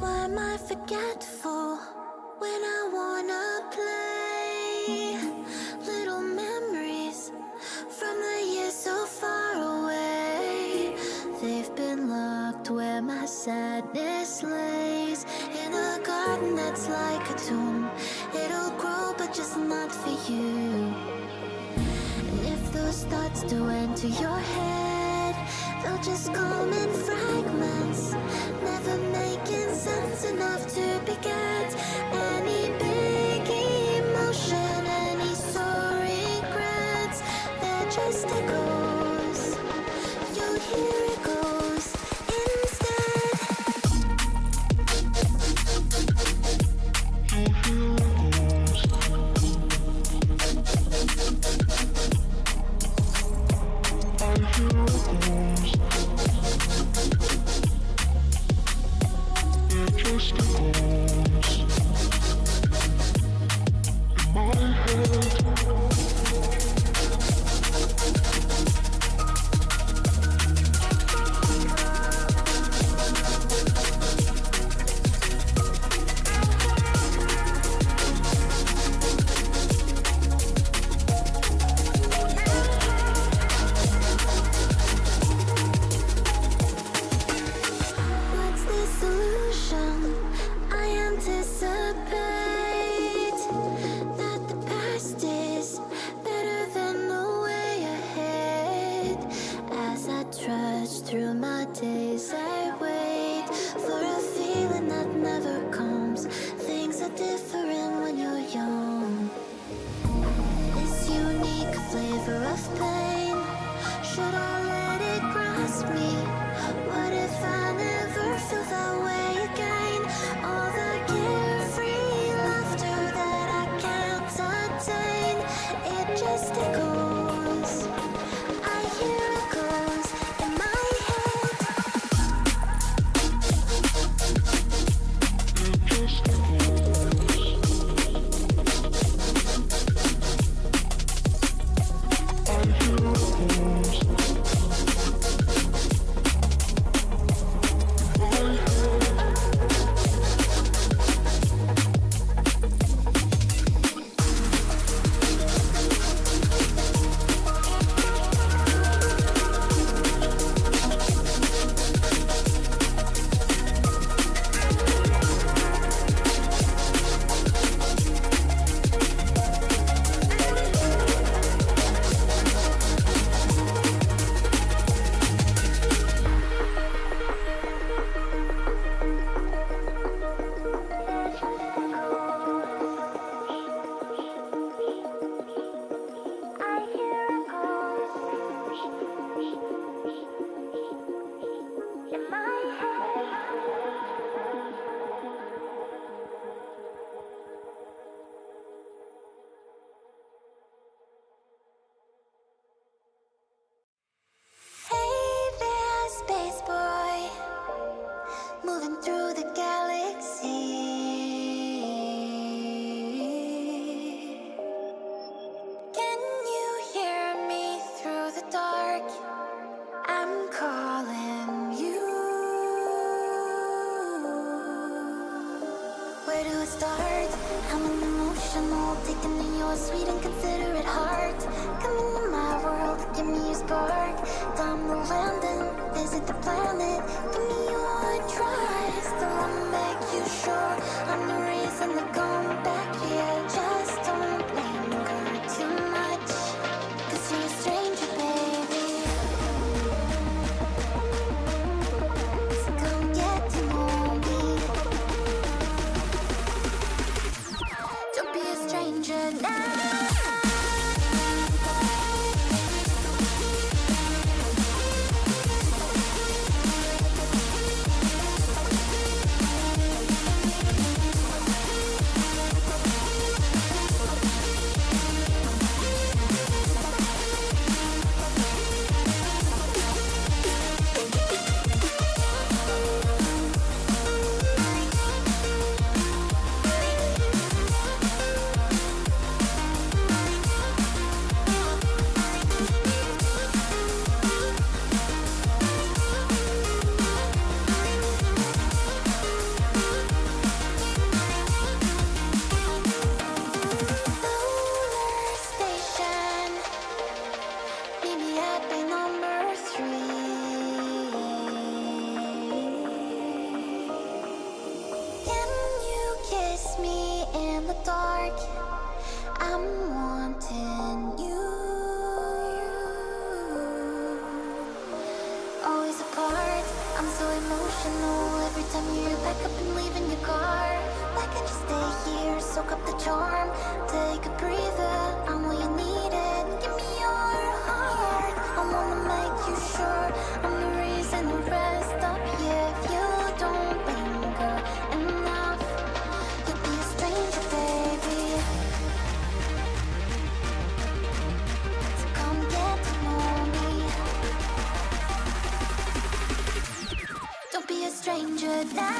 Why am I forgetful when I wanna play? Little memories from the years so far away. They've been locked where my sadness lays, in a garden that's like a tomb. It'll grow but just not for you. And if those thoughts do enter your head, they'll just come in fragments, never making sense enough to beget any big emotion, any sore regrets. They're just echoes. You'll hear it goes instead. What's the solution? I anticipate that the past is better than the way ahead. As I trudge through my days, I wait for a feeling that never comes. Things are different when you're young. This unique flavor of pain, should I let it grasp me? What if I never feel that way again? All the carefree laughter that I can't attain, it just echoes. I hear echoes in my head. Hey there, space boy, moving through the galaxy. Can you hear me through the dark? I'm calling you. Where do I start? I'm an emotional, taking in your sweet and considerate heart. Come into my world, give me your spark. Time to land and visit the planet. Give me your trust, still I'ma make you sure I'm the reason to come back here. Just don't linger too much, 'cause you're a stranger, baby. So come get to know me. Don't be a stranger now. chase me in the dark. I'm wanting you. Always apart, I'm so emotional. Every time you're back up and leaving your car. Why can't you stay here, soak up the charm? Take a breather, I'm all you needed. Give me your heart, I wanna make you sure I'm the reason to rest up here. If you don't linger enough, you'll be a stranger, baby. So come get to know me. Don't be a stranger now.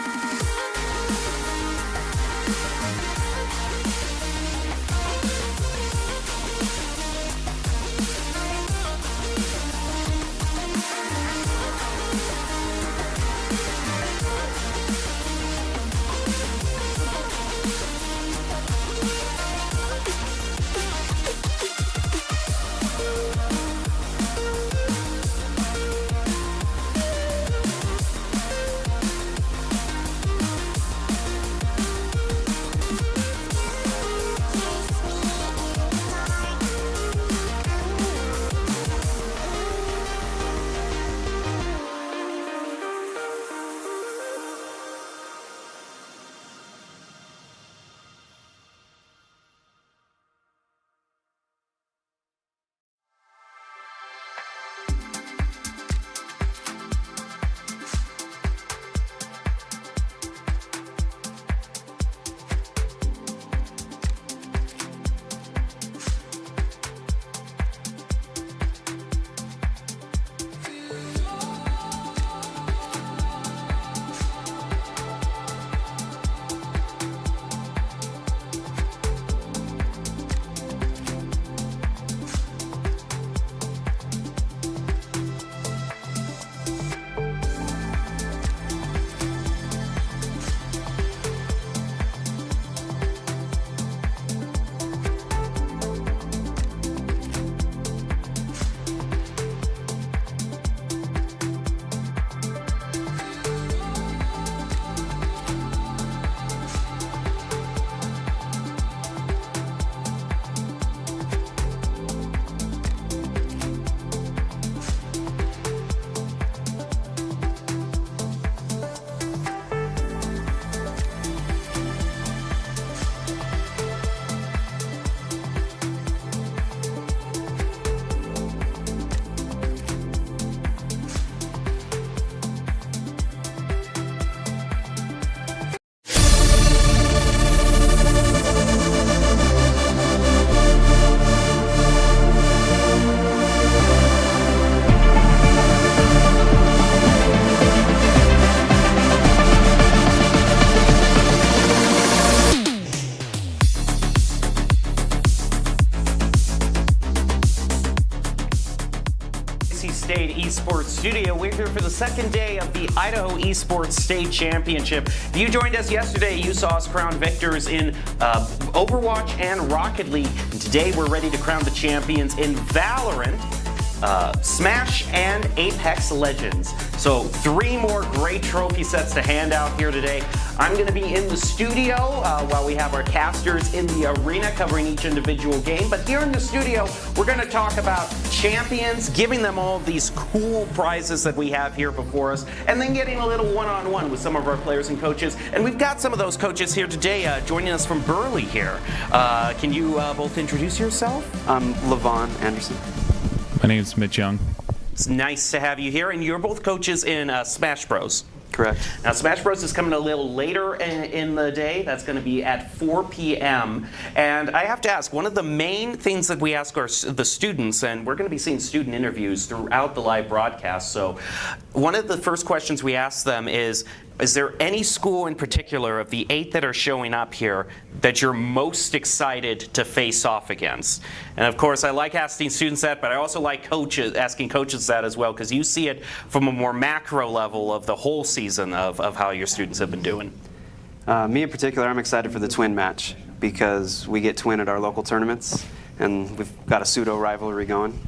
State Esports studio. We're here for the second day of the Idaho Esports State Championship. If you joined us yesterday, you saw us crown victors in Overwatch and Rocket League. And today we're ready to crown the champions in Valerant, Smash, and Apex Legends. So 3 more great trophy sets to hand out here today. I'm going to be in the studio while we have our casters in the arena covering each individual game. But here in the studio, we're going to talk about champions, giving them all these cool prizes that we have here before us, and then getting a little one-on-one with some of our players and coaches. And we've got some of those coaches here today joining us from Burley here. Can you both introduce yourself? I'm Levon Anderson. My name is Mitch Young. It's nice to have you here, and you're both coaches in Smash Bros. Correct. Now, Smash Bros. Is coming a little later in the day. That's going to be at 4 p.m. And I have to ask, one of the main things that we ask the students, and we're going to be seeing student interviews throughout the live broadcast, so one of the first questions we ask them is there any school in particular of the 8 that are showing up here that you're most excited to face off against? And of course, I like asking students that, but I also like asking coaches that as well, because you see it from a more macro level of the whole season of how your students have been doing. Me in particular, I'm excited for the twin match because we get twin at our local tournaments, and we've got a pseudo rivalry going.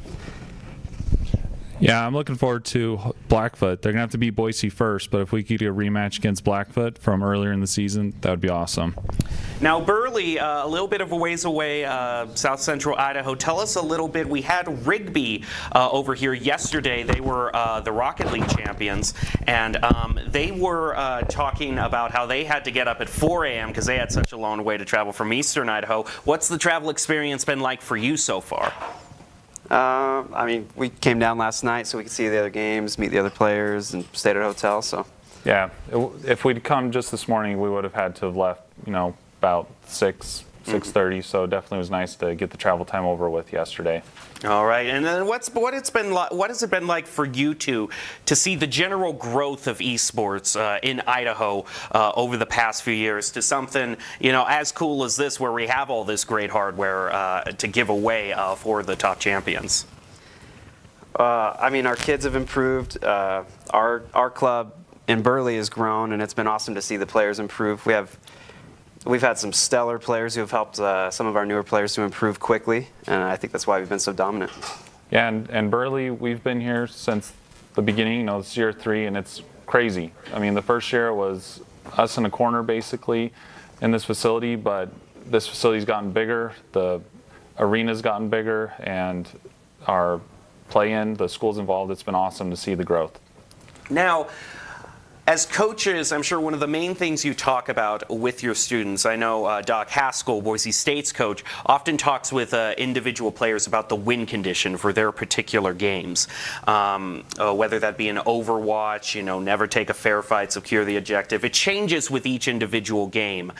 Yeah, I'm looking forward to Blackfoot. They're going to have to beat Boise first, but if we could get a rematch against Blackfoot from earlier in the season, that would be awesome. Now, Burley, a little bit of a ways away, south central Idaho. Tell us a little bit. We had Rigby over here yesterday. They were the Rocket League champions, and they were talking about how they had to get up at 4 a.m. because they had such a long way to travel from eastern Idaho. What's the travel experience been like for you so far? I mean, we came down last night so we could see the other games, meet the other players, and stayed at a hotel. So. Yeah, if we'd come just this morning, we would have had to have left, about 6:30. So definitely was nice to get the travel time over with yesterday. All right, and then what has it been like for you two to see the general growth of esports in Idaho over the past few years to something as cool as this, where we have all this great hardware to give away for the top champions? I mean, our kids have improved. Our club in Burley has grown, and it's been awesome to see the players improve. We've had some stellar players who have helped some of our newer players to improve quickly, and I think that's why we've been so dominant. Yeah, and Burley, we've been here since the beginning. It's year 3, and it's crazy. I mean, the first year was us in a corner basically in this facility, but this facility's gotten bigger, the arena's gotten bigger, and our play-in, the schools involved, it's been awesome to see the growth. Now, as coaches, I'm sure one of the main things you talk about with your students, I know Doc Haskell, Boise State's coach, often talks with individual players about the win condition for their particular games. Whether that be an Overwatch, never take a fair fight, secure the objective. It changes with each individual game.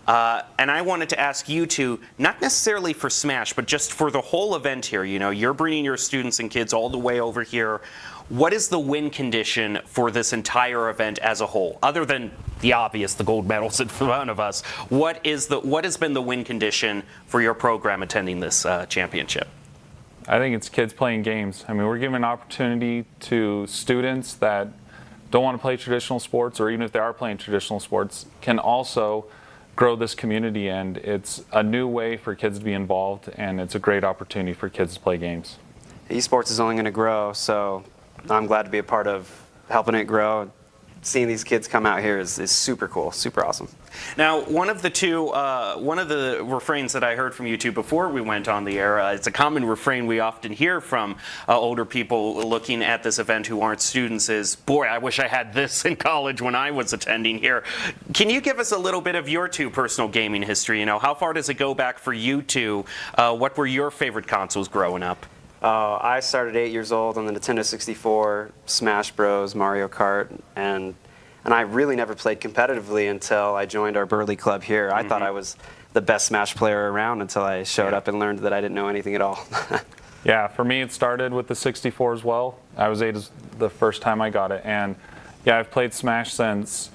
And I wanted to ask you two, not necessarily for Smash, but just for the whole event here. You're bringing your students and kids all the way over here. What is the win condition for this entire event as a whole? Other than the obvious, the gold medals in front of us, what has been the win condition for your program attending this championship? I think it's kids playing games. I mean, we're giving an opportunity to students that don't want to play traditional sports, or even if they are playing traditional sports, can also grow this community, and it's a new way for kids to be involved, and it's a great opportunity for kids to play games. Esports is only going to grow, so I'm glad to be a part of helping it grow. Seeing these kids come out here is super cool, super awesome. Now, one of the refrains that I heard from you two before we went on the air, it's a common refrain we often hear from older people looking at this event who aren't students, is, boy, I wish I had this in college when I was attending here. Can you give us a little bit of your two personal gaming history? How far does it go back for you two? What were your favorite consoles growing up? I started 8 years old on the Nintendo 64, Smash Bros, Mario Kart, and I really never played competitively until I joined our Burley club here. I thought I was the best Smash player around until I showed up and learned that I didn't know anything at all. Yeah, for me it started with the 64 as well. I was 8 the first time I got it, and yeah, I've played Smash since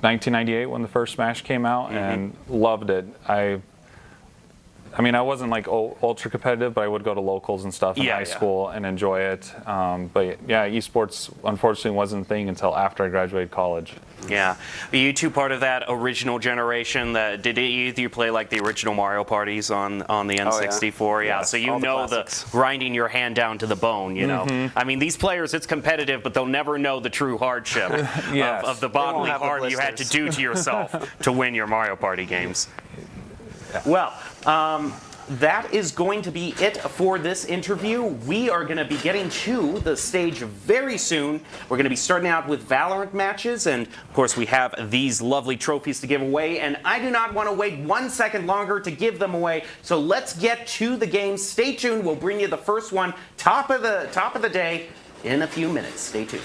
1998 when the first Smash came out, and loved it. I mean, I wasn't like ultra competitive, but I would go to locals and stuff in high school and enjoy it. But yeah, esports unfortunately wasn't a thing until after I graduated college. Yeah, are you two part of that original generation? Did either of you play like the original Mario parties on the N64? Oh, yeah. Yeah, so the grinding your hand down to the bone. I mean, these players, it's competitive, but they'll never know the true hardship of the bodily harm you had to do to yourself to win your Mario Party games. Yeah. Well, that is going to be it for this interview. We are going to be getting to the stage very soon. We're going to be starting out with Valerant matches, and of course we have these lovely trophies to give away, and I do not want to wait 1 second longer to give them away, so let's get to the game. Stay tuned. We'll bring you the first one, top of the day, in a few minutes. Stay tuned.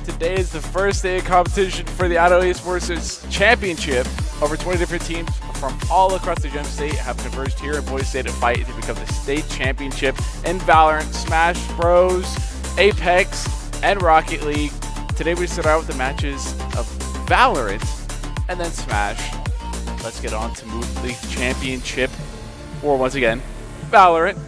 Today is the first day of competition for the Idaho Esports Championship. Over 20 different teams from all across the Gem State have converged here in Boise State to fight to become the state championship in Valorant, Smash Bros, Apex, and Rocket League. Today we start out with the matches of Valorant, and then Smash. Let's get on to move the championship for, once again, Valerant.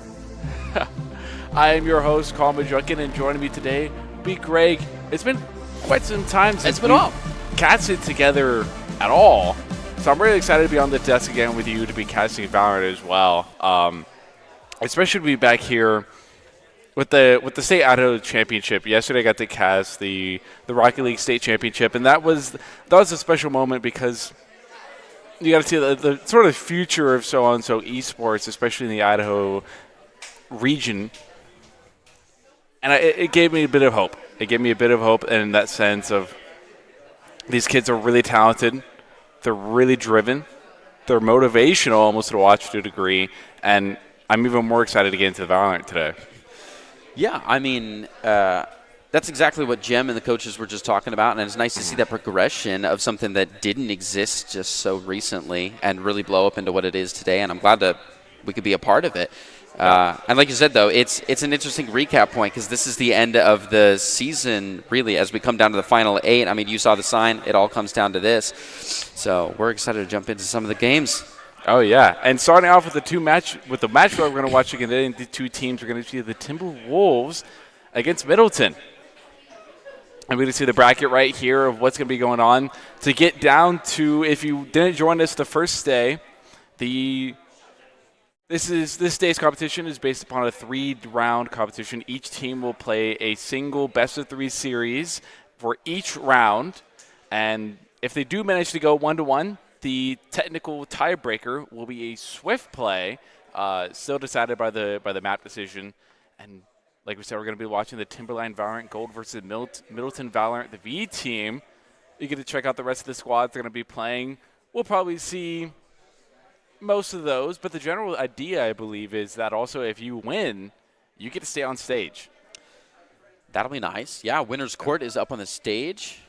I am your host, Carl Majunkin, and joining me today will be Greg. It's been quite some time since we've casted together at all, so I'm really excited to be on the desk again with you to be casting Valerant as well. Especially to be back here with the state Idaho championship. Yesterday I got to cast the Rocket League state championship, and that was a special moment because you got to see the sort of future of so esports, especially in the Idaho region. And it gave me a bit of hope. It gave me a bit of hope in that sense of these kids are really talented. They're really driven. They're motivational almost to watch to a degree. And I'm even more excited to get into Valorant today. Yeah, I mean, that's exactly what Jem and the coaches were just talking about. And it's nice to see that progression of something that didn't exist just so recently and really blow up into what it is today. And I'm glad that we could be a part of it. And like you said, though, it's an interesting recap point because this is the end of the season, really, as we come down to the final 8. I mean, you saw the sign. It all comes down to this. So we're excited to jump into some of the games. Oh, yeah. And starting off with the match we're going to watch again, the two teams, we're going to see the Timberwolves against Middleton. And we're going to see the bracket right here of what's going to be going on. To get down to, if you didn't join us the first day, This day's competition is based upon a 3-round competition. Each team will play a single best-of-3 series for each round. And if they do manage to go 1-1, the technical tiebreaker will be a swift play, still decided by the map decision. And like we said, we're going to be watching the Timberline Valorant Gold versus Middleton Valorant, the V team. You get to check out the rest of the squads they're going to be playing. We'll probably see most of those, but the general idea, I believe, is that also if you win, you get to stay on stage. That'll be nice. Yeah, Winner's Court is up on the stage.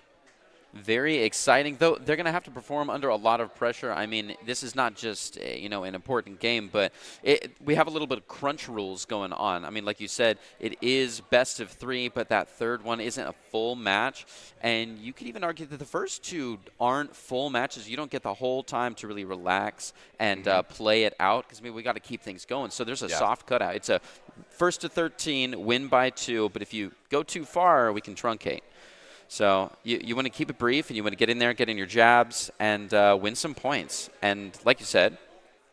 Very exciting, though they're going to have to perform under a lot of pressure. I mean, this is not just an important game, but we have a little bit of crunch rules going on. I mean, like you said, it is best of 3, but that third one isn't a full match. And you could even argue that the first two aren't full matches. You don't get the whole time to really relax and play it out because we got to keep things going. So there's a soft cutout. It's a first to 13, win by 2, but if you go too far, we can truncate. So you want to keep it brief, and you want to get in there, get in your jabs, and win some points. And like you said,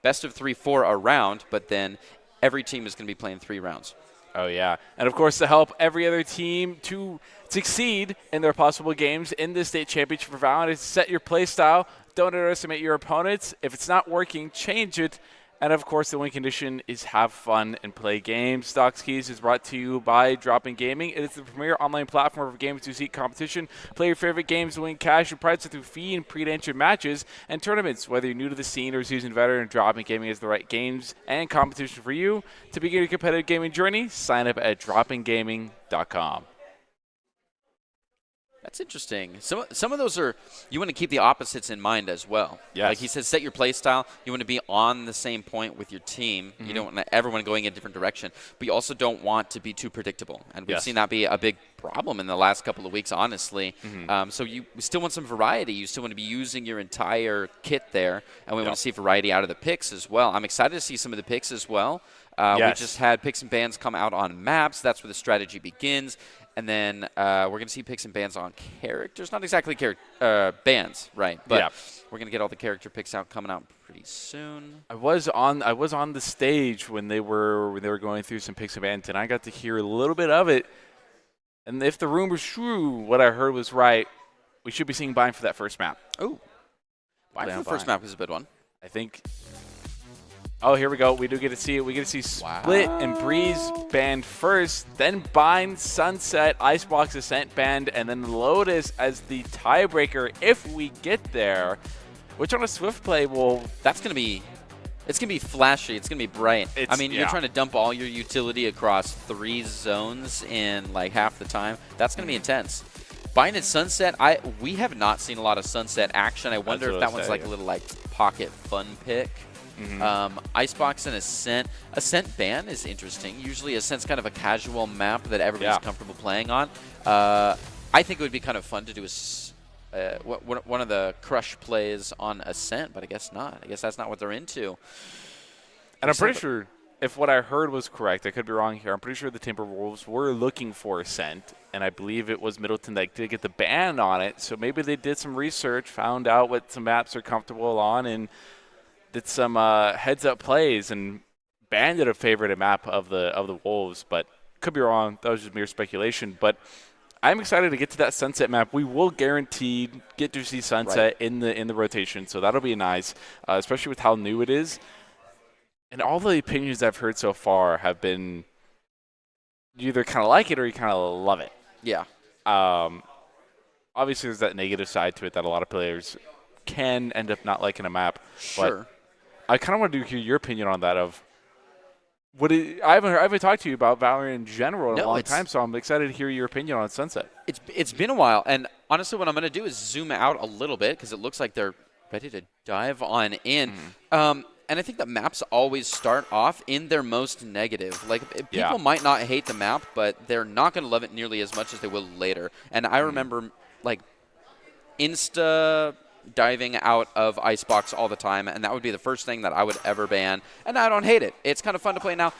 best of 3 for a round, but then every team is going to be playing 3 rounds. Oh, yeah. And, of course, to help every other team to succeed in their possible games in this state championship for Valorant is set your play style. Don't underestimate your opponents. If it's not working, change it. And, of course, the win condition is have fun and play games. Stocks Keys is brought to you by Dropping Gaming. It is the premier online platform for games to seek competition. Play your favorite games to win cash and prizes through fee and pre-entry matches and tournaments. Whether you're new to the scene or seasoned veteran, Dropping Gaming is the right games and competition for you. To begin your competitive gaming journey, sign up at droppinggaming.com. That's interesting. Some of those are, you want to keep the opposites in mind as well. Yes. Like he said, set your play style. You want to be on the same point with your team. You don't want everyone going in a different direction, but you also don't want to be too predictable. And we've seen that be a big problem in the last couple of weeks, honestly. So we still want some variety. You still want to be using your entire kit there, and we want to see variety out of the picks as well. I'm excited to see some of the picks as well. We just had picks and bans come out on maps. That's where the strategy begins. And then we're going to see picks and bans on characters. Not exactly bans, right? But we're going to get all the character picks out coming out pretty soon. I was on the stage when they were going through some picks and bans, and I got to hear a little bit of it. And if the rumor's true, what I heard was right. We should be seeing Bind for that first map. Oh, Bind for the first map is a good one. I think. Oh, here we go. We do get to see it. We get to see Split and Breeze banned first, then Bind, Sunset, Icebox Ascent banned, and then Lotus as the tiebreaker if we get there. Which on a Swift play will... That's going to be... It's going to be flashy. It's going to be bright. I mean, you're trying to dump all your utility across 3 zones in like half the time. That's going to be intense. Bind and Sunset, we have not seen a lot of Sunset action. I wonder if that one's like a little like pocket fun pick. Icebox and Ascent. Ascent ban is interesting. Usually Ascent's kind of a casual map that everybody's comfortable playing on. I think it would be kind of fun to do one of the crush plays on Ascent, but I guess not. I guess that's not what they're into. And I'm pretty sure, if what I heard was correct, I could be wrong here, I'm pretty sure the Timberwolves were looking for Ascent, and I believe it was Middleton that did get the ban on it. So maybe they did some research, found out what some maps are comfortable on, and did some heads-up plays and banned it a favorite map of the Wolves. But could be wrong. That was just mere speculation. But I'm excited to get to that Sunset map. We will guaranteed get to see Sunset in the rotation, so that'll be nice, especially with how new it is. And all the opinions I've heard so far have been you either kind of like it or you kind of love it. Yeah. Obviously, there's that negative side to it that a lot of players can end up not liking a map. Sure. But I kind of want to hear your opinion on that. I haven't talked to you about Valerant in general in a long time, so I'm excited to hear your opinion on Sunset. It's been a while, and honestly, what I'm going to do is zoom out a little bit because it looks like they're ready to dive on in. And I think the maps always start off in their most negative. Like, people might not hate the map, but they're not going to love it nearly as much as they will later. And I remember, like, Insta diving out of Icebox all the time, and that would be the first thing that I would ever ban. And I don't hate it. It's kind of fun to play now.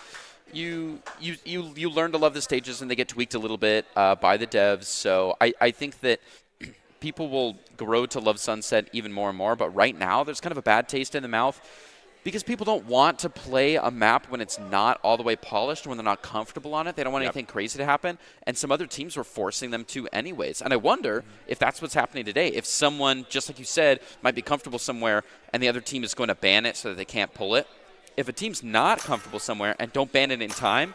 You learn to love the stages, and they get tweaked a little bit by the devs. So I think that people will grow to love Sunset even more and more. But right now, there's kind of a bad taste in the mouth because people don't want to play a map when it's not all the way polished, when they're not comfortable on it. They don't want anything crazy to happen. And some other teams were forcing them to anyways. And I wonder if that's what's happening today. If someone, just like you said, might be comfortable somewhere and the other team is going to ban it so that they can't pull it. If a team's not comfortable somewhere and don't ban it in time,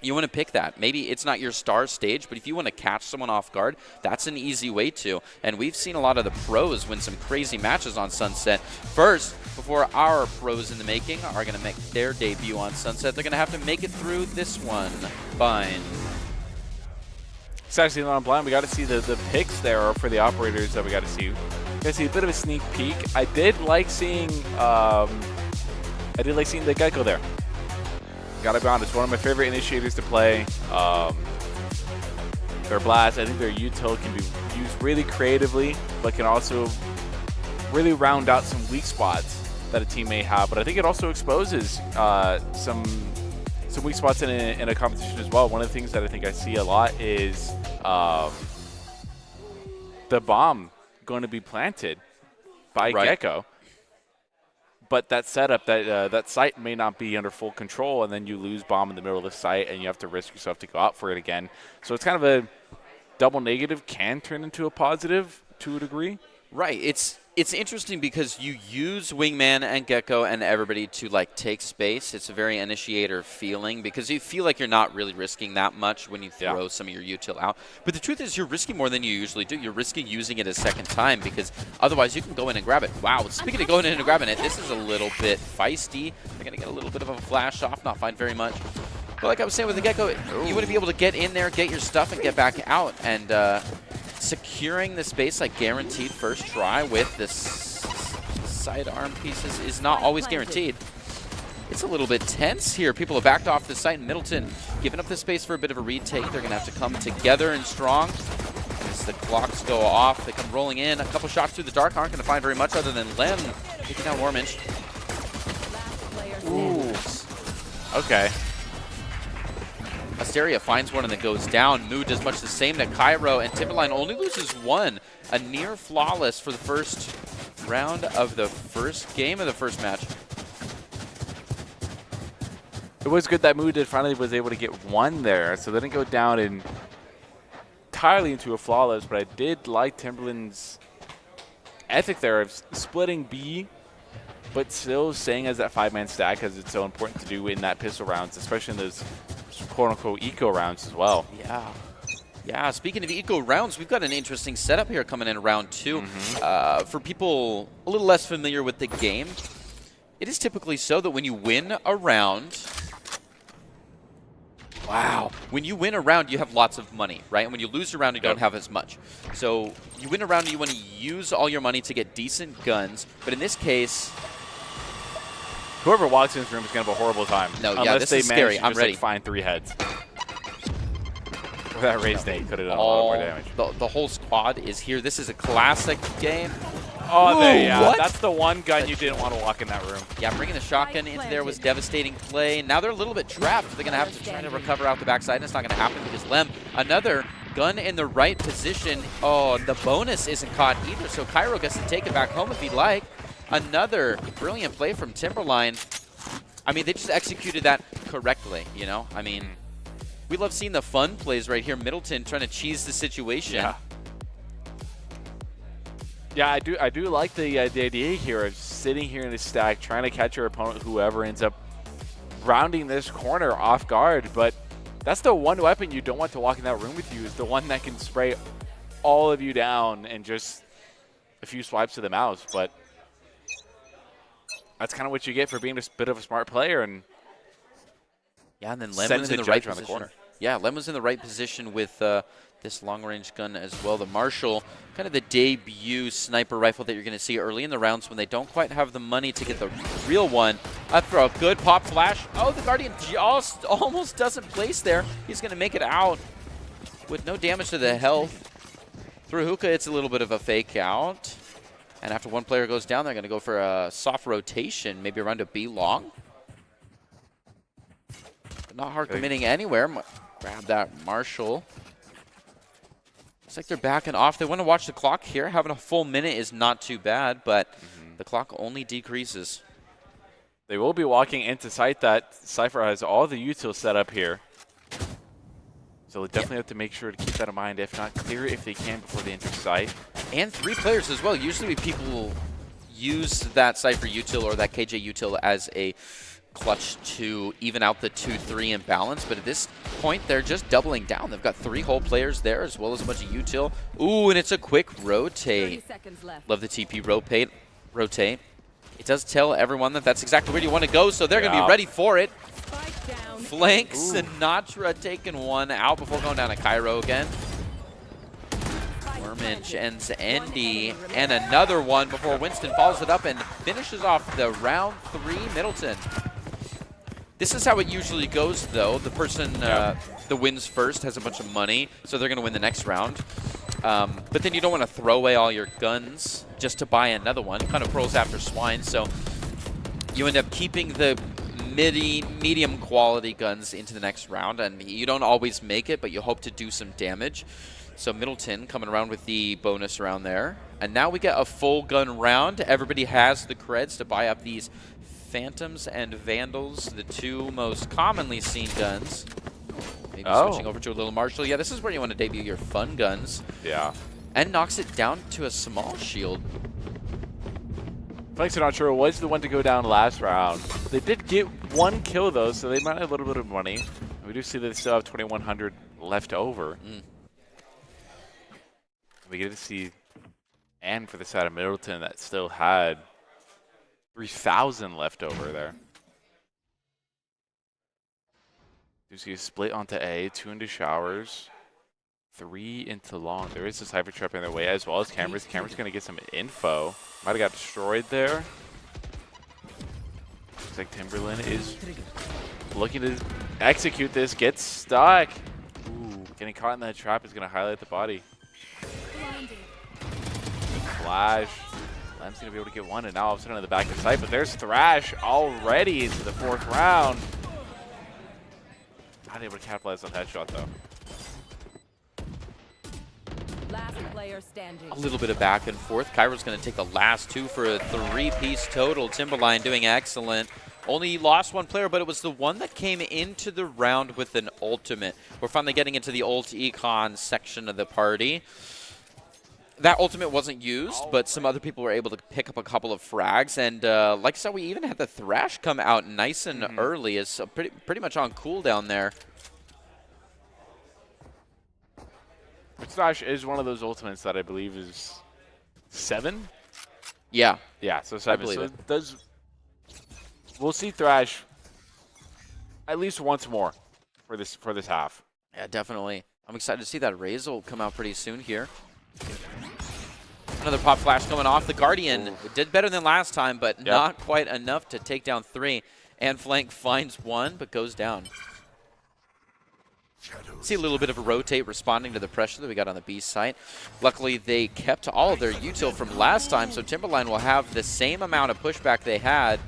you want to pick that. Maybe it's not your star stage, but if you want to catch someone off guard, that's an easy way to. And we've seen a lot of the pros win some crazy matches on Sunset. First, before our pros in the making are going to make their debut on Sunset, they're going to have to make it through this one. Bind. It's actually not on blind. We got to see the picks there for the operators that we got to see. We got to see a bit of a sneak peek. I did like seeing the Gecko there. Gotta be honest, one of my favorite initiators to play. Their blast, I think their util can be used really creatively, but can also really round out some weak spots that a team may have. But I think it also exposes some weak spots in a competition as well. One of the things that I think I see a lot is the bomb going to be planted by Gecko. But that setup, that site may not be under full control, and then you lose bomb in the middle of the site, and you have to risk yourself to go out for it again. So it's kind of a double negative, can turn into a positive to a degree. Right. It's interesting because you use Wingman and Gecko and everybody to, like, take space. It's a very initiator feeling because you feel like you're not really risking that much when you throw some of your util out. But the truth is you're risking more than you usually do. You're risking using it a second time because otherwise you can go in and grab it. Wow. Speaking of going in and grabbing it, this is a little bit feisty. They're going to get a little bit of a flash off, not find very much. But like I was saying with the Gecko, you want to be able to get in there, get your stuff, and get back out. And securing the space like guaranteed first try with this sidearm pieces is not always guaranteed. It's a little bit tense here. People have backed off the site in Middleton, giving up the space for a bit of a retake. They're going to have to come together and strong. As the clocks go off, they come rolling in. A couple shots through the dark aren't going to find very much other than Len taking down Warminch. Ooh. Okay. Asteria finds one and then goes down. Mood does much the same to Cairo, and Timberline only loses one. A near flawless for the first round of the first game of the first match. It was good that Mood finally was able to get one there, so they didn't go down entirely into a flawless, but I did like Timberland's ethic there of splitting B, but still staying as that 5-man stack, because it's so important to do in that pistol rounds, especially in those quote-unquote eco rounds as well. Yeah, speaking of eco rounds, we've got an interesting setup here coming in round 2. For people a little less familiar with the game, it is typically so that when you win a round, when you win a round, you have lots of money, right? And when you lose a round, you don't have as much. So you win a round, you want to use all your money to get decent guns. But in this case, whoever walks in this room is going to have a horrible time. No, yeah, this is scary. I'm ready. Like, find 3 heads. Or that raised Nate could have done a lot more damage. The whole squad pod is here. This is a classic game. Oh, Ooh, what? That's the one gun you didn't want to walk in that room. Yeah, bringing the shotgun into there was devastating play. Now they're a little bit trapped. They're going to have to try to recover out the backside, and it's not going to happen because Lem, another gun in the right position. Oh, the bonus isn't caught either, so Cairo gets to take it back home if he'd like. Another brilliant play from Timberline. I mean, they just executed that correctly, you know? I mean, we love seeing the fun plays right here. Middleton trying to cheese the situation. Yeah. Yeah, I do like the idea here of sitting here in the stack, trying to catch your opponent, whoever ends up rounding this corner off guard. But that's the one weapon you don't want to walk in that room with you, is the one that can spray all of you down in just a few swipes of the mouse. But that's kind of what you get for being a bit of a smart player. And yeah, and then Lem was in the right position. The corner. Yeah, Lem was in the right position with this long-range gun as well. The Marshall, kind of the debut sniper rifle that you're going to see early in the rounds when they don't quite have the money to get the real one. After a good pop flash. Oh, the Guardian just almost doesn't place there. He's going to make it out with no damage to the health. Through hookah, it's a little bit of a fake out. And after one player goes down, they're going to go for a soft rotation, maybe around a B long. But not hard committing anywhere. Grab that Marshall. Looks like they're backing off. They want to watch the clock here. Having a full minute is not too bad, but the clock only decreases. They will be walking into site. That Cypher has all the util set up here. So they definitely have to make sure to keep that in mind. If not, clear it if they can before they enter site. And 3 players as well. Usually people will use that Cypher util or that KJ util as a clutch to even out the 2-3 imbalance, but at this point they're just doubling down. They've got 3 whole players there as well as a bunch of util. Ooh, and it's a quick rotate. Love the TP rotate. It does tell everyone that that's exactly where you want to go, so they're going to be ready for it. Flank Sinatra taking one out before going down to Cairo again. Wormage ends Andy, and another one before Winston follows it up and finishes off the round 3 Middleton. This is how it usually goes, though. The person that wins first has a bunch of money, so they're going to win the next round. But then you don't want to throw away all your guns just to buy another one. Kind of pros after swine, so you end up keeping the medium quality guns into the next round, and you don't always make it, but you hope to do some damage. So Middleton coming around with the bonus round there. And now we get a full gun round. Everybody has the creds to buy up these Phantoms and Vandals, the 2 most commonly seen guns. Maybe switching over to a little Marshall. Yeah, this is where you want to debut your fun guns. Yeah. And knocks it down to a small shield. Flank Sinatra was the one to go down last round. They did get 1 kill, though, so they might have a little bit of money. We do see that they still have 2,100 left over. We get to see, and for the side of Middleton, that still had 3,000 left over there. You see a split onto A, 2 into showers, 3 into long. There is a Cypher Trap in their way, as well as Cameras. Cameras going to get some info. Might have got destroyed there. Looks like Timberland is looking to execute this, gets stuck. Ooh, getting caught in that trap is going to highlight the body. Flash. Lem's going to be able to get one, and now all of a sudden in the back of the site, but there's Thrash already into the 4th round. Not able to capitalize on that shot, though. Last player standing. A little bit of back and forth. Cairo's going to take the last 2 for a 3-piece total. Timberline doing excellent. Only lost 1 player, but it was the one that came into the round with an ultimate. We're finally getting into the ult econ section of the party. That ultimate wasn't used, but some other people were able to pick up a couple of frags. And like I said, we even had the Thrash come out nice and early. It's pretty much on cooldown there. Thrash is one of those ultimates that I believe is 7? Yeah. Yeah, so 7. So it does. We'll see Thrash at least once more for this half. Yeah, definitely. I'm excited to see that Raze will come out pretty soon here. Another pop flash coming off. The Guardian did better than last time, but not quite enough to take down 3. And Flank finds 1, but goes down. See a little bit of a rotate responding to the pressure that we got on the B site. Luckily, they kept all of their util from last time, so Timberline will have the same amount of pushback they had.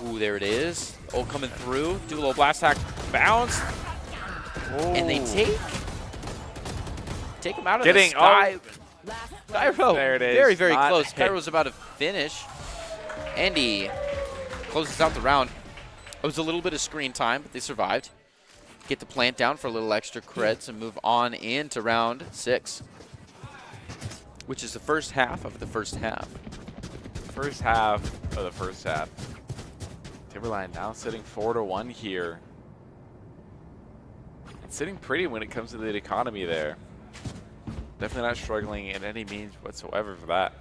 Ooh, there it is. Oh, coming through. Do a little blast hack bounce. And they take him out of the sky. Cairo, There it is. very, very Not close. hit. Cairo's about to finish. Andy closes out the round. It was a little bit of screen time, but they survived. Get the plant down for a little extra creds and move on into round 6, which is the first half of the first half. First half of the first half. Timberline now sitting 4-1 here. It's sitting pretty when it comes to the economy there. Definitely not struggling in any means whatsoever for that.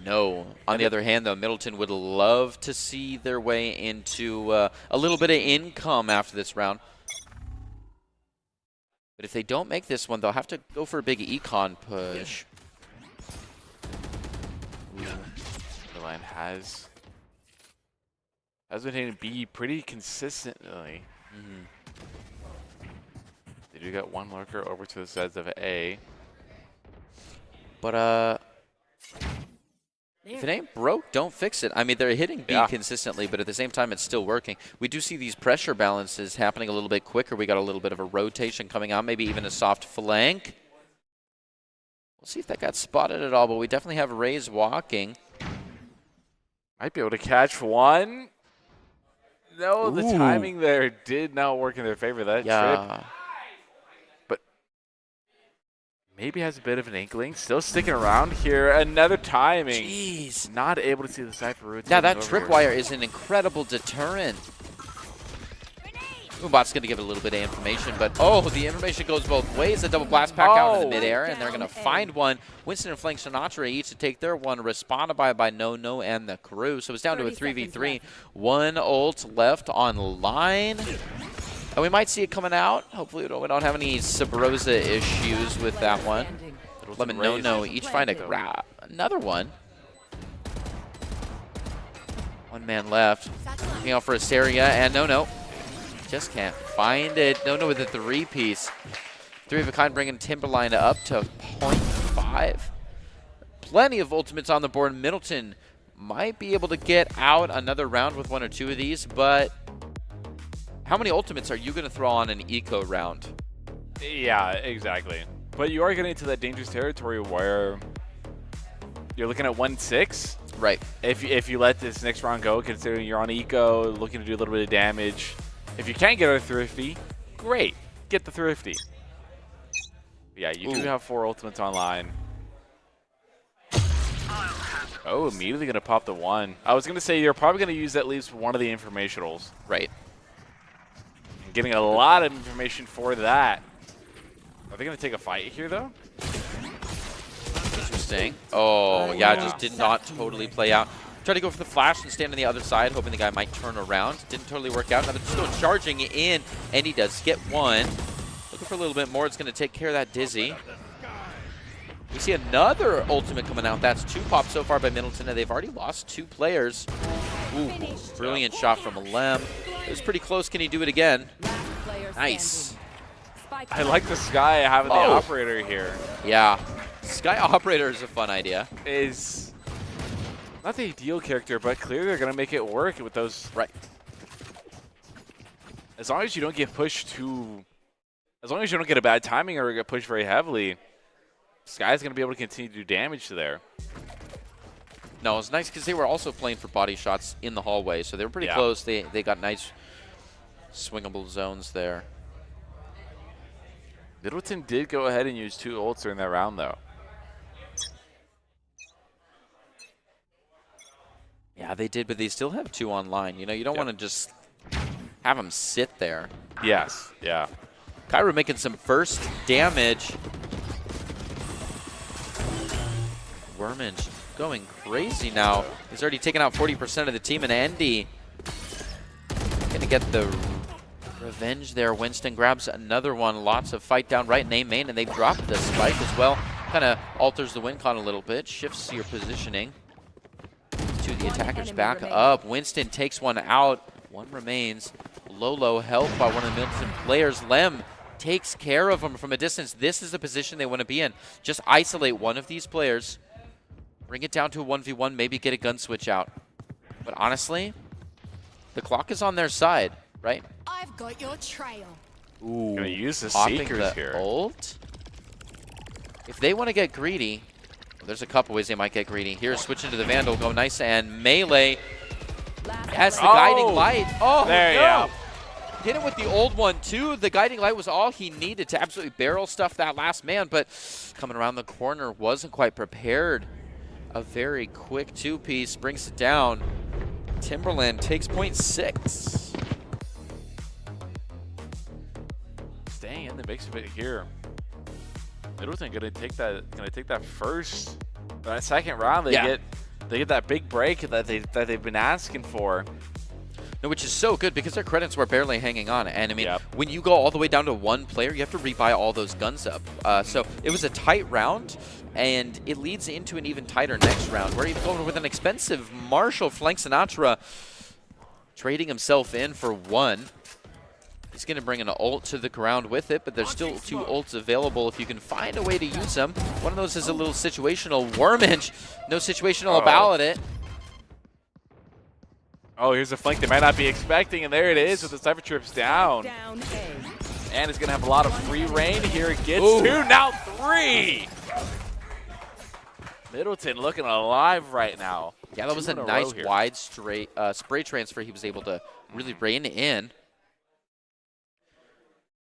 No. On the other hand, though, Middleton would love to see their way into a little bit of income after this round. But if they don't make this one, they'll have to go for a big econ push. Timberline has been hitting B pretty consistently. They do get one lurker over to the sides of A. But if it ain't broke, don't fix it. I mean, they're hitting B consistently, but at the same time, it's still working. We do see these pressure balances happening a little bit quicker. We got a little bit of a rotation coming out, maybe even a soft flank. We'll see if that got spotted at all, but we definitely have Rays walking. Might be able to catch one. No, the timing there did not work in their favor. That trip. But maybe has a bit of an inkling. Still sticking around here. Another timing. Jeez. Not able to see the Cypher route. Now that tripwire is an incredible deterrent. Moombot's going to give it a little bit of information, but the information goes both ways. A double blast pack out in the midair, and they're going to find one. Winston and Flank Sinatra each to take their one, responded by No and the crew. So it's down to a 3v3. One ult left on line. And we might see it coming out. Hopefully we don't have any Sabrosa issues with that one. Lemon No each find a grab. Another one. One man left. Looking out for Asteria, and No. Just can't find it. No with the 3-piece. 3 of a kind bringing Timberline up to 0.5. Plenty of ultimates on the board. Middleton might be able to get out another round with 1 or 2 of these, but how many ultimates are you going to throw on an eco round? Yeah, exactly. But you are getting into that dangerous territory where you're looking at 1-6. Right. If you let this next round go, considering you're on eco, looking to do a little bit of damage. If you can't get a Thrifty, great. Get the Thrifty. Yeah, you do have 4 ultimates online. Oh, immediately going to pop the 1. I was going to say you're probably going to use at least one of the informationals. Right. And getting a lot of information for that. Are they going to take a fight here, though? Interesting. Oh, yeah, just did not totally play out. Tried to go for the flash and stand on the other side, hoping the guy might turn around. Didn't totally work out. Now they're still charging in, and he does get one. Looking for a little bit more. It's going to take care of that Dizzy. We see another ultimate coming out. That's 2 pops so far by Middleton, and they've already lost 2 players. Ooh, brilliant shot from Lem. It was pretty close. Can he do it again? Nice. I like the Sky having the operator here. Yeah. Sky Operator is a fun idea. Is not the ideal character, but clearly they're going to make it work with those. Right. As long as you don't get pushed too. As long as you don't get a bad timing or get pushed very heavily, Sky's going to be able to continue to do damage to there. No, it's nice because they were also playing for body shots in the hallway, so they were pretty close. They got nice swingable zones there. Middleton did go ahead and use 2 ults during that round, though. Yeah, they did, but they still have 2 online. You know, you don't want to just have them sit there. Yes, yeah. Cairo making some first damage. Wormage going crazy now. He's already taken out 40% of the team, and Andy gonna get the revenge there. Winston grabs another one. Lots of fight down right in A main, and they drop the spike as well. Kind of alters the win con a little bit, shifts your positioning. To the attackers back up. Winston takes one out. 1 remains. low help by one of the Middleton players. Lem takes care of him from a distance. This is the position they want to be in. Just isolate one of these players, bring it down to a 1v1, maybe get a gun switch out. But honestly, the clock is on their side, right? I've got your trail. Ooh, gonna use the Popping Seekers the here. ult. If they want to get greedy, well, there's a couple ways they might get greedy. Here, switching to the Vandal, go nice, and melee has the guiding light. Oh, there you no. go. Hit him with the old one, too. The guiding light was all he needed to absolutely barrel stuff that last man, but coming around the corner, wasn't quite prepared. A very quick two-piece brings it down. Timberland takes point 6. Staying in the mix of it here. Middleton gonna take that first, that second round. They get that big break that they've been asking for. No, which is so good because their credits were barely hanging on. And I mean, when you go all the way down to one player, you have to rebuy all those guns up. So it was a tight round, and it leads into an even tighter next round, where he's going with an expensive Marshall flank Sinatra, trading himself in for one. He's going to bring an ult to the ground with it, but there's still 2 ults available if you can find a way to use them. One of those is a little situational wormage. No situational about it. Oh, here's a flank they might not be expecting, and there it is with the Cypher Trips down. And it's going to have a lot of free reign. Here it gets 2, now 3. Middleton looking alive right now. Yeah, that was a nice wide spray transfer he was able to really rein in.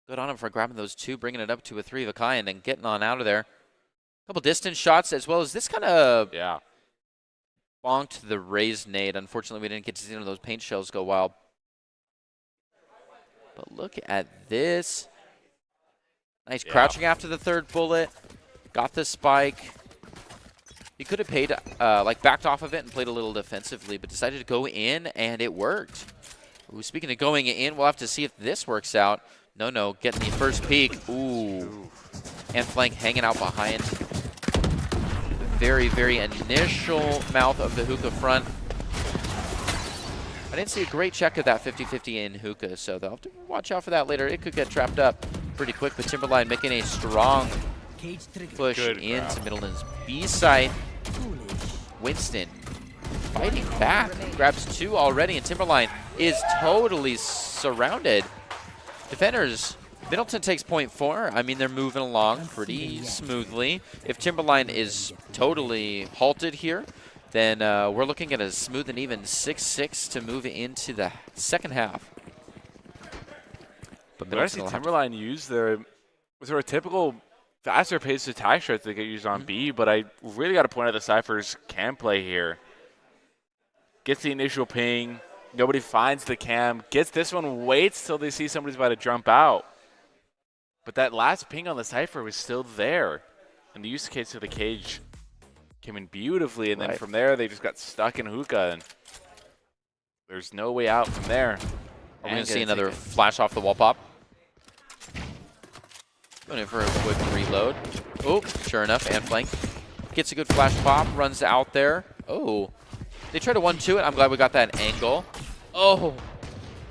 Good on him for grabbing those 2, bringing it up to a 3 of a kind, and getting on out of there. A couple distance shots as well as this kind of bonked the raised nade. Unfortunately, we didn't get to see one of those paint shells go wild. But look at this. Nice crouching after the 3rd bullet. Got the spike. He could have paid, backed off of it and played a little defensively, but decided to go in, and it worked. Ooh, speaking of going in, we'll have to see if this works out. No, getting the first peek. Ooh. And flank hanging out behind. Very, very initial mouth of the hookah front. I didn't see a great check of that 50-50 in hookah, so they'll have to watch out for that later. It could get trapped up pretty quick, but Timberline making a strong push into Middleton's B site. Winston fighting back. Grabs 2 already, and Timberline is totally surrounded. Defenders, Middleton takes point 4. I mean, they're moving along pretty smoothly. If Timberline is totally halted here, then we're looking at a smooth and even 6-6 to move into the second half. But I see Timberline use their sort of typical faster paced attack shots that get used on B, but I really got to point out the Cyphers can play here. Gets the initial ping. Nobody finds the cam. Gets this one, waits till they see somebody's about to jump out. But that last ping on the Cypher was still there. And the use case of the cage came in beautifully, and then from there they just got stuck in hookah, and there's no way out from there. We're going to see another flash off the wall pop. Going in for a quick reload. Oh, sure enough, and flank. Gets a good flash pop, runs out there. Oh. They tried to 1-2 it. I'm glad we got that angle. Oh,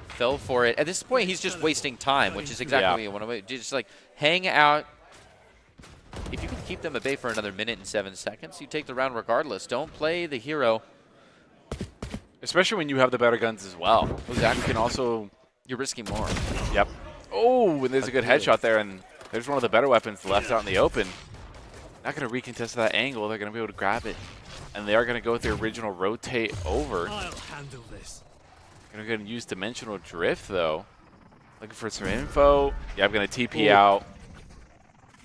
fell for it. At this point, he's just wasting time, which is exactly what you want to do. Just hang out. If you can keep them at bay for another minute and 7 seconds, you take the round regardless. Don't play the hero. Especially when you have the better guns as well. Exactly. You can also... You're risking more. Yep. Oh, and there's a good headshot there, and there's one of the better weapons left out in the open. Not going to recontest that angle. They're going to be able to grab it. And they are going to go with the original rotate over. I'll handle this. Going to go ahead and use dimensional drift, though. Looking for some info. Yeah, I'm going to TP out.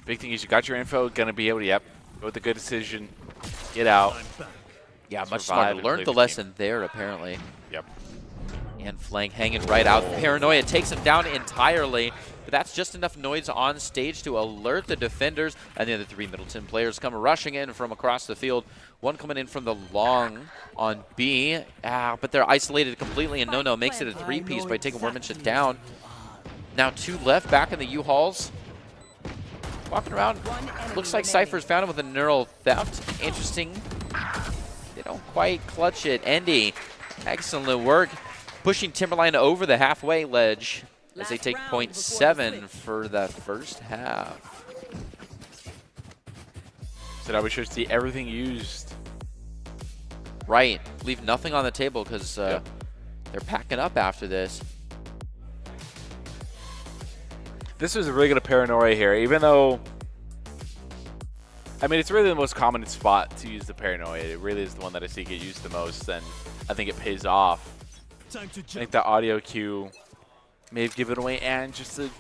Big thing is you got your info. Going to be able to, go with the good decision. Get out. Yeah, much smarter. Learned the lesson there, apparently. Yep. And flank hanging right out. Paranoia takes him down entirely. But that's just enough noise on stage to alert the defenders. And the other 3 Middleton players come rushing in from across the field. One coming in from the long on B. But they're isolated completely. And No makes it a 3-piece by taking Wormanship down. Now 2 left back in the U-Hauls. Walking around. Looks like Cypher's found him with a neural theft. Interesting. They don't quite clutch it. Endy, excellent work. pushing Timberline over the halfway ledge as they Last take round point before the 7 switch. for the first half. So now we should see everything used. Right. Leave nothing on the table because Yep. they're packing up after this. This was really good paranoia here, even though, I mean, it's really the most common spot to use the paranoia. It really is the one that I see get used the most, and I think it pays off. I think the audio cue may have given away and just a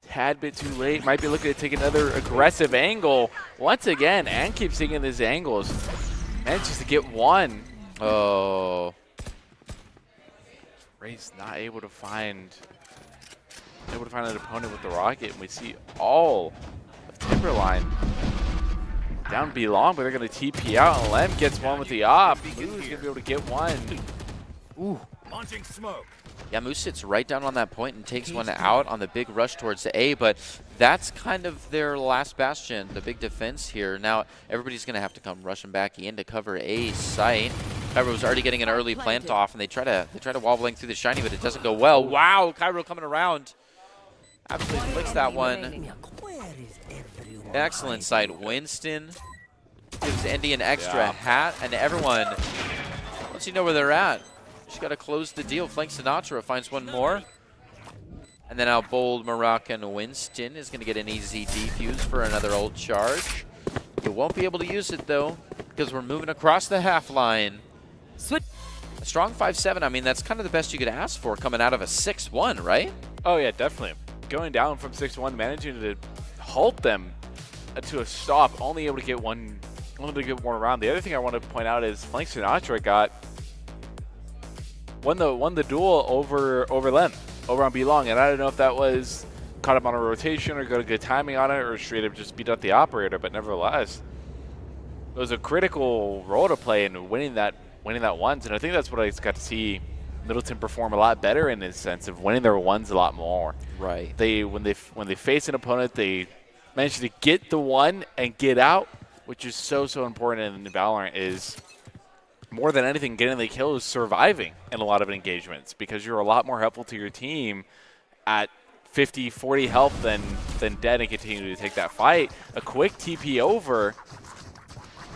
tad bit too late. Might be looking to take another aggressive angle. Once again, and keeps taking these angles. Manages to get one. Oh. Ray's not able to find an opponent with the rocket, and we see all of Timberline down B long, but they're going to TP out, and Lem gets one with the op. Moose going to be able to get one. Ooh. Launching smoke. Yeah, Moose sits right down on that point and takes one out on the big rush towards the A, but that's kind of their last bastion, the big defense here. Now everybody's going to have to come rushing back in to cover A site. Cairo was already getting an early plant off, and they try to wall blank through the shiny, but it doesn't go well. Wow, Cairo coming around. Absolutely flicks that one. Excellent sight. Winston gives Indy an extra hat, and everyone, once you know where they're at, just got to close the deal. Flank Sinatra finds one more. And then now bold Moroccan Winston is going to get an easy defuse for another ult charge. You won't be able to use it, though, because we're moving across the half line. Switch. A strong 5-7, I mean, that's kind of the best you could ask for coming out of a 6-1, right? Oh, yeah, definitely. Going down from 6-1, managing to halt them to a stop, only able to get one around. The other thing I want to point out is Flank Sinatra won the duel over Lem, over on B long, and I don't know if that was caught up on a rotation or got a good timing on it or straight up just beat up the operator, but nevertheless, it was a critical role to play in winning that ones, and I think that's what I got to see Middleton perform a lot better in the sense of winning their ones a lot more. Right. When they face an opponent, they manage to get the one and get out, which is so important in Valorant. Is more than anything, getting the kill is surviving in a lot of engagements because you're a lot more helpful to your team at 50, 40 health than dead and continue to take that fight. A quick TP over.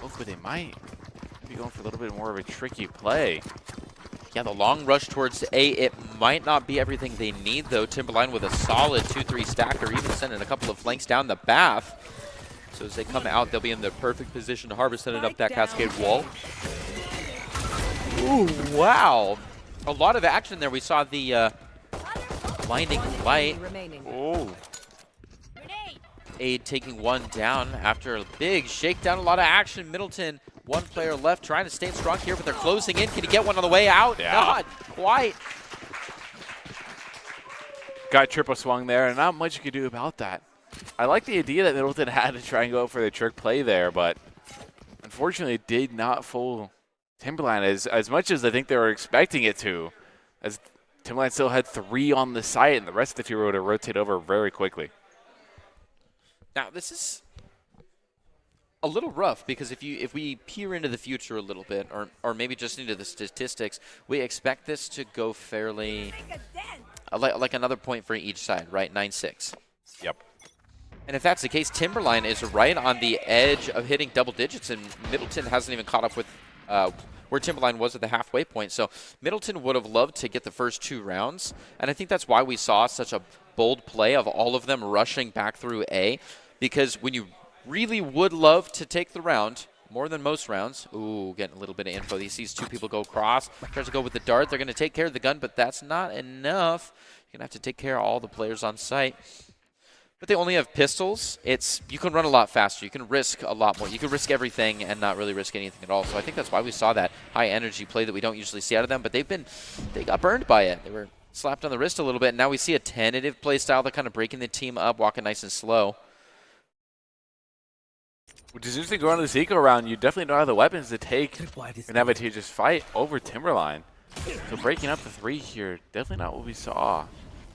Oh, but they might be going for a little bit more of a tricky play. Yeah, the long rush towards A, it might not be everything they need, though. Timberline with a solid 2-3 stack, or even sending a couple of flanks down the bath. So as they come out, they'll be in the perfect position to harvest, setting up that cascade wall. Ooh, wow. A lot of action there. We saw the blinding light. Oh. Aid taking one down after a big shakedown. A lot of action. Middleton, one player left, trying to stay strong here, but they're closing in. Can he get one on the way out? Yeah. Not quite. Got triple swung there, and not much you could do about that. I like the idea that Middleton had to try and go for the trick play there, but unfortunately it did not fool Timberline as much as I think they were expecting it to, as Timberline still had 3 on the site, and the rest of the team would have rotated over very quickly. Now, this is a little rough because if we peer into the future a little bit, or maybe just into the statistics, we expect this to go fairly like another point for each side, right? 9-6. Yep. And if that's the case, Timberline is right on the edge of hitting double digits, and Middleton hasn't even caught up with where Timberline was at the halfway point. So Middleton would have loved to get the first 2 rounds, and I think that's why we saw such a bold play of all of them rushing back through A, because when you really would love to take the round, more than most rounds. Ooh, getting a little bit of info. He sees 2 people go across, tries to go with the dart. They're going to take care of the gun, but that's not enough. You're going to have to take care of all the players on site. But they only have pistols. You can run a lot faster. You can risk a lot more. You can risk everything and not really risk anything at all. So I think that's why we saw that high energy play that we don't usually see out of them. But they got burned by it. They were slapped on the wrist a little bit. And now we see a tentative play style. They're kind of breaking the team up, walking nice and slow. Which is interesting going into this eco round. You definitely don't have the weapons to take an advantageous fight over Timberline. So breaking up the 3 here, definitely not what we saw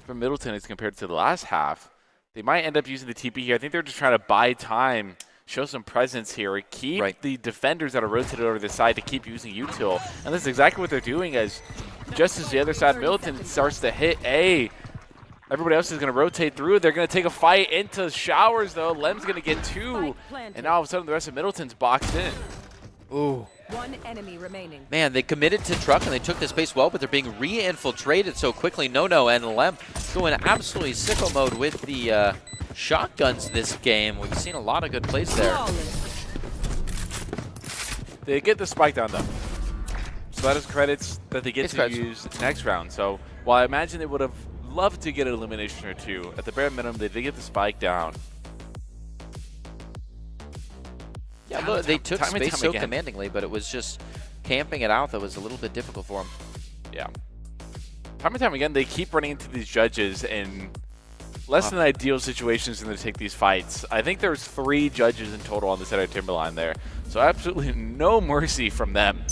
from Middleton as compared to the last half. They might end up using the TP here. I think they're just trying to buy time, show some presence here, keep the defenders that are rotated over the side to keep using util. And that's exactly what they're doing, as just as the other side, Middleton starts to hit A. Everybody else is going to rotate through. They're going to take a fight into showers, though. Lem's going to get 2. And now all of a sudden, the rest of Middleton's boxed in. Ooh. One enemy remaining. Man, they committed to truck and they took the space well, but they're being re-infiltrated so quickly. No, and Lem going absolutely sicko mode with the shotguns this game. We've seen a lot of good plays there. They get the spike down, though. So that is credits that they get to use next round. So while I imagine they would have loved to get an elimination or 2, at the bare minimum, they did get the spike down. Yeah, look, they took space so commandingly, but it was just camping it out that was a little bit difficult for them. Yeah. Time and time again, they keep running into these judges in less than ideal situations when they take these fights. I think there's 3 judges in total on the side of Timberline there. So absolutely no mercy from them.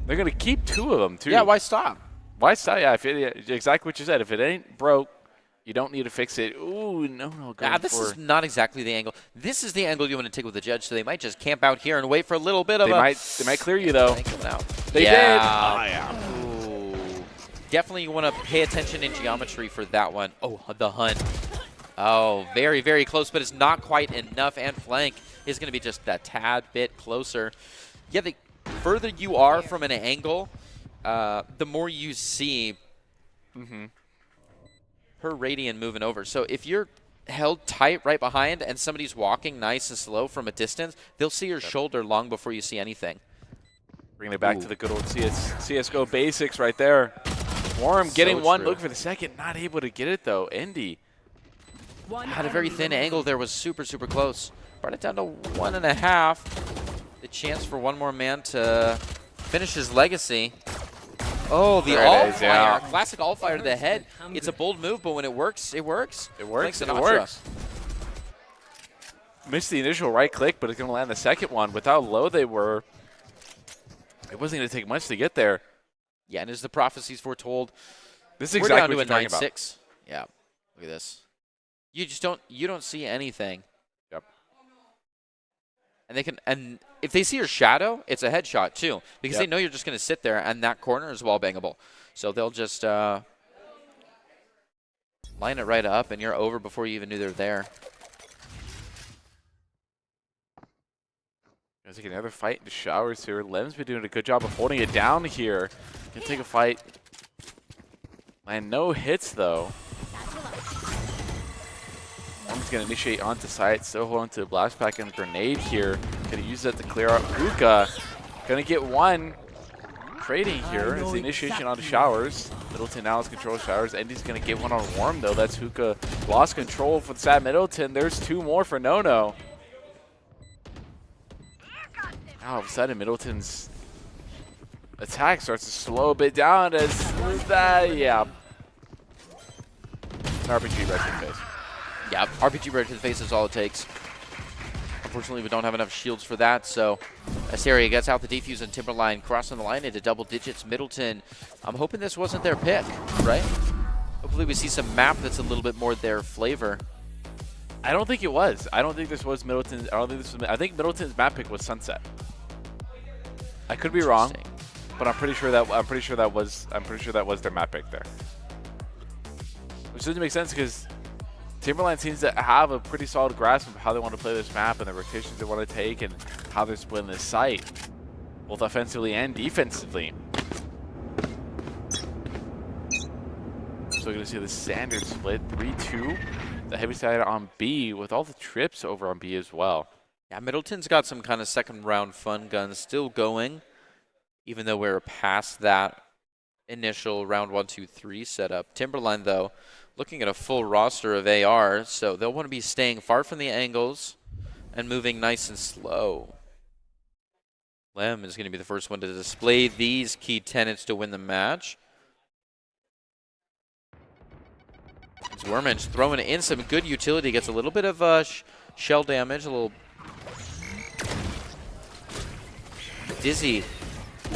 They're going to keep 2 of them, too. Yeah, why stop? Why stop? Yeah, exactly what you said. If it ain't broke, you don't need to fix it. Ooh, no. This is not exactly the angle. This is the angle you want to take with the judge, so they might just camp out here and wait for a little bit of They might clear you, though. They did. Oh, yeah. Ooh. Definitely you want to pay attention in geometry for that one. Oh, the hunt. Oh, very, very close, but it's not quite enough, and flank is going to be just a tad bit closer. Yeah, the further you are from an angle, the more you see her Radiant moving over. So if you're held tight right behind and somebody's walking nice and slow from a distance, they'll see your shoulder long before you see anything. Bringing it back to the good old CSGO basics right there. Worm getting one, looking for the second, not able to get it though. Indy had a very thin angle there, was super, super close. Brought it down to 1.5. The chance for one more man to finish his legacy. Oh, the all-fire. Yeah. Classic all-fire to the head. It's a bold move, but when it works, it works. It works. It works. Missed the initial right click, but it's going to land the second one. With how low they were, it wasn't going to take much to get there. Yeah, and as the prophecies foretold, this is exactly what we're down you're to a talking 9-6. Yeah, look at this. You just don't see anything. Yep. And if they see your shadow, it's a headshot too, because they know you're just going to sit there, and that corner is wall bangable. So they'll just line it right up, and you're over before you even knew they're there. Gonna take another fight into showers here. Lem's been doing a good job of holding it down here. Gonna take a fight. And no hits though. One's gonna initiate onto site, still holding to the blast pack and grenade here. Gonna use that to clear out Hookah. Gonna get one. Trading here as the initiation onto showers. Middleton now has control of showers. Endy's gonna get one on Worm though. That's Hookah lost control for Sad Middleton. There's 2 more for No. Now all of a sudden Middleton's attack starts to slow a bit down as that, yeah. An RPG right to the face. Yeah, RPG right to the face is all it takes. Unfortunately, we don't have enough shields for that, so Asteria gets out the defuse and Timberline crossing the line into double digits. Middleton, I'm hoping this wasn't their pick, right? Hopefully we see some map that's a little bit more their flavor. I don't think it was. I don't think this was Middleton's. I think Middleton's map pick was Sunset. I could be wrong, but I'm pretty sure that was their map pick there. Which doesn't make sense because Timberline seems to have a pretty solid grasp of how they want to play this map and the rotations they want to take and how they're splitting this site, both offensively and defensively. So we're going to see the standard split, 3-2. The heavy side on B with all the trips over on B as well. Yeah, Middleton's got some kind of second round fun guns still going, even though we're past that initial round 1, 2, 3 setup. Timberline, though, looking at a full roster of AR, so they'll want to be staying far from the angles and moving nice and slow. Lem is going to be the first one to display these key tenets to win the match. Wormage throwing in some good utility, gets a little bit of shell damage, a little dizzy.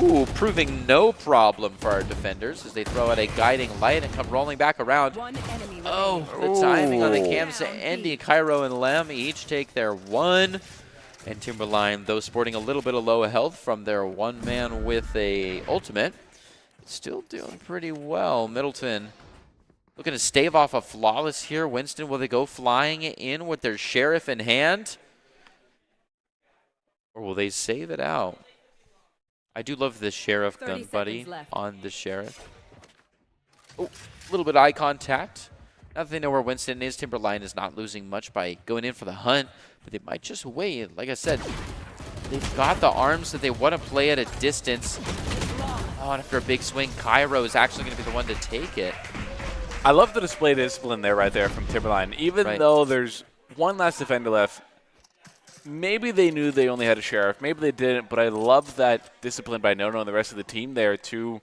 Ooh, proving no problem for our defenders as they throw out a guiding light and come rolling back around. Oh, the timing on the cams. Andy, Cairo, and Lem each take their one. And Timberline, though sporting a little bit of low health from their one man with a ultimate, Still doing pretty well. Middleton looking to stave off a flawless here. Winston, will they go flying in with their Sheriff in hand? Or will they save it out? I do love the Sheriff gun buddy on the Sheriff. Oh, a little bit of eye contact. Now that they know where Winston is, Timberline is not losing much by going in for the hunt, but they might just wait. Like I said, they've got the arms that they want to play at a distance. Oh, and after a big swing, Cairo is actually going to be the one to take it. I love the display of discipline there right there from Timberline. Even though there's one last defender left, maybe they knew they only had a Sheriff. Maybe they didn't, but I love that discipline by Nono and the rest of the team there too.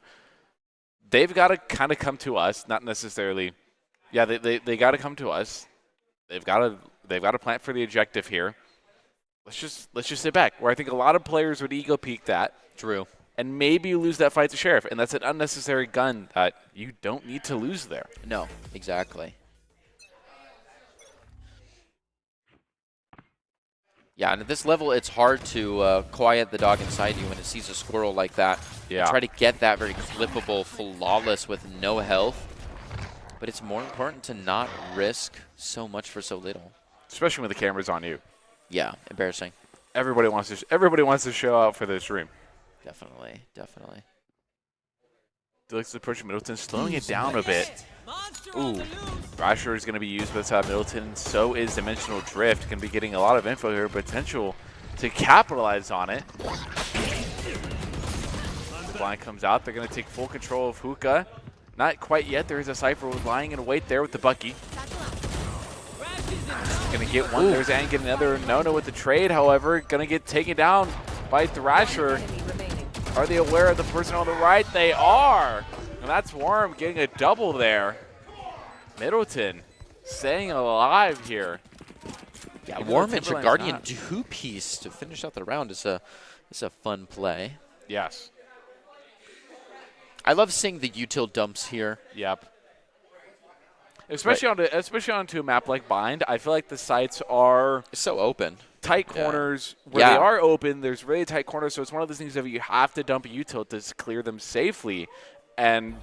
They've got to kind of come to us, not necessarily. Yeah, they got to come to us. They've got to plant for the objective here. Let's just sit back. Where I think a lot of players would ego peek that. True. And maybe you lose that fight to Sheriff, and that's an unnecessary gun that you don't need to lose there. No, exactly. Yeah, and at this level, it's hard to quiet the dog inside you when it sees a squirrel like that. Yeah. Try to get that very clippable, flawless with no health. But it's more important to not risk so much for so little. Especially when the camera's on you. Yeah, embarrassing. Everybody wants to show out for this stream. Definitely, definitely. Deluxe is pushing Middleton, slowing it down a bit. Ooh, Thrasher is going to be used by the side of Middleton. So is Dimensional Drift. Going to be getting a lot of info here. Potential to capitalize on it. The blind comes out. They're going to take full control of Hookah. Not quite yet. There is a Cypher lying in wait there with the Bucky. Going to get one. There's Ang getting another. Nono with the trade, however. Going to get taken down by Thrasher. Are they aware of the person on the right? They are. And that's Worm getting a double there. Middleton staying alive here. Yeah, Worm and Guardian two-piece to finish out the round is a fun play. Yes. I love seeing the util dumps here. Yep. Especially onto a map like Bind, I feel like the sites are so open. Tight corners where they are open. There's really tight corners, so it's one of those things that you have to dump a util to clear them safely. And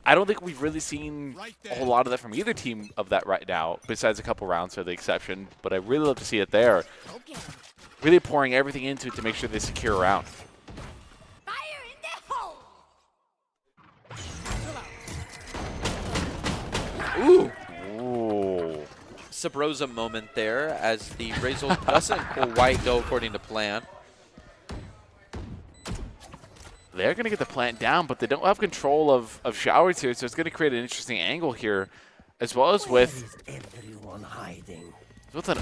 I don't think we've really seen a whole lot of that from either team of that right now, besides a couple rounds are the exception. But I really love to see it there. Really pouring everything into it to make sure they secure a round. Ooh. Ooh. Sabrosa moment there as the Razor doesn't quite go according to plan. They're going to get the plant down, but they don't have control of showers here, so it's going to create an interesting angle here, as well as with an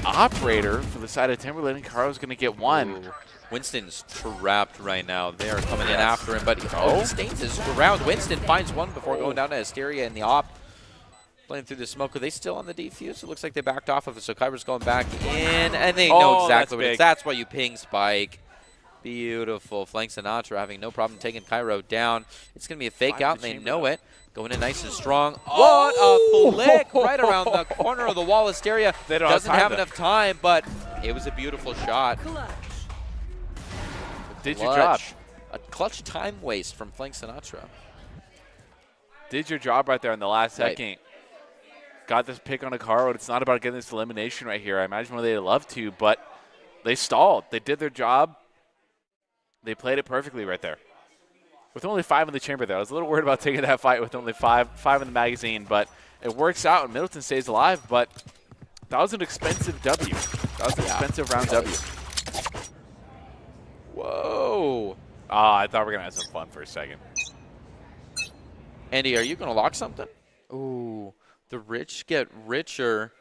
operator for the side of Timberland, and Caro's going to get one. Ooh. Winston's trapped right now. They are coming in after him, but he stains his round. Winston finds one before going down to Hysteria in the op. Playing through the smoke. Are they still on the defuse? It looks like they backed off of it, so Kyber's going back in, and they know exactly what it is. That's why you ping Spike. Beautiful. Flank Sinatra having no problem taking Cairo down. It's going to be a fake out, and they know it. Going in nice and strong. What a flick right around the corner of the wall. Hysteria doesn't have enough time, but it was a beautiful shot. Did your job. A clutch time waste from Flank Sinatra. Did your job right there in the last second. Got this pick on a Caro. It's not about getting this elimination right here. I imagine they'd love to, but they stalled. They did their job. They played it perfectly right there. With only 5 in the chamber there. I was a little worried about taking that fight with only five in the magazine, but it works out and Middleton stays alive, but that was an expensive W. That was an expensive round W. Whoa. I thought we were going to have some fun for a second. Andy, are you going to lock something? Ooh. The rich get richer,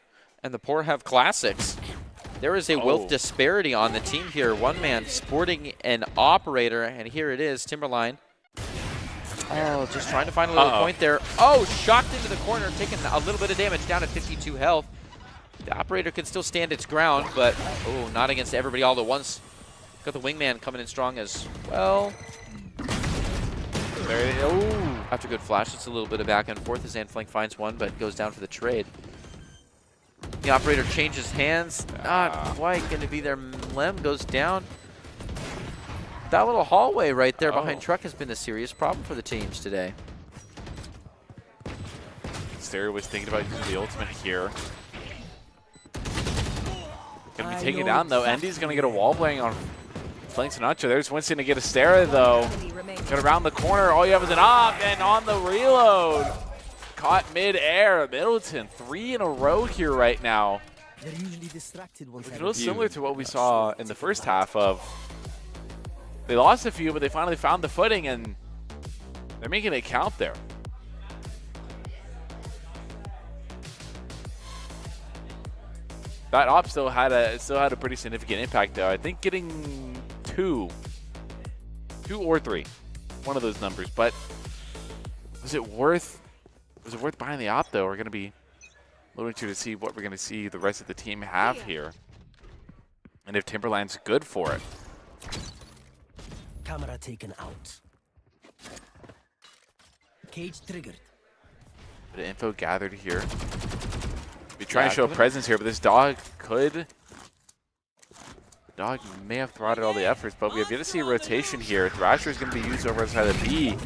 and the poor have classics. There is a wealth disparity on the team here. One man sporting an operator, and here it is, Timberline. Oh, just trying to find a little point there. Oh, shocked into the corner, taking a little bit of damage, down to 52 health. The operator can still stand its ground, but not against everybody all at once. Got the wingman coming in strong as well. After good flash, it's a little bit of back and forth as Flank finds one, but goes down for the trade. The operator changes hands. Not quite going to be there. Lem goes down. That little hallway right there behind truck has been a serious problem for the teams today. Stereo was thinking about using the ultimate here. Gonna be taken down though. Endy's gonna get a wall playing on flank Sinatra. There's Winston to get a Stera though. Enemy remaining. Got around the corner. All you have is an op, and on the reload. Caught mid-air. Middleton, 3 in a row here right now. They're usually distracted once It's a little similar to what we saw in the first half of they lost a few, but they finally found the footing, and they're making it count there. That op still had a pretty significant impact though. I think getting two or three, one of those numbers. But was it worth buying the op though? We're gonna be looking to see what we're gonna see the rest of the team have here, and if Timberland's good for it. Camera taken out. Cage triggered. Bit of info gathered here. We try to show a presence here, but this dog may have thwarted all the efforts, but we have yet to see a rotation here. Thrasher is going to be used over inside of B.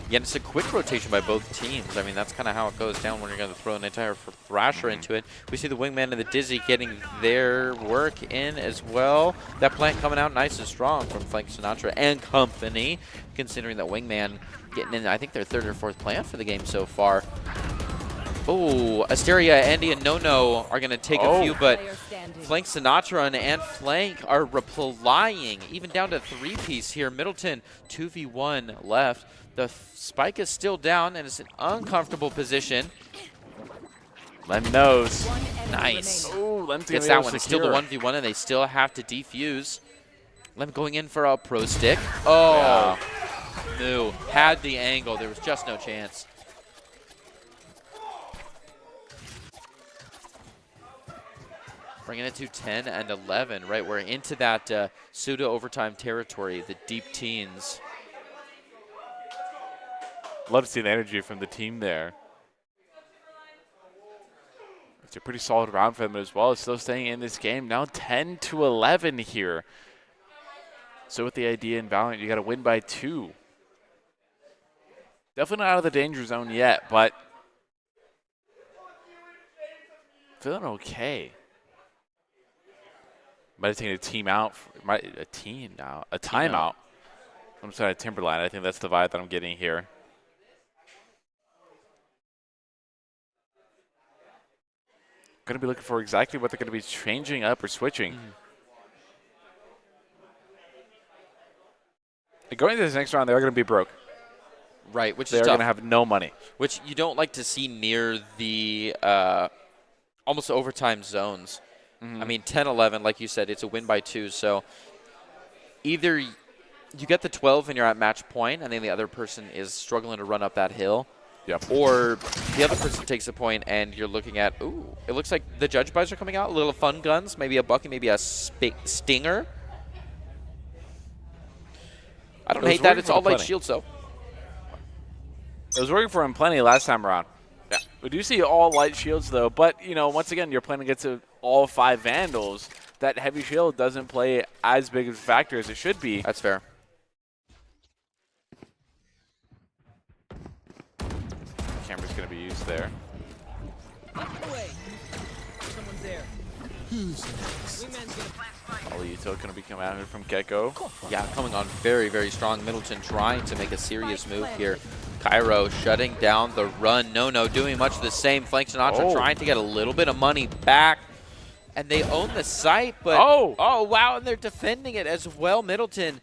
Yeah, and it's a quick rotation by both teams. I mean, that's kind of how it goes down when you're going to throw an entire Thrasher into it. We see the Wingman and the Dizzy getting their work in as well. That plant coming out nice and strong from Flank Sinatra and company, considering that Wingman getting in, I think, their 3rd or 4th plant for the game so far. Oh, Asteria, Andy, and No are going to take a few, but Player standing. Flank Sinatra and Flank are replying, even down to 3-piece here. Middleton, 2v1 left. The spike is still down, and it's an uncomfortable position. Lem knows. One enemy Nice. remaining. Oh, Lem's Gets that one. It's still the 1v1, and they still have to defuse. Lem going in for a pro stick. Oh, no. Had the angle. There was just no chance. Bringing it to 10 and 11. Right, we're into that pseudo-overtime territory, the deep teens. Love to see the energy from the team there. It's a pretty solid round for them as well. It's still staying in this game. Now 10-11 here. So with the idea in Valerant, you got to win by 2. Definitely not out of the danger zone yet, but feeling okay. Might have taken a timeout. I'm sorry, Timberland. I think that's the vibe that I'm getting here. Going to be looking for exactly what they're going to be changing up or switching. Going into this next round, they're going to be broke. Right, which They're is going tough. to have no money. Which you don't like to see near the almost overtime zones. I mean, 10-11, like you said, it's a win by 2. So either you get the 12 and you're at match point, and then the other person is struggling to run up that hill. Yep. Or the other person takes a point and you're looking at, ooh, it looks like the judge buys are coming out. A little fun guns, maybe a Bucky, maybe a Stinger. I don't hate that. It's all light shields, though. It was working for him plenty last time around. Yeah. We do see all light shields, though. But, you know, once again, you're playing against all 5 Vandals. That heavy shield doesn't play as big of a factor as it should be. That's fair. Camera's going to be used there. Someone's there. Alito going to be coming out here from get-go. Yeah, coming on very, very strong. Middleton trying to make a serious move here. Cairo shutting down the run. No doing much the same. Flank Sinatra trying to get a little bit of money back. And they own the site, but oh wow, and they're defending it as well. Middleton,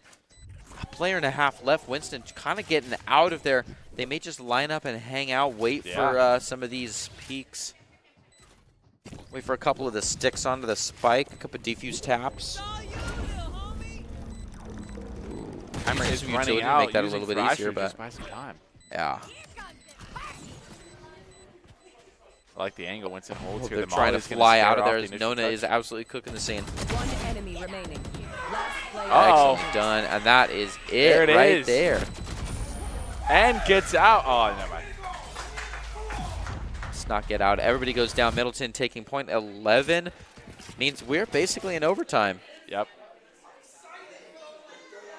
a player and a half left. Winston kind of getting out of there. They may just line up and hang out, wait for some of these peaks. Wait for a couple of the sticks onto the spike, a couple of defuse taps. I'm running out, make that a little bit easier, but buy some time. Yeah. I like the angle Winston holds here. They're trying to fly out of there as Nona is absolutely cooking the scene. One enemy remaining. Last player. Excellent done, and that is it right there. And gets out. Oh, never mind. Let's not get out. Everybody goes down. Middleton taking point 11. Means we're basically in overtime. Yep.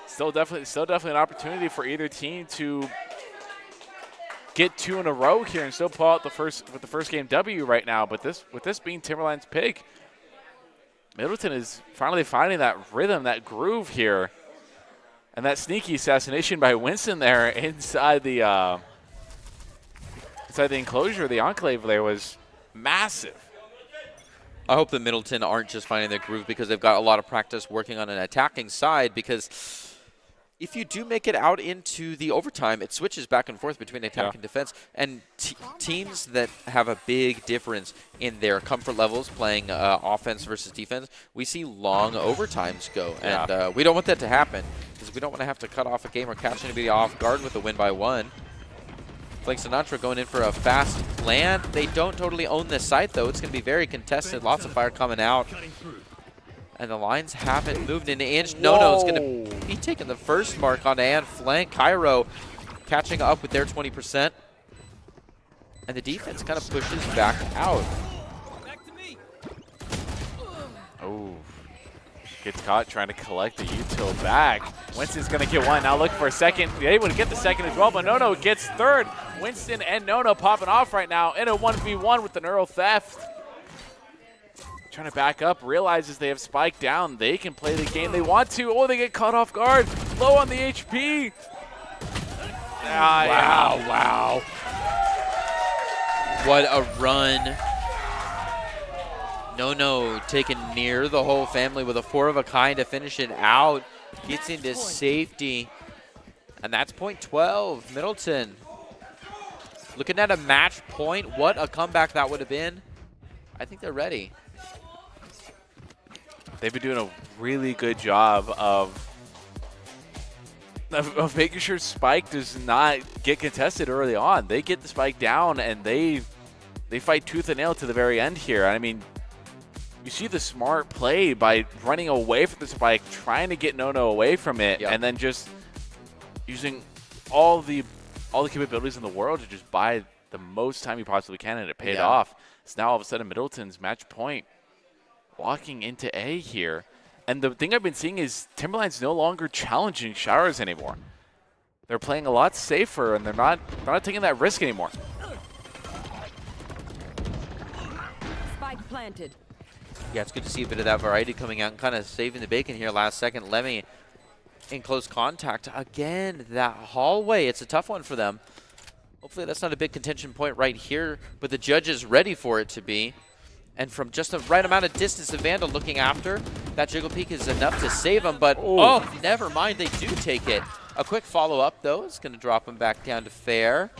Still definitely an opportunity for either team to get 2 in a row here and still pull out the first game W right now. But with this being Timberline's pick, Middleton is finally finding that rhythm, that groove here. And that sneaky assassination by Winston there inside the enclosure, the enclave there, was massive. I hope the Middleton aren't just finding their groove because they've got a lot of practice working on an attacking side, because if you do make it out into the overtime, it switches back and forth between attack and defense. And teams that have a big difference in their comfort levels playing offense versus defense, we see long overtimes go. And we don't want that to happen, because we don't want to have to cut off a game or catch anybody off guard with a win by 1. Like Sinatra going in for a fast land. They don't totally own this site, though. It's going to be very contested. Lots of fire coming out. And the lines haven't moved an inch. Nono's going to be taking the first mark on and flank. Cairo catching up with their 20%. And the defense kind of pushes back out. Oh, gets caught trying to collect the util back. Winston's going to get one. Now looking for a second. They're able to get the second as well, but Nono gets third. Winston and Nono popping off right now in a 1v1 with the neural theft. Trying to back up, realizes they have spiked down. They can play the game they want to. Oh, they get caught off guard. Low on the HP. Wow. What a run. Nono taken near the whole family with a 4 of a kind to finish it out. Gets into safety. And that's point 12. Middleton looking at a match point. What a comeback that would have been. I think they're ready. They've been doing a really good job of making sure Spike does not get contested early on. They get the Spike down, and they fight tooth and nail to the very end here. I mean, you see the smart play by running away from the Spike, trying to get Nono away from it, and then just using all the capabilities in the world to just buy the most time you possibly can, and it paid off. So now all of a sudden Middleton's match point walking into A here. And the thing I've been seeing is Timberline's no longer challenging Showers anymore. They're playing a lot safer, and they're not taking that risk anymore. Spike planted. Yeah, it's good to see a bit of that variety coming out and kind of saving the bacon here last second. Lemmy in close contact. Again, that hallway, it's a tough one for them. Hopefully that's not a big contention point right here, but the judge is ready for it to be. And from just the right amount of distance, the Vandal looking after. That jiggle peek is enough to save him, but oh, never mind, they do take it. A quick follow-up, though, is going to drop him back down to fair.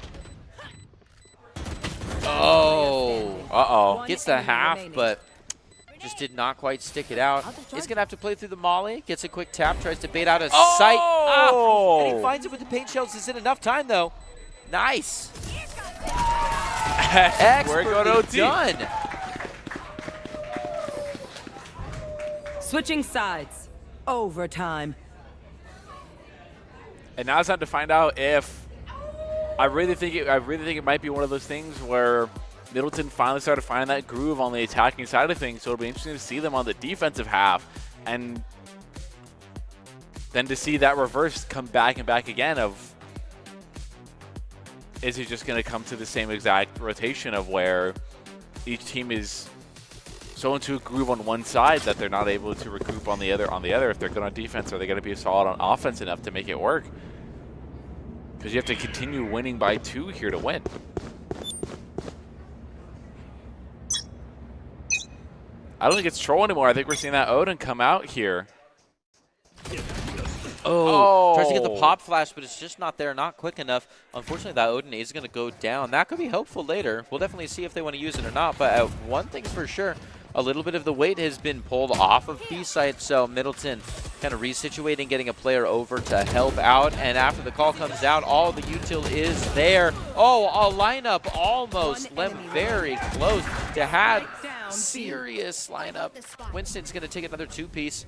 Oh, gets the half, but just did not quite stick it out. He's going to have to play through the molly. Gets a quick tap, tries to bait out a sight. And he finds it with the paint shells. Is it enough time, though? Nice. Expertly done. Switching sides. Overtime. And now it's time to find out if I really think it might be one of those things where Middleton finally started finding that groove on the attacking side of things. So it'll be interesting to see them on the defensive half, and then to see that reverse come back and back again of, is it just going to come to the same exact rotation of where each team is so into a groove on one side that they're not able to recoup on the other. If they're good on defense, are they going to be solid on offense enough to make it work? Because you have to continue winning by 2 here to win. I don't think it's Troll anymore. I think we're seeing that Odin come out here. Tries to get the pop flash, but it's just not there, not quick enough. Unfortunately, that Odin is going to go down. That could be helpful later. We'll definitely see if they want to use it or not, but one thing's for sure, a little bit of the weight has been pulled off of B-side, so Middleton kind of resituating, getting a player over to help out, and after the call comes out, all the util is there. Oh, a lineup almost very close to have serious lineup. Winston's going to take another 2-piece.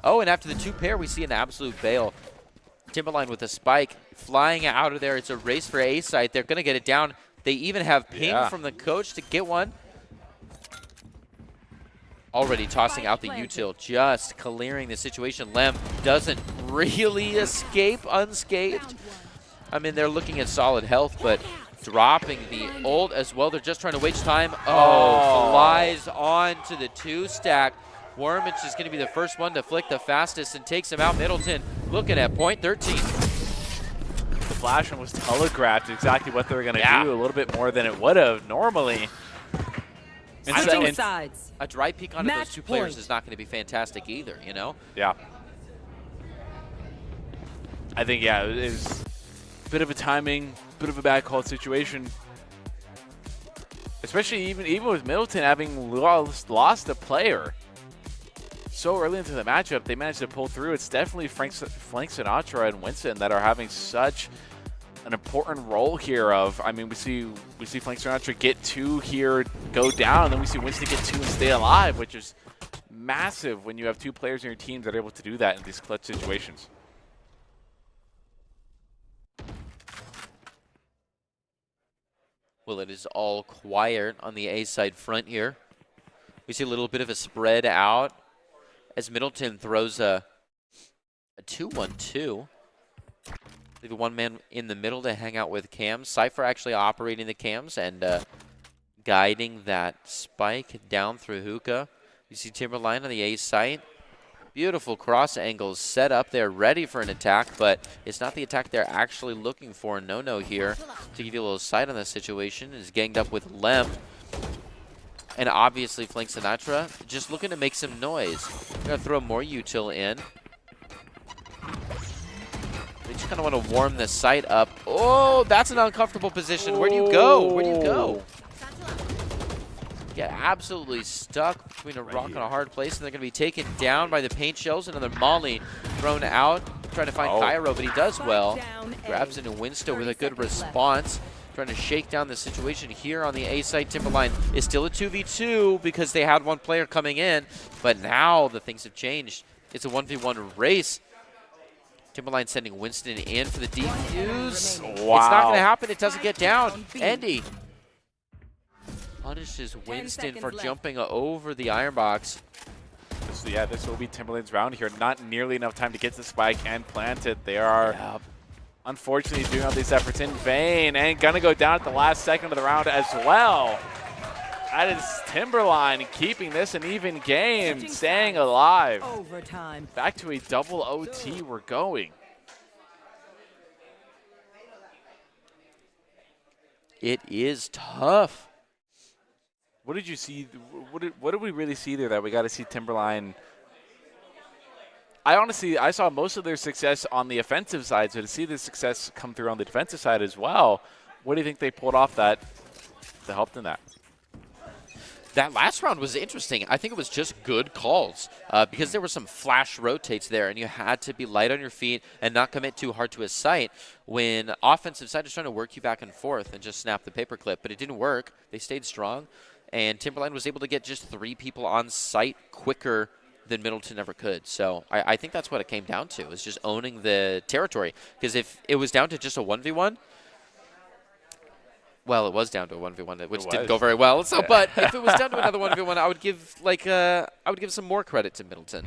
Oh, and after the 2 pair, we see an absolute bail. Timberline with a spike flying out of there. It's a race for A-side. They're going to get it down. They even have ping from the coach to get one. already tossing out the util, just clearing the situation. Lem doesn't really escape unscathed. I mean, they're looking at solid health, but dropping the ult as well. They're just trying to waste time. Oh, flies on to the 2-stack. Wormich is going to be the first one to flick the fastest and takes him out. Middleton looking at point 13. The flash one was telegraphed exactly what they were going to do, a little bit more than it would have normally. Switching sides. A dry peek onto those Match two players point. is not going to be fantastic either, you know? Yeah. I think, yeah, it was a bit of a timing, bit of a bad call situation. Especially even with Middleton having lost a player so early into the matchup, they managed to pull through. It's definitely Flank Sinatra and Winston that are having such an important role here. I mean, we see Flank Sinatra get 2 here, go down, and then we see Winston get 2 and stay alive, which is massive when you have 2 players in your team that are able to do that in these clutch situations. Well, it is all quiet on the A side front here. We see a little bit of a spread out as Middleton throws a 2-1-2. Leave a 1-man in the middle to hang out with cams. Cypher actually operating the cams and guiding that spike down through hookah. You see Timberline on the A site. Beautiful cross angles set up there, ready for an attack, but it's not the attack they're actually looking for. No here to give you a little sight on this situation is ganged up with Lem. And obviously Flank Sinatra just looking to make some noise. They're going to throw more util in. They just kind of want to warm the site up. Oh, that's an uncomfortable position. Where do you go? Where do you go? Get absolutely stuck between a rock and a hard place, and they're going to be taken down by the paint shells. Another molly thrown out, trying to find Cairo, but he does well. Grabs into Winsto with a good response, trying to shake down the situation here on the A side. Timberline is still a 2v2 because they had 1 player coming in, but now the things have changed. It's a 1v1 race. Timberline sending Winston in for the defuse. Wow. It's not going to happen. It doesn't get down. Andy punishes Winston for jumping over the iron box. This will be Timberlane's round here. Not nearly enough time to get to the spike and plant it. They are unfortunately doing all these efforts in vain and gonna go down at the last second of the round as well. That is Timberline keeping this an even game, staying alive. Overtime. Back to a double OT we're going. It is tough. What did you see? What did we really see there that we got to see Timberline? I saw most of their success on the offensive side, so to see the success come through on the defensive side as well, what do you think they pulled off that helped in that? That last round was interesting. I think it was just good calls because there were some flash rotates there, and you had to be light on your feet and not commit too hard to a site when offensive side is trying to work you back and forth and just snap the paperclip. But it didn't work. They stayed strong, and Timberline was able to get just 3 people on site quicker than Middleton ever could. So I think that's what it came down to, is just owning the territory. Because if it was down to just a 1v1, well, it was down to a 1v1, which didn't go very well. So, but if it was down to another 1v1, I would give some more credit to Middleton.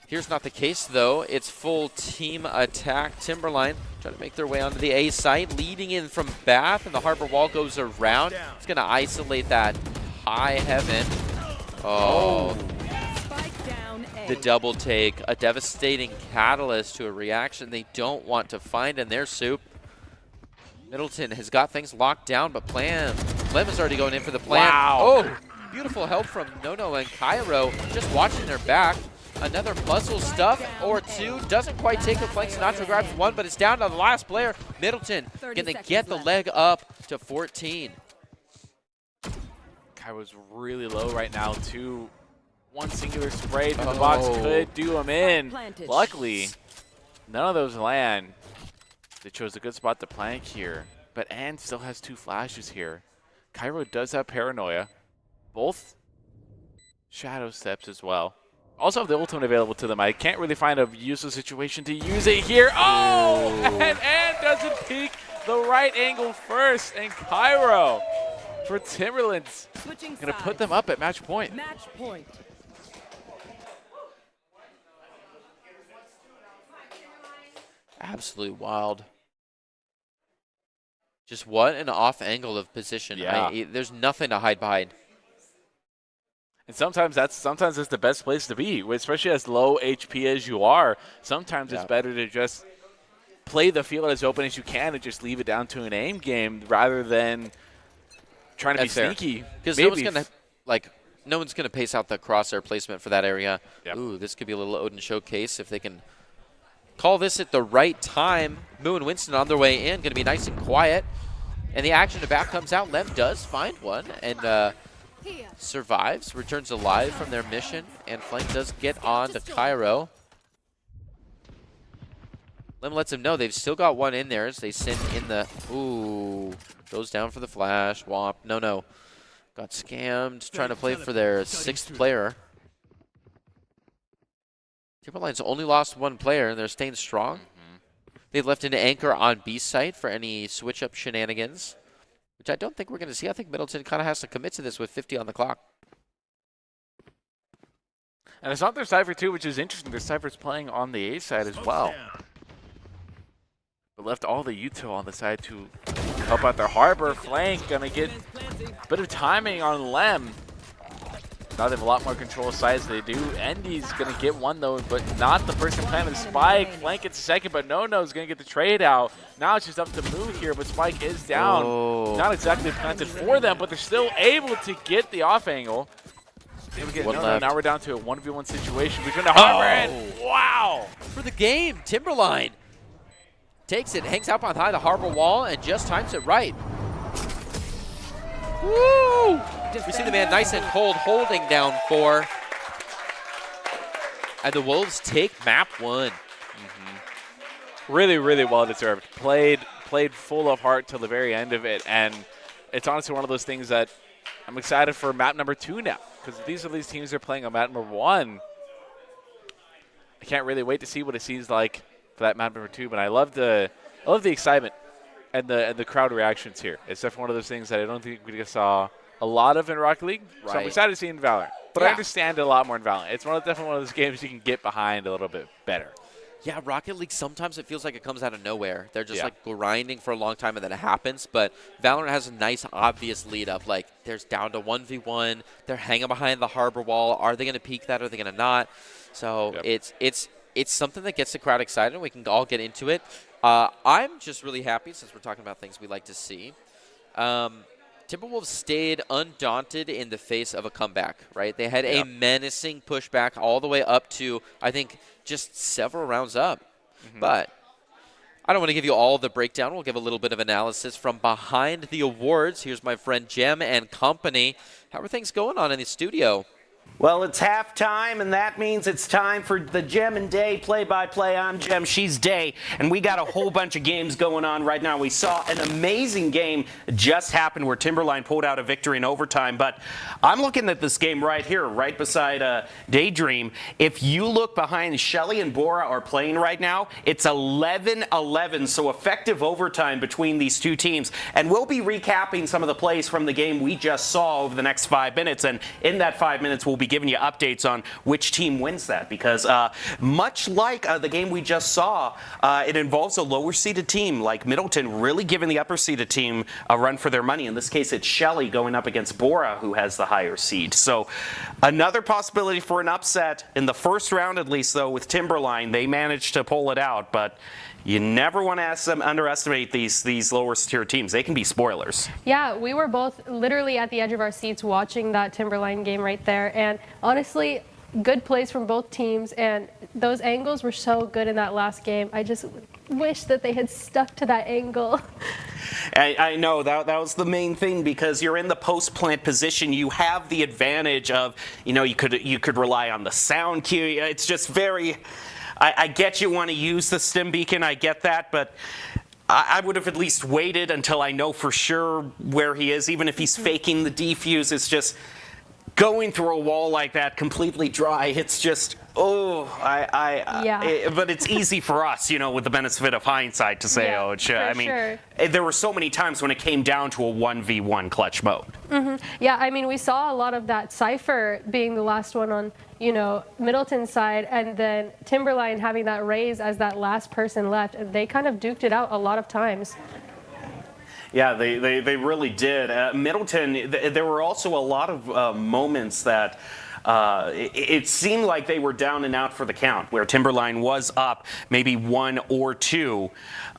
Here's not the case, though. It's full team attack. Timberline trying to make their way onto the A site, leading in from Bath, and the harbor wall goes around. It's going to isolate that high heaven. Oh, the double take, a devastating catalyst to a reaction they don't want to find in their soup. Middleton has got things locked down, but Clem is already going in for the plan. Wow. Oh, beautiful help from Nono and Cairo, just watching their back. Another muzzle stuff or 2. Doesn't quite take a flank. Sinatra grabs 1, but it's down to the last player. Middleton going to get the leg up to 14. Cairo's really low right now, too. One singular spray from the box could do him in. Luckily, none of those land. They chose a good spot to plank here, but Ann still has 2 flashes here. Cairo does have paranoia. Both shadow steps as well. Also have the ultimate available to them. I can't really find a useful situation to use it here. Oh, and Ann doesn't peek the right angle first, and Cairo for Timberlands. Switching Going to sides. put them up at match point. Match point. Absolutely wild. Just what an off angle of position. Yeah. There's nothing to hide behind. And sometimes that's the best place to be, especially as low HP as you are. Sometimes it's better to just play the field as open as you can and just leave it down to an aim game rather than trying to be sneaky. Because no one's gonna pace out the crosshair placement for that area. Yep. Ooh, this could be a little Odin showcase if they can call this at the right time. Moo and Winston on their way in, gonna be nice and quiet. And the action to back comes out. Lem does find one and survives, returns alive from their mission, and Flank does get on to Cairo. Lem lets him know they've still got one in there as they send in the, ooh, goes down for the flash, womp, no. Got scammed, trying to play for their 6th player. Timberline's only lost 1 player, and they're staying strong. They've left an anchor on B site for any switch-up shenanigans, which I don't think we're going to see. I think Middleton kind of has to commit to this with 50 on the clock. And it's not their Cypher too, which is interesting. Their Cypher's playing on the A side as well. But left all the util on the side to help out their Harbor flank. Gonna get a bit of timing on Lem. Now they have a lot more control size than they do. Endy's gonna get one though, but not the person planting the spike. Flank gets a second, but No-No's gonna get the trade out. Now it's just up to Moo here, but Spike is down. Oh. Not exactly planted for them, but they're still able to get the off angle. Now we're down to a 1v1 situation between the Harbor and wow! For the game, Timberline takes it, hangs out behind the Harbor wall, and just times it right. Woo! We see the man nice and cold holding down 4. And the Wolves take map 1. Really, really well deserved. Played full of heart till the very end of it, and it's honestly one of those things that I'm excited for map number 2 now, because these teams are playing on map number 1. I can't really wait to see what it seems like for that map number 2, but I love the excitement and the crowd reactions here. It's definitely one of those things that I don't think we saw a lot of in Rocket League, so I'm excited to see it in Valorant. But I understand it a lot more in Valorant. It's definitely one of those games you can get behind a little bit better. Yeah, Rocket League, sometimes it feels like it comes out of nowhere. They're just like grinding for a long time and then it happens. But Valorant has a nice, obvious lead up. Like, there's down to 1v1. They're hanging behind the Harbor wall. Are they going to peek that? Are they going to not? So it's something that gets the crowd excited, and we can all get into it. I'm just really happy, since we're talking about things we like to see. Timberwolves stayed undaunted in the face of a comeback, right? They had a menacing pushback all the way up to, I think, just several rounds up. But I don't want to give you all the breakdown. We'll give a little bit of analysis from behind the awards. Here's my friend Jem and company. How are things going on in the studio? Well, it's halftime, and that means it's time for the Jem and Day play-by-play. I'm Jem, she's Day, and we got a whole bunch of games going on right now. We saw an amazing game just happen where Timberline pulled out a victory in overtime, but I'm looking at this game right here, right beside Daydream. If you look behind, Shelly and Bora are playing right now. It's 11-11, so effective overtime between these two teams, and we'll be recapping some of the plays from the game we just saw over the next 5 minutes, and in that 5 minutes, we'll be giving you updates on which team wins that, because much like the game we just saw, it involves a lower seeded team like Middleton really giving the upper seeded team a run for their money. In this case, it's Shelly going up against Bora, who has the higher seed. So another possibility for an upset in the first round, at least, though, with Timberline. They managed to pull it out, but you never want to underestimate these lower tier teams. They can be spoilers. Yeah, we were both literally at the edge of our seats watching that Timberline game right there. And honestly, good plays from both teams. And those angles were so good in that last game. I just wish that they had stuck to that angle. I know that was the main thing, because you're in the post plant position. You have the advantage of, you could rely on the sound cue. It's just very. I get you want to use the stim beacon, I get that, but I would have at least waited until I know for sure where he is, even if he's faking the defuse. It's just, going through a wall like that completely dry, it's just, but it's easy for us, with the benefit of hindsight to say, there were so many times when it came down to a 1v1 clutch mode. Yeah, I mean, we saw a lot of that. Cypher being the last one on, Middleton's side, and then Timberline having that raise as that last person left, and they kind of duked it out a lot of times. Yeah, they really did. Middleton, there were also a lot of moments that it seemed like they were down and out for the count, where Timberline was up maybe 1 or 2,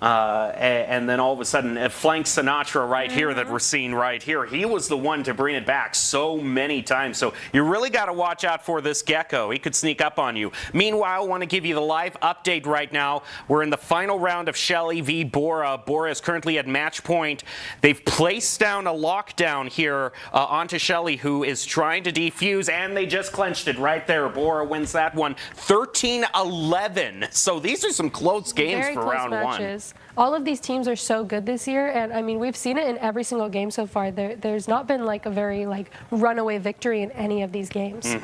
and then all of a sudden, Flank Sinatra right here that we're seeing right here, he was the one to bring it back so many times. So you really got to watch out for this Gecko. He could sneak up on you. Meanwhile, I want to give you the live update right now. We're in the final round of Shelly v. Bora. Bora is currently at match point. They've placed down a lockdown here onto Shelly, who is trying to defuse, and they just clinched it right there. Bora wins that one 13-11. So these are some close games Very for close round matches. 1. All of these teams are so good this year, and I mean, we've seen it in every single game so far. There's not been like a very runaway victory in any of these games.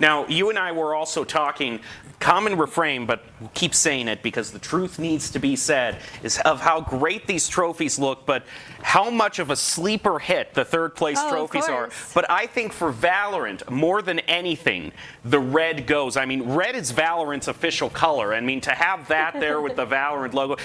Now, you and I were also talking, common refrain, but we'll keep saying it because the truth needs to be said, is of how great these trophies look, but how much of a sleeper hit the third place trophies are. But I think for Valerant, more than anything, the red goes. I mean, red is Valorant's official color. I mean, to have that there with the Valorant logo,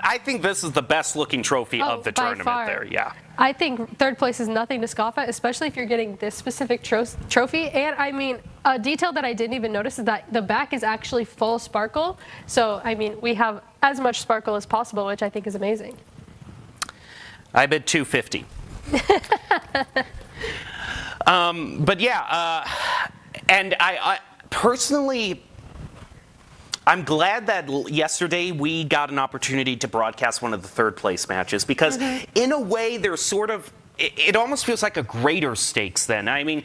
I think this is the best looking trophy of the tournament far. there. Yeah. I think third place is nothing to scoff at, especially if you're getting this specific trophy. And I mean, a detail that I didn't even notice is that the back is actually full sparkle. So, I mean, we have as much sparkle as possible, which I think is amazing. I bid $250. But yeah, and I personally, I'm glad that yesterday we got an opportunity to broadcast one of the third place matches because in a way there's sort of, it almost feels like a greater stakes then. I mean,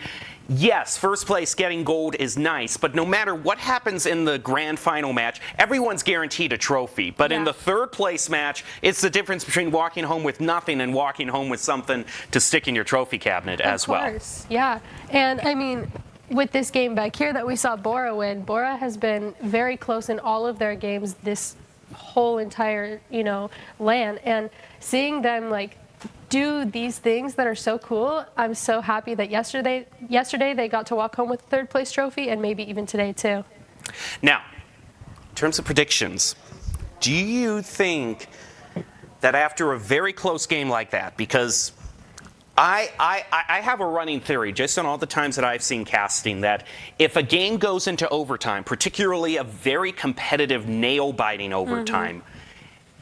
yes, first place getting gold is nice, but no matter what happens in the grand final match, everyone's guaranteed a trophy. But in the third place match, it's the difference between walking home with nothing and walking home with something to stick in your trophy cabinet as well. Of course, yeah. And I mean, with this game back here that we saw Bora win, Bora has been very close in all of their games this whole entire, LAN. And seeing them do these things that are so cool, I'm so happy that yesterday they got to walk home with a third place trophy, and maybe even today too. Now, in terms of predictions, do you think that after a very close game like that, because I have a running theory, just on all the times that I've seen casting, that if a game goes into overtime, particularly a very competitive, nail-biting overtime,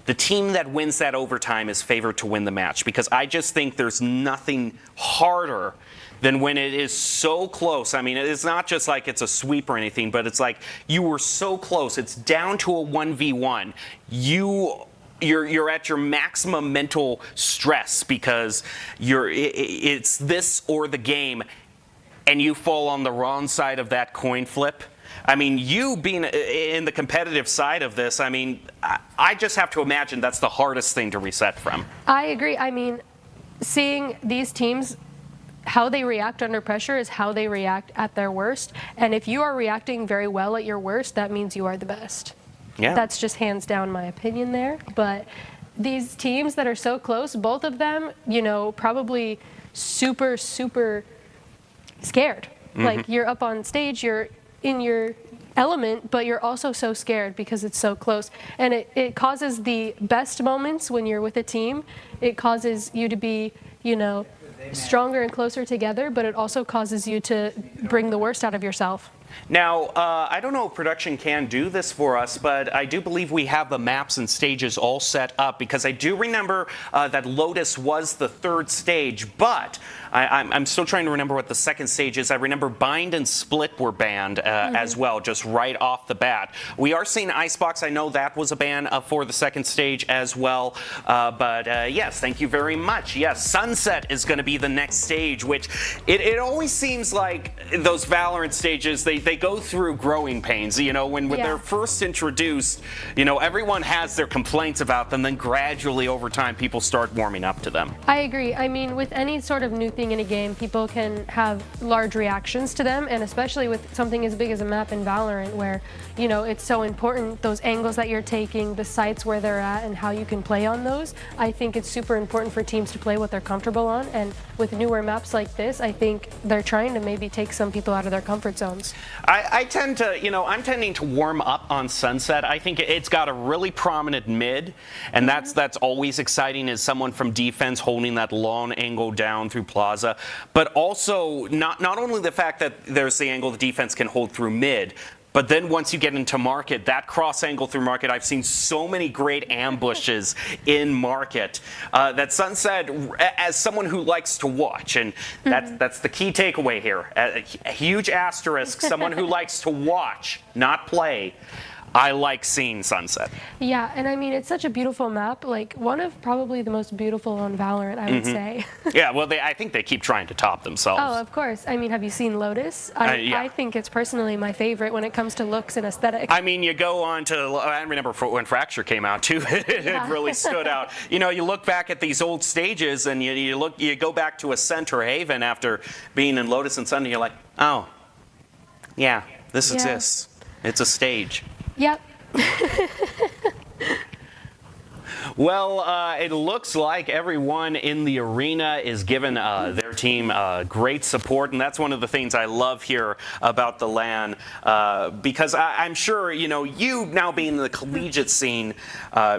the team that wins that overtime is favored to win the match, because I just think there's nothing harder than when it is so close. I mean, it's not just like it's a sweep or anything, but it's like you were so close. It's down to a 1v1. You're at your maximum mental stress because it's this or the game, and you fall on the wrong side of that coin flip. I mean, you being in the competitive side of this, I mean, I just have to imagine that's the hardest thing to reset from. I agree. I mean, seeing these teams, how they react under pressure is how they react at their worst. And if you are reacting very well at your worst, that means you are the best. Yeah. That's just hands down my opinion there. But these teams that are so close, both of them, probably super, super scared. Like, you're up on stage, you're in your element, but you're also so scared because it's so close. And it causes the best moments when you're with a team. It causes you to be, stronger and closer together, but it also causes you to bring the worst out of yourself. Now, I don't know if production can do this for us, but I do believe we have the maps and stages all set up, because I do remember that Lotus was the third stage, but I'm still trying to remember what the second stage is. I remember Bind and Split were banned as well, just right off the bat. We are seeing Icebox. I know that was a ban for the second stage as well, but yes, thank you very much. Yes, Sunset is going to be the next stage, which it always seems like those Valorant stages, they they go through growing pains. You know, when they're first introduced, you know, everyone has their complaints about them. Then gradually over time, people start warming up to them. I agree. I mean, with any sort of new thing in a game, people can have large reactions to them, and especially with something as big as a map in Valorant, where, you know, it's so important, those angles that you're taking, the sites where they're at, and how you can play on those. I think it's super important for teams to play what they're comfortable on, and with newer maps like this, I think they're trying to maybe take some people out of their comfort zones. I tend to, you know, I'm tending to warm up on Sunset. I think it's got a really prominent mid, and that's always exciting, is someone from defense holding that long angle down through Plaza, but also not only the fact that there's the angle the defense can hold through mid, but then once you get into Market, that cross angle through Market, I've seen so many great ambushes in Market that Sunset, as someone who likes to watch, and that's the key takeaway here, a huge asterisk, someone who likes to watch, not play, I like seeing Sunset. Yeah, and I mean, it's such a beautiful map, like one of probably the most beautiful on Valorant, I would say. Yeah, well, I think they keep trying to top themselves. Oh, of course. I mean, have you seen Lotus? Yeah. I think it's personally my favorite when it comes to looks and aesthetic. I mean, you go on to, I remember when Fracture came out too, it really stood out. You know, you look back at these old stages and you go back to Ascent or Haven after being in Lotus and Sun, and you're like, oh, yeah, this exists. It's a stage. Yep. Well, it looks like everyone in the arena is giving their team great support, and that's one of the things I love here about the LAN, because I'm sure, you know, you now being in the collegiate scene,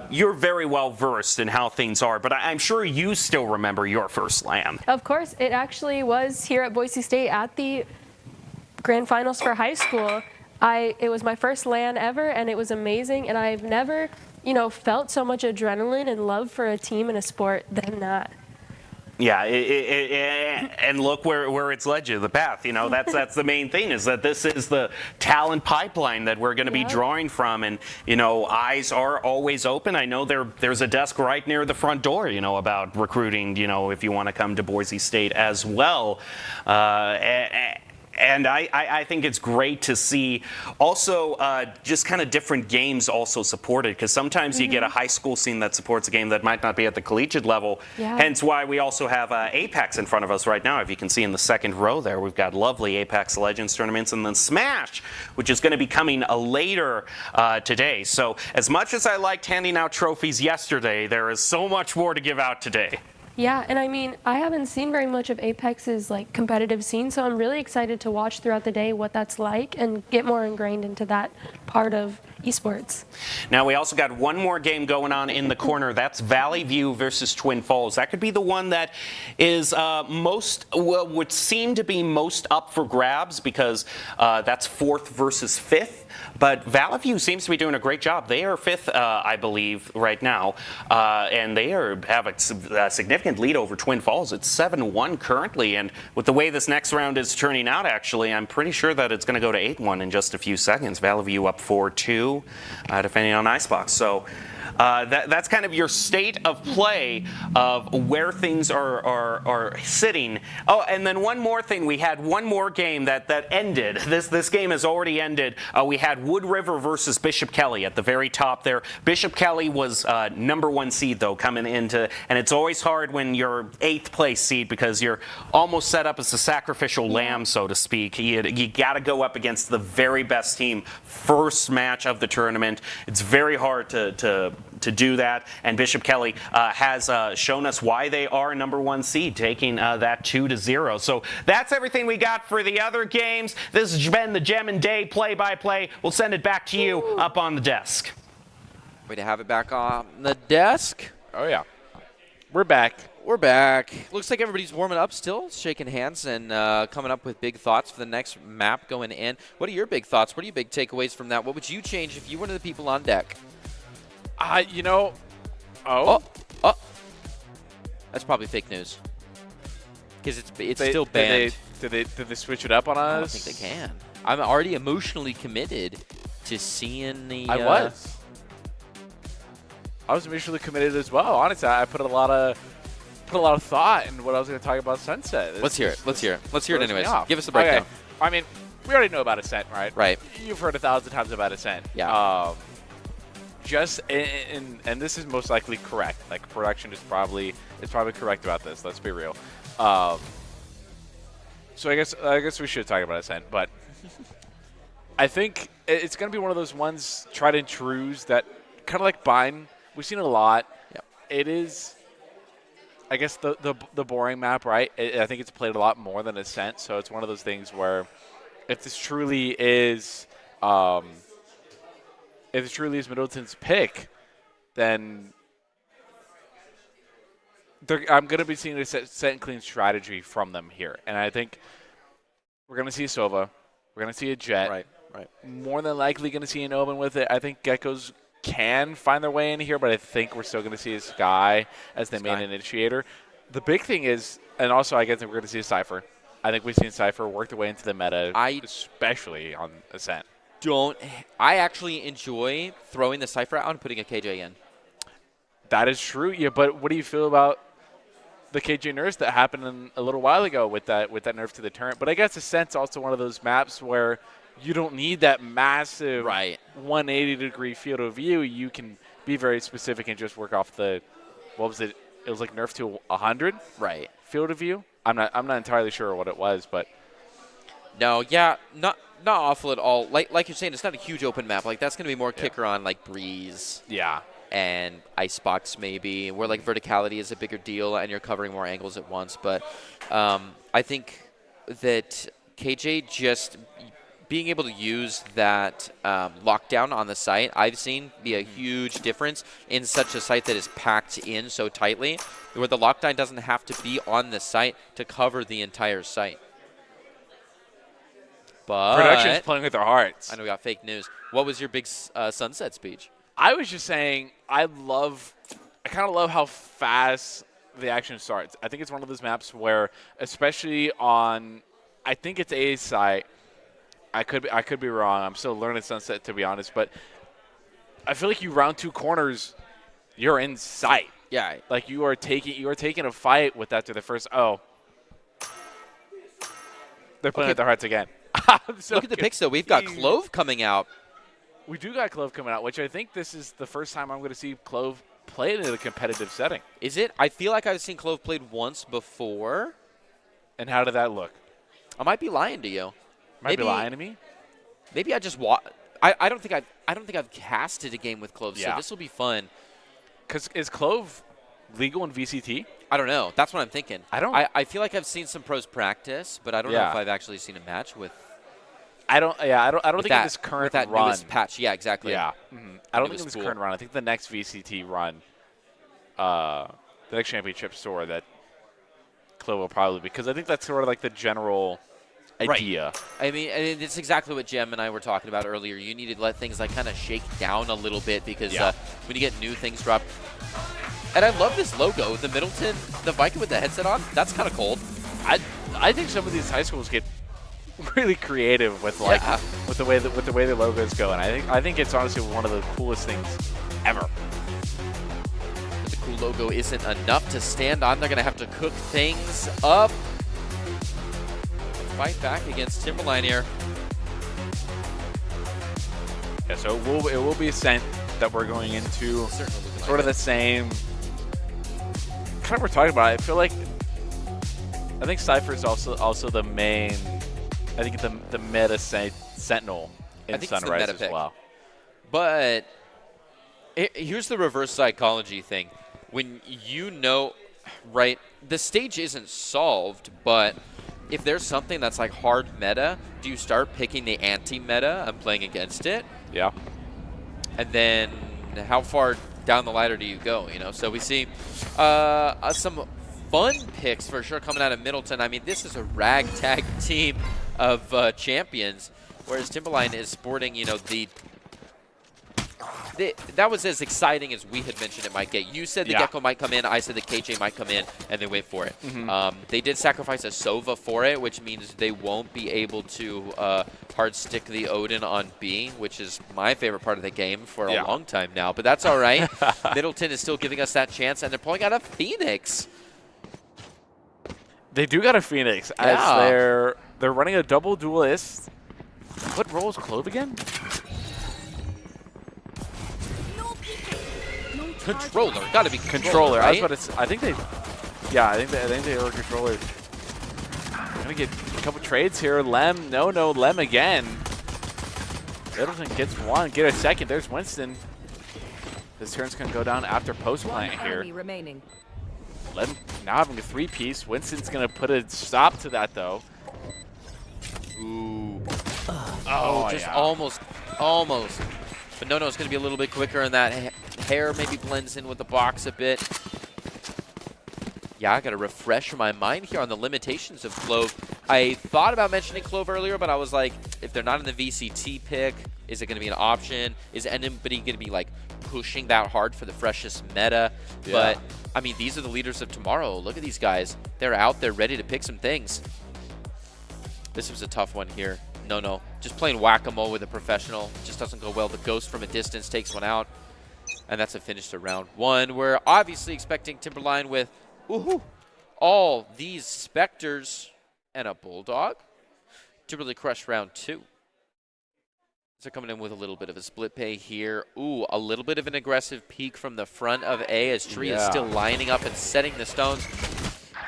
you're very well versed in how things are, but I'm sure you still remember your first LAN. Of course, it actually was here at Boise State at the Grand Finals for high school. It was my first LAN ever, and it was amazing, and I've never, you know, felt so much adrenaline and love for a team and a sport than that. Yeah, and look where it's led you, the path. You know, that's the main thing, is that this is the talent pipeline that we're going to be drawing from, and, you know, eyes are always open. I know there's a desk right near the front door, you know, about recruiting, you know, if you want to come to Boise State as well. And I think it's great to see also just kind of different games also supported, because sometimes you get a high school scene that supports a game that might not be at the collegiate level. Hence why we also have Apex in front of us right now. If you can see in the second row there, we've got lovely Apex Legends tournaments, and then Smash, which is going to be coming later today. So as much as I liked handing out trophies yesterday, there is so much more to give out today. Yeah, and I mean, I haven't seen very much of Apex's like competitive scene, so I'm really excited to watch throughout the day what that's like and get more ingrained into that part of esports. Now we also got one more game going on in the corner. That's Valley View versus Twin Falls. That could be the one that is would seem to be most up for grabs, because that's 4th versus 5th. But Valley View seems to be doing a great job. They are 5th, I believe, right now, and they have a significant lead over Twin Falls. It's 7-1 currently, and with the way this next round is turning out, actually, I'm pretty sure that it's going to go to 8-1 in just a few seconds. Valley View up 4-2, defending on Icebox. So that's kind of your state of play of where things are sitting. Oh, and then one more thing. We had one more game that ended. This game has already ended. We had Wood River versus Bishop Kelly at the very top there. Bishop Kelly was #1 seed, though, coming into, and it's always hard when you're 8th place seed, because you're almost set up as a sacrificial lamb, so to speak. You got to go up against the very best team first match of the tournament. It's very hard to do that, and Bishop Kelly has shown us why they are #1 seed, taking that 2-0. So that's everything we got for the other games. This has been the Gem and Day play-by-play. We'll send it back to you up on the desk. Way to have it back on the desk. Oh, yeah. We're back. We're back. Looks like everybody's warming up still, shaking hands, and coming up with big thoughts for the next map going in. What are your big thoughts? What are your big takeaways from that? What would you change if you were one of the people on deck? You know, that's probably fake news, because it's still banned. Did they switch it up on us? I don't think they can. I'm already emotionally committed to seeing the. I was emotionally committed as well. Honestly, I put a lot of thought in what I was going to talk about Sunset. Let's hear it. Let's hear it anyways. Give us the breakdown. Okay. I mean, we already know about Ascent, right? Right. You've heard 1,000 times about Ascent. Yeah. And this is most likely correct. Like production is probably correct about this. Let's be real. So I guess we should talk about Ascent, but I think it's going to be one of those ones tried and trues that kind of like Bind. We've seen it a lot. Yep. It is, I guess, the boring map, right? I think it's played a lot more than Ascent, so it's one of those things where if this truly is Middleton's pick, then I'm going to be seeing a set and clean strategy from them here. And I think we're going to see a Sova. We're going to see a Jet. Right. More than likely going to see an Omen with it. I think Geckos can find their way in here, but I think we're still going to see a Sky as the main initiator. The big thing is, and also I guess we're going to see a Cypher. I think we've seen Cypher work their way into the meta, especially on Ascent. I actually enjoy throwing the Cypher out and putting a KJ in. That is true. Yeah, but what do you feel about the KJ nerfs that happened a little while ago with that nerf to the turret? But I guess Ascent's also one of those maps where you don't need that massive 180-degree field of view. You can be very specific and just work off the, what was it? It was like nerf to 100 field of view. I'm not entirely sure what it was, but no, yeah, not awful at all. Like you're saying, it's not a huge open map. Like that's going to be more kicker on like Breeze. Yeah. And Icebox maybe, where like verticality is a bigger deal and you're covering more angles at once. But I think that KJ just being able to use that lockdown on the site, I've seen be a huge difference in such a site that is packed in so tightly, where the lockdown doesn't have to be on the site to cover the entire site. But production's playing with their hearts. I know we got fake news. What was your big Sunset speech? I was just saying I kind of love how fast the action starts. I think it's one of those maps where, especially on, I think it's A site. I could be wrong. I'm still learning Sunset, to be honest, but I feel like you round two corners, you're in sight. Yeah. Like you are taking a fight with that to the first. Oh, they're playing with their hearts again. Look at the picks though. We've got Clove coming out. We do got Clove coming out, which I think this is the first time I'm going to see Clove played in a competitive setting. Is it? I feel like I've seen Clove played once before. And how did that look? I might be lying to you. Might be lying to me. Maybe I just I don't think I've casted a game with Clove, so this will be fun. Because is Clove legal in VCT? I don't know. That's what I'm thinking. I feel like I've seen some pros practice, but I don't know if I've actually seen a match with. I don't think in this current with that run. Newest patch. Yeah, exactly. Yeah. I don't think in this current run. I think the next VCT run, the next championship store that Clove will probably, because I think that's sort of like the general idea. I mean, and it's exactly what Jem and I were talking about earlier. You need to let things like kind of shake down a little bit because when you get new things drop. And I love this logo, the Middleton, the Viking with the headset on. That's kind of cold. I think some of these high schools get really creative with like with the way the logos go, and I think it's honestly one of the coolest things ever. But the cool logo isn't enough to stand on. They're gonna have to cook things up. Fight back against Timberline here. Yeah, so it will be Ascent that we're going into. Sort of the same. Kind of we're talking about. I feel like I think Cypher is also the main. I think the meta Sentinel in Sunrise as well. But here's the reverse psychology thing. When you know, right, the stage isn't solved, but if there's something that's like hard meta, do you start picking the anti-meta and playing against it? Yeah. And then how far down the ladder do you go, you know? So we see some fun picks for sure coming out of Middleton. I mean, this is a ragtag team of champions, whereas Timberline is sporting, you know, that was as exciting as we had mentioned it might get. You said the Gecko might come in, I said the KJ might come in, and they went for it. They did sacrifice a Sova for it, which means they won't be able to hard stick the Odin on B, which is my favorite part of the game for a long time now. But that's all right. Middleton is still giving us that chance, and they're pulling out a Phoenix. They do got a Phoenix as they're running a double duelist. What role is Clove again? Controller. Got to be Controller. right? I was about to say, I think they are controller. Gonna get a couple trades here. Lem, no, Lem again. Middleton gets one, get a second. There's Winston. This turn's gonna go down after post plant here. Remaining. Lem now having a 3-piece. Winston's gonna put a stop to that though. Ooh. Oh, just almost. But no, it's going to be a little bit quicker, and that hair maybe blends in with the box a bit. Yeah, I got to refresh my mind here on the limitations of Clove. I thought about mentioning Clove earlier, but I was like, if they're not in the VCT pick, is it going to be an option? Is anybody going to be like pushing that hard for the freshest meta? Yeah. But I mean, these are the leaders of tomorrow. Look at these guys. They're out there ready to pick some things. This was a tough one here. No. Just playing whack-a-mole with a professional. Just doesn't go well. The Ghost from a distance takes one out. And that's a finish to round one. We're obviously expecting Timberline with all these Spectres and a Bulldog to really crush round two. They're coming in with a little bit of a split pay here. Ooh, a little bit of an aggressive peek from the front of A as Tree is still lining up and setting the stones.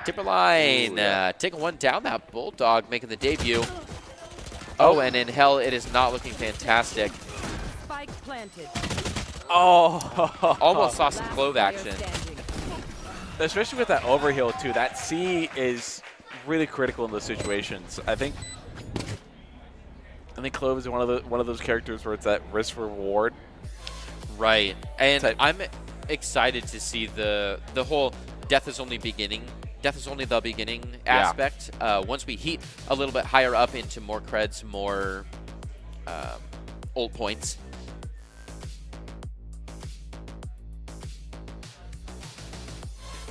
Timberline taking one down. That Bulldog making the debut. Oh, and in hell, it is not looking fantastic. Spike planted. Oh. Almost saw some Clove action. Especially with that overheal too. That C is really critical in those situations. I think Clove is one of those characters where it's that risk reward. Right. And I'm excited to see the whole death is only the beginning aspect. Once we heat a little bit higher up into more creds, more ult points.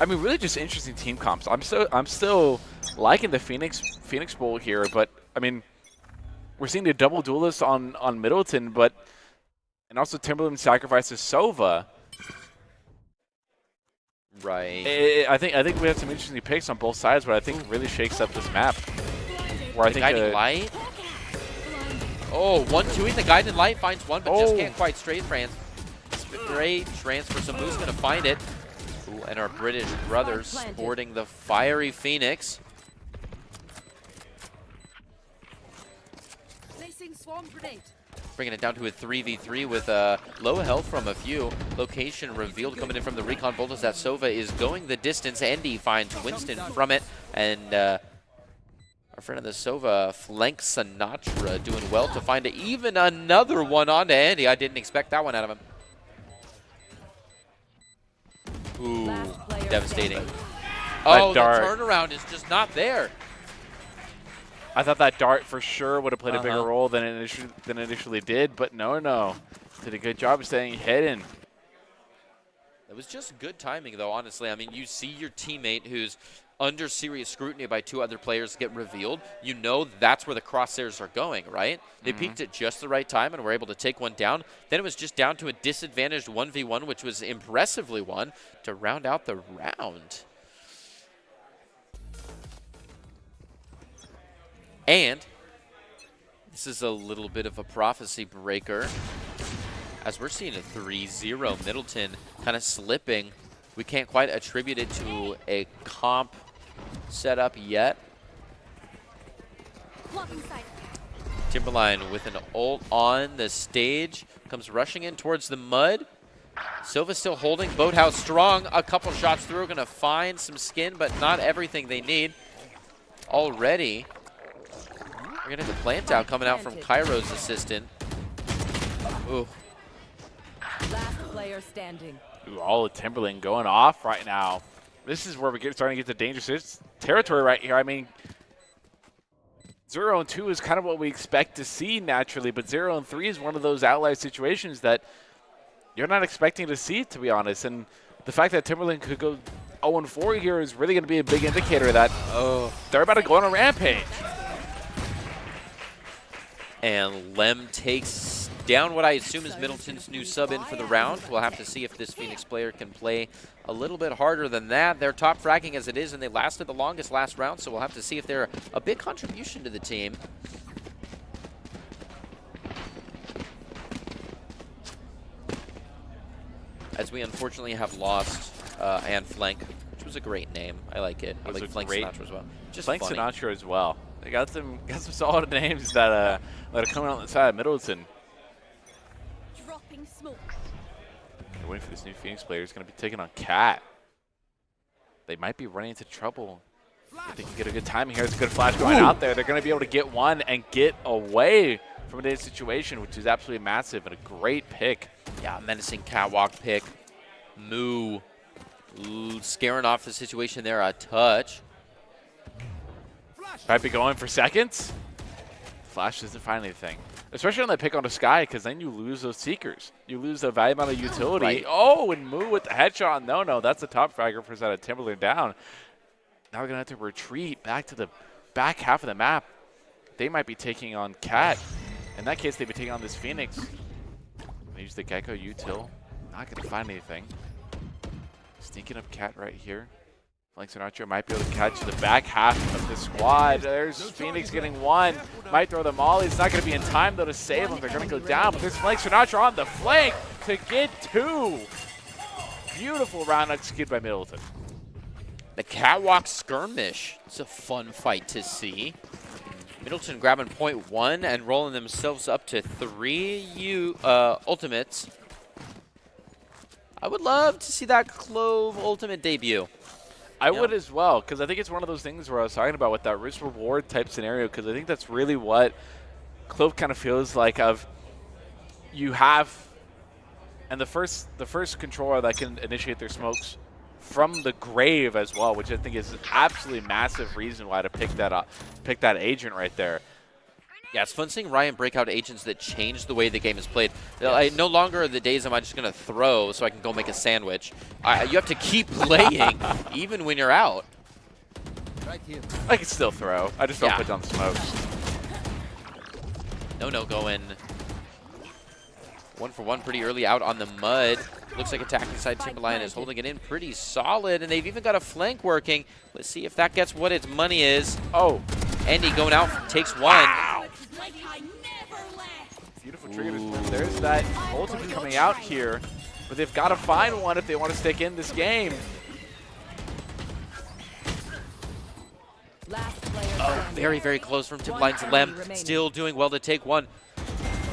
I mean, really just interesting team comps. I'm still liking the Phoenix Bowl here, but I mean, we're seeing the double duelist on Middleton, and also Timberland sacrifices Sova. Right. I think we have some interesting picks on both sides, but I think it really shakes up this map. Where I think Guiding Light. Oh, 1-2ing the Guiding Light finds one, but just can't quite straight transfer. So Moo's going to find it. Ooh, and our British brothers sporting the fiery Phoenix. Placing swarm grenade. Bringing it down to a 3v3 with low health from a few. Location revealed coming in from the recon bolts that Sova is going the distance. Andy finds Winston from it. And our friend of the Sova, Flank Sinatra, doing well to find even another one onto Andy. I didn't expect that one out of him. Ooh, devastating. Oh, the turnaround is just not there. I thought that dart for sure would have played a bigger role than it initially did, but no. Did a good job of staying hidden. It was just good timing, though, honestly. I mean, you see your teammate who's under serious scrutiny by two other players get revealed. You know that's where the crosshairs are going, right? They peaked at just the right time and were able to take one down. Then it was just down to a disadvantaged 1v1, which was impressively won to round out the round. And this is a little bit of a prophecy breaker, as we're seeing a 3-0 Middleton kind of slipping. We can't quite attribute it to a comp setup yet. Timberline with an ult on the stage, comes rushing in towards the mud. Sova still holding, Boathouse strong, a couple shots through, gonna find some skin, but not everything they need already. We're gonna have a plant out coming out from Cairo's assistant. Ooh. Last player standing. Ooh, all of Timberland going off right now. This is where we're starting to get to dangerous territory right here. I mean, 0-2 is kind of what we expect to see naturally, but 0-3 is one of those outlier situations that you're not expecting to see, to be honest. And the fact that Timberland could go 0-4 here is really going to be a big indicator that they're about to go on a rampage. And Lem takes down what I assume is Middleton's new sub in for the round. We'll have to see if this Phoenix player can play a little bit harder than that. They're top fragging as it is, and they lasted the longest last round, so we'll have to see if they're a big contribution to the team. as we unfortunately have lost and Flank, which was a great name. I like it. I was like a Flank great- Sinatra as well. Just Flank funny. Sinatra as well. They got some solid names that are coming out on the side of Middleton. Dropping smoke. They're waiting for this new Phoenix player who's going to be taking on Cat. They might be running into trouble. If they can get a good timing here, it's a good flash going out there. They're going to be able to get one and get away from today's situation, which is absolutely massive and a great pick. Yeah, menacing catwalk pick. Moo. Ooh, scaring off the situation there a touch. Might be going for seconds. Flash doesn't find anything. Especially on that pick on the Sky, because then you lose those Seekers. You lose the valuable amount of utility. Right. Oh, and Moo with the headshot. No, that's the top fragger for side of Timberland down. Now we're going to have to retreat back to the back half of the map. They might be taking on Cat. In that case, they'd be taking on this Phoenix. They use the Gecko util. Not going to find anything. Sneaking up Cat right here. Flank Sinatra might be able to catch the back half of the squad. There's Phoenix getting one. Might throw the molly. It's not going to be in time, though, to save them. They're going to go down, but there's Flank Sinatra on the flank to get two. Beautiful round executed by Middleton. The catwalk skirmish. It's a fun fight to see. Middleton grabbing point 1 and rolling themselves up to 3 ultimates. I would love to see that Clove ultimate debut. I would as well, because I think it's one of those things where I was talking about with that risk-reward type scenario, because I think that's really what Clove kind of feels like of you have, and the first controller that can initiate their smokes from the grave as well, which I think is an absolutely massive reason why to pick that agent right there. Yeah, it's fun seeing Ryan break out agents that change the way the game is played. Yes. No longer are the days am I just going to throw so I can go make a sandwich. You have to keep playing even when you're out. Right here. I can still throw. I just don't put down smokes. No, going 1 for 1 pretty early out on the mud. Looks like attacking side Timberline is holding it in pretty solid, and they've even got a flank working. Let's see if that gets what its money is. Oh. Andy going out, takes one. Wow. Beautiful triggers. There's that ultimate coming out here, but they've got to find one if they want to stick in this game. Oh, very, very close from Timberline's Lem. Still doing well to take one.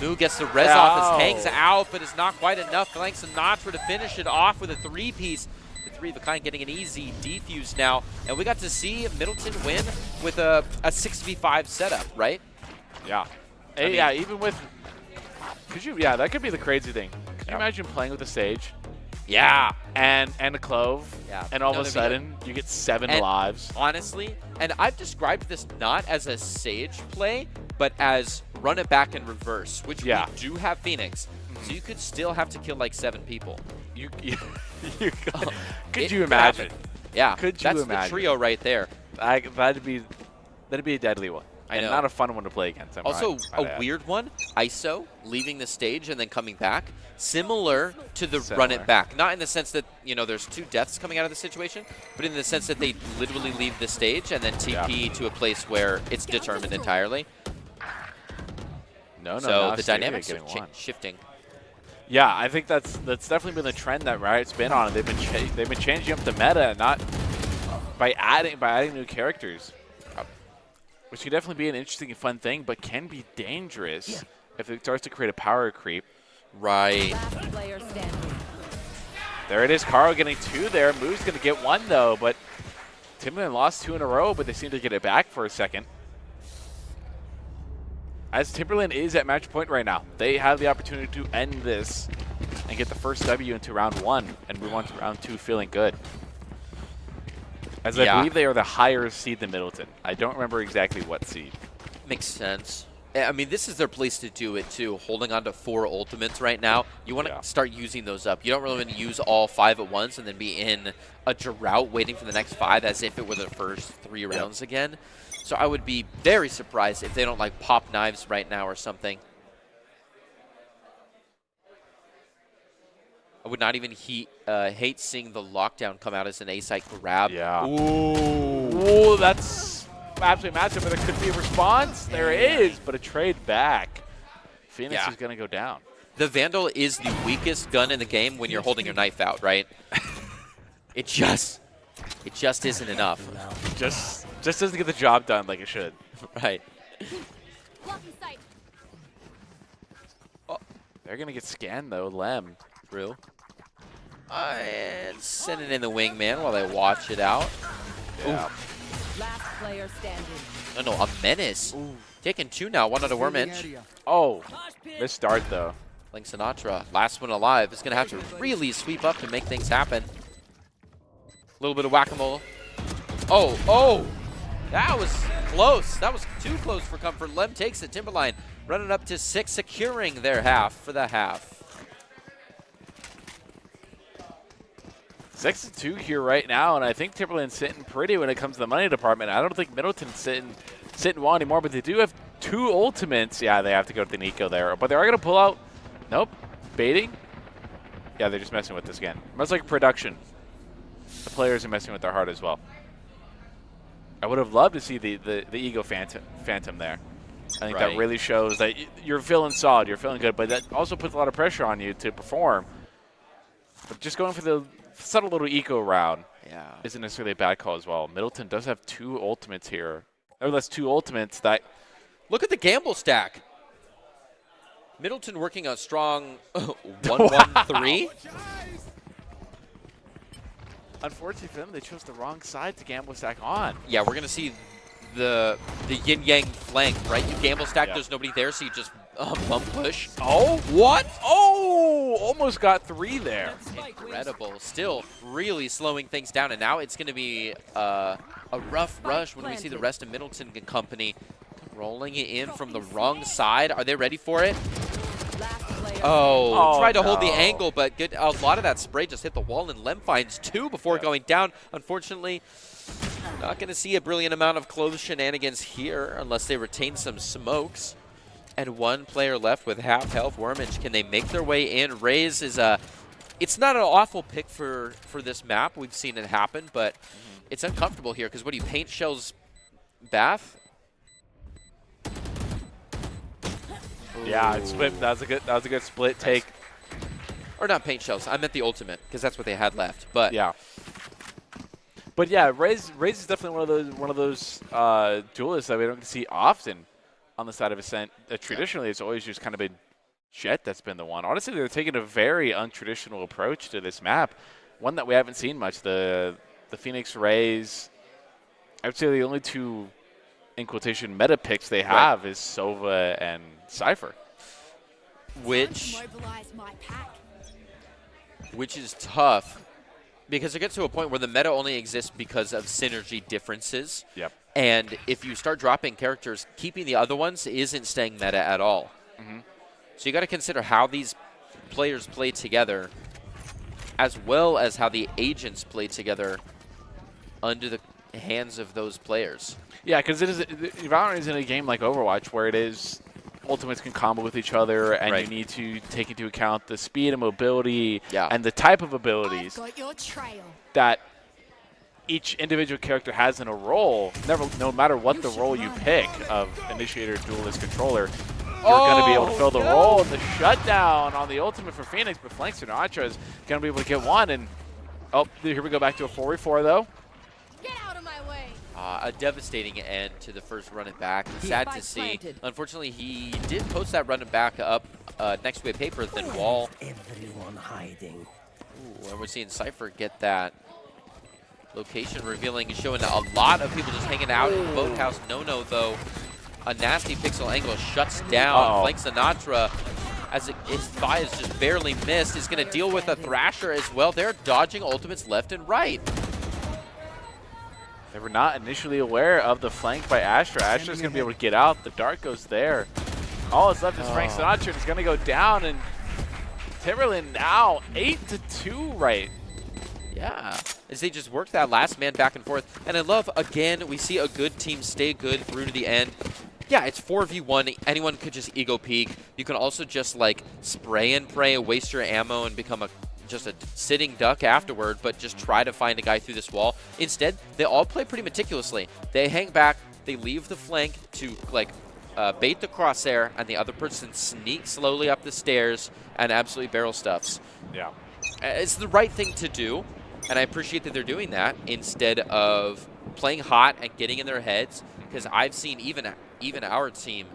Moo gets the res off as hangs out, but it's not quite enough. Flank Sinatra to finish it off with a 3-piece. The 3 of a kind getting an easy defuse now. And we got to see Middleton win with a 6v5 setup, right? Yeah. Yeah, even with... that could be the crazy thing. Could you imagine playing with a Sage? Yeah. And a Clove, and all of a sudden you get 7 lives. Honestly, and I've described this not as a Sage play, but as run it back in reverse, which we do have Phoenix. So you could still have to kill like 7 people. Could you imagine? Yeah, could you imagine? That's the trio right there. That'd be a deadly one. I know. And not a fun one to play against. Also, a weird one, ISO, leaving the stage and then coming back, similar to the run it back. Not in the sense that, there's 2 deaths coming out of the situation, but in the sense that they literally leave the stage and then TP to a place where it's determined entirely. So the dynamics are shifting. Yeah, I think that's definitely been the trend that Riot's been on. They've been changing up the meta, not by adding new characters. Which can definitely be an interesting and fun thing, but can be dangerous if it starts to create a power creep. Right. Last player standing. There it is, Caro getting 2 there. Moo's going to get 1, though, but Timberland lost 2 in a row, but they seem to get it back for a second. As Timberland is at match point right now, they have the opportunity to end this and get the first W into round 1 and move on to round 2 feeling good. As I believe they are the higher seed than Middleton. I don't remember exactly what seed. Makes sense. I mean, this is their place to do it, too. Holding on to 4 ultimates right now. You want to start using those up. You don't really want to use all 5 at once and then be in a drought waiting for the next 5 as if it were the first 3 rounds again. So I would be very surprised if they don't, pop knives right now or something. I would not even hate seeing the lockdown come out as an A-site grab. Yeah. Ooh, that's absolutely massive, but there could be a response. There is, but a trade back. Phoenix is going to go down. The Vandal is the weakest gun in the game when you're holding your knife out, right? It just isn't enough. Just doesn't get the job done like it should. Right. Oh, they're gonna get scanned though. Lem. True. And send it in the wingman while they watch it out. Yeah. Last player standing. Oh no, a menace. Taking 2 now, 1 on a worminch. Oh, missed start though. Link Sinatra, last one alive, is going to have to really sweep up to make things happen. A little bit of whack-a-mole. Oh! That was close. That was too close for comfort. Lem takes it. Timberline running up to 6, securing their half for the half. 6-2 here right now, and I think Timberland's sitting pretty when it comes to the money department. I don't think Middleton's sitting well anymore, but they do have 2 ultimates. Yeah, they have to go to the Nico there, but they are going to pull out. Nope. Baiting. Yeah, they're just messing with this again. Much like production. The players are messing with their heart as well. I would have loved to see the Ego Phantom there. I think that really shows that you're feeling solid, you're feeling good, but that also puts a lot of pressure on you to perform. But just going for the subtle little eco route isn't necessarily a bad call as well. Middleton does have 2 ultimates here. Or that's 2 ultimates that... Look at the gamble stack. Middleton working a strong 1-1-3. Unfortunately for them, they chose the wrong side to gamble stack on. Yeah, we're going to see the yin-yang flank, right? You gamble stack, there's nobody there, so you just bump push. Oh, what? Oh, almost got 3 there. Incredible. Still really slowing things down, and now it's going to be a rough rush when we see the rest of Middleton and company rolling it in from the wrong side. Are they ready for it? Oh, tried to hold the angle, but a lot of that spray just hit the wall, and Lem finds 2 before going down. Unfortunately, not going to see a brilliant amount of close shenanigans here unless they retain some smokes. And 1 player left with half health. Wormage, can they make their way in? Raze is it's not an awful pick for this map. We've seen it happen, but it's uncomfortable here because what do you paint shells Bath? Yeah, it's split. That was a good split take. Or not paint shells. I meant the ultimate because that's what they had left. But yeah. But yeah, Raze is definitely one of those duelists that we don't see often on the side of Ascent. Traditionally, it's always just kind of been Jet that's been the one. Honestly, they're taking a very untraditional approach to this map, one that we haven't seen much. The Phoenix Raze. I would say the only 2, in quotation, meta picks they have is Sova and Cypher. Which is tough because it gets to a point where the meta only exists because of synergy differences. Yep. And if you start dropping characters, keeping the other ones isn't staying meta at all. So you got to consider how these players play together as well as how the agents play together under the hands of those players. Yeah, because Valorant is in a game like Overwatch where it is ultimates can combo with each other, and you need to take into account the speed and mobility and the type of abilities that each individual character has in a role. No matter what the role you pick of initiator, duelist, controller, you're going to be able to fill the role. And the shutdown on the ultimate for Phoenix, but Flank Sinatra is going to be able to get 1. And here we go back to a 4v4 though. Get out of my way. A devastating end to the first run it back. Sad to see. Unfortunately, he did post that run it back up next to a paper thin wall. Everyone hiding. Ooh, and we're seeing Cypher get that location revealing and showing a lot of people just hanging out in the boathouse. No, though. A nasty pixel angle shuts down. Flank Sinatra, as his thigh is just barely missed, is going to deal with a Thrasher as well. They're dodging ultimates left and right. They were not initially aware of the flank by Astra. Astra's going to be able to get out. The dart goes there. All that's left is Frank Sinatra. It's going to go down, and Timberland now 8-2 right. Yeah, as they just work that last man back and forth. And I love, again, we see a good team stay good through to the end. Yeah, it's 4v1. Anyone could just ego peek. You can also just, like, spray and pray, waste your ammo, and become just a sitting duck afterward, but just try to find a guy through this wall. Instead, they all play pretty meticulously. They hang back. They leave the flank to, like, bait the crosshair, and the other person sneaks slowly up the stairs and absolutely barrel stuffs. Yeah. It's the right thing to do, and I appreciate that they're doing that instead of playing hot and getting in their heads, because I've seen even our team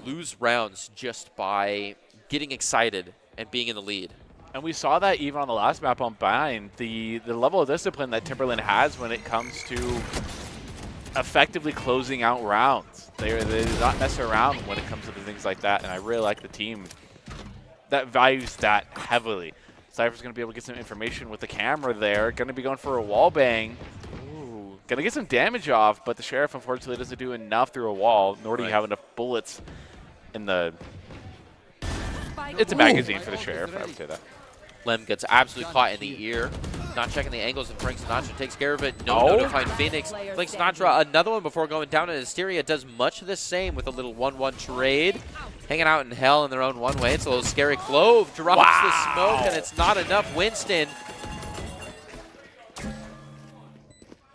lose rounds just by getting excited and being in the lead. And we saw that even on the last map on Bind, the level of discipline that Timberland has when it comes to effectively closing out rounds. They do not mess around when it comes to things like that, and I really like the team that values that heavily. Cypher's going to be able to get some information with the camera there. Going to be going for a wall bang. Ooh, going to get some damage off, but the Sheriff unfortunately doesn't do enough through a wall, nor do you have enough bullets in the... It's a magazine for the Sheriff, I would say that. Lem gets absolutely caught in the ear. Not checking the angles, and Frank Sinatra takes care of it. No notifying Phoenix. Frank Sinatra, another one before going down, and Hysteria does much of the same with a little 1-1 trade. Hanging out in hell in their own one way. It's a little scary. Clove drops the smoke, and it's not enough. Winston.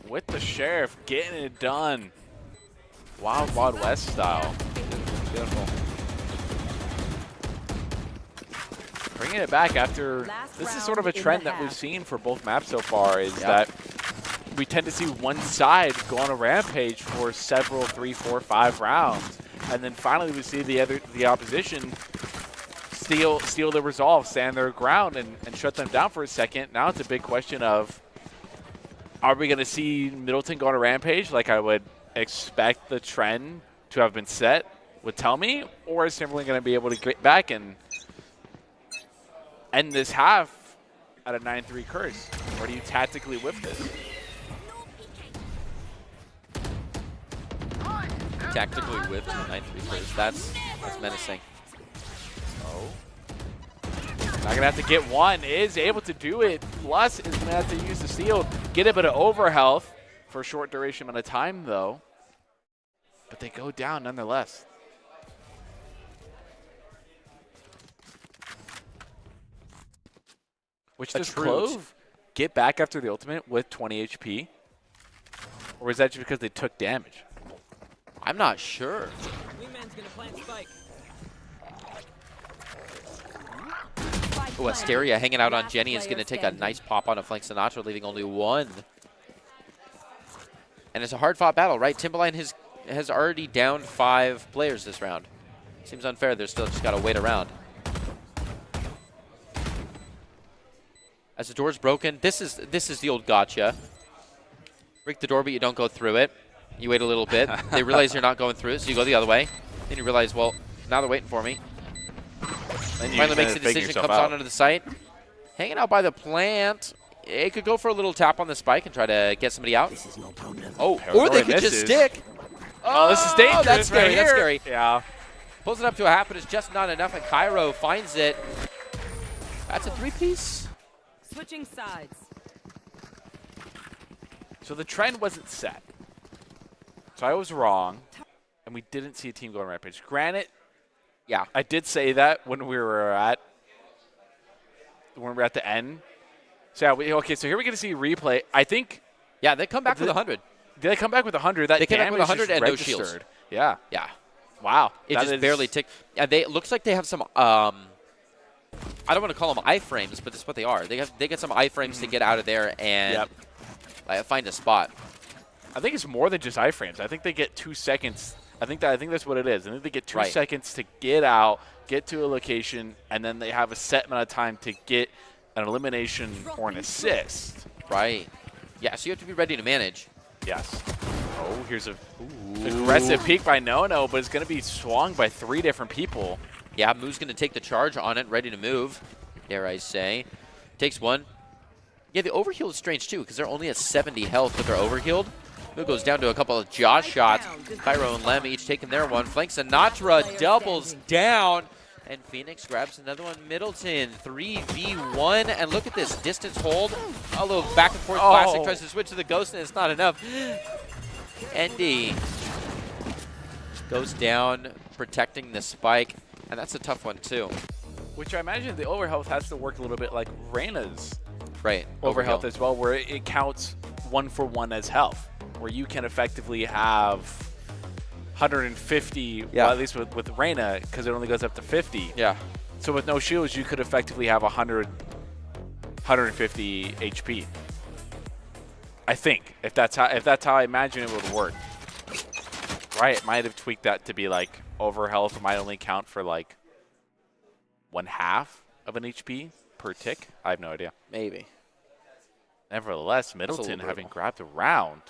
With the Sheriff getting it done. Wild Wild West style. Beautiful. Bringing it back after, this is sort of a trend that we've seen for both maps so far, is that we tend to see one side go on a rampage for several, 3, 4, 5 rounds. And then finally we see the opposition steal the resolve, stand their ground, and shut them down for a second. Now it's a big question of, are we going to see Middleton go on a rampage like I would expect the trend to have been set would tell me? Or is Timberland going to be able to get back and end this half at a 9-3 curse? Or do you tactically whip this? Tactically whipped to the 9-3 curse. That's menacing. Oh. Not going to have to get one. Is able to do it. Plus is going to have to use the steal. Get a bit of overhealth for a short duration amount of time, though. But they go down nonetheless. Which does Clove get back after the ultimate with 20 HP? Or is that just because they took damage? I'm not sure. Oh, Asteria hanging out on Jenny is going to take a nice pop on a flank Sinatra, leaving only one. And it's a hard-fought battle, right? Timberline has already downed 5 players this round. Seems unfair. They're still just got to wait around. As the door's broken, this is the old gotcha. Break the door, but you don't go through it. You wait a little bit. They realize you're not going through it, so you go the other way. Then you realize, well, now they're waiting for me. Finally makes a decision, comes on into the site. Hanging out by the plant. It could go for a little tap on the spike and try to get somebody out. This is no problem. Oh, or they could just stick. Oh, this is dangerous. That's scary. Right That's here. scary. Yeah. Pulls it up to a half, but it's just not enough, and Cairo finds it. That's a 3-piece. Switching sides. So the trend wasn't set. So I was wrong, and we didn't see a team go on rampage. Granted, Yeah. I did say that when we were at the end. So yeah, okay. So here we're going to see a replay. I think. Yeah, they come back with 100. Did they come back with 100? That They came back with 100 and no registered. shields. Yeah. Yeah. Wow. It That just is- barely ticked. Yeah, it looks like they have some. I don't want to call them iframes, but that's what they are. They get some iframes to get out of there and find a spot. I think it's more than just iframes. I think they get 2 seconds. I think that's what it is. I think they get 2 seconds to get out, get to a location, and then they have a set amount of time to get an elimination or an assist. Right. Yeah, so you have to be ready to manage. Yes. Oh, here's a aggressive peek by Nono, but it's going to be swung by 3 different people. Yeah, Moo's going to take the charge on it, ready to move, dare I say. Takes one. Yeah, the overheal is strange, too, because they're only at 70 health, but they're overhealed. Moo goes down to a couple of Josh shots. Cairo and Lem each taking their one. Flank Sinatra doubles down. And Phoenix grabs another one. Middleton, 3v1. And look at this distance hold. A little back and forth classic. Tries to switch to the ghost, and it's not enough. Endy goes down, protecting the spike. And that's a tough one, too. Which I imagine the overhealth has to work a little bit like Reyna's Right. overhealth as well, where it counts 1 for 1 as health, where you can effectively have 150, Yeah. well, at least with Reyna, because it only goes up to 50. Yeah. So with no shields, you could effectively have 150 HP. I think if that's how I imagine it would work. Right? It might have tweaked that to be like over health might only count for like 1/2 of an HP per tick. I have no idea. Maybe. Nevertheless, Middleton having grabbed a round.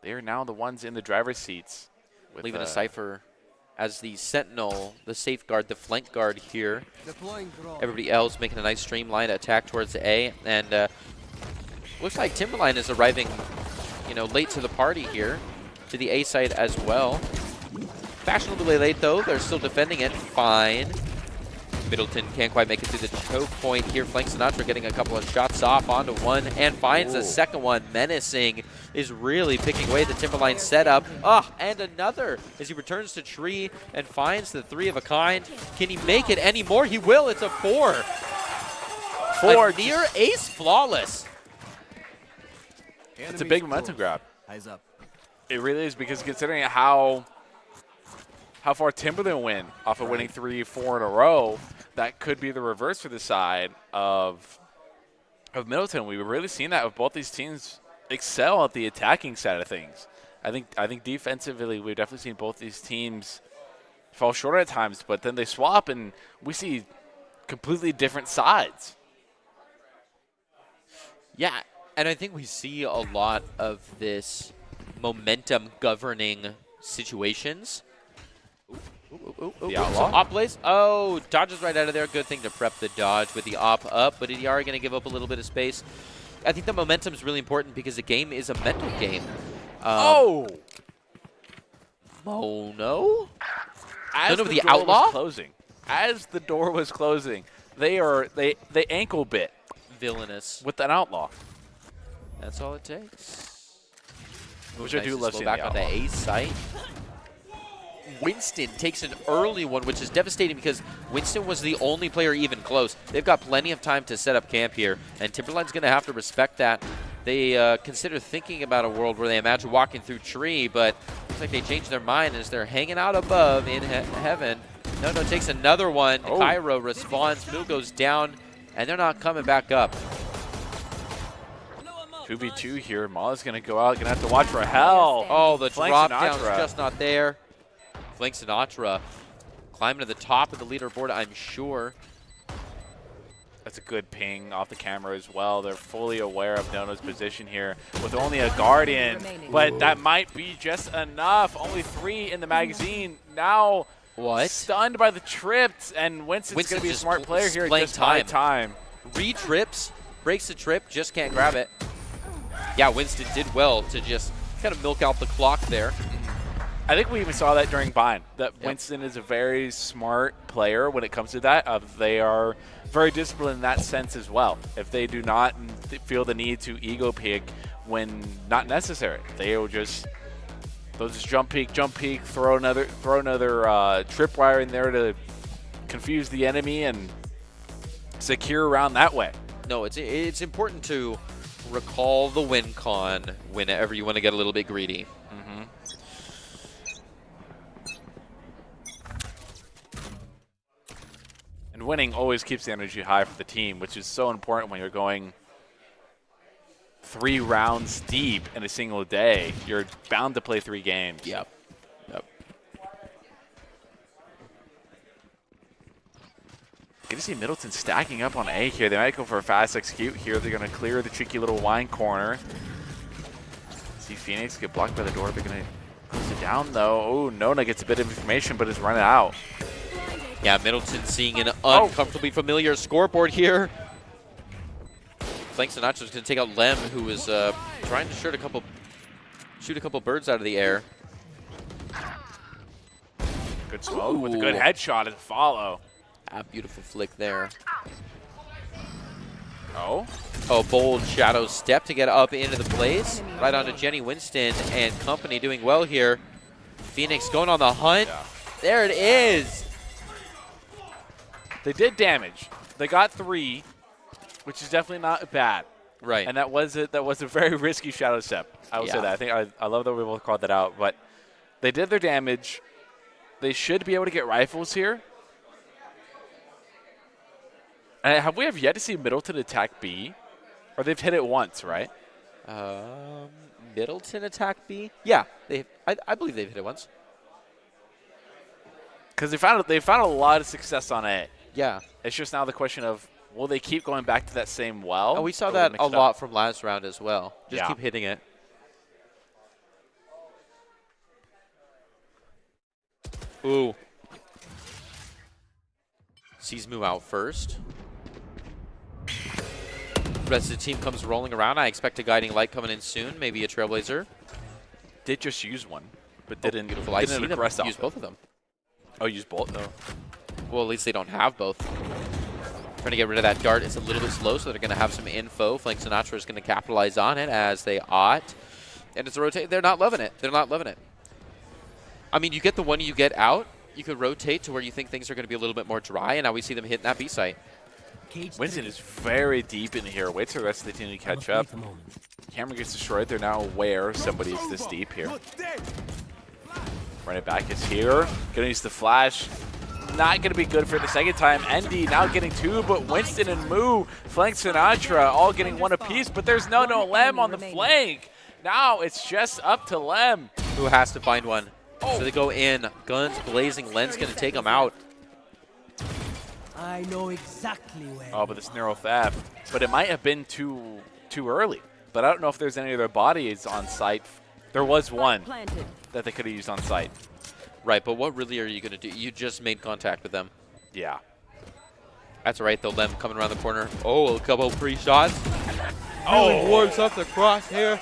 They are now the ones in the driver's seats. Leaving a Cypher as the sentinel, the safeguard, the flank guard here. Deploying drone. Everybody else making a nice streamlined attack towards the A. And looks like Timberline is arriving, late to the party here, to the A side as well. Fashionably late, though. They're still defending it fine. Middleton can't quite make it through the choke point here. Flank Sinatra getting a couple of shots off onto one and finds a second one. Menacing is really picking away the Timberline setup. And another as he returns to tree and finds the 3 of a kind. Can he make it anymore? He will. It's a 4. 4. A near ace flawless. It's a big momentum grab. Eyes up. It really is, because considering how far Timberland went off of winning 3, 4 in a row, that could be the reverse for the side of Middleton. We've really seen that with both these teams excel at the attacking side of things. I think defensively we've definitely seen both these teams fall short at times, but then they swap and we see completely different sides. Yeah, and I think we see a lot of this momentum governing situations. The outlaw? Op plays. Oh, dodges right out of there. Good thing to prep the dodge with the op up, but you are going to give up a little bit of space. I think the momentum is really important because the game is a mental game. Mono? As the outlaw? As the door was closing, they ankle bit Villainous. with an outlaw. That's all it takes. Which I do love seeing back the on the outlaw. A site. Winston takes an early one, which is devastating because Winston was the only player even close. They've got plenty of time to set up camp here, and Timberline's going to have to respect that. They consider thinking about a world where they imagine walking through tree, but looks like they changed their mind as they're hanging out above in heaven. No takes another one. Oh. Cairo responds. Moo goes down, and they're not coming back up. 2v2 here. Mala's going to go out. Going to have to watch for hell. Oh, the Flank drop down's Sinatra. just not there. Flank Sinatra climbing to the top of the leaderboard, I'm sure. That's a good ping off the camera as well. They're fully aware of Nono's position here with only a Guardian, but that might be just enough. Only 3 in the magazine. Now stunned by the trips, and Winston's going to be a smart player here. Just time. Re-trips, breaks the trip, just can't grab it. Yeah, Winston did well to just kind of milk out the clock there. I think we even saw that during Bind, that Winston is a very smart player when it comes to that. They are very disciplined in that sense as well. If they do not feel the need to ego pick when not necessary, they will just jump peek, throw another tripwire in there to confuse the enemy and secure around that way. No, it's important to recall the win con whenever you want to get a little bit greedy. And winning always keeps the energy high for the team, which is so important when you're going 3 rounds deep in a single day. You're bound to play 3 games. Yep. Good to see Middleton stacking up on A here. They might go for a fast execute here. They're going to clear the tricky little wine corner. See Phoenix get blocked by the door. They're going to close it down, though. Oh, Nona gets a bit of information, but is running out. Yeah, Middleton seeing an uncomfortably familiar scoreboard here. Flank Sinatra's going to take out Lem, who is trying to shoot a couple birds out of the air. Good smoke with a good headshot and follow. Beautiful flick there. Oh, bold shadow step to get up into the place. Right onto Jenny Winston and company doing well here. Phoenix going on the hunt. Yeah. There it is. They did damage. They got 3, which is definitely not bad. Right. And that was a very risky shadow step. I will say that. I love that we both called that out. But They did their damage. They should be able to get rifles here. Have we yet to see Middleton attack B? Or they've hit it once, right? Middleton attack B? Yeah, I believe they've hit it once. Because they found a lot of success on A. Yeah. It's just now the question of, will they keep going back to that same well? Oh, we saw that a lot from last round as well. Just keep hitting it. Ooh. Sees move out first. The rest of the team comes rolling around. I expect a guiding light coming in soon. Maybe a trailblazer. Did just use one, but didn't. Beautiful. I see them aggress off use both of them. Oh, use both? No. Well, at least they don't have both. Trying to get rid of that dart. It's a little bit slow, so they're going to have some info. Flank Sinatra is going to capitalize on it, as they ought. And it's a rotate. They're not loving it. They're not loving it. I mean, you get the one you get out. You could rotate to where you think things are going to be a little bit more dry, and now we see them hitting that B site. Winston is very deep in here. Waits for the rest of the team to catch up. Camera gets destroyed. They're now aware somebody's this deep here. Run it back is here. Gonna use the flash. Not gonna be good for the second time. ND now getting two, but Winston and Moo, Flank Sinatra, all getting one apiece, but there's no Lem on the flank. Now it's just up to Lem. Who has to find one. So they go in. Guns blazing. Len's gonna take them out. I know exactly where. Oh, but this narrow theft. But it might have been too early. But I don't know if there's any other bodies on site. There was one that they could have used on site. Right, but what really are you going to do? You just made contact with them. Yeah. That's all right, though. Lem coming around the corner. Oh, a couple pre-shots. Oh, really warms up the crosshair.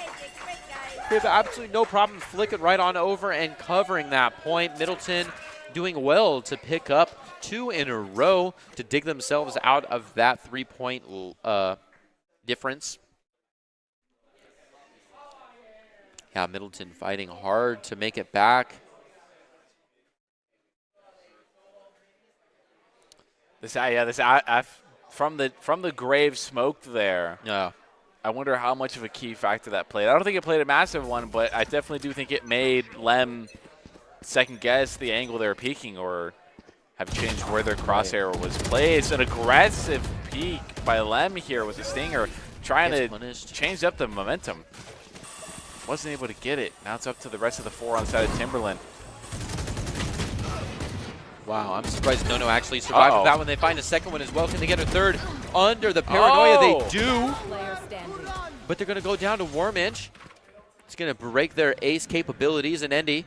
They have absolutely no problem flicking right on over and covering that point. Middleton doing well to pick up 2 in a row to dig themselves out of that 3-point difference. Yeah, Middleton fighting hard to make it back. From the grave smoked there. Yeah. I wonder how much of a key factor that played. I don't think it played a massive one, but I definitely do think it made Lem second guess the angle they were peeking or have changed where their crosshair was placed. An aggressive peek by Lem here with the stinger, trying to change up the momentum. Wasn't able to get it. Now it's up to the rest of the 4 on the side of Timberland. Wow, I'm surprised Nono actually survived with that one. They find a second one as well. Can they get a third under the paranoia? They do. But they're going to go down to Warm Inch. It's going to break their ace capabilities and Endy.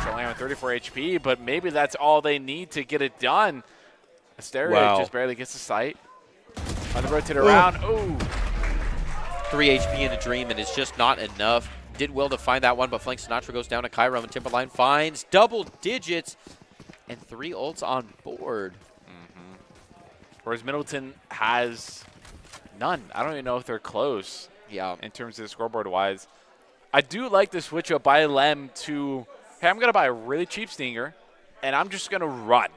Only on 34 HP, but maybe that's all they need to get it done. Asteria just barely gets the sight. On the rotate around. Ooh. 3 HP in a dream, and it's just not enough. Did well to find that one, but Flank Sinatra goes down to Cairo, and Timberline finds double digits and 3 ults on board. Whereas Middleton has none. I don't even know if they're close. Yeah. In terms of the scoreboard-wise. I do like the switch up by Lem to, hey, I'm going to buy a really cheap stinger, and I'm just going to run.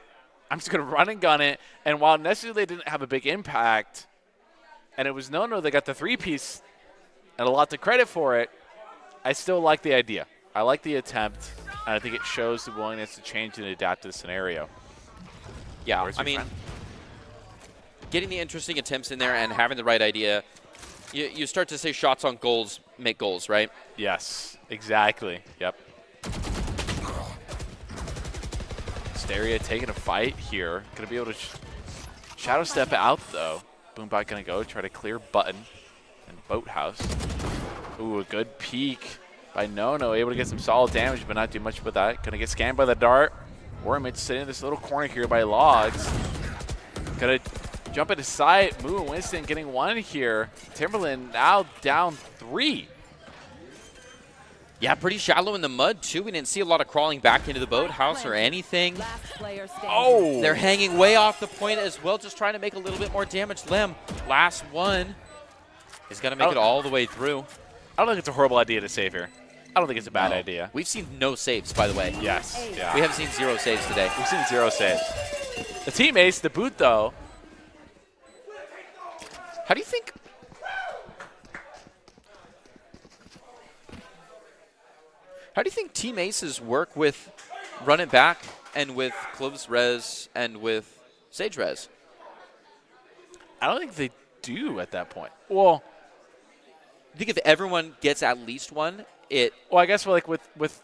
I'm just going to run and gun it. And while necessarily they didn't have a big impact, and it was Nono that got the 3-piece and a lot to credit for it, I still like the idea. I like the attempt, and I think it shows the willingness to change and adapt to the scenario. Yeah, I mean, getting the interesting attempts in there and having the right idea, you start to say shots on goals make goals, right? Yes, exactly. Yep. Asteria taking a fight here. Going to be able to shadow step out, though. Boombot going to go try to clear button and Boathouse. Ooh, a good peek by Nono. Able to get some solid damage, but not do much with that. Going to get scanned by the dart. Wormage sitting in this little corner here by Logs. Going to jump into sight. Moo and Winston getting one here. Timberland now down 3. Yeah, pretty shallow in the mud, too. We didn't see a lot of crawling back into the boathouse or anything. Oh! They're hanging way off the point as well, just trying to make a little bit more damage. Lem, last one, is going to make it all the way through. I don't think it's a horrible idea to save here. I don't think it's a bad idea. We've seen no saves, by the way. Yes. Yeah. We haven't seen 0 saves today. We've seen 0 saves. The team ace, the boot, though. How do you think? How do you think Team Aces work with Run It Back and with Cloves Res and with Sage Res? I don't think they do at that point. Well, I think if everyone gets at least one, I guess like with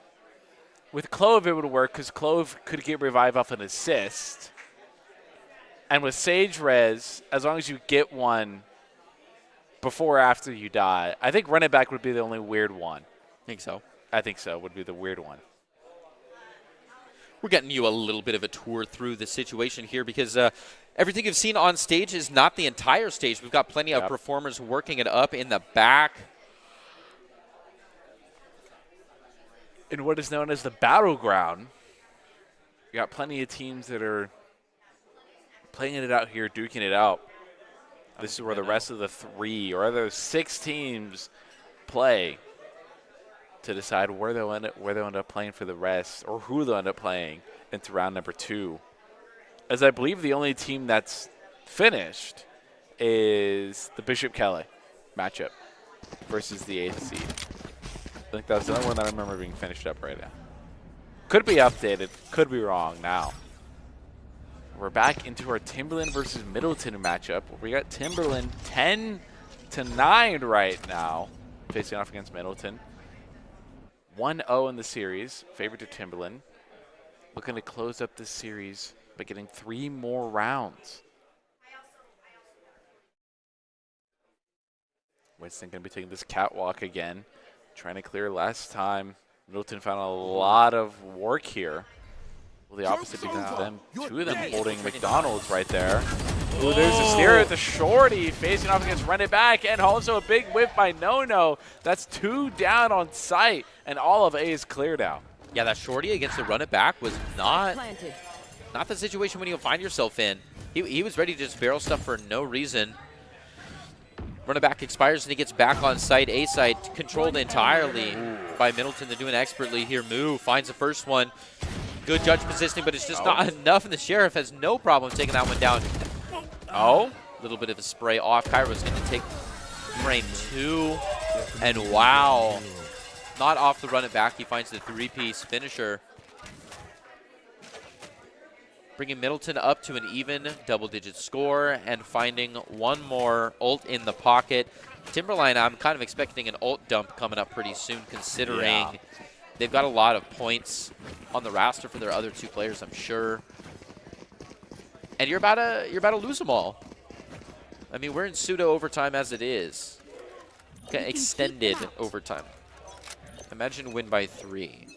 Clove it would work because Clove could get revive off an assist, and with Sage Res, as long as you get one before or after you die, I think Run It Back would be the only weird one. think so. I think so. Would be the weird one. We're getting you a little bit of a tour through the situation here because everything you've seen on stage is not the entire stage. We've got plenty of performers working it up in the back. In what is known as the battleground, you got plenty of teams that are playing it out here, duking it out. This is where the rest of the 3 or other 6 teams play to decide where they'll end up playing for the rest, or who they'll end up playing into round number 2. As I believe the only team that's finished is the Bishop Kelly matchup versus the 8th seed. I think that's the only one that I remember being finished up right now. Could be updated, could be wrong now. We're back into our Timberland versus Middleton matchup. We got Timberland 10-9 right now, facing off against Middleton. 1-0 in the series, favored to Timberland. Looking to close up this series by getting 3 more rounds. Winston going to be taking this catwalk again, trying to clear last time. Middleton found a lot of work here. Well, the opposite because of them, 2 of them holding McDonald's right there. Ooh, there's a steer at the shorty facing off against Run It Back, and also a big whip by No. That's 2 down on site, and all of A is cleared out. Yeah, that shorty against the Run It Back was not the situation when you'll find yourself in. He was ready to just barrel stuff for no reason. Run It Back expires and he gets back on site. A side controlled entirely by Middleton. They're doing expertly here. Moo finds the first one. Good judge positioning, but it's just not enough, and the Sheriff has no problem taking that one down. A little bit of a spray off. Kairo's going to take frame 2, and wow. Not off the Run It Back. He finds the 3-piece finisher. Bringing Middleton up to an even double-digit score and finding one more ult in the pocket. Timberline, I'm kind of expecting an ult dump coming up pretty soon, considering they've got a lot of points on the roster for their other 2 players, I'm sure. And you're about to lose them all. I mean, we're in pseudo overtime as it is. Okay, extended overtime. Imagine win by 3.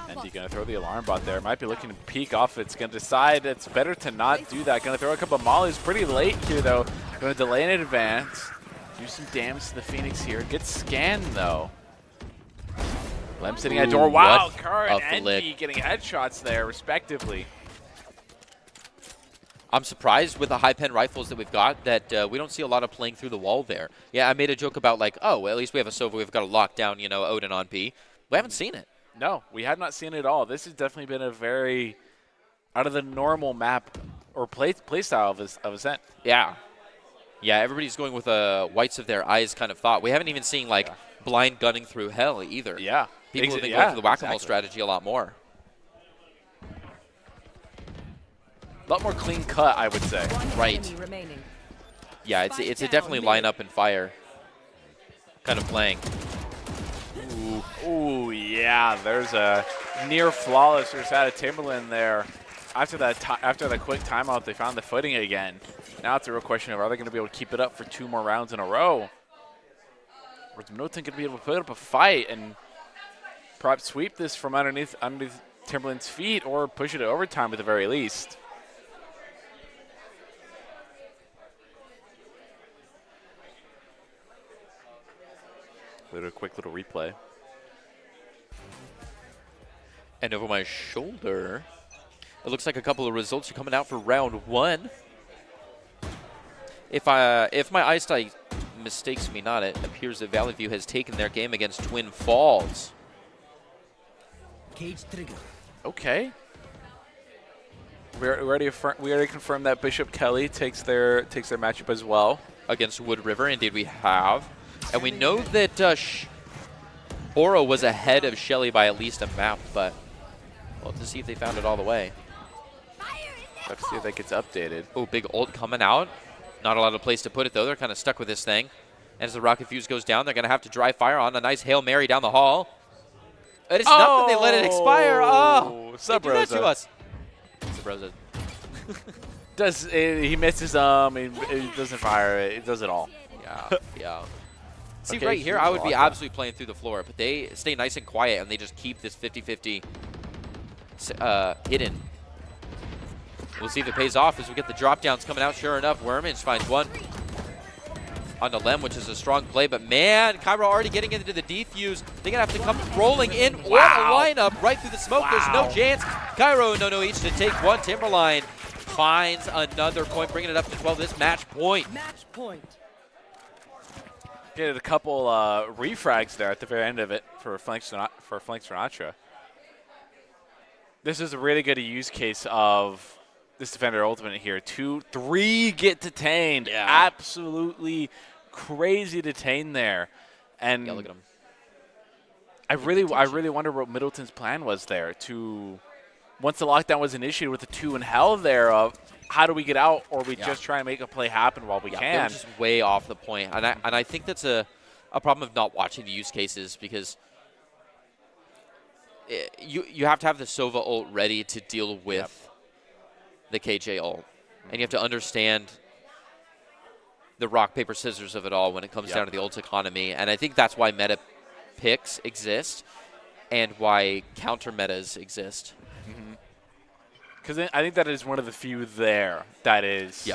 And he's going to throw the alarm bot there. Might be looking to peek off. It's going to decide it's better to not do that. Going to throw a couple of mollies pretty late here, though. Going to delay in advance. Do some damage to the Phoenix here. Get scanned, though. Lem sitting at door. Wow, Kerr and Envy getting headshots there, respectively. I'm surprised with the high pen rifles that we've got that we don't see a lot of playing through the wall there. Yeah, I made a joke about like, oh, well, at least we have a Sova. We've got a lockdown, you know, Odin on B. We haven't seen it. No, we have not seen it at all. This has definitely been a very out of the normal map or play style of Ascent. Yeah. Yeah, everybody's going with a whites of their eyes kind of thought. We haven't even seen like blind gunning through hell either. Yeah. People have been going for the whack-a-mole strategy a lot more. A lot more clean cut, I would say. Right. Yeah, it's a definitely line up and fire kind of playing. Ooh, yeah. There's a near flawless out of Timberland there. After that quick timeout, they found the footing again. Now it's a real question of are they going to be able to keep it up for 2 more rounds in a row? Or is Middleton going to be able to put up a fight and perhaps sweep this from underneath Timberland's feet or push it to overtime at the very least? A quick little replay. And over my shoulder, it looks like a couple of results are coming out for round 1. If my eyesight mistakes me not, it appears that Valley View has taken their game against Twin Falls. Cage trigger. Okay. We already confirmed that Bishop Kelly takes their matchup as well against Wood River. Indeed, we have. And we know that Oro was ahead of Shelly by at least a map, but we'll have to see if they found it all the way. Let's see if that gets updated. Oh, big ult coming out. Not a lot of place to put it, though. They're kind of stuck with this thing. And as the rocket fuse goes down, they're going to have to dry fire on a nice Hail Mary down the hall. It is nothing. They let it expire. Oh, they do that to us. Subrosa. He misses he doesn't fire it. It does it all. Yeah, yeah. See, Okay, right here, I would be huge absolutely playing through the floor, but they stay nice and quiet, and they just keep this 50-50 hidden. We'll see if it pays off as we get the drop downs coming out. Sure enough, Wormage finds one on the Lem, which is a strong play. But man, Cairo already getting into the defuse. They're going to have to come rolling in. What a lineup right through the smoke. There's no chance. Cairo and No each to take one. Timberline finds another point, bringing it up to 12. This match point. Match point. Get a couple refrags there at the very end of it for Flank Sinatra. This is a really good use case of this defender ultimate here. 2, 3 get detained. Yeah. Absolutely crazy detain there. And Yeah, look at him. I really wonder what Middleton's plan was there to, once the lockdown was initiated with the 2 in hell there, of how do we get out, or we just try and make a play happen while we They can. were just way off the point. And I think that's a problem of not watching the use cases, because you have to have the Sova ult ready to deal with the KJ ult. And you have to understand the rock, paper, scissors of it all when it comes down to the ult economy. And I think that's why meta picks exist and why counter metas exist. Because I think that is one of the few there that is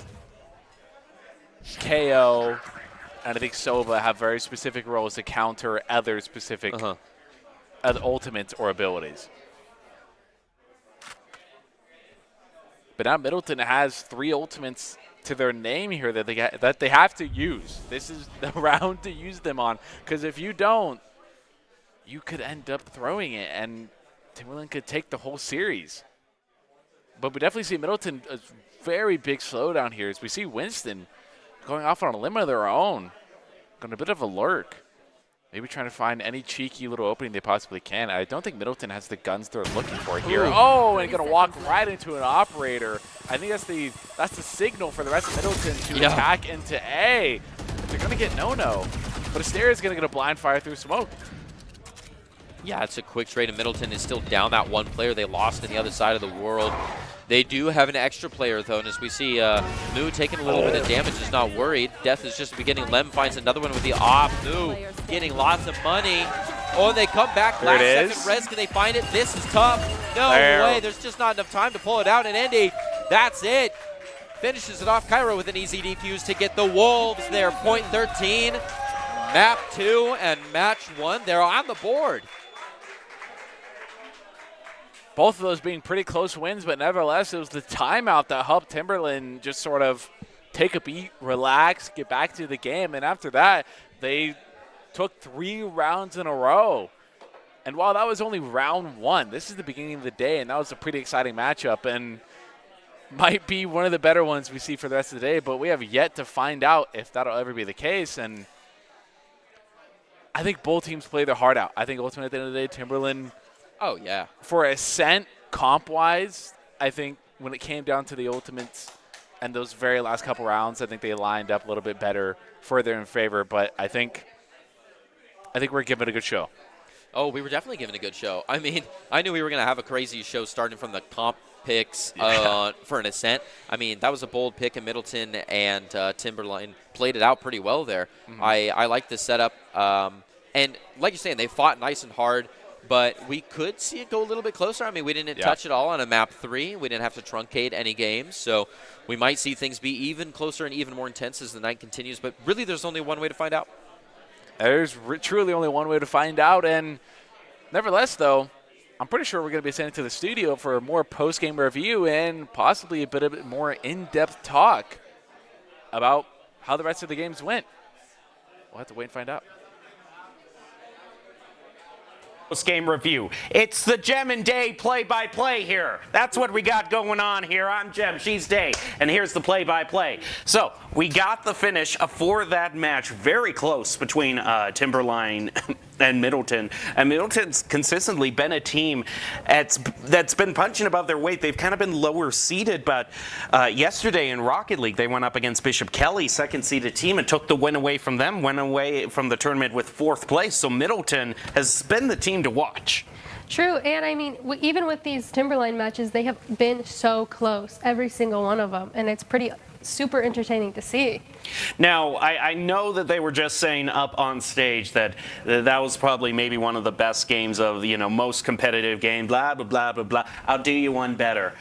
KO, and I think Sova have very specific roles to counter other specific other ultimates or abilities. But now Middleton has 3 ultimates to their name here that they have to use. This is the round to use them on, because if you don't, you could end up throwing it, and Timberland could take the whole series. But we definitely see Middleton a very big slowdown here as we see Winston going off on a limb of their own, going a bit of a lurk. Maybe trying to find any cheeky little opening they possibly can. I don't think Middleton has the guns they're looking for here. Oh, and going to walk right into an operator. I think that's the signal for the rest of Middleton to attack into A. They're going to get no-no. But Asteria is going to get a blind fire through smoke. Yeah, it's a quick trade, and Middleton is still down that one player they lost on the other side of the world. They do have an extra player, though, and as we see Moo taking a little bit of damage, is not worried. Death is just beginning. Lem finds another one with the op. Moo getting lots of money. Oh, and they come back. Last second res. Can they find it? This is tough. No way. There's just not enough time to pull it out. And Andy, that's it. Finishes it off. Cairo with an easy defuse to get the Wolves there. Point 13. Map 2 and match 1. They're on the board. Both of those being pretty close wins, but nevertheless, it was the timeout that helped Timberland just sort of take a beat, relax, get back to the game. And after that, they took 3 rounds in a row. And while that was only round 1, this is the beginning of the day, and that was a pretty exciting matchup and might be one of the better ones we see for the rest of the day. But we have yet to find out if that'll ever be the case. And I think both teams play their heart out. I think ultimately at the end of the day, Timberland, for Ascent, comp-wise, I think when it came down to the ultimates and those very last couple rounds, I think they lined up a little bit better, further in favor. But I think we're giving it a good show. Oh, we were definitely giving a good show. I mean, I knew we were going to have a crazy show starting from the comp picks for an Ascent. I mean, that was a bold pick, and Middleton and Timberline played it out pretty well there. I like this setup. And like you're saying, they fought nice and hard. But we could see it go a little bit closer. I mean, we didn't touch it all on a map 3. We didn't have to truncate any games. So we might see things be even closer and even more intense as the night continues. But really, there's only one way to find out. There's truly only one way to find out. And nevertheless, though, I'm pretty sure we're going to be sent to the studio for a more post-game review and possibly a bit more in-depth talk about how the rest of the games went. We'll have to wait and find out. Game review. It's the Gem and Day play-by-play here. That's what we got going on here. I'm Gem, she's Day, and here's the play-by-play. So we got the finish for that match very close between Timberline Middleton. And Middleton's consistently been a team that's been punching above their weight. They've kind of been lower seeded, but yesterday in Rocket League, they went up against Bishop Kelly, second seeded team, and took the win away from them, went away from the tournament with 4th place. So Middleton has been the team to watch. True, and I mean, even with these Timberline matches, they have been so close, every single one of them, and it's pretty super entertaining to see. Now, I know that they were just saying up on stage that that was probably maybe one of the best games of, most competitive game, blah, blah, blah, blah, blah. I'll do you one better.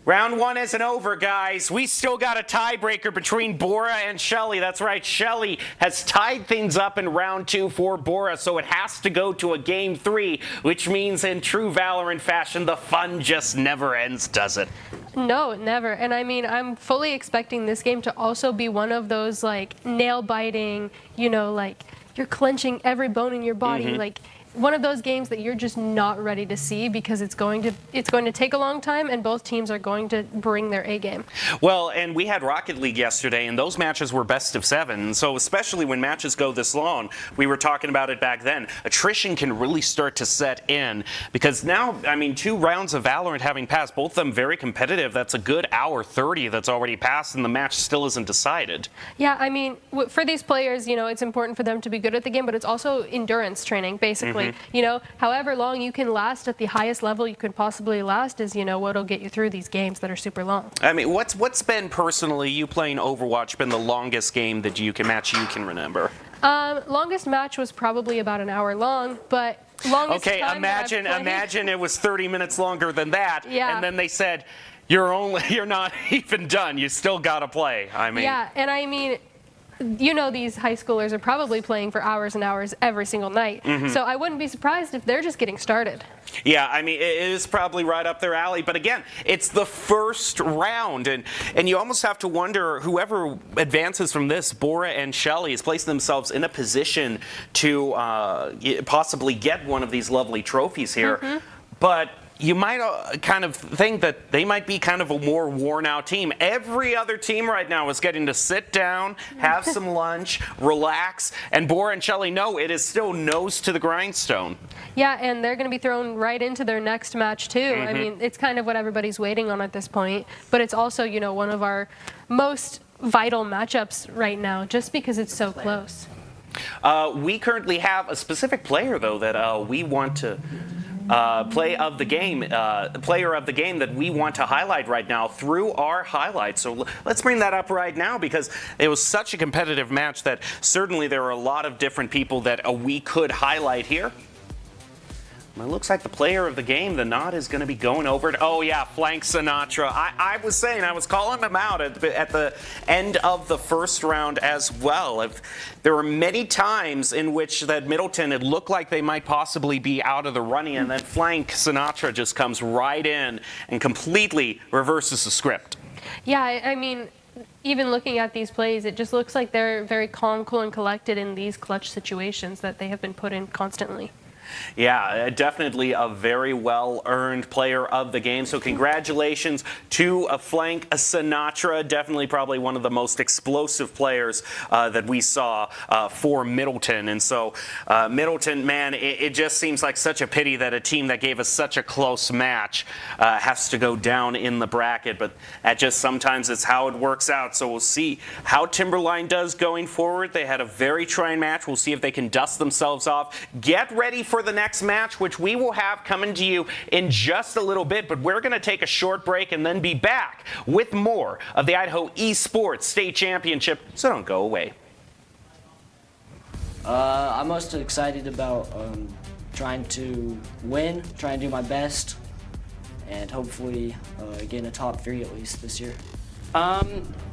Round 1 isn't over, guys. We still got a tiebreaker between Bora and Shelly. That's right, Shelly has tied things up in round 2 for Bora, so it has to go to a game 3, which means in true Valerant fashion, the fun just never ends, does it? No, never. And I mean, I'm fully expecting this game to also be one of those, like, nail-biting, like, you're clenching every bone in your body, like, one of those games that you're just not ready to see because it's going to take a long time, and both teams are going to bring their A game. Well, and we had Rocket League yesterday, and those matches were best of 7. So especially when matches go this long, we were talking about it back then, attrition can really start to set in because now, I mean, 2 rounds of Valorant having passed, both of them very competitive. That's a good hour 30 that's already passed, and the match still isn't decided. Yeah, I mean, for these players, it's important for them to be good at the game, but it's also endurance training, basically. However long you can last at the highest level you can possibly last is, what'll get you through these games that are super long. I mean, what's been personally, you playing Overwatch, been the longest game that you can remember? Longest match was probably about an hour long, but longest okay, time imagine it was 30 minutes longer than that, and then they said, you're not even done, you still gotta play. I mean, yeah, and I mean, these high schoolers are probably playing for hours and hours every single night. So I wouldn't be surprised if they're just getting started. Yeah, I mean, it is probably right up their alley. But again, it's the first round, and you almost have to wonder, whoever advances from this, Bora and Shelly, is placing themselves in a position to possibly get one of these lovely trophies here. But you might kind of think that they might be kind of a more worn-out team. Every other team right now is getting to sit down, have some lunch, relax, and Bora and Shelly know it is still nose to the grindstone. Yeah, and they're going to be thrown right into their next match, too. I mean, it's kind of what everybody's waiting on at this point, but it's also, one of our most vital matchups right now, just because it's so close. We currently have a specific player, though, that we want to... player of the game that we want to highlight right now through our highlights. So let's bring that up right now because it was such a competitive match that certainly there are a lot of different people that we could highlight here. It looks like the player of the game, the nod is going to be going over to, oh yeah, Flank Sinatra. I was calling him out at the end of the first round as well. There were many times in which that Middleton, it looked like they might possibly be out of the running, and then Flank Sinatra just comes right in and completely reverses the script. Yeah, I mean, even looking at these plays, it just looks like they're very calm, cool, and collected in these clutch situations that they have been put in constantly. Yeah, definitely a very well-earned player of the game. So congratulations to Flank Sinatra. Definitely probably one of the most explosive players that we saw for Middleton. And so Middleton, man, it just seems like such a pity that a team that gave us such a close match has to go down in the bracket. But that just sometimes it's how it works out. So we'll see how Timberline does going forward. They had a very trying match. We'll see if they can dust themselves off. Get ready for the next match, which we will have coming to you in just a little bit, but we're going to take a short break and then be back with more of the Idaho Esports State Championship, so don't go away. I'm most excited about trying to win, trying to do my best, and hopefully get in a top 3 at least this year.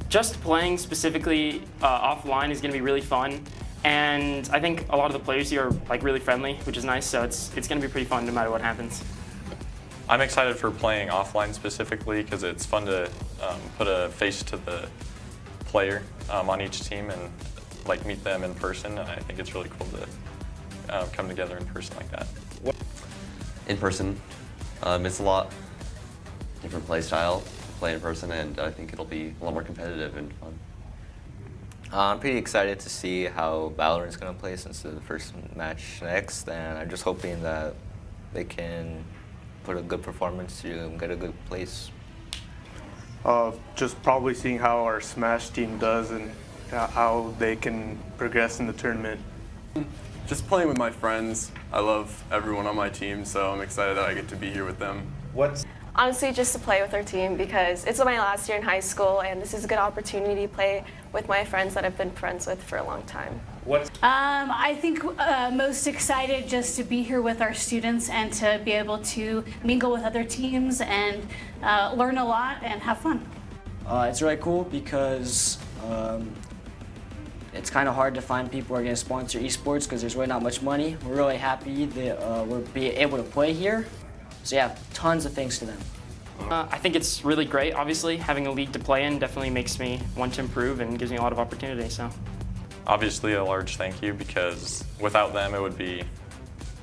Just playing specifically offline is going to be really fun. And I think a lot of the players here are really friendly, which is nice. So it's going to be pretty fun no matter what happens. I'm excited for playing offline specifically because it's fun to put a face to the player on each team and meet them in person. And I think it's really cool to come together in person like that. In person, it's a lot different play style to play in person, and I think it'll be a lot more competitive and fun. I'm pretty excited to see how Valerant's going to play since the first match next, and I'm just hoping that they can put a good performance to get a good place. Just probably seeing how our Smash team does and how they can progress in the tournament. Just playing with my friends. I love everyone on my team, so I'm excited that I get to be here with them. Honestly, just to play with our team because it's my last year in high school and this is a good opportunity to play with my friends that I've been friends with for a long time. I think most excited just to be here with our students and to be able to mingle with other teams and learn a lot and have fun. It's really cool because it's kind of hard to find people who are going to sponsor esports because there's really not much money. We're really happy that we're being able to play here. So yeah, tons of thanks to them. I think it's really great. Obviously, having a league to play in definitely makes me want to improve and gives me a lot of opportunity. So, Obviously a large thank you, because without them it would be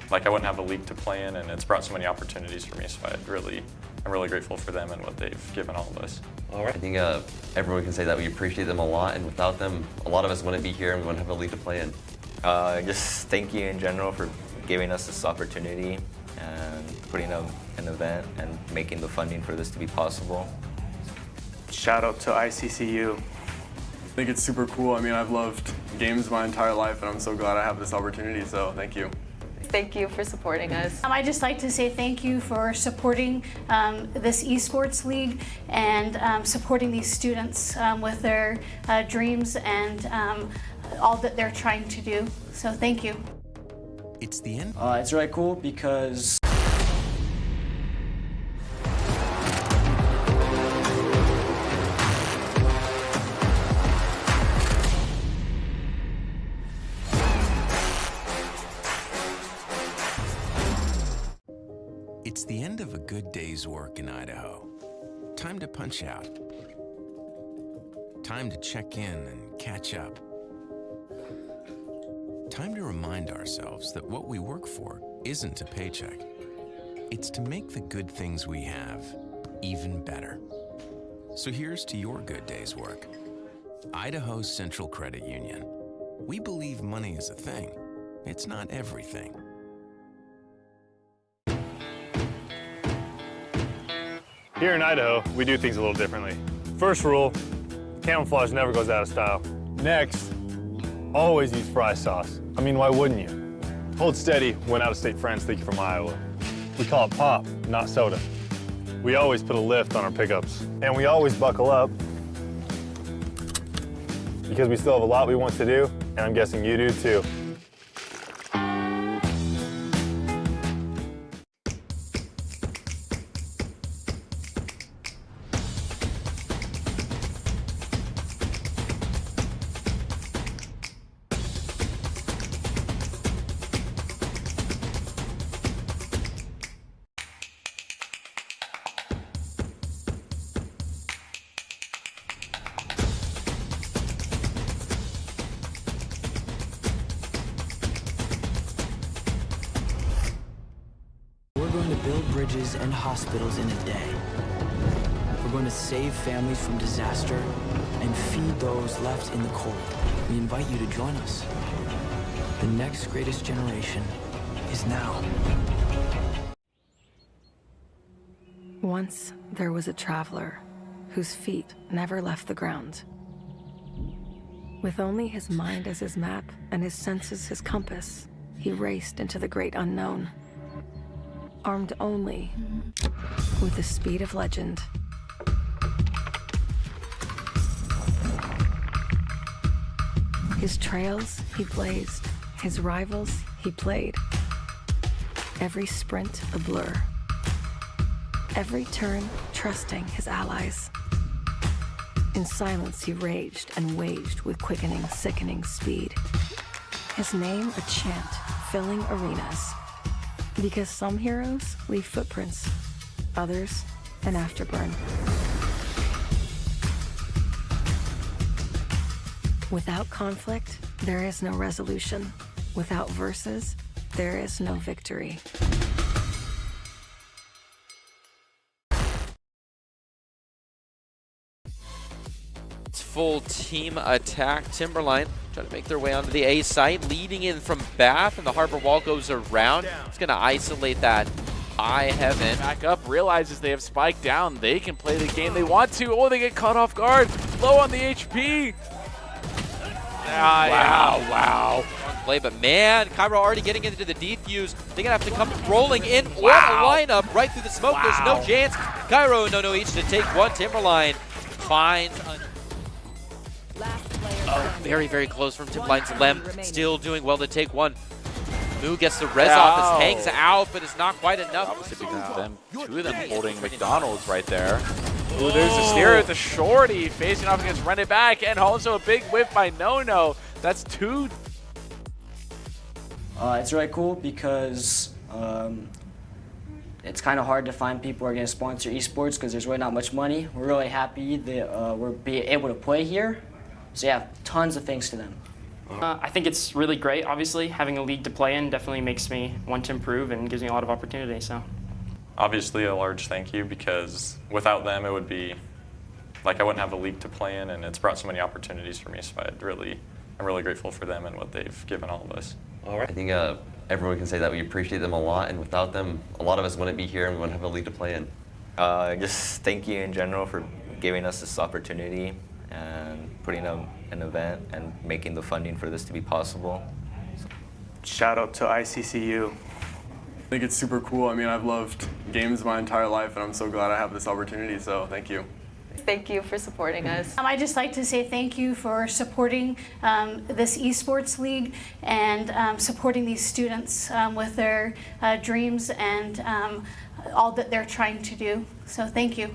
like I wouldn't have a league to play in, and it's brought so many opportunities for me. So I'm really grateful for them and what they've given all of us. All right. I think everyone can say that we appreciate them a lot, and without them, a lot of us wouldn't be here and we wouldn't have a league to play in. Just thank you in general for giving us this opportunity and putting up an event and making the funding for this to be possible. Shout out to ICCU. I think it's super cool. I mean, I've loved games my entire life, and I'm so glad I have this opportunity, so thank you. Thank you for supporting us. I'd just like to say thank you for supporting this esports league and supporting these students with their dreams and all that they're trying to do. So thank you. It's the end. It's really cool because It's the end of a good day's work in Idaho. Time to punch out. Time to check in and catch up. Time to remind ourselves that what we work for isn't a paycheck. It's to make the good things we have even better. So here's to your good day's work. Idaho Central Credit Union. We believe money is a thing. It's not everything. Here in Idaho, we do things a little differently. First rule, camouflage never goes out of style. Next, always use fry sauce. I mean, why wouldn't you? Hold steady when out-of-state friends think you're from Iowa. We call it pop, not soda. We always put a lift on our pickups. And we always buckle up because we still have a lot we want to do, and I'm guessing you do too. Build bridges and hospitals in a day. We're going to save families from disaster and feed those left in the cold. We invite you to join us. The next greatest generation is now. Once there was a traveler whose feet never left the ground. With only his mind as his map and his senses his compass, he raced into the great unknown. Armed only with the speed of legend. His trails he blazed, his rivals he played. Every sprint a blur. Every turn trusting his allies. In silence he raged and waged with quickening, sickening speed. His name a chant filling arenas. Because some heroes leave footprints, others an afterburn. Without conflict, there is no resolution. Without verses, there is no victory. It's full team attack. Timberline trying to make their way onto the A site, leading in from Bath, and the Harbor Wall goes around. It's going to isolate that eye heaven. Back up, realizes they have spiked down. They can play the game they want to. Oh, they get caught off guard. Low on the HP. Wow. Play, but man, Cairo already getting into the defuse. They're going to have to come rolling in. What a lineup right through the smoke. There's no chance. Cairo and No each to take one. Timberline finds very, very close from Timberline's Lem. Still doing well to take one. Moo gets the res off, hangs out, but it's not quite enough. Obviously because of them, two of them holding McDonald's right there. Ooh, there's a steer at the shorty, facing off against Run It Back, and also a big whip by No. That's two. It's really cool because it's kind of hard to find people who are going to sponsor esports because there's really not much money. We're really happy that we're being able to play here. So yeah, tons of thanks to them. I think it's really great, obviously. Having a league to play in definitely makes me want to improve and gives me a lot of opportunity. So, obviously a large thank you, because without them it would be like I wouldn't have a league to play in, and it's brought so many opportunities for me. So I'm really grateful for them and what they've given all of us. All right. I think everyone can say that we appreciate them a lot, and without them, a lot of us wouldn't be here and we wouldn't have a league to play in. Just thank you in general for giving us this opportunity and putting up an event and making the funding for this to be possible. Shout out to ICCU. I think it's super cool. I mean, I've loved games my entire life, and I'm so glad I have this opportunity, so thank you. Thank you for supporting us. I'd just like to say thank you for supporting this esports league and supporting these students with their dreams and all that they're trying to do. So thank you.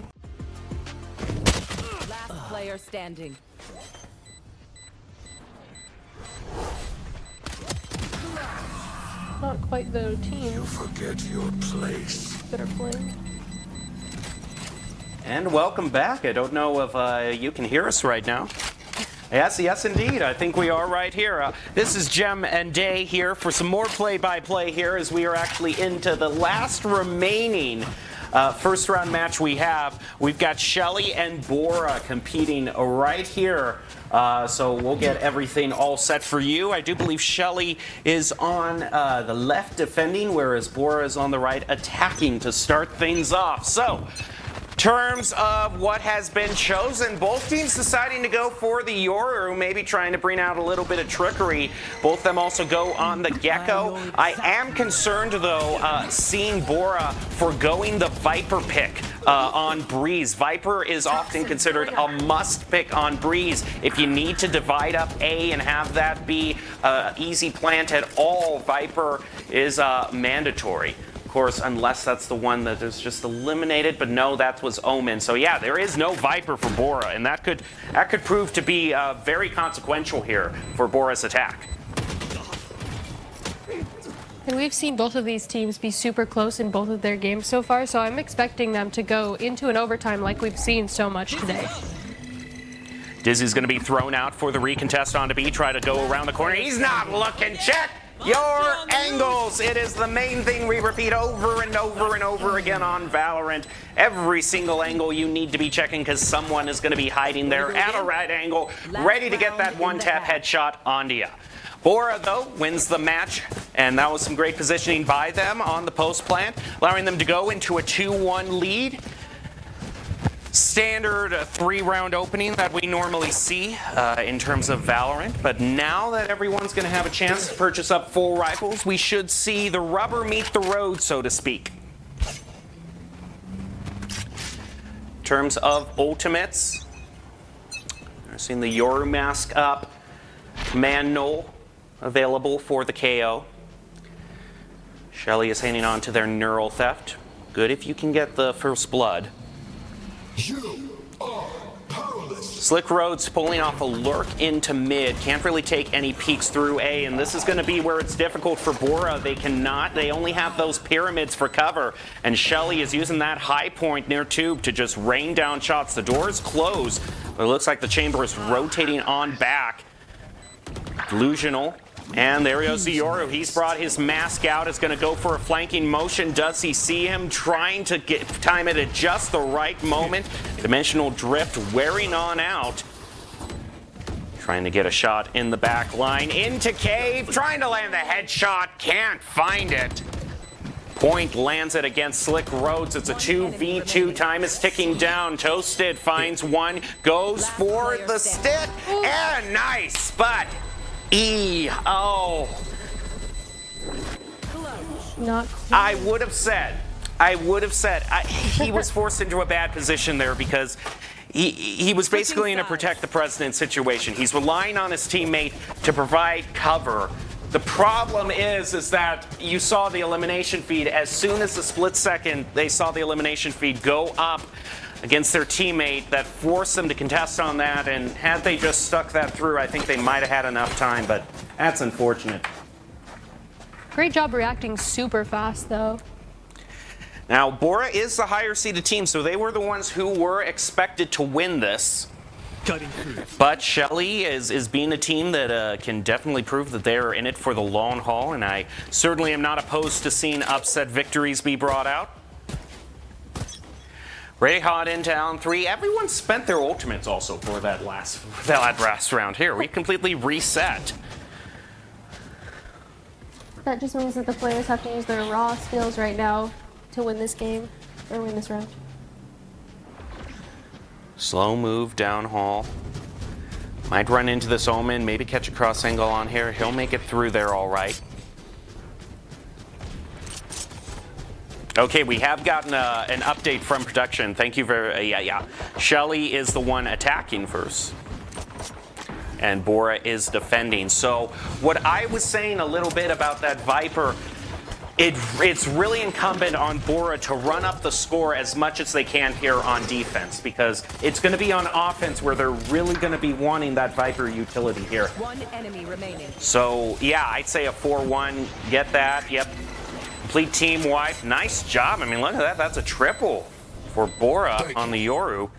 Last player standing. Not quite the team. You forget your place. That are playing. And welcome back. I don't know if you can hear us right now. Yes, indeed. I think we are right here. This is Jem and Day here for some more play-by-play here as we are actually into the last remaining first round match we have. We've got Shelly and Bora competing right here. So we'll get everything all set for you. I do believe Shelly is on the left defending, whereas Bora is on the right attacking to start things off. So, terms of what has been chosen, both teams deciding to go for the Yoru, maybe trying to bring out a little bit of trickery. Both of them also go on the Gecko. I am concerned, though, seeing Bora foregoing the Viper pick on Breeze. Viper is often considered a must pick on Breeze. If you need to divide up A and have that be easy plant at all, Viper is mandatory. Of course, unless that's the one that is just eliminated, but no, that was Omen. So yeah, there is no Viper for Bora, and that could prove to be very consequential here for Bora's attack. And we've seen both of these teams be super close in both of their games so far, so I'm expecting them to go into an overtime like we've seen so much today. Dizzy's going to be thrown out for the recontest onto B, try to go around the corner. He's not looking, check! Your angles. It is the main thing we repeat over and over and over again on Valerant. Every single angle you need to be checking because someone is going to be hiding there at a right angle, ready to get that one-tap headshot onto you. Bora, though, wins the match, and that was some great positioning by them on the post plant, allowing them to go into a 2-1 lead. Standard 3-round opening that we normally see in terms of Valorant, but now that everyone's going to have a chance to purchase up full rifles, we should see the rubber meet the road, so to speak. In terms of ultimates, we're seeing the Yoru mask up, Command Null available for the KO. Shelly is hanging on to their Neural Theft. Good if you can get the first blood. You are powerless. Slick Road's pulling off a lurk into mid. Can't really take any peeks through A, and this is going to be where it's difficult for Bora. They only have those pyramids for cover, and Shelly is using that high point near tube to just rain down shots. The door is closed, but it looks like the chamber is rotating on back. Delusional. And there goes the Yoru. He's brought his mask out. Is going to go for a flanking motion. Does he see him? Trying to time it at just the right moment. Dimensional drift wearing on out. Trying to get a shot in the back line. Into Cave. Trying to land the headshot. Can't find it. Point lands it against Slick Rhodes. It's a 2v2. Time is ticking down. Toasted finds one. Goes for the stick. And nice. But Not I would have said he was forced into a bad position there because he was basically in a protect the president situation. He's relying on his teammate to provide cover. The problem is that you saw the elimination feed. As soon as the split second they saw the elimination feed go up against their teammate, that forced them to contest on that, and had they just stuck that through, I think they might have had enough time, but that's unfortunate. Great job reacting super fast, though. Now, Bora is the higher seeded team, so they were the ones who were expected to win this. But Shelly is being a team that can definitely prove that they're in it for the long haul, and I certainly am not opposed to seeing upset victories be brought out. Ray Hot into Allen 3. Everyone spent their ultimates also for that last round here. We completely reset. That just means that the players have to use their raw skills right now to win this game, or win this round. Slow move down hall. Might run into this Omen, maybe catch a cross angle on here. He'll make it through there all right. Okay, we have gotten an update from production. Thank you very, Shelly is the one attacking first. And Bora is defending. So what I was saying a little bit about that Viper, it's really incumbent on Bora to run up the score as much as they can here on defense, because it's going to be on offense where they're really going to be wanting that Viper utility here. One enemy remaining. So yeah, I'd say a 4-1. Get that. Yep. Complete team wipe. Nice job. I mean, look at that. That's a triple for Bora on the Yoru.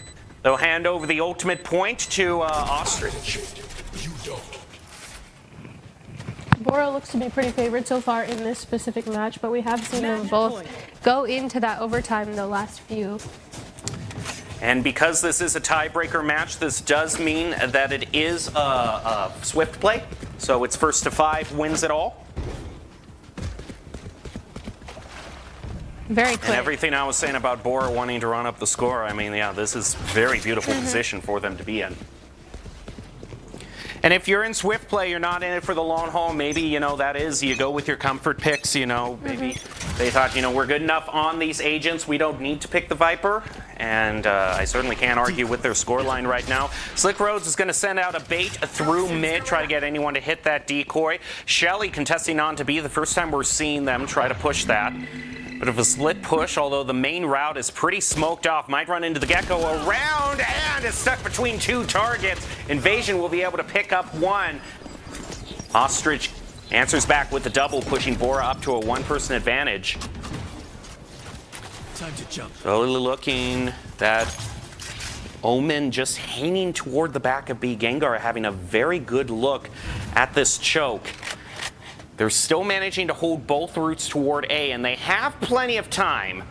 They'll hand over the ultimate point to Ostrich. Bora looks to be pretty favored so far in this specific match, but we have seen them both go into that overtime in the last few. And because this is a tiebreaker match, this does mean that it is a swift play. So it's first to 5 wins it all. Very quick. And everything I was saying about Bora wanting to run up the score, I mean, yeah, this is very beautiful position for them to be in. And if you're in swift play, you're not in it for the long haul. Maybe, you know, that is, you go with your comfort picks, you know. Maybe they thought, you know, we're good enough on these agents. We don't need to pick the Viper. And I certainly can't argue with their scoreline right now. Slick Rhodes is going to send out a bait through mid, try to get anyone to hit that decoy. Shelly contesting on to B. The first time we're seeing them try to push that. Bit of a split push, although the main route is pretty smoked off. Might run into the Gecko around and is stuck between 2 targets. Invasion will be able to pick up 1. Ostrich answers back with the double, pushing Bora up to a 1-person advantage. Time to jump. Slowly looking, that Omen just hanging toward the back of B. Gengar having a very good look at this choke. They're still managing to hold both routes toward A, and they have plenty of time.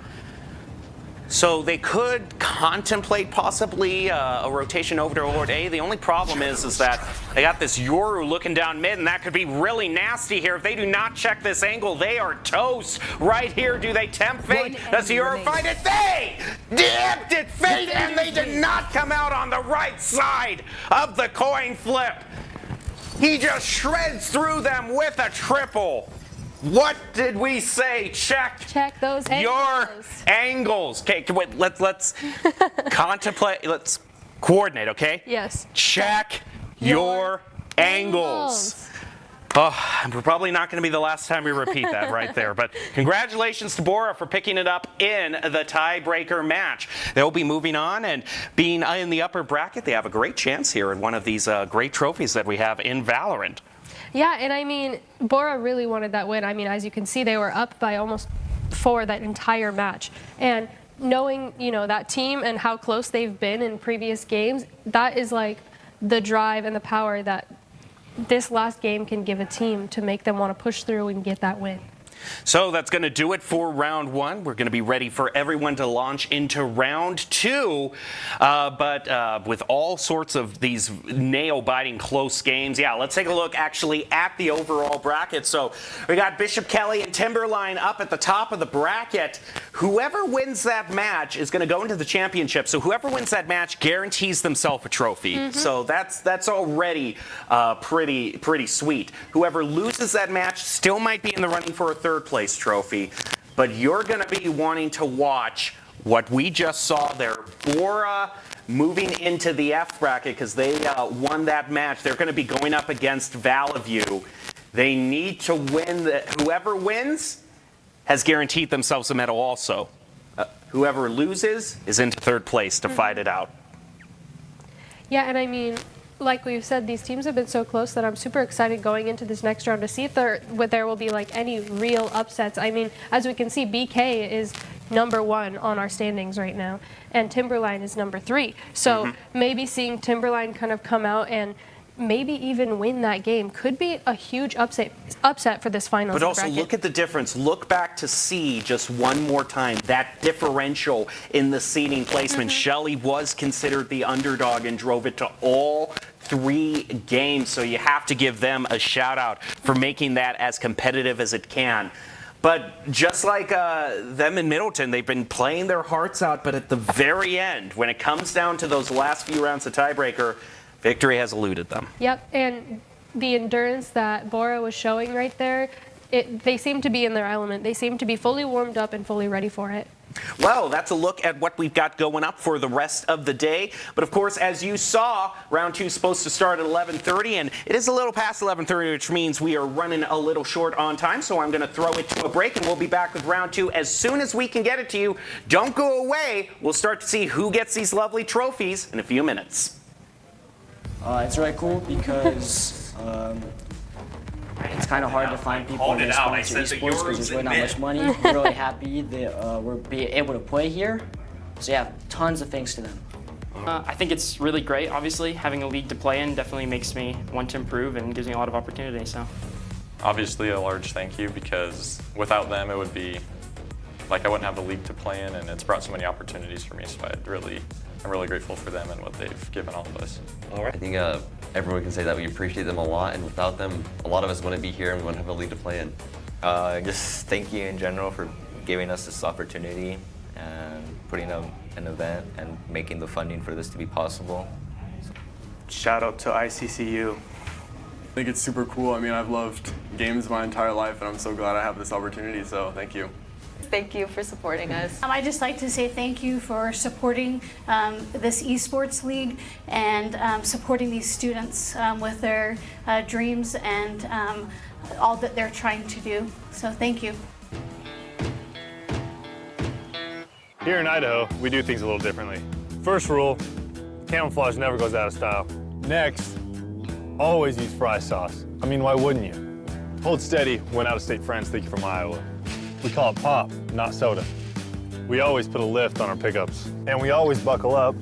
So they could contemplate possibly a rotation over toward A. The only problem is that they got this Yoru looking down mid, and that could be really nasty here. If they do not check this angle, they are toast. Right here, do they tempt fate? Does the Yoru find it? They tempted fate, and they did not come out on the right side of the coin flip. He just shreds through them with a triple. What did we say? Check those your angles. Okay, wait, let's contemplate. Let's coordinate, okay? Yes. Check your angles. Oh, we're probably not going to be the last time we repeat that right there. But congratulations to Bora for picking it up in the tiebreaker match. They'll be moving on, and being in the upper bracket, they have a great chance here in one of these great trophies that we have in Valerant. Yeah, and I mean, Bora really wanted that win. I mean, as you can see, they were up by almost 4 that entire match. And knowing, you know, that team and how close they've been in previous games, that is like the drive and the power that this last game can give a team to make them want to push through and get that win. So that's going to do it for round one. We're going to be ready for everyone to launch into round two. But with all sorts of these nail-biting close games, yeah, let's take a look actually at the overall bracket. So we got Bishop Kelly and Timberline up at the top of the bracket. Whoever wins that match is going to go into the championship. So whoever wins that match guarantees themselves a trophy. So that's already pretty sweet. Whoever loses that match still might be in the running for a third place trophy, but you're going to be wanting to watch what we just saw there. Bora moving into the F bracket because they won that match. They're going to be going up against Valiview. They need to win. Whoever wins has guaranteed themselves a medal also. Whoever loses is into third place to fight it out. Yeah, and I mean, like we've said, these teams have been so close that I'm super excited going into this next round to see if there will be like any real upsets. I mean, as we can see, BK is #1 on our standings right now, and Timberline is #3. So maybe seeing Timberline kind of come out and maybe even win that game could be a huge upset for this finals. But also bracket. look at the difference. Look back to see just one more time that differential in the seeding placement. Shelly was considered the underdog and drove it to all 3 games. So you have to give them a shout out for making that as competitive as it can. But just like them in Middleton, they've been playing their hearts out. But at the very end, when it comes down to those last few rounds of tiebreaker, victory has eluded them. Yep, and the endurance that Bora was showing right there, they seem to be in their element. They seem to be fully warmed up and fully ready for it. Well, that's a look at what we've got going up for the rest of the day. But of course, as you saw, round 2 is supposed to start at 11:30, and it is a little past 11:30, which means we are running a little short on time. So I'm going to throw it to a break, and we'll be back with round 2 as soon as we can get it to you. Don't go away. We'll start to see who gets these lovely trophies in a few minutes. It's really cool because it's kind of hard to find people that sponsor esports because there's really not much money. We're really happy that we're being able to play here. So yeah, tons of thanks to them. I think it's really great, obviously. Having a league to play in definitely makes me want to improve and gives me a lot of opportunity. So, obviously a large thank you because without them it would be like I wouldn't have a league to play in, and it's brought so many opportunities for me. So I'm really grateful for them and what they've given all of us. All right. I think everyone can say that we appreciate them a lot, and without them, a lot of us wouldn't be here and we wouldn't have a league to play in. Just thank you in general for giving us this opportunity and putting up an event and making the funding for this to be possible. Shout out to ICCU. I think it's super cool. I mean, I've loved games my entire life, and I'm so glad I have this opportunity, so thank you. Thank you for supporting us. I'd just like to say thank you for supporting this esports league and supporting these students with their dreams and all that they're trying to do. So thank you. Here in Idaho, we do things a little differently. First rule, camouflage never goes out of style. Next, always use fry sauce. I mean, why wouldn't you? Hold steady when out-of-state friends think you're from Iowa. We call it pop, not soda. We always put a lift on our pickups. And we always buckle up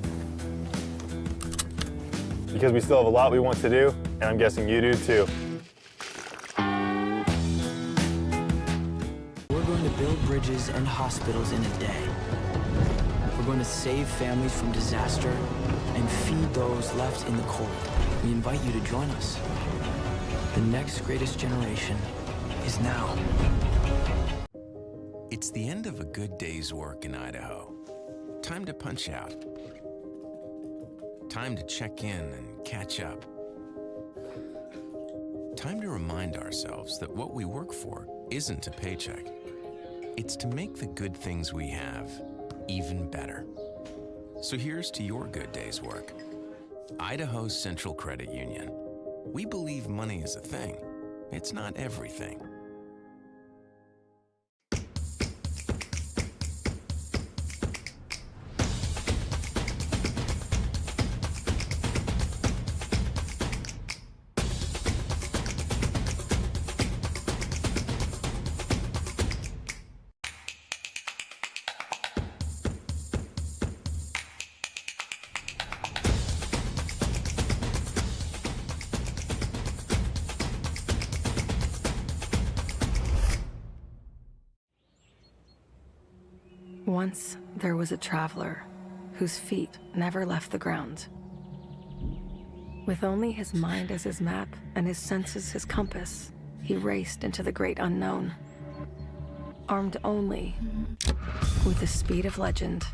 because we still have a lot we want to do, and I'm guessing you do too. We're going to build bridges and hospitals in a day. We're going to save families from disaster and feed those left in the cold. We invite you to join us. The next greatest generation is now. It's the end of a good day's work in Idaho. Time to punch out. Time to check in and catch up. Time to remind ourselves that what we work for isn't a paycheck. It's to make the good things we have even better. So here's to your good day's work. Idaho Central Credit Union. We believe money is a thing. It's not everything. Once there was a traveler whose feet never left the ground. With only his mind as his map and his senses his compass, he raced into the great unknown. Armed only with the speed of legend.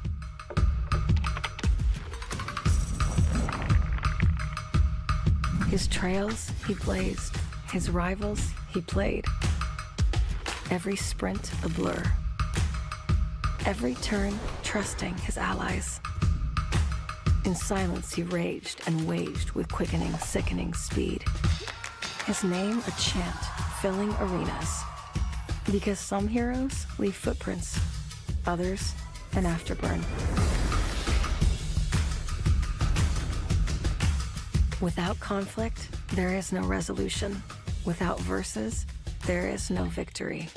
His trails he blazed, his rivals he played. Every sprint a blur. Every turn trusting his allies. In silence he raged and waged with quickening, sickening speed. His name a chant filling arenas. Because some heroes leave footprints, others an afterburn. Without conflict, there is no resolution. Without verses, there is no victory.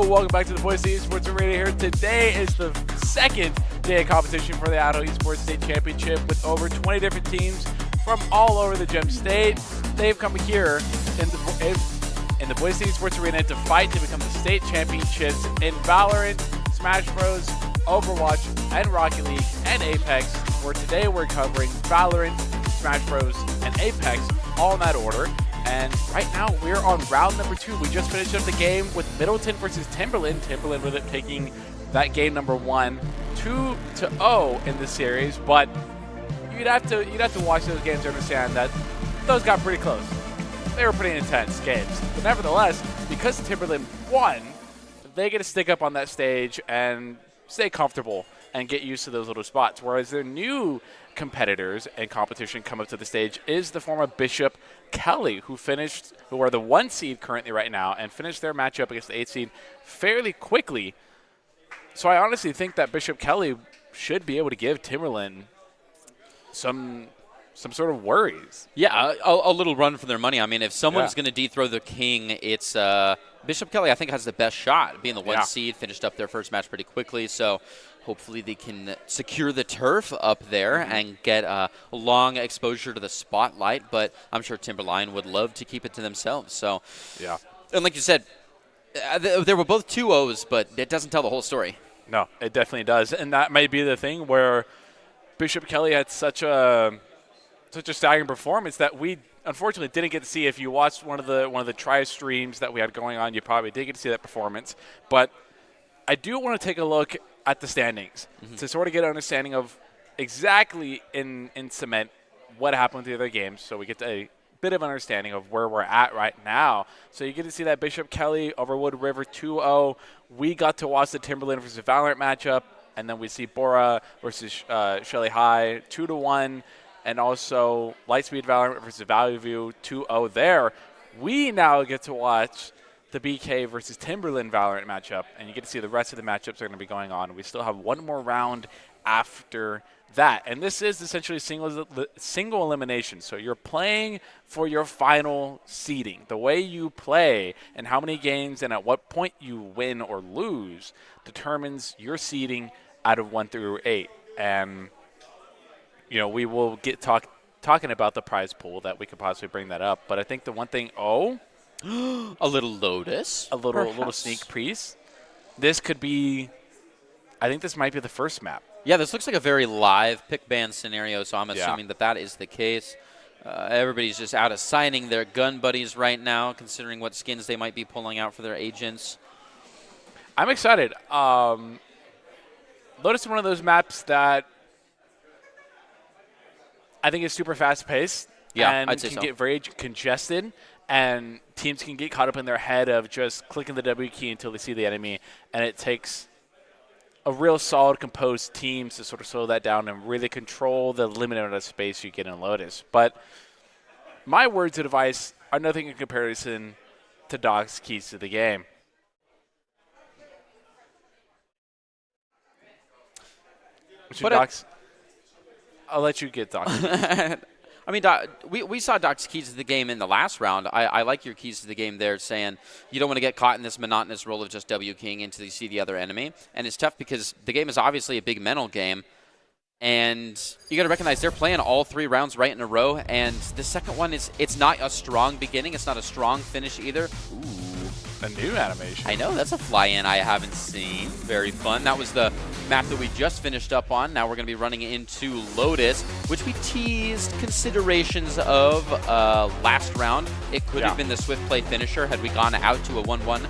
Welcome back to the Voice of Esports Arena here. Today is the second day of competition for the Idaho Esports State Championship with over 20 different teams from all over the Gem State. They've come here in the Voice of Esports Arena to fight to become the state championships in Valerant, Smash Bros, Overwatch, and Rocket League, and Apex, where today we're covering Valorant, Smash Bros, and Apex, all in that order. And right now, we're on round number 2. We just finished up the game with Middleton versus Timberland. Timberland with it taking that game number 1, 2-0 in the series. But you'd have to watch those games to understand that those got pretty close. They were pretty intense games. But nevertheless, because Timberland won, they get to stick up on that stage and stay comfortable and get used to those little spots. Whereas their new competitors and competition come up to the stage is the former Bishop Kelly, who are the 1 seed currently right now and finished their matchup against the 8 seed fairly quickly. So I honestly think that Bishop Kelly should be able to give Timberland some sort of worries. Yeah, a little run for their money. I mean, if someone's going to dethrone the king, it's Bishop Kelly. I think has the best shot, being the 1 seed, finished up their first match pretty quickly. So hopefully they can secure the turf up there and get a long exposure to the spotlight. But I'm sure Timberline would love to keep it to themselves. So yeah, and like you said, they were both 2-0s, but it doesn't tell the whole story. No, it definitely does, and that might be the thing where Bishop Kelly had such a staggering performance that we unfortunately didn't get to see. If you watched one of the try streams that we had going on, you probably did get to see that performance. But I do want to take a look at the standings to sort of get an understanding of exactly in cement what happened with the other games, so we get a bit of an understanding of where we're at right now. So you get to see that Bishop Kelly over Wood River 2-0. We got to watch the Timberland versus Valorant matchup, and then we see Bora versus Shelly High 2-1. And also Lightspeed Valorant versus Valley View 2-0 there. We now get to watch the BK versus Timberland Valorant matchup, and you get to see the rest of the matchups that are going to be going on. We still have one more round after that, and this is essentially single elimination. So you're playing for your final seeding. The way you play and how many games and at what point you win or lose determines your seeding out of 1 through 8. And you know, we will get talking about the prize pool that we could possibly bring that up. But I think the one thing, a little Lotus, a little sneak piece. This could be, I think this might be the first map. Yeah, this looks like a very live pick ban scenario, so I'm assuming that is the case. Everybody's just out assigning their gun buddies right now, considering what skins they might be pulling out for their agents. I'm excited. Lotus is one of those maps that I think is super fast-paced. Yeah, and I'd say can so. get very congested, and teams can get caught up in their head of just clicking the W key until they see the enemy, and it takes a real solid, composed team to sort of slow that down and really control the limited amount of space you get in Lotus. But my words of advice are nothing in comparison to Doc's keys to the game. I'll let you get Doc. I mean, Doc, we saw Doc's keys to the game in the last round. I like your keys to the game there, saying you don't want to get caught in this monotonous role of just W-keying until you see the other enemy. And it's tough because the game is obviously a big mental game. And you got to recognize they're playing all 3 rounds right in a row. And the second one, it's not a strong beginning. It's not a strong finish either. Ooh. A new animation. I know, that's a fly-in I haven't seen. Very fun. That was the map that we just finished up on. Now we're going to be running into Lotus, which we teased considerations of last round. It could have been the swift play finisher had we gone out to a 1-1.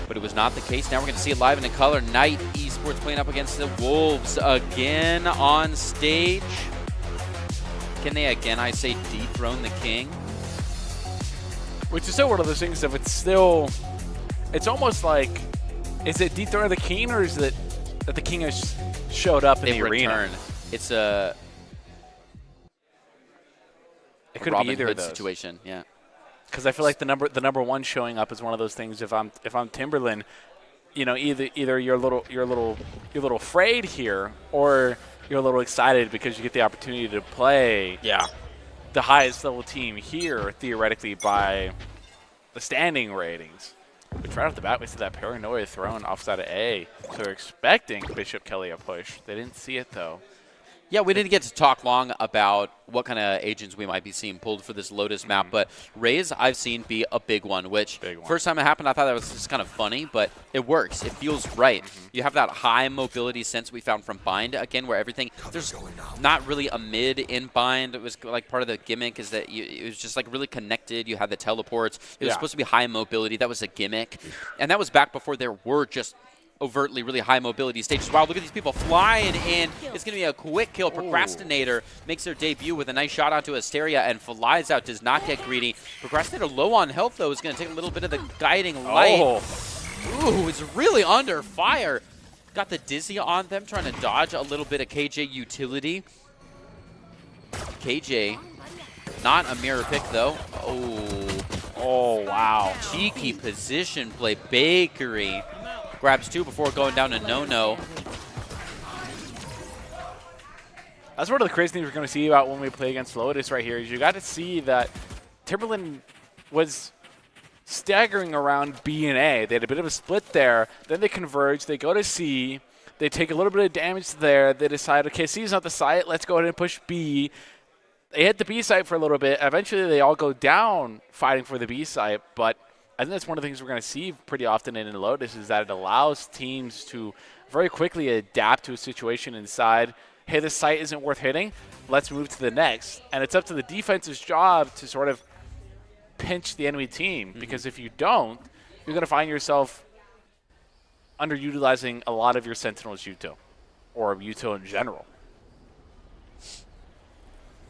But it was not the case. Now we're going to see it live and in color. Knight Esports playing up against the Wolves again on stage. Can they again, I say, dethrone the king? Which is still one of those things of it's almost like, is it dethrone the king or is it that the king has showed up in the arena? It's a It could Robin be either Hood of those. situation, yeah. Because I feel like the number one showing up is one of those things. If I'm Timberland, you know, either you're a little afraid here, or you're a little excited because you get the opportunity to play the highest level team here theoretically by the standing ratings. Which right off the bat we see that paranoia thrown offside of A. So they're expecting Bishop Kelly a push. They didn't see it though. Yeah, we didn't get to talk long about what kind of agents we might be seeing pulled for this Lotus map, but Raze I've seen be a big one, which first time it happened I thought that was just kind of funny, but it works. It feels right. You have that high mobility sense we found from Bind, again, where everything, there's not really a mid in Bind. It was like part of the gimmick is that it was just like really connected. You had the teleports. It was supposed to be high mobility. That was a gimmick. And that was back before there were just overtly really high mobility stages. Wow, look at these people flying in. It's going to be a quick kill. Procrastinator makes their debut with a nice shot onto Asteria and flies out, does not get greedy. Procrastinator low on health, though, is going to take a little bit of the guiding light. Ooh, it's really under fire. Got the Dizzy on them, trying to dodge a little bit of KJ utility. KJ, not a mirror pick, though. Oh, wow. Cheeky position play. Bakery grabs 2 before going down to no-no. That's one of the crazy things we're going to see about when we play against Lotus right here is you got to see that Timberland was staggering around B and A. They had a bit of a split there. Then they converge. They go to C. They take a little bit of damage there. They decide, okay, C's not the site. Let's go ahead and push B. They hit the B site for a little bit. Eventually, they all go down fighting for the B site, but I think that's one of the things we're going to see pretty often in Lotus is that it allows teams to very quickly adapt to a situation inside. Hey, this site isn't worth hitting. Let's move to the next. And it's up to the defense's job to sort of pinch the enemy team because if you don't, you're going to find yourself underutilizing a lot of your Sentinels Yuto or Yuto in general.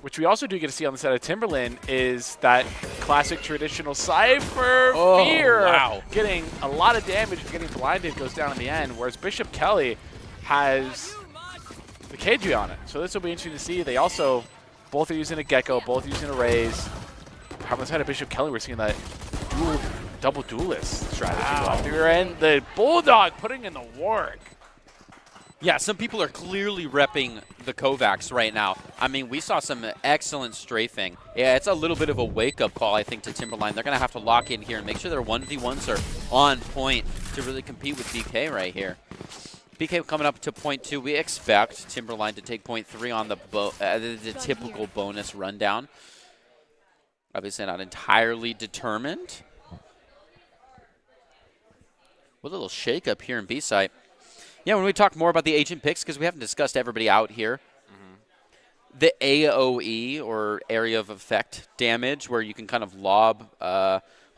Which we also do get to see on the side of Timberland is that classic traditional Cypher Fear getting a lot of damage and getting blinded, goes down in the end, whereas Bishop Kelly has the KG on it. So this will be interesting to see. They also, both are using a Gecko, both using a Raze. On the side of Bishop Kelly, we're seeing that double duelist strategy here, and the Bulldog putting in the work. Yeah, some people are clearly repping the Kovacs right now. I mean, we saw some excellent strafing. Yeah, it's a little bit of a wake-up call, I think, to Timberline. They're going to have to lock in here and make sure their 1v1s are on point to really compete with BK right here. BK coming up to point 2. We expect Timberline to take point 3 on the typical bonus rundown. Obviously not entirely determined. With a little shake-up here in B-site. Yeah, when we talk more about the agent picks, because we haven't discussed everybody out here, the AOE, or area of effect damage, where you can kind of lob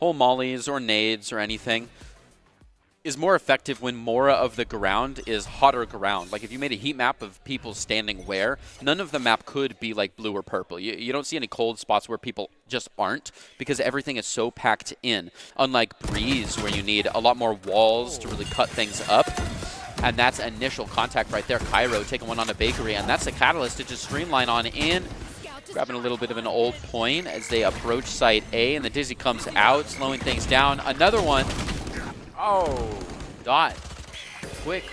whole mollies or nades or anything, is more effective when more of the ground is hotter ground. Like if you made a heat map of people standing where, none of the map could be like blue or purple. You don't see any cold spots where people just aren't because everything is so packed in. Unlike Breeze, where you need a lot more walls to really cut things up. And that's initial contact right there. Cairo taking one on the Bakery, and that's the catalyst to just streamline on in. Grabbing a little bit of an old point as they approach site A, and the Dizzy comes out, slowing things down. Another one. Oh. Dot. Quick.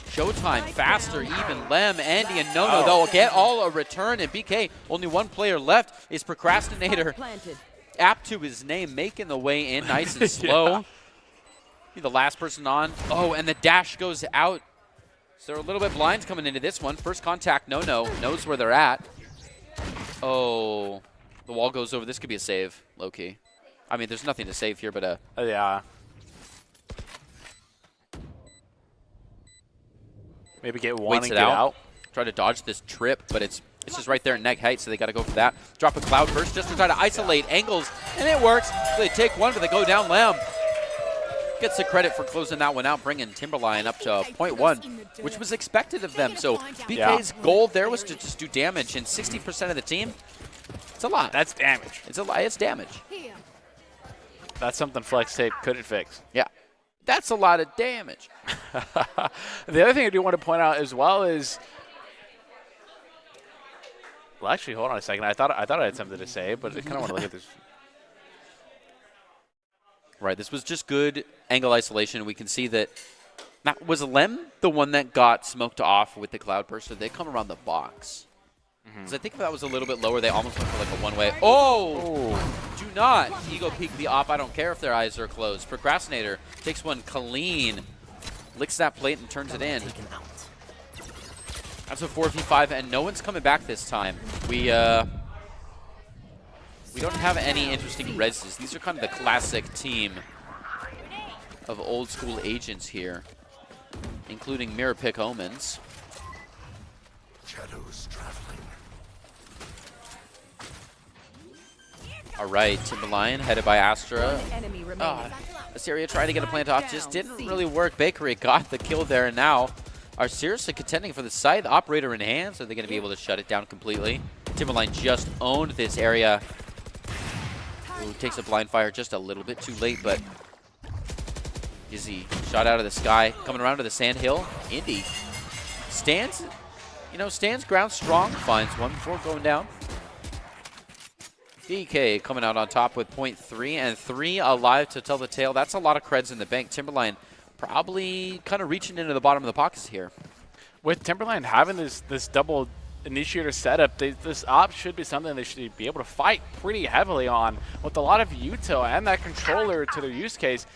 Showtime. Faster. Even Lem, Andy, and Nono. They'll get all a return. And BK, only one player left, is Procrastinator. Apt to his name, making the way in nice and slow. Be the last person on. Oh, and the dash goes out. So they're a little bit blind coming into this one. First contact, Nono knows where they're at. Oh, the wall goes over. This could be a save, low-key. I mean, there's nothing to save here, but yeah. Maybe get one and get out. Try to dodge this trip, but it's just right there in neck height, so they got to go for that. Drop a cloud first just to try to isolate angles, and it works. So they take one, but they go down Lamb. Gets the credit for closing that one out, bringing Timberline up to 0.1, which was expected of them. So BK's goal there was to just do damage, and 60% of the team, it's a lot. That's damage. It's a lot. It's damage. That's something Flex Tape couldn't fix. Yeah. That's a lot of damage. The other thing I do want to point out as well is, well, actually, hold on a second. I thought I had something to say, but I kind of want to look at this. Right, this was just good angle isolation. We can see that was Lem the one that got smoked off with the cloud burst, so they come around the box. Because I think if that was a little bit lower, they almost went for like a one-way. Oh! Do not ego peek the op. I don't care if their eyes are closed. Procrastinator takes one clean, licks that plate and turns it in. That's a 4v5, and no one's coming back this time. We don't have any interesting reses. These are kind of the classic team of old school agents here, including Mirror Pick Omens. Shadows traveling. All right, Timberline headed by Astra. Assyria trying to get a plant off, just didn't really work. Bakery got the kill there, and now are seriously contending for the site. The operator in hand, so they're going to be able to shut it down completely. Timberline just owned this area. Ooh, takes a blind fire just a little bit too late, but Izzy shot out of the sky, coming around to the sand hill. Indy stands ground strong, finds one before going down. DK coming out on top with 0.3 and 3 alive to tell the tale. That's a lot of creds in the bank. Timberline probably kind of reaching into the bottom of the pockets here. With Timberline having this double initiator setup, this op should be something they should be able to fight pretty heavily on. With a lot of util and that controller to their use case,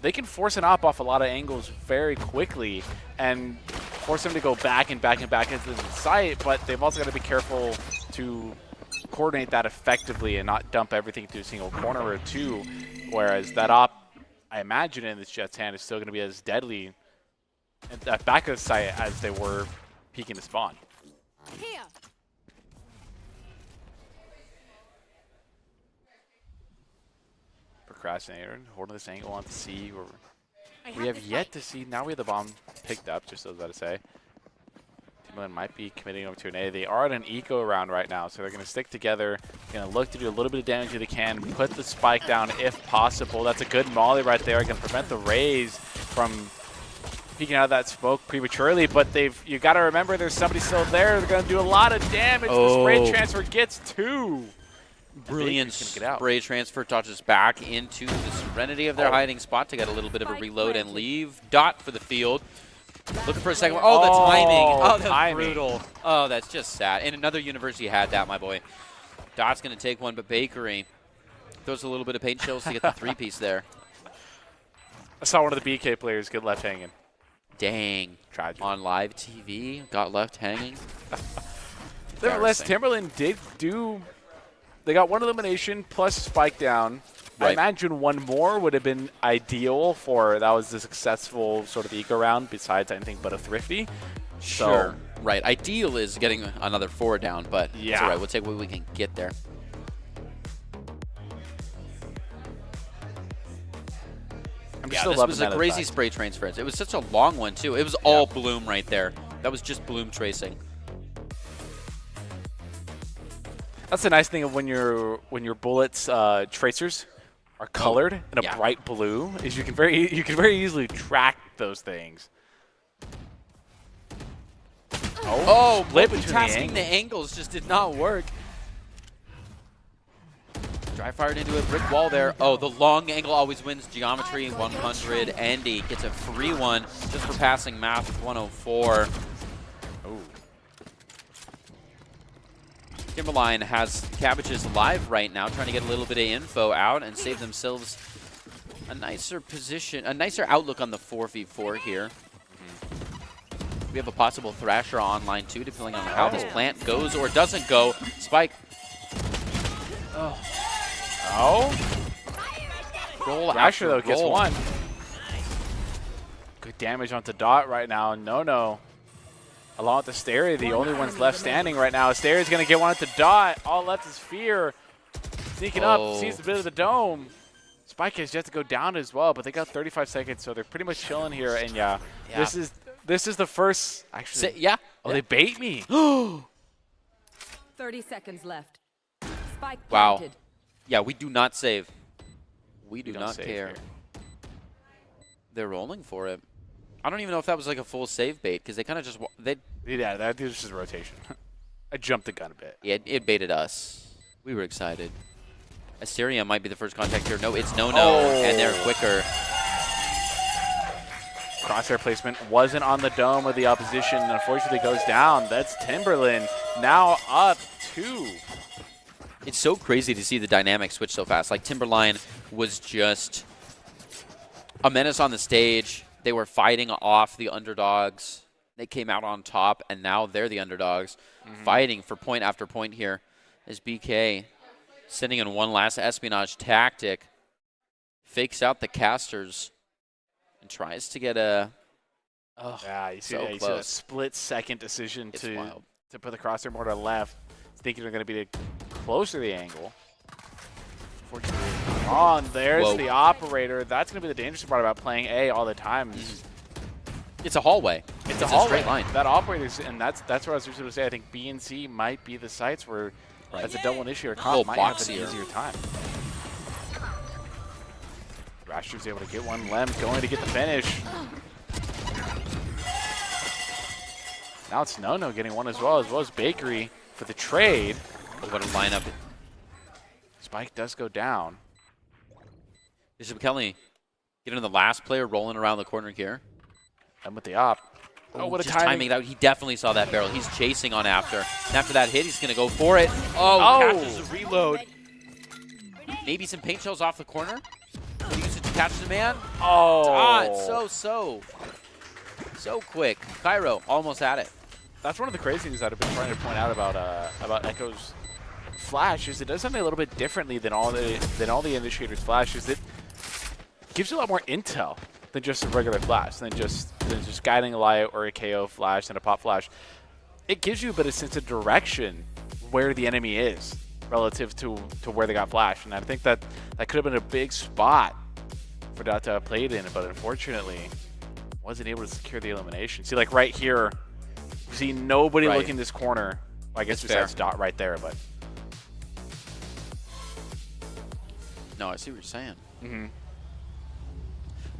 they can force an op off a lot of angles very quickly and force them to go back and back and back into the site, but they've also got to be careful to coordinate that effectively and not dump everything to a single corner or two, whereas that op, I imagine, in this Jet's hand is still going to be as deadly at the back of the site as they were peeking to spawn. Here. Procrastinator, holding this angle on to C. We have yet to see. Now we have the bomb picked up, just as I was about to say. Timberland might be committing over to an A. They are at an eco round right now, so they're going to stick together, going to look to do a little bit of damage if they can, put the spike down if possible. That's a good molly right there. Going to prevent the Rays from peeking out of that smoke prematurely, but you got to remember there's somebody still there. They're going to do a lot of damage. The spray transfer gets 2. Brilliant spray transfer, touches back into the serenity of their hiding spot to get a little bit of a reload and leave. Dot for the field. Looking for a second one. Oh, the timing. Oh, that's brutal. Oh, that's just sad. In another university had that, my boy. Dot's going to take one, but Bakery throws a little bit of paint chills to get the 3-piece there. I saw one of the BK players get left hanging. Dang. Tragic. On live TV, got left hanging. Nevertheless, Timberland did do... They got one elimination plus spike down. Right. I imagine one more would have been ideal for that was the successful sort of eco round besides anything but a thrifty. Sure. So, right. Ideal is getting another 4 down, but yeah, it's all right. We'll take what we can get there. This was a crazy spray transference. It was such a long one, too. It was all bloom right there. That was just bloom tracing. That's the nice thing of when your bullets tracers are colored in a bright blue is you can very easily track those things. Oh, split between the multitasking the angles just did not work. Dry fired into a brick wall there. Oh, the long angle always wins. Geometry 100. Andy gets a free one just for passing math with 104. Oh. Timberline has Cabbages live right now, trying to get a little bit of info out and save themselves a nicer position, a nicer outlook on the 4v4 here. We have a possible Thrasher online too, depending on how this plant goes or doesn't go. Spike. Oh. Roll Thrasher, though, after gets roll. one. Good damage onto Dot right now. No. Along with Asteria, the only ones left standing right now. Asteria's going to get one at the Dot. All left is Fear. Sneaking up, sees a bit of the dome. Spike has yet to go down as well, but they got 35 seconds, so they're pretty much chilling here. And yeah. This is the first. Actually, they bait me. 30 seconds left. Spike Wow. planted. Yeah, we do not save. We do not save care. here. They're rolling for it. I don't even know if that was like a full save bait because they kind of just Yeah, that was just a rotation. I jumped the gun a bit. Yeah, it baited us. We were excited. Asteria might be the first contact here. No, it's no, and they're quicker. Crosshair placement wasn't on the dome of the opposition. Unfortunately, goes down. That's Timberland now up 2. It's so crazy to see the dynamic switch so fast. Like Timberline was just a menace on the stage. They were fighting off the underdogs. They came out on top, and now they're the underdogs, fighting for point after point here. As BK sending in one last espionage tactic, fakes out the casters, and tries to get a. Oh, yeah, you see, so you see that split-second decision to put the crosshair more to the left, thinking they're going to be closer to the angle. Unfortunately, wrong. There's the operator. That's going to be the dangerous part about playing A all the time. It's a hallway. It's a hallway. Straight line. That operator's, and that's what I was just going to say. I think B and C might be the sites where, as a double initiator, comp might have an easier time. Rasher's able to get one. Lem going to get the finish. Now it's No getting one as well as Bakery for the trade. Oh, what a lineup. Spike does go down. Bishop Kelly getting the last player rolling around the corner here. And with the op. Oh, what a just timing it out. He definitely saw that barrel. He's chasing on after. And after that hit, he's going to go for it. Catches a reload. Maybe some paint shells off the corner. He used it to catch the man. So quick. Cairo almost at it. That's one of the crazy things that I've been trying to point out about Echo's flash is it does something a little bit differently than all the initiators' flashes. It gives you a lot more intel than just a regular flash, than just guiding a light or a KO flash and a pop flash. It gives you a bit of sense of direction where the enemy is relative to where they got flashed, and I think that could have been a big spot for Dot to have played in, but unfortunately wasn't able to secure the elimination. See, like right here, you see nobody looking this corner. Well, I guess besides Dot right there, but. No, I see what you're saying.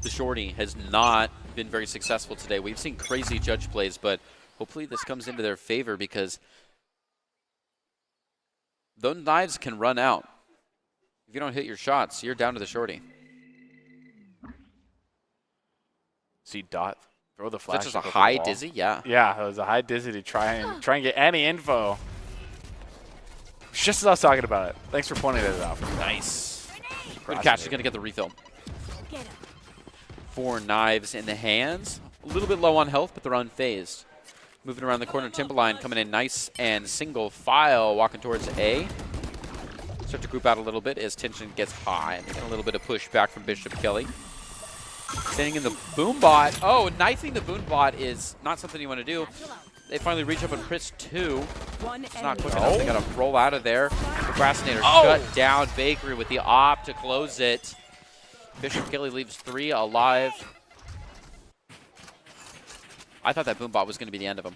The shorty has not been very successful today. We've seen crazy judge plays, but hopefully this comes into their favor because those knives can run out. If you don't hit your shots, you're down to the shorty. See Dot throw the flash. That's just a high dizzy, yeah. Yeah, it was a high dizzy to try and get any info. It's just as I was talking about it. Thanks for pointing it out. Nice. Good catch. He's going to get the refill. 4 knives in the hands. A little bit low on health, but they're unfazed. Moving around the corner, Timberline coming in nice and single file, walking towards A. Start to group out a little bit as tension gets high. And a little bit of push back from Bishop Kelly. Standing in the boom bot. Oh, knifing the boom bot is not something you want to do. They finally reach up on Chris 2. It's not quick enough. They got to roll out of there. Procrastinator shut down. Bakery with the op to close it. Bishop Kelly leaves 3 alive. I thought that boom bot was going to be the end of him.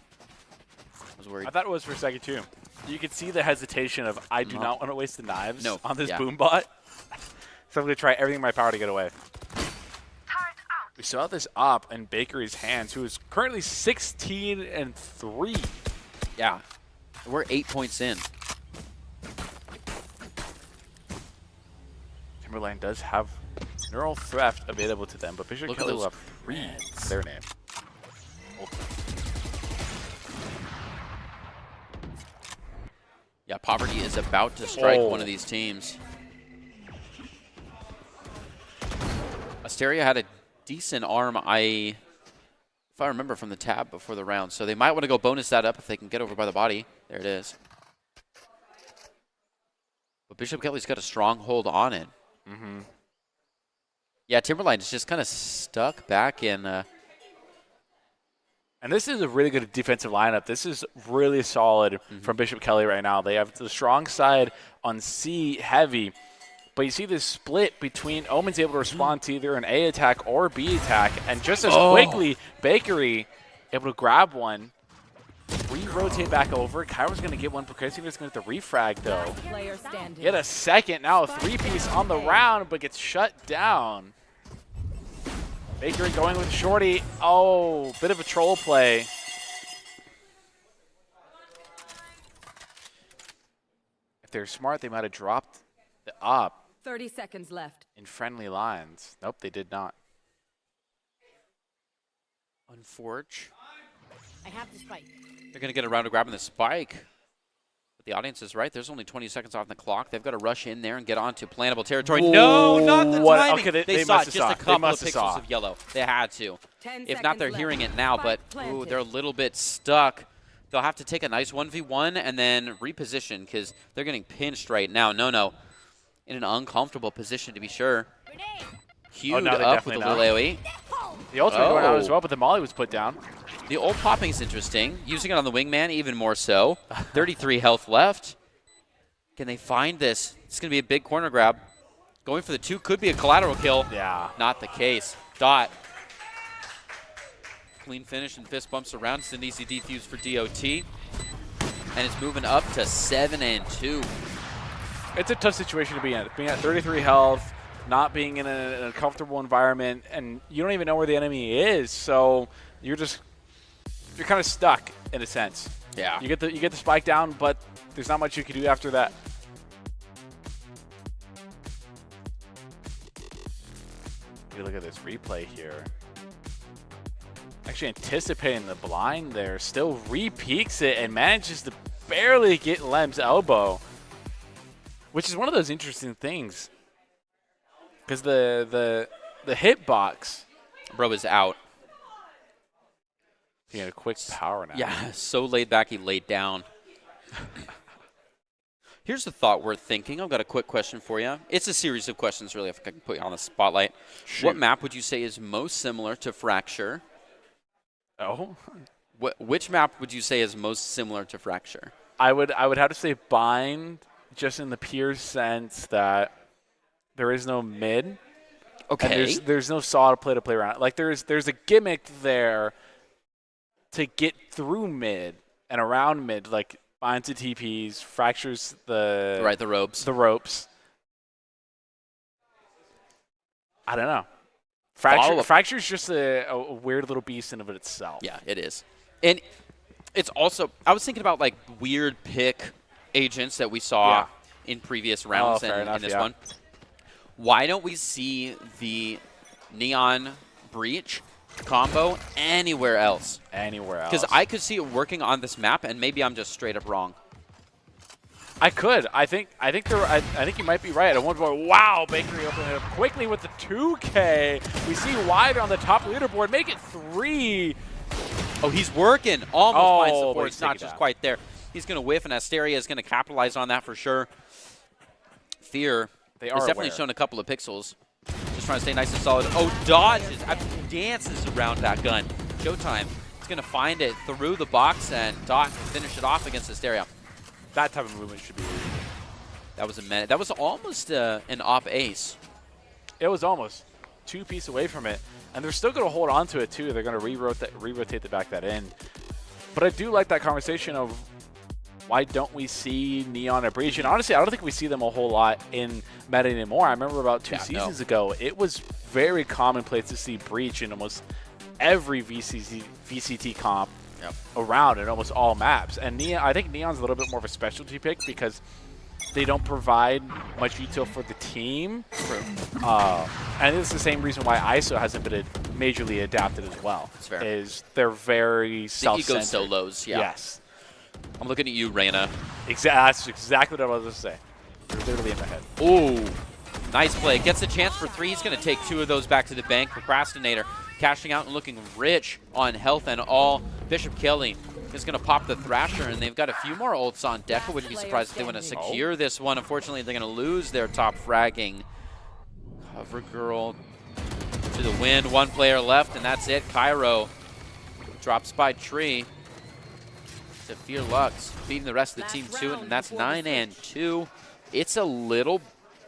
I was worried. I thought it was for a second too. You could see the hesitation of I do not want to waste the knives on this boom bot. So I'm going to try everything in my power to get away. We saw this up in Bakery's hands, who is currently 16-3. Yeah, we're 8 points in. Timberline does have Neural Theft available to them, but Bishop Kelly will have 3 their name. Yeah, Poverty is about to strike one of these teams. Asteria had a decent arm, if I remember, from the tab before the round. So they might want to go bonus that up if they can get over by the body. There it is. But Bishop Kelly's got a strong hold on it. Mm-hmm. Yeah, Timberline is just kind of stuck back in. And this is a really good defensive lineup. This is really solid from Bishop Kelly right now. They have the strong side on C heavy. But you see this split between Omen's able to respond to either an A attack or B attack. And just as quickly, Bakery able to grab one, re-rotate back over. Kyra's going to get one, but Crazy is going to get the refrag, though. Get a second. Now a 3-piece on the round, but gets shut down. Bakery going with Shorty. Oh, bit of a troll play. If they're smart, they might have dropped the up. 30 seconds left. In friendly lines. Nope, they did not. Unforge. I have the spike. They're going to get around to grabbing the spike. But the audience is right. There's only 20 seconds off the clock. They've got to rush in there and get onto plannable territory. Whoa. No, not the timing. Okay, they saw it, just a couple of pixels of yellow. They had to. If not, they're hearing it now, but they're a little bit stuck. They'll have to take a nice 1v1 and then reposition because they're getting pinched right now. No. In an uncomfortable position, to be sure. Queued up with a little AoE. The ultimate going out as well, but the molly was put down. The ult popping is interesting. Using it on the wingman, even more so. 33 health left. Can they find this? It's going to be a big corner grab. Going for the 2 could be a collateral kill. Yeah. Not the case. Dot. Clean finish and fist bumps around. It's an easy defuse for DOT. And it's moving up to 7-2. It's a tough situation to be in. Being at 33 health, not being in a comfortable environment, and you don't even know where the enemy is, so you're kind of stuck in a sense. Yeah. You get the spike down, but there's not much you can do after that. You look at this replay here. Actually anticipating the blind there, still re-peeks it and manages to barely get Lem's elbow. Which is one of those interesting things, because the hitbox, bro, is out. He had a quick power now. Yeah, so laid back he laid down. Here's a thought worth thinking. I've got a quick question for you. It's a series of questions, really, if I can put you on the spotlight. Shoot. What map would you say is most similar to Fracture? Oh. Which map would you say is most similar to Fracture? I would have to say Bind. Just in the pure sense that there is no mid. Okay. And there's no saw to play around. Like there's a gimmick there to get through mid and around mid. Like binds the TPs, fractures the ropes. The ropes. I don't know. Fracture's just a weird little beast in of itself. Yeah, it is. And it's also, I was thinking about like weird pick agents that we saw in previous rounds in this one. Why don't we see the Neon Breach combo anywhere else? Anywhere else. Because I could see it working on this map, and maybe I'm just straight up wrong. I could. I think you might be right. At one point, wow, Bakery opening it up quickly with the 2K. We see Wide on the top leaderboard, make it 3. Oh, he's working. Almost finds but support. It's not just quite there. He's going to whiff, and Asteria is going to capitalize on that for sure. Fear They has are definitely aware. shown a couple of pixels. Just trying to stay nice and solid. Oh, dodges, dances around that gun. Showtime. He's going to find it through the box and Dot finish it off against Asteria. That type of movement should be. That was a minute. That was almost an op ace. It was almost 2 piece away from it, and they're still going to hold on to it too. They're going to re-rotate the back that in. But I do like that conversation of why don't we see Neon or Breach? And honestly, I don't think we see them a whole lot in meta anymore. I remember about two seasons ago, it was very commonplace to see Breach in almost every VCT comp around in almost all maps. And Neon, I think Neon's a little bit more of a specialty pick because they don't provide much util for the team. And it's the same reason why ISO hasn't been majorly adapted as well. That's fair. Is they're very self-centered. Ego solos, yeah. Yes. I'm looking at you, Reyna. That's exactly what I was going to say. You're literally in my head. Ooh, nice play. Gets a chance for 3. He's going to take 2 of those back to the bank. Procrastinator cashing out and looking rich on health and all. Bishop Kelly is going to pop the Thrasher, and they've got a few more ults on deck. I wouldn't be surprised if they want to secure this one. Unfortunately, they're going to lose their top fragging. Cover Girl to the win. 1 player left, and that's it. Cairo drops by Tree. Fear Lux beating the rest of the team to it, and that's 9-2. It's a little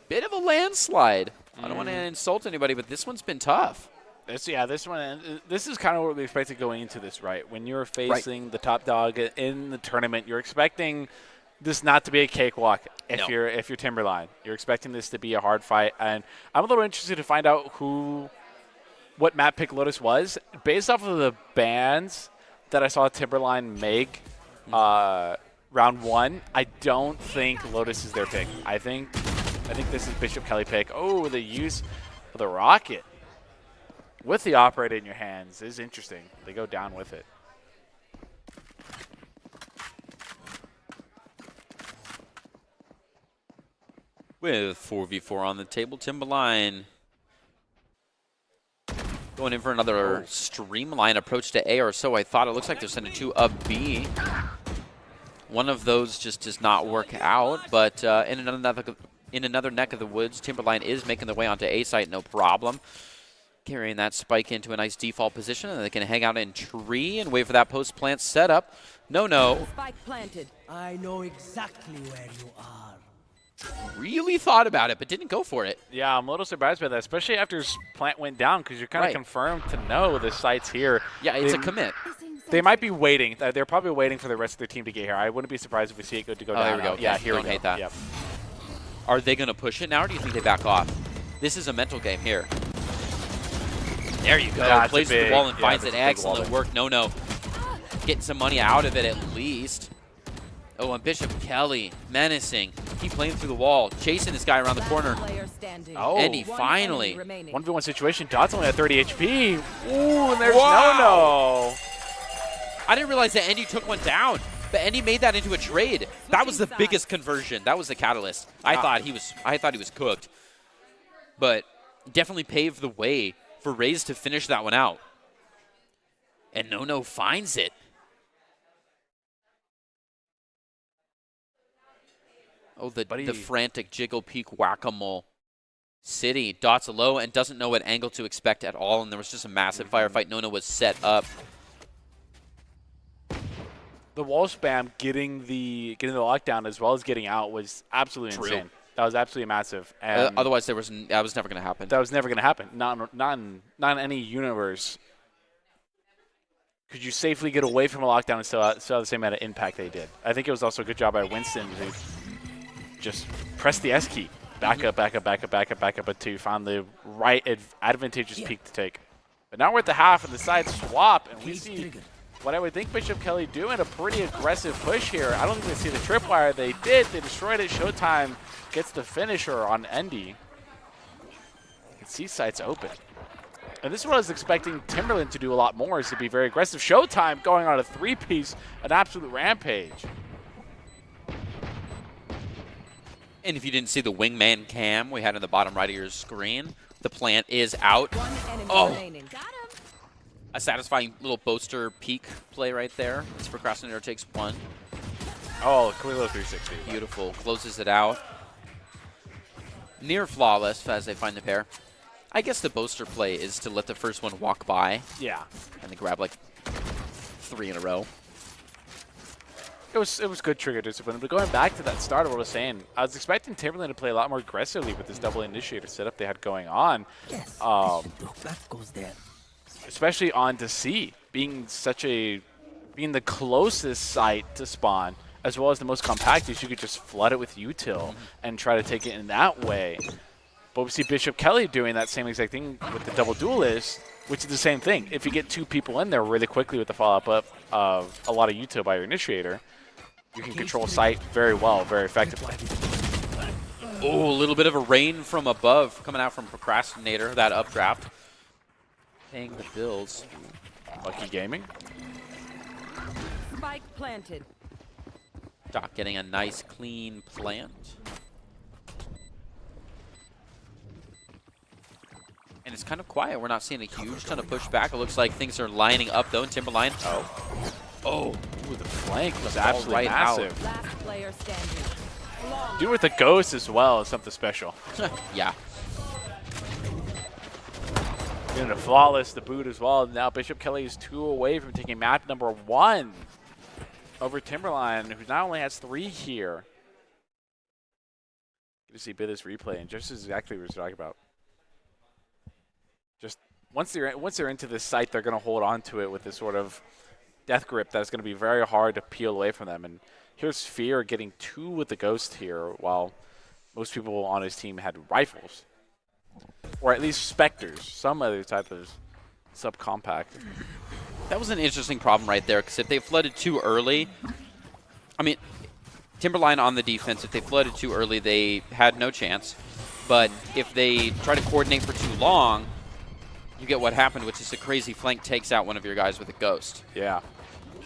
bit of a landslide. I don't want to insult anybody, but this one's been tough. This one, this is kind of what we expected going into this, right? When you're facing the top dog in the tournament, you're expecting this not to be a cakewalk. If you're Timberline, you're expecting this to be a hard fight, and I'm a little interested to find out what map pick Lotus was based off of the bans that I saw Timberline make. Round 1, I don't think Lotus is their pick. I think this is Bishop Kelly pick. Oh, the use of the rocket with the operator in your hands is interesting. They go down with it. With 4v4 on the table, Timberline going in for another streamline approach to A or so. I thought it looks like they're sending 2 up B. One of those just does not work out, but in another neck of the woods, Timberline is making their way onto A site, no problem. Carrying that spike into a nice default position, and they can hang out in Tree and wait for that post plant setup. No. Spike planted. I know exactly where you are. Really thought about it, but didn't go for it. Yeah, I'm a little surprised by that, especially after his plant went down, because you're kind of confirmed to know the site's here. Yeah, it's a commit. They might be waiting. They're probably waiting for the rest of their team to get here. I wouldn't be surprised if we see it go down. There we go. Yeah, here we go. Don't hate that. Yep. Are they going to push it now, or do you think they back off? This is a mental game here. There you go. Plays the wall and finds it. Excellent work. No. Getting some money out of it at least. Oh, and Bishop Kelly, menacing. Keep playing through the wall, chasing this guy around the corner. Oh, and he finally. 1v1 situation. Dot's only at 30 HP. Ooh, and there's no. I didn't realize that Andy took one down, but Andy made that into a trade. That was the biggest conversion. That was the catalyst. I thought he was cooked, but definitely paved the way for Raze to finish that one out. And No finds it. Oh, the frantic jiggle peek whack-a-mole. City dots low and doesn't know what angle to expect at all, and there was just a massive firefight. No was set up. The wall spam getting the lockdown as well as getting out was absolutely insane. That was absolutely massive. And otherwise, that was never going to happen. That was never going to happen. Not in any universe could you safely get away from a lockdown and still have the same amount of impact they did. I think it was also a good job by Winston to just press the S key. Back up, until you found the right advantageous peak to take. But now we're at the half and the side swap, and we see what I would think Bishop Kelly doing a pretty aggressive push here. I don't think they see the tripwire. They did. They destroyed it. Showtime gets the finisher on Endy. You can see sights open. And this is what I was expecting Timberland to do a lot more, is to be very aggressive. Showtime going on a 3-piece, an absolute rampage. And if you didn't see the wingman cam we had on the bottom right of your screen, the plant is out. A satisfying little boaster peak play right there. This Procrastinator takes 1. Oh, clear low 360. Beautiful. Closes it out. Near flawless as they find the pair. I guess the boaster play is to let the first one walk by. Yeah. And they grab like 3 in a row. It was good trigger discipline. But going back to that start of what I was saying, I was expecting Timberland to play a lot more aggressively with this double initiator setup they had going on. Yes. That goes there. Especially on to C, being the closest site to spawn as well as the most compact is you could just flood it with util and try to take it in that way. But we see Bishop Kelly doing that same exact thing with the double duelist, which is the same thing. If you get 2 people in there really quickly with the follow-up of a lot of util by your initiator, you can control site very well, very effectively. Oh, a little bit of a rain from above coming out from Procrastinator, that updraft. Paying the bills. Lucky Gaming. Spike planted. Doc getting a nice clean plant. And it's kind of quiet. We're not seeing a huge ton of pushback. It looks like things are lining up though in Timberline. Oh, ooh, the flank was absolutely massive. Last player standing. Do with the ghost as well is something special. Yeah. Getting a flawless the boot as well. Now Bishop Kelly is 2 away from taking map number 1 over Timberline, who not only has 3 here. Good to see Bith's replay, and just exactly what we're talking about. Just once they're into this site, they're going to hold on to it with this sort of death grip that's going to be very hard to peel away from them. And here's Fear getting 2 with the ghost here, while most people on his team had rifles. Or at least Spectres, some other type of subcompact. That was an interesting problem right there, because if they flooded too early, I mean, Timberline on the defense, if they flooded too early, they had no chance. But if they try to coordinate for too long, you get what happened, which is a crazy flank takes out one of your guys with a ghost. Yeah.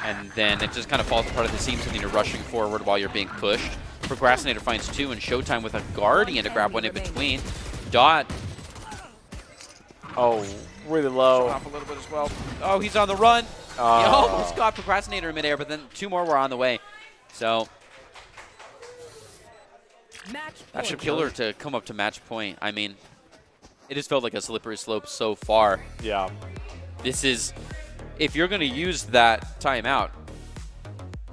And then it just kind of falls apart at the seams, and then you're rushing forward while you're being pushed. Procrastinator finds 2, and Showtime with a Guardian to grab one in between. Dot. Oh, really low. Off a little bit as well. Oh, he's on the run. He almost got Procrastinator in midair, but then 2 more were on the way. So that should kill her to come up to match point. I mean, it has felt like a slippery slope so far. Yeah. This is, if you're going to use that timeout,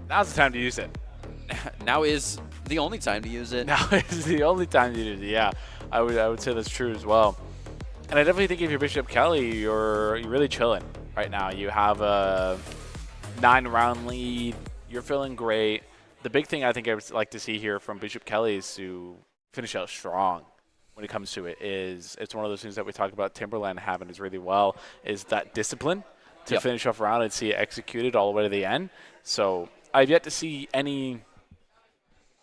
now's the time to use it. Now is the only time to use it. Now is the only time to use it. Yeah, I would say that's true as well. And I definitely think if you're Bishop Kelly, you're really chilling right now. You have a 9-round lead. You're feeling great. The big thing I think I would like to see here from Bishop Kelly is to finish out strong when it comes to it. It's one of those things that we talk about Timberland having is really well, is that discipline to finish off a round and see it executed all the way to the end. So I've yet to see any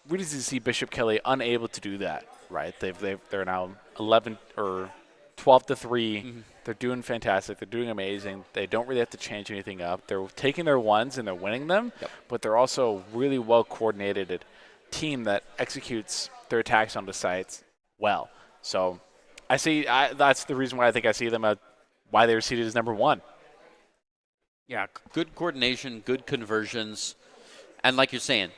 reason to see Bishop Kelly unable to do that, right? They're now 11 or 12-3. Mm-hmm. They're doing fantastic. They're doing amazing. They don't really have to change anything up. They're taking their ones and they're winning them, but they're also really well coordinated team that executes their attacks on the sites well. So that's the reason why I think I see them at why they were seated as number 1. Yeah, good coordination, good conversions, and like you're saying,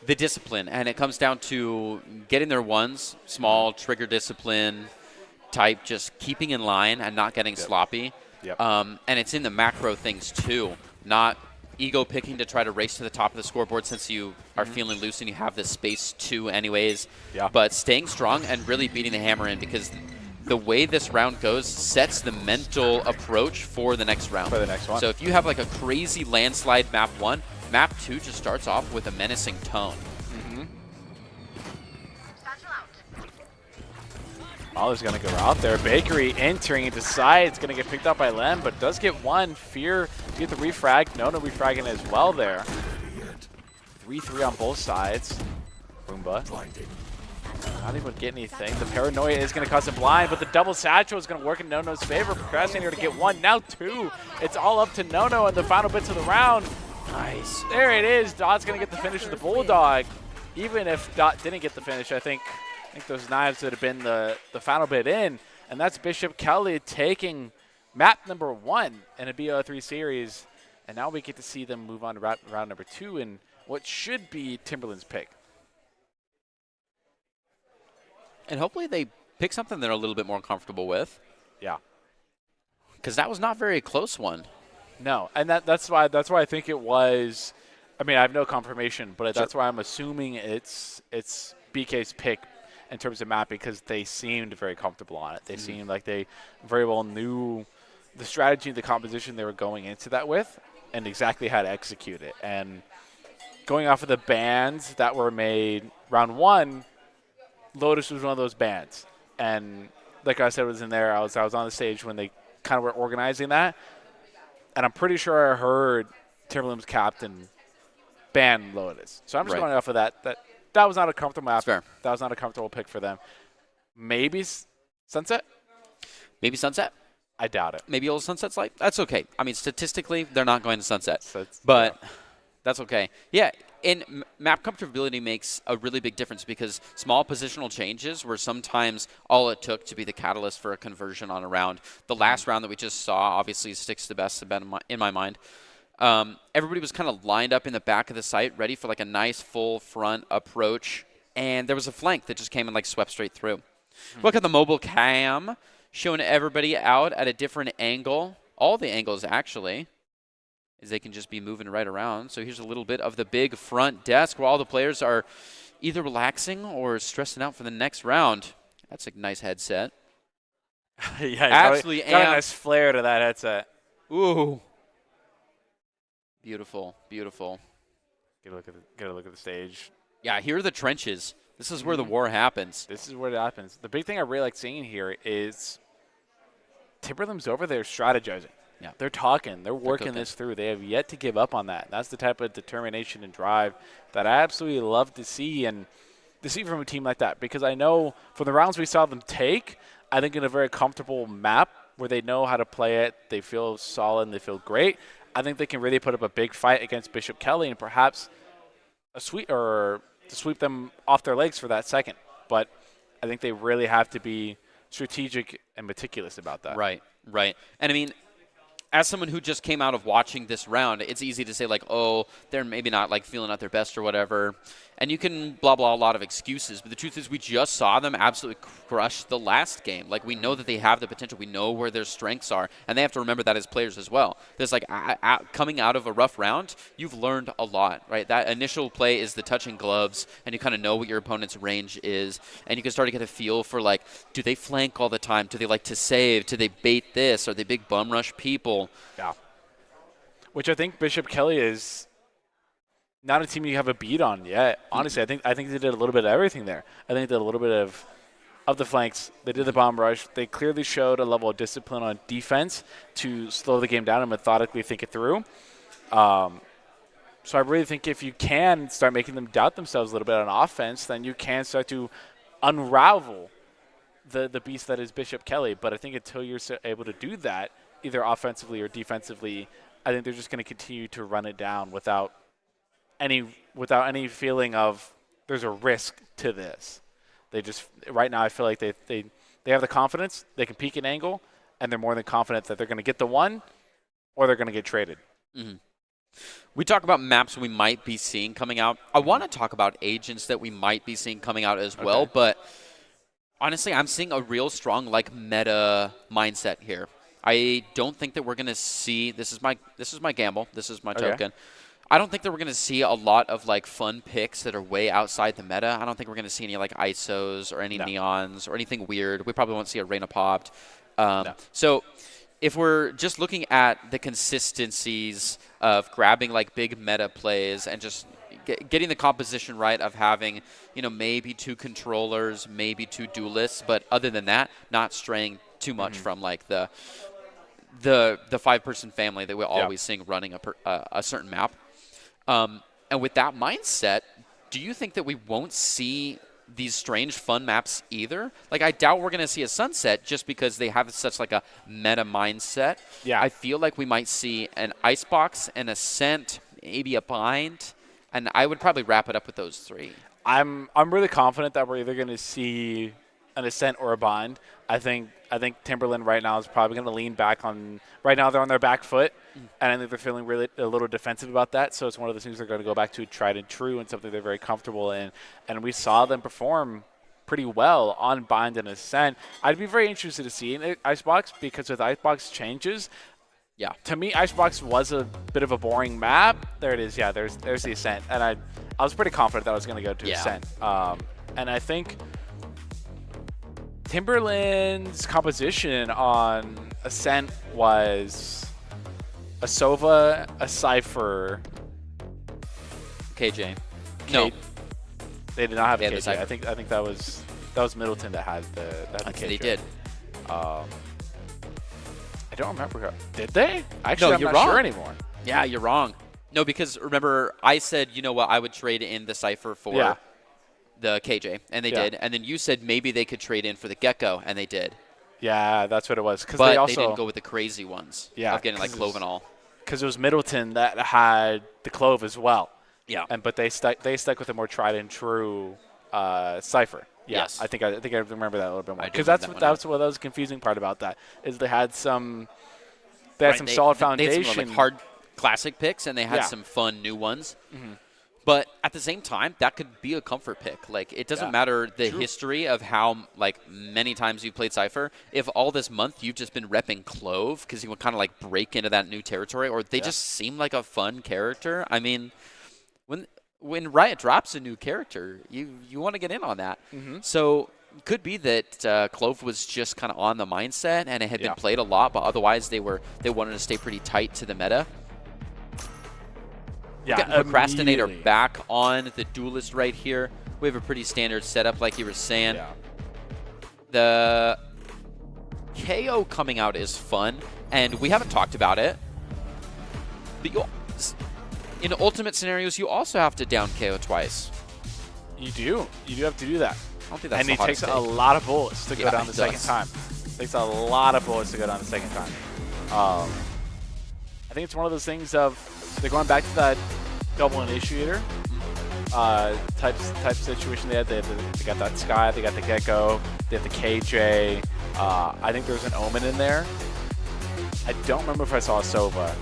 the discipline. And it comes down to getting their ones, small trigger discipline type, just keeping in line and not getting sloppy. And it's in the macro things too, not ego picking to try to race to the top of the scoreboard since you are feeling loose and you have this space too anyways. But staying strong and really beating the hammer in, because the way this round goes sets the mental approach for the next round. For the next one. So if you have like a crazy landslide map 1, map 2 just starts off with a menacing tone. Molly's going to go out there. Bakery entering into side. It's going to get picked up by Lem, but does get 1. Fear get the refrag. Nona refragging as well there. 3-3 on both sides. Boomba. Not able to get anything. The paranoia is going to cause him blind, but the double satchel is going to work in Nono's favor. Procrastinator to get 1, now 2. It's all up to Nono in the final bits of the round. Nice. There it is. Dot's going to get the finish with the Bulldog. Even if Dot didn't get the finish, I think those knives would have been the final bit in. And that's Bishop Kelly taking map number 1 in a BO3 series. And now we get to see them move on to round number 2 in what should be Timberland's pick. And hopefully they pick something they're a little bit more comfortable with. Yeah. Because that was not a very close one. No, and that's why I think it was. I mean, I have no confirmation, but that's why I'm assuming it's BK's pick in terms of map, because they seemed very comfortable on it. They seemed like they very well knew the strategy, the composition they were going into that with, and exactly how to execute it. And going off of the bans that were made round 1, Lotus was one of those bands. And like I said, was in there. I was on the stage when they kind of were organizing that. And I'm pretty sure I heard Timberland's captain ban Lotus. So I'm just going off of that. That was not a comfortable map. That was not a comfortable pick for them. Maybe Sunset? Maybe Sunset? I doubt it. Maybe Old Sunset's like, that's okay. I mean, statistically, they're not going to Sunset. But that's okay. Yeah, and map comfortability makes a really big difference because small positional changes were sometimes all it took to be the catalyst for a conversion on a round. The last round that we just saw obviously sticks the best in my mind. Everybody was kind of lined up in the back of the site, ready for like a nice full front approach, and there was a flank that just came and like swept straight through. Look at the mobile cam showing everybody out at a different angle. All the angles, actually, as they can just be moving right around. So here's a little bit of the big front desk where all the players are either relaxing or stressing out for the next round. That's a nice headset. Yeah, absolutely. Got a nice flare to that headset. Ooh. Beautiful, beautiful. Get a look at the stage. Yeah, here are the trenches. This is where the war happens. This is where it happens. The big thing I really like seeing here is Timberland's over there strategizing. Yeah. They're talking. They're working this through. They have yet to give up on that. That's the type of determination and drive that I absolutely love to see, and to see from a team like that. Because I know from the rounds we saw them take, I think in a very comfortable map where they know how to play it, they feel solid, and they feel great. I think they can really put up a big fight against Bishop Kelly and perhaps to sweep them off their legs for that second. But I think they really have to be strategic and meticulous about that. Right, right. And I mean, as someone who just came out of watching this round, it's easy to say like, oh, they're maybe not like feeling at their best or whatever. And you can blah, blah, a lot of excuses. But the truth is we just saw them absolutely crush the last game. Like we know that they have the potential. We know where their strengths are. And they have to remember that as players as well. There's like coming out of a rough round, you've learned a lot, right? That initial play is the touching gloves, and you kind of know what your opponent's range is. And you can start to get a feel for like, do they flank all the time? Do they like to save? Do they bait this? Are they big bum rush people? Yeah. Which I think Bishop Kelly is not a team you have a beat on yet. Honestly, I think they did a little bit of everything there. I think they did a little bit of the flanks. They did the bomb rush. They clearly showed a level of discipline on defense to slow the game down and methodically think it through. So I really think if you can start making them doubt themselves a little bit on offense, then you can start to unravel the beast that is Bishop Kelly. But I think until you're able to do that, either offensively or defensively, I think they're just going to continue to run it down without any feeling of there's a risk to this. They just right now I feel like they have the confidence, they can peek an angle, and they're more than confident that they're going to get the one or they're going to get traded. Mm-hmm. We talk about maps we might be seeing coming out. I want to talk about agents that we might be seeing coming out as well, but honestly, I'm seeing a real strong like meta mindset here. I don't think that we're going to see this is my gamble, this is my token. I don't think that we're going to see a lot of like fun picks that are way outside the meta. I don't think we're going to see any like ISOs or any neons or anything weird. We probably won't see a Reina popped. So if we're just looking at the consistencies of grabbing like big meta plays and just getting the composition right of having, you know, maybe 2 controllers, maybe 2 duelists, but other than that, not straying too much from like the 5-person family that we're always seeing running a certain map. And with that mindset, do you think that we won't see these strange fun maps either? Like, I doubt we're going to see a Sunset just because they have such like a meta mindset. Yeah. I feel like we might see an Icebox, an Ascent, maybe a Bind, and I would probably wrap it up with those 3. I'm really confident that we're either going to see an Ascent or a Bind. I think Timberland right now is probably going to lean back on. Right now they're on their back foot, and I think they're feeling really a little defensive about that. So it's one of the things they're going to go back to tried and true and something they're very comfortable in. And we saw them perform pretty well on Bind and Ascent. I'd be very interested to see in Icebox because with Icebox changes. Yeah. To me, Icebox was a bit of a boring map. There it is. Yeah, there's the Ascent, and I was pretty confident that I was going to go to Ascent. And I think Timberland's composition on Ascent was a Sova, a Cypher, KJ. No. They did not have They a had the KJ. Cypher. I think that was Middleton that had the KJ. They did. I don't remember. Did they? Actually, No, I'm you're not wrong. sure anymore. Yeah, you're wrong. No, because remember, I said, you know what, I would trade in the Cypher for the KJ, and they did. And then you said maybe they could trade in for the Gecko, and they did. Yeah, that's what it was. But they also didn't go with the crazy ones of getting like Clove and all. Because it was Middleton that had the Clove as well. Yeah. But they stuck with a more tried and true Cypher. Yeah, Yes. I think I remember that a little bit more. I do Because remember that's what was the confusing part about that is they had some solid foundation. They had some like hard classic picks, and they had some fun new ones. But at the same time, that could be a comfort pick. Like, it doesn't matter the history of how like many times you've played Cypher. If all this month you've just been repping Clove because you would kind of like break into that new territory, or they just seem like a fun character. I mean, when Riot drops a new character, you want to get in on that. So it could be that Clove was just kind of on the mindset, and it had been played a lot, but otherwise they wanted to stay pretty tight to the meta. Yeah, Getting Procrastinator back on the Duelist right here. We have a pretty standard setup, like you were saying. Yeah. The KO coming out is fun, and we haven't talked about it. But in ultimate scenarios, you also have to down KO twice. You do. You do have to do that. I don't think that's and the it takes hottest a take. lot of bullets to go down the it second does. time. It takes a lot of bullets to go down the second time. I think it's one of those things of they're going back to that double initiator type situation. They got that Sky, they got the Gecko, they have the KJ. I think there's an Omen in there. I don't remember if I saw a Sova.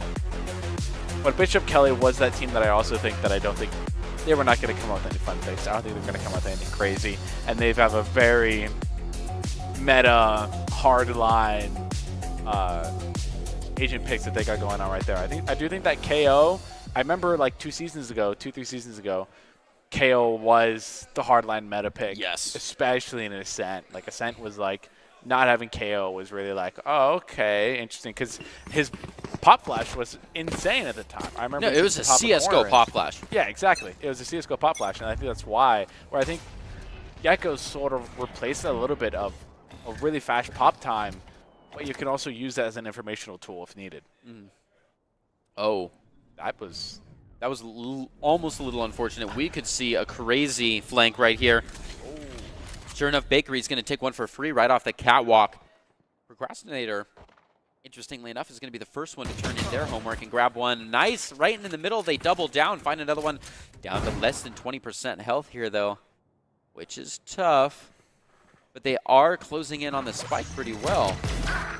But Bishop Kelly was that team that I also think that I don't think they were not going to come up with any fun picks. I don't think they're going to come up with anything crazy. And they have a very meta, hard line agent picks that they got going on right there. I do think that KO, I remember like 3 seasons ago, KO was the hardline meta pick. Yes. Especially in Ascent. Like Ascent was like, not having KO was really like, oh, okay, interesting. Because his pop flash was insane at the time. I remember. No, it was a CSGO pop flash. Yeah, exactly. It was a CSGO pop flash, and I think that's why. Where I think Gecko sort of replaced a little bit of a really fast pop time, but you can also use that as an informational tool if needed. Oh, that was almost a little unfortunate. We could see a crazy flank right here. Sure enough, Bakery's going to take one for free right off the catwalk. Procrastinator, interestingly enough, is going to be the first one to turn in their homework and grab one. Nice, right in the middle. They double down, find another one. Down to less than 20% health here, though, which is tough. But they are closing in on the spike pretty well.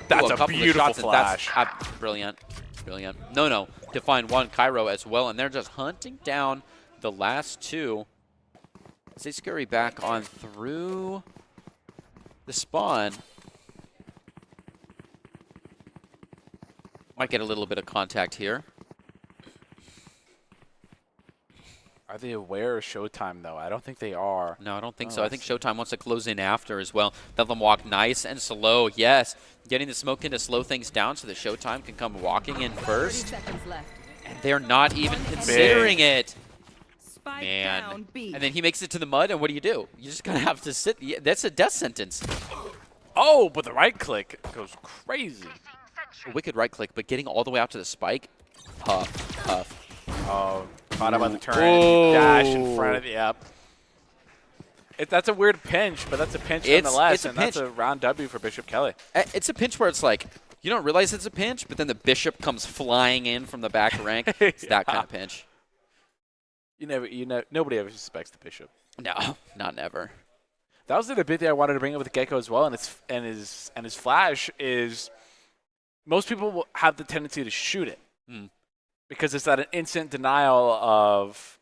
That's Ooh, a couple of beautiful shots, and flash. That's brilliant. Brilliant. No. To find one Cairo as well, and they're just hunting down the last two. As they scurry back on through the spawn. Might get a little bit of contact here. Are they aware of Showtime, though? I don't think they are. No, I don't think so. I think Showtime wants to close in after as well. Let them walk nice and slow. Yes, getting the smoke in to slow things down so that Showtime can come walking in first. 30 seconds left. And they're not even considering it. Man. And then he makes it to the mud, and what do? You just kind of have to sit. Yeah, that's a death sentence. Oh, but the right click goes crazy. A wicked right click, but getting all the way out to the spike. Puff. Oh, caught him on the turn. Dash in front of the up. That's a weird pinch, but that's a pinch nonetheless, and that's a round W for Bishop Kelly. It's a pinch where it's like, you don't realize it's a pinch, but then the Bishop comes flying in from the back rank. It's that kind of pinch. Nobody ever suspects the Bishop. No, not never. That was the other big thing I wanted to bring up with the Gecko as well, and his flash is most people will have the tendency to shoot it because it's that an instant denial of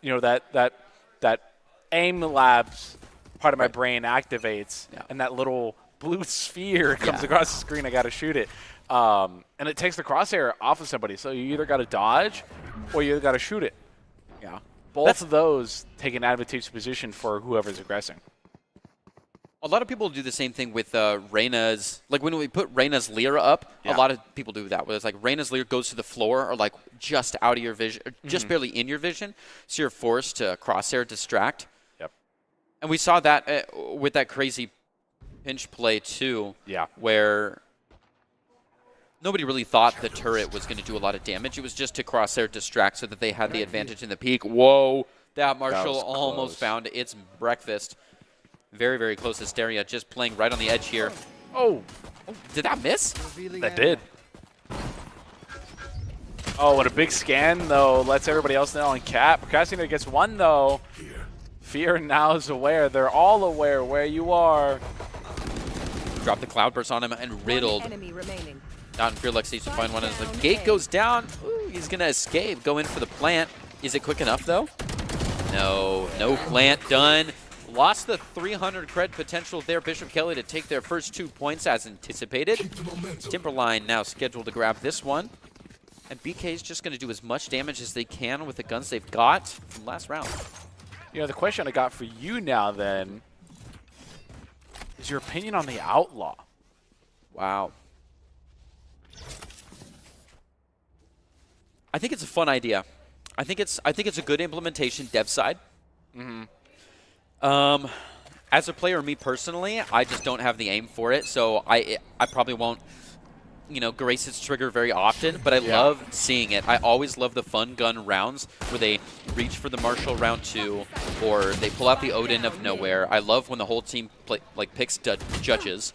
that aim labs part of my brain activates, and that little blue sphere comes across the screen. I got to shoot it, and it takes the crosshair off of somebody. So you either got to dodge or you got to shoot it. Yeah, both of those take an advantageous position for whoever's aggressing. A lot of people do the same thing with Reyna's. Like when we put Reyna's Lear up, a lot of people do that. Where it's like Reyna's Lear goes to the floor or like just out of your vision, or just barely in your vision. So you're forced to crosshair distract. Yep. And we saw that with that crazy pinch play too. Yeah. Where nobody really thought the turret was going to do a lot of damage. It was just to crosshair distract so that they had the advantage in the peak. Whoa. That Marshall almost found its breakfast. Very, very close to Asteria, just playing right on the edge here. Oh, did that miss? That did. Oh, what a big scan, though. Lets everybody else know on cap. Procrastinator gets one, though. Fear now is aware. They're all aware where you are. Drop the Cloudburst on him and riddled. Enemy remaining. Not in Fear Lux needs to find one as the gate goes down. Ooh, he's going to escape. Go in for the plant. Is it quick enough, though? No. No plant done. Lost the 300 cred potential there. Bishop Kelly to take their first 2 points as anticipated. Timberline now scheduled to grab this one. And BK is just going to do as much damage as they can with the guns they've got from last round. You know, the question I got for you now, then, is your opinion on the Outlaw. Wow. I think it's a fun idea. I think it's a good implementation dev side. As a player, me personally, I just don't have the aim for it, so I probably won't, you know, grace its trigger very often, but I love seeing it. I always love the fun gun rounds where they reach for the Marshall round 2 or they pull out the Odin of nowhere. I love when the whole team picks judges.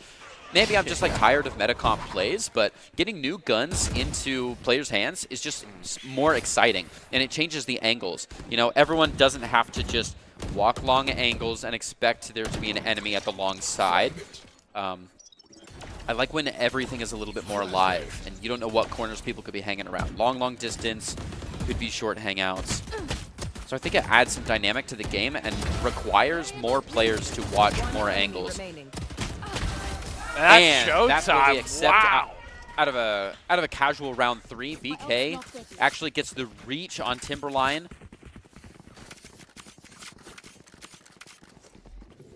Maybe I'm just like tired of metacomp plays, but getting new guns into players' hands is just more exciting, and it changes the angles. You know, everyone doesn't have to just walk long angles and expect there to be an enemy at the long side. I like when everything is a little bit more alive, and you don't know what corners people could be hanging around. Long distance, could be short hangouts. So I think it adds some dynamic to the game and requires more players to watch more angles. That's showtime. That's what we accept wow. out of a casual round 3. BK actually gets the reach on Timberline.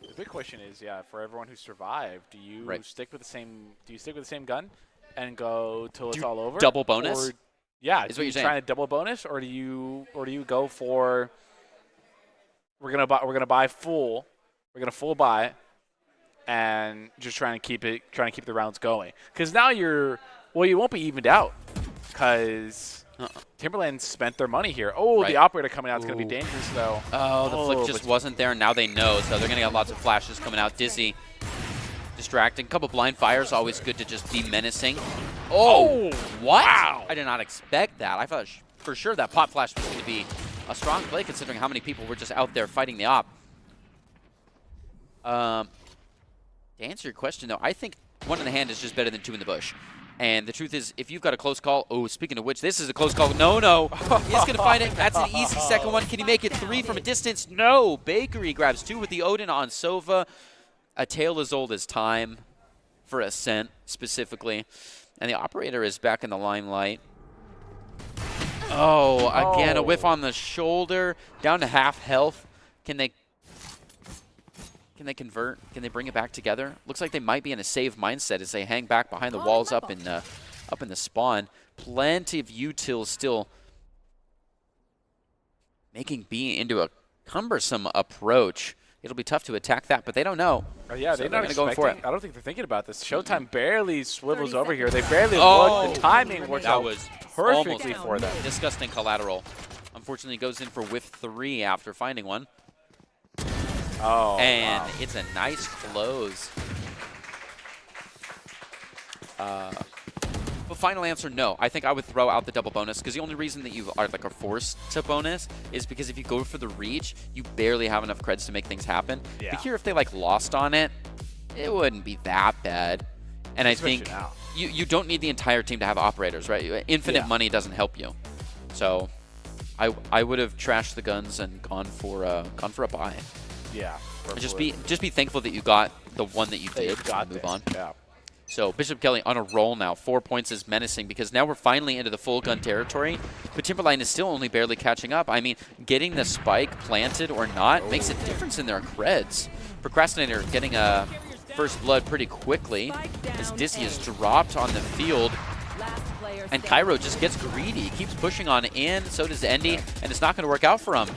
The big question is, for everyone who survived, do you stick with the same? Do you stick with the same gun and go till it's all over? Double bonus? Or, yeah, is what you're saying. Trying to double bonus, or do you go for? We're gonna buy full. We're gonna full buy, and just trying to keep the rounds going. Because now you won't be evened out, because. Timberland spent their money here. Oh, the operator coming out is going to be dangerous, though. Oh, the flick just wasn't there. Now they know, so they're going to get lots of flashes coming out. Dizzy, distracting. Couple blind fires, always good to just be menacing. Oh, what? Wow. I did not expect that. I thought for sure that pop flash was going to be a strong play, considering how many people were just out there fighting the op. To answer your question, though, I think 1 in the hand is just better than 2 in the bush. And the truth is, if you've got a close call, oh, speaking of which, this is a close call. No. He's going to find it. That's an easy second one. Can he make it 3 from a distance? No. Bakery grabs 2 with the Odin on Sova. A tale as old as time for Ascent, specifically. And the operator is back in the limelight. Oh, again, a whiff on the shoulder. Down to half health. Can they convert? Can they bring it back together? Looks like they might be in a save mindset as they hang back behind the walls up in the spawn. Plenty of utils still making B into a cumbersome approach. It'll be tough to attack that, but they don't know. Oh, yeah, so they're not going to go for it. I don't think they're thinking about this. Showtime barely swivels over here. They barely look. The timing worked out perfectly for them. Disgusting collateral. Unfortunately, goes in for whiff 3 after finding one. Oh, and it's a nice close. But final answer, no. I think I would throw out the double bonus, because the only reason that you are forced to bonus is because if you go for the reach, you barely have enough creds to make things happen. Yeah. But here, if they lost on it, it wouldn't be that bad. And I think you don't need the entire team to have operators, right? Infinite money doesn't help you. So I would have trashed the guns and gone for a buy. Yeah. Just be thankful that you got the one that you did and move on. Yeah. So Bishop Kelly on a roll now. 4 points is menacing because now we're finally into the full gun territory. But Timberline is still only barely catching up. I mean, getting the spike planted or not makes a difference in their creds. Procrastinator getting a first blood pretty quickly as Dizzy is dropped on the field. And Cairo just gets greedy, keeps pushing on in, so does Endy, and it's not going to work out for him.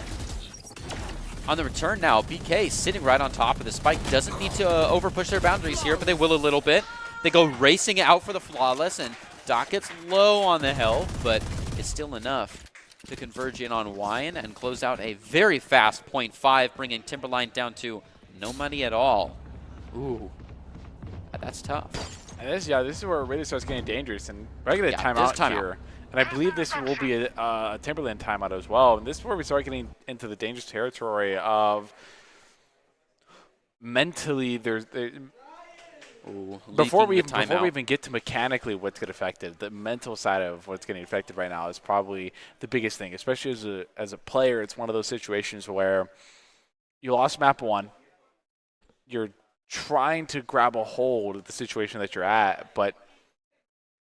On the return now, BK sitting right on top of the spike. Doesn't need to over-push their boundaries here, but they will a little bit. They go racing out for the flawless, and Doc gets low on the health, but it's still enough to converge in on Wine and close out a very fast .5, bringing Timberline down to no money at all. Ooh, that's tough. And this is where it really starts getting dangerous. And we're going to timeout here. And I believe this will be a Timberland timeout as well. And this is where we start getting into the dangerous territory of mentally before we even get to mechanically what's getting affected, the mental side of what's getting affected right now is probably the biggest thing. Especially as a player, it's one of those situations where you lost map 1, you're trying to grab a hold of the situation that you're at, but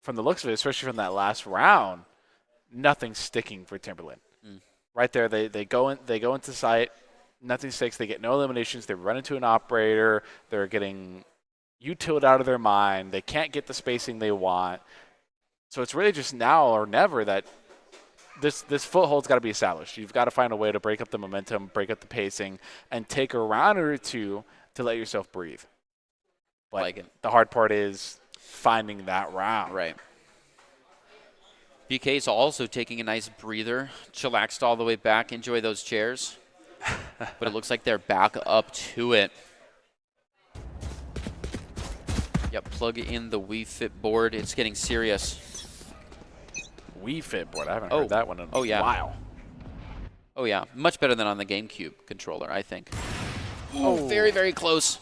from the looks of it, especially from that last round, nothing's sticking for Timberland. Right there, they go into sight, nothing sticks. They get no eliminations. They run into an operator. They're getting utiled out of their mind. They can't get the spacing they want. So it's really just now or never that this foothold's got to be established. You've got to find a way to break up the momentum, break up the pacing, and take a round or two to let yourself breathe. But the hard part is finding that round. Right. BK's also taking a nice breather, chillaxed all the way back. Enjoy those chairs. But it looks like they're back up to it. Yep, plug in the Wii Fit board. It's getting serious. Wii Fit board. I haven't heard that one in a while. Oh, yeah. Much better than on the GameCube controller, I think. Oh, very, very close.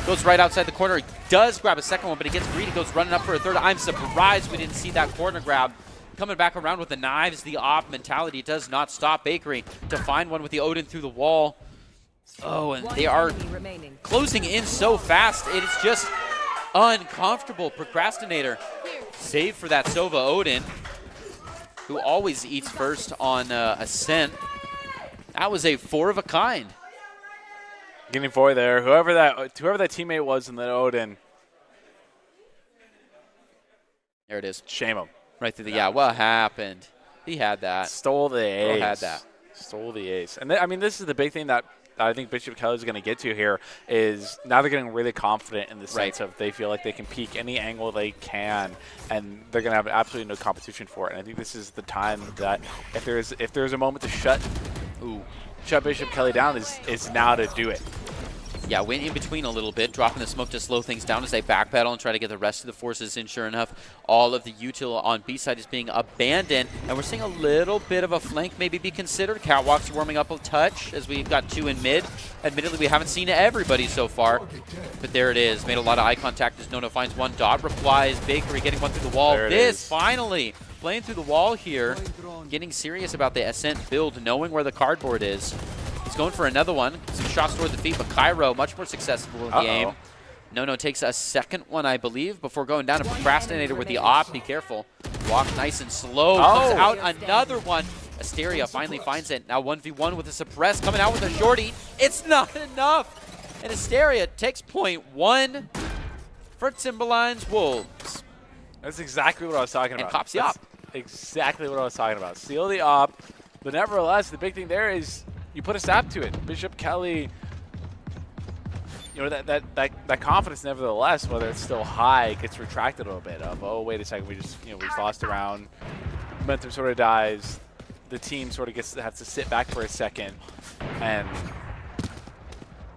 Goes right outside the corner. He does grab a second one, but he gets greedy. Goes running up for a third. I'm surprised we didn't see that corner grab. Coming back around with the knives, the op mentality does not stop Bakery to find one with the Odin through the wall. Oh, and they are closing in so fast. It is just uncomfortable. Procrastinator. Save for that Sova Odin, who always eats first on Ascent. That was a 4 of a kind. Getting 4 there. Whoever that teammate was in the Odin. There it is. Shame him. Right through the what happened? He had that. Stole the ace. Had that. Stole the ace. And I mean, this is the big thing that I think Bishop Kelly is going to get to here is now they're getting really confident in the sense of they feel like they can peek any angle they can, and they're going to have absolutely no competition for it. And I think this is the time that if there's a moment to shut Bishop Kelly down is now to do it. Yeah, went in between a little bit, dropping the smoke to slow things down as they backpedal and try to get the rest of the forces in. Sure enough, all of the util on B side is being abandoned, and we're seeing a little bit of a flank maybe be considered. Catwalk's warming up a touch as we've got 2 in mid. Admittedly, we haven't seen everybody so far, but there it is. Made a lot of eye contact as Nono finds one. Dot replies. Bakery getting one through the wall. This finally playing through the wall here, getting serious about the Ascent build, knowing where the cardboard is. He's going for another one. Some shots toward the feet, but Cairo much more successful in the aim. Nono takes a second one, I believe, before going down. A Procrastinator with the op. Be careful. Walk nice and slow. Comes out another one. Asteria finally finds it. Now 1v1 with a suppress. Coming out with a shorty. It's not enough. And Asteria takes .1 for Timberline's Wolves. That's exactly what I was talking about. And pops the op. Exactly what I was talking about. Seal the op. But nevertheless, the big thing there is you put a stop to it. Bishop Kelly, you know, that confidence, nevertheless, whether it's still high, gets retracted a little bit. Of oh, wait a second, we just lost a round. Momentum sort of dies. The team sort of has to sit back for a second, and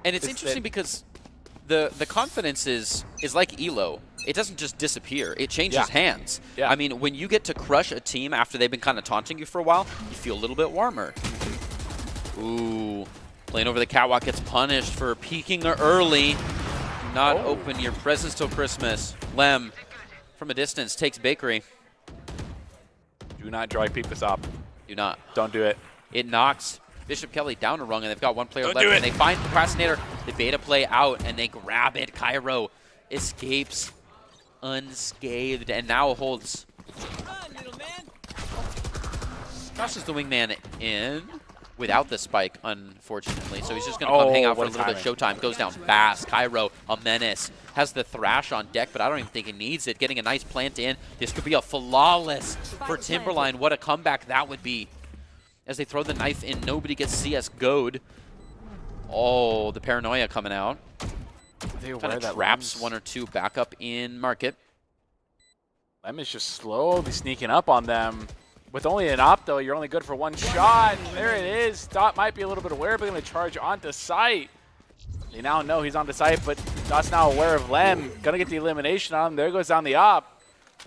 it's interesting because the confidence is like Elo. It doesn't just disappear. It changes hands. Yeah. I mean, when you get to crush a team after they've been kind of taunting you for a while, you feel a little bit warmer. Ooh, playing over the catwalk gets punished for peeking early. Do not open your presents till Christmas. Lem, from a distance, takes Bakery. Do not dry peek this up. Do not. Don't do it. It knocks Bishop Kelly down a rung, and they've got one player Don't left. do it. And they find Procrastinator. The beta play out, and they grab it. Cairo escapes unscathed and now holds. Crosses the wingman in without the spike, unfortunately. So he's just going to come hang out for a little bit of showtime. Goes down fast. Cairo, a menace. Has the Thrash on deck, but I don't even think he needs it. Getting a nice plant in. This could be a flawless for Timberline. What a comeback that would be. As they throw the knife in, nobody gets CS go'd. Oh, the paranoia coming out. Kind of traps one or two back up in market. Lem is just slowly sneaking up on them. With only an op, though, you're only good for one shot. There it is. Dot might be a little bit aware, but going to charge onto site. They now know he's onto site, but Dot's now aware of Lem. Going to get the elimination on him. There goes down the op.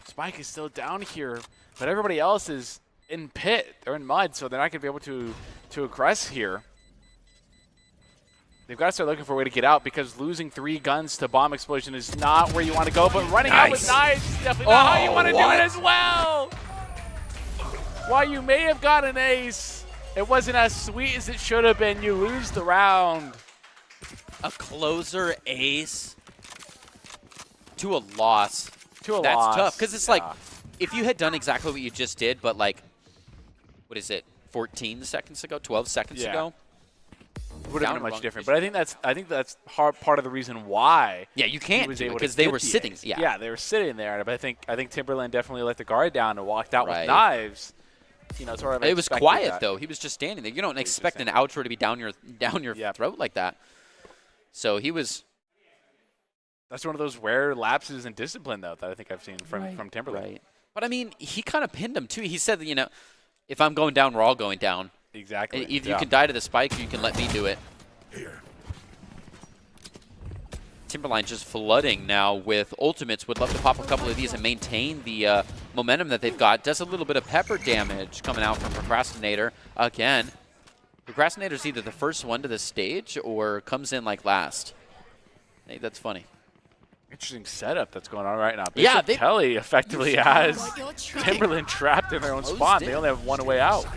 Spike is still down here, but everybody else is in pit. They're in mud, so they're not going to be able to aggress here. They've got to start looking for a way to get out because losing 3 guns to bomb explosion is not where you want to go, but running out with knives is definitely not how you want to do it as well. While you may have got an ace, it wasn't as sweet as it should have been. You lose the round. A closer ace to a loss. That's tough because it's like if you had done exactly what you just did, but like, what is it, 14 seconds ago, 12 seconds ago? It would have been much different. But I think that's part of the reason why. Yeah, you can't do it because they were sitting. Yeah, they were sitting there. But I think Timberland definitely let the guard down and walked out with knives. You know, sort of. It was quiet though. He was just standing there. You don't expect an outro to be down your throat like that. So he was. That's one of those rare lapses in discipline, though, that I think I've seen from Timberland. Right. But I mean, he kind of pinned him too. He said, you know, if I'm going down, we're all going down. Exactly. Either you can die to the spike, or you can let me do it. Timberline just flooding now with ultimates. Would love to pop a couple of these and maintain the momentum that they've got. Does a little bit of pepper damage coming out from Procrastinator again. Procrastinator's either the first one to the stage or comes in like last. I think that's funny. Interesting setup that's going on right now. Bishop Kelly effectively has Timberland trapped in their own spot. They only have one way out.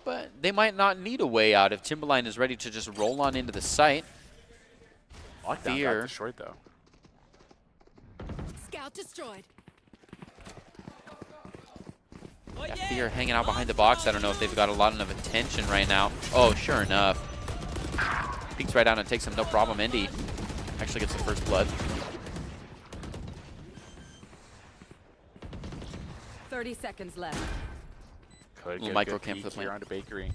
But they might not need a way out if Timberline is ready to just roll on into the site. Lockdown got destroyed, though. Scout destroyed. Yeah, Fear hanging out behind the box. I don't know if they've got a lot of attention right now. Oh, sure enough. Peeks right down and takes him, no problem. Indy actually gets the first blood. 30 seconds left. Little micro camp for the here onto Bakery.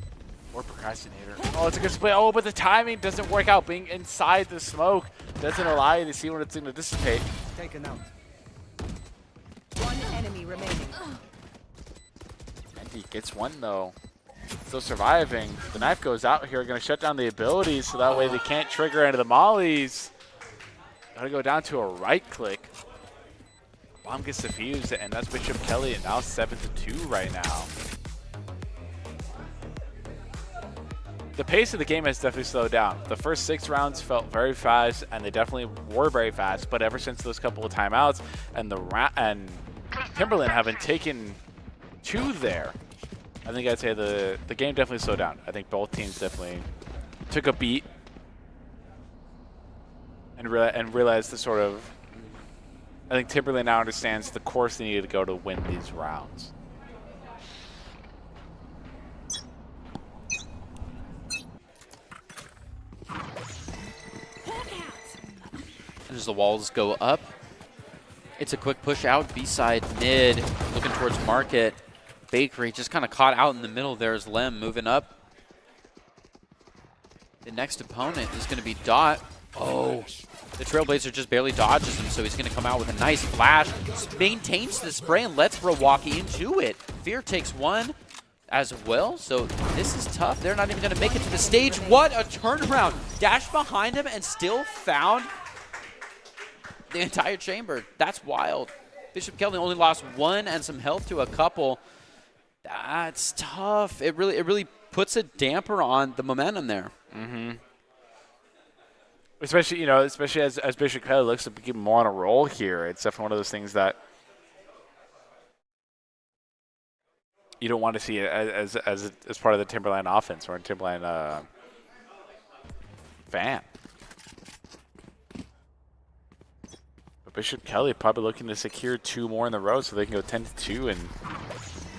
Or Procrastinator. Oh, it's a good split. Oh, but the timing doesn't work out. Being inside the smoke doesn't allow you to see when it's going to dissipate. Taken out. One enemy remaining. And he gets one, though. Still surviving. The knife goes out here. Going to shut down the abilities so that way they can't trigger into the mollies. Got to go down to a right click. Bomb gets defused, and that's Bishop Kelly, and now 7-2 right now. The pace of the game has definitely slowed down. The first 6 rounds felt very fast, and they definitely were very fast. But ever since those couple of timeouts and Timberland haven't taken 2 there, I think I'd say the game definitely slowed down. I think both teams definitely took a beat and realized the sort of. I think Timberland now understands the course they needed to go to win these rounds. As the walls go up, it's a quick push out. B-side mid, looking towards market. Bakery just kind of caught out in the middle. There's Lem moving up. The next opponent is going to be Dot. Oh, the Trailblazer just barely dodges him, so he's going to come out with a nice flash. Maintains the spray and lets Bro walk into it. Fear takes one as well, so this is tough. They're not even going to make it to the stage. What a turnaround. Dash behind him and still found the entire chamber. That's wild. Bishop Kelly only lost 1 and some health to a couple. That's tough. It really puts a damper on the momentum there. Mm-hmm. Especially as Bishop Kelly looks to be more on a roll here. It's definitely one of those things that you don't want to see as part of the Timberland offense or a Timberland fan. But Bishop Kelly probably looking to secure 2 more in the row so they can go 10-2 and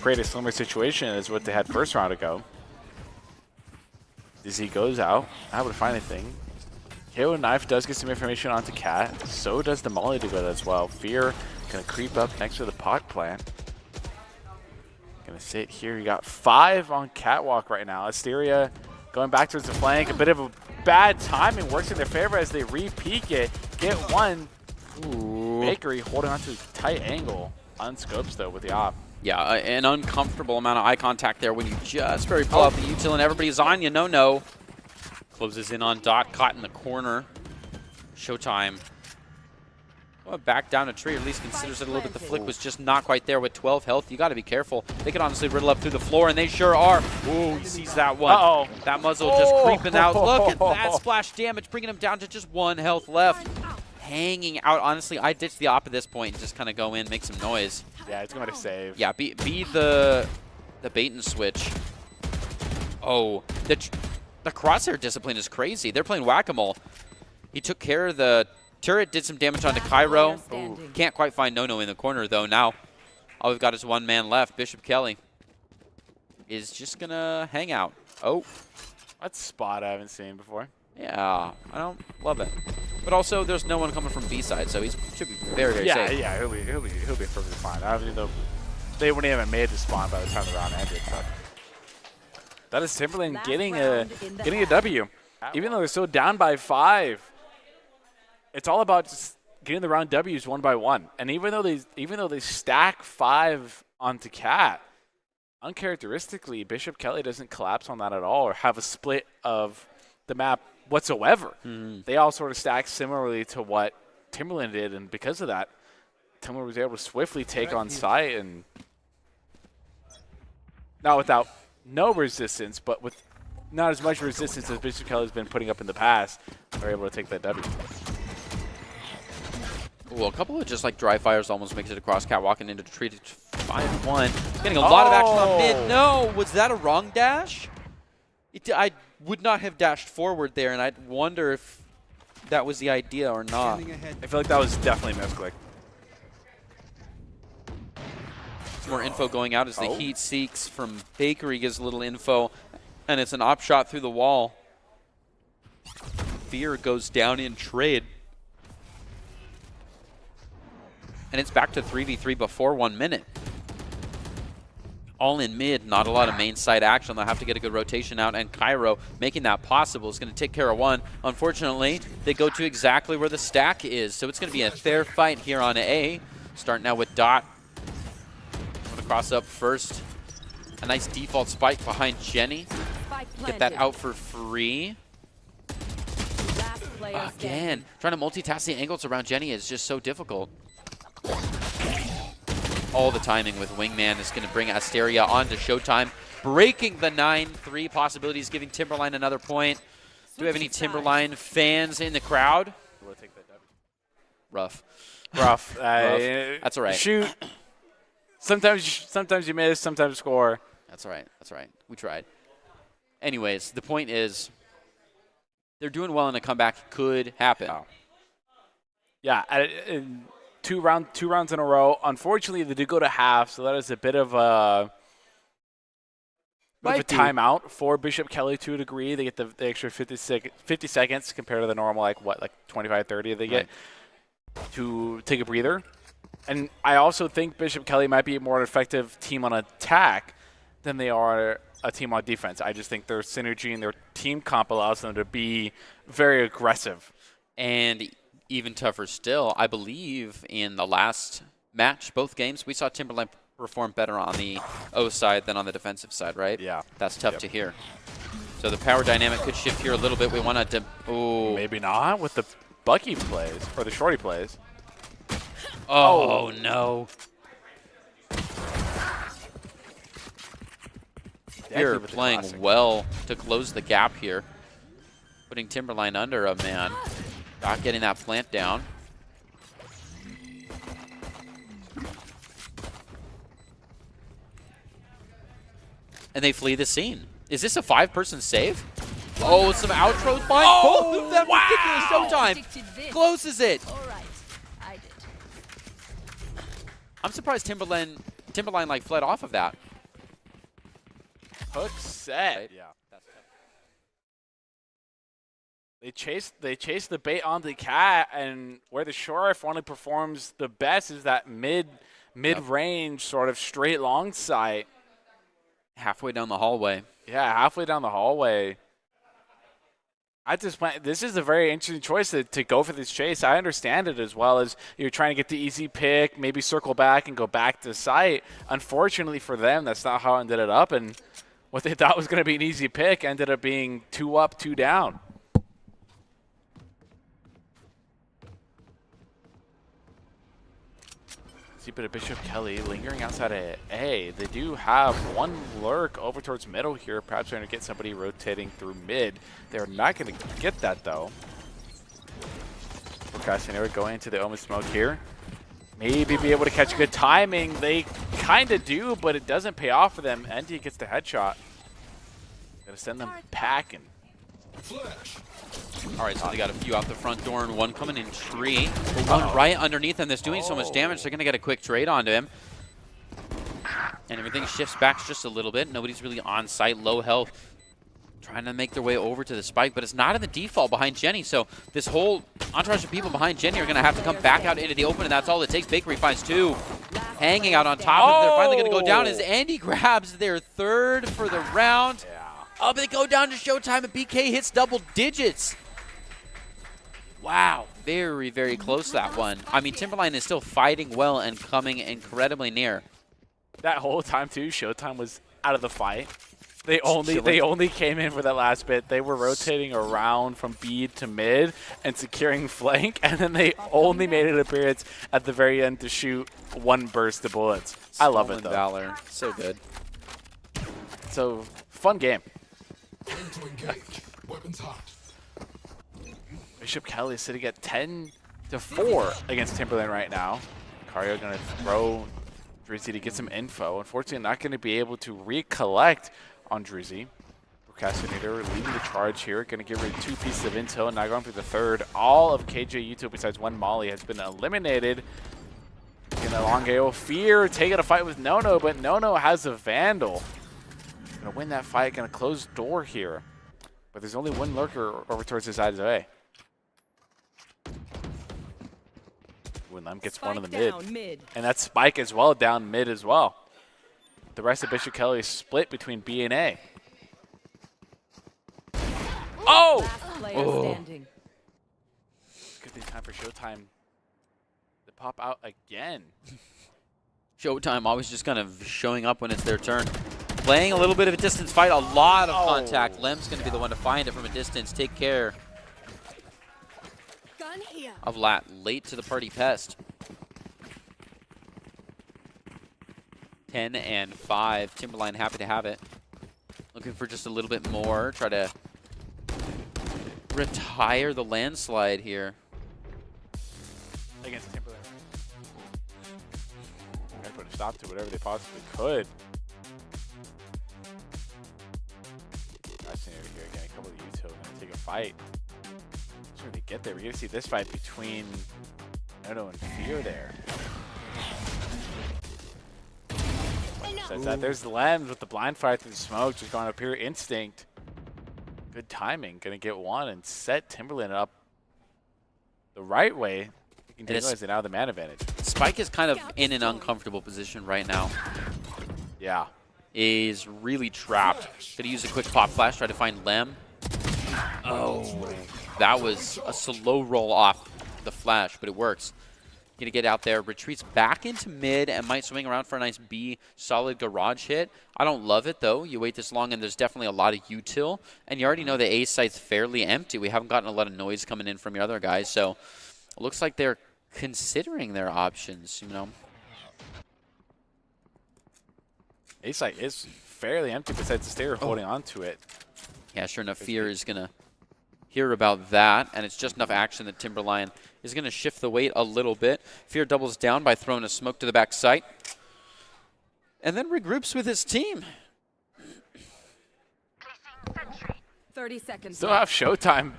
create a similar situation as what they had first round ago. Dizzy goes out, not able to find anything. KO Knife does get some information onto Cat. So does the Molly to go as well. Fear gonna creep up next to the pot plant. Gonna sit here. You got 5 on Catwalk right now. Asteria going back towards the flank. A bit of a bad timing works in their favor as they re-peek it. Get one. Ooh. Bakery holding on to a tight angle. Unscopes though with the op. Yeah, an uncomfortable amount of eye contact there when you just very pull out the util and everybody's on you. No. Closes in on Dot, caught in the corner. Showtime. Well, back down a tree, or at least considers it a little bit. The flick was just not quite there with 12 health. You got to be careful. They could honestly riddle up through the floor, and they sure are. Ooh, he sees that one. Uh-oh. That muzzle just creeping out. Look at that splash damage, bringing him down to just 1 health left. Hanging out. Honestly, I ditch the op at this point and just kind of go in, make some noise. Yeah, it's going to save. Yeah, be the bait and switch. Oh, the crosshair discipline is crazy. They're playing whack-a-mole. He took care of the turret, did some damage onto Cairo. Can't quite find No-No in the corner, though. Now, all we've got is 1 man left. Bishop Kelly is just going to hang out. Oh. That's a spot I haven't seen before. Yeah, I don't love it. But also, there's no one coming from B-side, so he should be very, very safe. Yeah, he'll be perfectly fine. I mean, they wouldn't even made the spawn by the time the round ended. But that is Timberland getting a W. Even though they're still down by 5, it's all about just getting the round W's 1 by 1. And even though they stack 5 onto Cat, uncharacteristically, Bishop Kelly doesn't collapse on that at all or have a split of the map whatsoever. They all sort of stack similarly to what Timberland did, and because of that, Timberland was able to swiftly take on site, and not without no resistance, but with not as much resistance as Bishop Kelly's been putting up in the past. They're able to take that W. Well, a couple of just like dry fires almost makes it across Catwalk and into the tree to 5-1. Getting a lot of action on mid. No, was that a wrong dash? I would not have dashed forward there, and I'd wonder if that was the idea or not. I feel like that was definitely a misclick. Some more info going out as the Heat Seeks from Bakery gives a little info, and it's an op shot through the wall. Fear goes down in trade. And it's back to 3v3 before 1 minute. All in mid, not a lot of main side action. They'll have to get a good rotation out, and Cairo making that possible is going to take care of 1. Unfortunately, they go to exactly where the stack is, so it's going to be a fair fight here on A. Starting now with Dot. Going to cross up first. A nice default spike behind Jenny. Get that out for free. Again, trying to multitask the angles around Jenny is just so difficult. All the timing with Wingman is going to bring Asteria onto Showtime, breaking the 9-3 possibilities, giving Timberline another point. Do we have any Timberline fans in the crowd? We'll take that W. Rough. Rough. That's all right. Shoot. Sometimes you miss, sometimes score. That's all right. That's all right. We tried. Anyways, the point is they're doing well, and a comeback could happen. Oh. Yeah. Two rounds in a row. Unfortunately, they did go to half, so that is a bit of a timeout for Bishop Kelly to a degree. They get the extra 50 seconds compared to the normal, like 25, 30 they get to take a breather. And I also think Bishop Kelly might be a more effective team on attack than they are a team on defense. I just think their synergy and their team comp allows them to be very aggressive. And even tougher still, I believe in the last match, both games, we saw Timberland perform better on the O side than on the defensive side, right? Yeah. That's tough to hear. So the power dynamic could shift here a little bit. We wanted to... Ooh. Maybe not with the Bucky plays, or the Shorty plays. Oh, no. They're playing well to close the gap here. Putting Timberline under a man. Not getting that plant down. And they flee the scene. Is this a 5-person save? Oh, some outros by both of them. Ridiculous. Showtime closes it. All right, I did. I'm surprised Timberline like fled off of that. Hook set. Right. Yeah. They chase the bait on the cat, and where the Sheriff only performs the best is that mid-range sort of straight long sight. Halfway down the hallway. Yeah, halfway down the hallway. This is a very interesting choice to go for this chase. I understand it as well as you're trying to get the easy pick, maybe circle back and go back to sight. Unfortunately for them, that's not how it ended up, and what they thought was going to be an easy pick ended up being 2 up, 2 down. See a bit of Bishop Kelly lingering outside of A. They do have one lurk over towards middle here. Perhaps trying to get somebody rotating through mid. They're not going to get that, though. Procrastinator going into the Omen smoke here. Maybe be able to catch good timing. They kind of do, but it doesn't pay off for them. Enty gets the headshot. Got to send them packing. All right, so they got a few out the front door and one coming in tree. But one right underneath them that's doing so much damage, they're going to get a quick trade onto him. And everything shifts back just a little bit. Nobody's really on site, low health. Trying to make their way over to the spike, but it's not in the default behind Jenny. So this whole entourage of people behind Jenny are going to have to come back out into the open, and that's all it takes. Bakery finds 2. Hanging out on top of it. They're finally going to go down as Andy grabs their 3rd for the round. Up they go down to Showtime, and BK hits double digits. Wow, very, very close, that one. I mean, Timberline is still fighting well and coming incredibly near. That whole time, too, Showtime was out of the fight. They only came in for that last bit. They were rotating around from B to mid and securing flank, and then they only made an appearance at the very end to shoot one burst of bullets. I love it, though. Valor. So good. So, fun game. Weapons hot. Bishop Kelly sitting at 10-4 against Timberland right now. Cario going to throw Drizzy to get some info. Unfortunately, not going to be able to recollect on Drizzy. Procrastinator leading the charge here. Going to give her 2 pieces of intel and now going through the 3rd. All of KJ Yuto besides one Molly has been eliminated. In the long AO, Fear taking a fight with Nono, but Nono has a Vandal. Going to win that fight. Going to close door here. But there's only one lurker over towards the side of A. Lem gets one in the mid. And that's Spike as well, down mid as well. The rest of Bishop Kelly is split between B and A. Oh! Good time for Showtime to pop out again. Showtime always just kind of showing up when it's their turn. Playing a little bit of a distance fight, a lot of contact. Lem's going to be the one to find it from a distance. Take care of Lat, late to the party pest. 10-5. Timberline happy to have it. Looking for just a little bit more. Try to retire the landslide here. Against Timberline. They put a stop to whatever they possibly could. Fascinating here again. A couple of Yuto going to take a fight. Sure they get there. We're going to see this fight between Nono and Fear there. Says that. There's Lem with the blind fire through the smoke, just going up here. Instinct. Good timing. Going to get one and set Timberland up the right way. He continues now the man advantage. Spike is kind of in an uncomfortable position right now. Yeah. Is really trapped. Going to use a quick pop flash, try to find Lem. Oh, that was a slow roll off the flash, but it works. Going to get out there, retreats back into mid, and might swing around for a nice B solid garage hit. I don't love it, though. You wait this long, and there's definitely a lot of util. And you already know the A site's fairly empty. We haven't gotten a lot of noise coming in from your other guys, so it looks like they're considering their options, you know. A site is fairly empty besides the Stair holding on to it. Yeah, sure enough, Fear is going to hear about that, and it's just enough action that Timberline is going to shift the weight a little bit. Fear doubles down by throwing a smoke to the back site, and then regroups with his team. 30 seconds. Still have Showtime.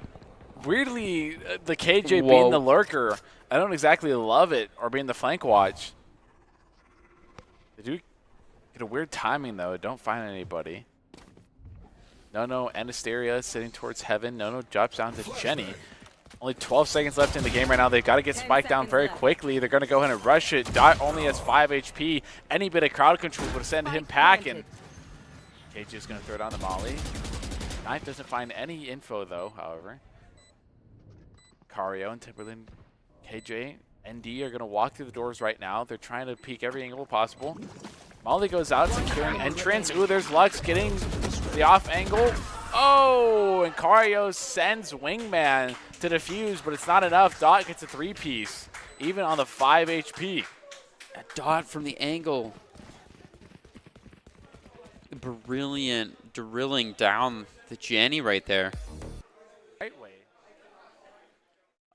Weirdly, the KJ being the lurker, I don't exactly love it, or being the flank watch. They do get a weird timing, though. Don't find anybody. No, Anastasia sitting towards heaven. No, drops down to Jenny. Only 12 seconds left in the game right now. They've got to get Spike down very quickly. They're going to go ahead and rush it. Dot only has 5 HP. Any bit of crowd control would send him packing. KJ is going to throw down the molly. Knife doesn't find any info, though, however. Cario and Timberland, KJ, ND are going to walk through the doors right now. They're trying to peek every angle possible. Molly goes out, securing entrance. Ooh, there's Lux getting the off angle. Oh, and Cario sends Wingman to defuse, but it's not enough. Dot gets a 3-piece, even on the 5 HP. A Dot from the angle. Brilliant drilling down the Jenny right there. Right way.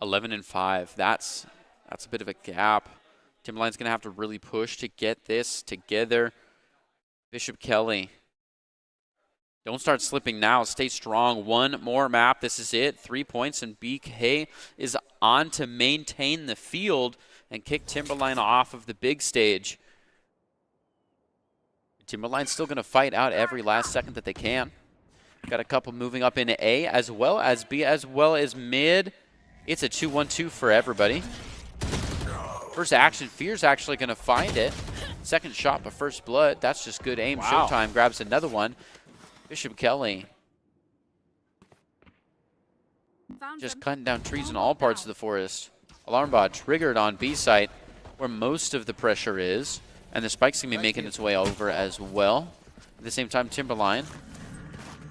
11 and 5. That's a bit of a gap. Timberline's going to have to really push to get this together. Bishop Kelly. Don't start slipping now. Stay strong. One more map. This is it. 3 points, and BK is on to maintain the field and kick Timberline off of the big stage. Timberline's still going to fight out every last second that they can. Got a couple moving up into A as well as B as well as mid. It's a 2-1-2 for everybody. First action, Fear's actually going to find it. Second shot, but first blood. That's just good aim. Wow. Showtime grabs another one. Bishop Kelly just cutting down trees in all parts of the forest. Alarm bot triggered on B site where most of the pressure is. And the spike's going to be making its way over as well. At the same time, Timberline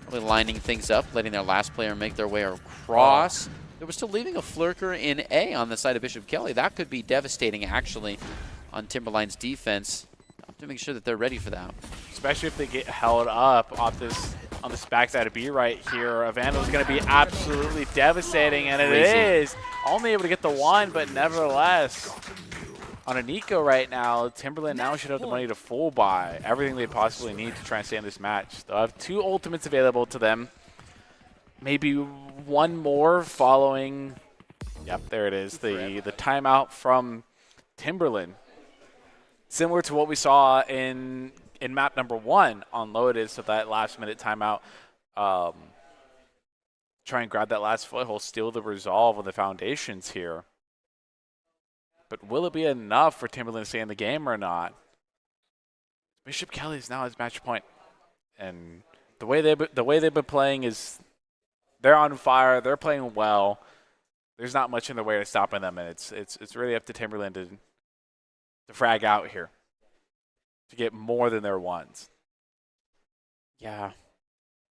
probably lining things up, letting their last player make their way across. They were still leaving a Flurker in A on the side of Bishop Kelly. That could be devastating, actually, on Timberline's defense. To make sure that they're ready for that. Especially if they get held up on this backside of B right here. Evander is going to be absolutely devastating, and it is. Only able to get the one, but nevertheless. On a Nico right now, Timberland now should have the money to full buy everything they possibly need to try and stay in this match. They'll have 2 ultimates available to them. Maybe one more following. Yep, there it is. The timeout from Timberland. Similar to what we saw in map number 1 on Loaded, so that last-minute timeout. Try and grab that last foothold, steal the resolve on the foundations here. But will it be enough for Timberland to stay in the game or not? Bishop Kelly is now his match point, and the way they've been playing is they're on fire. They're playing well. There's not much in the way of stopping them, and it's really up to Timberland to frag out here to get more than their ones. Yeah,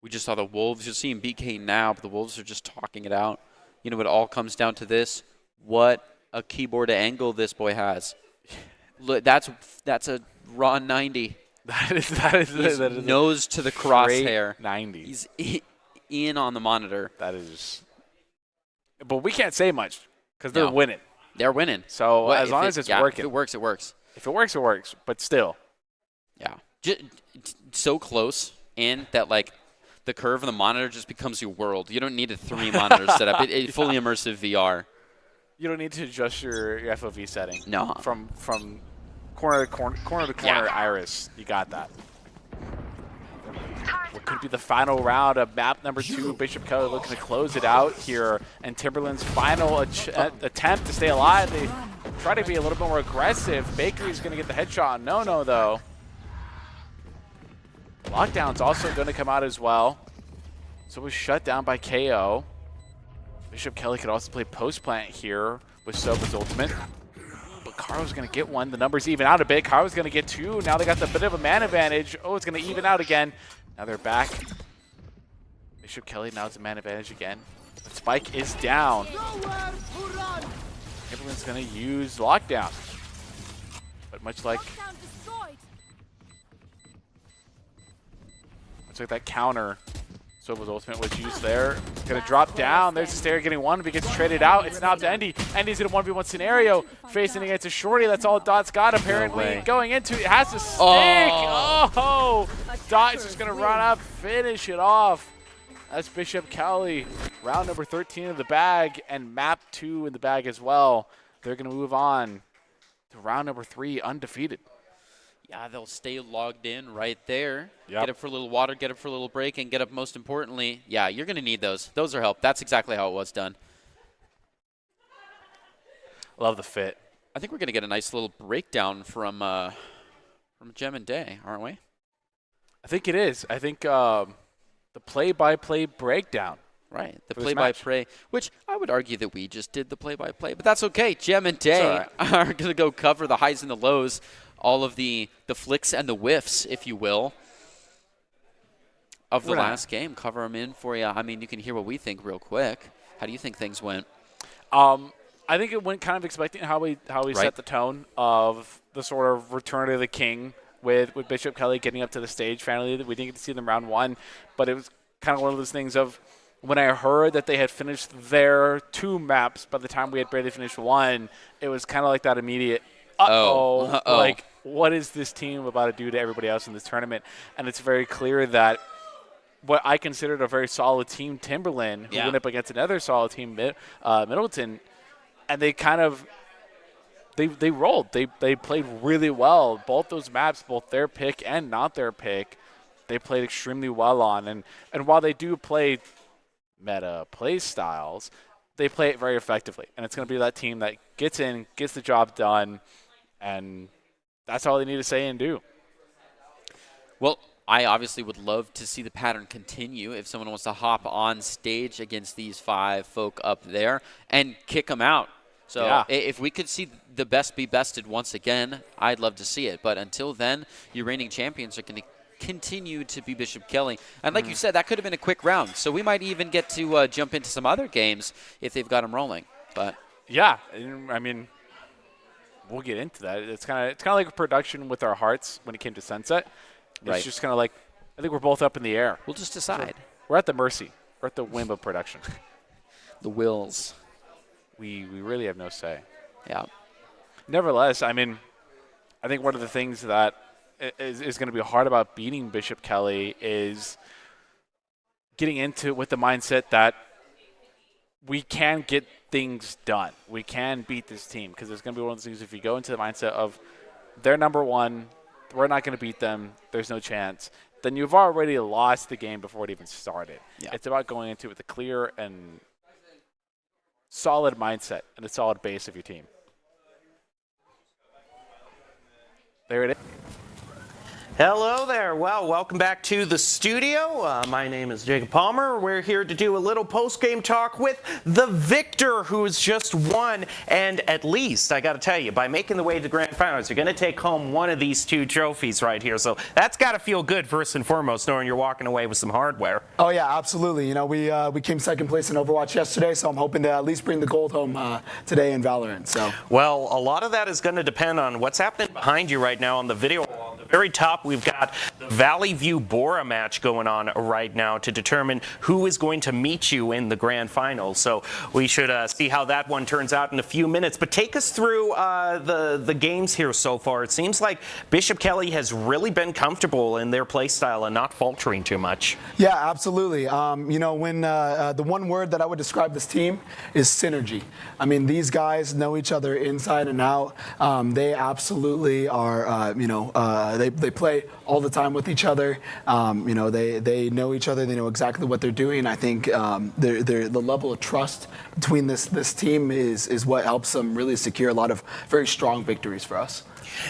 we just saw the Wolves. You're seeing BK now, but the Wolves are just talking it out. You know, it all comes down to this: what a keyboard angle this boy has. Look, that's a raw 90. That is nose to the crosshair. 90. He's in on the monitor. That is. But we can't say much because they're winning. They're winning. So as long as it's working. If it works, it works. If it works, it works. But still. Yeah. So close in that, like, the curve of the monitor just becomes your world. You don't need a 3 monitor setup. It's fully immersive VR. You don't need to adjust your FOV setting. No. From corner to corner iris. You got that. What could be the final round of map number 2. Bishop Kelly looking to close it out here. And Timberland's final attempt to stay alive. They try to be a little bit more aggressive. Bakery's going to get the headshot. No, though. Lockdown's also going to come out as well. So it was shut down by KO. Bishop Kelly could also play post plant here with Soba's ultimate. But Caro's going to get one. The numbers even out a bit. Caro's going to get 2. Now they got the bit of a man advantage. Oh, it's going to even out again. Now they're back. Bishop Kelly now has a man advantage again. But Spike is down. Timberland's going to use lockdown. But much like that counter, Soba's ultimate was used there. Gonna drop down. There's Asteria getting one, but he gets traded out. It's now up to Endy. Endy's in a 1v1 scenario, facing against a shorty. That's all Dot's got, apparently. Going into it, has to stick. Oh! Dot's just gonna run up, finish it off. That's Bishop Kelly. Round number 13 of the bag, and map 2 in the bag as well. They're gonna move on to round number 3, undefeated. Yeah, they'll stay logged in right there. Yep. Get up for a little water, get up for a little break, and get up most importantly. Yeah, you're going to need those. Those are help. That's exactly how it was done. Love the fit. I think we're going to get a nice little breakdown from Gem and Day, aren't we? I think it is. I think the play-by-play breakdown. Right, the for this play-by-play, which I would argue that we just did the play-by-play, but that's okay. Gem and Day are going to go cover the highs and the lows, all of the flicks and the whiffs, if you will, of the last game. Cover them in for you. I mean, you can hear what we think real quick. How do you think things went? I think it went kind of expecting how we set the tone of the sort of return of the king with Bishop Kelly getting up to the stage finally. We didn't get to see them round one, but it was kind of one of those things of when I heard that they had finished their 2 maps by the time we had barely finished 1, it was kind of like that immediate, like, what is this team about to do to everybody else in this tournament? And it's very clear that what I considered a very solid team, Timberland, who went up against another solid team, Middleton, and they kind of they rolled. They played really well. Both those maps, both their pick and not their pick, they played extremely well on. And while they do play meta play styles, they play it very effectively. And it's going to be that team that gets in, gets the job done, and that's all they need to say and do. Well, I obviously would love to see the pattern continue if someone wants to hop on stage against these 5 folk up there and kick them out. So if we could see the best be bested once again, I'd love to see it. But until then, your reigning champions are going to continue to be Bishop Kelly. And like you said, that could have been a quick round. So we might even get to jump into some other games if they've got them rolling. But yeah, I mean, we'll get into that. It's kind of like a production with our hearts when it came to Sunset. It's just kind of like, I think we're both up in the air. We'll just decide. So we're at the mercy. We're at the whim of production. The wills. We really have no say. Yeah. Nevertheless, I mean, I think one of the things that is going to be hard about beating Bishop Kelly is getting into it with the mindset that we can get things done. We can beat this team, because it's going to be one of those things if you go into the mindset of they're number 1, we're not going to beat them, there's no chance, then you've already lost the game before it even started. Yeah. It's about going into it with a clear and solid mindset and a solid base of your team. There it is. Hello there. Well, welcome back to the studio. My name is Jacob Palmer. We're here to do a little post-game talk with the victor who's just won. And at least, I got to tell you, by making the way to the grand finals, you're going to take home one of these 2 trophies right here. So that's got to feel good first and foremost, knowing you're walking away with some hardware. Oh, yeah, absolutely. You know, we came second place in Overwatch yesterday, so I'm hoping to at least bring the gold home today in Valerant. So. Well, a lot of that is going to depend on what's happening behind you right now on the video wall. On the very top, we've got the Valley View Bora match going on right now to determine who is going to meet you in the grand finals. So we should see how that one turns out in a few minutes. But take us through the games here so far. It seems like Bishop Kelly has really been comfortable in their play style and not faltering too much. Yeah, absolutely. You know, when the one word that I would describe this team is synergy. I mean, these guys know each other inside and out. They absolutely are, they play all the time with each other. You know, they know each other. They know exactly what they're doing. I think the level of trust between this team is what helps them really secure a lot of very strong victories for us.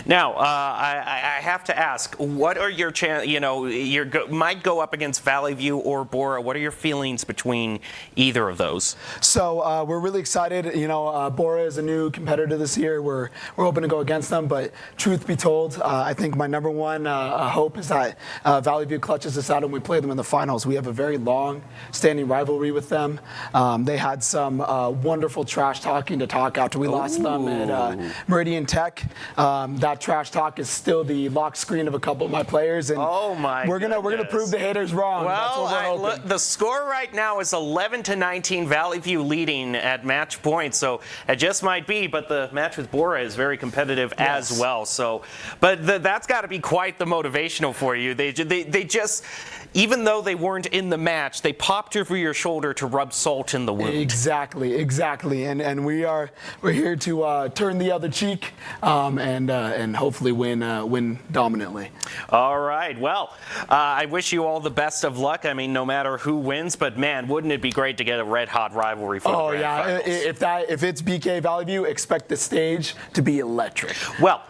Now, I have to ask, what are your chances? You know, you might go up against Valley View or Bora. What are your feelings between either of those? So we're really excited. You know, Bora is a new competitor this year. We're hoping to go against them. But truth be told, I think my number one hope is that Valley View clutches us out and we play them in the finals. We have a very long-standing rivalry with them. They had some wonderful trash talking to talk after we lost them at Meridian Tech. That trash talk is still the lock screen of a couple of my players, and we're gonna prove the haters wrong. Well, that's what we're hoping. The score right now is 11-19, Valley View leading at match point. So it just might be, but the match with Bora is very competitive as well. So, but that's got to be quite the motivational for you. They just. even though they weren't in the match, they popped over your shoulder to rub salt in the wound. Exactly. And we're here to turn the other cheek and hopefully win dominantly. All right. Well, I wish you all the best of luck. I mean, no matter who wins, but man, wouldn't it be great to get a red-hot rivalry for the grand finals? If it's BK Valley View, expect the stage to be electric. Well,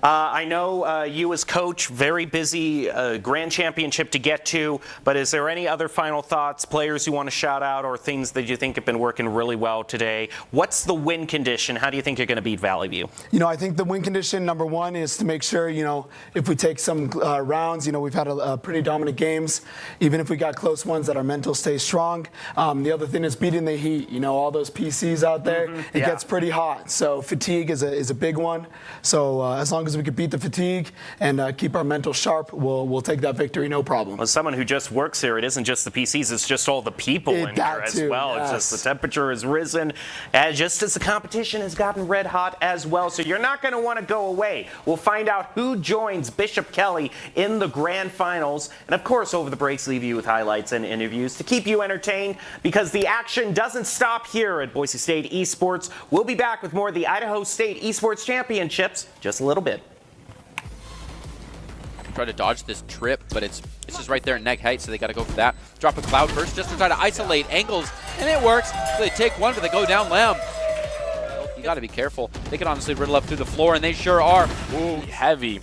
I know you as coach, very busy, grand championship to get to, but is there any other final thoughts, players you want to shout out, or things that you think have been working really well today? What's the win condition? How do you think you're going to beat Valley View? I think the win condition, number one, is to make sure, if we take some rounds, we've had a pretty dominant games, even if we got close ones, that our mental stays strong. The other thing is beating the heat. All those PCs out there, it gets pretty hot. So fatigue is a big one. So as long as we can beat the fatigue and keep our mental sharp, we'll take that victory, no problem. As someone who just works here, it isn't just the PCs, it's just all the people in here as well. Yes. It's just the temperature has risen, just as the competition has gotten red hot as well. So you're not going to want to go away. We'll find out who joins Bishop Kelly in the grand finals. And of course, over the breaks, leave you with highlights and interviews to keep you entertained, because the action doesn't stop here at Boise State Esports. We'll be back with more of the Idaho State Esports Championships just a little bit. Try to dodge this trip, but it's just right there in neck height, so they got to go for that. Drop a cloud burst just to try to isolate angles, and it works. So they take one, but they go down Lamb. You got to be careful. They can honestly riddle up through the floor, and they sure are. Ooh, heavy.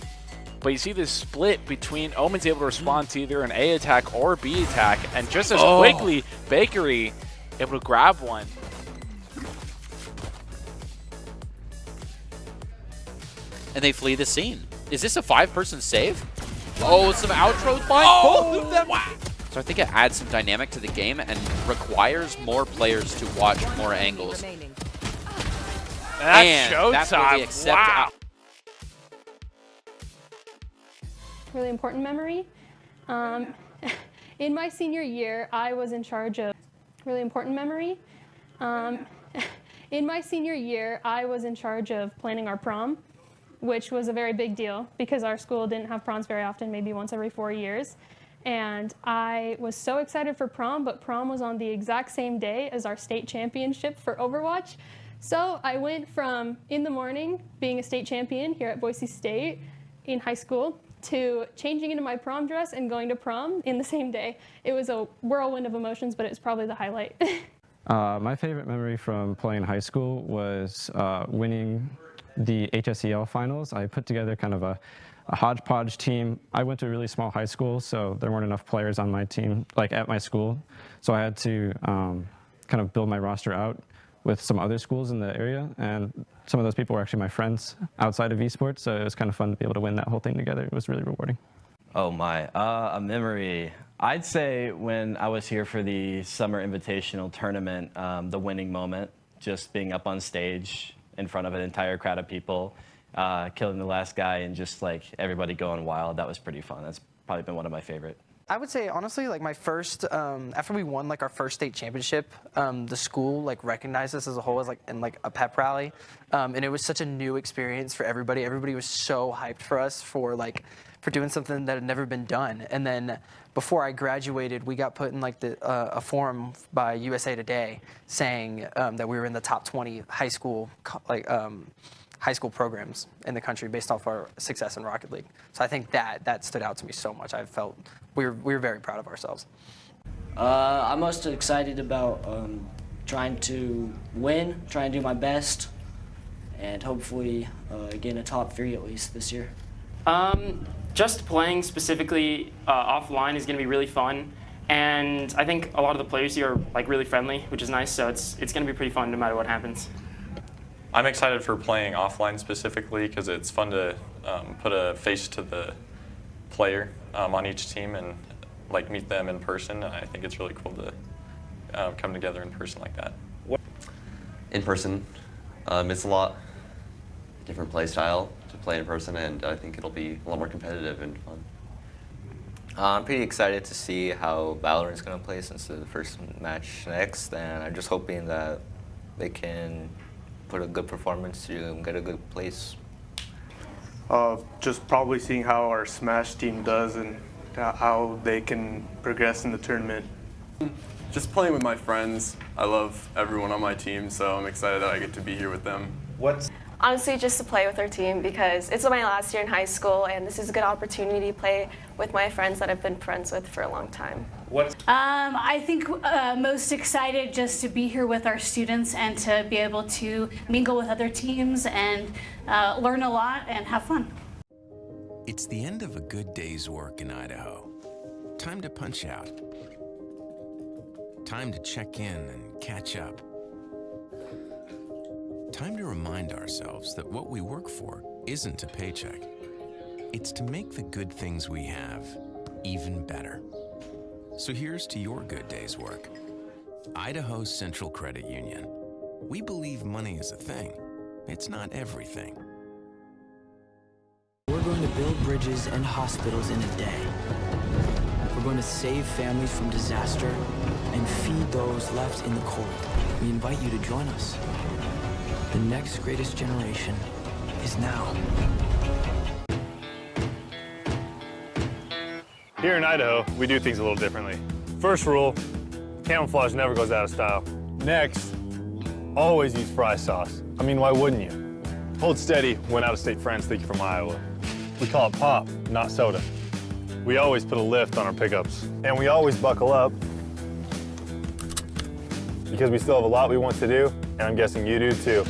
But you see this split between Omen's able to respond to either an A attack or B attack, and just as quickly, Bakery able to grab one. And they flee the scene. Is this a 5-person save? Oh, some outros by both of them. Wow. So I think it adds some dynamic to the game and requires more players to watch more angles. That's showtime. That's where they accept wow. Really important memory. In my senior year, I was in charge of really important memory. In my senior year, I was in charge of planning our prom, which was a very big deal because our school didn't have proms very often, maybe once every 4 years. And I was so excited for prom, but prom was on the exact same day as our state championship for Overwatch. So I went from in the morning being a state champion here at Boise State in high school to changing into my prom dress and going to prom in the same day. It was a whirlwind of emotions, but it was probably the highlight. My favorite memory from playing high school was winning the HSEL finals. I put together kind of a hodgepodge team. I went to a really small high school, so there weren't enough players on my team, like at my school. So I had to kind of build my roster out with some other schools in the area, and some of those people were actually my friends outside of esports, so it was kind of fun to be able to win that whole thing together. It was really rewarding. Oh my, a memory. I'd say when I was here for the Summer Invitational Tournament, the winning moment, just being up on stage in front of an entire crowd of people, killing the last guy and just like everybody going wild. That was pretty fun. That's probably been one of my favorite. I would say honestly, like my first, after we won like our first state championship, the school like recognized us as a whole as like in like a pep rally, and it was such a new experience for everybody. Everybody was so hyped for us for doing something that had never been done. And then before I graduated, we got put in like a forum by USA Today saying that we were in the top 20 high school programs in the country based off our success in Rocket League. So I think that stood out to me so much. I felt we were very proud of ourselves. I'm most excited about trying to win, trying to do my best, and hopefully get in a top 3 at least this year. Just playing specifically offline is going to be really fun, and I think a lot of the players here are like really friendly, which is nice. So it's going to be pretty fun no matter what happens. I'm excited for playing offline specifically because it's fun to put a face to the player on each team and like meet them in person. I think it's really cool to come together in person like that. In person, it's a lot different play style to play in person, and I think it'll be a lot more competitive and fun. I'm pretty excited to see how Valerant's going to play since the first match next, and I'm just hoping that they can put a good performance to get a good place. Just probably seeing how our Smash team does and how they can progress in the tournament. Just playing with my friends. I love everyone on my team, so I'm excited that I get to be here with them. Honestly, just to play with our team because it's my last year in high school and this is a good opportunity to play with my friends that I've been friends with for a long time. I think most excited just to be here with our students and to be able to mingle with other teams and learn a lot and have fun. It's the end of a good day's work in Idaho. Time to punch out. Time to check in and catch up. Time to remind ourselves that what we work for isn't a paycheck. It's to make the good things we have even better. So here's to your good day's work. Idaho Central Credit Union. We believe money is a thing. It's not everything. We're going to build bridges and hospitals in a day. We're going to save families from disaster and feed those left in the cold. We invite you to join us. The next greatest generation is now. Here in Idaho, we do things a little differently. First rule, camouflage never goes out of style. Next, always use fry sauce. I mean, why wouldn't you? Hold steady when out-of-state friends think you're from Iowa. We call it pop, not soda. We always put a lift on our pickups. And we always buckle up because we still have a lot we want to do, and I'm guessing you do too.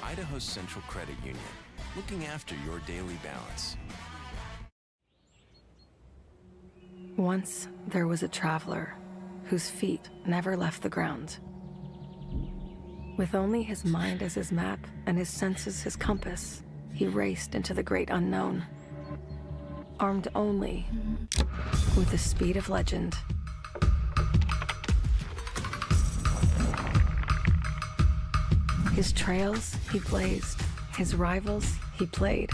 Idaho Central Credit Union, looking after your daily balance. Once there was a traveler whose feet never left the ground. With only his mind as his map and his senses his compass, he raced into the great unknown. Armed only with the speed of legend. His trails he blazed, his rivals he played.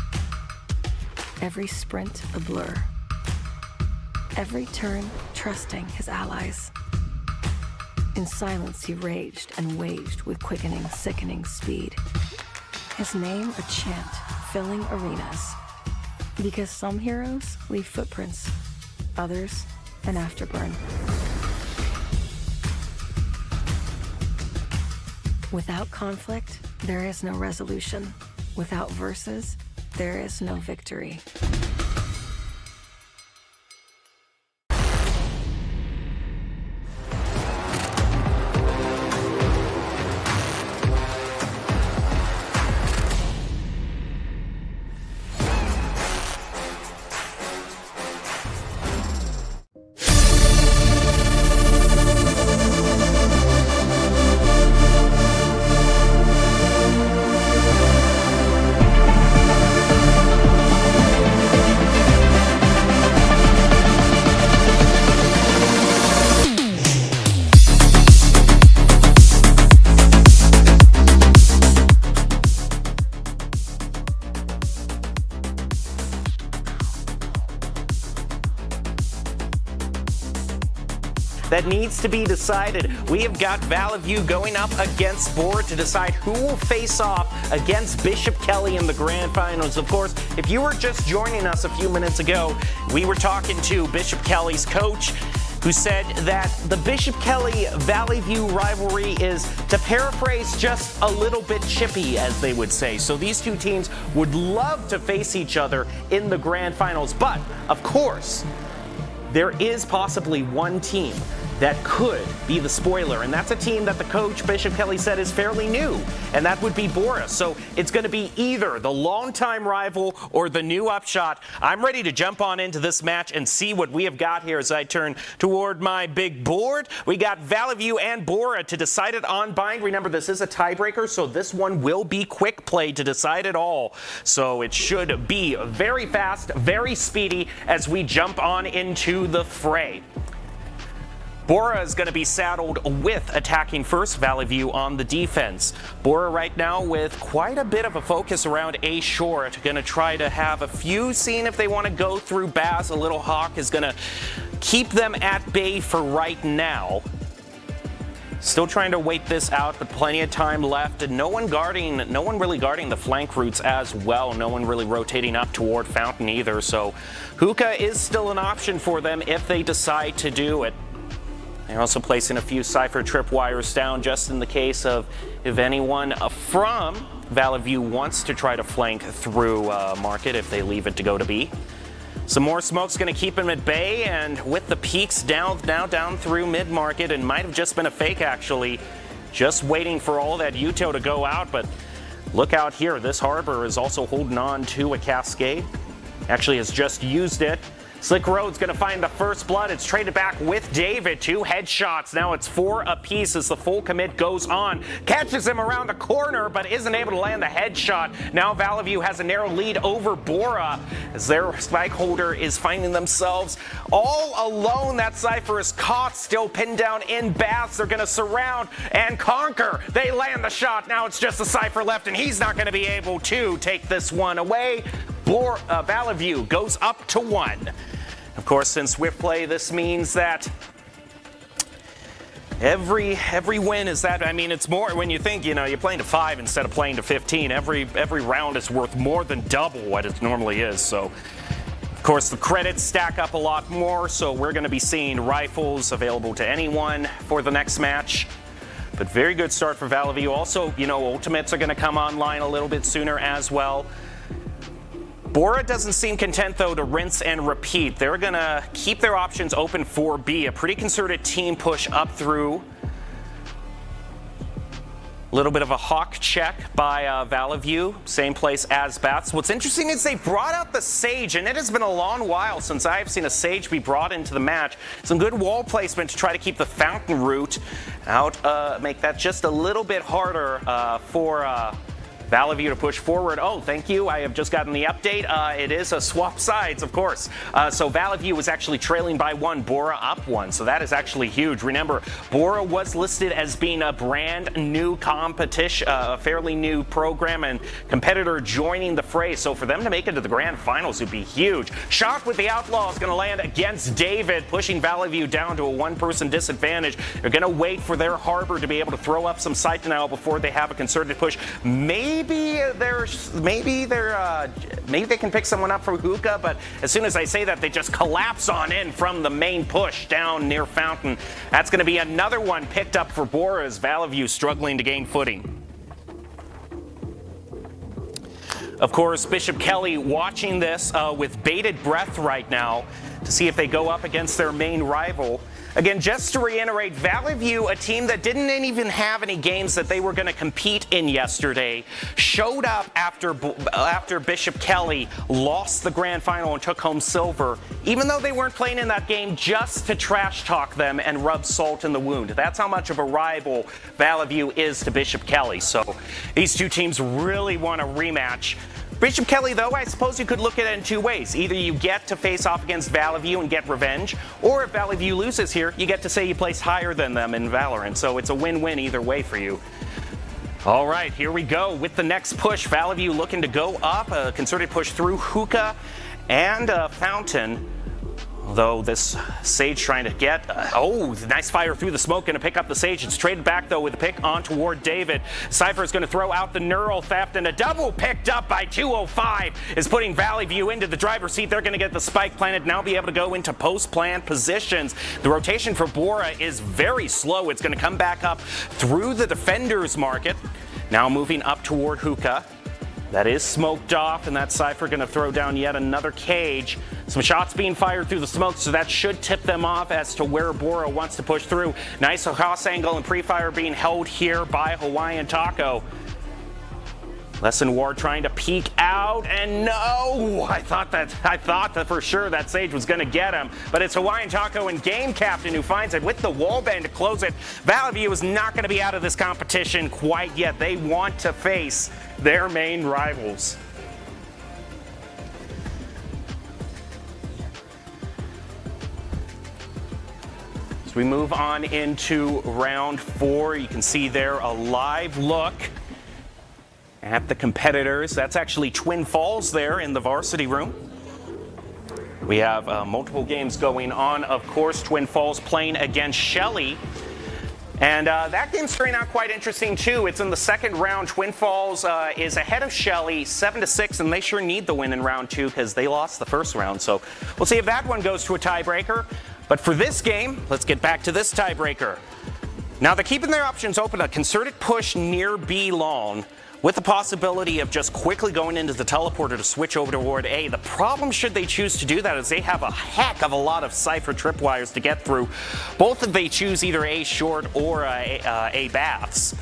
Every sprint a blur. Every turn trusting his allies. In silence he raged and waged with quickening, sickening speed. His name a chant filling arenas. Because some heroes leave footprints, others an afterburn. Without conflict, there is no resolution. Without verses, there is no victory. That needs to be decided. We have got Valley View going up against Board to decide who will face off against Bishop Kelly in the grand finals. Of course, if you were just joining us a few minutes ago, we were talking to Bishop Kelly's coach, who said that the Bishop Kelly Valley View rivalry is, to paraphrase, just a little bit chippy, as they would say. So these two teams would love to face each other in the grand finals. But, of course, there is possibly one team that could be the spoiler, and that's a team that the coach, Bishop Kelly, said is fairly new, and that would be Bora. So it's going to be either the longtime rival or the new upshot. I'm ready to jump on into this match and see what we have got here as I turn toward my big board. We got Valley View and Bora to decide it on bind. Remember, this is a tiebreaker, so this one will be quick play to decide it all. So it should be very fast, very speedy as we jump on into the fray. Bora is going to be saddled with attacking first, Valley View on the defense. Bora right now with quite a bit of a focus around A short, going to try to have a few, seeing if they want to go through Bass. A little hawk is going to keep them at bay for right now. Still trying to wait this out, but plenty of time left, and no one really guarding the flank routes as well. No one really rotating up toward Fountain either, so Hookah is still an option for them if they decide to do it. They're also placing a few Cypher tripwires down just in the case of if anyone from Valley View wants to try to flank through Market if they leave it to go to B. Some more smoke's going to keep him at bay, and with the peaks now down through mid-market, and might have just been a fake actually, just waiting for all that util to go out, but look out here, this Harbor is also holding on to a Cascade. Actually has just used it. Slick Road's going to find the first blood. It's traded back with David. 2 headshots. Now it's 4 apiece as the full commit goes on. Catches him around the corner, but isn't able to land the headshot. Now Valley View has a narrow lead over Bora as their spike holder is finding themselves all alone. That Cypher is caught, still pinned down in Bass. They're going to surround and conquer. They land the shot. Now it's just the Cypher left, and he's not going to be able to take this one away. Valley View goes up to 1. Of course, in Swift Play, this means that every win is that, I mean, it's more when you think, you know, you're playing to 5 instead of playing to 15. Every round is worth more than double what it normally is. So, of course, the credits stack up a lot more. So we're going to be seeing rifles available to anyone for the next match. But very good start for Valley View. Also, you know, ultimates are going to come online a little bit sooner as well. Bora doesn't seem content, though, to rinse and repeat. They're going to keep their options open for B. A pretty concerted team push up through. A little bit of a hawk check by Valley View, same place as Bats. What's interesting is they brought out the Sage, and it has been a long while since I have seen a Sage be brought into the match. Some good wall placement to try to keep the Fountain route out, make that just a little bit harder for Valley View to push forward. Oh, thank you. I have just gotten the update. It is a swap sides, of course. So Valley View was actually trailing by 1, Bora up 1. So that is actually huge. Remember, Bora was listed as being a brand new competition, a fairly new program and competitor joining the fray. So for them to make it to the grand finals would be huge. Shot with the Outlaws going to land against David, pushing Valley View down to a 1-person disadvantage. They're going to wait for their Harbor to be able to throw up some sight denial before they have a concerted push. Maybe they can pick someone up from Hookah, but as soon as I say that, they just collapse on in from the main push down near Fountain. That's going to be another one picked up for Bora as Valley View struggling to gain footing. Of course, Bishop Kelly watching this with bated breath right now to see if they go up against their main rival. Again, just to reiterate, Valley View, a team that didn't even have any games that they were going to compete in yesterday, showed up after Bishop Kelly lost the grand final and took home silver, even though they weren't playing in that game, just to trash talk them and rub salt in the wound. That's how much of a rival Valley View is to Bishop Kelly. So these two teams really want a rematch. Bishop Kelly, though, I suppose you could look at it in 2 ways. Either you get to face off against Valley View and get revenge, or if Valley View loses here, you get to say you placed higher than them in Valerant. So it's a win-win either way for you. All right, here we go with the next push. Valley View looking to go up, a concerted push through Hookah and Fountain. Though this Sage trying to get, nice fire through the smoke, going to pick up the Sage. It's traded back, though, with a pick on toward David. Cypher is going to throw out the Neural Theft, and a double picked up by 205 is putting Valley View into the driver's seat. They're going to get the spike planted, now be able to go into post-plant positions. The rotation for Bora is very slow. It's going to come back up through the Defenders Market. Now moving up toward Hookah. That is smoked off, and that Cypher going to throw down yet another cage. Some shots being fired through the smoke, so that should tip them off as to where Bora wants to push through. Nice Haas angle and pre-fire being held here by Hawaiian Taco. Lesson Ward trying to peek out, and no! I thought that for sure that Sage was going to get him, but it's Hawaiian Taco and Game Captain who finds it with the wall band to close it. Valley View is not going to be out of this competition quite yet. They want to face their main rivals. As we move on into round 4, you can see there a live look at the competitors. That's actually Twin Falls there in the varsity room. We have multiple games going on, of course. Twin Falls playing against Shelly. And that game's turning out quite interesting too. It's in the second round. Twin Falls is ahead of Shelly 7-6, and they sure need the win in round 2 because they lost the first round. So we'll see if that one goes to a tiebreaker. But for this game, let's get back to this tiebreaker. Now they're keeping their options open. A concerted push near B long, with the possibility of just quickly going into the teleporter to switch over toward A. The problem, should they choose to do that, is they have a heck of a lot of Cypher tripwires to get through, both if they choose either A short or A baths.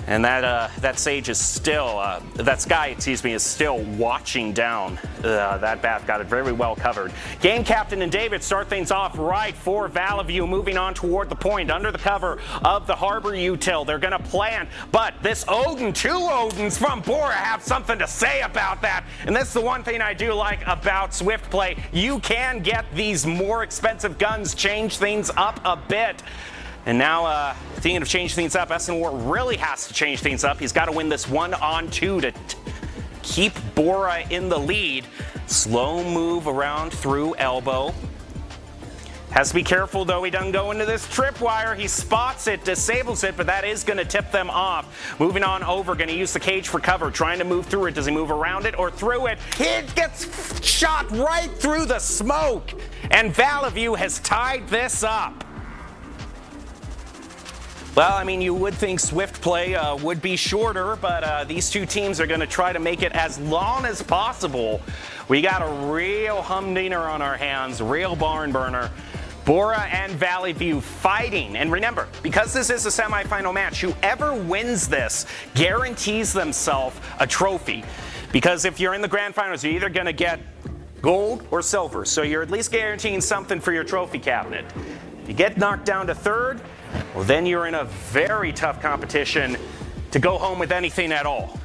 And that Sage is still, that Sky, excuse me, is still watching down. That Bath got it very well covered. Game Captain and David start things off right for Valley View, moving on toward the point under the cover of the Harbor Util. They're going to plant, but this Odin, 2 Odins from Bora have something to say about that. And this is the one thing I do like about Swift play. You can get these more expensive guns, change things up a bit. And now, thinking of changing things up, SNWar really has to change things up. He's got to win this 1-on-2 to keep Bora in the lead. Slow move around through elbow. Has to be careful, though. He doesn't go into this tripwire. He spots it, disables it, but that is going to tip them off. Moving on over, going to use the cage for cover, trying to move through it. Does he move around it or through it? He gets shot right through the smoke, and Valley View has tied this up. Well, I mean, you would think Swift play would be shorter, but these two teams are going to try to make it as long as possible. We got a real humdinger on our hands, real barn burner. Bora and Valley View fighting. And remember, because this is a semifinal match, whoever wins this guarantees themselves a trophy. Because if you're in the grand finals, you're either going to get gold or silver. So you're at least guaranteeing something for your trophy cabinet. If you get knocked down to third, well, then you're in a very tough competition to go home with anything at all.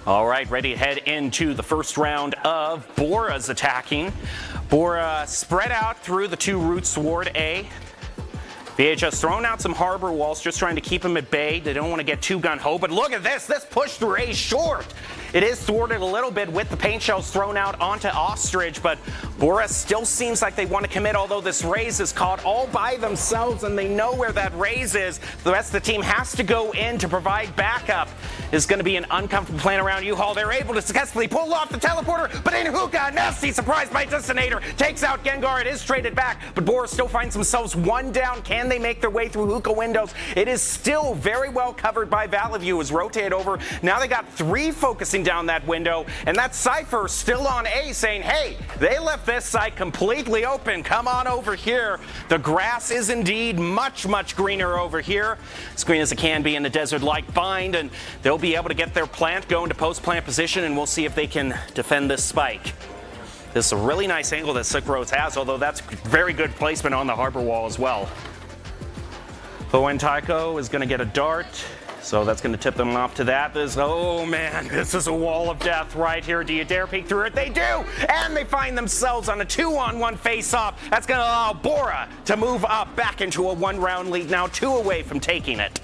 All right, ready to head into the first round of Bora's attacking. Bora spread out through the 2 routes toward A. VHS throwing out some harbor walls, just trying to keep them at bay. They don't want to get too gun-ho, but look at this push through A short. It is thwarted a little bit with the paint shells thrown out onto Ostrich, but Bora still seems like they want to commit, although this raise is caught all by themselves and they know where that raise is. The rest of the team has to go in to provide backup. It's going to be an uncomfortable plan around U-Haul. They're able to successfully pull off the teleporter, but in Hookah, nasty surprise by Detonator takes out Gengar. It is traded back, but Bora still finds themselves 1 down. Can they make their way through Hookah windows? It is still very well covered by Valley View. Is rotated over. Now they got 3 focusing down that window, and that Cypher still on A saying, hey, they left this site completely open. Come on over here. The grass is indeed much, much greener over here. As green as it can be in the desert-like bind, and they'll be able to get their plant going to post-plant position, and we'll see if they can defend this spike. This is a really nice angle that Silk Roads has, although that's very good placement on the harbor wall as well. Hoenn Taiko is going to get a dart. So that's going to tip them off to that. Oh man, this is a wall of death right here. Do you dare peek through it? They do! And they find themselves on a 2-on-1 face-off. That's going to allow Bora to move up back into a 1-round lead, now 2 away from taking it.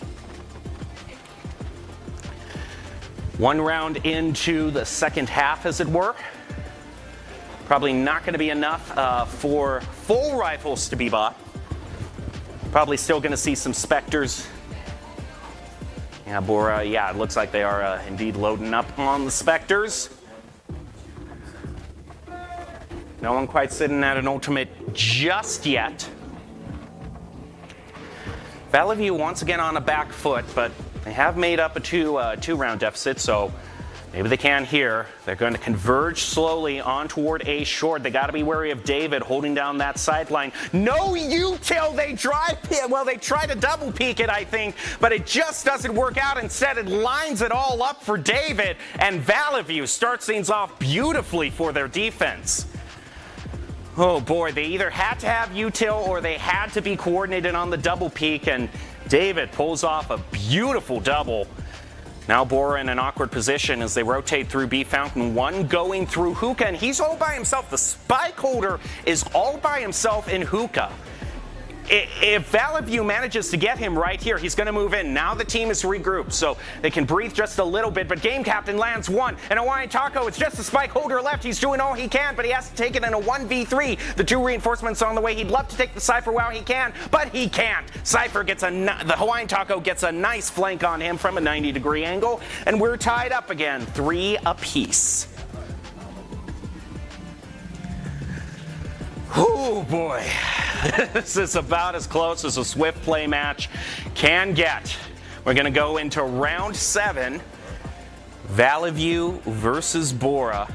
1 round into the second half, as it were. Probably not going to be enough for full rifles to be bought. Probably still going to see some Spectres. Yeah, Bora, yeah, it looks like they are indeed loading up on the Spectres. No one quite sitting at an ultimate just yet. Valley View once again on a back foot, but They have made up a two-round deficit, so maybe they can here. They're going to converge slowly on toward A short. They got to be wary of David holding down that sideline. No util, they drive it. Well, they try to double peek it, I think, but it just doesn't work out. Instead, it lines it all up for David, and Valley starts things off beautifully for their defense. Oh boy, they either had to have util or they had to be coordinated on the double peek, and David pulls off a beautiful double. Now Bora in an awkward position as they rotate through B Fountain. One going through Hookah, and he's all by himself. The spike holder is all by himself in Hookah. If Valley View manages to get him right here, he's going to move in. Now the team is regrouped, so they can breathe just a little bit. But Game Captain lands one, and Hawaiian Taco, it's just a spike holder left. He's doing all he can, but he has to take it in a 1v3. The two reinforcements on the way. He'd love to take the Cypher while he can, but he can't. Cypher gets the Hawaiian Taco gets a nice flank on him from a 90-degree angle, and we're tied up again, 3 apiece. Oh boy, this is about as close as a swift play match can get. We're going to go into round 7, Valley View versus Bora.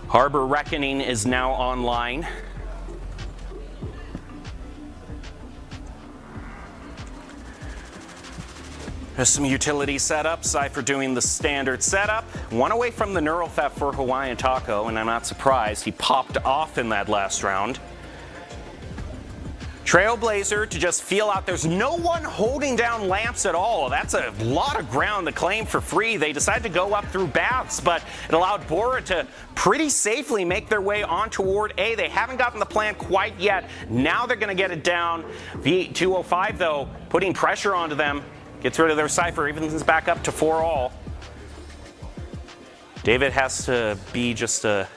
Harbor Reckoning is now online. There's some utility setup. Cypher doing the standard setup. One away from the neural theft for Hawaiian Taco, and I'm not surprised. He popped off in that last round. Trailblazer to just feel out. There's no one holding down lamps at all. That's a lot of ground to claim for free. They decided to go up through baths, but it allowed Bora to pretty safely make their way on toward A. They haven't gotten the plant quite yet. Now they're going to get it down. V205, though, putting pressure onto them. Gets rid of their Cypher, evens back up to 4-all. David has to be just a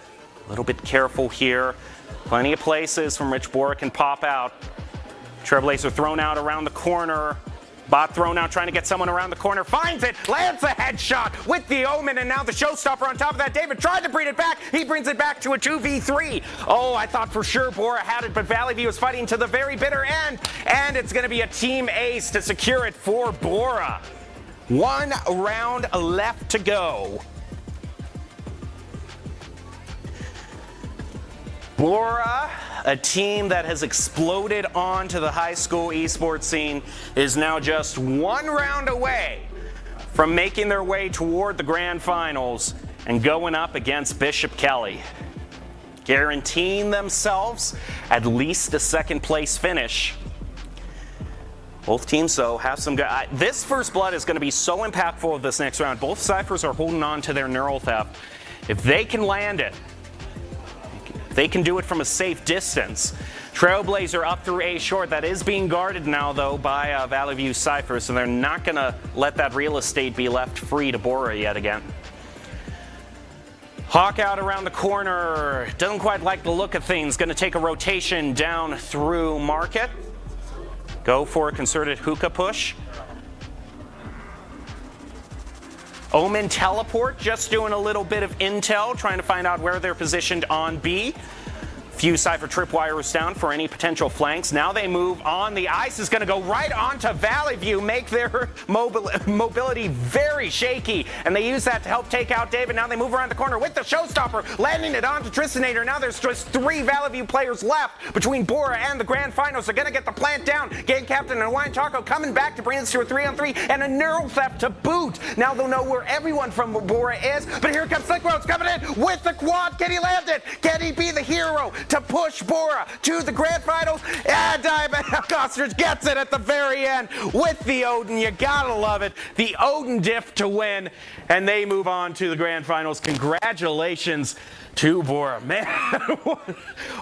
little bit careful here. Plenty of places from which Bora can pop out. Trailblazer thrown out around the corner. Bot thrown out, trying to get someone around the corner. Finds it, lands a headshot with the Omen, and now the showstopper on top of that. David tried to bring it back. He brings it back to a 2v3. Oh, I thought for sure Bora had it, but Valley View is fighting to the very bitter end, and it's going to be a team ace to secure it for Bora. 1 round left to go. Bora, a team that has exploded onto the high school esports scene, is now just 1 round away from making their way toward the grand finals and going up against Bishop Kelly, guaranteeing themselves at least a 2nd place finish. Both teams, though, have some good. This first blood is going to be so impactful this next round. Both Cyphers are holding on to their neural theft. If they can land it, they can do it from a safe distance. Trailblazer up through A short. That is being guarded now, though, by Valley View Cypher, so they're not going to let that real estate be left free to Bora yet again. Hawk out around the corner. Doesn't quite like the look of things. Going to take a rotation down through Market. Go for a concerted hookah push. Omen teleport, just doing a little bit of intel, trying to find out where they're positioned on B. Few Cypher tripwires down for any potential flanks. Now they move on. The ice is going to go right onto Valley View, make their mobility very shaky, and they use that to help take out David. Now they move around the corner with the showstopper, landing it onto Tristanator. Now there's just 3 Valley View players left between Bora and the grand finals. They're going to get the plant down. Game Captain and Hawaiian Taco coming back to bring this to a 3-on-3 and a neural theft to boot. Now they'll know where everyone from Bora is, but here comes Slick Roads coming in with the quad. Can he land it? Can he be the hero to push Bora to the grand finals? And Diamond Ostrich gets it at the very end with the Odin. You gotta love it. The Odin diff to win, and they move on to the grand finals. Congratulations to Bora. Man,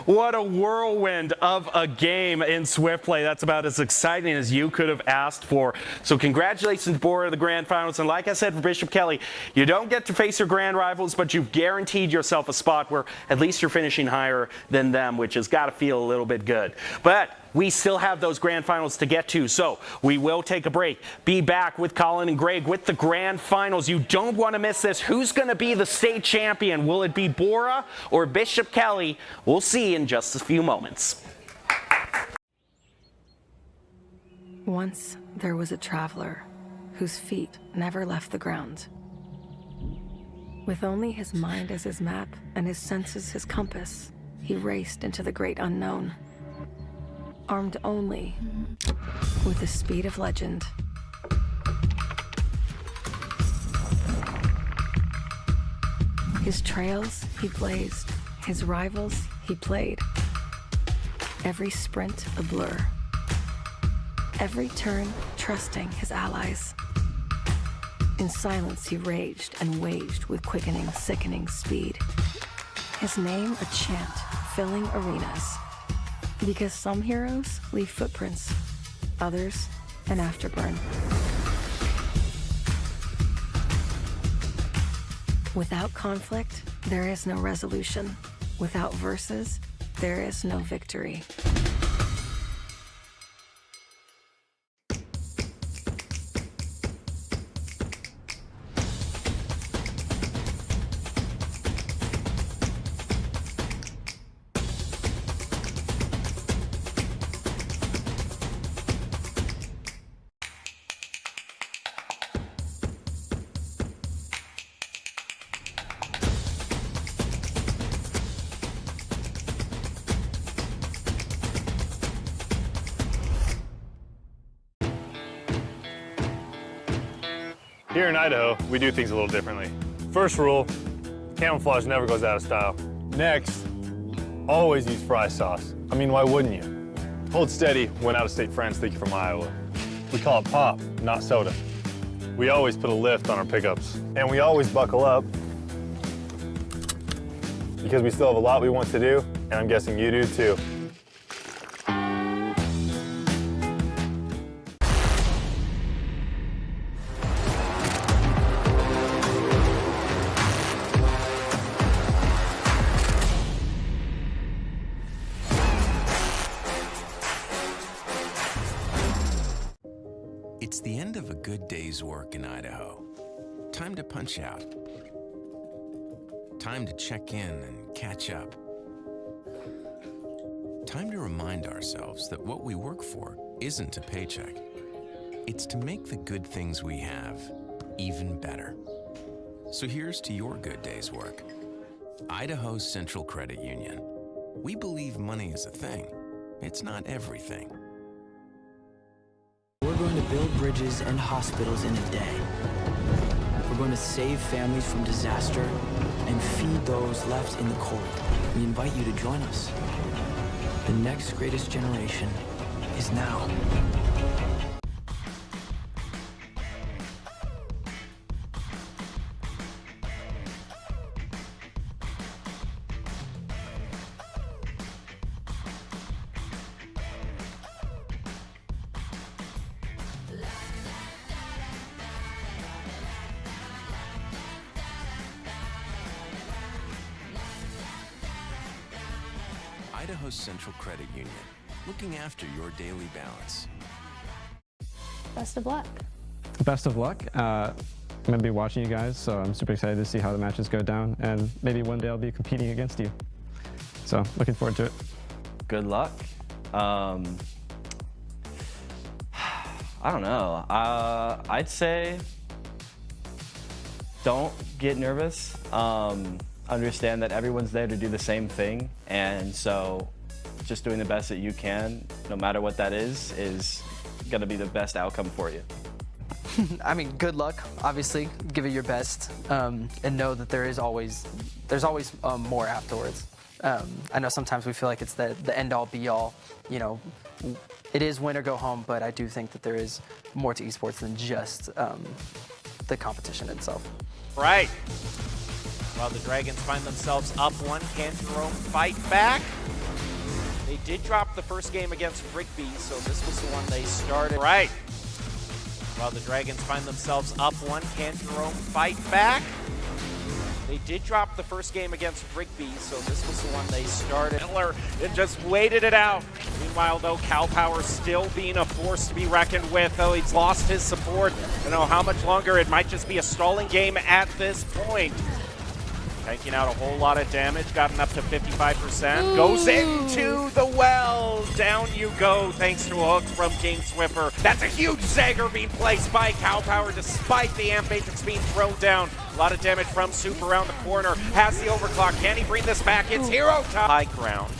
what a whirlwind of a game in Swift Play. That's about as exciting as you could have asked for. So congratulations, Bora, to the grand finals. And like I said for Bishop Kelly, you don't get to face your grand rivals, but you've guaranteed yourself a spot where at least you're finishing higher than them, which has got to feel a little bit good. But we still have those grand finals to get to, so we will take a break. Be back with Colin and Greg with the grand finals. You don't want to miss this. Who's going to be the state champion? Will it be Bora or Bishop Kelly? We'll see in just a few moments. Once there was a traveler whose feet never left the ground. With only his mind as his map and his senses his compass, he raced into the great unknown, armed only with the speed of legend. His trails he blazed, his rivals he played. Every sprint a blur, every turn trusting his allies. In silence he raged and waged with quickening, sickening speed. His name a chant filling arenas. Because some heroes leave footprints, others an afterburn. Without conflict, there is no resolution. Without verses, there is no victory. Here in Idaho, we do things a little differently. First rule, camouflage never goes out of style. Next, always use fry sauce. I mean, why wouldn't you? Hold steady when out-of-state friends think you're from Iowa. We call it pop, not soda. We always put a lift on our pickups. And we always buckle up because we still have a lot we want to do, and I'm guessing you do too. It's the end of a good day's work in Idaho. Time to punch out. Time to check in and catch up. Time to remind ourselves that what we work for isn't a paycheck. It's to make the good things we have even better. So here's to your good day's work. Idaho Central Credit Union. We believe money is a thing. It's not everything. We're going to build bridges and hospitals in a day. We're going to save families from disaster and feed those left in the cold. We invite you to join us. The next greatest generation is now. Idaho Central Credit Union, looking after your daily balance. Best of luck. Best of luck. I'm going to be watching you guys, so I'm super excited to see how the matches go down, and maybe one day I'll be competing against you. So looking forward to it. Good luck. I don't know. I'd say don't get nervous. Understand that everyone's there to do the same thing, and so just doing the best that you can, no matter what that is going to be the best outcome for you. I mean, good luck, obviously. Give it your best, and know that there's always more afterwards. I know sometimes we feel like it's the end-all, be-all. You know, it is win or go home, but I do think that there is more to esports than just the competition itself. Right. Well, the Dragons find themselves up one. Can Jerome fight back? They did drop the first game against Rigby, so this was the one they started. Right. Well, the Dragons find themselves up one. Can Jerome fight back? They did drop the first game against Rigby, so this was the one they started. Miller and just waited it out. Meanwhile, though, Cal Power still being a force to be reckoned with, though he's lost his support. I don't know how much longer. It might just be a stalling game at this point. Tanking out a whole lot of damage, gotten up to 55%. Goes into the well. Down you go, thanks to a hook from King Swiffer. That's a huge Zagger being placed by Cow Power despite the Amp Matrix being thrown down. A lot of damage from Soup around the corner. Has the overclock. Can he bring this back? It's hero time. High ground.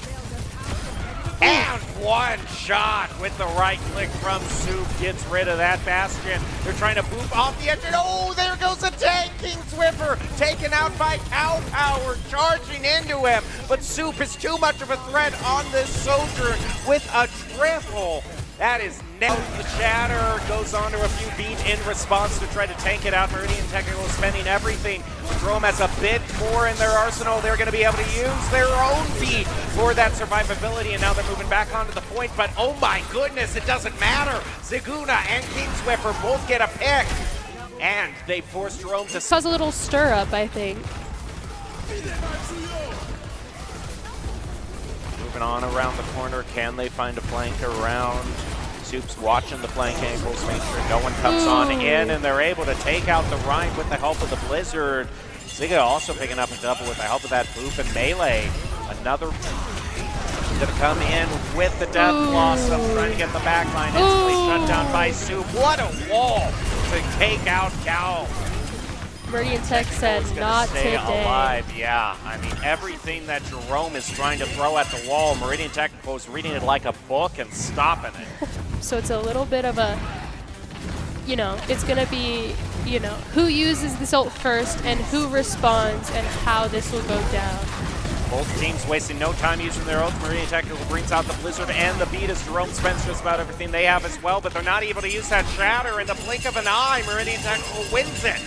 And one shot with the right click from Soup gets rid of that Bastion. They're trying to boop off the edge, and oh, there goes a tank. King Swiffer taken out by Cow Power, charging into him. But Soup is too much of a threat on this Sojourn with a triple. That is nailed. The Shatter goes on to a few beat in response to try to tank it out. Meridian Technical spending everything. Jerome has a bit more in their arsenal. They're going to be able to use their own beat for that survivability, and now they're moving back onto the point, but oh my goodness, it doesn't matter. Zaguna and King Swiffer both get a pick, and they force Jerome to cause a little stir up, I think. Moving on around the corner, can they find a flank around? Soup's watching the flank angles, make sure no one comes on in, and they're able to take out the Rhine with the help of the Blizzard. Ziga also picking up a double with the help of that Boop and Melee. Another gonna come in with the Death Blossom, trying to get the backline instantly shut down by Soup. What a wall to take out Cal. Meridian Tech said not stay today. Alive, yeah. I mean, everything that Jerome is trying to throw at the wall, Meridian Technical is reading it like a book and stopping it. So it's a little bit of a, you know, it's going to be, you know, who uses this ult first and who responds and how this will go down. Both teams wasting no time using their ults. Meridian Technical brings out the Blizzard and the beat as Jerome spends just about everything they have as well, but they're not able to use that Shatter in the blink of an eye. Meridian Technical wins it.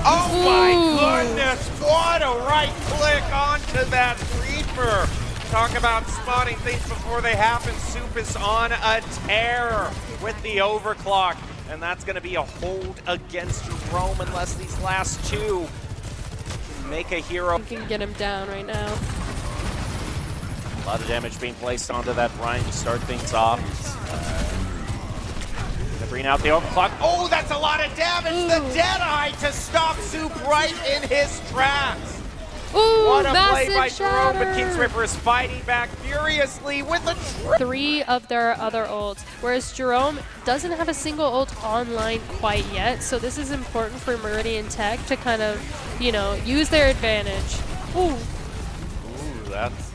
Oh my goodness, what a right click onto that Reaper. Talk about spotting things before they happen. Soup is on a tear with the overclock, and that's going to be a hold against Jerome unless these last two can make a hero. You can get him down right now. A lot of damage being placed onto that Rhine to start things off. Bring out the overclock. Oh, that's a lot of damage. The Deadeye to stop Soup right in his tracks. What a play by Jerome, but King Swiffer is fighting back furiously with a 3 of their other ults, whereas Jerome doesn't have a single ult online quite yet, so this is important for Meridian Tech to kind of, you know, use their advantage. Ooh. Ooh, that's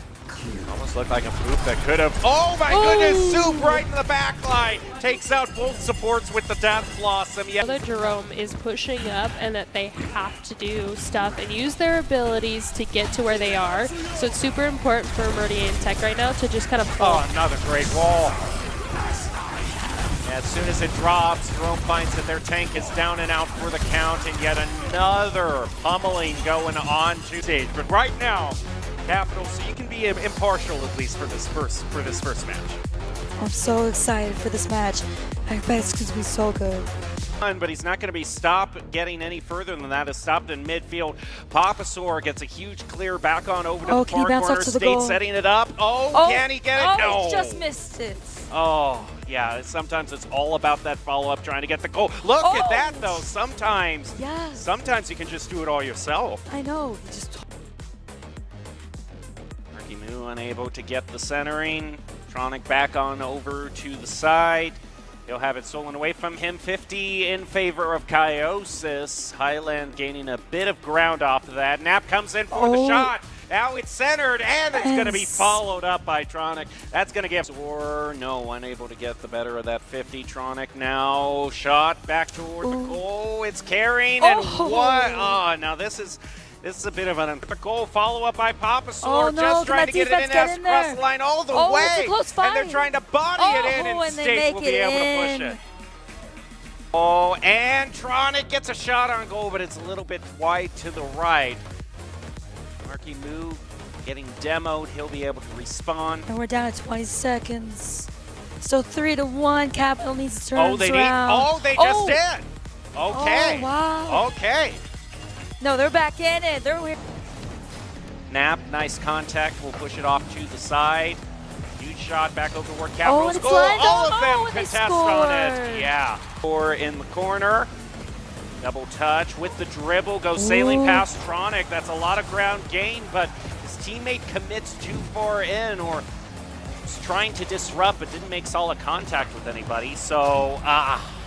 almost looked like a Boop that could have. Oh my goodness, Soup right in the back line. Takes out both supports with the Death Blossom. Yeah. That Jerome is pushing up and that they have to do stuff and use their abilities to get to where they are. So it's super important for Meridian Tech right now to just kind of pull. Oh, another great wall. As soon as it drops, Jerome finds that their tank is down and out for the count, and yet another pummeling going on to stage. But right now, Capital, so you can be impartial at least for this first match. I'm so excited for this match. I bet it's going to be so good. But he's not going to be stopped getting any further than that. Is stopped in midfield. Papasaur gets a huge clear back on over to the far corner. State setting it up. Oh, can he get it? No. He just missed it. Oh, yeah. Sometimes it's all about that follow-up, trying to get the goal. Look at that, though. Sometimes you can just do it all yourself. I know. He just... Moo unable to get the centering. Tronic back on over to the side. He'll have it stolen away from him. 50 in favor of Kiosis. Highland gaining a bit of ground off of that. Nap comes in for the shot. Now it's centered, and it's going to be followed up by Tronic. That's going to give... Or no, unable to get the better of that 50. Tronic now shot back toward the goal. It's carrying, and what? Oh, now this is a bit of an goal follow-up by Papasaur, just trying to get it in as cross the line all the way. It's a close fight. And they're trying to body it in, and State will be able to push it. Oh, and Tronic gets a shot on goal, but it's a little bit wide to the right. Marky Moo getting demoed. He'll be able to respawn. And we're down to 20 seconds. So 3-1. Capital needs to turn this around. They just did. Okay. Oh, wow. Okay. No, they're back in it. They're weird. Nap, nice contact. We'll push it off to the side. Huge shot back over toward Capital. And Score. All of them contest on it. Yeah. Or in the corner. Double touch with the dribble, goes sailing past Tronic. That's a lot of ground gain, but his teammate commits too far in, or was trying to disrupt but didn't make solid contact with anybody. So,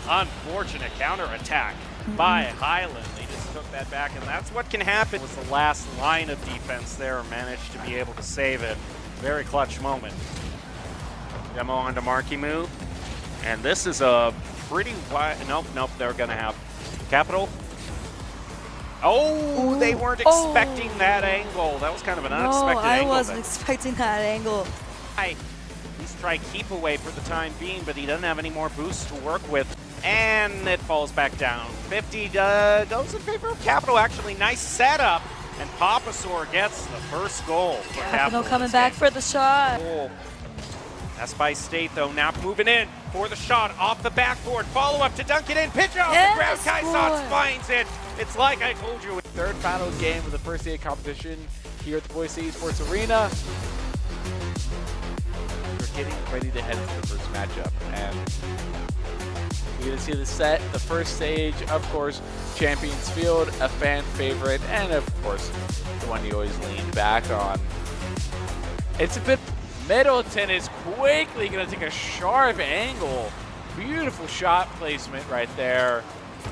unfortunate counterattack by Highland. They just took that back, and that's what can happen. It was the last line of defense there, managed to be able to save it. Very clutch moment. Demo onto Markimu, and this is a pretty wide, nope, they're gonna have Capital. Oh, they weren't expecting that angle. That was kind of an unexpected angle. No, I wasn't expecting that angle. He's trying keep away for the time being, but he doesn't have any more boosts to work with. And it falls back down. 50 goes in favor of Capital, actually. Nice setup. And Papasaur gets the first goal for Capital. Coming back for the shot. That's by State, though. Now moving in for the shot off the backboard. Follow up to dunk it in. Pitch off the ground. Kaisox finds it. It's like I told you. Third finals game of the first day of competition here at the Boise Esports Arena. We're getting ready to head into the first matchup. And we're going to see the first stage, of course, Champions Field, a fan favorite, and of course, the one you always lean back on. It's a bit. Middleton is quickly going to take a sharp angle. Beautiful shot placement right there.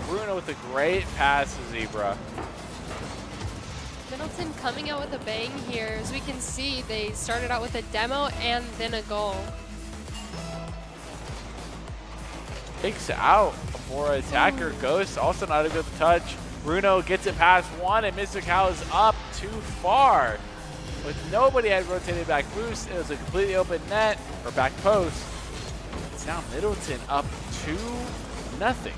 Bruno with a great pass to Zebra. Middleton coming out with a bang here. As we can see, they started out with a demo and then a goal. Takes out for attacker. Ghost also not a good touch. Bruno gets it past one, and Mr. Cal is up too far. With nobody had rotated back boost, it was a completely open net, or back post. It's now Middleton up 2-0.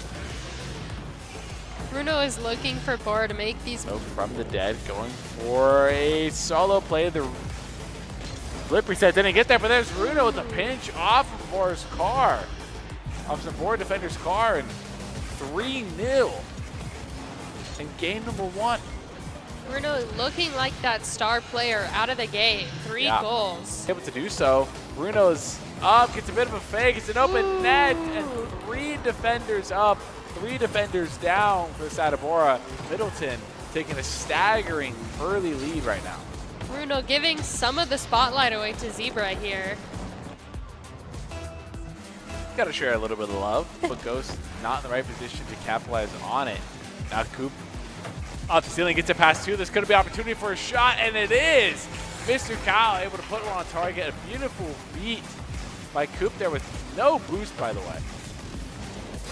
Bruno is looking for Bora to make these. So from the dead, going for a solo play. The flip reset didn't get there, but there's Bruno with a pinch off of Bora's car. Off some Bora defender's car, and 3-0 in game number 1. Bruno looking like that star player out of the gate. 3 goals. Able to do so. Bruno's up, gets a bit of a fake. It's an open net, and 3 defenders up, 3 defenders down for the side of Bora. Middleton taking a staggering early lead right now. Bruno giving some of the spotlight away to Zebra here. Got to share a little bit of love, but Ghost not in the right position to capitalize on it. Now Coop off the ceiling, gets it past 2. This could be an opportunity for a shot, and it is. Mr. Kyle able to put one on target. A beautiful beat by Coop there with no boost, by the way.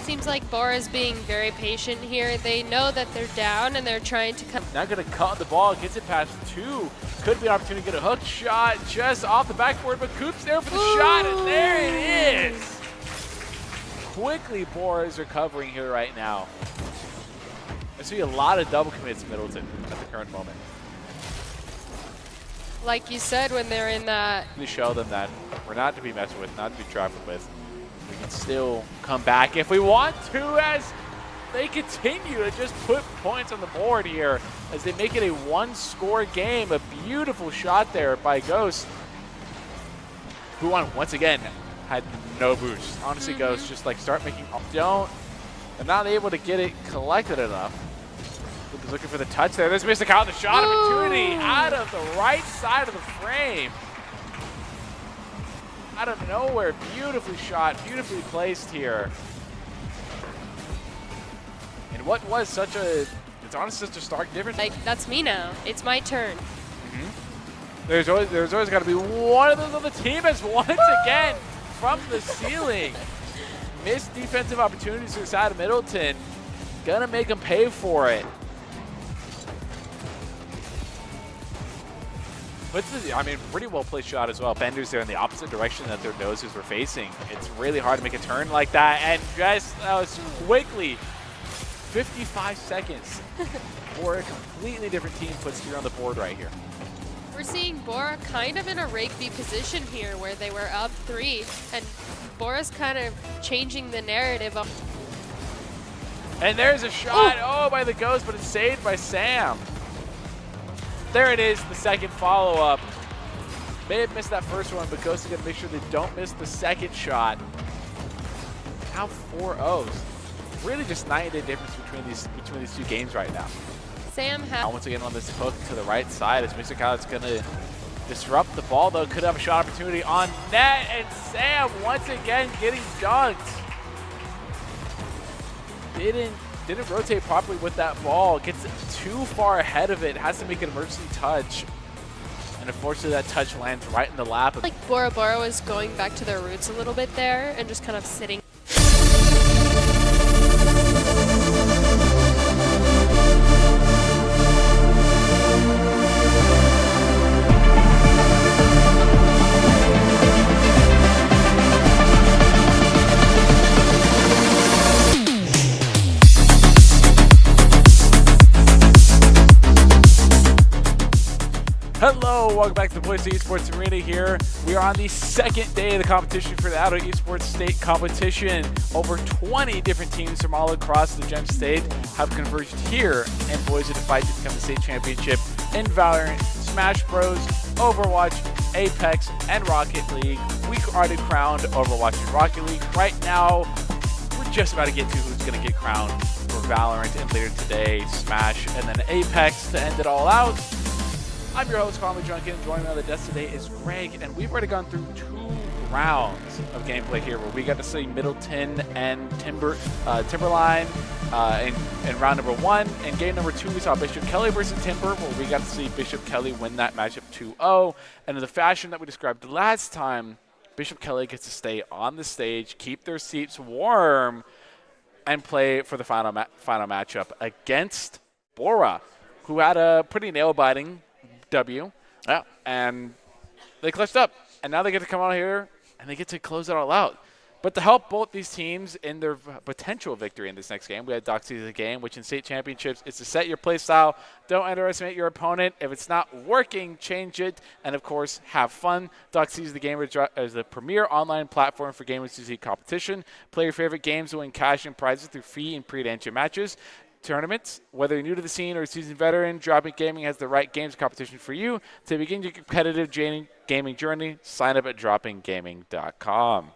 Seems like Bora's being very patient here. They know that they're down, and they're trying to come. Now going to cut the ball, gets it past 2. Could be an opportunity to get a hook shot just off the backboard, but Coop's there for the shot, and there it is. Quickly, Bora is recovering here right now. I see a lot of double commits Middleton at the current moment. Like you said, when they're in that. We show them that we're not to be messed with, not to be trifled with. We can still come back if we want to, as they continue to just put points on the board here as they make it a 1-score game. A beautiful shot there by Ghost, who once again had no boost. Honestly, Ghost, just like start making. They're not able to get it collected enough. He's looking for the touch there. There's Mr. Kyle, the shot opportunity out of the right side of the frame. Out of nowhere, beautifully shot, beautifully placed here. And what was such a, it's honestly such a stark difference. Like, that's me now. It's my turn. There's always got to be one of those on the team as once again from the ceiling. Missed defensive opportunities to the side of Middleton. Gonna make them pay for it. But I mean, pretty well placed shot as well. Benders there in the opposite direction that their noses were facing. It's really hard to make a turn like that. And just that was quickly 55 seconds for a completely different team puts here on the board right here. We're seeing Bora kind of in a Rigby position here where they were up 3, and Bora's kind of changing the narrative. And there's a shot, by the Ghost, but it's saved by Sam. There it is, the second follow-up. May have missed that first one, but Ghost is going to make sure they don't miss the second shot. Now 4 O's. really just night and day difference between these two games right now. Sam has Once again on this hook to the right side as Mr. Khaled's going to disrupt the ball, though. Could have a shot opportunity on net, and Sam once again getting dunked. Didn't rotate properly with that ball. Gets too far ahead of it. Has to make an emergency touch. And unfortunately, that touch lands right in the lap of Bora Bora was going back to their roots a little bit there and just kind of sitting. Hello, welcome back to the Boise Esports Arena here. We are on the second day of the competition for the Idaho Esports State competition. Over 20 different teams from all across the Gem State have converged here in Boise to fight to become the state championship in Valerant, Smash Bros, Overwatch, Apex, and Rocket League. We already crowned Overwatch and Rocket League. Right now, we're just about to get to who's going to get crowned for Valerant, and later today, Smash, and then Apex to end it all out. I'm your host, Carmen Junkin. Joining me on the desk today is Greg, and we've already gone through 2 rounds of gameplay here where we got to see Middleton and Timberline in round number 1. In game number 2, we saw Bishop Kelly versus Timber, where we got to see Bishop Kelly win that matchup 2-0. And in the fashion that we described last time, Bishop Kelly gets to stay on the stage, keep their seats warm, and play for the final matchup against Bora, who had a pretty nail-biting W, and they clutched up, and now they get to come out here and they get to close it all out. But to help both these teams in their potential victory in this next game, we had Doxy's the game, which in state championships is to set your play style. Don't underestimate your opponent. If it's not working, change it, and of course, have fun. Doxy's the game is the premier online platform for gamers to see competition. Play your favorite games to win cash and prizes through free and pre-entry matches. Tournaments. Whether you're new to the scene or a seasoned veteran, Dropping Gaming has the right games competition for you. To begin your competitive gaming journey, sign up at droppinggaming.com.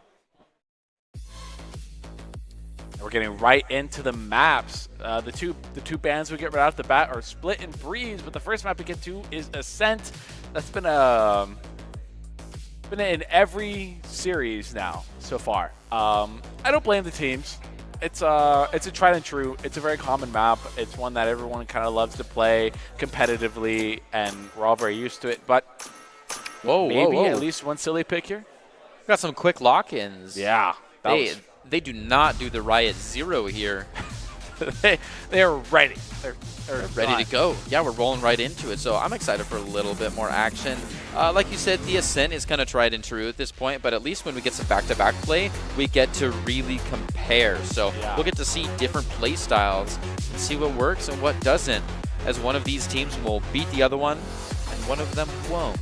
We're getting right into the maps. The two bands we get right off the bat are Split and Breeze, but the first map we get to is Ascent. That's been in every series now so far. I don't blame the teams. It's a tried and true. It's a very common map. It's one that everyone kind of loves to play competitively, and we're all very used to it. But maybe at least one silly pick here. Got some quick lock-ins. Yeah, they do not do the Riot Zero here. they are ready. They're ready to go. Yeah, we're rolling right into it. So I'm excited for a little bit more action. Like you said, the Ascent is kind of tried and true at this point, but at least when we get some back-to-back play, we get to really compare. So we'll get to see different play styles and see what works and what doesn't, as one of these teams will beat the other one and one of them won't.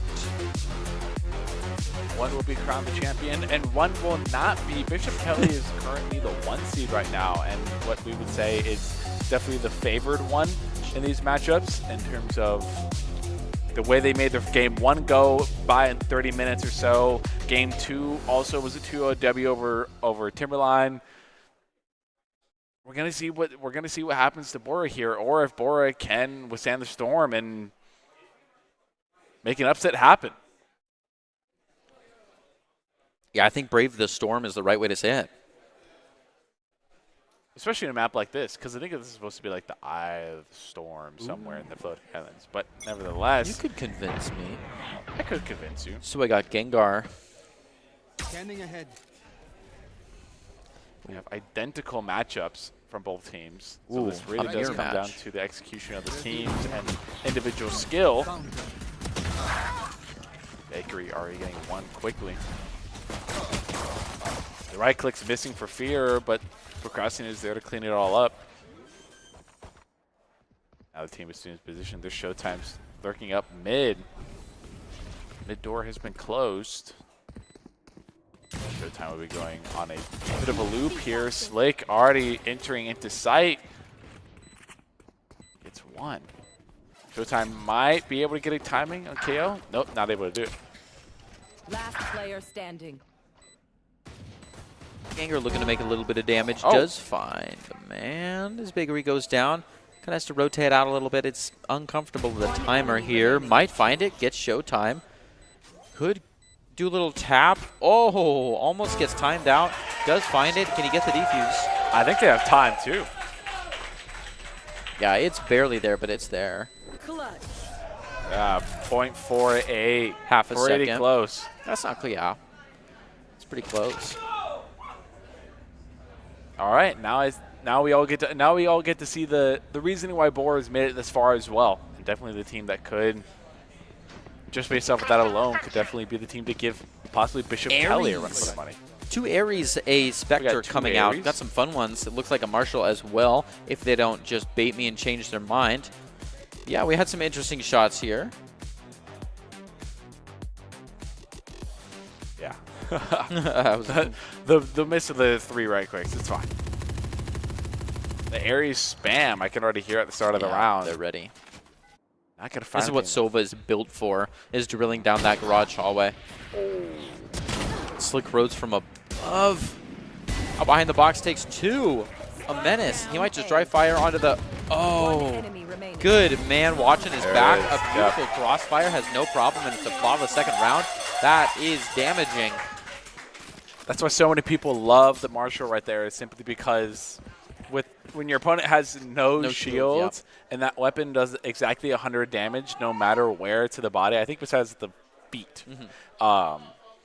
One will be crowned the champion, and one will not be. Bishop Kelly is currently the 1 seed right now, and what we would say is definitely the favored one in these matchups in terms of the way they made their game 1 go by in 30 minutes or so. Game 2 also was a 2-0 W over Timberline. We're gonna see what happens to Bora here, or if Bora can withstand the storm and make an upset happen. Yeah, I think Brave the Storm is the right way to say it. Especially in a map like this, because I think this is supposed to be like the Eye of the Storm somewhere in the Floating Islands. But nevertheless, you could convince me. I could convince you. So I got Gengar. Standing ahead. We have identical matchups from both teams. So this really does come down to the execution of the teams and individual skill. Bakery already getting one quickly. The right click's missing for fear, but Procrastinator is there to clean it all up. Now the team is in position. Their Showtime's lurking up mid. Mid door has been closed. Showtime will be going on a bit of a loop here. Slick already entering into sight. Gets one. Showtime might be able to get a timing on KO. Nope, not able to do it. Last player standing. Gengar looking to make a little bit of damage. Does find the man. As Bakery goes down. Kind of has to rotate out a little bit. It's uncomfortable with the timer here. Might find it. Gets showtime. Could do a little tap. Oh, almost gets timed out. Does find it. Can he get the defuse? I think they have time, too. Yeah, it's barely there, but it's there. 0.48. Half a second. Pretty close. That's not clear. Yeah. It's pretty close. All right, now we all get to see the reasoning why Boris made it this far as well, and definitely the team that could, just based off of that alone, could definitely be the team to give possibly Bishop Kelly a run for the money. 2 Ares, a Spectre coming out. We've got some fun ones. It looks like a Marshall as well, if they don't just bait me and change their mind. Yeah, we had some interesting shots here. Yeah. the miss of the 3 right quicks, it's fine. The Ares spam, I can already hear at the start of the round. They're ready. Not gonna find This is what Sova is built for, is drilling down that garage hallway. Slick Roads from above. Behind the box takes 2. A menace. He might just dry fire onto the... Oh, good man watching his back. A beautiful crossfire, has no problem, and it's a flawless second round. That is damaging. That's why so many people love the Marshall right there, is simply because when your opponent has no shields, and that weapon does exactly 100 damage no matter where to the body, I think besides the feet.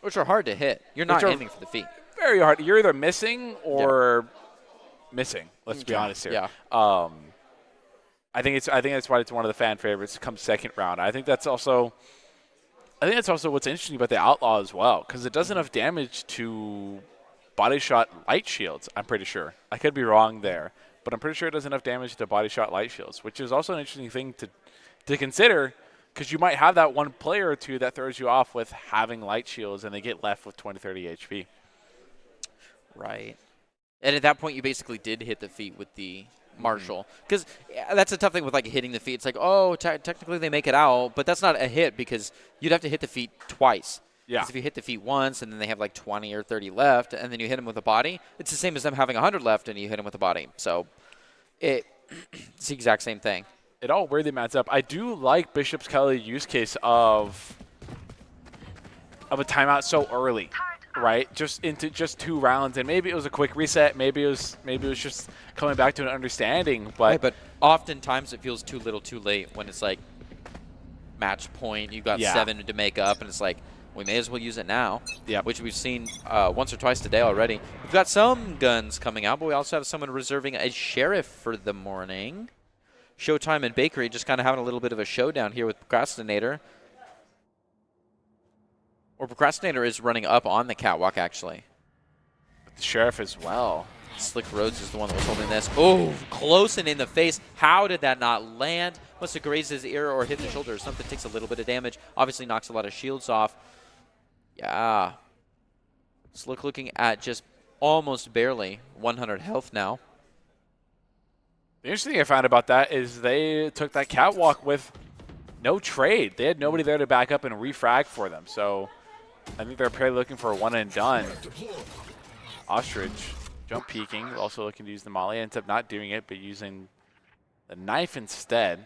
Which are hard to hit. You're not aiming for the feet. Very hard. You're either missing or missing, let's be honest here. Yeah. I think that's why it's one of the fan favorites come second round. I think that's also what's interesting about the Outlaw as well, because it does enough damage to body shot light shields, I'm pretty sure. I could be wrong there, but I'm pretty sure it does enough damage to body shot light shields, which is also an interesting thing to consider, because you might have that one player or two that throws you off with having light shields and they get left with 20, 30 HP. Right. And at that point, you basically did hit the feet with the Marshall. Because that's a tough thing with like hitting the feet. It's like, oh, technically they make it out, but that's not a hit because you'd have to hit the feet twice. Yeah. Because if you hit the feet once and then they have like 20 or 30 left and then you hit them with a body, it's the same as them having 100 left and you hit them with a body. So it's the exact same thing. It all weirdly matches up. I do like Bishop's Kelly use case of a timeout so early, right? Just into 2 rounds, and maybe it was a quick reset. Maybe it was just coming back to an understanding. But right, but oftentimes it feels too little, too late when it's like match point. You've got 7 to make up, and it's like we may as well use it now. Yeah, which we've seen once or twice today already. We've got some guns coming out, but we also have someone reserving a sheriff for the morning. Showtime and Bakery just kind of having a little bit of a showdown here with Procrastinator. Or Procrastinator is running up on the catwalk, actually. The Sheriff as well. Slick Roads is the one that was holding this. Oh, close and in the face. How did that not land? Must have grazed his ear or hit the shoulder. Something takes a little bit of damage. Obviously knocks a lot of shields off. Yeah. Slick looking at just almost barely 100 health now. The interesting thing I found about that is they took that catwalk with no trade. They had nobody there to back up and refrag for them. So I think they're probably looking for a one and done. Ostrich jump peeking, also looking to use the molly. Ends up not doing it, but using the knife instead.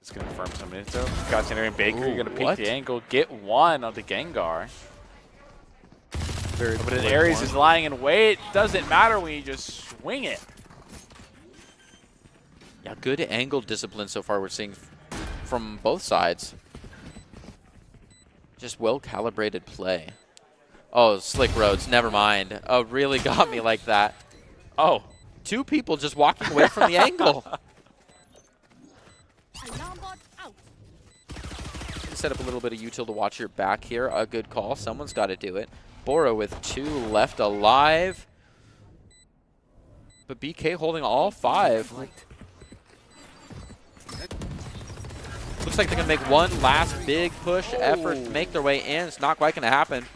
Just going to confirm some minutes though. Got and Baker, you're going to peek the angle, get 1 onto Gengar. But an Ares is lying in wait. Doesn't matter when you just swing it. Yeah, good angle discipline so far we're seeing from both sides. Just well-calibrated play. Oh, Slick Roads, never mind. Oh, really got me like that. Oh, 2 people just walking away from the angle. Set up a little bit of util to watch your back here. A good call. Someone's got to do it. Bora with 2 left alive. But BK holding all 5. Looks like they're going to make one last big push effort to make their way in. It's not quite going to happen.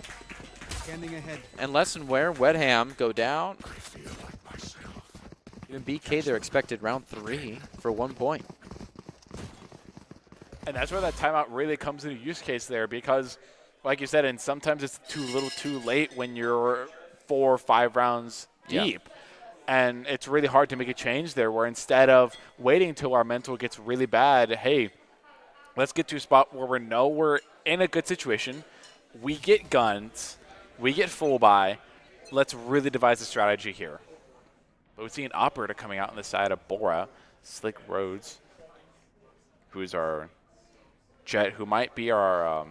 Unless and where Wedham go down. Even BK, they're expected round 3 for 1 point. And that's where that timeout really comes into use case there because, like you said, and sometimes it's too little too late when you're 4 or 5 rounds deep. And it's really hard to make a change there, where instead of waiting until our mental gets really bad, hey, let's get to a spot where we know we're in a good situation. We get guns. We get full buy. Let's really devise a strategy here. But we see an operator coming out on the side of Bora, Slick Rhodes, who's our Jet, who might be our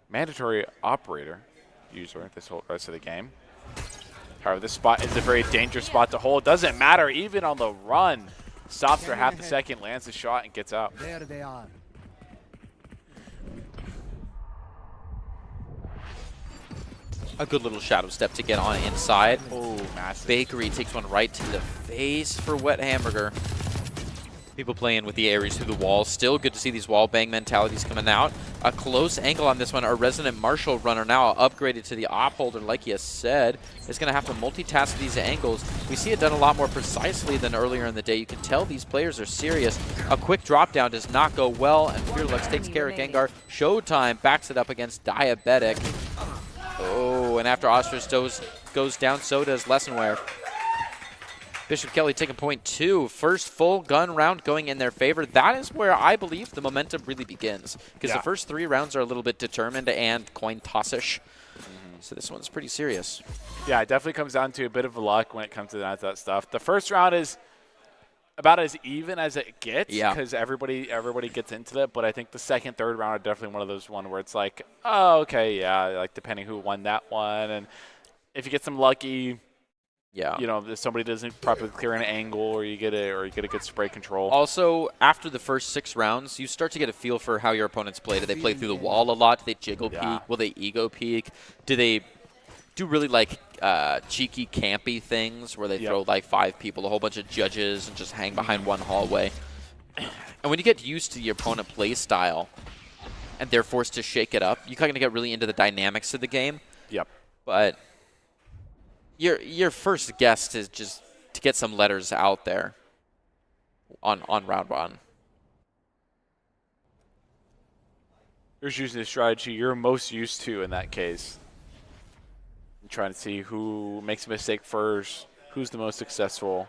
mandatory operator user this whole rest of the game. However, this spot is a very dangerous spot to hold. Doesn't matter, even on the run. Stops for half the second, lands the shot, and gets out. There they are. A good little shadow step to get on inside. Oh, massive. Bakery takes one right to the face for Wet Hamburger. People playing with the Ares through the walls. Still good to see these wall bang mentalities coming out. A close angle on this one. Our Resident Marshal runner now upgraded to the op holder, like you said. Is going to have to multitask these angles. We see it done a lot more precisely than earlier in the day. You can tell these players are serious. A quick drop down does not go well, and Fearlux takes care of Gengar. Showtime backs it up against Diabetic. Oh, and after Ostrich goes down, so does Lessonware. Bishop Kelly taking point 2. First full gun round going in their favor. That is where I believe the momentum really begins. Because the first 3 rounds are a little bit determined and coin toss-ish. So this one's pretty serious. Yeah, it definitely comes down to a bit of luck when it comes to that stuff. The first round is about as even as it gets because everybody gets into it. But I think the second, third round are definitely one of those where it's like, oh, okay, yeah, like depending who won that one. And if you get some lucky, you know, if somebody doesn't properly clear an angle, or you get a good spray control. Also, after the first 6 rounds, you start to get a feel for how your opponents play. Do they play through the wall a lot? Do they jiggle peek? Will they ego peek? Do they do really like cheeky, campy things where they throw like 5 people, a whole bunch of judges, and just hang behind one hallway? And when you get used to your opponent play style, and they're forced to shake it up, you kind of get really into the dynamics of the game. Yep. But your first guess is just to get some letters out there on round 1. Here's using the strategy you're most used to in that case. I'm trying to see who makes a mistake first, who's the most successful.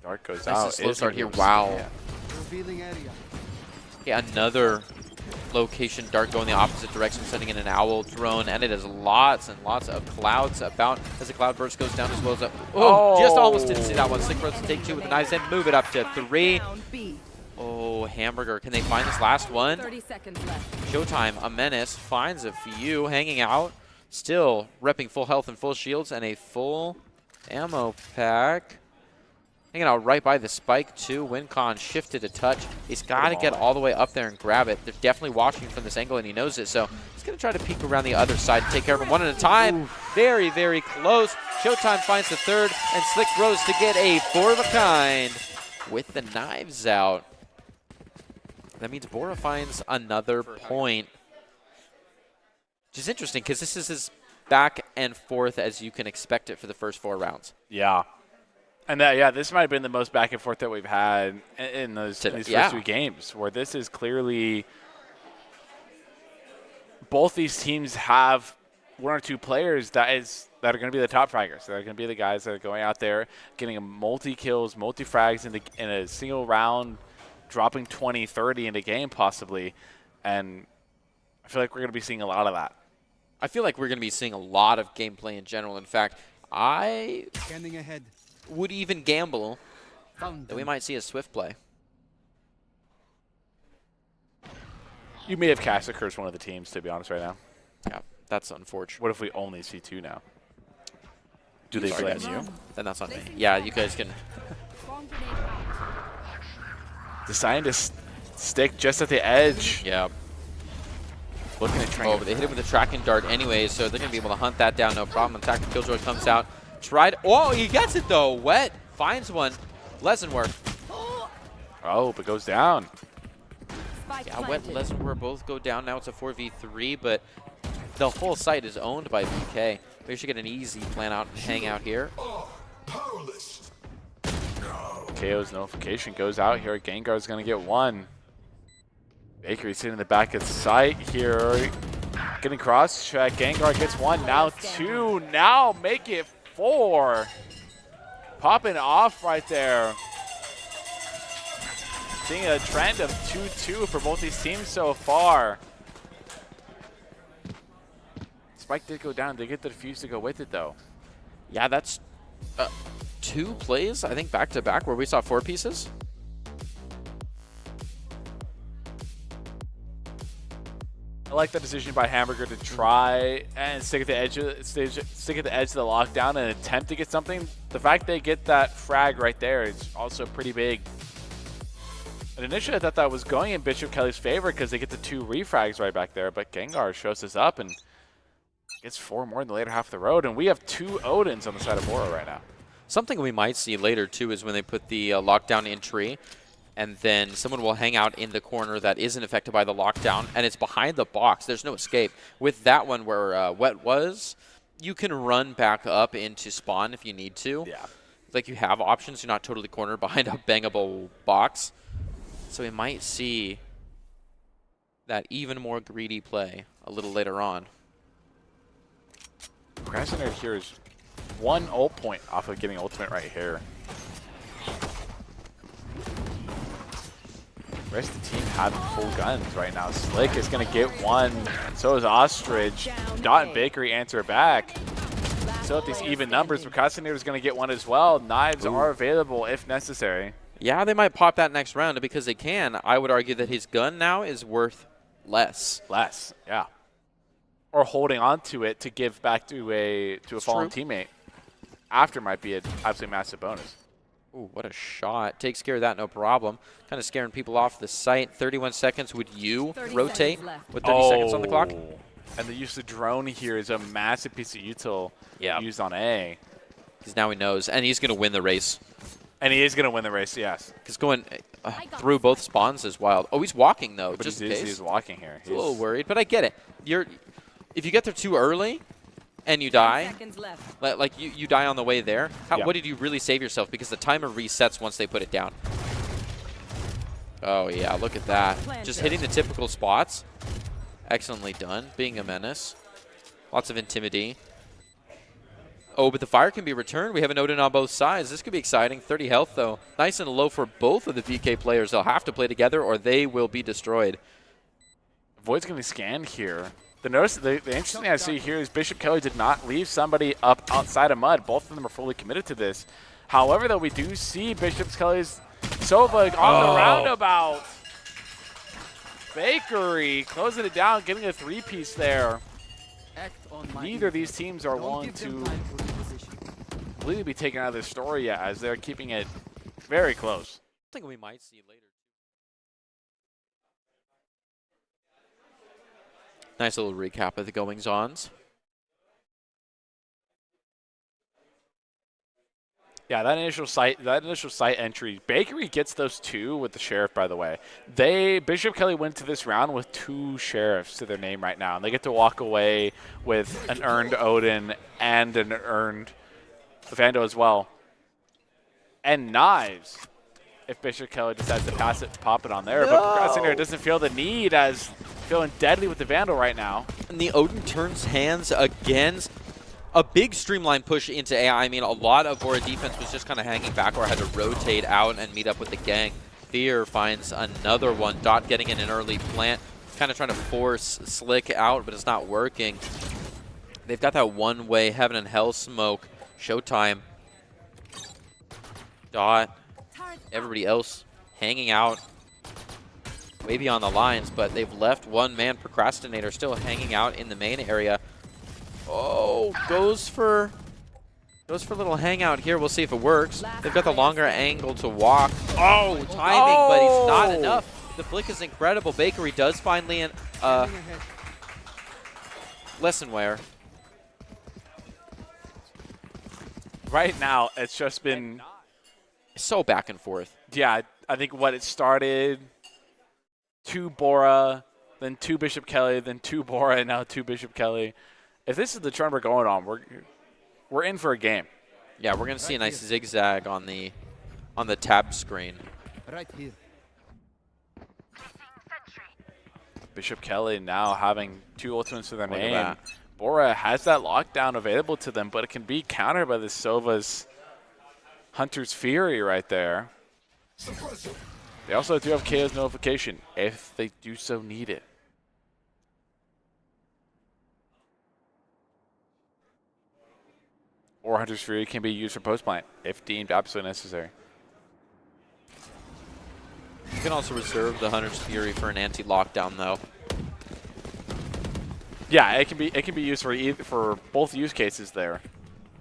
Dart goes out. Nice slow start here. Wow. Revealing area. Okay, another location dart going the opposite direction, sending in an owl drone, and it has lots and lots of clouds about as the cloud burst goes down as well as a just almost didn't see that one. Slick Rose to take 2 with the knives and move it up to 3. Oh, Hamburger, can they find this last one? 30 seconds left. Showtime, a menace, finds a few hanging out, still repping full health and full shields and a full ammo pack. Hanging out right by the spike, too. WinCon shifted a touch. He's got to get all the way up there and grab it. They're definitely watching from this angle, and he knows it. So he's going to try to peek around the other side and take care of him one at a time. Ooh. Very, very close. Showtime finds the 3rd, and Slick Rose to get a 4 of a kind with the knives out. That means Bora finds another point. Which is interesting, because this is as back and forth as you can expect it for the first 4 rounds. Yeah. And that, this might have been the most back and forth that we've had in these first 2 games, where this is clearly both these teams have 1 or 2 players that are going to be the top fraggers. That are going to be the guys that are going out there getting a multi-kills, multi-frags in a single round, dropping 20, 30 in a game possibly. And I feel like we're going to be seeing a lot of that. I feel like we're going to be seeing a lot of gameplay in general. In fact, I would even gamble that we might see a Swift play. You may have Cassicker as one of the teams, to be honest, right now. Yeah, that's unfortunate. What if we only see 2 now? Do they blame you? Then that's on me. Yeah, you guys can. Deciding to stick just at the edge. Yeah. Looking at trying. Oh, but they hit him with a tracking dart anyway, so they're going to be able to hunt that down, no problem. Attack the Killjoy comes out. Tried. Oh, he gets it though. Wet finds one. Lesenworth. Oh, but goes down. Yeah, Wet and Lesenworth both go down. Now it's a 4v3, but the whole site is owned by BK. They should get an easy plan out and hang out here. KO's notification goes out here. Gengar's going to get 1. Bakery sitting in the back of the site here. Getting cross check. Gengar gets 1, now 2, now make it 4. Popping off right there. Seeing a trend of 2-2 for both these teams so far. Spike did go down. They get the defuse to go with it, though. Yeah, that's 2 plays, I think, back-to-back where we saw 4 pieces. I like the decision by Hamburger to try and stick at the edge of the lockdown and attempt to get something. The fact they get that frag right there is also pretty big. And initially I thought that was going in Bishop Kelly's favor because they get the 2 refrags right back there, but Gengar shows us up and gets 4 more in the later half of the road, and we have 2 Odins on the side of Bora right now. Something we might see later too is when they put the lockdown in tree, and then someone will hang out in the corner that isn't affected by the lockdown, and it's behind the box. There's no escape. With that one where Wet was, you can run back up into spawn if you need to. Yeah. Like, you have options. You're not totally cornered behind a bangable box. So we might see that even more greedy play a little later on. Procrastinator here is 1 ult point off of getting ultimate right here. The rest of the team having full guns right now. Slick is going to get 1, and so is Ostrich. Dot and Bakery answer back. So at these even numbers, Procrastinator is going to get 1 as well. Knives are available if necessary. Yeah, they might pop that next round, because they can. I would argue that his gun now is worth less. Less, yeah. Or holding on to it to give back to a fallen teammate after might be an absolutely massive bonus. Ooh, what a shot. Takes care of that, no problem. Kind of scaring people off the site. 31 seconds. Would you rotate with 30 seconds on the clock? And the use of drone here is a massive piece of util used on A. Because now he knows, and he's going to win the race. And he is going to win the race, yes. Because going through both spawns is wild. Oh, he's walking, though, but just in case. He's walking here. He's a little worried, but I get it. If you get there too early and you die, like you die on the way there, what did you really save yourself? Because the timer resets once they put it down. Oh, yeah, look at that. Just hitting the typical spots. Excellently done. Being a menace. Lots of intimidity. Oh, but the fire can be returned. We have an Odin on both sides. This could be exciting. 30 health, though. Nice and low for both of the VK players. They'll have to play together or they will be destroyed. Void's going to be scanned here. The interesting thing I see here is Bishop Kelly did not leave somebody up outside of mud. Both of them are fully committed to this. However, though, we do see Bishop Kelly's Sova on the roundabout. Bakery closing it down, getting a 3-piece there. Neither of these teams are willing to completely be taken out of this story yet, as they're keeping it very close. I think we might see later. Nice little recap of the goings-ons. Yeah, that initial site entry, Bakery gets those 2 with the Sheriff, by the way. Bishop Kelly went to this round with 2 Sheriffs to their name right now, and they get to walk away with an earned Odin and an earned Vando as well. And Knives, if Bishop Kelly decides to pass it, pop it on there. No. But Procrastinator doesn't feel the need, as feeling deadly with the Vandal right now. And the Odin turns hands again. A big streamline push into AI. I mean, a lot of Bora defense was just kind of hanging back or had to rotate out and meet up with the gang. Fear finds another one. Dot getting in an early plant. Kind of trying to force Slick out, but it's not working. They've got that one-way Heaven and Hell smoke. Showtime. Dot. Everybody else hanging out way beyond the lines, but they've left one-man Procrastinator still hanging out in the main area. Oh, goes for a little hangout here. We'll see if it works. They've got the longer angle to walk. Oh, timing, but it's not enough. The flick is incredible. Bakery does finally Lessonware. Right now, it's just been so back and forth. Yeah, I think it started 2 Bora, then 2 Bishop Kelly, then 2 Bora, and now 2 Bishop Kelly. If this is the trend we're going on, we're in for a game. Yeah, we're going to see a nice zigzag on the tab screen. Right here. Bishop Kelly now having 2 ultimates to their name. Bora has that lockdown available to them, but it can be countered by the Sova's Hunter's Fury right there. They also do have KO's notification if they do so need it. Or Hunter's Fury can be used for post-plant if deemed absolutely necessary. You can also reserve the Hunter's Fury for an anti-lockdown, though. Yeah, it can be used for both use cases there.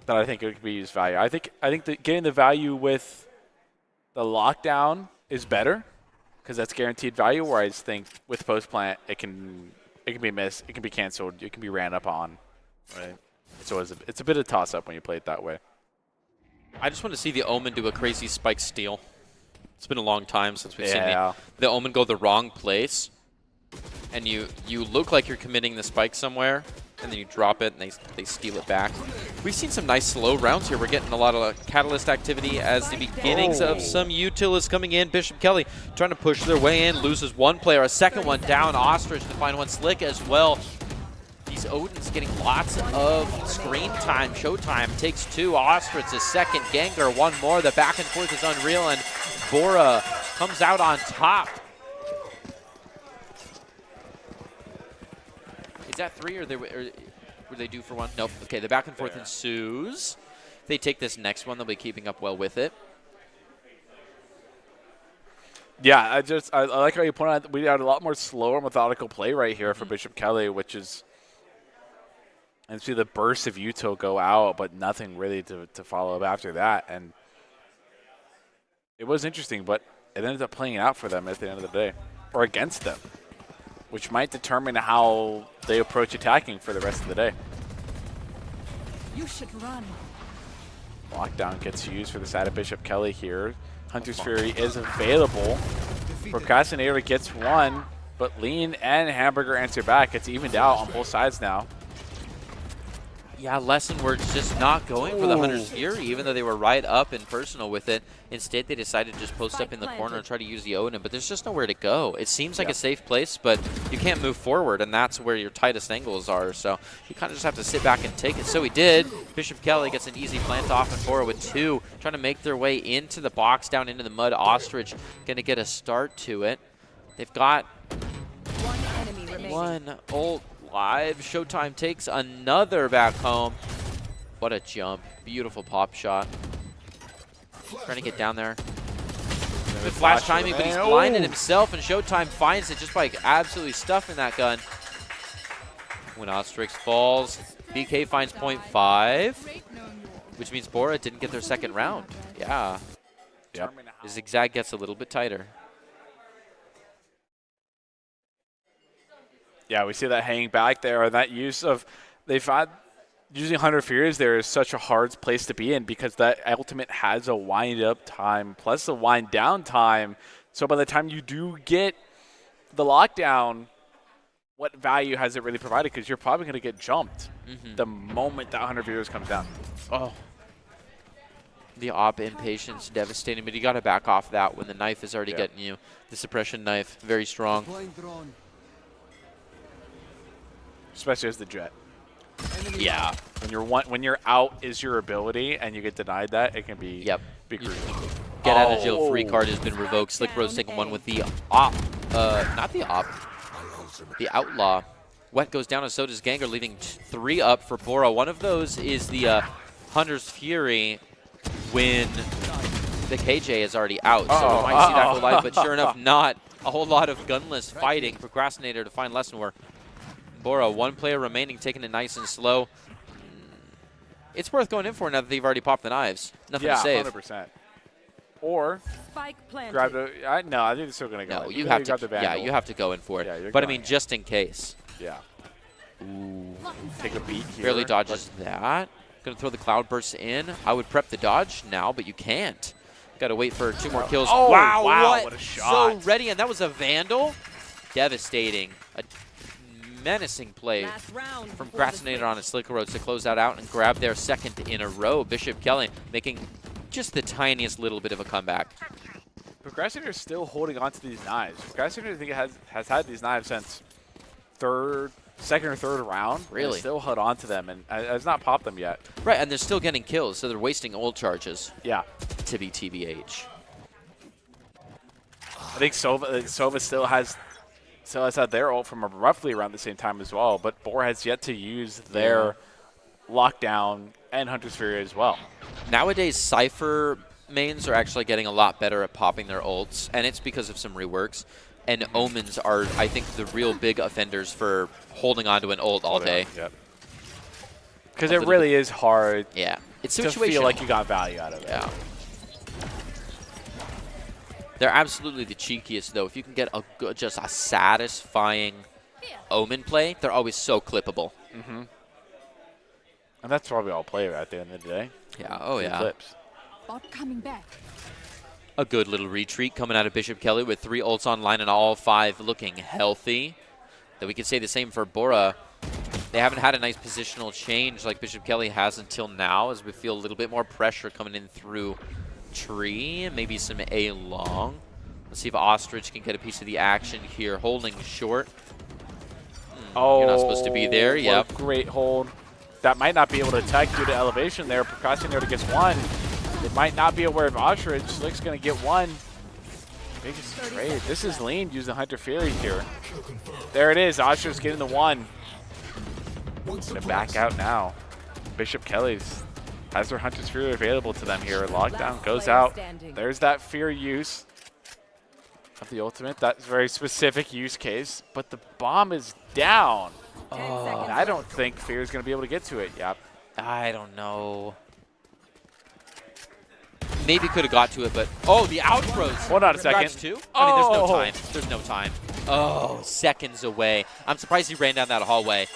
That I think it could be used value. I think that getting the value with the lockdown is better because that's guaranteed value. Where I just think with post-plant it can be missed, it can be canceled, it can be ran up on. Right. So it's a bit of a toss-up when you play it that way. I just want to see the Omen do a crazy spike steal. It's been a long time since we've seen the Omen go the wrong place. And you look like you're committing the spike somewhere, and then you drop it, and they steal it back. We've seen some nice slow rounds here. We're getting a lot of Catalyst activity as the beginnings of some util is coming in. Bishop Kelly trying to push their way in, loses one player, a second one down. Ostrich to find one. Slick as well. These Odins getting lots of screen time, showtime. Takes 2. Ostrich a second. Gengar one more. The back and forth is unreal, and Bora comes out on top. Is that 3 or were they due for 1? Nope. Okay, the back and forth ensues. If they take this next one, they'll be keeping up well with it. Yeah, I like how you point out that we had a lot more slower, methodical play right here for Bishop Kelly, which is, and see the burst of util go out, but nothing really to follow up after that. And it was interesting, but it ended up playing out for them at the end of the day, or against them, which might determine how they approach attacking for the rest of the day. You should run. Lockdown gets used for the side of Bishop Kelly here. Hunter's Fury is available. Procrastinator gets 1, but Lean and Hamburger answer back. It's evened out on both sides now. Yeah, Lesson Words just not going for the Hunter's Fury, even though they were right up in personal with it. Instead, they decided to just post up in the corner and try to use the Odin, but there's just nowhere to go. It seems like a safe place, but you can't move forward, and that's where your tightest angles are. So you kind of just have to sit back and take it. So he did. Bishop Kelly gets an easy plant off and Bora with 2, trying to make their way into the box, down into the mud. Ostrich going to get a start to it. They've got 1 enemy remaining. 1 ult. Live. Showtime takes another back home. What a jump. Beautiful pop shot. Trying to get down there. Good flash timing, but he's blinded himself, and Showtime finds it just by absolutely stuffing that gun. When Ostrix falls, BK finds 0.5, which means Bora didn't get their second round. Yeah. Yep. The zigzag gets a little bit tighter. Yeah, we see that hanging back there, and that use of using Hunter Furies there is such a hard place to be in because that ultimate has a wind up time plus a wind down time. So by the time you do get the lockdown, what value has it really provided? Because you're probably going to get jumped the moment that Hunter Furies comes down. Oh. The op impatience devastating, but you got to back off that when the knife is already getting you. The suppression knife, very strong. Especially as the Jet. Yeah. When you're out is your ability and you get denied that, it can be big crucial. Get out of jail free card has been revoked. Slick Rose taking 1 with the op. Not the op. The outlaw. Wet goes down and so does Gengar, leaving 3 up for Bora. One of those is the Hunter's Fury when the KJ is already out. So we might see that go live, but sure enough, not a whole lot of gunless fighting. Procrastinator to find lesson where Bora, 1 player remaining, taking it nice and slow. It's worth going in for now that they've already popped the knives. Nothing to save. 100%. Or grab the. No, I think it's still going to go. No, you have to. Yeah, you have to go in for it. Yeah, but I mean, just in case. Yeah. Ooh. Take a beat here. Barely dodges that. Going to throw the cloud bursts in. I would prep the dodge now, but you can't. Got to wait for 2 more kills. Oh, wow, what a shot. So ready, and that was a Vandal. Devastating. A menacing play from Procrastinator on a Slicker Roads to close that out and grab their second in a row. Bishop Kelly making just the tiniest little bit of a comeback. Procrastinator is still holding on to these knives. Procrastinator, I think, has had these knives since second or third round. Really? And still held on to them and has not popped them yet. Right, and they're still getting kills, so they're wasting ult charges. Yeah. To be TBH. I think Sova still has had their ult from roughly around the same time as well, but Boar has yet to use their lockdown and Hunter's Fury as well. Nowadays, Cypher mains are actually getting a lot better at popping their ults, and it's because of some reworks. And Omens are, I think, the real big offenders for holding on to an ult all day. Yep. Because it really is hard it's to situational. feel like you got value out of it. Yeah. They're absolutely the cheekiest, though. If you can get a good, just a satisfying Omen play, they're always so clippable. Mm-hmm. And that's why we all play at the end of the day. Yeah, oh yeah. Clips. Bot coming back. A good little retreat coming out of Bishop Kelly with 3 ults online and all 5 looking healthy. Though we could say the same for Bora. They haven't had a nice positional change like Bishop Kelly has until now, as we feel a little bit more pressure coming in through tree, maybe some A long. Let's see if Ostrich can get a piece of the action here, holding short. You're not supposed to be there. Yep. Great hold. That might not be able to attack due to elevation there. Procrastinator gets one. They might not be aware of Ostrich. Slick's going to get one. Biggest trade. This is lean using Hunter Fury here. There it is. Ostrich getting the one. Going to back out now. Bishop Kelly's has their Hunter's Fury available to them here. Lockdown goes out. There's that fear use of the ultimate. That's a very specific use case. But the bomb is down. And I don't think Fear is going to be able to get to it. Yep. I don't know. Maybe could have got to it, but the outros. Hold on a second. Too? I mean, there's no time. There's no time. Oh, seconds away. I'm surprised he ran down that hallway.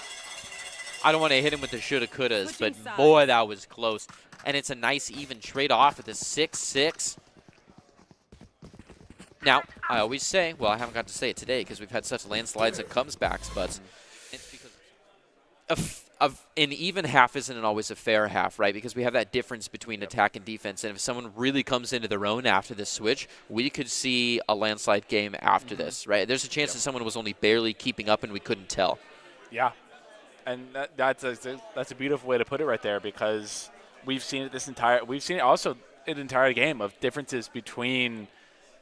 I don't want to hit him with the shoulda couldas, but boy, that was close. And it's a nice even trade off with the 6-6. Now, I always say, well, I haven't got to say it today because we've had such landslides and comebacks, but it's because an even half isn't always a fair half, right? Because we have that difference between attack and defense. And if someone really comes into their own after this switch, we could see a landslide game after this, right? There's a chance that someone was only barely keeping up and we couldn't tell. Yeah. And that's a beautiful way to put it right there, because we've seen it we've seen it also an entire game of differences between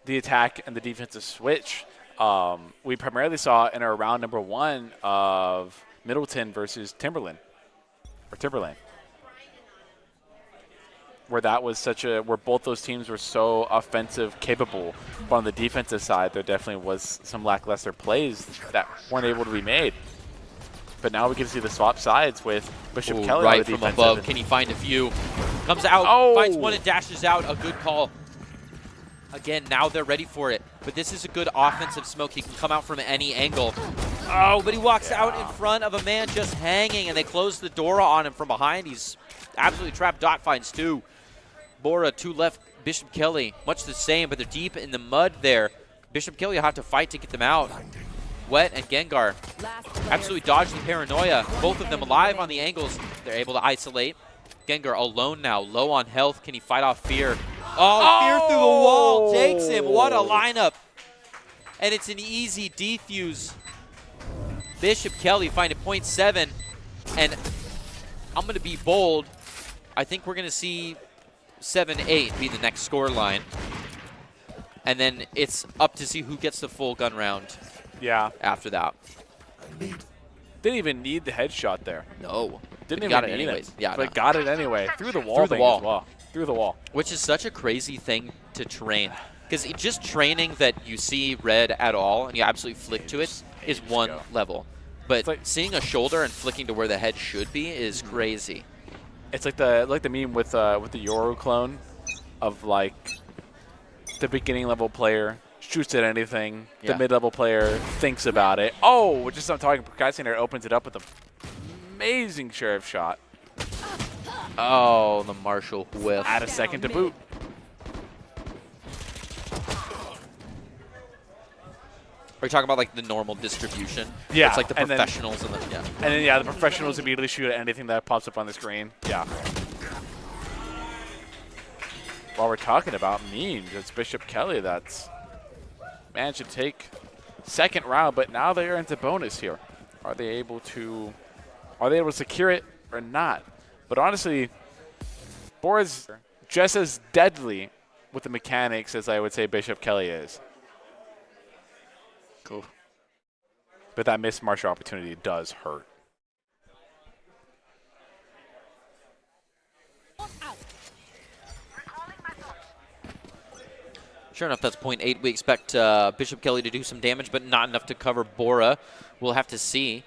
the attack and the defensive switch. We primarily saw in our round number 1 of Middleton versus Timberlane, where that was where both those teams were so offensive capable, but on the defensive side, there definitely was some lackluster plays that weren't able to be made. But now we can see the swap sides with Bishop Kelly right from above. Can he find a few? Comes out, finds one and dashes out. A good call. Again, now they're ready for it. But this is a good offensive smoke. He can come out from any angle. Oh, but he walks out in front of a man just hanging, and they close the door on him from behind. He's absolutely trapped. Dot finds 2. Bora, 2 left. Bishop Kelly, much the same, but they're deep in the mud there. Bishop Kelly will have to fight to get them out. Wet and Gengar absolutely dodged the paranoia. Both of them alive on the angles. They're able to isolate. Gengar alone now, low on health. Can he fight off Fear? Fear through the wall takes him. What a lineup. And it's an easy defuse. Bishop Kelly finding 0.7. And I'm going to be bold. I think we're going to see 7-8 be the next score line. And then it's up to see who gets the full gun round. Yeah. After that. Didn't even need the headshot there. No. Didn't even got it need anyways. it. Yeah, but got it anyway. Through the wall. Through the wall. As well. Through the wall. Which is such a crazy thing to train. Because just training that you see red at all and you absolutely flick to it is one level. But seeing a shoulder and flicking to where the head should be is crazy. It's like the meme with the Yoru clone of like the beginning level player shoots at anything. The mid-level player thinks about it. Oh, just I'm talking. Procrastinator opens it up with an amazing sheriff shot. Oh, the Marshall whiff. Add a second to boot. Are you talking about like the normal distribution? Yeah. It's like the professionals and then the professionals immediately shoot at anything that pops up on the screen. Yeah. While we're talking about memes, it's Bishop Kelly that's managed to take second round, but now they're into bonus here. Are they able to secure it or not? But honestly, Bora's just as deadly with the mechanics as I would say Bishop Kelly is. Cool. But that missed Marshall opportunity does hurt. Sure enough, that's 0.8. We expect Bishop Kelly to do some damage, but not enough to cover Bora. We'll have to see.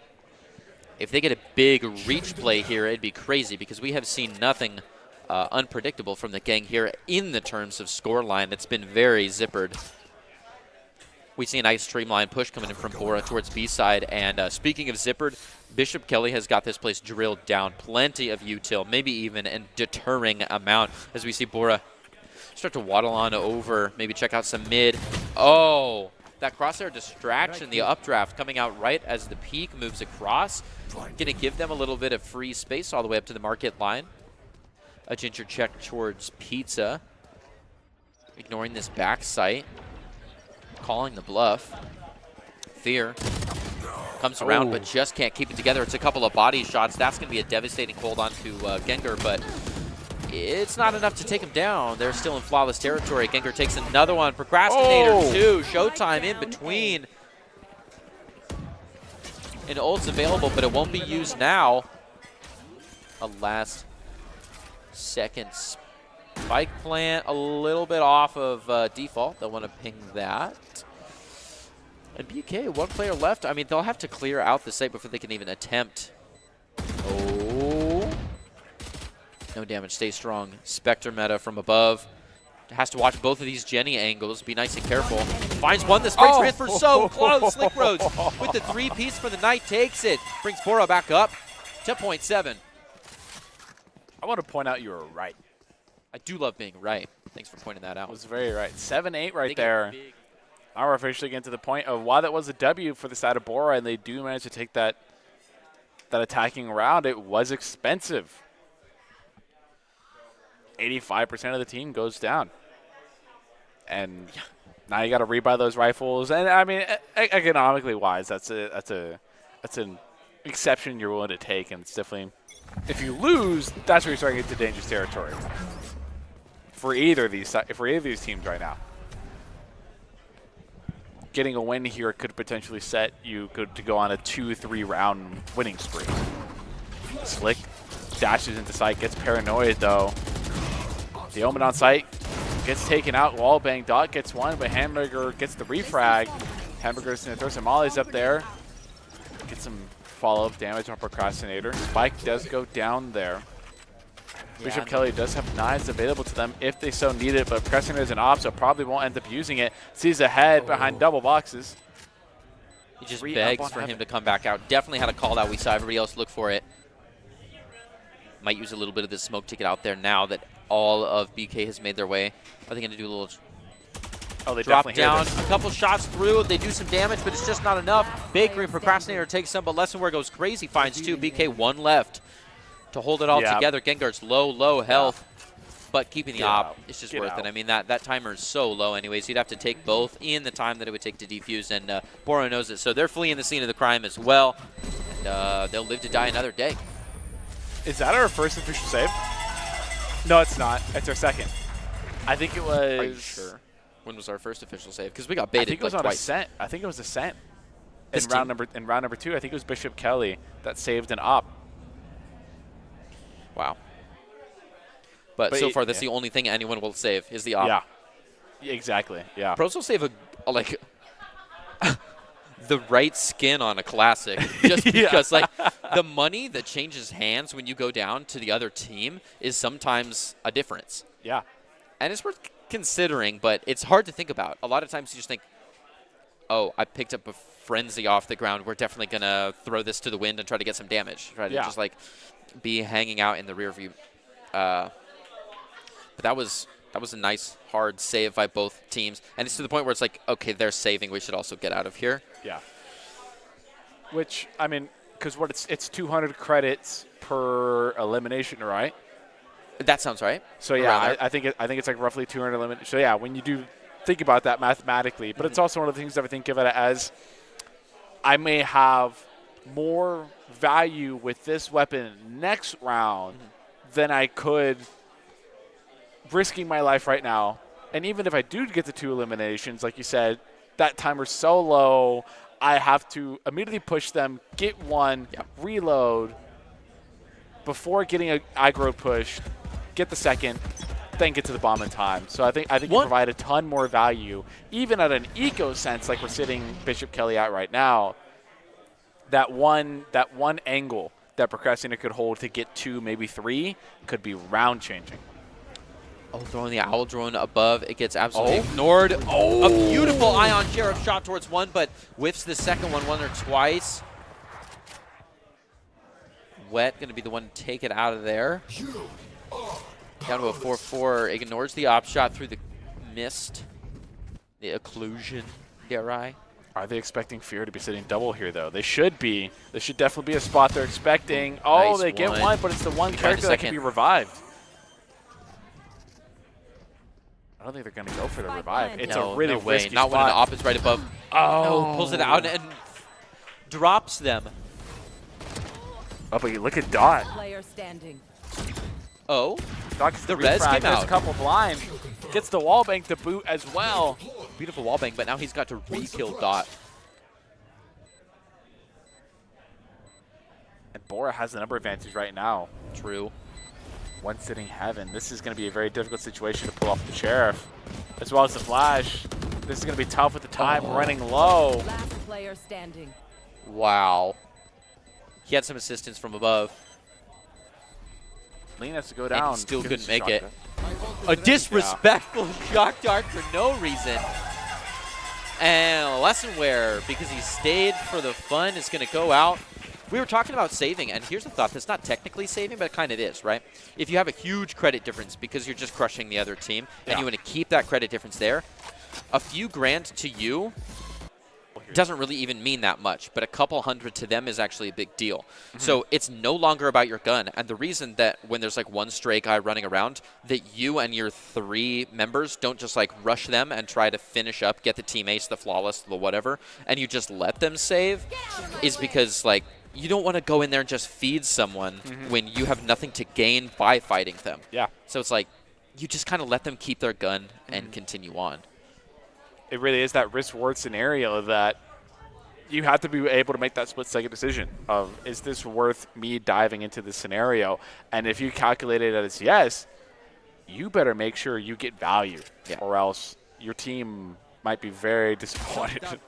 If they get a big reach play here, it'd be crazy because we have seen nothing unpredictable from the gang here in the terms of scoreline. It's been very zippered. We see a nice streamline push coming in from Bora towards B side. And speaking of zippered, Bishop Kelly has got this place drilled down. Plenty of util, maybe even a deterring amount as we see Bora start to waddle on over, maybe check out some mid. Oh, that crosshair distraction, the updraft coming out right as the peak moves across. Going to give them a little bit of free space all the way up to the market line. A ginger check towards Pizza. Ignoring this back sight. Calling the bluff. Fear comes around, but just can't keep it together. It's a couple of body shots. That's going to be a devastating hold onto Gengar, but it's not enough to take him down. They're still in flawless territory. Gengar takes another one. Procrastinator 2. Showtime in between. An ult's available, but it won't be used now. A last second spike plant, a little bit off of default. They'll want to ping that. And BK, one player left. I mean, they'll have to clear out the site before they can even attempt. Oh. No damage, stay strong. Spectre meta from above. Has to watch both of these Jenny angles. Be nice and careful. Finds one. The spray transfer so close. Slick Roads with the 3-piece for the night takes it. Brings Bora back up to 0.7. I want to point out you were right. I do love being right. Thanks for pointing that out. Was very right. 7-8 right there. Now we're officially getting to the point of why that was a W for the side of Bora, and they do manage to take that attacking round. It was expensive. 85% of the team goes down. And now you got to rebuy those rifles. And I mean, economically wise, that's an exception you're willing to take. And it's definitely, if you lose, that's where you're starting to get to dangerous territory for either of these teams right now. Getting a win here could potentially set you to go on a 2-3 round winning spree. Slick dashes into sight, gets paranoid though. The Omen on site gets taken out. Wallbang Dot gets one, but Hamburger gets the refrag. Hamburger's going to throw some mollies up there. Get some follow-up damage on Procrastinator. Spike does go down there. Yeah, Bishop Kelly does have knives available to them if they so need it, but Procrastinator is an op, so probably won't end up using it. Sees a head behind double boxes. He just begs for him to come back out. Definitely had a call that we saw. Everybody else look for it. Might use a little bit of this smoke to get out there now that all of BK has made their way. Are they going to do a little drop down? A couple shots through. They do some damage, but it's just not enough. Bakery and Procrastinator takes some, but Lesson Where goes crazy. Finds 2. BK 1 left to hold it all together. Gengar's low health, but keeping the op, it's just worth it. I mean, that timer is so low anyways. You'd have to take both in the time that it would take to defuse, and Bora knows it. So they're fleeing the scene of the crime as well, and they'll live to die another day. Is that our first official save? No, it's not. It's our second. I think it was. Are you sure? When was our first official save? Because we got baited. I think it was on Ascent. I think it was Ascent. In round number 2, I think it was Bishop Kelly that saved an op. Wow. But so far, that's the only thing anyone will save is the op. Yeah. Exactly. Yeah. Pros will save like the right skin on a classic, just because like the money that changes hands when you go down to the other team is sometimes a difference. Yeah. And it's worth considering, but it's hard to think about. A lot of times you just think, oh, I picked up a frenzy off the ground. We're definitely going to throw this to the wind and try to get some damage. Try to just like be hanging out in the rear view. But that was a nice, hard save by both teams. And it's to the point where it's like, okay, they're saving. We should also get out of here. Yeah. Which, I mean, because it's 200 credits per elimination, right? That sounds right. So yeah, I think it's like roughly 200 elimination. So yeah, when you do think about that mathematically, but it's also one of the things that I think of it as I may have more value with this weapon next round than I could risking my life right now. And even if I do get the 2 eliminations, like you said, that timer's so low, I have to immediately push them, get 1, reload, before getting a aggro push, get the 2nd, then get to the bomb in time. So I think you provide a ton more value, even at an eco sense like we're sitting Bishop Kelly at right now. That one angle that Procrastinator could hold to get 2, maybe 3, could be round changing. Oh, throwing the Owl Drone above. It gets absolutely ignored. A beautiful Ion Sheriff shot towards 1, but whiffs the second one or twice. Wet going to be the one to take it out of there. Down to a 4-4. Ignores the op shot through the mist. The occlusion, dare I. Are they expecting Fear to be sitting double here, though? They should be. This should definitely be a spot they're expecting. Oh, Nice they get 1, but it's the one character that can be revived. I don't think they're going to go for the revive. It's a really risky Not spot. when an op is right above. Oh. No, pulls it out and drops them. Oh, but you look at Dot. Player standing. Oh, the res came out. A couple blind. Gets the wallbang to boot as well. Beautiful wallbang, but now he's got to re-kill Dot. And Bora has the number advantage right now. True. 1 sitting Heaven. This is going to be a very difficult situation to pull off the Sheriff, as well as the Flash. This is going to be tough with the time running low. Last player standing. Wow. He had some assistance from above. Lean has to go down. And he still couldn't make it. A disrespectful shock dart for no reason. And Lessonware, because he stayed for the fun, is going to go out. We were talking about saving, and here's the thought. That's not technically saving, but it kind of is, right? If you have a huge credit difference because you're just crushing the other team, and you want to keep that credit difference there, a few grand to you doesn't really even mean that much, but a couple hundred to them is actually a big deal. So it's no longer about your gun, and the reason that when there's like 1 stray guy running around, that you and your 3 members don't just like rush them and try to finish up, get the team ace, the flawless, the whatever, and you just let them save, is because like you don't want to go in there and just feed someone when you have nothing to gain by fighting them. Yeah. So it's like you just kind of let them keep their gun and continue on. It really is that risk-reward scenario that you have to be able to make that split-second decision of, is this worth me diving into this scenario? And if you calculate it as yes, you better make sure you get value, or else your team might be very disappointed.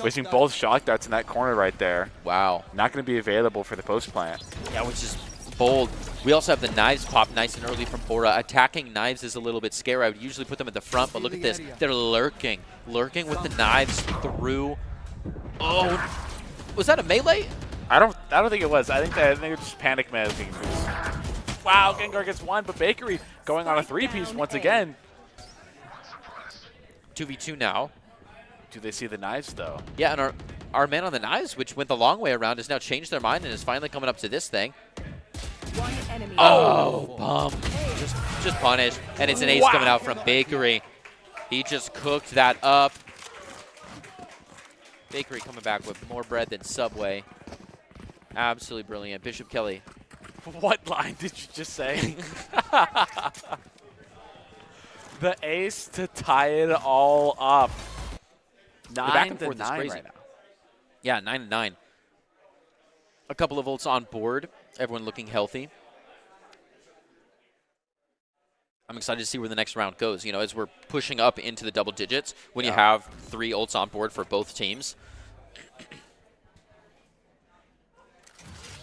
Wasting both shock darts in that corner right there. Wow. Not going to be available for the post plant. Yeah, which is bold. We also have the knives pop nice and early from Bora. Attacking knives is a little bit scary. I would usually put them at the front, but look at this. They're lurking. Lurking with the knives through. Oh, was that a melee? I don't think it was. I think it was just panic managing. Wow, Gengar gets 1, but Bakery going on a 3-piece once again. 2v2 now. Do they see the knives, though? Yeah, and our man on the knives, which went the long way around, has now changed their mind and is finally coming up to this thing. One enemy. Oh, bum. Just punished. And it's an ace coming out from Bakery. He just cooked that up. Bakery coming back with more bread than Subway. Absolutely brilliant. Bishop Kelly. What line did you just say? The ace to tie it all up. 9-9 right now. Yeah, 9-9. A couple of ults on board. Everyone looking healthy. I'm excited to see where the next round goes. You know, as we're pushing up into the double digits, when you have 3 ults on board for both teams.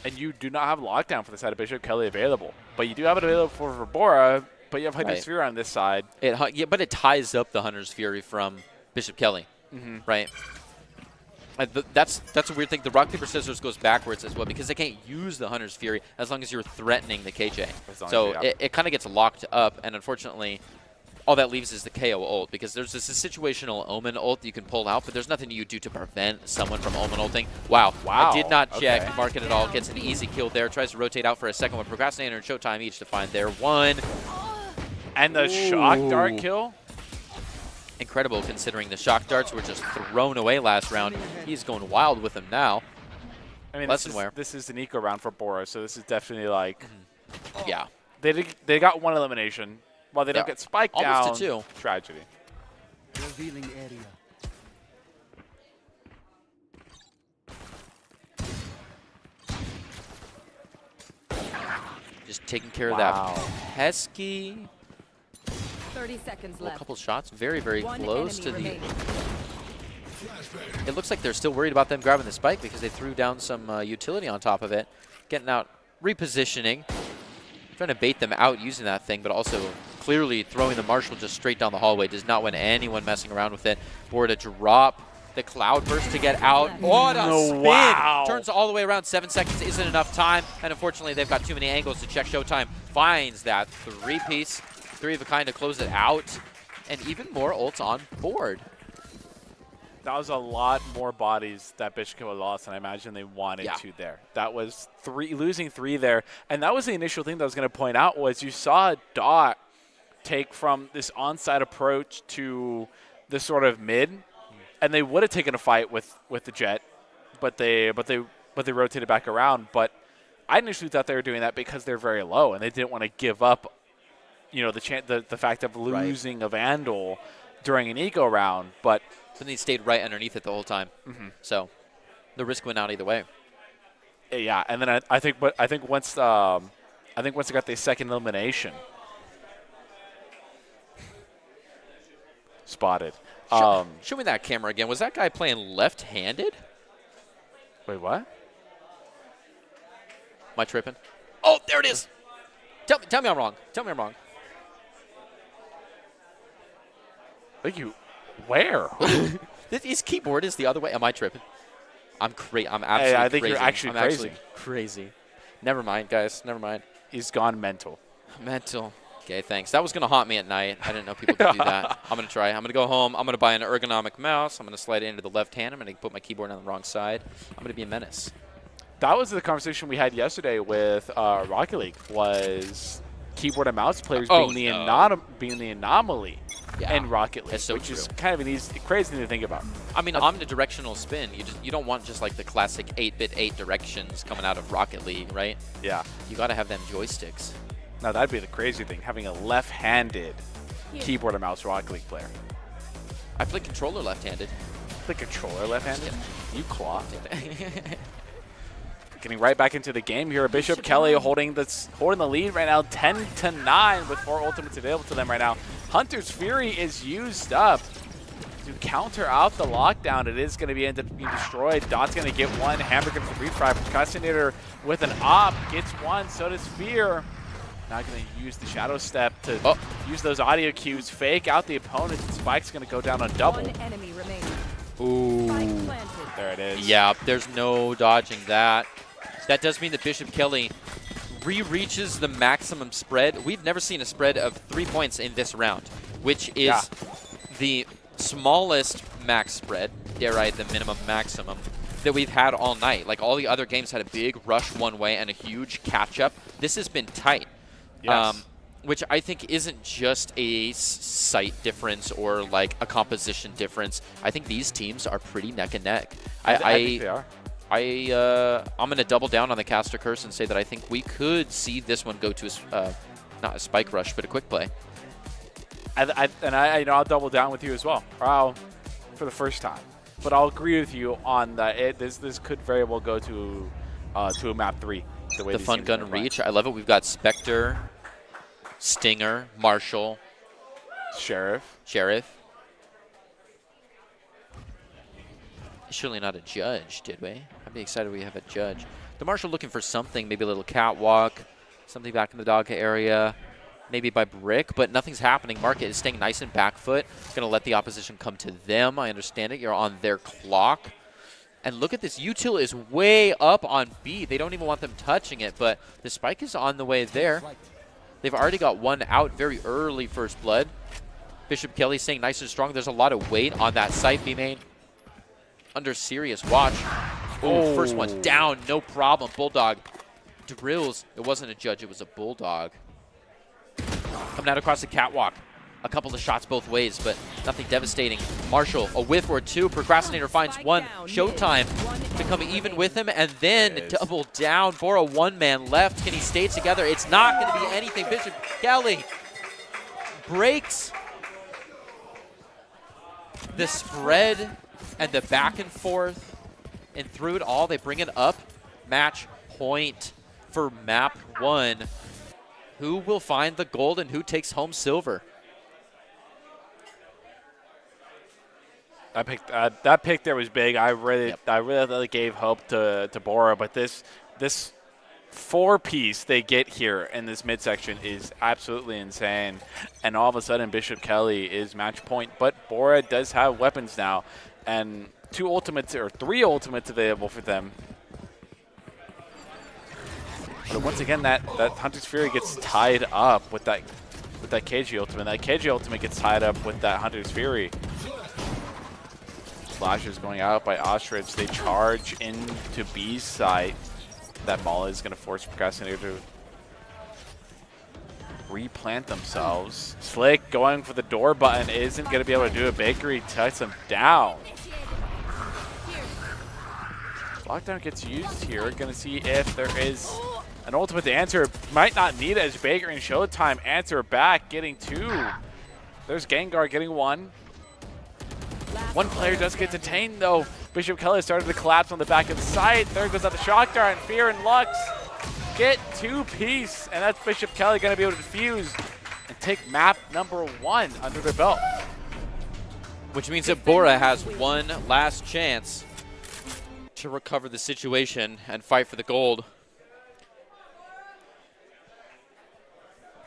And you do not have lockdown for the side of Bishop Kelly available. But you do have it available for Bora, but you have Hunter's Fury on this side. Yeah, but it ties up the Hunter's Fury from Bishop Kelly, right? That's a weird thing. The rock, paper, scissors goes backwards as well because they can't use the Hunter's Fury as long as you're threatening the KJ. So it kind of gets locked up, and unfortunately, all that leaves is the KO ult because there's this situational Omen ult you can pull out, but there's nothing you do to prevent someone from Omen ulting. Wow. I did not check market at all. Gets an easy kill there. Tries to rotate out for a second one. Procrastinator and Showtime each to find their 1. And the shock dart kill? incredible considering the shock darts were just thrown away last round. He's going wild with them now. I mean, Lessonware. this is an eco round for Bora, so this is definitely like, yeah, they got one elimination. While they don't get spiked almost down, to 2. Tragedy. Revealing area. Just taking care of that pesky. 30 seconds A left. couple shots, very, very One close to enemy the. remaining. It looks like they're still worried about them grabbing the spike because they threw down some utility on top of it, getting out, repositioning, trying to bait them out using that thing, but also clearly throwing the Marshall just straight down the hallway. Does not want anyone messing around with it. Or to drop the cloud burst to get out. What a spin! Wow. Turns all the way around. 7 seconds isn't enough time, and unfortunately they've got too many angles to check Showtime. Finds that 3-piece, 3 of a kind to close it out, and even more ults on board. That was a lot more bodies that Bishop lost than I imagine they wanted to there. That was losing 3 there. And that was the initial thing that I was going to point out was you saw Dot take from this onside approach to the sort of mid, and they would have taken a fight with the Jet, but they rotated back around. But I initially thought they were doing that because they're very low and they didn't want to give up, you know, the fact of losing a Vandal during an eco round, but then he stayed right underneath it the whole time. So the risk went out either way. Yeah, and then I think once they got the second elimination, spotted. Show me that camera again. Was that guy playing left-handed? Wait, what? Am I tripping? Oh, there it is. Tell me I'm wrong. Tell me I'm wrong. Thank you. Where? His keyboard is the other way. Am I tripping? I'm absolutely crazy. I think crazy. you're actually I'm crazy. Crazy. Never mind, guys. Never mind. He's gone mental. Mental. Okay, thanks. That was going to haunt me at night. I didn't know people could do that. I'm going to try. I'm going to go home. I'm going to buy an ergonomic mouse. I'm going to slide it into the left hand. I'm going to put my keyboard on the wrong side. I'm going to be a menace. That was the conversation we had yesterday with Rocket League, was keyboard and mouse players being the anomaly in Rocket League, which is kind of an crazy thing to think about. I mean, omnidirectional spin. You don't want just like the classic 8-bit 8 directions coming out of Rocket League, right? Yeah. You got to have them joysticks. Now that'd be the crazy thing, having a left-handed keyboard and mouse Rocket League player. I play controller left-handed. The controller left-handed? You claw. Getting right back into the game here. Bishop Kelly holding the lead right now, 10-9 with 4 ultimates available to them right now. Hunter's Fury is used up to counter out the lockdown. It is going to be destroyed. Dot's going to get one. Hammer gets the retry. Procrastinator with an op gets one. So does Fear. Not going to use the Shadow Step to use those audio cues. Fake out the opponent. Spike's going to go down on double. One enemy remaining. Ooh. There it is. Yeah, there's no dodging that. That does mean that Bishop Kelly re-reaches the maximum spread. We've never seen a spread of 3 points in this round, which is the smallest max spread, dare I, the minimum maximum, that we've had all night. Like, all the other games had a big rush one way and a huge catch-up. This has been tight, which I think isn't just a sight difference or, like, a composition difference. I think these teams are pretty neck and neck. I think they are. I'm going to double down on the caster curse and say that I think we could see this one go to not a spike rush, but a quick play. I'll double down with you as well. For the first time, but I'll agree with you on that. This could very well go to a map 3. The fun gun reach. I love it. We've got Spectre, Stinger, Marshall, Sheriff. Surely not a judge, did we? I'd be excited we have a judge. The Marshall looking for something, maybe a little catwalk, something back in the dog area, maybe by brick, but nothing's happening. Market is staying nice and back foot. Going to let the opposition come to them. I understand it. You're on their clock. And look at this. Util is way up on B. They don't even want them touching it, but the spike is on the way there. They've already got one out very early, first blood. Bishop Kelly staying nice and strong. There's a lot of weight on that site. B-main under serious watch. Oh, first one down, no problem. Bulldog drills. It wasn't a judge, it was a Bulldog. Coming out across the catwalk. a couple of shots both ways, but nothing devastating. Marshall, a whiff or two. Procrastinator finds one. Showtime becoming even with him, and then double down. Bora, one man left. Can he stay together? It's not going to be anything. Bishop Kelly breaks the spread and the back and forth, and through it all, they bring it up. Match point for map 1. Who will find the gold and who takes home silver? That pick there was big. I really gave hope to Bora, but this 4-piece they get here in this midsection is absolutely insane. And all of a sudden, Bishop Kelly is match point, but Bora does have weapons now, and 2 ultimates or 3 ultimates available for them. But once again, that Hunter's Fury gets tied up with that KG ultimate. That KG ultimate gets tied up with that Hunter's Fury. Flashes going out by Ostrich. They charge into B's site. That ball is going to force Procrastinator to replant themselves. Slick going for the door button, isn't going to be able to do it. Bakery tucks him down. Lockdown gets used here. Going to see if there is an ultimate to answer. Might not need it as Bakery and Showtime answer back, getting 2. There's Gengar getting 1. One player does get detained, though. Bishop Kelly started to collapse on the back of the site. There goes out the Shock Dart, and Fear and Lux get 2-piece, and that's Bishop Kelly going to be able to defuse and take map number 1 under their belt. Which means that Bora has one last chance to recover the situation and fight for the gold.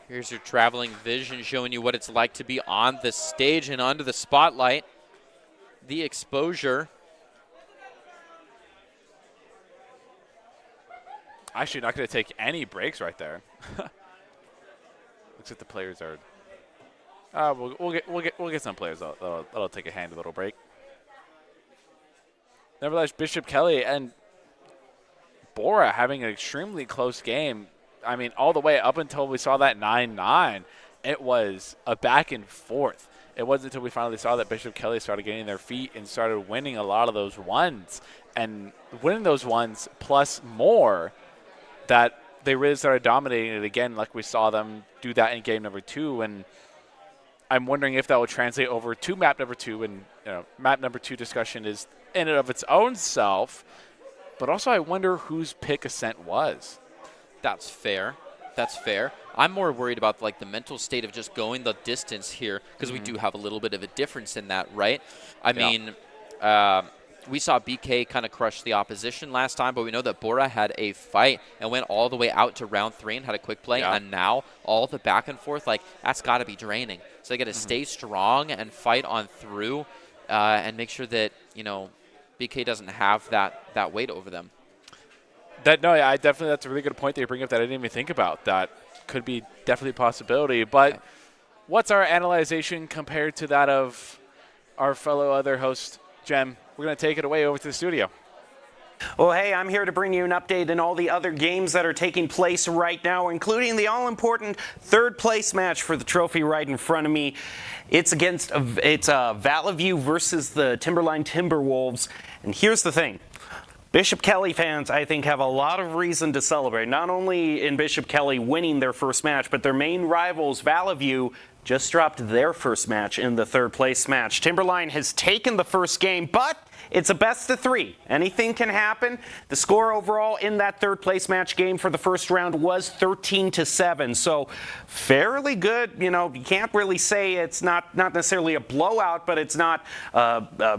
Here's your traveling vision showing you what it's like to be on the stage and under the spotlight. The exposure. Actually, not going to take any breaks right there. Looks like the players are. We'll get some players that'll take a handy little break. Nevertheless, Bishop Kelly and Bora having an extremely close game. I mean, all the way up until we saw that 9-9, it was a back and forth. It wasn't until we finally saw that Bishop Kelly started getting their feet and started winning a lot of those ones. And winning those ones plus more, that they really started dominating it again, like we saw them do that in game number 2. And I'm wondering if that will translate over to map number 2. And map number 2 discussion is in and of its own self. But also I wonder whose pick Ascent was. That's fair. That's fair. I'm more worried about like the mental state of just going the distance here, because we do have a little bit of a difference in that, right? I mean, we saw BK kind of crush the opposition last time, but we know that Bora had a fight and went all the way out to round 3 and had a quick play, and now all the back and forth, like, that's got to be draining. So they got to stay strong and fight on through and make sure that, BK doesn't have that weight over them. That's a really good point that you bring up that I didn't even think about. That could be definitely a possibility. But what's our analyzation compared to that of our fellow other host, Jem? We're going to take it away over to the studio. Well, hey, I'm here to bring you an update on all the other games that are taking place right now, including the all-important third-place match for the trophy right in front of me. It's Valley View versus the Timberline Timberwolves. And here's the thing. Bishop Kelly fans, I think, have a lot of reason to celebrate, not only in Bishop Kelly winning their first match, but their main rivals, Valley View, just dropped their first match in the third-place match. Timberline has taken the first game, but it's a best-of-3. Anything can happen. The score overall in that third-place match game for the first round was 13-7, so fairly good. You can't really say it's not necessarily a blowout, but it's not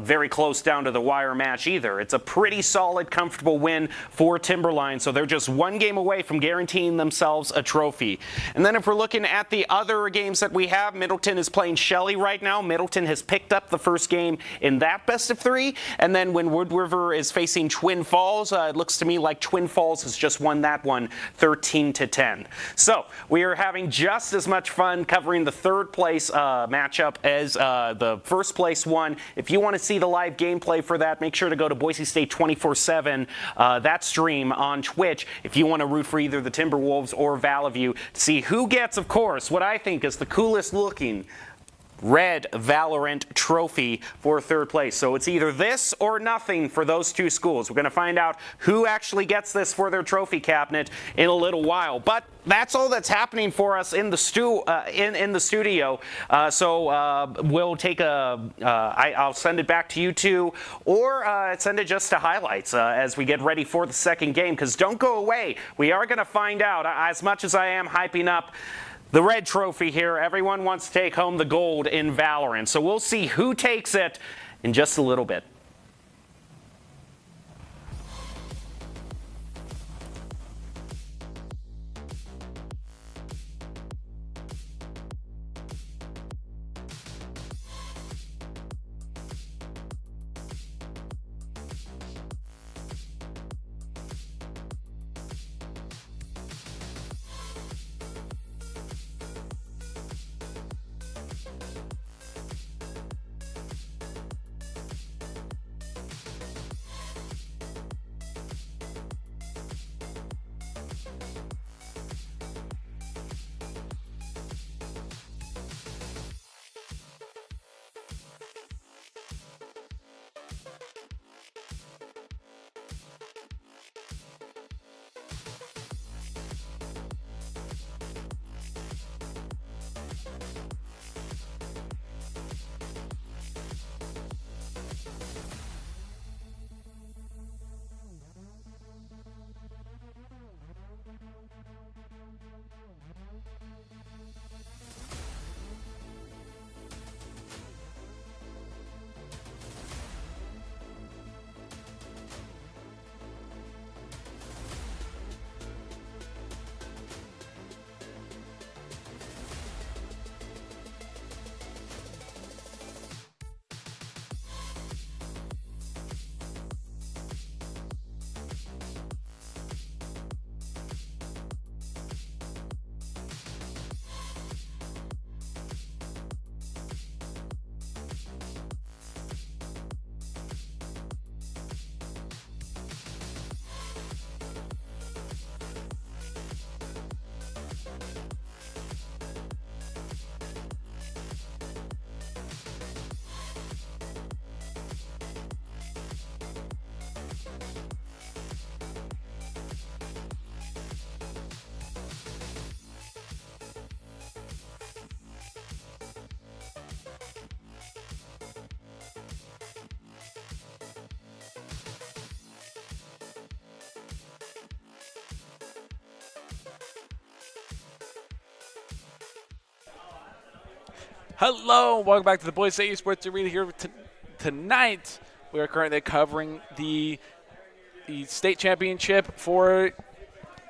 very close down to the wire match either. It's a pretty solid, comfortable win for Timberline, so they're just one game away from guaranteeing themselves a trophy. And then if we're looking at the other games that we have, Middleton is playing Shelley right now. Middleton has picked up the first game in that best-of-3. And then when Wood River is facing Twin Falls, it looks to me like Twin Falls has just won that one 13-10. So we are having just as much fun covering the third place matchup as the first place one. If you want to see the live gameplay for that, make sure to go to Boise State 24/7, that stream on Twitch, if you want to root for either the Timberwolves or Valley View to see who gets, of course, what I think is the coolest looking red Valerant trophy for third place. So it's either this or nothing for those two schools. We're going to find out who actually gets this for their trophy cabinet in a little while. But that's all that's happening for us in the studio. So we'll take I'll send it back to you two, or send it just to highlights as we get ready for the second game. Because don't go away. We are going to find out. As much as I am hyping up the red trophy here, everyone wants to take home the gold in Valorant. So we'll see who takes it in just a little bit. Hello, welcome back to the Boys at Esports Arena here tonight. We are currently covering the state championship for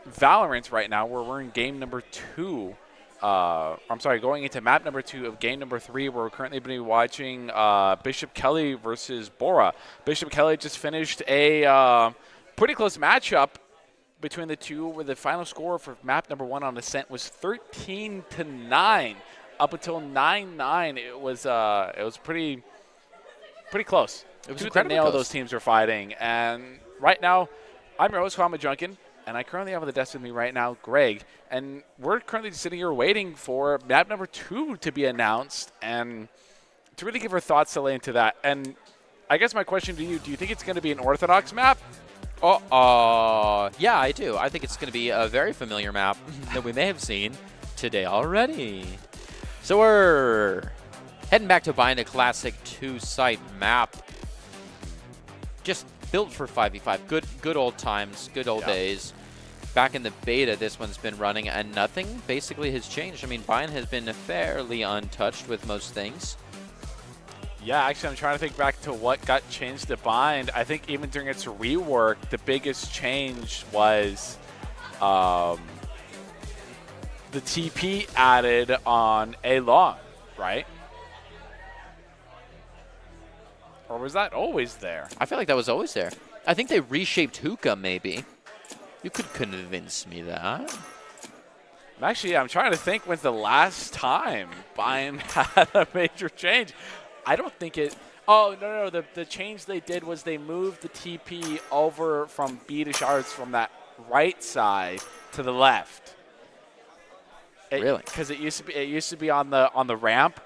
Valorant right now, where we're in game number 2. I'm sorry, going into map number 2 of game number 3, where we're currently going to be watching Bishop Kelly versus Bora. Bishop Kelly just finished a pretty close matchup between the two, where the final score for map number 1 on Ascent was 13-9. Up until 9-9, it was pretty close. It was Tooth and nail close. those teams are fighting. And right now, I'm your host, Kwame Junkin, and I currently have on the desk with me right now, Greg. And we're currently sitting here waiting for map number 2 to be announced and to really give our thoughts to lay into that. And I guess my question to you, do you think it's going to be an orthodox map? Yeah, I do. I think it's going to be a very familiar map that we may have seen today already. So we're heading back to buying a classic 2-site map. Just built for 5v5. Good old times, good old days. Back in the beta, this one's been running, and nothing basically has changed. I mean, Bayern has been fairly untouched with most things. Yeah, actually, I'm trying to think back to what got changed to Bind. I think even during its rework, the biggest change was the TP added on A long, right? Or was that always there? I feel like that was always there. I think they reshaped Hookah, maybe. You could convince me that. Actually, I'm trying to think when's the last time Bayern had a major change. I don't think it... Oh, no. The change they did was they moved the TP over from B to shards from that right side to the left. Really? Because it used to be on the ramp,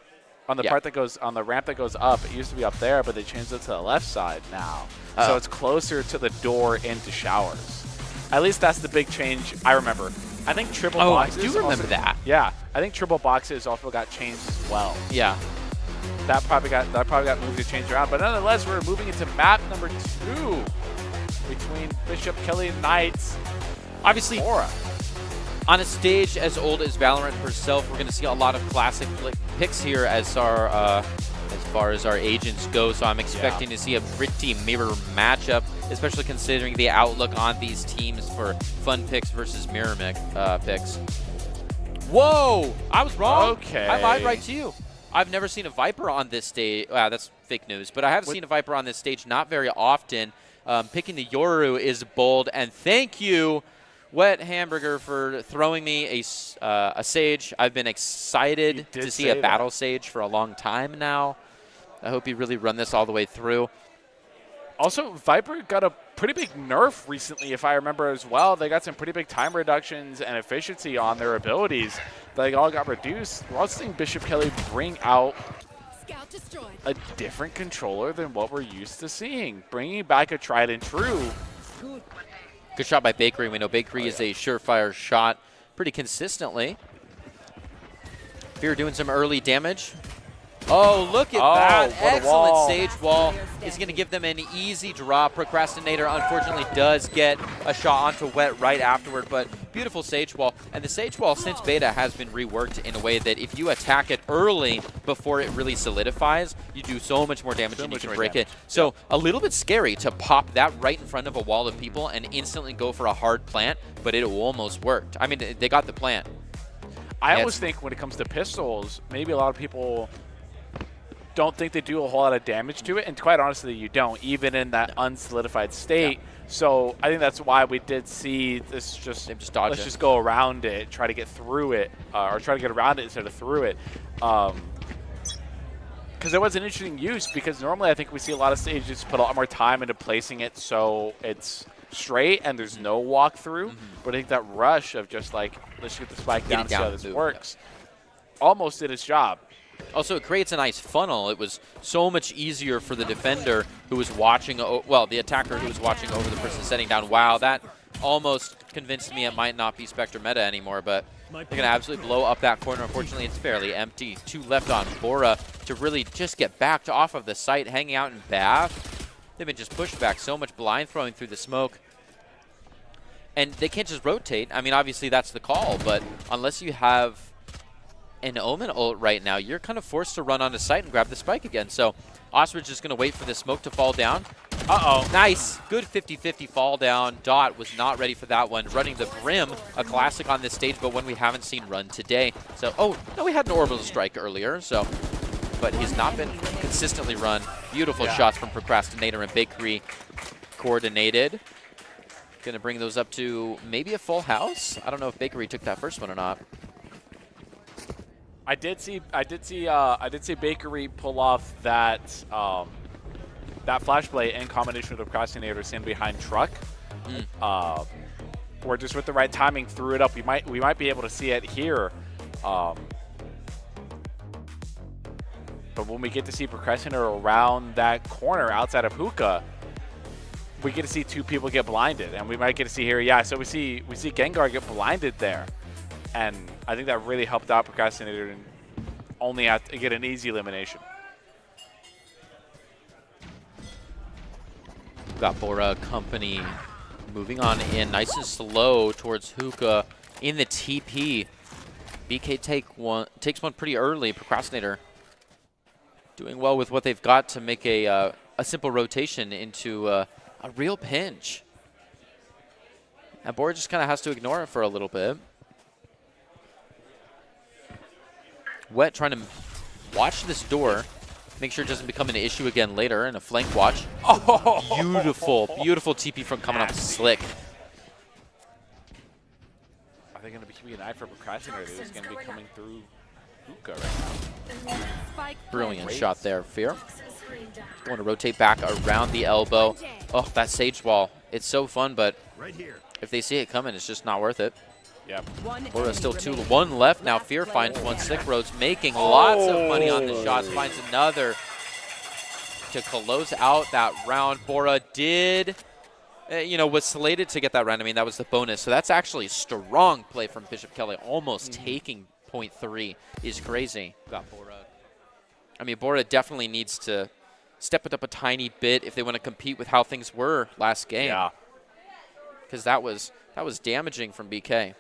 On the part that goes on the ramp that goes up, it used to be up there, but they changed it to the left side now. So it's closer to the door into showers. At least that's the big change I remember. I think triple boxes. I do remember that. Yeah, I think triple boxes also got changed as well. Yeah. That probably got moved to change around. But nonetheless, we're moving into map number 2 between Bishop Kelly Knights. Obviously, on a stage as old as Valerant herself, we're going to see a lot of classic picks here as far as our agents go. So I'm expecting to see a pretty mirror matchup, especially considering the outlook on these teams for fun picks versus mirror picks. Whoa! I was wrong. Okay. I lied right to you. I've never seen a Viper on this stage. That's fake news. But I have seen a Viper on this stage not very often. Picking the Yoru is bold. And thank you, Wet Hamburger, for throwing me a Sage. I've been excited to see a Battle Sage for a long time now. I hope you really run this all the way through. Also, Viper got a pretty big nerf recently, if I remember as well. They got some pretty big time reductions and efficiency on their abilities. They all got reduced. We're also seeing Bishop Kelly bring out a different controller than what we're used to seeing, bringing back a tried and true. Good shot by Bakery. We know Bakery is a surefire shot pretty consistently. Fear doing some early damage. Oh, look at that. Excellent Sage Wall is going to give them an easy drop. Procrastinator, unfortunately, does get a shot onto Wet right afterward, but beautiful Sage Wall. And the Sage Wall, since beta, has been reworked in a way that if you attack it early before it really solidifies, you do so much more damage and you can break it. So a little bit scary to pop that right in front of a wall of people and instantly go for a hard plant, but it almost worked. I mean, they got the plant. I always think when it comes to pistols, maybe a lot of people don't think they do a whole lot of damage to it, and quite honestly, you don't, even in that unsolidified state. So I think that's why we did see this let's just go around it, try to get through it, or try to get around it instead of through it. Because it was an interesting use, because normally I think we see a lot of stages put a lot more time into placing it so it's straight and there's no walkthrough. But I think that rush of just like, let's get the spike down and see how this works, almost did its job. Also, it creates a nice funnel. It was so much easier for the defender who was watching, well, the attacker who was watching over the person setting down. Wow, that almost convinced me it might not be Spectre meta anymore, but they're going to absolutely blow up that corner. Unfortunately, it's fairly empty. 2 left on Bora to really just get backed off of the site, hanging out in Bath. They've been just pushed back, so much blind throwing through the smoke. And they can't just rotate. I mean, obviously that's the call, but unless you have an Omen ult right now, you're kind of forced to run onto site and grab the spike again. So Ostrich is going to wait for the smoke to fall down. Nice. Good 50-50 fall down. Dot was not ready for that one. Running the Brim, a classic on this stage, but one we haven't seen run today. So, no, we had an orbital strike earlier, so, but he's not been consistently run. Beautiful shots from Procrastinator and Bakery coordinated. Going to bring those up to maybe a full house. I don't know if Bakery took that first one or not. I did see Bakery pull off that that flash play in combination with the Procrastinator stand behind truck. Or just with the right timing, threw it up. We might be able to see it here. But when we get to see Procrastinator around that corner outside of Hookah, we get to see 2 people get blinded, and we might get to see here. Yeah, so we see Gengar get blinded there. And I think that really helped out Procrastinator and only have to get an easy elimination. Got Bora Company moving on in nice and slow towards Hookah in the TP. BK takes one pretty early. Procrastinator doing well with what they've got to make a simple rotation into a real pinch. And Bora just kind of has to ignore it for a little bit. Wet trying to watch this door, make sure it doesn't become an issue again later in a flank watch. Oh, beautiful TP from coming up Slick. Are they going to be keeping an eye for Procrastinator who's going to be coming through Hookah right now? Brilliant shot there, Fear. Going to rotate back around the elbow. Oh, that Sage Wall. It's so fun, but if they see it coming, it's just not worth it. Yep. Bora still 2-1 left now. Fear finds one. Slick Roads making lots of money on the shots. Finds another to close out that round. Bora did, was slated to get that round. I mean, that was the bonus. So that's actually a strong play from Bishop Kelly. Almost taking point 3 is crazy. Got Bora. I mean, Bora definitely needs to step it up a tiny bit if they want to compete with how things were last game. Yeah. Because that was damaging from BK.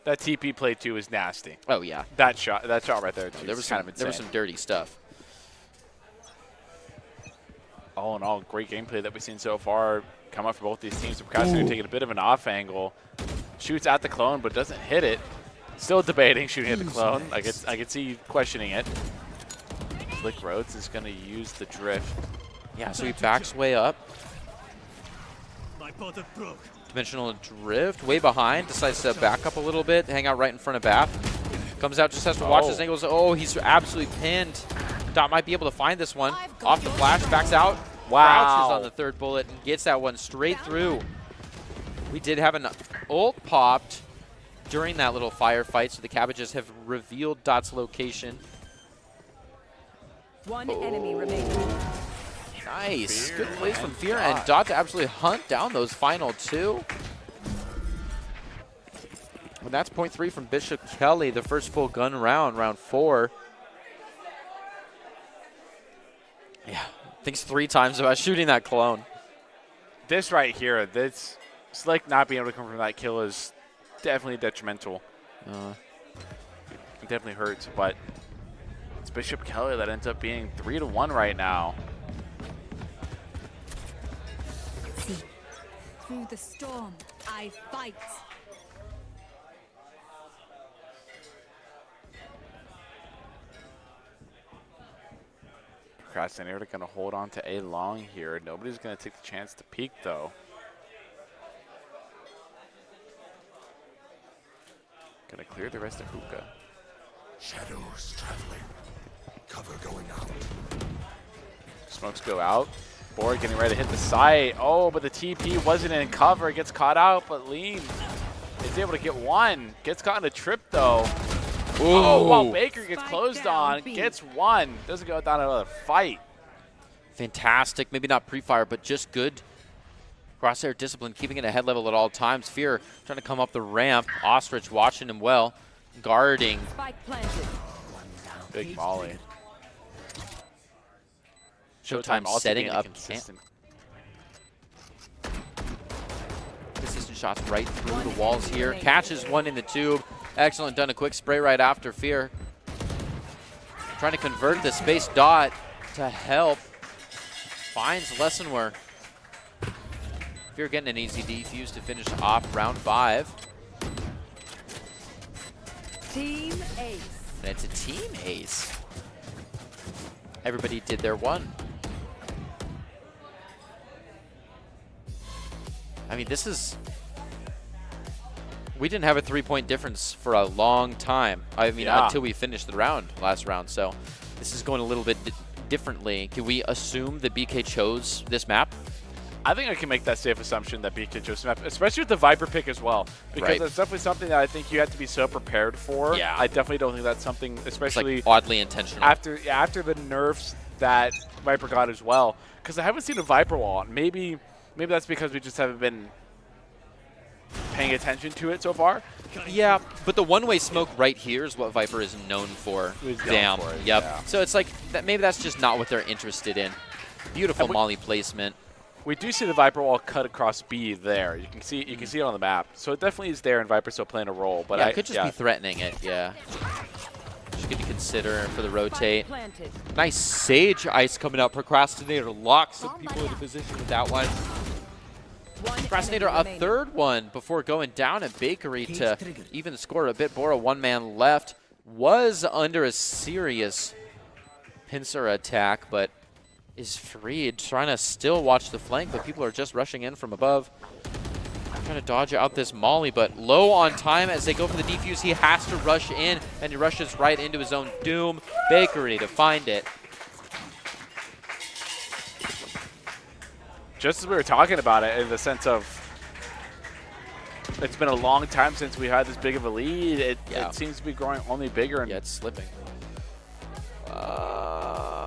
That TP play too was nasty. Oh yeah. That shot right there too. There was kind of insane. There was some dirty stuff. All in all, great gameplay that we've seen so far come up for both these teams. Procrastinator taking a bit of an off angle, shoots at the clone but doesn't hit it. Still debating shooting at the clone. I could see you questioning it. Slick Roads is going to use the drift. Yeah, so he backs way up. Dimensional drift, way behind. Decides to back up a little bit, hang out right in front of Bath. Comes out, just has to watch his angles. Oh, he's absolutely pinned. Dot might be able to find this one. Off the flash, backs out. Crouches on the third bullet and gets that one straight through. We did have an ult popped during that little firefight, so the Cabbages have revealed Dot's location. One enemy remaining. Nice. Good plays from Fear and Dot to absolutely hunt down those final 2. And that's point 3 from Bishop Kelly, the first full gun round, round 4. Yeah, thinks 3 times about shooting that clone. This right here, this Slick not being able to come from that kill is definitely detrimental. It definitely hurts, but it's Bishop Kelly that ends up being 3-1 right now. Through the storm, I fight. Procrastinator going to hold on to A long here. Nobody's going to take the chance to peek, though. Going to clear the rest of Hookah. Shadows traveling. Cover going out. Smokes go out. Bora getting ready to hit the site. Oh, but the TP wasn't in cover. Gets caught out, but Lean is able to get one. Gets caught in a trip, though. Ooh. Oh, while Baker gets closed on, gets one. Doesn't go down another fight. Fantastic. Maybe not pre-fire, but just good crosshair discipline, keeping it at head level at all times. Fear trying to come up the ramp. Ostrich watching him well. Guarding. Big volley. Showtime setting up. Consistent shots right through the walls here. Catches one in the tube. Excellent. Done a quick spray right after. Fear trying to convert the space. Dot to help. Finds Lessenwer. Fear getting an easy defuse to finish off round 5. Team ace. And it's a team ace. Everybody did their one. I mean, this is... We didn't have a 3-point difference for a long time. I mean, until we finished the last round. So this is going a little bit differently. Can we assume that BK chose this map? I think I can make that safe assumption that BK chose this map, especially with the Viper pick as well. Because that's definitely something that I think you have to be so prepared for. Yeah. I definitely don't think that's something, especially... It's like oddly intentional. After the nerfs that Viper got as well. Because I haven't seen a Viper wall. Maybe that's because we just haven't been paying attention to it so far. Yeah, but the one-way smoke right here is what Viper is known for. Damn. Yep. Yeah. So it's like, maybe that's just not what they're interested in. Beautiful molly placement. We do see the Viper wall cut across B there. You can see it on the map. So it definitely is there, and Viper's still playing a role. But yeah, it could just be threatening it, yeah. Just good to consider for the rotate. Nice Sage Ice coming out. Procrastinator locks some people into position with that one. Procrastinator a third one before going down at Bakery to even the score a bit. Bora, 1 man left. Was under a serious pincer attack, but is freed. Trying to still watch the flank, but people are just rushing in from above. Trying to dodge out this molly, but low on time as they go for the defuse. He has to rush in, and he rushes right into his own doom. Bakery to find it. Just as we were talking about it, in the sense of It's been a long time since we had this big of a lead. It seems to be growing only bigger. And yeah, it's slipping.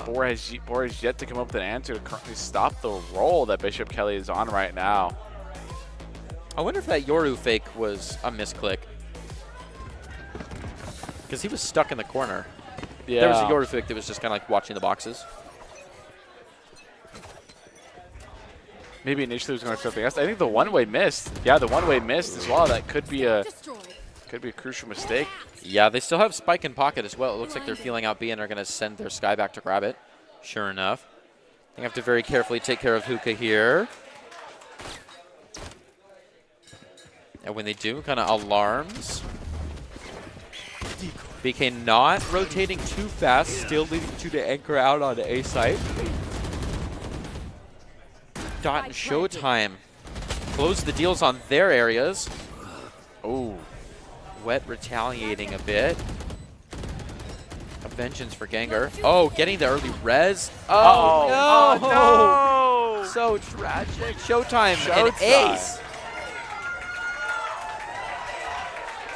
Bora has yet to come up with an answer to currently stop the roll that Bishop Kelly is on right now. I wonder if that Yoru fake was a misclick. Because he was stuck in the corner. Yeah. There was a Yoru fake that was just kind of like watching the boxes. Maybe initially it was going to something else. I think the one-way missed. Yeah, the one-way missed as well. That could be a crucial mistake. Yeah, they still have Spike in pocket as well. It looks like they're feeling out B and are going to send their Sky back to grab it. Sure enough. They have to very carefully take care of Hookah here. And when they do, kind of alarms. BK not rotating too fast, still leading to the anchor out on the A site. Dot and Showtime close the deals on their areas. Oh, Wet retaliating a bit. A vengeance for Gengar. Oh, getting the early res. Oh, no. Oh, no. So tragic. Showtime and ace.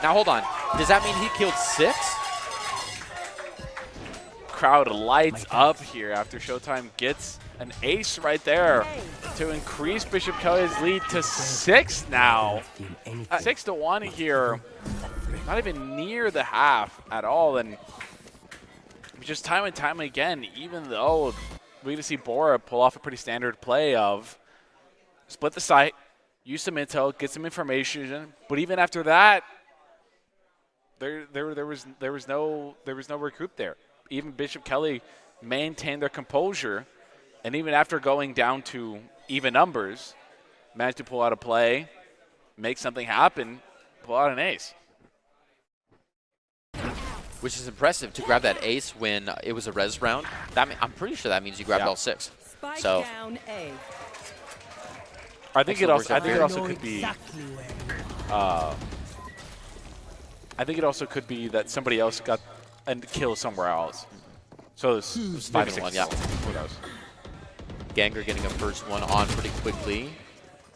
Now hold on. Does that mean he killed 6? Crowd lights up here after Showtime gets an ace right there to increase Bishop Kelly's lead to 6 now. 6-1 here. Not even near the half at all. And just time and time again, even though we're going to see Bora pull off a pretty standard play of split the site, use some intel, get some information. But even after that, there was no recoup there. Even Bishop Kelly maintained their composure, and even after going down to even numbers, managed to pull out a play, make something happen, pull out an ace. Which is impressive to grab that ace when it was a res round. I'm pretty sure that means you grabbed all 6. So I think it also could be. I think it also could be that somebody else got a kill somewhere else. So it's 5-1, yeah. Who knows? Gengar getting a first one on pretty quickly.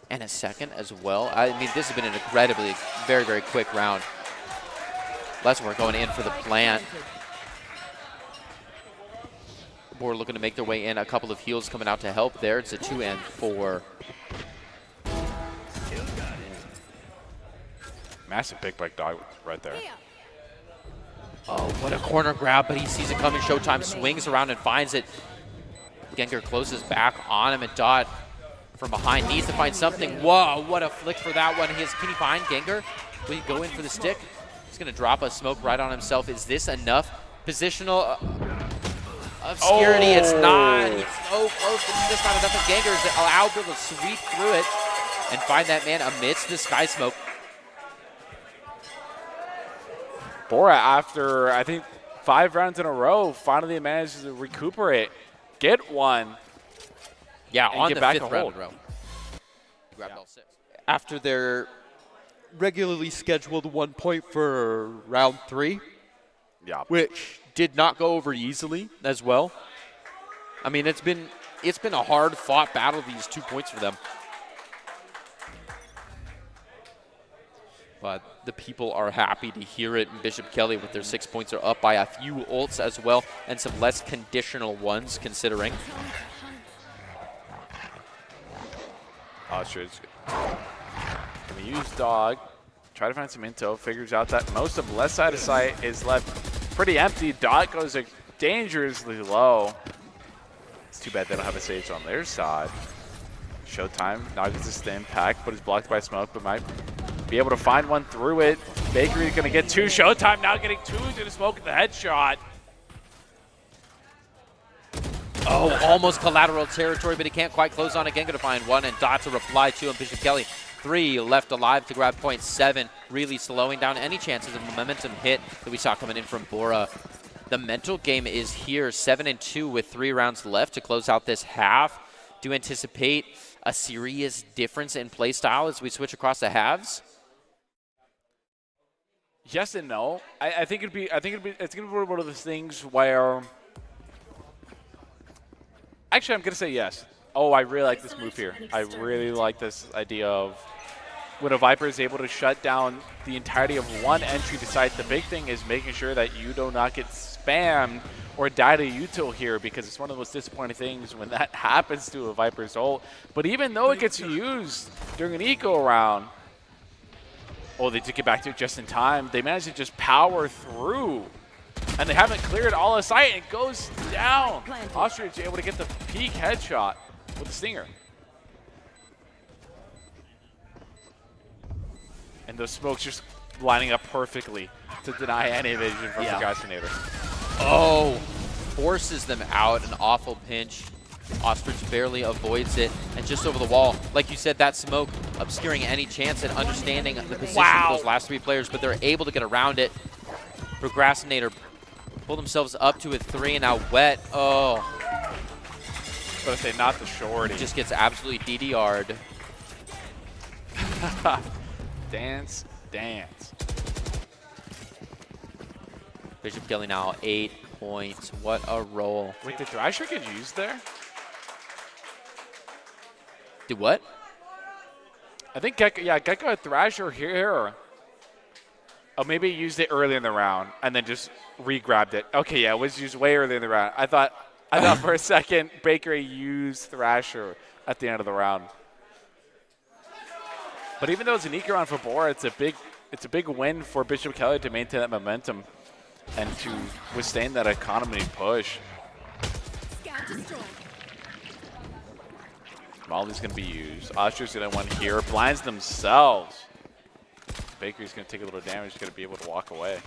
And a second as well. I mean, this has been an incredibly, very, very quick round. We're going in for the plant. We're looking to make their way in. A couple of heals coming out to help there. It's a 2 and 4. Massive big bike dog right there. Oh, what a corner grab, but he sees it coming. Showtime swings around and finds it. Gengar closes back on him, and Dot from behind needs to find something. Whoa, what a flick for that one. Can he find Gengar? Will he go in for the stick? He's going to drop a smoke right on himself. Is this enough positional obscurity? It's not. He's so close, but it's just not enough of Gengar to allow Bill to sweep through it and find that man amidst the sky smoke. Bora, after I think 5 rounds in a row, finally managed to recuperate, get one. Yeah, on get the back 5th round in a row. Grabbed all 6. After their regularly scheduled 1 point for round 3, which did not go over easily as well. I mean, it's been a hard fought battle, these 2 points for them. But the people are happy to hear it. And Bishop Kelly with their 6 points are up by a few ults as well, and some less conditional ones considering. Oh, sure. It's good. Gonna use dog, try to find some intel, figures out that most of left side of sight is left pretty empty. Dot goes dangerously low. It's too bad they don't have a sage on their side. Showtime now gets a stim pack, but is blocked by smoke, but might be able to find one through it. Bakery gonna get 2. Showtime now getting 2 to the smoke at the headshot. Oh, almost collateral territory, but he can't quite close on it. Gengar to find 1, and Dot to reply to him. Bishop Kelly, 3 left alive to grab point 7, really slowing down any chances of a momentum hit that we saw coming in from Bora. The mental game is here, 7-2 with 3 rounds left to close out this half. Do you anticipate a serious difference in play style as we switch across the halves? Yes and no. I think it's gonna be one of those things where. Actually, I'm gonna say yes. Oh, I really like this move here. I really like this idea of when a Viper is able to shut down the entirety of one entry besides the big thing is making sure that you do not get spammed or die to util here, because it's one of the most disappointing things when that happens to a Viper's ult. But even though it gets used during an eco round, oh, they did get back to it just in time. They managed to just power through, and they haven't cleared all of sight. It goes down. Ostrich able to get the peak headshot with the stinger. And those smokes just lining up perfectly to deny any vision from the Procrastinator. Oh, forces them out. An awful pinch. Ostrich barely avoids it. And just over the wall, like you said, that smoke obscuring any chance at understanding the position of those last 3 players, but they're able to get around it. Procrastinator pull themselves up to a 3 and now wet. Oh. I was going to say, not the shorty. Just gets absolutely DDR'd. Dance, dance. Bishop Kelly now 8 points. What a roll. Wait, did Thrasher get used there? Did what? I think Gecko had Thrasher here. Oh, maybe he used it early in the round and then just re-grabbed it. Okay, yeah, it was used way early in the round. I thought for a second Bakery used Thrasher at the end of the round. But even though it's an eco round for Bora, it's a big win for Bishop Kelly to maintain that momentum and to withstand that economy push. Molly's going to be used. Ostrich's going to win here. Blinds themselves. Bakery's going to take a little damage. He's going to be able to walk away.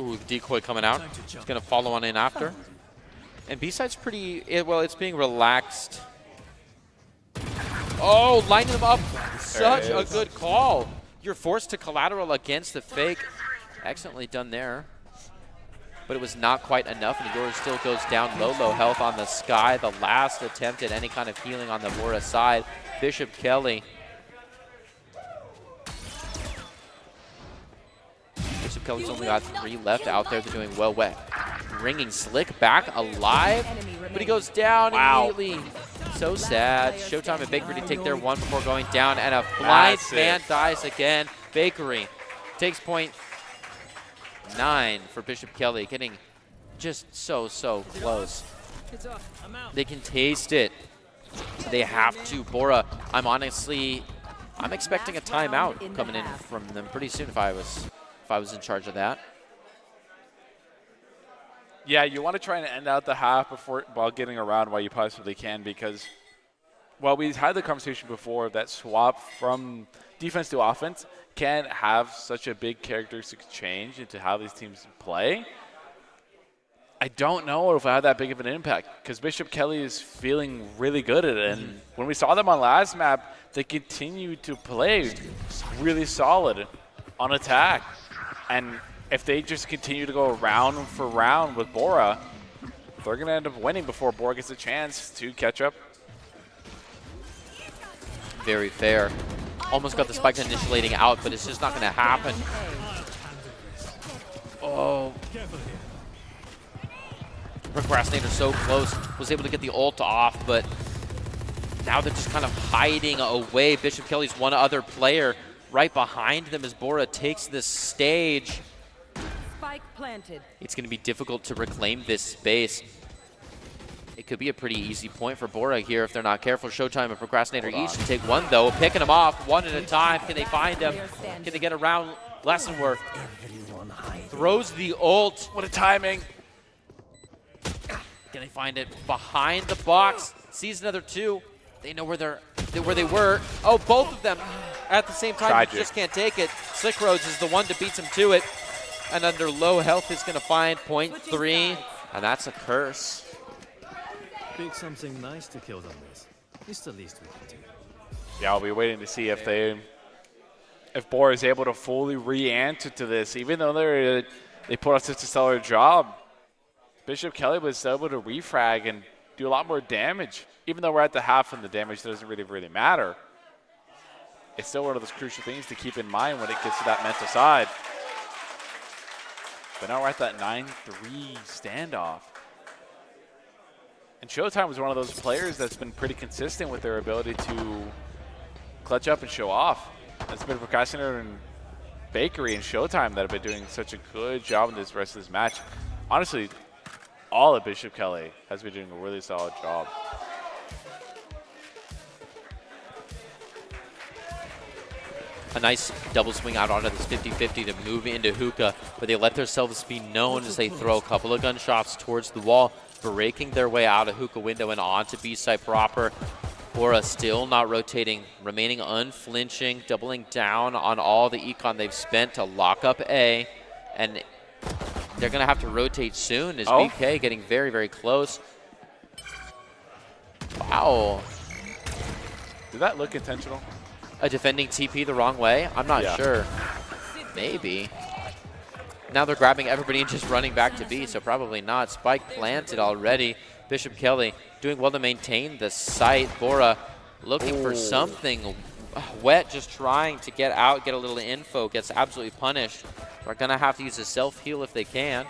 Ooh, decoy coming out. He's going to follow on in after. And B-side's pretty, well, it's being relaxed. Oh, lining them up. Such a good call. You're forced to collateral against the fake. Excellently done there. But it was not quite enough, and Yours still goes down low health on the Sky. The last attempt at any kind of healing on the Bora side. Bishop Kelly. Bishop Kelly's only got 3 left out there. They're doing well. Ringing Slick back alive, but he goes down immediately. So sad. Showtime and Bakery to take their 1 before going down, and a blind man dies again. Bakery takes point 9 for Bishop Kelly, getting just so close. They can taste it. They have to. Bora, I'm expecting a timeout coming in from them pretty soon if I was in charge of that. Yeah, you want to try and end out the half while getting around while you possibly can, because, well, we've had the conversation before that swap from defense to offense can have such a big characteristic change into how these teams play. I don't know if I had that big of an impact, because Bishop Kelly is feeling really good at it. And when we saw them on last map, they continue to play really solid on attack. And if they just continue to go round for round with Bora, they're going to end up winning before Bora gets a chance to catch up. Very fair. Almost got the spike initiating out, but it's just not going to happen. Oh. Procrastinator so close. Was able to get the ult off, but now they're just kind of hiding away. Bishop Kelly's one other player right behind them as Bora takes this stage. Planted. It's going to be difficult to reclaim this space. It could be a pretty easy point for Bora here if they're not careful. Showtime and Procrastinator each to take 1, though. Picking them off 1 at a time. Can they find him? Can they get around Leavenworth? Throws the ult. What a timing. Can they find it behind the box? Sees another 2. They know where they were. Oh, both of them at the same time. Just can't take it. Slick Roads is the one that beats him to it. And under low health is going to find point 3, and that's a curse. Pick something nice to kill them with. It's the least we can do. Yeah, I'll be waiting to see if Bora is able to fully re-answer to this. Even though they put out such a stellar job, Bishop Kelly was able to refrag and do a lot more damage. Even though we're at the half and the damage doesn't really matter, it's still one of those crucial things to keep in mind when it gets to that mental side. But now we're at that 9-3 standoff. And Showtime was one of those players that's been pretty consistent with their ability to clutch up and show off. It's been Procrastinator and Bakery and Showtime that have been doing such a good job in this rest of this match. Honestly, all of Bishop Kelly has been doing a really solid job. A nice double swing out onto this 50-50 to move into Hookah, but they let themselves be known as they throw a couple of gunshots towards the wall, breaking their way out of Hookah window and onto B-side proper. Bora still not rotating, remaining unflinching, doubling down on all the econ they've spent to lock up A, and they're going to have to rotate soon as BK getting very, very close. Wow. Did that look intentional? A defending TP the wrong way? I'm not sure. Maybe. Now they're grabbing everybody and just running back to B, so probably not. Spike planted already. Bishop Kelly doing well to maintain the site. Bora looking for something wet, just trying to get out, get a little info, gets absolutely punished. They're going to have to use a self-heal if they can.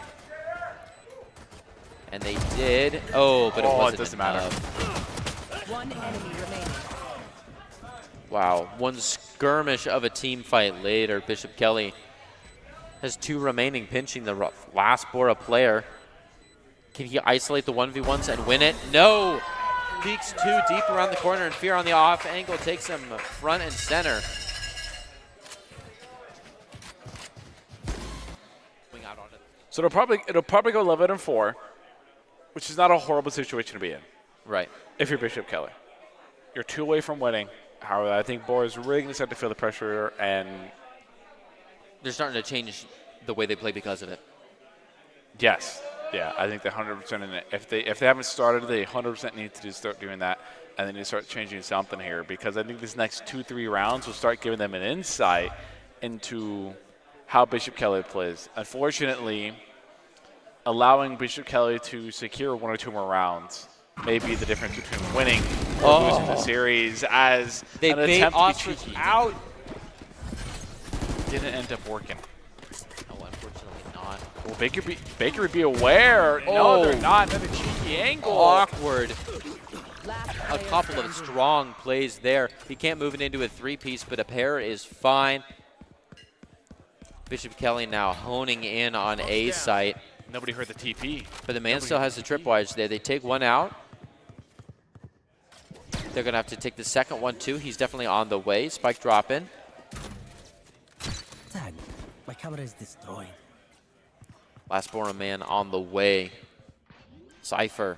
And they did. Oh, but it wasn't doesn't enough. matter. One enemy remaining. Wow, one skirmish of a team fight later. Bishop Kelly has 2 remaining, pinching the last Bora player. Can he isolate the 1v1s and win it? No! Peeks too deep around the corner, and Fear on the off angle takes him front and center. So it'll probably go 11-4, which is not a horrible situation to be in. Right. If you're Bishop Kelly. You're 2 away from winning. However, I think Bora is really going to start to feel the pressure, and they're starting to change the way they play because of it. Yes. Yeah, I think they're 100% in it. If they haven't started, they 100% need to start doing that, and they need to start changing something here, because I think this next 2-3 rounds will start giving them an insight into how Bishop Kelly plays. Unfortunately, allowing Bishop Kelly to secure 1 or 2 more rounds may be the difference between winning or losing the series, as they an bait attempt Ostrich to be cheeky out. Didn't end up working. No, unfortunately not. Well, Baker be aware. No, they're not. Another cheeky angle. Awkward. A couple of strong plays there. He can't move it into a 3-piece, but a pair is fine. Bishop Kelly now honing in on A site. Nobody heard the TP. But the man still has the tripwires there. They take one out. They're going to have to take the second one, too. He's definitely on the way. Spike drop in. Tag, my camera is destroyed. Last Bora man on the way. Cypher.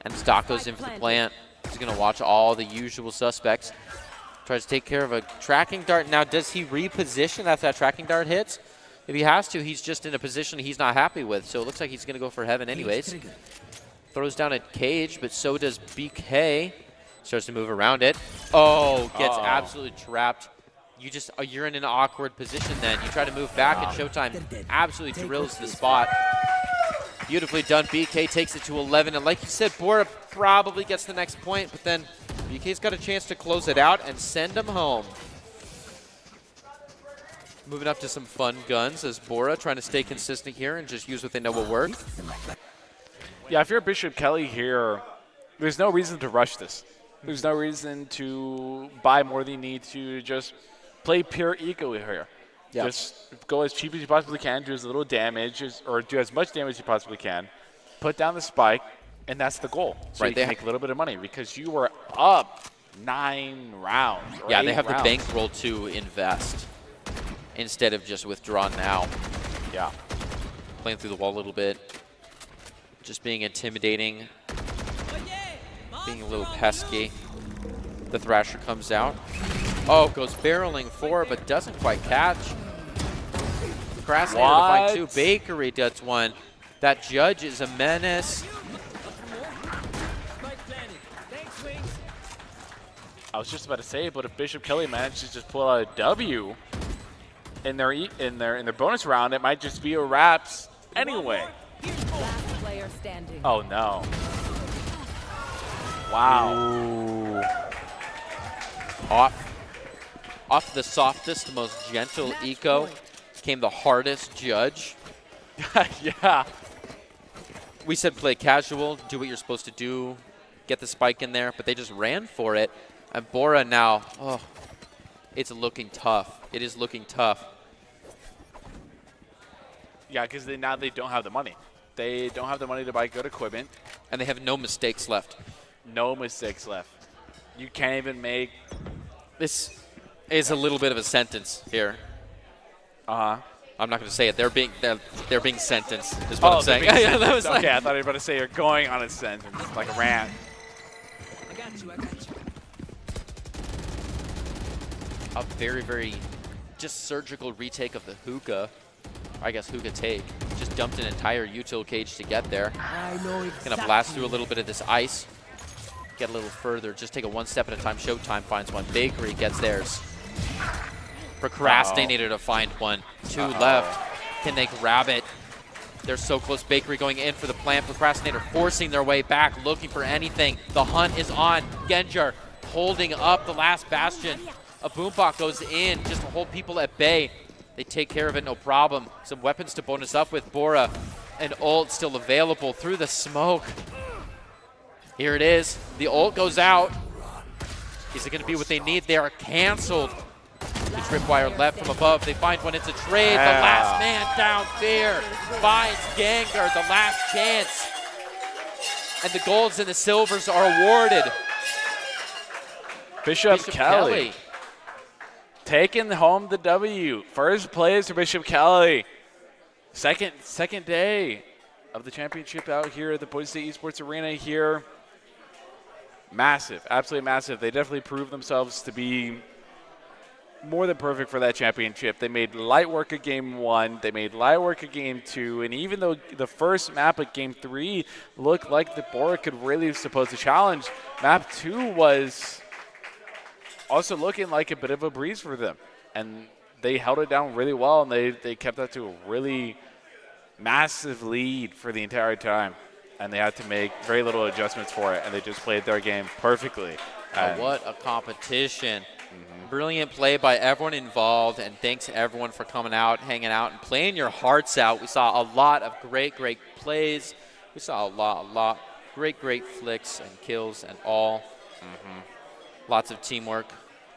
And Stock goes in for the plant. He's going to watch all the usual suspects. Tries to take care of a tracking dart. Now, does he reposition after that tracking dart hits? If he has to, he's just in a position he's not happy with. So it looks like he's going to go for heaven anyways. Throws down a cage, but so does BK. Starts to move around it. Oh, gets absolutely trapped. You're in an awkward position then. You try to move back, and Showtime absolutely drills the spot. Beautifully done. BK takes it to 11. And like you said, Bora probably gets the next point, but then BK's got a chance to close it out and send him home. Moving up to some fun guns as Bora trying to stay consistent here and just use what they know will work. Yeah, if you're Bishop Kelly here, there's no reason to rush this. There's no reason to buy more than you need to. Just play pure eco here. Yeah. Just go as cheap as you possibly can, do as little damage, or do as much damage as you possibly can. Put down the spike, and that's the goal. So you can make a little bit of money, because you were up 9 rounds. Yeah, they have rounds. the bankroll to invest instead of just withdraw now. Yeah. Playing through the wall a little bit. Just being intimidating. Being a little pesky. The Thrasher comes out. Oh, goes barreling forward, but doesn't quite catch. Procrastinator to find 2. Bakery does one. That Judge is a menace. I was just about to say, but if Bishop Kelly manages to just pull out a W in their bonus round, it might just be a wraps anyway. Last player standing. Oh no! Wow. Off the softest, most gentle eco came the hardest Judge. Yeah. we said play casual, do what you're supposed to do, get the spike in there, but they just ran for it. And Bora now, oh, it's looking tough. It is looking tough. Yeah, because now they don't have the money. They don't have the money to buy good equipment. And they have no mistakes left. No mistakes left. You can't even make... This is a little bit of a sentence here. Uh-huh. I'm not going to say it. They're being sentenced, is what I'm saying. Yeah, that was okay, I thought you were about to say you're going on a sentence, like a rant. I got you, I got you. A very, very just surgical retake of the hookah. I guess hookah take. Just dumped an entire util cage to get there. I know exactly. Gonna blast through a little bit of this ice. Get a little further. Just take it one step at a time. Showtime finds one. Bakery gets theirs. Procrastinated to find one. Two left. Can they grab it? They're so close. Bakery going in for the plant. Procrastinator forcing their way back, looking for anything. The hunt is on. Genjar holding up the last bastion. A Boombot goes in just to hold people at bay. They take care of it, no problem. Some weapons to bonus up with Bora. And ult still available through the smoke. Here it is. The ult goes out. Is it going to be what they need? They are canceled. The tripwire left from above. They find one. It's a trade. The last man down there finds Gengar. The last chance. And the golds and the silvers are awarded. Bishop Kelly taking home the W. First place for Bishop Kelly. Second day of the championship out here at the Boise State Esports Arena here. Massive, absolutely massive. They definitely proved themselves to be more than perfect for that championship. They made light work of game 1. They made light work of game 2. And even though the first map of game 3 looked like the Bora could really supposed to challenge, map 2 was also looking like a bit of a breeze for them. And they held it down really well, and they kept that to a really massive lead for the entire time. And they had to make very little adjustments for it, and they just played their game perfectly. What a competition. Brilliant play by everyone involved, and thanks to everyone for coming out, hanging out, and playing your hearts out. We saw a lot of great plays. We saw a lot. Great flicks and kills and all. Lots of teamwork.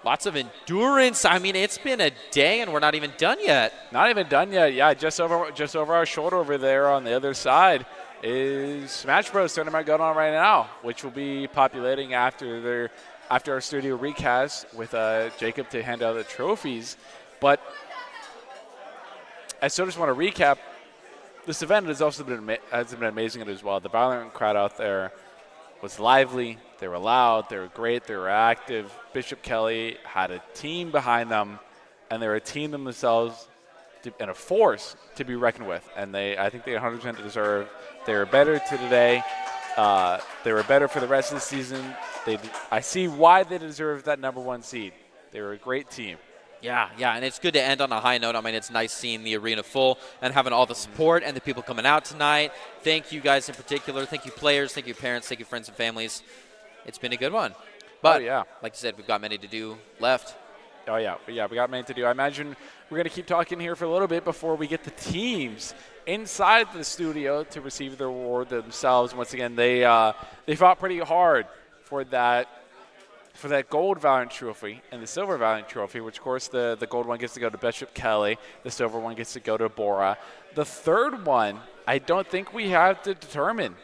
Lots of endurance. I mean, it's been a day, and we're not even done yet. Not even done yet. Yeah, just over our shoulder over there on the other side is Smash Bros. Tournament going on right now, which will be populating after our studio recast with Jacob to hand out the trophies. But I still just want to recap. This event has also been amazing as well. The Valerant crowd out there was lively. They were loud. They were great. They were active. Bishop Kelly had a team behind them, and they're a team themselves and a force to be reckoned with. And I think they 100% deserve. They were better today. They were better for the rest of the season. I see why they deserve that #1 seed. They were a great team. Yeah, and it's good to end on a high note. I mean, it's nice seeing the arena full and having all the support and the people coming out tonight. Thank you guys in particular. Thank you players. Thank you parents. Thank you friends and families. It's been a good one. But like you said, we've got many to do left. Oh, yeah, we got many to do. I imagine we're going to keep talking here for a little bit before we get the teams inside the studio to receive their reward themselves. Once again, they fought pretty hard for that gold Valerant trophy and the silver Valerant trophy, which, of course, the gold one gets to go to Bishop Kelly. The silver one gets to go to Bora. The third one, I don't think we have to determine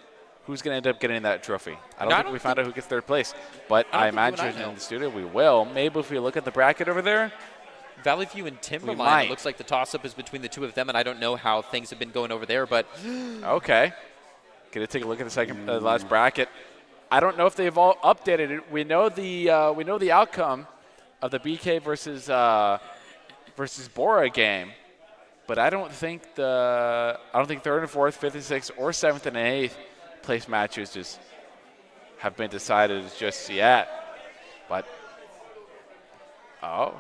who's going to end up getting that trophy. I don't think we found out who gets third place, but I imagine in the studio we will. Maybe if we look at the bracket over there. Valley View and Timberline, it looks like the toss-up is between the two of them, and I don't know how things have been going over there, but... Okay. Going to take a look at the last bracket. I don't know if they've all updated it. We know the outcome of the BK versus Bora game, but I don't think third and fourth, fifth and sixth, or seventh and eighth place matches just have been decided just yet. But a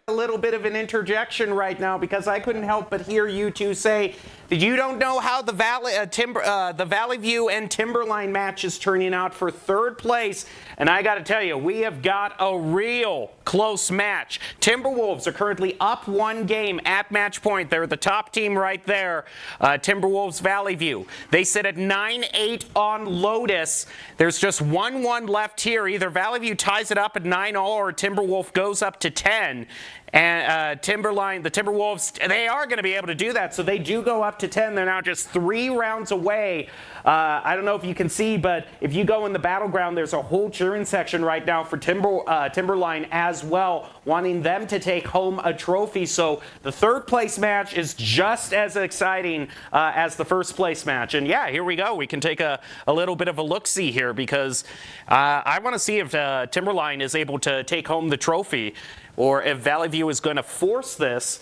little bit of an interjection right now because I couldn't help but hear you two say that you don't know how the Valley View and Timberline match is turning out for third place. And I got to tell you, we have got a real close match. Timberwolves are currently up 1 game at match point. They're the top team right there. Timberwolves Valley View. They sit at 9-8 on Lotus. There's just 1-1 left here. Either Valley View ties it up at 9-0 or Timberwolf goes up to 10. And the Timberwolves, they are going to be able to do that, so they do go up to 10. They're now just 3 rounds away. I don't know if you can see, but if you go in the battleground, there's a whole cheering section right now for Timberline as well, wanting them to take home a trophy. So the third place match is just as exciting as the first place match. And yeah, here we go. We can take a little bit of a look-see here because I want to see if Timberline is able to take home the trophy, or if Valley View is going to force this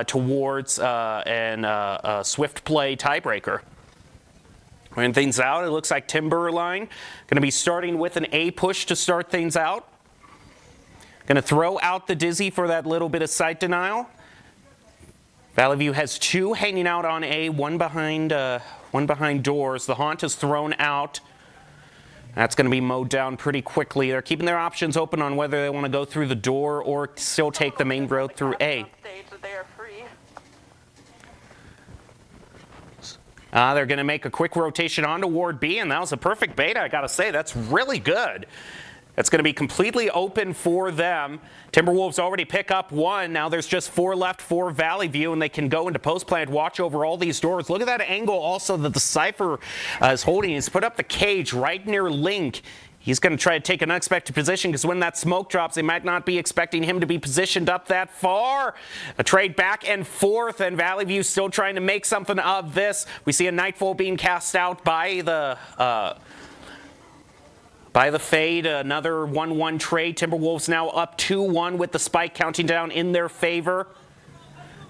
towards a swift play tiebreaker. When things out, it looks like Timberline going to be starting with an A push to start things out. Going to throw out the Dizzy for that little bit of sight denial. Valley View has 2 hanging out on A, one behind doors. The Haunt is thrown out. That's going to be mowed down pretty quickly. They're keeping their options open on whether they want to go through the door or still take the main road through A. They're going to make a quick rotation onto Ward B, and that was a perfect bait, I got to say. That's really good. That's going to be completely open for them. Timberwolves already pick up 1. Now there's just 4 left for Valley View, and they can go into post-plant, watch over all these doors. Look at that angle also that the Cypher is holding. He's put up the cage right near Link. He's going to try to take an unexpected position because when that smoke drops, they might not be expecting him to be positioned up that far. A trade back and forth, and Valley View still trying to make something of this. We see a Nightfall being cast out by the Fade. Another 1-1 trade. Timberwolves now up 2-1 with the spike counting down in their favor.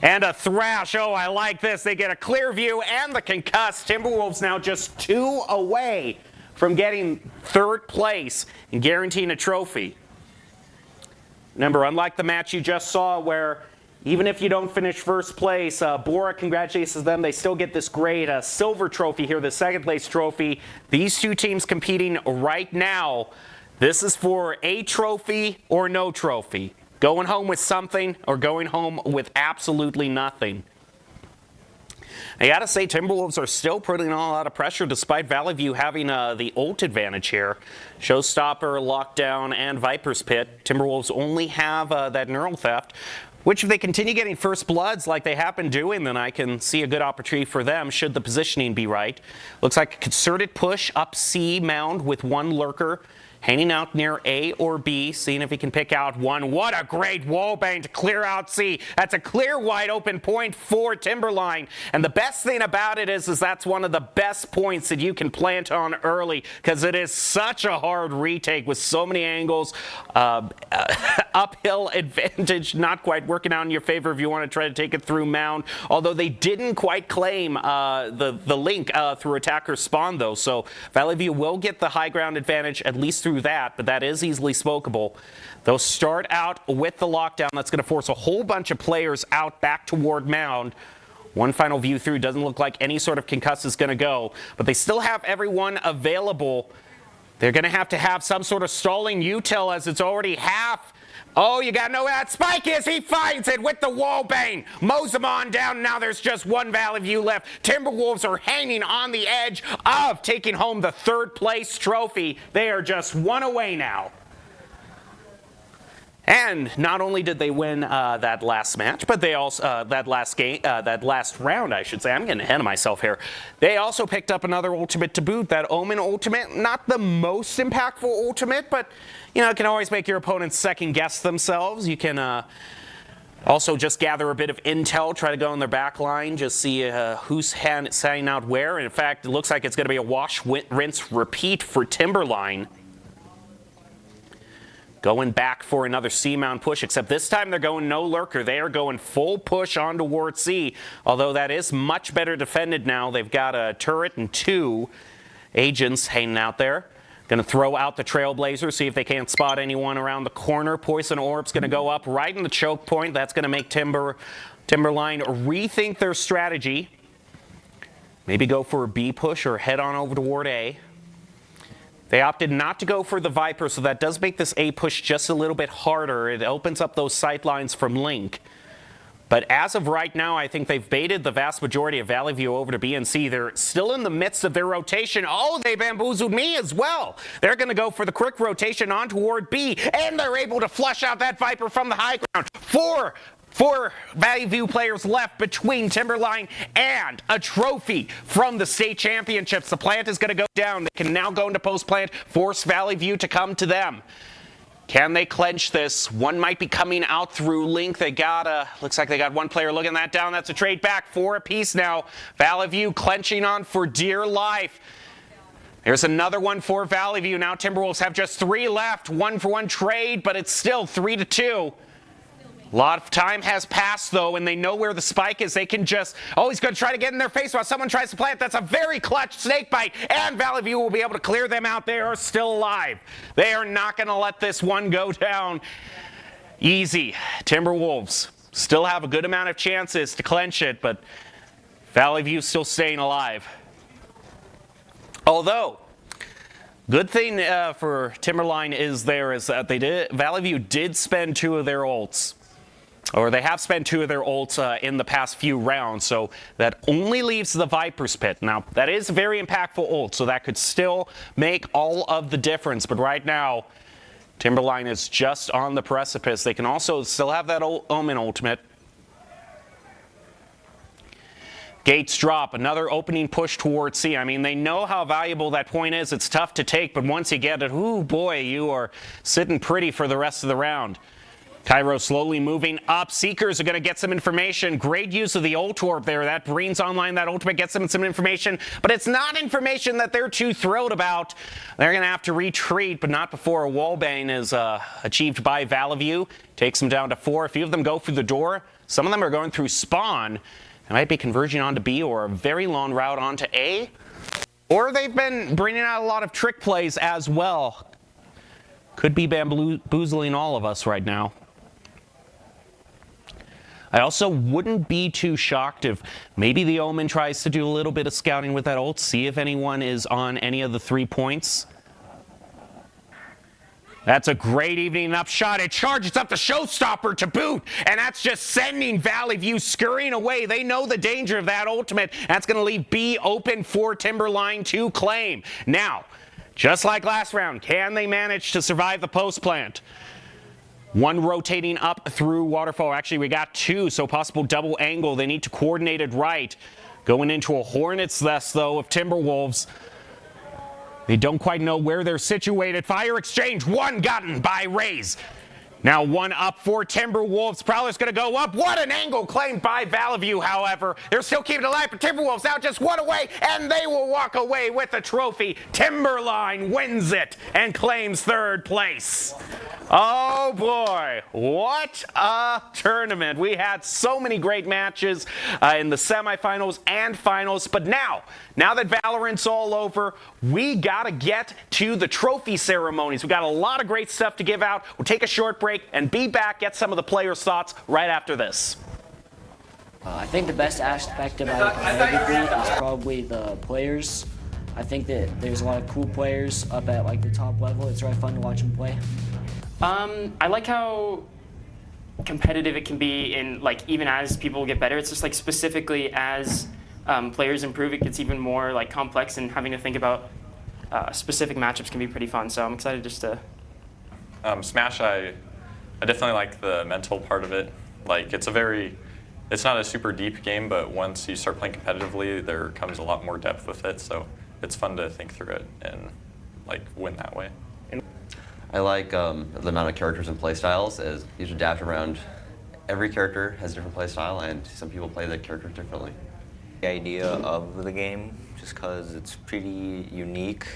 And a thrash. Oh, I like this. They get a clear view and the concuss. Timberwolves now just 2 away from getting third place and guaranteeing a trophy. Remember, unlike the match you just saw where even if you don't finish first place, Bora congratulates them. They still get this great silver trophy here, the second place trophy. These 2 teams competing right now. This is for a trophy or no trophy. Going home with something or going home with absolutely nothing. I gotta say, Timberwolves are still putting on a lot of pressure despite Valley View having the ult advantage here. Showstopper, Lockdown, and Viper's Pit. Timberwolves only have that Neural Theft, which if they continue getting first bloods like they have been doing, then I can see a good opportunity for them should the positioning be right. Looks like a concerted push up C mound with 1 lurker. Hanging out near A or B, seeing if he can pick out 1. What a great wallbang to clear out C. That's a clear wide open point for Timberline. And the best thing about it is that's one of the best points that you can plant on early because it is such a hard retake with so many angles. Uphill advantage not quite working out in your favor if you want to try to take it through mound. Although they didn't quite claim the link through attacker spawn though. So Valley View will get the high ground advantage at least through that, but that is easily smokable. They'll start out with the lockdown. That's going to force a whole bunch of players out back toward mound. One final view through. Doesn't look like any sort of concuss is going to go, but they still have everyone available. They're going to have some sort of stalling util as it's already half. Oh, you got to know where that spike is. He finds it with the wallbang. Mows them on down. Now there's just 1 Valley View left. Timberwolves are hanging on the edge of taking home the third place trophy. They are just 1 away now. And not only did they win that last match, but they also that last round, I should say. I'm getting ahead of myself here. They also picked up another ultimate to boot. That Omen ultimate, not the most impactful ultimate, but you know, it can always make your opponents second guess themselves. You can also just gather a bit of intel, try to go in their back line, just see who's signing out where. And in fact, it looks like it's going to be a wash, rinse, repeat for Timberline. Going back for another C-mount push, except this time they're going no lurker. They are going full push on toward C, although that is much better defended now. They've got a turret and 2 agents hanging out there. Going to throw out the Trailblazer, see if they can't spot anyone around the corner. Poison Orb's going to go up right in the choke point. That's going to make Timberline rethink their strategy. maybe go for a B push or head on over toward A. They opted not to go for the Viper, so that does make this A push just a little bit harder. It opens up those sight lines from Link. But as of right now, I think they've baited the vast majority of Valley View over to B and C. They're still in the midst of their rotation. Oh, they bamboozled me as well. They're going to go for the quick rotation on toward B, and they're able to flush out that Viper from the high ground. Four Valley View players left between Timberline and a trophy from the state championships. The plant is going to go down. They can now go into post plant, force Valley View to come to them. Can they clench this? One might be coming out through Link. They got looks like they got one player looking that down. That's a trade back, 4 apiece now. Valley View clenching on for dear life. There's another one for Valley View. Now Timberwolves have just 3 left. 1-for-1 trade, but it's still 3-2. A lot of time has passed, though, and they know where the spike is. They can just, oh, he's going to try to get in their face while someone tries to plant. That's a very clutch snake bite, and Valley View will be able to clear them out. They are still alive. They are not going to let this one go down easy. Timberwolves still have a good amount of chances to clench it, but Valley View still staying alive. Although, good thing for Timberline is that Valley View did spend 2 of their ults. Or they have spent 2 of their ults in the past few rounds, so that only leaves the Viper's Pit. Now, that is a very impactful ult, so that could still make all of the difference. But right now, Timberline is just on the precipice. They can also still have that Omen ultimate. Gates drop, another opening push towards C. I mean, they know how valuable that point is. It's tough to take, but once you get it, ooh boy, you are sitting pretty for the rest of the round. Cairo slowly moving up. Seekers are going to get some information. Great use of the ult orb there. That brings online that ultimate, gets them some information, but it's not information that they're too thrilled about. They're going to have to retreat, but not before a wallbang is achieved by Valley View. Takes them down to 4. A few of them go through the door. Some of them are going through spawn. They might be converging onto B or a very long route onto A. Or they've been bringing out a lot of trick plays as well. Could be bamboozling all of us right now. I also wouldn't be too shocked if maybe the Omen tries to do a little bit of scouting with that ult, see if anyone is on any of the 3 points. That's a great evening up shot. It charges up the showstopper to boot, and that's just sending Valley View scurrying away. They know the danger of that ultimate. That's going to leave B open for Timberline to claim. Now, just like last round, can they manage to survive the post plant? One rotating up through Waterfall. Actually, we got 2, so possible double angle. They need to coordinate it right. Going into a Hornets nest, though, of Timberwolves. They don't quite know where they're situated. Fire exchange, 1 gotten by Rays. Now 1 up for Timberwolves. Prowler's going to go up. What an angle claimed by Valley View, however. They're still keeping it alive, but Timberwolves now just 1 away, and they will walk away with the trophy. Timberline wins it and claims 3rd place. Oh boy, what a tournament. We had so many great matches in the semifinals and finals, but now that Valorant's all over, we gotta get to the trophy ceremonies. We got a lot of great stuff to give out. We'll take a short break and be back, get some of the players' thoughts right after this. I think the best aspect about it competitively is probably the players. I think that there's a lot of cool players up at like the top level. It's really fun to watch them play. I like how competitive it can be in like even as people get better. It's just like specifically as players improve, it gets even more like complex, and having to think about specific matchups can be pretty fun. So I'm excited just to. Smash, I definitely like the mental part of it. Like it's not a super deep game, but once you start playing competitively, there comes a lot more depth with it. So it's fun to think through it and like win that way. I like the amount of characters and play styles, as you should adapt around. Every character has a different play style, and some people play the characters differently. The idea of the game, just because it's pretty unique,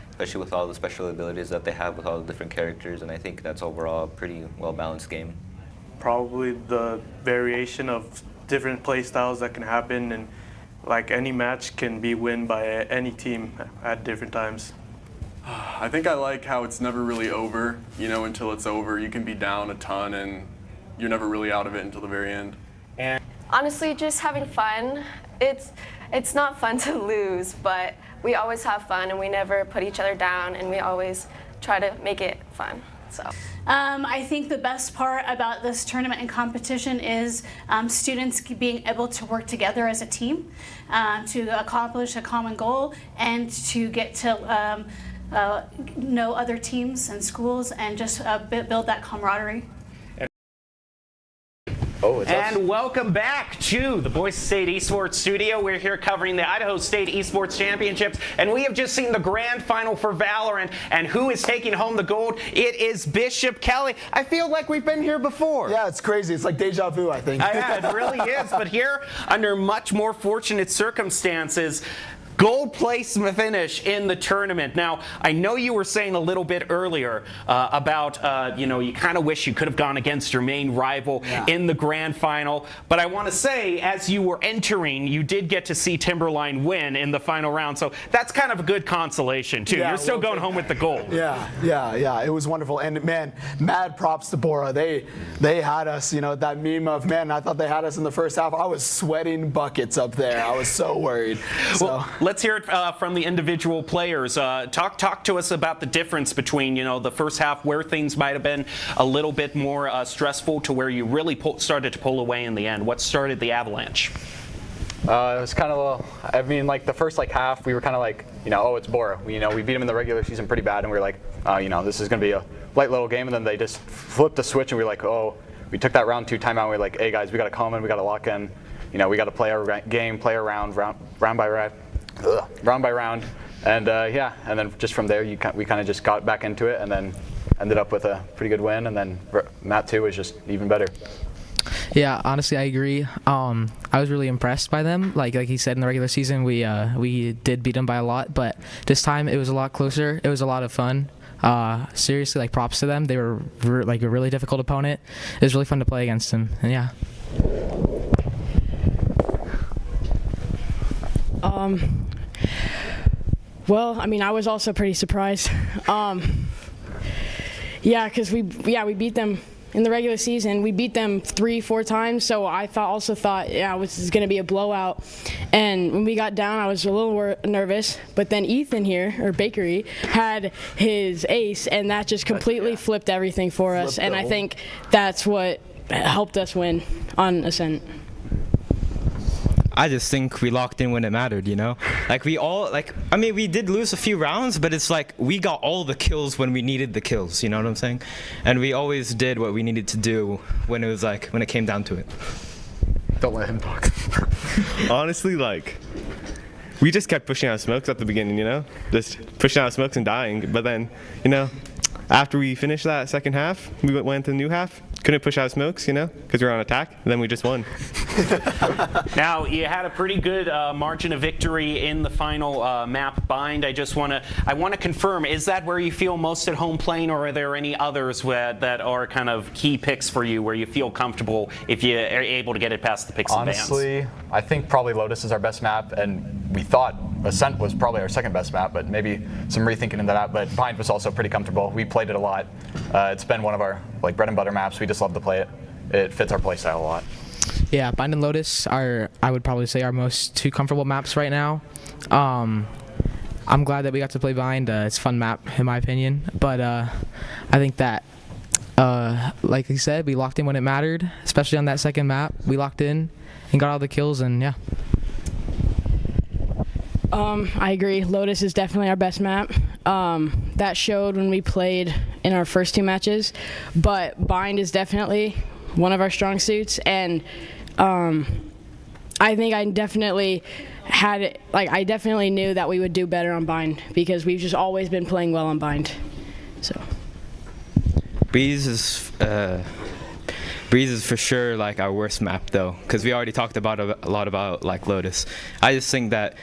especially with all the special abilities that they have with all the different characters, and I think that's overall a pretty well-balanced game. Probably the variation of different play styles that can happen, and like any match can be won by any team at different times. I think I like how it's never really over, until it's over. You can be down a ton and you're never really out of it until the very end. Honestly, just having fun. It's it's not fun to lose, but we always have fun and we never put each other down and we always try to make it fun. So. I think the best part about this tournament and competition is students being able to work together as a team to accomplish a common goal and to get to know other teams and schools and just build that camaraderie. And welcome back to the Boise State Esports Studio. We're here covering the Idaho State Esports Championships, and we have just seen the grand final for Valorant. And who is taking home the gold? It is Bishop Kelly. I feel like we've been here before. Yeah, it's crazy. It's like deja vu, I think. Yeah, it really is. But here, under much more fortunate circumstances, gold place finish in the tournament. Now, I know you were saying a little bit earlier about, you kind of wish you could have gone against your main rival in the grand final. But I want to say, as you were entering, you did get to see Timberline win in the final round. So that's kind of a good consolation, too. You're still going home with the gold. Yeah. It was wonderful. And, man, mad props to Bora. They had us, that meme of, man, I thought they had us in the first half. I was sweating buckets up there. I was so worried. Well, let's hear it from the individual players. Talk to us about the difference between, the first half where things might have been a little bit more stressful to where you really started to pull away in the end. What started the avalanche? It was kind of, the first half we were kind of like, oh, it's Bora. We beat them in the regular season pretty bad, and we were like, this is going to be a light little game, and then they just flipped the switch, and we were like, oh, we took that round 2 timeout, and we were like, hey guys, we got to come in, we got to lock in, we got to play our game, play a round by round, and and then just from there we kind of just got back into it, and then ended up with a pretty good win, and then map 2 was just even better. Yeah, honestly, I agree. I was really impressed by them. Like he said, in the regular season, we did beat them by a lot, but this time it was a lot closer. It was a lot of fun. Seriously, props to them. They were a really difficult opponent. It was really fun to play against them, and yeah. Well, I was also pretty surprised. Because we beat them in the regular season. We beat them 3-4 times, so I also thought, this is going to be a blowout. And when we got down, I was a little nervous, but then Ethan here, or Bakery, had his ace, and that just completely flipped everything for us. And I think that's what helped us win on Ascent. I just think we locked in when it mattered, we did lose a few rounds, but it's we got all the kills when we needed the kills, you know what I'm saying? And we always did what we needed to do when it was when it came down to it. Don't let him talk. Honestly, we just kept pushing out smokes at the beginning, just pushing out smokes and dying. But then, after we finished that second half, we went to the new half. Couldn't push out smokes, because we were on attack, and then we just won. Now, you had a pretty good margin of victory in the final map bind. I want to confirm, is that where you feel most at home playing, or are there any others that are kind of key picks for you where you feel comfortable if you are able to get it past the picks and bans? Honestly, I think probably Lotus is our best map, and we thought Ascent was probably our second best map, but maybe some rethinking into that. But Bind was also pretty comfortable. We played it a lot. It's been one of our bread and butter maps. We just love to play it. It fits our playstyle a lot. Yeah, Bind and Lotus are, I would probably say, our most 2 comfortable maps right now. I'm glad that we got to play Bind. It's a fun map, in my opinion. But I think that, like you said, we locked in when it mattered, especially on that second map. We locked in and got all the kills, and yeah. I agree. Lotus is definitely our best map. That showed when we played in our first 2 matches, but Bind is definitely one of our strong suits, and I think I definitely knew that we would do better on Bind because we've just always been playing well on Bind. So Breeze is for sure our worst map though, because we already talked about a lot about Lotus. I just think that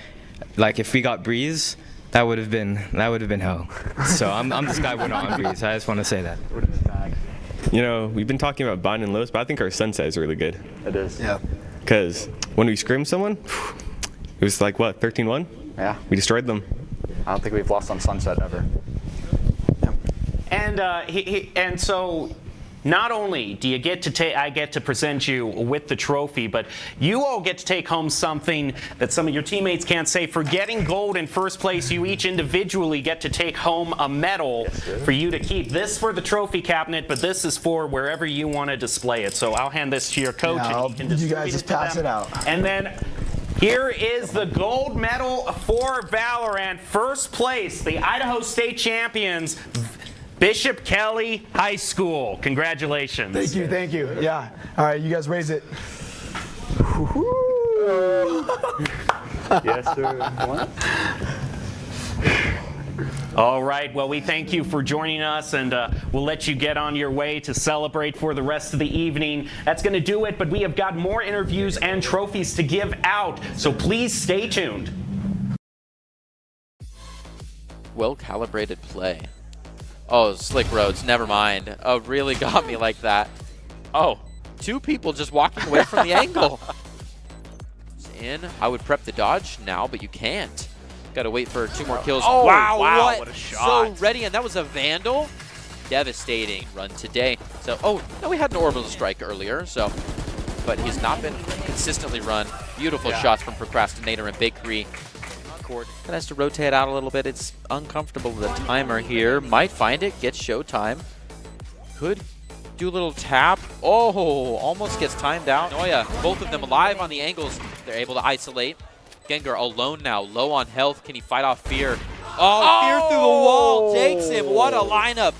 if we got Breeze, that would have been hell. So I'm this guy winning on Breeze. I just want to say that. We've been talking about Bind and Lotus, but I think our Sunset is really good. It is. Yeah. Because when we scrimmed someone, it was 13-1? Yeah. We destroyed them. I don't think we've lost on Sunset ever. And so not only do you get to I get to present you with the trophy, but you all get to take home something that some of your teammates can't say. For getting gold in first place, you each individually get to take home a medal for you to keep. This for the trophy cabinet, but this is for wherever you want to display it. So I'll hand this to your coach, and he can distribute guys just it to pass them. it out. And then here is the gold medal for Valerant. First place, the Idaho State champions, Bishop Kelly High School. Congratulations. Thank you, thank you. Yeah. All right, you guys raise it. Yes, sir. All right, well, we thank you for joining us, and we'll let you get on your way to celebrate for the rest of the evening. That's going to do it, but we have got more interviews and trophies to give out, so please stay tuned. Well-calibrated play. Oh, slick roads, never mind. Oh, really got me like that. Oh, two people just walking away from the angle. It's in. I would prep the dodge now, but you can't. Got to wait for 2 more kills. Oh, wow, what a shot. So ready, and that was a Vandal. Devastating run today. So, oh, no, we had an orbital strike earlier, so, but he's not been consistently run. Beautiful shots from Procrastinator and Bakery. Court has to rotate out a little bit. It's uncomfortable. The timer here might find it, gets showtime. Could do a little tap. Oh, almost gets timed out. Noya, both of them alive on the angles. They're able to isolate. Gengar alone now, low on health. Can he fight off Fear? Oh, Fear through the wall takes him. What a lineup.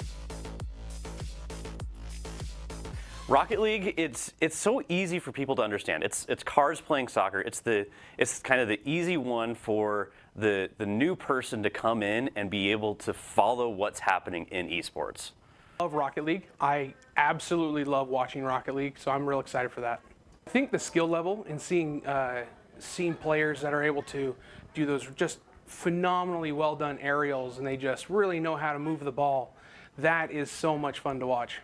Rocket League, it's so easy for people to understand. It's cars playing soccer. It's kind of the easy one for the new person to come in and be able to follow what's happening in esports. I love Rocket League. I absolutely love watching Rocket League, so I'm real excited for that. I think the skill level and seeing players that are able to do those just phenomenally well done aerials, and they just really know how to move the ball, that is so much fun to watch.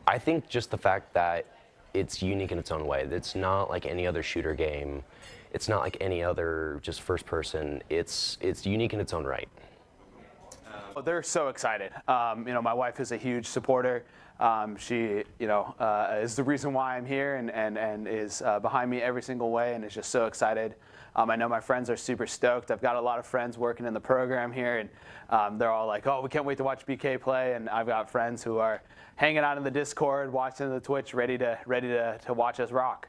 I think just the fact that it's unique in its own way. It's not like any other shooter game. It's not like any other just first person. It's unique in its own right. They're so excited. My wife is a huge supporter. She, is the reason why I'm here and is behind me every single way, and is just so excited. I know my friends are super stoked. I've got a lot of friends working in the program here, and they're all like, "Oh, we can't wait to watch BK play." And I've got friends who are hanging out in the Discord, watching the Twitch, ready to watch us rock.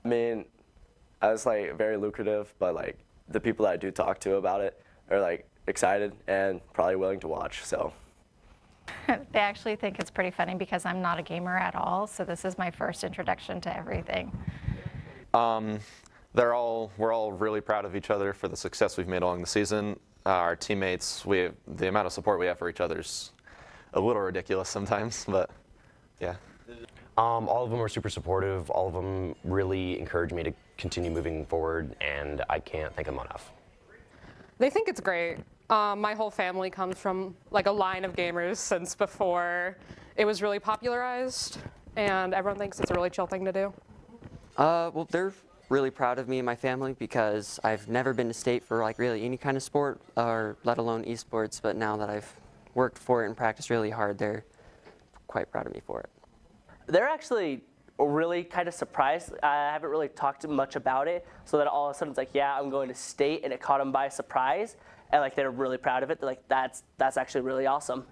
I mean, it's like very lucrative, but like the people that I do talk to about it are like excited and probably willing to watch. So. They actually think it's pretty funny because I'm not a gamer at all, so this is my first introduction to everything. We're all really proud of each other for the success we've made along the season. Our teammates, the amount of support we have for each other is a little ridiculous sometimes, but yeah. All of them are super supportive. All of them really encourage me to continue moving forward, and I can't thank them enough. They think it's great. My whole family comes from like a line of gamers since before it was really popularized, and everyone thinks it's a really chill thing to do. Well, they're really proud of me and my family because I've never been to state for like really any kind of sport, or let alone esports, but now that I've worked for it and practiced really hard, they're quite proud of me for it. They're actually really kind of surprised. I haven't really talked much about it, so that all of a sudden it's like, yeah, I'm going to state, and it caught them by surprise, and like they're really proud of it. They're like, that's actually really awesome.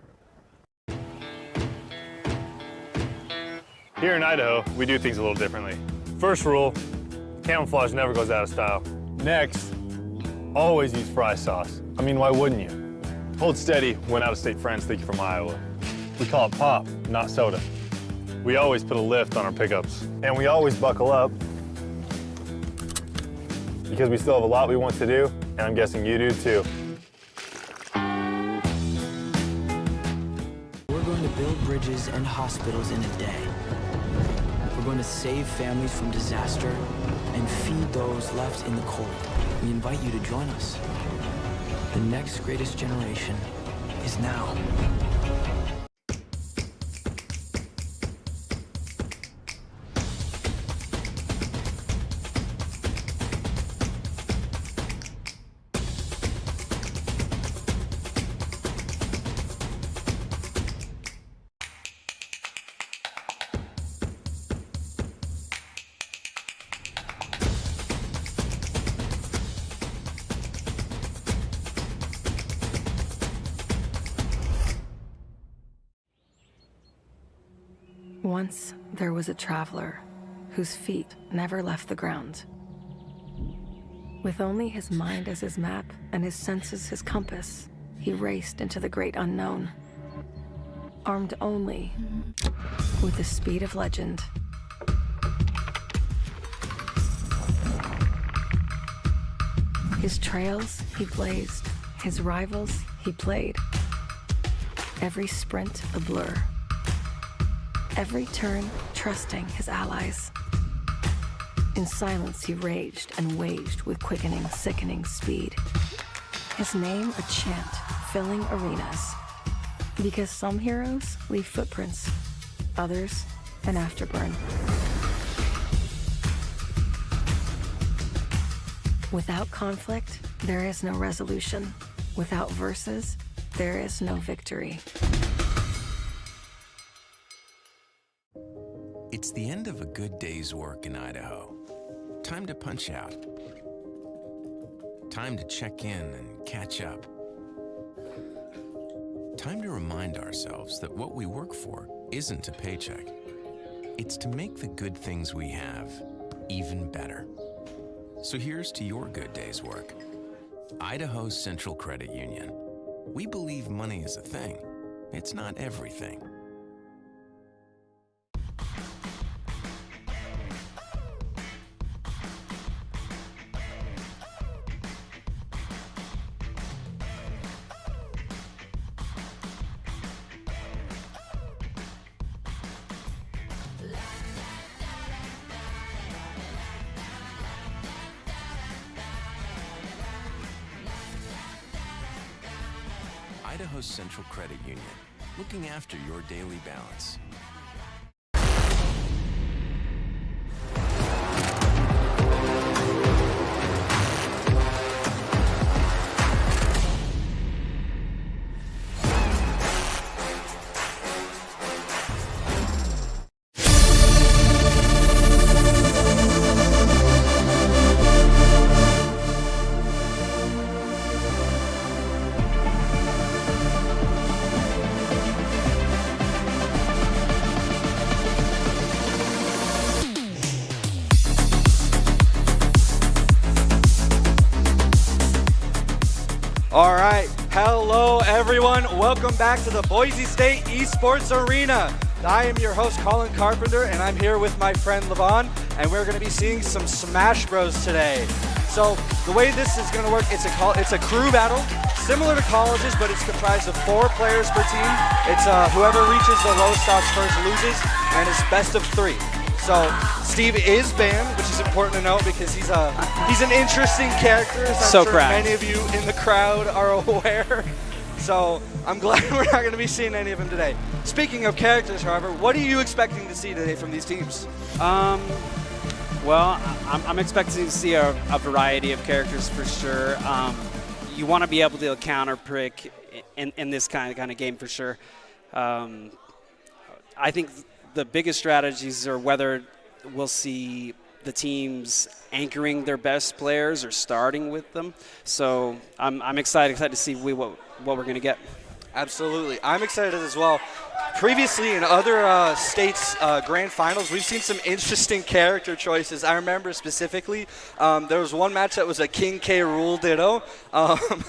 Here in Idaho, we do things a little differently. First rule, camouflage never goes out of style. Next, always use fry sauce. I mean, why wouldn't you? Hold steady when out-of-state friends think you're from Iowa. We call it pop, not soda. We always put a lift on our pickups. And we always buckle up because we still have a lot we want to do, and I'm guessing you do too. We're going to build bridges and hospitals in a day. We're going to save families from disaster and feed those left in the cold. We invite you to join us. The next greatest generation is now. Once there was a traveler whose feet never left the ground. With only his mind as his map and his senses his compass, he raced into the great unknown. Armed only with the speed of legend. His trails he blazed, his rivals he played. Every sprint a blur. Every turn trusting his allies. In silence he raged and waged with quickening, sickening speed. His name a chant filling arenas. Because some heroes leave footprints, others an afterburn. Without conflict, there is no resolution. Without verses, there is no victory. It's the end of a good day's work in Idaho. Time to punch out. Time to check in and catch up. Time to remind ourselves that what we work for isn't a paycheck. It's to make the good things we have even better. So here's to your good day's work. Idaho Central Credit Union. We believe money is a thing. It's not everything. Idaho Central Credit Union, looking after your daily balance. All right, hello everyone. Welcome back to the Boise State Esports Arena. I am your host, Colin Carpenter, and I'm here with my friend Levon, and we're going to be seeing some Smash Bros today. So the way this is going to work, it's a crew battle, similar to colleges, but it's comprised of 4 players per team. It's whoever reaches the lowest stocks first loses, and it's best of 3. So Steve is banned, which is important to note because he's an interesting character, as I'm sure many of you in the crowd are aware. So I'm glad we're not going to be seeing any of them today. Speaking of characters, however, what are you expecting to see today from these teams? Well, I'm expecting to see a variety of characters for sure. You want to be able to counter prick in this kind of game for sure. I think the biggest strategies are whether we'll see the teams anchoring their best players or starting with them. So I'm excited to see what we're going to get. Absolutely. I'm excited as well. Previously in other states' grand finals, we've seen some interesting character choices. I remember specifically there was one match that was a King K. Rool Ditto,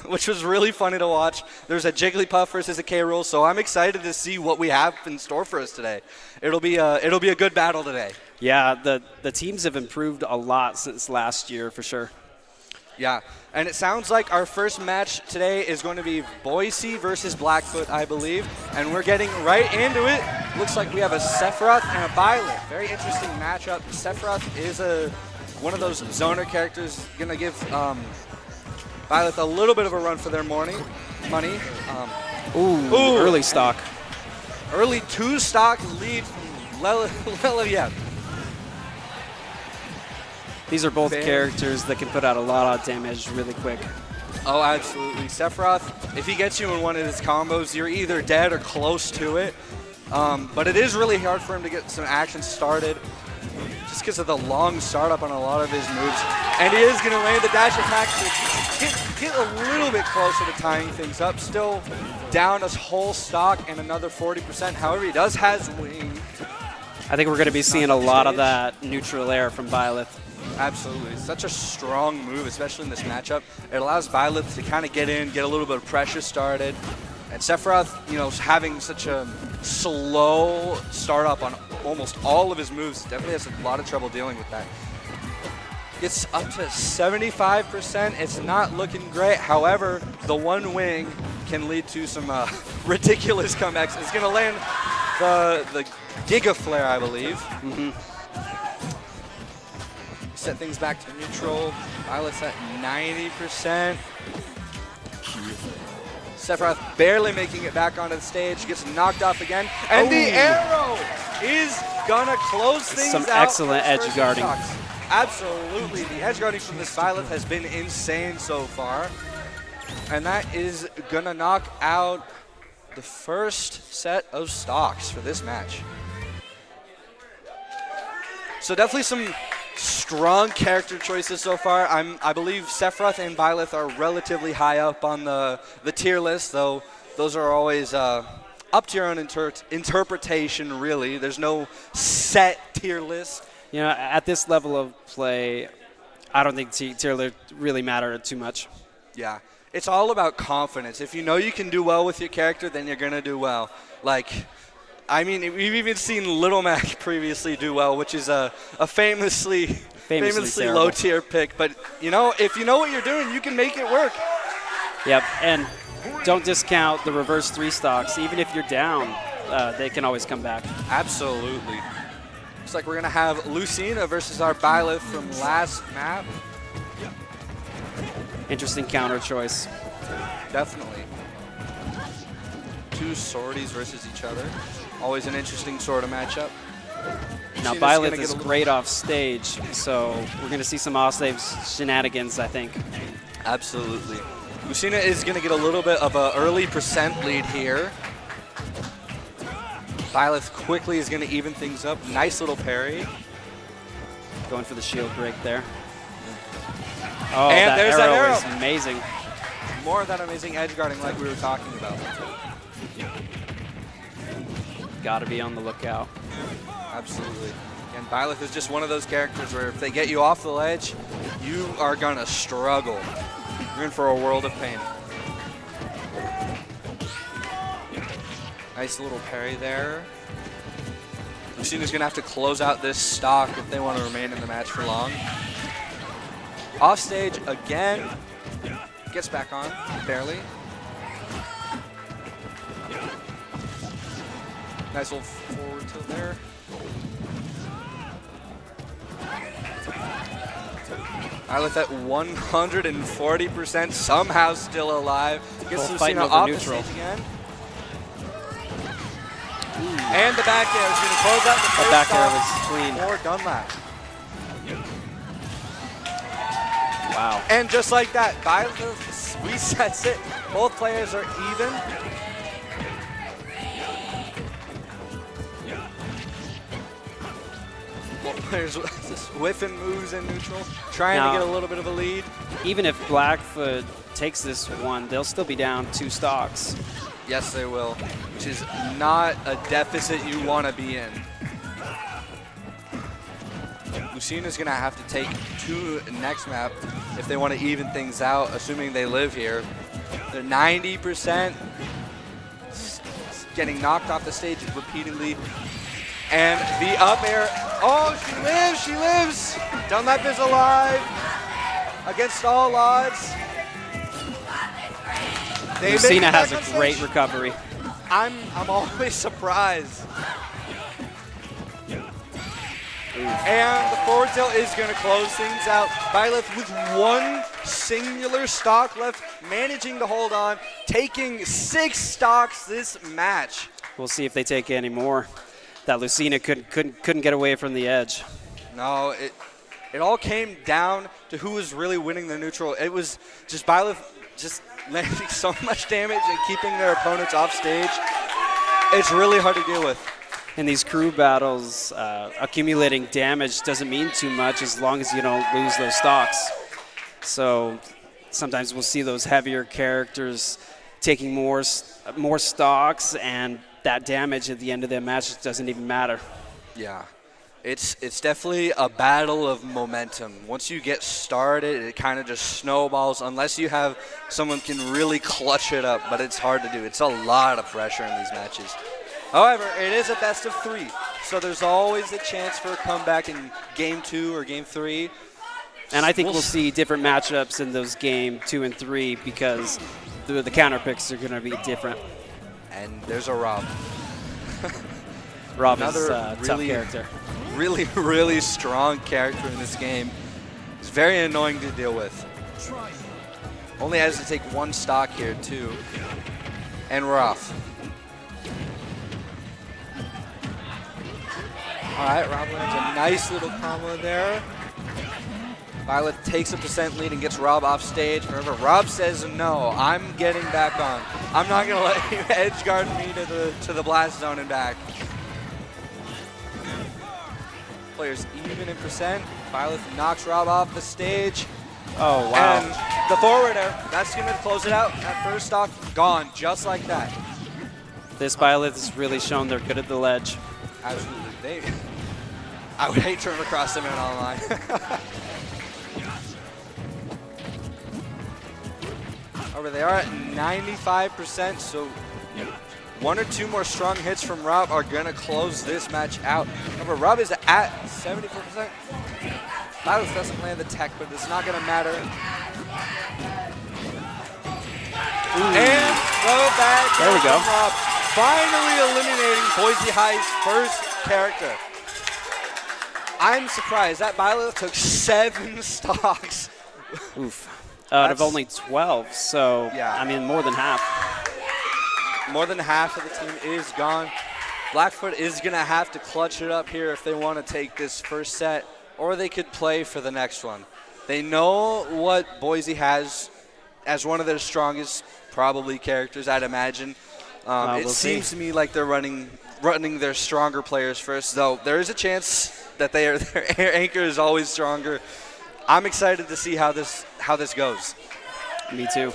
which was really funny to watch. There's a Jigglypuff versus a K. Rool, so I'm excited to see what we have in store for us today. It'll be a good battle today. Yeah, the teams have improved a lot since last year for sure. Yeah, and it sounds like our first match today is going to be Boise versus Blackfoot, I believe, and we're getting right into it. Looks like we have a Sephiroth and a Byleth. Very interesting matchup. Sephiroth is one of those zoner characters, going to give Byleth a little bit of a run for their money. Ooh, early stock. Early 2-stock lead from Leliev. These are both characters that can put out a lot of damage really quick. Oh, absolutely. Sephiroth, if he gets you in one of his combos, you're either dead or close to it. But it is really hard for him to get some action started just because of the long startup on a lot of his moves. And he is going to land the dash attack to get a little bit closer to tying things up. Still down a whole stock and another 40%. However, he does has wing. I think we're going to be seeing a lot of that neutral air from Byleth. Absolutely. Such a strong move, especially in this matchup. It allows Byleth to kind of get in, get a little bit of pressure started. And Sephiroth, you know, having such a slow startup on almost all of his moves, definitely has a lot of trouble dealing with that. Gets up to 75%. It's not looking great. However, the one wing can lead to some ridiculous comebacks. It's going to land the Giga Flare, I believe. Set things back to neutral. Violet's at 90%. Sephiroth barely making it back onto the stage. Gets knocked off again. And the arrow is going to close things out. Some excellent edge guarding. Absolutely. The edge guarding from this Byleth has been insane so far. And that is going to knock out the first set of stocks for this match. So definitely some strong character choices so far. I believe Sephiroth and Byleth are relatively high up on the tier list, though those are always up to your own interpretation, really. There's no set tier list. You know, at this level of play, I don't think tier really matter too much. Yeah, it's all about confidence. If you know you can do well with your character, then you're going to do well. Like, I mean, we've even seen Little Mac previously do well, which is a famously low tier pick. But, you know, if you know what you're doing, you can make it work. Yep, and don't discount the reverse 3 stocks. Even if you're down, they can always come back. Absolutely. Looks like we're going to have Lucina versus our Byleth from last map. Interesting counter choice. Definitely. 2 swordies versus each other. Always an interesting sort of matchup. Now Byleth is great off stage, so we're going to see some off-stage shenanigans, I think. Absolutely. Lucina is going to get a little bit of an early percent lead here. Byleth quickly is going to even things up. Nice little parry. Going for the shield break there. Oh, and that there's arrow that arrow. is amazing. More of that amazing edge guarding like we were talking about. Got to be on the lookout. Absolutely. And Byleth is just one of those characters where if they get you off the ledge, you are going to struggle. You're in for a world of pain. Nice little parry there. Lucina's going to have to close out this stock if they want to remain in the match for long. Off stage again. Gets back on, barely. Nice little forward tilt there. Byleth at 140%, somehow still alive. Gets Lucina off the stage again. And the back air is going to close out the first back air was stock clean. for Dunlap. Wow. And just like that, Byleth resets it. Both players are even. Both players just whiffing moves in neutral, trying to get a little bit of a lead. Even if Blackfoot takes this one, they'll still be down 2 stocks. Yes, they will, which is not a deficit you want to be in. Lucina's going to have to take 2 next map if they want to even things out, assuming they live here. They're 90%, getting knocked off the stage repeatedly. And the up air, oh, she lives! Dunlap is alive against all odds. Lucina has a great recovery. I'm always surprised. And the forward tilt is going to close things out. Byleth with 1 singular stock left, managing to hold on, taking 6 stocks this match. We'll see if they take any more. That Lucina couldn't get away from the edge. No, it all came down to who was really winning the neutral. It was just Byleth just landing so much damage and keeping their opponents off stage. It's really hard to deal with. In these crew battles, accumulating damage doesn't mean too much as long as you don't lose those stocks. So sometimes we'll see those heavier characters taking more stocks, and that damage at the end of the match doesn't even matter. Yeah. It's definitely a battle of momentum. Once you get started, it kind of just snowballs unless you have someone who can really clutch it up, but it's hard to do. It's a lot of pressure in these matches. However, it is a best of 3, so there's always a chance for a comeback in Game 2 or Game 3. And I think we'll see different matchups in those Game 2 and 3 because the counter picks are going to be different. And there's a Rob. Rob is a tough character. Really, really strong character in this game. It's very annoying to deal with. Only has to take 1 stock here, too. And we're off. All right, Rob lands a nice little combo there. Violet takes a % lead and gets Rob off stage. However, Rob says, no, I'm getting back on. I'm not going to let you edge guard me to the blast zone and back. Players even in %. Violet knocks Rob off the stage. Oh, wow. And the forward air, that's going to close it out. That first stock gone, just like that. This Violet has really shown they're good at the ledge. Absolutely. I would hate to run across them in online. However, they are at 95%, so 1 or 2 more strong hits from Rob are going to close this match out. However, Rob is at 74%. Violet doesn't land the tech, but it's not going to matter. And throw back. There we go. Rob, finally eliminating Boise High's first character. I'm surprised. That Violet took 7 stocks. Oof. Out of only 12, so, yeah. I mean, more than half. More than half of the team is gone. Blackfoot is going to have to clutch it up here if they want to take this first set, or they could play for the next one. They know what Boise has as one of their strongest, probably, characters, I'd imagine. It seems to me like they're running their stronger players first, though there is a chance that their anchor is always stronger. I'm excited to see how this goes. Me too.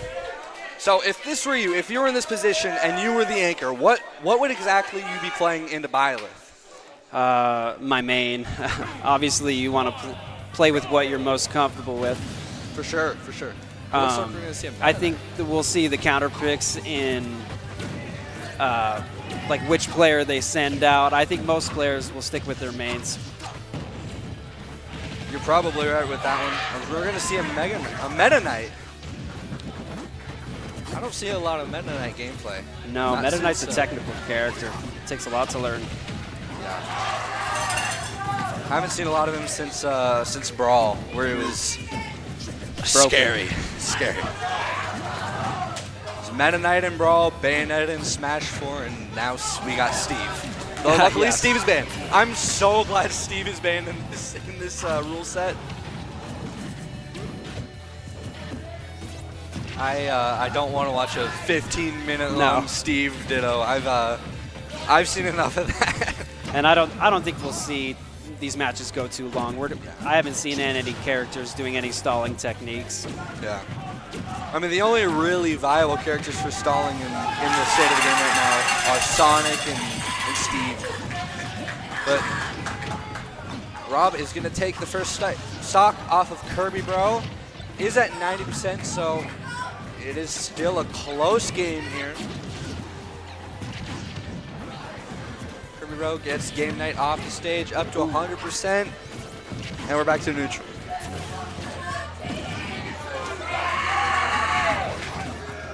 So if this were you, if you were in this position and you were the anchor, what would exactly you be playing into Byleth? My main. Obviously, you want to play with what you're most comfortable with. For sure, for sure. I think that we'll see the counter picks in like which player they send out. I think most players will stick with their mains. You're probably right with that one. We're going to see a Meta Knight. I don't see a lot of Meta Knight gameplay. No, Meta Knight's a technical character. It takes a lot to learn. Yeah. I haven't seen a lot of him since Brawl, where it was scary. Scary. It's Meta Knight and Brawl, Bayonetta and Smash 4, and now we got Steve. Though luckily yes. Steve is banned. I'm so glad Steve is banned in this rule set. I don't want to watch a 15-minute long Steve Ditto. I've seen enough of that. And I don't think we'll see these matches go too long. I haven't seen any characters doing any stalling techniques. Yeah. I mean, the only really viable characters for stalling in the state of the game right now are Sonic and Steve. But Rob is going to take the first stock off of Kirby Bro. Is at 90%, so it is still a close game here. Kirby Bro gets Game Night off the stage up to 100%, and we're back to neutral.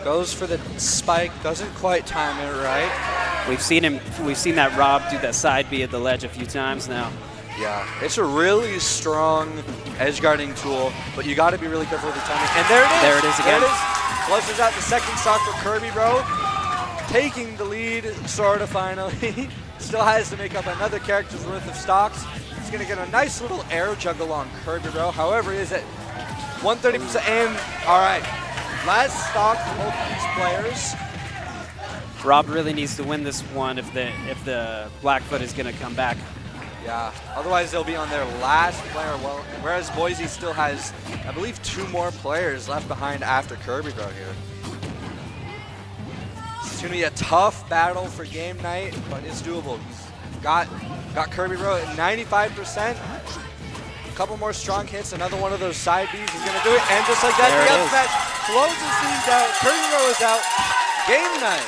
Goes for the spike, doesn't quite time it right. We've seen that Rob do that side B at the ledge a few times now. Yeah, it's a really strong edge guarding tool, but you got to be really careful with your timing. And there it is. There it is again. There it is. Closes out the second stock for Kirby Bro, taking the lead sort of finally. Still has to make up another character's worth of stocks. He's going to get a nice little air juggle on Kirby Bro. However, he is at 130%. And all right, last stock for both of these players. Rob really needs to win this one if the Blackfoot is going to come back. Yeah, otherwise they'll be on their last player, well, whereas Boise still has, I believe, 2 more players left behind after Kirby Bro here. going to be a tough battle for game night, but it's doable. He's got Kirby Rowe at 95%. A couple more strong hits, another one of those side Bs is going to do it. And just like that, the up smash closes things out. Kirby Rowe is out. Game night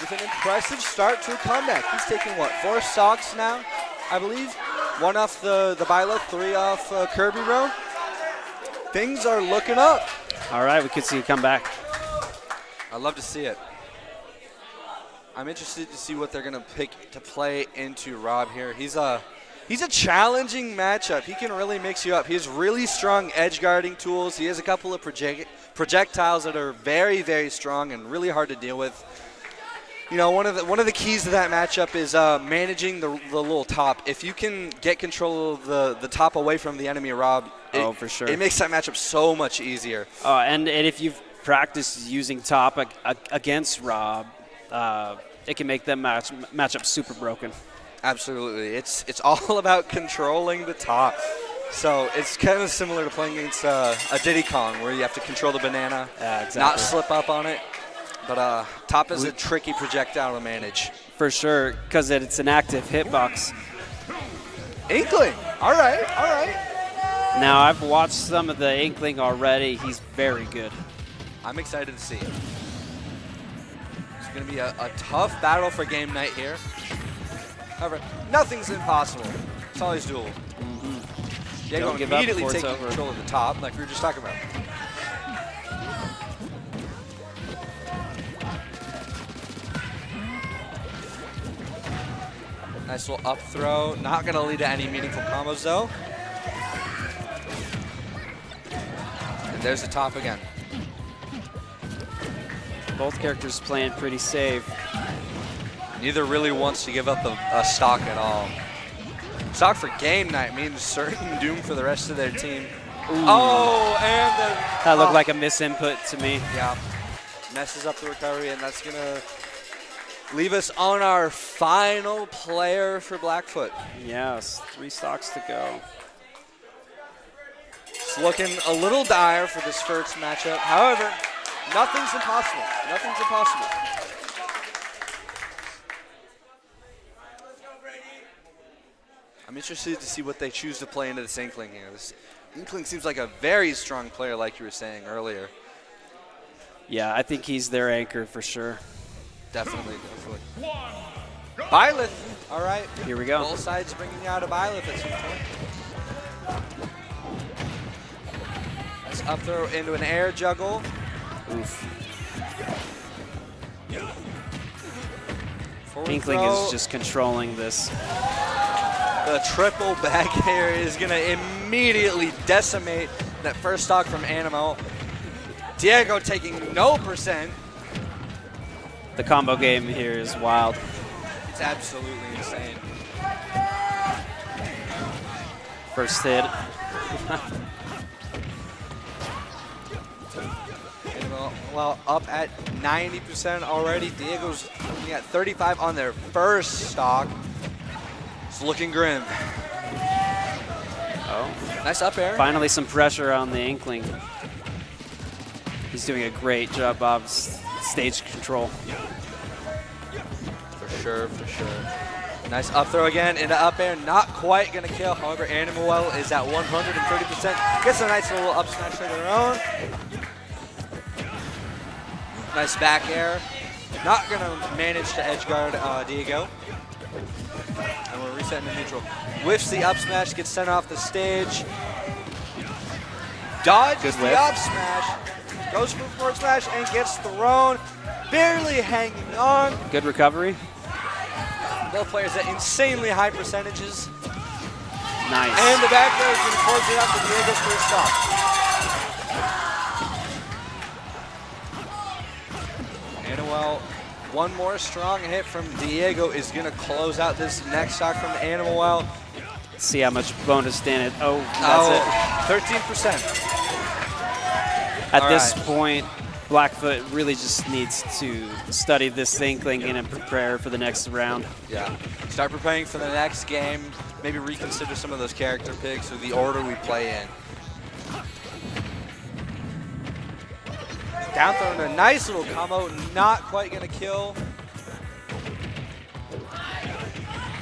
with an impressive start to a comeback. He's taking, what, 4 stocks now, I believe? 1 off the Byleth, 3 off Kirby Rowe. Things are looking up. All right, we could see it come back. I'd love to see it. I'm interested to see what they're going to pick to play into Rob here. He's a challenging matchup. He can really mix you up. He has really strong edge guarding tools. He has a couple of projectiles that are very, very strong and really hard to deal with. You know, one of the keys to that matchup is managing the little top. If you can get control of the top away from the enemy, Rob, for sure, it makes that matchup so much easier. And if you've practiced using top against Rob, it can make them matchup super broken. Absolutely. It's all about controlling the top. So it's kind of similar to playing against a Diddy Kong, where you have to control the banana, not slip up on it. But top is a tricky projectile to manage. For sure, because it's an active hitbox. Inkling. All right, all right. Now, I've watched some of the Inkling already. He's very good. I'm excited to see it. It's going to be a tough battle for game night here. However, nothing's impossible. It's always doable. Diego immediately taking control of the top, like we were just talking about. Nice little up throw. Not going to lead to any meaningful combos, though. And there's the top again. Both characters playing pretty safe. Neither really wants to give up a stock at all. Stock for game night means certain doom for the rest of their team. Ooh. Oh, and the... That looked like a misinput to me. Yeah. Messes up the recovery, and that's going to leave us on our final player for Blackfoot. Yes, 3 stocks to go. It's looking a little dire for this first matchup. However, nothing's impossible. Nothing's impossible. I'm interested to see what they choose to play into this Inkling here. This Inkling seems like a very strong player, like you were saying earlier. Yeah, I think he's their anchor for sure. Definitely, definitely. Byleth, all right. Here we go. Both sides bringing out a Byleth at some point. Nice up throw into an air juggle. Oof. Forward Inkling throw. is just controlling this. The triple back air is going to immediately decimate that first stock from Animo. Diego taking no percent. The combo game here is wild. It's absolutely insane. First hit. Well, up at 90% already. Diego's looking at 35 on their first stock. It's looking grim. Oh. Nice up air. Finally some pressure on the Inkling. He's doing a great job of stage control. For sure, for sure. Nice up throw again into up air. Not quite going to kill. However, Animal is at 130%. Gets a nice little up smash of their own. Nice back air. Not going to manage to edge guard Diego. And we're resetting to neutral. Whiffs the up smash, gets sent off the stage. Dodges the up smash. Goes for forward smash and gets thrown. Barely hanging on. Good recovery. Both players at insanely high percentages. Nice. And the back air is going to close it out for Diego's first stop. Anuel, one more strong hit from Diego is going to close out this next stock from Anuel. See how much bonus damage. Oh, that's it. 13%. At this point, Blackfoot really just needs to study this Inkling and prepare for the next round. Yeah. Start preparing for the next game. Maybe reconsider some of those character picks or the order we play in. Down throw in a nice little combo. Not quite going to kill.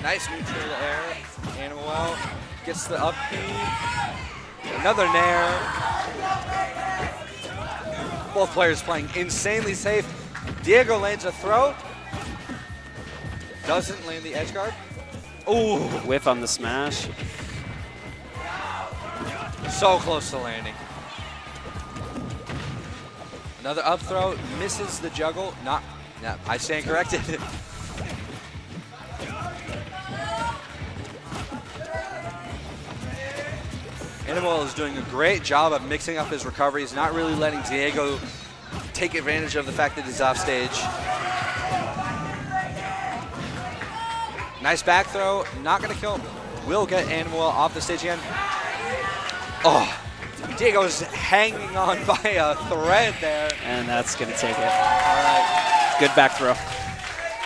Nice neutral air. Animal gets the up B. Another nair. Both players playing insanely safe. Diego lands a throw. Doesn't land the edge guard. Ooh. Whiff on the smash. So close to landing. Another up throw, misses the juggle. I stand corrected. Animal is doing a great job of mixing up his recoveries, not really letting Diego take advantage of the fact that he's off stage. Nice back throw, not gonna kill him. Will get Animal off the stage again. Oh, Diego's hanging on by a thread there. And that's gonna take it. All right. Good back throw.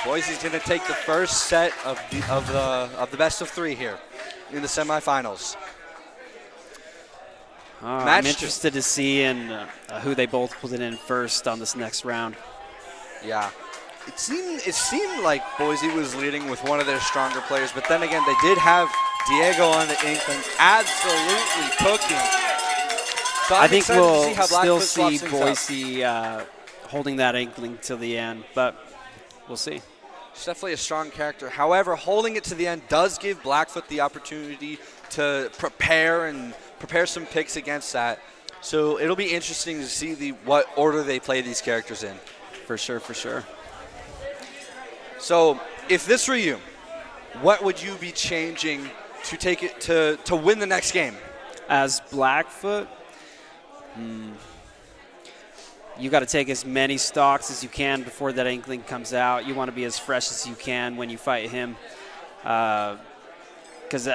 Boise's gonna take the first set of the best of 3 here in the semifinals. I'm interested to see who they both put in first on this next round. Yeah. It seemed like Boise was leading with one of their stronger players, but then again, they did have Diego on the Inkling absolutely cooking. So I think we'll still see Boise holding that Inkling till the end, but we'll see. It's definitely a strong character. However, holding it to the end does give Blackfoot the opportunity to prepare some picks against that. So it'll be interesting to see what order they play these characters in. For sure, for sure. So if this were you, what would you be changing to take it to win the next game? As Blackfoot, you got to take as many stocks as you can before that Inkling comes out. You want to be as fresh as you can when you fight him, because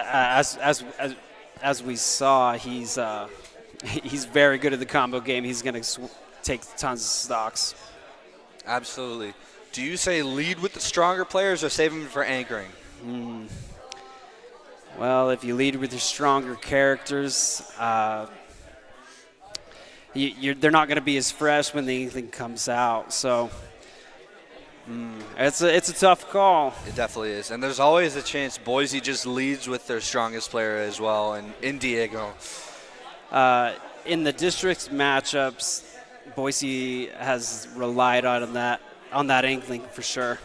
as we saw, he's very good at the combo game. He's going to take tons of stocks. Absolutely. Do you say lead with the stronger players or save them for anchoring? Well, if you lead with your stronger characters, they're not going to be as fresh when the Inkling comes out. So it's a tough call. It definitely is. And there's always a chance Boise just leads with their strongest player as well, and in Diego. In the districts matchups, Boise has relied on that Inkling for sure.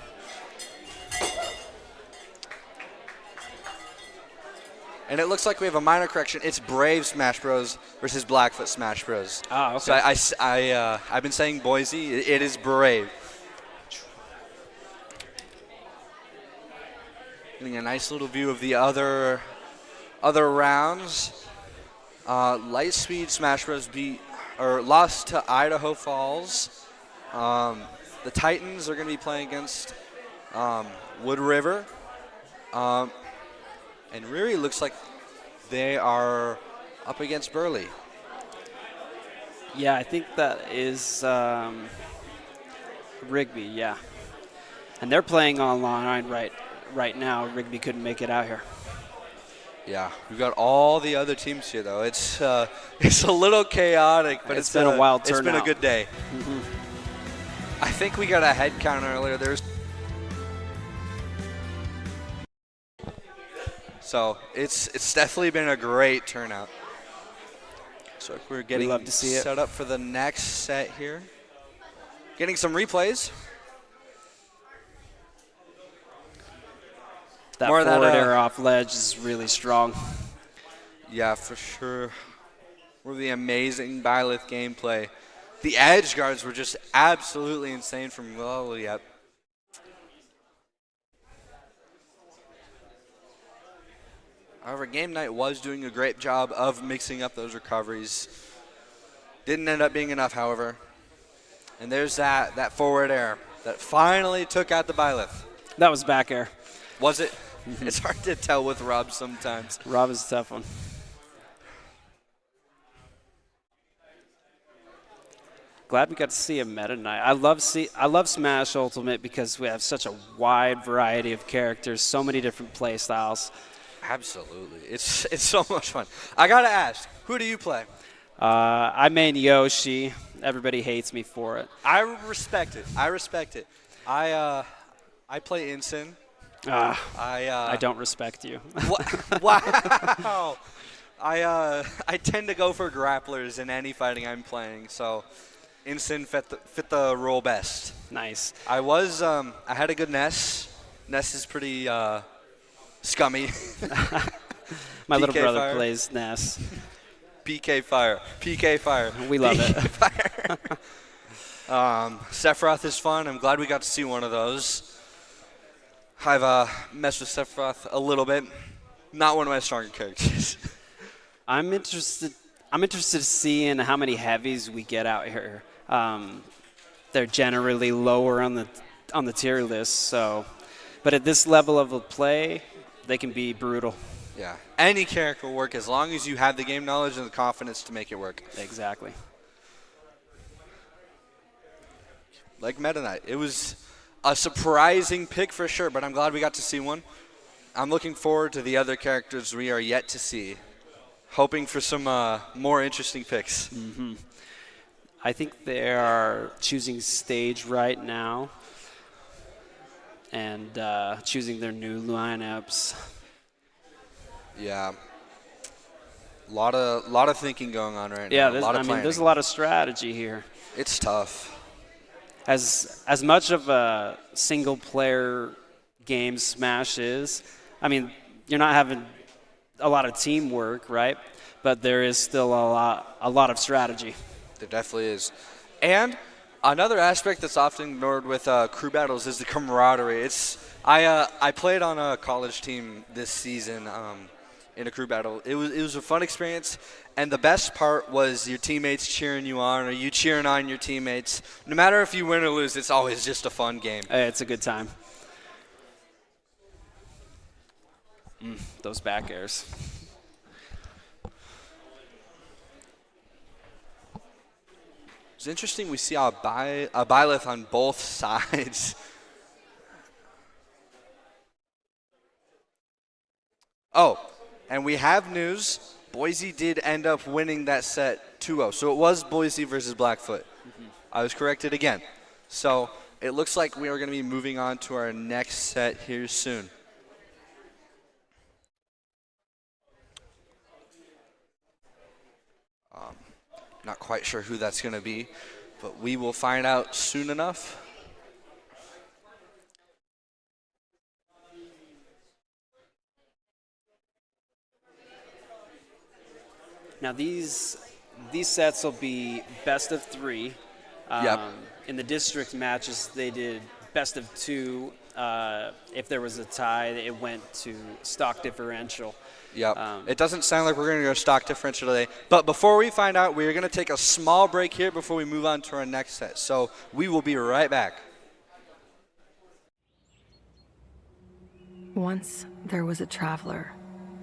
And it looks like we have a minor correction. It's Brave Smash Bros. Versus Blackfoot Smash Bros. Ah, okay. So I've been saying Boise. It is Brave. Getting a nice little view of the other rounds. Lightspeed Smash Bros. Lost to Idaho Falls. The Titans are going to be playing against Wood River. And Riri looks like they are up against Burley. Yeah, I think that is Rigby, yeah. And they're playing online right now. Rigby couldn't make it out here. Yeah, we've got all the other teams here, though. It's a little chaotic, but it's been a wild turnout. It's been a good day. I think we got a head count earlier. So it's definitely been a great turnout. So we're getting love to see it. set up for the next set here. Getting some replays. That forward air off ledge is really strong. Yeah, for sure. Really amazing Byleth gameplay. The edge guards were just absolutely insane from Lilliep. However, Game Night was doing a great job of mixing up those recoveries. Didn't end up being enough, however. And there's that forward air that finally took out the Byleth. That was back air. Was it? It's hard to tell with Rob sometimes. Rob is a tough one. Glad we got to see a Meta Knight. I love Smash Ultimate because we have such a wide variety of characters, so many different play styles. Absolutely. It's so much fun. I got to ask, who do you play? I main Yoshi. Everybody hates me for it. I respect it. I play Ensign. I don't respect you. Wow. I tend to go for grapplers in any fighting I'm playing, so Instant fit the role best. Nice. I had a good Ness. Ness is pretty scummy. My little PK brother fire. plays Ness. PK fire. PK fire. We love PK it. Fire. Sephiroth is fun. I'm glad we got to see one of those. I've messed with Sephiroth a little bit. Not one of my stronger characters. I'm interested to see in how many heavies we get out here. They're generally lower on the tier list, so but at this level of play, they can be brutal. Yeah. Any character will work as long as you have the game knowledge and the confidence to make it work. Exactly. Like Meta Knight. It was a surprising pick for sure, but I'm glad we got to see one. I'm looking forward to the other characters we are yet to see. Hoping for some more interesting picks. Mm-hmm. I think they are choosing stage right now and choosing their new lineups. Yeah. A lot of thinking going on right now. Yeah, there's a lot of strategy here. It's tough. As much of a single player game Smash is, I mean, you're not having a lot of teamwork, right? But there is still a lot of strategy. There definitely is. And another aspect that's often ignored with crew battles is the camaraderie. I played on a college team this season in a crew battle. It was a fun experience, and the best part was your teammates cheering you on or you cheering on your teammates. No matter if you win or lose, it's always just a fun game. It's a good time. Those back airs. It's interesting we see a Byleth on both sides. Oh, and we have news. Boise did end up winning that set 2-0. So it was Boise versus Blackfoot. Mm-hmm. I was corrected again. So it looks like we are going to be moving on to our next set here soon. Not quite sure who that's going to be, but we will find out soon enough. Now these sets will be best of 3. Yep. In the district matches, they did best of 2. If there was a tie, it went to stock differential. Yep. It doesn't sound like we're going to go stock differential today. But before we find out, we're going to take a small break here before we move on to our next set. So we will be right back. Once there was a traveler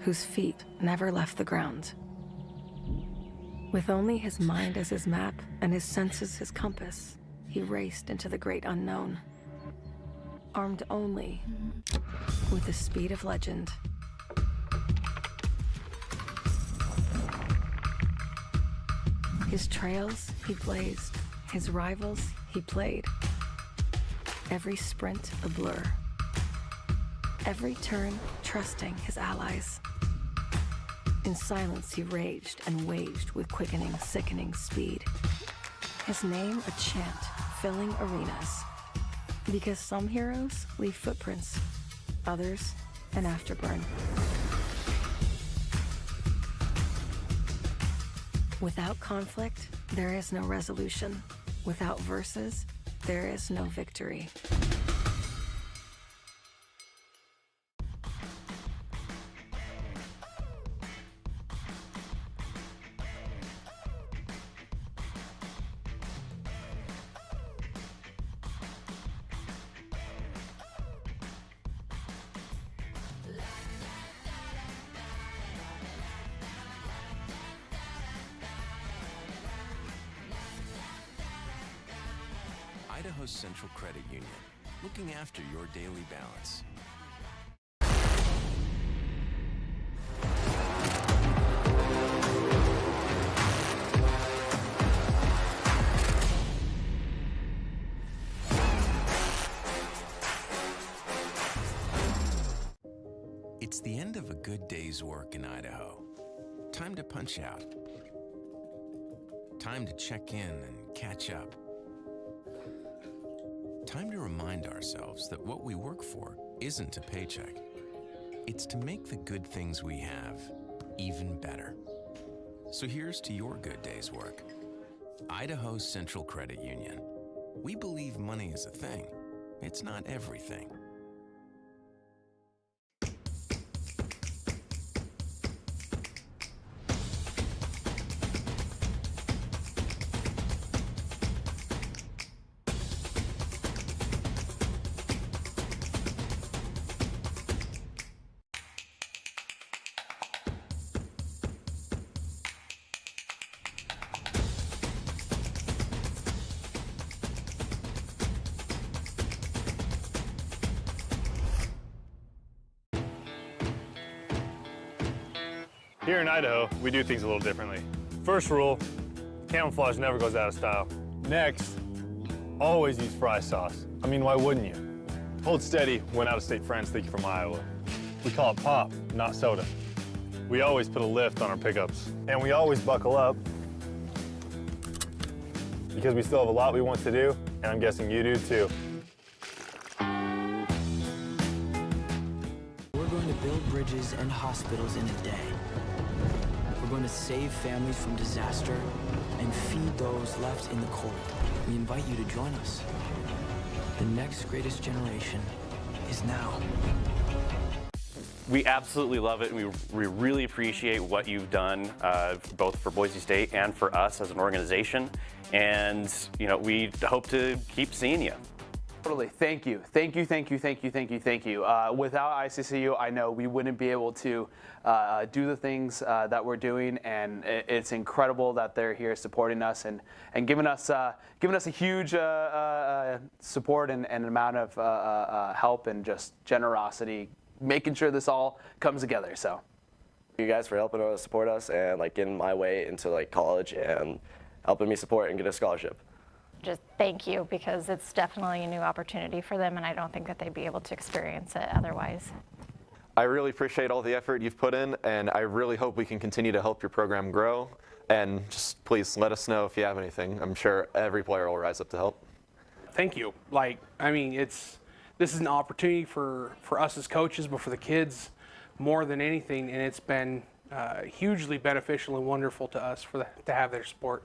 whose feet never left the ground. With only his mind as his map and his senses his compass, he raced into the great unknown. Armed only with the speed of legend. His trails he blazed, his rivals he played. Every sprint a blur. Every turn trusting his allies. In silence he raged and waged with quickening, sickening speed. His name a chant filling arenas. Because some heroes leave footprints, others an afterburn. Without conflict, there is no resolution. Without verses, there is no victory. Idaho Central Credit Union, looking after your daily balance. It's the end of a good day's work in Idaho. Time to punch out. Time to check in and catch up. Time to remind ourselves that what we work for isn't a paycheck. It's to make the good things we have even better. So here's to your good day's work. Idaho Central Credit Union. We believe money is a thing. It's not everything. Here in Idaho, we do things a little differently. First rule, camouflage never goes out of style. Next, always use fry sauce. I mean, why wouldn't you? Hold steady when out-of-state friends think you're from Iowa. We call it pop, not soda. We always put a lift on our pickups. And we always buckle up because we still have a lot we want to do, and I'm guessing you do too. We're going to build bridges and hospitals in a day. We're going to save families from disaster and feed those left in the cold. We invite you to join us. The next greatest generation is now. We absolutely love it, and we really appreciate what you've done, both for Boise State and for us as an organization. And we hope to keep seeing you. Totally. Thank you. Thank you, thank you, thank you, thank you, thank you. Without ICCU, I know we wouldn't be able to do the things that we're doing, and it's incredible that they're here supporting us and giving us a huge support and amount of help and just generosity, making sure this all comes together. So, you guys for helping us support us and getting my way into college and helping me support and get a scholarship. Just thank you, because it's definitely a new opportunity for them, and I don't think that they'd be able to experience it otherwise. I really appreciate all the effort you've put in, and I really hope we can continue to help your program grow. And just please let us know if you have anything. I'm sure every player will rise up to help. Thank you. This is an opportunity for us as coaches, but for the kids more than anything, and it's been hugely beneficial and wonderful to us to have their support.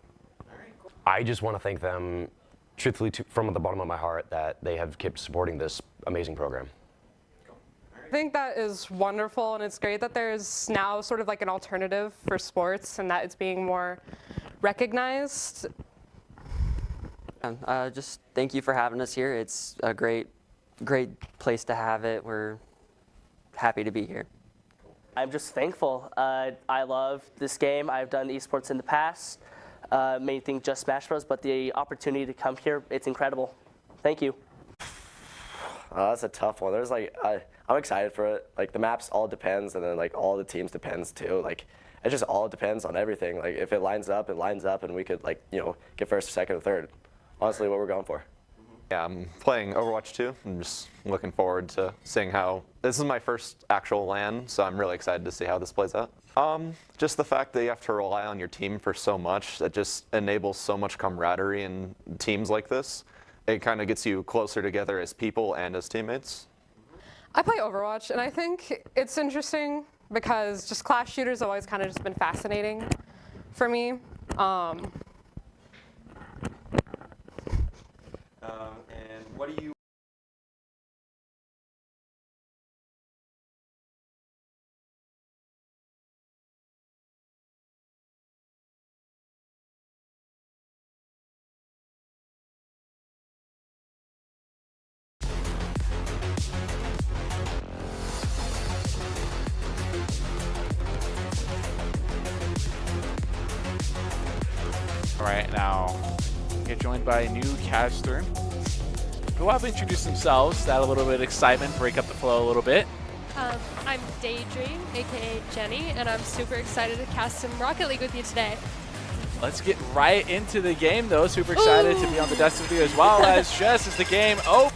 I just want to thank them, truthfully, from the bottom of my heart, that they have kept supporting this amazing program. I think that is wonderful, and it's great that there's now sort of an alternative for sports and that it's being more recognized. Just thank you for having us here. It's a great place to have it. We're happy to be here. I'm just thankful. I love this game. I've done esports in the past. Main thing just Smash Bros, but the opportunity to come here, it's incredible. Thank you. That's a tough one. There's I'm excited for it. The maps all depends, and then all the teams depends too. It just all depends on everything. If it lines up, and we could get first, second, or third. Honestly, what we're going for. Yeah, I'm playing Overwatch 2. I'm just looking forward to seeing how. This is my first actual LAN, so I'm really excited to see how this plays out. Just the fact that you have to rely on your team for so much, that just enables so much camaraderie in teams like this. It kind of gets you closer together as people and as teammates. I play Overwatch, and I think it's interesting because just class shooters have always kind of just been fascinating for me. And what do you? All right, now get joined by a new caster who will have to introduce themselves, add a little bit of excitement, break up the flow a little bit. I'm Daydream, aka Jenny, and I'm super excited to cast some Rocket League with you today. Let's get right into the game, though. Super excited to be on the desk with you, as well as Jess as the game. Oh!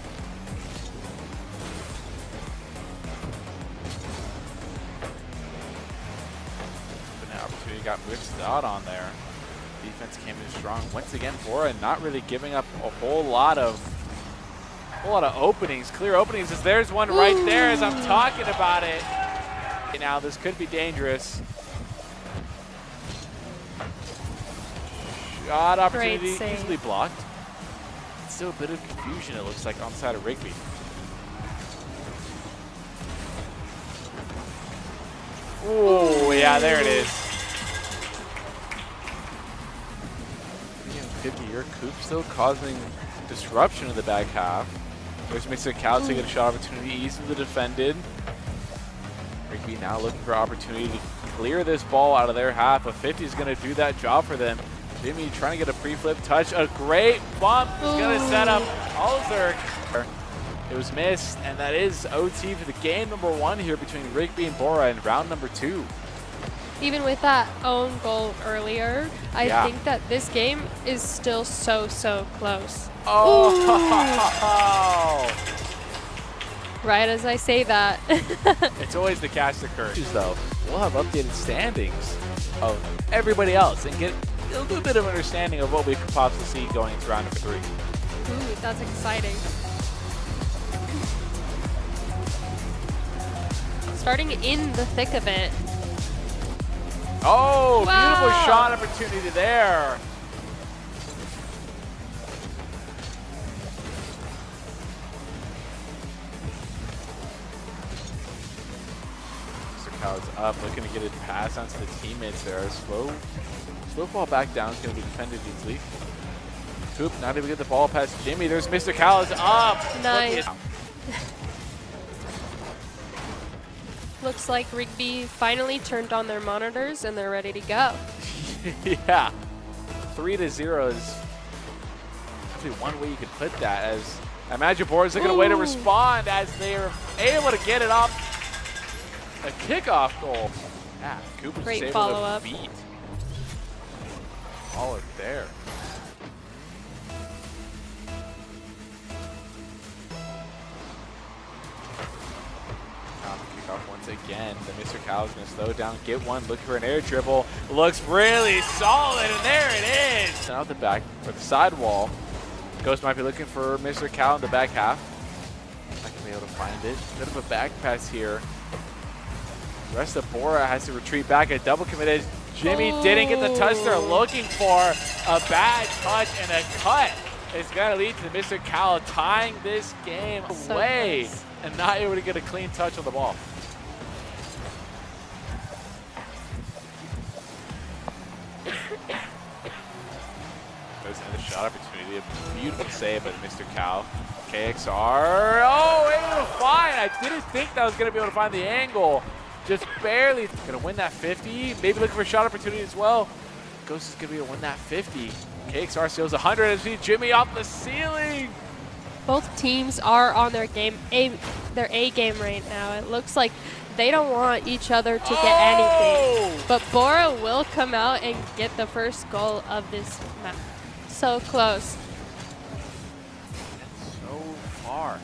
got mixed out on there. Defense came in strong once again. Bora not really giving up a whole lot of openings, clear openings. As there's one right there as I'm talking about it. Now this could be dangerous. Shot opportunity easily blocked. Still a bit of confusion, it looks like, on the side of Rigby. Oh, yeah, there it is. 50-year Coop still causing disruption in the back half. There's Mr. Cal taking a shot opportunity, easily defended. Rigby now looking for opportunity to clear this ball out of their half. A 50 is going to do that job for them. Jimmy trying to get a pre-flip touch. A great bump is going to set up Alzerk. It was missed, and that is OT for the game number 1 here between Rigby and Bora in round number 2. Even with that own goal earlier, I think that this game is still so close. Oh! Right as I say that. It's always the catch that curses, though. We'll have updated standings of everybody else and get a little bit of understanding of what we could possibly see going into round number 3. Ooh, that's exciting. Starting in the thick of it. Oh, beautiful shot opportunity there. Mr. Cow's up, looking to get it pass onto the teammates there. Slow ball back down is going to be defended easily. Coop not able to get the ball past Jimmy. There's Mr. Cal is up. Nice. Looks like Rigby finally turned on their monitors and they're ready to go. Yeah, 3-0 is actually one way you could put that. As I imagine Bora's looking a way to respond as they are able to get it off a kickoff goal. Yeah, Cooper's Great able follow-up. to beat all of there. Once again, the Mr. Cal is going to slow down, get one, look for an air dribble. Looks really solid, and there it is. Out the back, for the sidewall. Ghost might be looking for Mr. Cal in the back half. Not going to be able to find it. Bit of a back pass here. The rest of Bora has to retreat back. A double committed. Jimmy didn't get the touch they're looking for. A bad touch and a cut. It's going to lead to Mr. Cal tying this game away and not able to get a clean touch on the ball. There's another shot opportunity. A beautiful save by Mr. Cal. KXR. Oh, able to find. I didn't think that was going to be able to find the angle. Just barely. Going to win that 50. Maybe looking for a shot opportunity as well. Ghost is going to be able to win that 50. KXR steals 100 and see Jimmy off the ceiling. Both teams are on their their A game right now. It looks like they don't want each other to get anything. But Bora will come out and get the first goal of this match. So close. So far.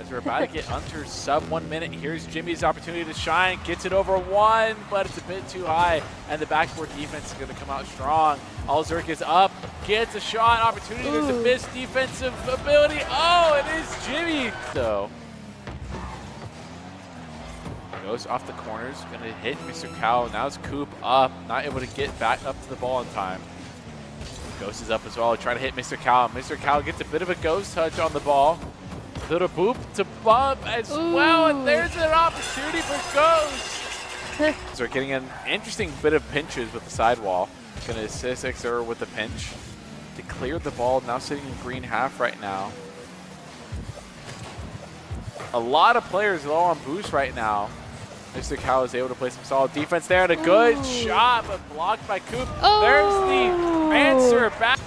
As we're about to get under sub 1 minute, here's Jimmy's opportunity to shine. Gets it over 1, but it's a bit too high. And the backboard defense is going to come out strong. Alzerk is up, gets a shot opportunity. There's a missed defensive ability. Oh, it is Jimmy. So goes off the corners, going to hit Mr. Cal. Now it's Coop up, not able to get back up to the ball in time. Ghost is up as well, trying to hit Mr. Cal. Mr. Cal gets a bit of a ghost touch on the ball. Little boop to bump as well, and there's an opportunity for Ghost. So we're getting an interesting bit of pinches with the sidewall. Going to assist XR with the pinch to clear the ball. Now sitting in green half right now. A lot of players low on boost right now. Mr. Cal is able to play some solid defense there, and a good shot, but blocked by Coop. There's the answer back.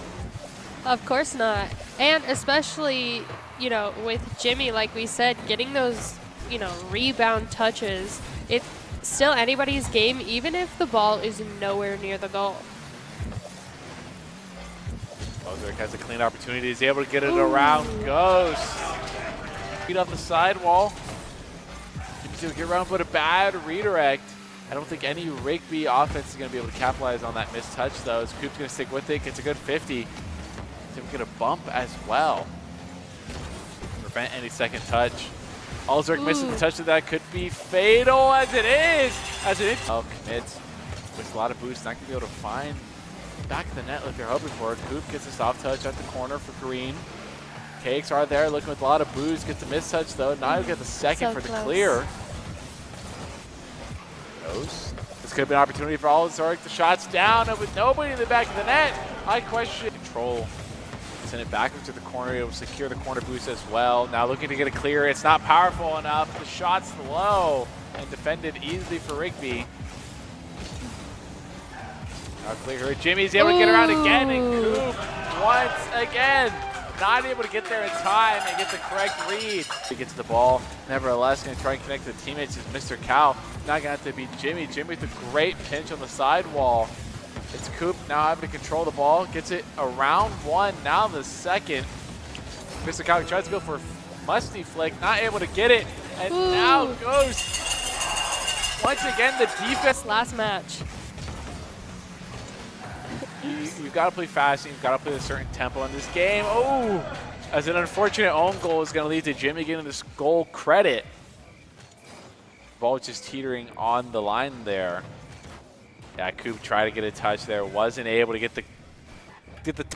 Of course not. And especially, you know, with Jimmy, like we said, getting those, you know, rebound touches, it's still anybody's game, even if the ball is nowhere near the goal. Alzerk has a clean opportunity. He's able to get it around Ghost. Feet off the sidewall. He'll get around, but a bad redirect. I don't think any Rigby offense is going to be able to capitalize on that missed touch, though. As Coop's going to stick with it, gets a good 50. So we get a bump as well. Prevent any second touch. Alzark missing the touch to that could be fatal as it is. Oh, commits with a lot of boost. Not going to be able to find back of the net like they're hoping for. Coop gets a soft touch at the corner for Green. KXR there looking with a lot of boost. Gets a missed touch though. Now he'll get the second for the clear. This could be an opportunity for Alzark. The shot's down and with nobody in the back of the net. I question control. Send it back into the corner. It will secure the corner boost as well. Now looking to get a clear. It's not powerful enough. The shot's low and defended easily for Rigby. Now clear her. Jimmy's able to get around again, and Coop once again not able to get there in time and get the correct read. He gets the ball. Nevertheless, going to try and connect to the teammates is Mr. Cow. Not going to have to be Jimmy. Jimmy with a great pinch on the sidewall. It's Coop now having to control the ball. Gets it around one. Now the second. Mr. Cow tries to go for a musty flick. Not able to get it. And now goes once again the defense. Last match. You've got to play fast, and you've got to play a certain tempo in this game. Oh, as an unfortunate own goal is going to lead to Jimmy getting this goal credit. Ball just teetering on the line there. Yeah, Coop tried to get a touch there, wasn't able to get the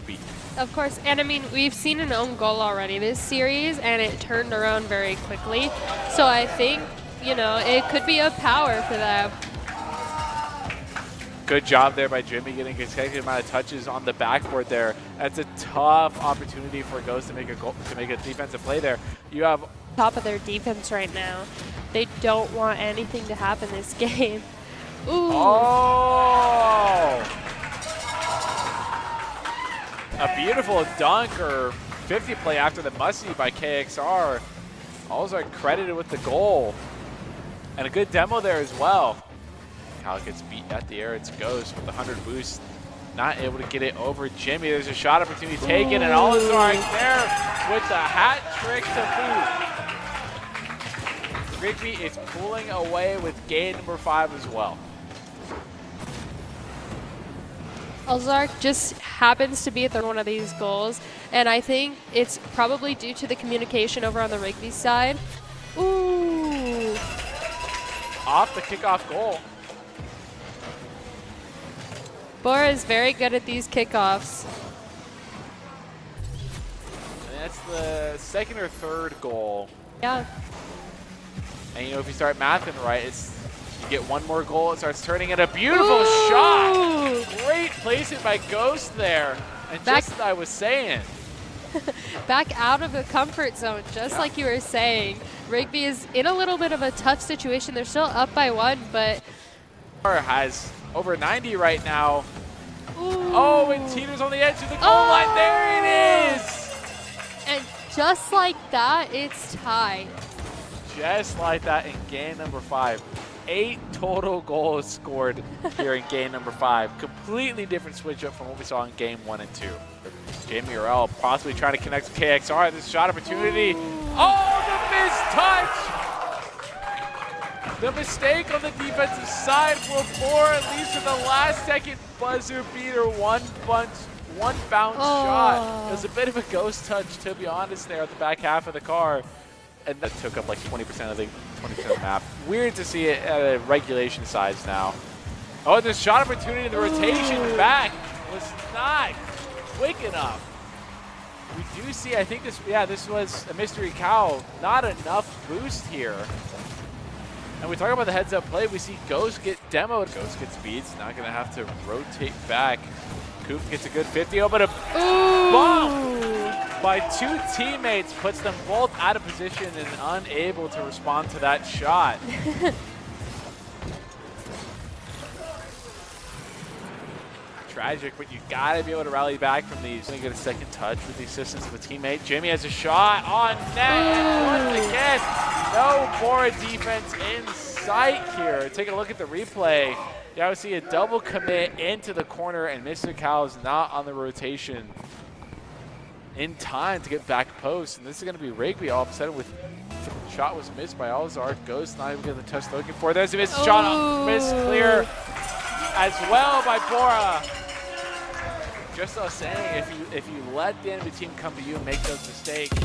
beat. Of course, and I mean, we've seen an own goal already this series, and it turned around very quickly. So I think, you know, it could be a power for them. Good job there by Jimmy getting a consecutive amount of touches on the backboard there. That's a tough opportunity for Ghost to make a goal, to make a defensive play there. You have top of their defense right now. They don't want anything to happen this game. Ooh. Oh! A beautiful dunk or 50 play after the musty by KXR. Also credited with the goal. And a good demo there as well. Cal gets beat at the air. It's Ghost with the 100 boost. Not able to get it over Jimmy. There's a shot opportunity taken, and Alzark there with the hat trick to boot. Rigby is pulling away with game number 5 as well. Alzark just happens to be at one of these goals, and I think it's probably due to the communication over on the Rigby side. Ooh. Off the kickoff goal. Bora is very good at these kickoffs. And that's the second or third goal. Yeah. And you know, if you start mathing right, it's you get one more goal, it starts turning into a beautiful shot. Great placement by Ghost there. And just as I was saying. Back out of the comfort zone, just like you were saying. Rigby is in a little bit of a tough situation. They're still up by 1, but has over 90 right now. Oh, and teeters on the edge of the goal line. There it is. And just like that, it's tied. Just like that in game number 5. 8 total goals scored here in game number 5. Completely different switch up from what we saw in game 1 and 2. Jamie Urel possibly trying to connect to KXR. This shot opportunity. Oh, the missed touch. The mistake on the defensive side for Bora, at least in the last second buzzer beater, one bounce shot. It was a bit of a ghost touch, to be honest, there at the back half of the car. And that took up like 20% of the map. Weird to see it at a regulation size now. Oh, the shot opportunity in the rotation back was not quick enough. We do see, I think this was a mystery cow. Not enough boost here. And we talk about the heads-up play. We see Ghost get demoed. Ghost gets beats. Not going to have to rotate back. Coop gets a good 50. Oh, but a bump by 2 teammates puts them both out of position and unable to respond to that shot. Tragic, but you got to be able to rally back from these. Going to get a second touch with the assistance of a teammate. Jimmy has a shot on net. And once again, no Bora defense in sight here. Take a look at the replay. You obviously see a double commit into the corner, and Mr. Cow is not on the rotation in time to get back post. And this is going to be Rigby all of a sudden with Shot was missed by Alzard. Ghost not even getting the touch looking for. There's a missed shot. Missed clear as well by Bora. Just as I was saying, if you let the enemy team come to you and make those mistakes,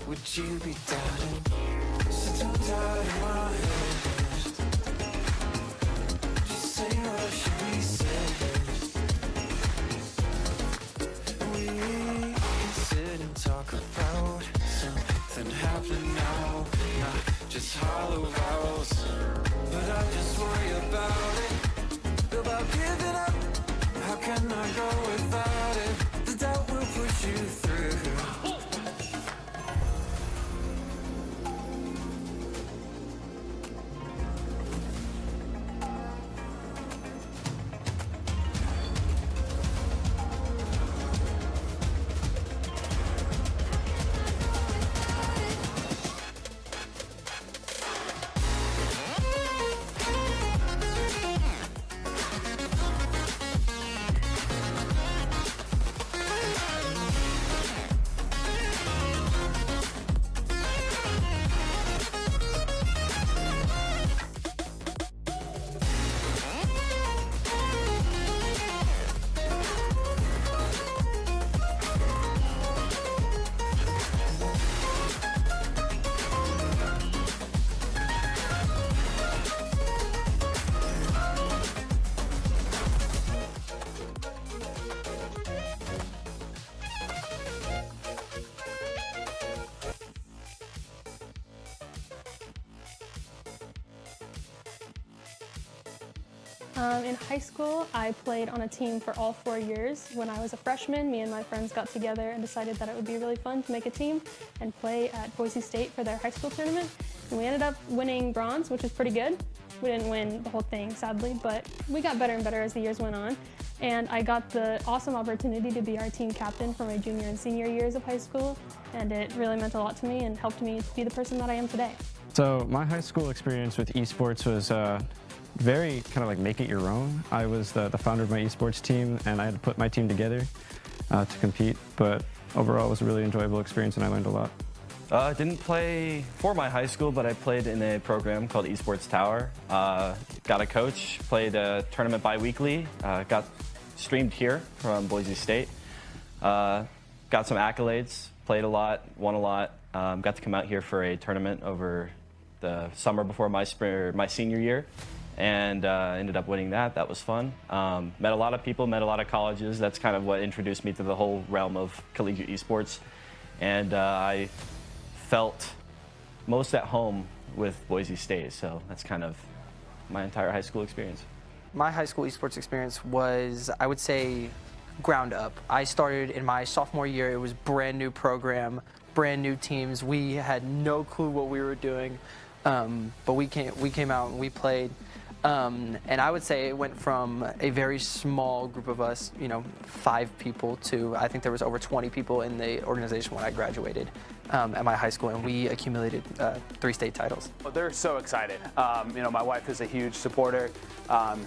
would you be doubting? So don't doubt in my head. Just say what should be said. We can sit and talk about something happening now, not just hollow vows. But I just worry about it, about giving up. How can I go without it? The doubt will push you through. In high school, I played on a team for all 4 years. When I was a freshman, me and my friends got together and decided that it would be really fun to make a team and play at Boise State for their high school tournament. And we ended up winning bronze, which was pretty good. We didn't win the whole thing, sadly, but we got better and better as the years went on. And I got the awesome opportunity to be our team captain for my junior and senior years of high school. And it really meant a lot to me and helped me be the person that I am today. So my high school experience with esports was very kind of like make it your own. I was the founder of my esports team, and I had to put my team together to compete, but overall it was a really enjoyable experience and I learned a lot. I didn't play for my high school, but I played in a program called Esports Tower. Got a coach, played a tournament bi-weekly, got streamed here from Boise State. Got some accolades, played a lot, won a lot. Got to come out here for a tournament over the summer before my senior year, and ended up winning that. That was fun. Met a lot of people, met a lot of colleges. That's kind of what introduced me to the whole realm of collegiate esports. And I felt most at home with Boise State, so that's kind of my entire high school experience. My high school esports experience was, I would say, ground up. I started in my sophomore year. It was brand new program, brand new teams. We had no clue what we were doing, but we came out and we played. And I would say it went from a very small group of us, 5 people, to I think there was over 20 people in the organization when I graduated at my high school, and we accumulated 3 state titles. They're so excited. My wife is a huge supporter.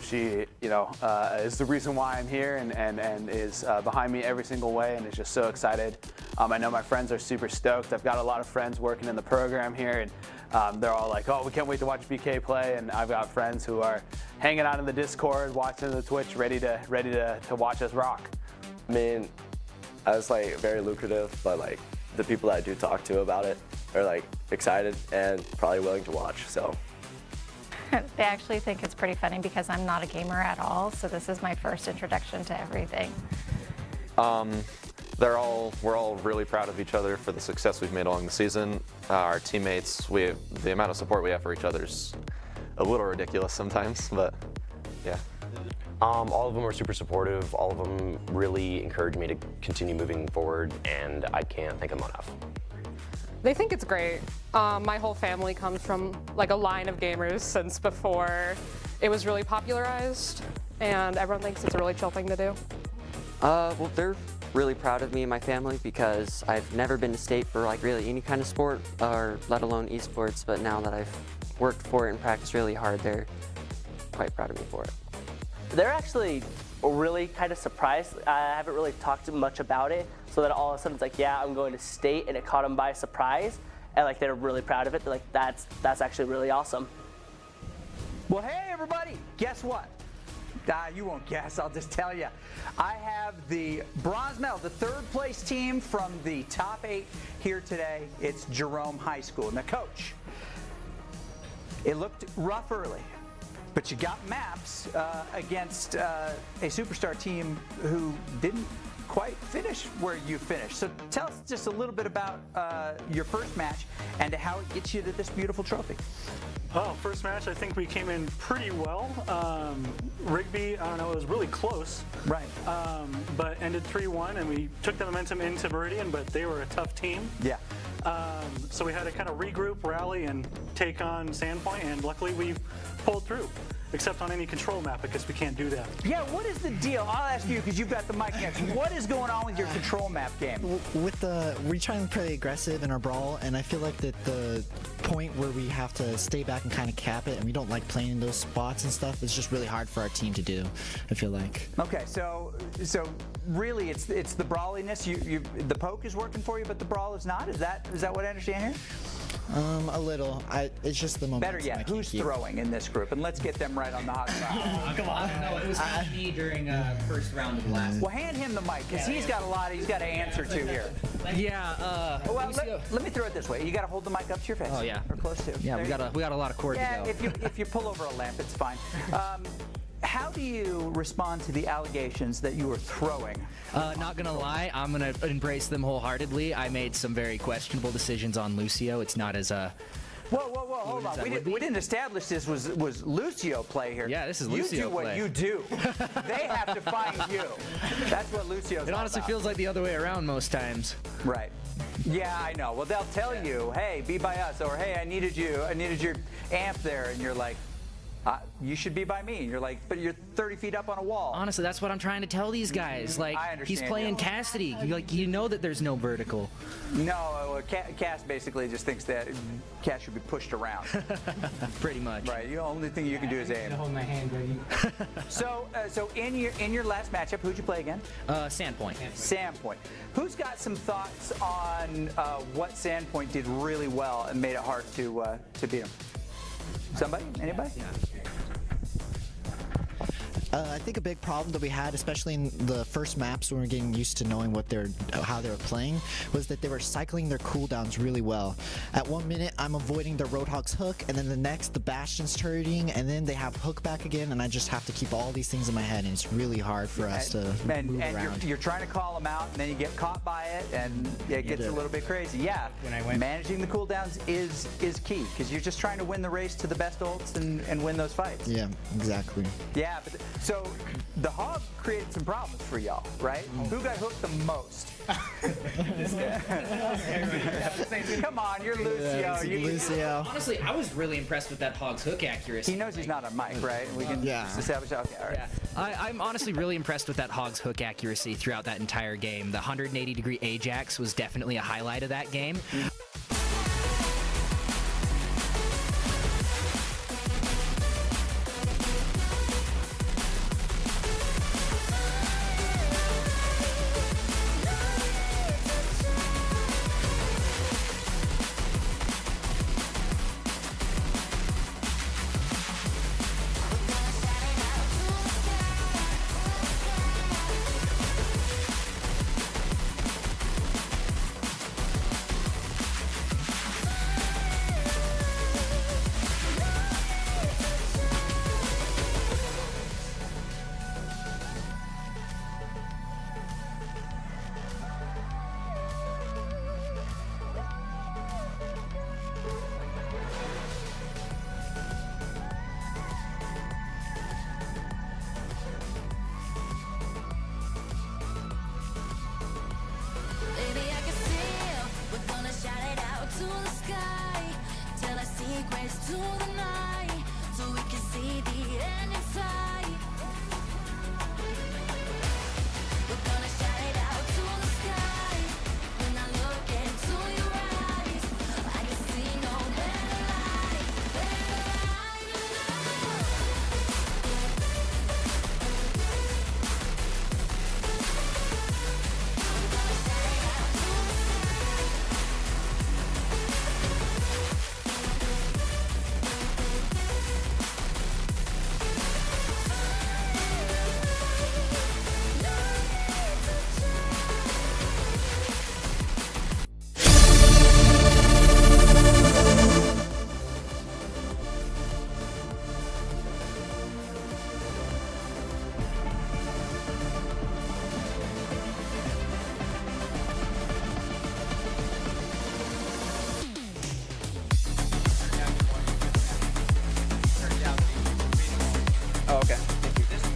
She, is the reason why I'm here and is behind me every single way, and is just so excited. I know my friends are super stoked. I've got a lot of friends working in the program here, and they're all like, oh, we can't wait to watch BK play. And I've got friends who are hanging out in the Discord, watching the Twitch, ready to watch us rock. I mean, it's like very lucrative, but the people that I do talk to about it are excited and probably willing to watch. So They actually think it's pretty funny because I'm not a gamer at all, so this is my first introduction to everything. We're all really proud of each other for the success we've made along the season. Our teammates, the amount of support we have for each other is a little ridiculous sometimes, but yeah. All of them were super supportive. All of them really encouraged me to continue moving forward, and I can't thank them enough. They think it's great. My whole family comes from a line of gamers since before it was really popularized, and everyone thinks it's a really chill thing to do. Well, they're really proud of me and my family because I've never been to state for really any kind of sport, or let alone esports, but now that I've worked for it and practiced really hard, they're quite proud of me for it. They're actually really kind of surprised. I haven't really talked much about it, so that all of a sudden it's like, yeah, I'm going to state, and it caught them by surprise, and they're really proud of it. They're like, that's actually really awesome. Well, hey everybody, guess what? You won't guess, I'll just tell you. I have the bronze medal, the third place team from the top 8 here today. It's Jerome High School. Now, Coach, it looked rough early, but you got maps against a superstar team who didn't quite finish where you finished. So tell us just a little bit about your first match and how it gets you to this beautiful trophy. Oh, first match, I think we came in pretty well. Rigby, I don't know, it was really close. Right. But ended 3-1, and we took the momentum into Meridian, but they were a tough team. Yeah. So we had to kind of regroup, rally, and take on Sandpoint, and luckily we pulled through. Except on any control map, because we can't do that. Yeah, what is the deal? I'll ask you because you've got the mic next. What is going on with your control map game? We try and play aggressive in our brawl, and I feel like that the point where we have to stay back and kind of cap it, and we don't like playing in those spots and stuff, is just really hard for our team to do, I feel like. Okay, so really it's the brawliness. The poke is working for you, but the brawl is not? Is that what I understand here? A little. It's just the momentum. Better yet, who's throwing in this group? And let's get them right on the hot spot. Come on. No, it was me during first round of the last. Well, hand him the mic, because he's got a lot he's got to answer to here. Yeah. Well, let me throw it this way. You got to hold the mic up to your face. Oh yeah. Or close to. Yeah, we got a lot of cord yeah, to go. if you pull over a lamp, it's fine. How do you respond to the allegations that you were throwing? Not gonna lie, I'm gonna embrace them wholeheartedly. I made some very questionable decisions on Lucio. It's not as Whoa, hold on. We didn't establish this was Lucio play here. Yeah, this is Lucio play. You do what you do. They have to find you. That's what Lucio's It honestly feels like the other way around most times. Right. Yeah, I know. Well, they'll tell you, hey, be by us, or hey, I needed your amp there, and you're like, you should be by me. And you're like, but you're 30 feet up on a wall. Honestly, that's what I'm trying to tell these guys. Like, he's playing Cassidy. You know that there's no vertical. No, Cass basically just thinks that Cass should be pushed around. Pretty much. Right. The only thing you can do is aim. Hold my hand ready. So in your last matchup, who'd you play again? Sandpoint. Sandpoint. Who's got some thoughts on what Sandpoint did really well and made it hard to beat them? Somebody? Anybody? Yeah. I think a big problem that we had, especially in the first maps when we were getting used to knowing how they were playing, was that they were cycling their cooldowns really well. At 1 minute, I'm avoiding the Roadhog's hook, and then the next, the Bastion's turreting, and then they have hook back again, and I just have to keep all these things in my head, and it's really hard for us to move around. You're trying to call them out, and then you get caught by it, and it gets a little bit crazy. Yeah, managing the cooldowns is key, because you're just trying to win the race to the best ults and win those fights. Yeah, exactly. Yeah, but so the Hog created some problems for y'all, right? Who got hooked the most? Come on, you're Lucio. Lucio. Honestly, I was really impressed with that Hog's hook accuracy. He knows he's not on mic, right? We can establish. Okay, all right. Yeah. I'm honestly really impressed with that Hog's hook accuracy throughout that entire game. The 180-degree Ajax was definitely a highlight of that game.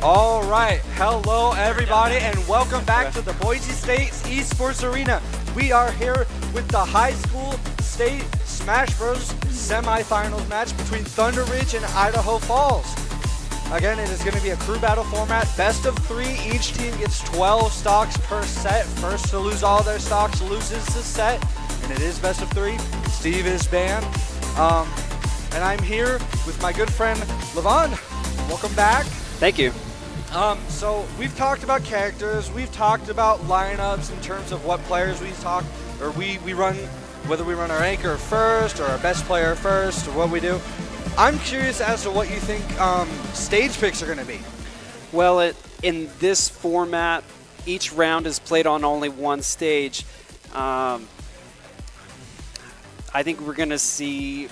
All right, hello everybody, and welcome back to the Boise State Esports Arena. We are here with the high school state Smash Bros. Semifinals match between Thunder Ridge and Idaho Falls. Again, it is going to be a crew battle format, best of 3. Each team gets 12 stocks per set. First to lose all their stocks loses the set, and it is best of 3. Steve is banned, and I'm here with my good friend Levon. Welcome back. Thank you. So we've talked about characters, we've talked about lineups in terms of what players we run, whether we run our anchor first or our best player first or what we do. I'm curious as to what you think stage picks are going to be. Well, in this format, each round is played on only one stage. I think we're going to see,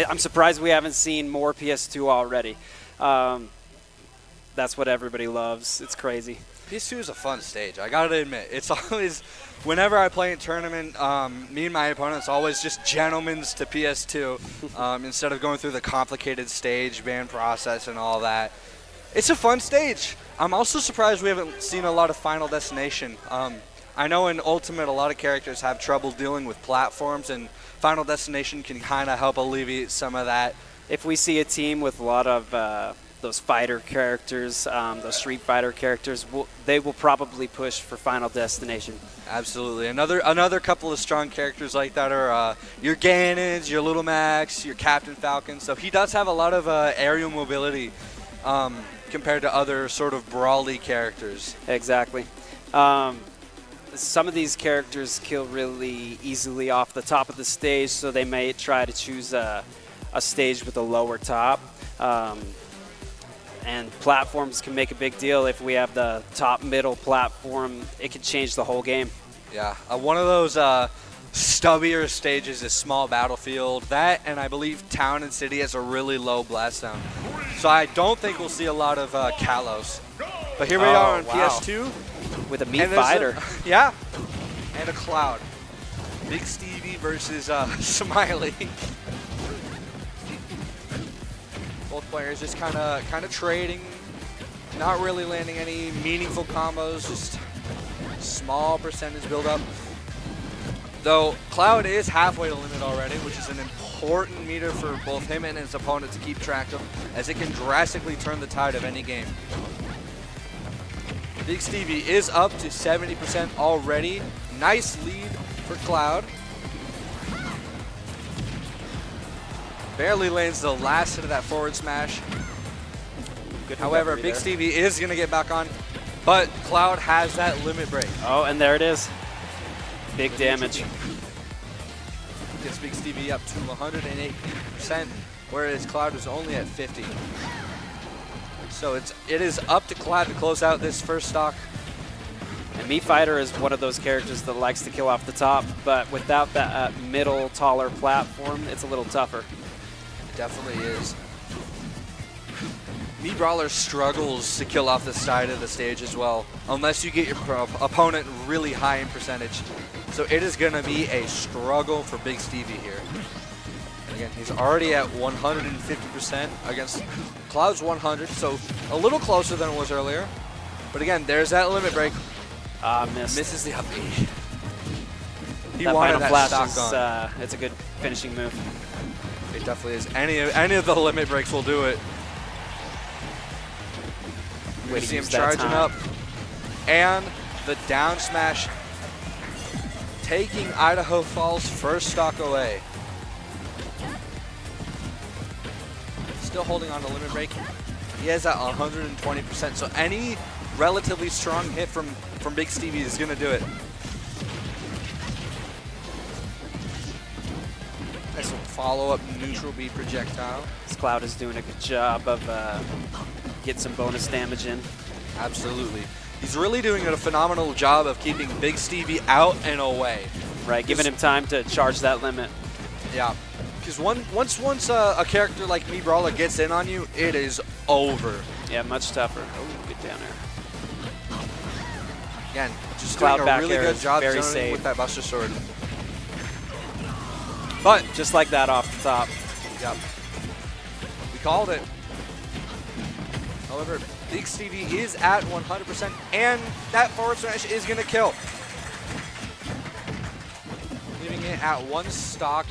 I'm surprised we haven't seen more PS2 already. That's what everybody loves. It's crazy. PS2 is a fun stage, I gotta admit. It's always, whenever I play in tournament, me and my opponents always just gentlemen's to PS2 instead of going through the complicated stage ban process and all that. It's a fun stage. I'm also surprised we haven't seen a lot of Final Destination. I know in Ultimate a lot of characters have trouble dealing with platforms, and Final Destination can kind of help alleviate some of that. If we see a team with a lot of those fighter characters, those Street Fighter characters, they will probably push for Final Destination. Absolutely. Another couple of strong characters like that are your Ganons, your Little Max, your Captain Falcon. So he does have a lot of aerial mobility compared to other sort of brawly characters. Exactly. Some of these characters kill really easily off the top of the stage, so they may try to choose a stage with a lower top. And platforms can make a big deal. If we have the top middle platform, it can change the whole game. Yeah, one of those stubbier stages is Small Battlefield. That, and I believe Town and City has a really low blast zone. So I don't think we'll see a lot of Kalos. But here we are on PS2. With a Meat Fighter. Yeah, and a Cloud. Big Stevie versus Smiley. Both players just kind of trading, not really landing any meaningful combos, just small percentage build up. Though Cloud is halfway to limit already, which is an important meter for both him and his opponent to keep track of, as it can drastically turn the tide of any game. Big Stevie is up to 70% already. Nice lead for Cloud. Barely lands the last hit of that forward smash. However, Big Stevie is going to get back on, but Cloud has that limit break. Oh, and there it is. Big damage. Gets Big Stevie up to 108%, whereas Cloud is only at 50. So it is up to Cloud to close out this first stock. And Meat Fighter is one of those characters that likes to kill off the top, but without that middle, taller platform, it's a little tougher. Definitely is. Mii Brawler struggles to kill off the side of the stage as well, unless you get your opponent really high in percentage. So it is going to be a struggle for Big Stevie here. Again, he's already at 150% against Cloud's 100, so a little closer than it was earlier. But again, there's that limit break. Misses the up B. He that wanted final that flash stock is, on. it's a good finishing move. It definitely is. Any of the limit breaks will do it. We see him charging up. And the down smash taking Idaho Falls' first stock away. Still holding on to limit break. He has that 120%. So any relatively strong hit from Big Stevie is going to do it. Nice follow-up neutral B projectile. This Cloud is doing a good job of getting some bonus damage in. Absolutely. He's really doing a phenomenal job of keeping Big Stevie out and away. Right, giving him time to charge that limit. Yeah, because once a character like Mii Brawler gets in on you, it is over. Yeah, much tougher. Oh, good down air. Again, just Cloud doing a back really air good is job very zoning safe. with that Buster Sword. But just like that off the top. Yep. We called it. However, Big Stevie is at 100%, and that forward smash is going to kill. Leaving it at 1 stock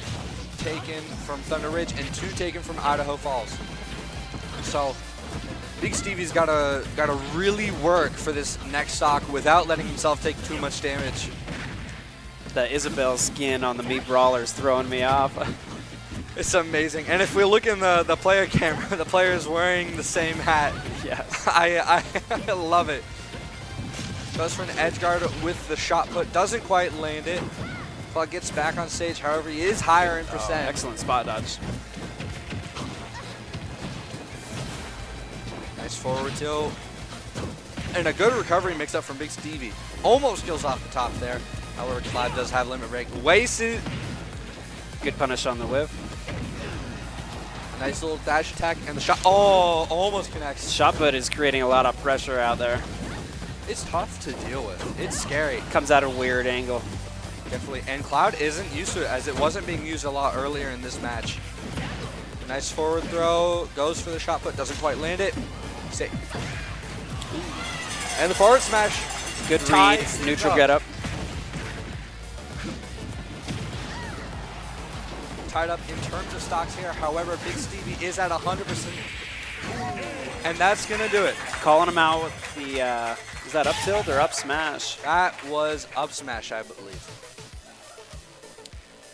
taken from Thunder Ridge and 2 taken from Idaho Falls. So Big Stevie's gotta really work for this next stock without letting himself take too much damage. The Isabel skin on the Meat Brawler is throwing me off. It's amazing. And if we look in the player camera, the player is wearing the same hat. Yes. I love it. Goes for an edge guard with the shot put. Doesn't quite land it. Cloud gets back on stage. However, he is higher in percent. Oh, excellent spot dodge. Nice forward tilt. And a good recovery mix up from Big Stevie. Almost kills off the top there. However, Cloud does have limit break. Wasted. Good punish on the whiff. Nice little dash attack and the shot. Oh, almost connects. Shot put is creating a lot of pressure out there. It's tough to deal with. It's scary. Comes at a weird angle. Definitely. And Cloud isn't used to it, as it wasn't being used a lot earlier in this match. Nice forward throw. Goes for the shot put. Doesn't quite land it. Safe. And the forward smash. Good read. Neutral get up. Tied up in terms of stocks here. However, Big Stevie is at 100%. And that's going to do it. Calling him out with the, is that up tilt or up smash? That was up smash, I believe.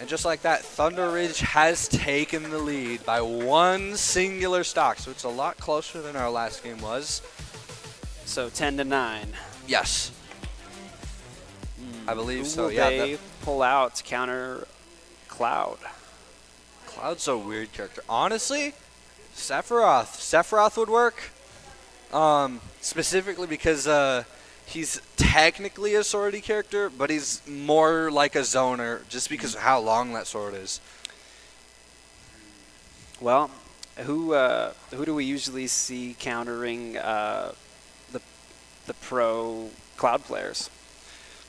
And just like that, Thunder Ridge has taken the lead by 1 singular stock. So it's a lot closer than our last game was. So 10-9. Yes. I believe Who so, will yeah. they pull out to counter Cloud? Cloud's a weird character. Honestly, Sephiroth. Sephiroth would work. Specifically because he's technically a swordy character, but he's more like a zoner just because of how long that sword is. Well, who do we usually see countering the pro Cloud players?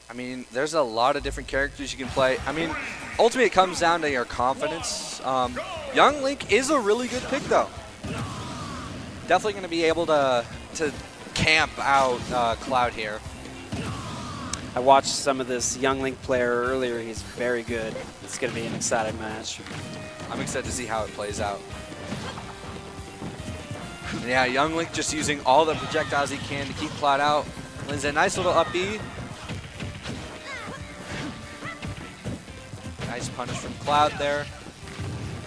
I mean, there's a lot of different characters you can play. I mean, ultimately it comes down to your confidence. Young Link is a really good pick, though. Definitely going to be able to camp out Cloud here. I watched some of this Young Link player earlier. He's very good. It's going to be an exciting match. I'm excited to see how it plays out. And yeah, Young Link just using all the projectiles he can to keep Cloud out. Lands a nice little up B. Nice punish from Cloud there.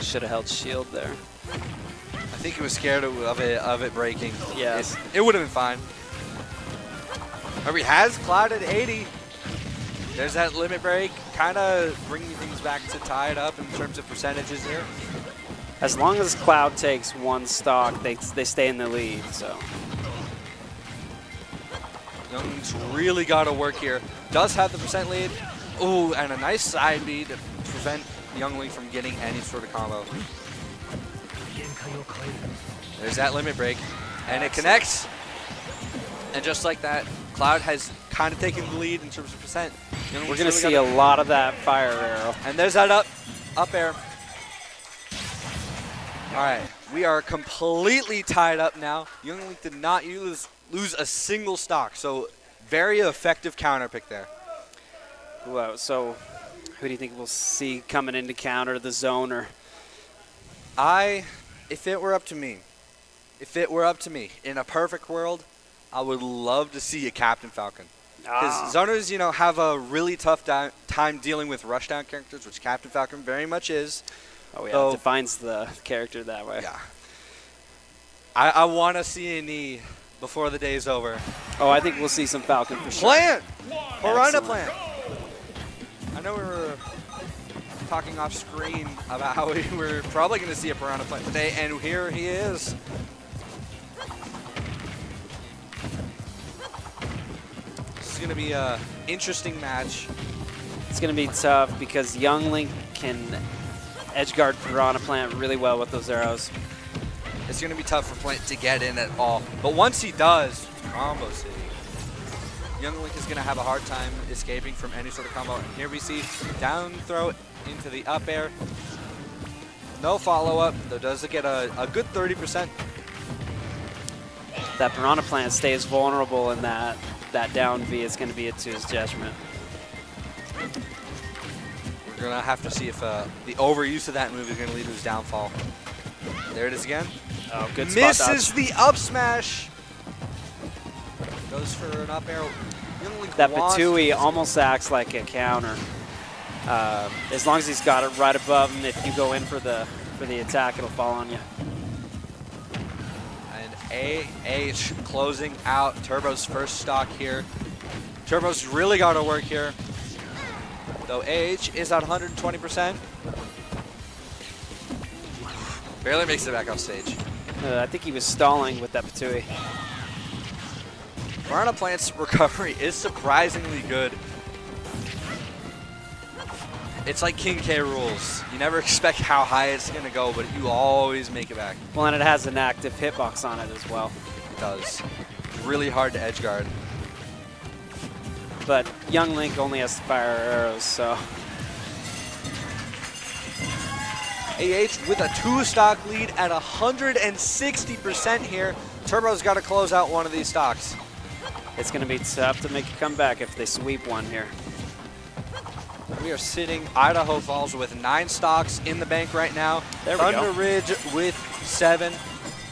Should have held shield there. I think he was scared of it breaking. Yes. It would have been fine. However, he has Cloud at 80. There's that limit break, kind of bringing things back to tie it up in terms of percentages here. As long as Cloud takes 1 stock, they stay in the lead. So Young's really got to work here. Does have the percent lead. Ooh, and a nice side B to prevent Young Link from getting any sort of combo. There's that limit break, and it connects. And just like that, Cloud has kind of taken the lead in terms of percent. we're going to see a lot of that fire arrow. And there's that up air. All right, we are completely tied up now. Young Link did not lose a single stock, so very effective counter pick there. Whoa, so who do you think we'll see coming in to counter the zoner? If it were up to me, in a perfect world, I would love to see a Captain Falcon. Because zoners, have a really tough time dealing with rushdown characters, which Captain Falcon very much is. Oh yeah, so, it defines the character that way. Yeah. I want to see a knee before the day's over. Oh, I think we'll see some Falcon for sure. Plant! Piranha Plant! I know we were talking off screen about how we were probably going to see a Piranha Plant today, and here he is. This is going to be an interesting match. It's going to be tough because Young Link can edgeguard Piranha Plant really well with those arrows. It's going to be tough for Plant to get in at all. But once he does, combo city. Young Link is going to have a hard time escaping from any sort of combo. And here we see down throw into the up air. No follow-up, though does get a good 30%. that Piranha Plant stays vulnerable and that down V is going to be to his detriment. We're going to have to see if the overuse of that move is going to lead to his downfall. There it is again. Oh, good spot Misses dodge. the up smash. Goes for an up air. That Batui almost acts like a counter. As long as he's got it right above him, if you go in for the attack, it'll fall on you. And AH closing out Turbo's first stock here. Turbo's really got to work here. Though AH is at 120%. Barely makes it back off stage. I think he was stalling with that Batui. Piranha Plant's recovery is surprisingly good. It's like King K rules. You never expect how high it's going to go, but you always make it back. Well, and it has an active hitbox on it as well. It does. Really hard to edge guard. But Young Link only has to fire arrows, so. AH with a 2-stock lead at 160% here. Turbo's got to close out one of these stocks. It's going to be tough to make a comeback if they sweep one here. We are sitting Idaho Falls with 9 stocks in the bank right now. There we Thunder go. Ridge with 7.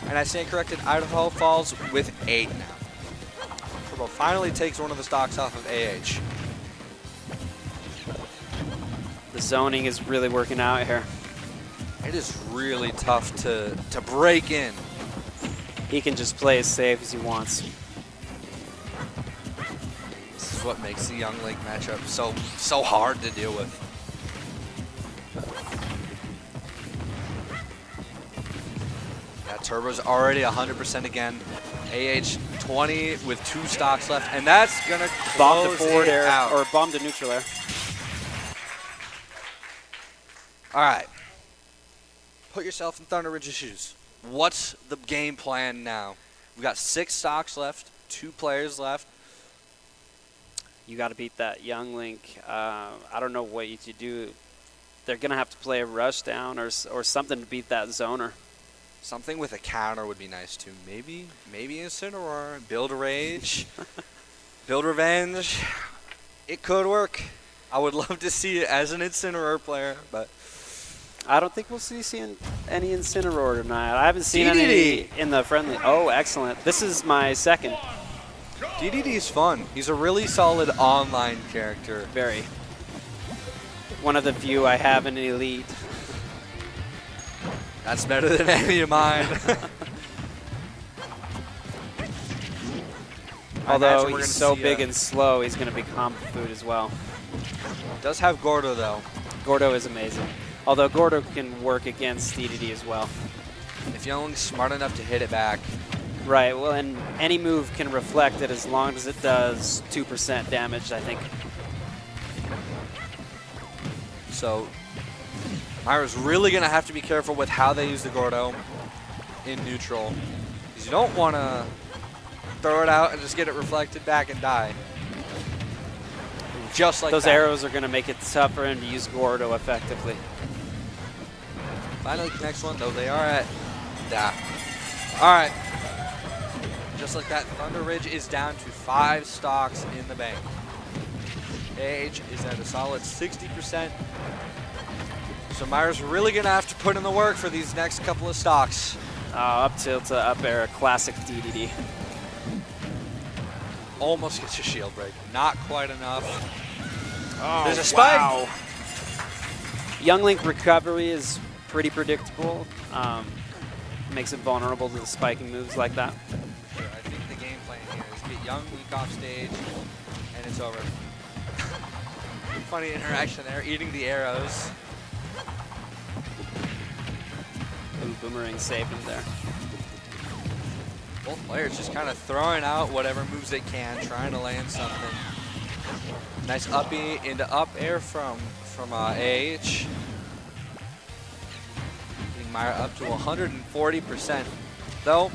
And I stand corrected, Idaho Falls with 8 now. Turbo finally takes one of the stocks off of AH. The zoning is really working out here. It is really tough to break in. He can just play as safe as he wants. This is what makes the Young Link matchup so hard to deal with. Yeah, Turbo's already 100% again. AH 20 with 2 stocks left, and that's gonna Bomb to close forward it air, out. or bomb to neutral air. All right. Put yourself in Thunder Ridge's shoes. What's the game plan now? We've got 6 stocks left, 2 players left. You got to beat that Young Link. I don't know what you could do. They're going to have to play a rush down or something to beat that zoner. Something with a counter would be nice too. Maybe Incineroar, build Rage, build Revenge. It could work. I would love to see it as an Incineroar player, but I don't think we'll see any Incineroar tonight. I haven't seen any in the friendly. Oh, excellent. This is my second. DDD's fun. He's a really solid online character. Very. One of the few I have in Elite. That's better than any of mine. Although he's so big and slow, he's going to be combo food as well. Does have Gordo though. Gordo is amazing. Although Gordo can work against DDD as well. If you're only smart enough to hit it back. Right, well, and any move can reflect it as long as it does 2% damage, I think. So Myra's really going to have to be careful with how they use the Gordo in neutral. Because you don't want to throw it out and just get it reflected back and die. Just like those that. arrows are going to make it tough for him to use Gordo effectively. Finally, the next one, though, they are at that. All right. Just like that, Thunder Ridge is down to 5 stocks in the bank. AH is at a solid 60%. So Myra's really going to have to put in the work for these next couple of stocks. Up tilt to up air, classic DDD. Almost gets a shield break. Not quite enough. Oh, there's a spike. Wow. Young Link recovery is pretty predictable. Makes it vulnerable to the spiking moves like that. Sure, I think the game plan here is get Young Link off stage, and it's over. Funny interaction there, eating the arrows. Ooh, Boomerang saved him there. Both players just kind of throwing out whatever moves they can, trying to land something. Nice uppy into up air from AH. Getting Myra up to 140%. Though,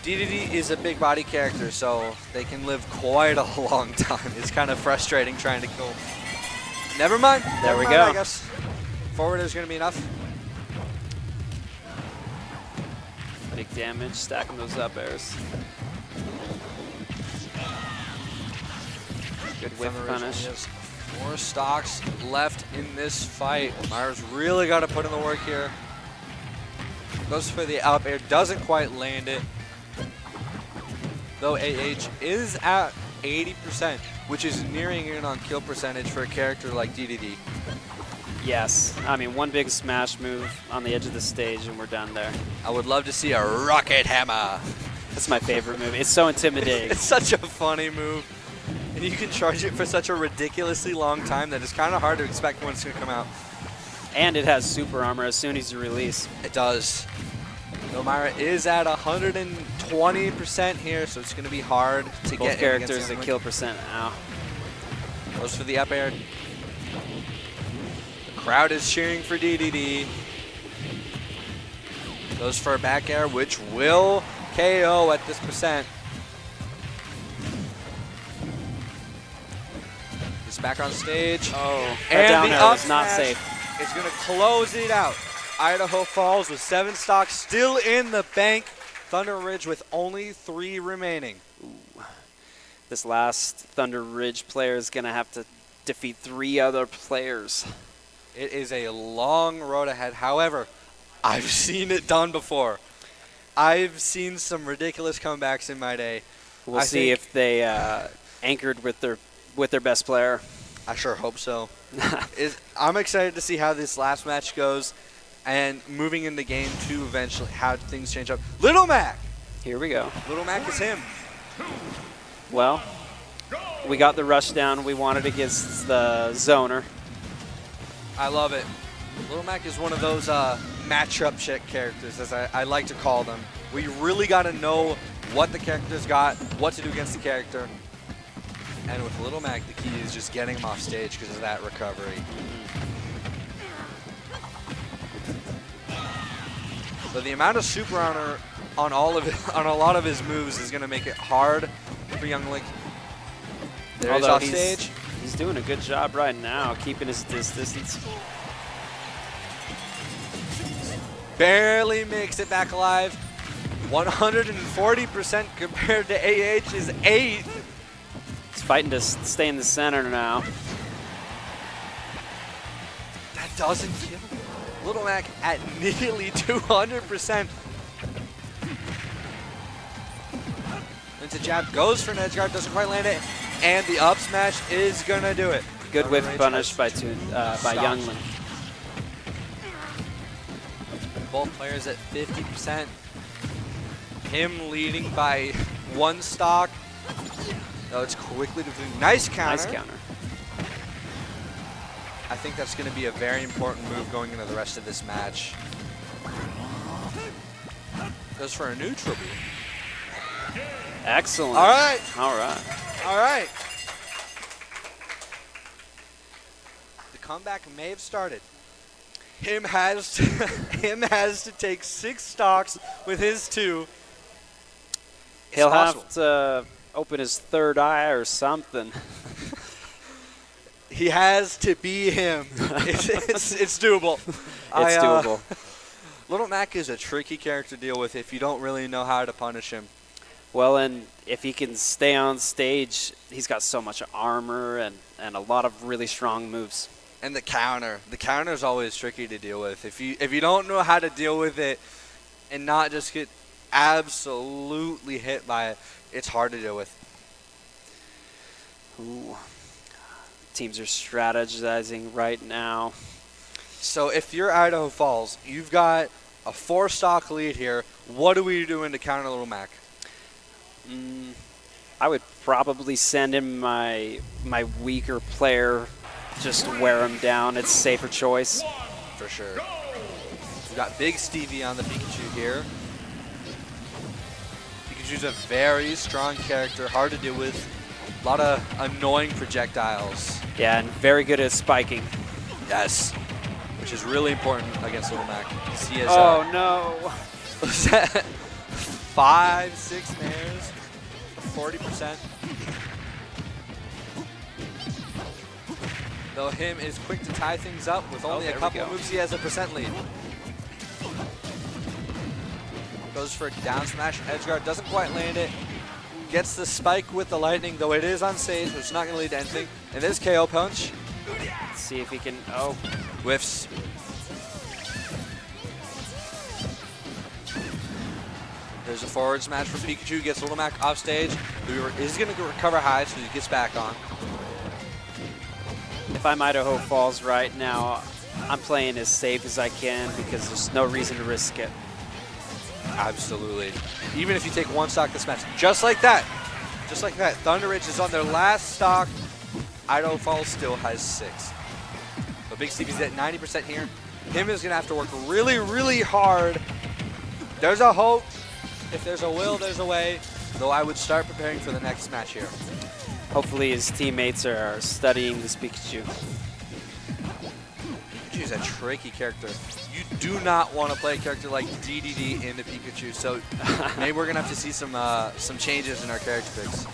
DDD is a big body character, so they can live quite a long time. It's kind of frustrating trying to kill. Never mind. There we go. go. I guess forward is going to be enough. Big damage, stacking those up airs. Good whip punish. 4 stocks left in this fight. Myers really got to put in the work here. Goes for the up air, doesn't quite land it. Though AH is at 80%, which is nearing in on kill percentage for a character like DDD. Yes, I mean, one big smash move on the edge of the stage and we're done there. I would love to see a rocket hammer. That's my favorite move. It's so intimidating. It's such a funny move. And you can charge it for such a ridiculously long time that it's kind of hard to expect when it's going to come out. And it has super armor as soon as you release. It does. Elmira is at 120% here, so it's going to be hard to Both get characters at kill percent. Ow. Goes for the up air. The crowd is cheering for DDD. Goes for a back air, which will KO at this percent. He's back on stage. Oh, and down the air up was not smash safe. is going to close it out. Idaho Falls with 7 stocks still in the bank. Thunder Ridge with only 3 remaining. Ooh. This last Thunder Ridge player is going to have to defeat 3 other players. It is a long road ahead. However, I've seen it done before. I've seen some ridiculous comebacks in my day. We'll see if they anchored with their best player. I sure hope so. I'm excited to see how this last match goes and moving into game 2 eventually, how things change up. Little Mac! Here we go. Little Mac is him. Well, we got the rush down we wanted against the zoner. I love it. Little Mac is one of those matchup check characters, as I like to call them. We really got to know what the character's got, what to do against the character. And with Little Mac, the key is just getting him off stage because of that recovery. So the amount of super honor on on a lot of his moves is going to make it hard for Young Link. There he's off stage. He's doing a good job right now, keeping his distance. Barely makes it back alive. 140% compared to AH is 8. He's fighting to stay in the center now. That doesn't kill him. Little Mac at nearly 200%. Into jab, goes for an edge guard, doesn't quite land it, and the up smash is gonna do it. Good whip punish by Young Link. Both players at 50%. Him leading by 1 stock. Oh, it's quickly defeated. Nice counter. Nice counter. I think that's going to be a very important move going into the rest of this match. Goes for a neutral B. Excellent. All right. All right. All right. The comeback may have started. Him has to take 6 stocks with his 2. He'll have to open his third eye or something. He has to be him. It's doable. It's doable. Little Mac is a tricky character to deal with if you don't really know how to punish him. Well, and if he can stay on stage, he's got so much armor and a lot of really strong moves. And the counter is always tricky to deal with. If you don't know how to deal with it and not just get absolutely hit by it, it's hard to deal with. Ooh. Teams are strategizing right now. So if you're Idaho Falls, you've got a 4-stock lead here. What are we doing to counter Little Mac? I would probably send in my weaker player, just wear him down. It's a safer choice. For sure. We've got Big Stevie on the Pikachu here. Pikachu's a very strong character, hard to deal with. A lot of annoying projectiles. Yeah, and very good at spiking. Yes, which is really important against Little Mac. He has, oh no! 5, 6 nairs, 40%. Though him is quick to tie things up with only a couple of moves, he has a percent lead. Goes for a down smash. Edgeguard doesn't quite land it. Gets the spike with the lightning, though it is unsafe, so it's not going to lead to anything. And this KO punch. Let's see if he can. Oh, whiffs. There's a forward smash from Pikachu. Gets Little Mac off stage. Is going to recover high, so he gets back on. if I'm Idaho Falls right now, I'm playing as safe as I can because there's no reason to risk it. Absolutely. Even if you take one stock this match, just like that. Just like that. Thunder Ridge is on their last stock. Idaho Falls still has 6. So Big Stevie's at 90% here. Him is going to have to work really, really hard. There's a hope. If there's a will, there's a way. Though I would start preparing for the next match here. Hopefully his teammates are studying this Pikachu. Pikachu's a tricky character. You do not want to play a character like DDD into Pikachu, so maybe we're going to have to see some changes in our character picks.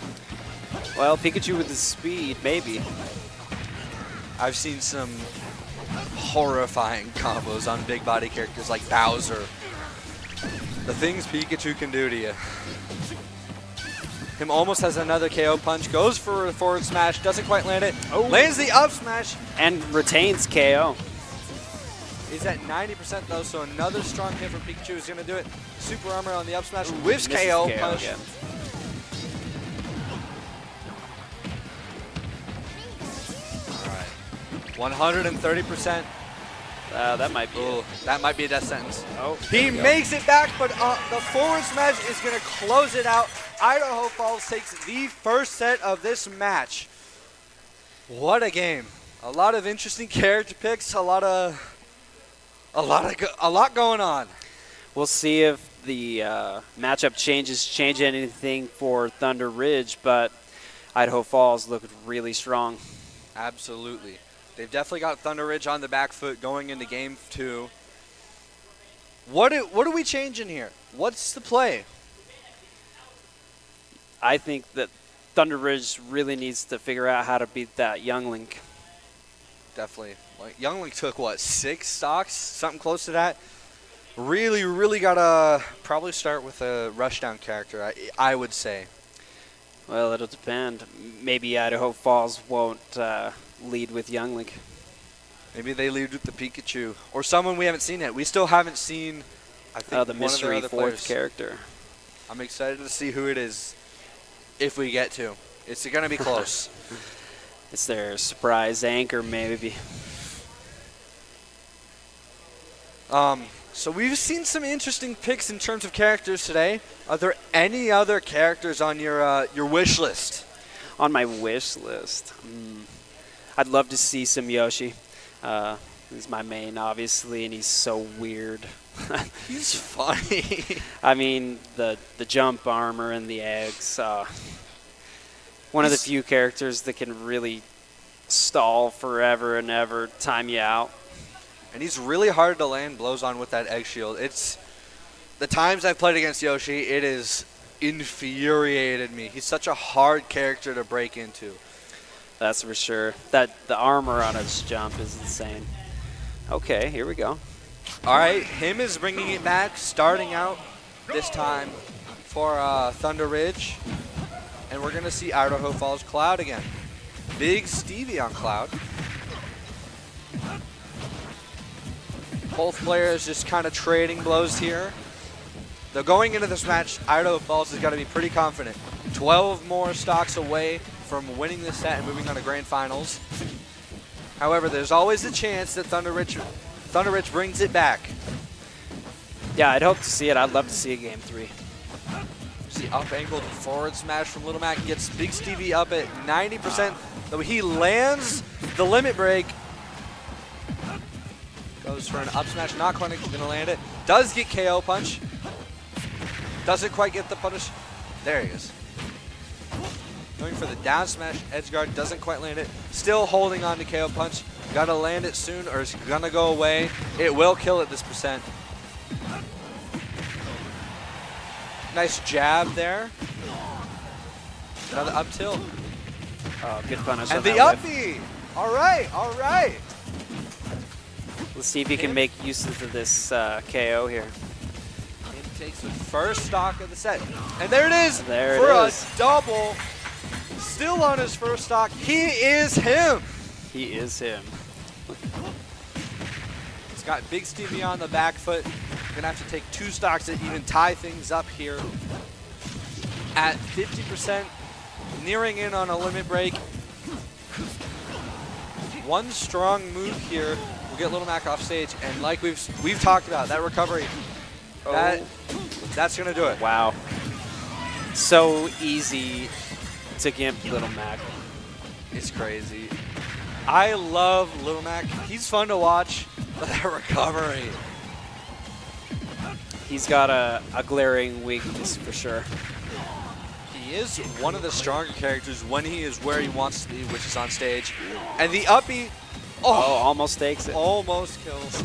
Well, Pikachu with the speed, maybe. I've seen some horrifying combos on big body characters like Bowser. The things Pikachu can do to you. Him almost has another KO punch, goes for a forward smash, doesn't quite land it, lands the up smash. And retains KO. He's at 90% though, so another strong hit from Pikachu is going to do it. Super armor on the up smash, whiffs KO punch. Again. All right, 130%. That might be it. That might be a death sentence. Oh, he makes it back, but the forward smash is going to close it out. Idaho Falls takes the first set of this match. What a game! A lot of interesting character picks. A lot going on. We'll see if the matchup change anything for Thunder Ridge, but Idaho Falls looked really strong. Absolutely. They've definitely got Thunder Ridge on the back foot going into game 2. What do we change in here? What's the play? I think that Thunder Ridge really needs to figure out how to beat that Young Link. Definitely. Like Young Link took, what, 6 stocks? Something close to that. Really, really got to probably start with a rushdown character, I would say. Well, it'll depend. Maybe Idaho Falls won't lead with Young Link. Maybe they lead with the Pikachu. Or someone we haven't seen yet. We still haven't seen, I think, the one mystery of their other fourth players. character. I'm excited to see who it is if we get to. It's going to be close. It's their surprise anchor, maybe. So we've seen some interesting picks in terms of characters today. Are there any other characters on your wish list? On my wish list? I'd love to see some Yoshi. He's my main, obviously, and he's so weird. He's funny. I mean, the jump armor and the eggs. One of the few characters that can really stall forever and ever, time you out. And he's really hard to land blows on with that egg shield. It's the times I've played against Yoshi, it has infuriated me. He's such a hard character to break into. That's for sure. The armor on its jump is insane. Okay, here we go. All right, him is bringing it back, starting out this time for Thunder Ridge. And we're going to see Idaho Falls Cloud again. Big Stevie on Cloud. Both players just kind of trading blows here. Though going into this match, Idaho Falls has got to be pretty confident. 12 more stocks away from winning this set and moving on to grand finals. However, there's always a chance that Thunder Ridge brings it back. Yeah, I'd hope to see it. I'd love to see a game 3. See up-angled forward smash from Little Mac gets Big Stevie up at 90%. Though he lands the limit break. Goes for an up smash, not quite going to land it. Does get KO punch. Doesn't quite get the punish. There he is. Going for the down smash, edgeguard, doesn't quite land it. Still holding on to KO punch. Gotta land it soon or it's gonna go away. It will kill at this percent. Nice jab there. Another up tilt. Oh, good punish. And the up B. All right, all right. Let's see if he can make use of this KO here. takes the first stock of the set. And there it is There for it is. a double. Still on his first stock. He is him. He is him. He's got Big Stevie on the back foot. Gonna have to take 2 stocks to even tie things up here. At 50%, nearing in on a limit break. One strong move here will get Little Mac off stage, and like we've talked about, that recovery, that's gonna do it. Wow. So easy to gimp Little Mac. It's crazy. I love Little Mac. He's fun to watch, but that recovery. He's got a glaring weakness for sure. He is one of the stronger characters when he is where he wants to be, which is on stage. And the uppy, almost takes it. Almost kills.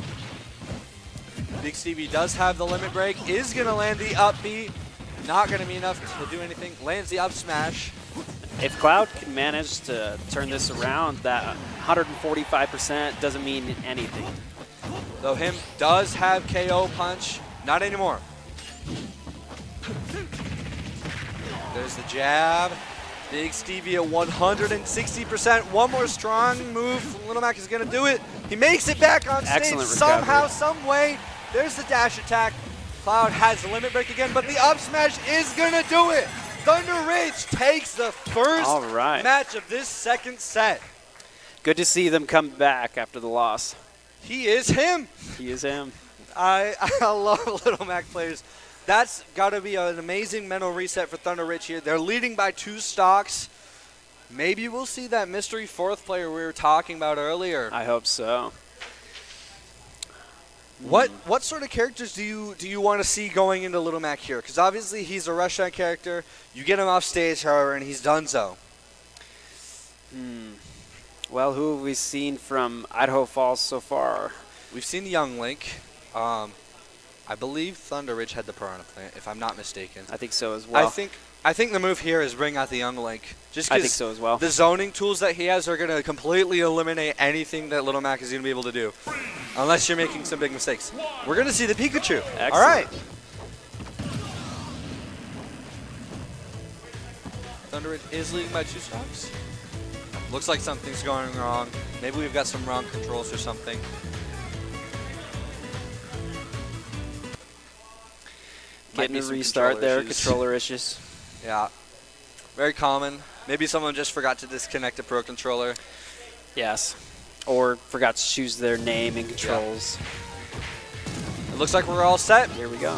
Big Stevie does have the limit break, is gonna land the up B. Not gonna be enough to do anything. Lands the up smash. If Cloud can manage to turn this around, that 145% doesn't mean anything. Though him does have KO punch, not anymore. There's the jab. Big Stevie at 160%. One more strong move from Little Mac is gonna do it. He makes it back on stage Excellent somehow, recovery. some way. There's the dash attack. Cloud has the limit break again, but the up smash is gonna do it. Thunder Ridge takes the first All right. match of this second set. Good to see them come back after the loss. He is him. He is him. I love Little Mac players. That's got to be an amazing mental reset for Thunder Ridge here. They're leading by 2 stocks. Maybe we'll see that mystery 4th player we were talking about earlier. I hope so. What sort of characters do you want to see going into Little Mac here? Because obviously he's a restaurant character. You get him off stage, however, and he's done so. Well, who have we seen from Idaho Falls so far? We've seen Young Link. I believe Thunder Ridge had the Piranha Plant, if I'm not mistaken. I think so as well. I think the move here is bring out the Young Link. Just I think so as well. The zoning tools that he has are going to completely eliminate anything that Little Mac is going to be able to do. Unless you're making some big mistakes. We're going to see the Pikachu. Excellent. All right. Thunder Ridge is leading by 2 stocks. Looks like something's going wrong. Maybe we've got some wrong controls or something. Getting a restart there, controller issues. Yeah, very common. Maybe someone just forgot to disconnect a Pro Controller. Yes, or forgot to choose their name in controls. It looks like we're all set. Here we go.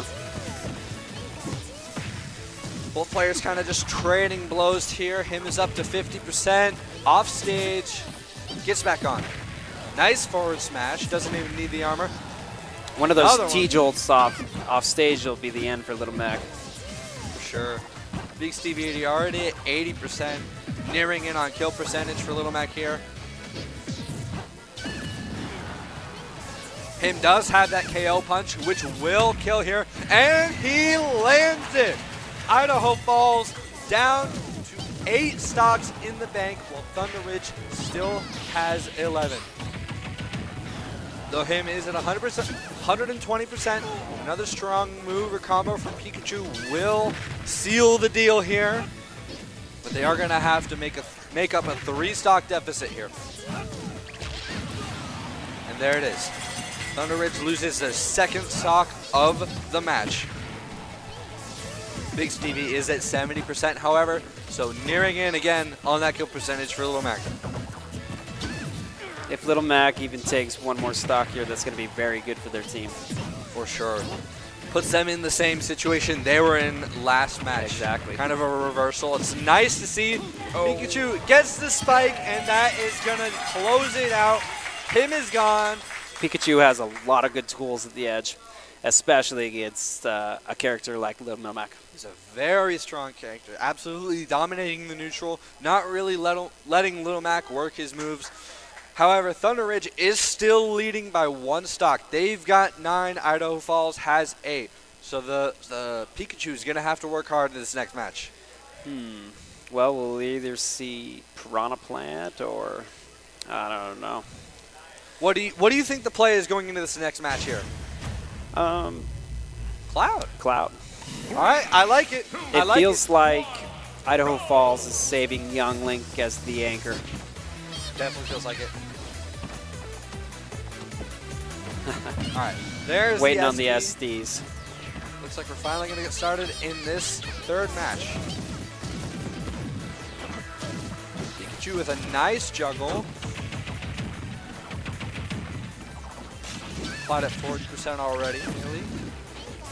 Both players kind of just trading blows here. Him is up to 50%, off stage, gets back on. Nice forward smash, doesn't even need the armor. One of those T-jolts off stage will be the end for Little Mac. For sure. Big Stevie already at 80%, nearing in on kill percentage for Little Mac here. Him does have that KO punch, which will kill here, and he lands it. Idaho Falls down to 8 stocks in the bank, while Thunder Ridge still has 11. Though him is at 100%, 120%. Another strong move or combo from Pikachu will seal the deal here. But they are going to have to make up a 3-stock deficit here. And there it is. Thunder Ridge loses their 2nd stock of the match. Big Stevie is at 70%, however, so nearing in again on that kill percentage for Little Mac. If Little Mac even takes 1 more stock here, that's going to be very good for their team. For sure. Puts them in the same situation they were in last match. Exactly. Kind of a reversal. It's nice to see Pikachu gets the spike, and that is going to close it out. Him is gone. Pikachu has a lot of good tools at the edge, especially against a character like Little Mac. He's a very strong character, absolutely dominating the neutral, not really letting Little Mac work his moves. However, Thunder Ridge is still leading by 1 stock. They've got 9, Idaho Falls has 8. So the Pikachu is going to have to work hard in this next match. Well, we'll either see Piranha Plant or I don't know. What do you think the play is going into this next match here? Cloud. Cloud. All right, I like it. I It like feels like Idaho Falls is saving Young Link as the anchor. Definitely feels like it. All right, there's Waiting the on the SD. SDs. Looks like we're finally going to get started in this third match. Pikachu with a nice juggle. Cloud at 40% already, nearly.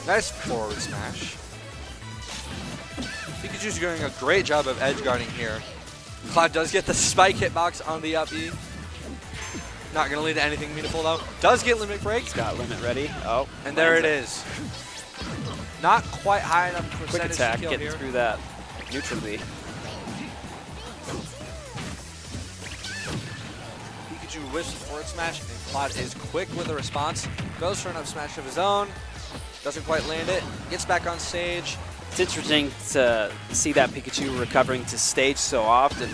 Nice forward smash. Pikachu's doing a great job of edge guarding here. Cloud does get the spike hitbox on the up E. Not going to lead to anything meaningful though. Does get limit break. He's got limit ready. Oh, and there it is. Not quite high enough percentage quick attack, to kill getting here. through that neutrally. Pikachu whiffs the forward smash, and Cloud is quick with a response. Goes for an up smash of his own. Doesn't quite land it. Gets back on stage. It's interesting to see that Pikachu recovering to stage so often.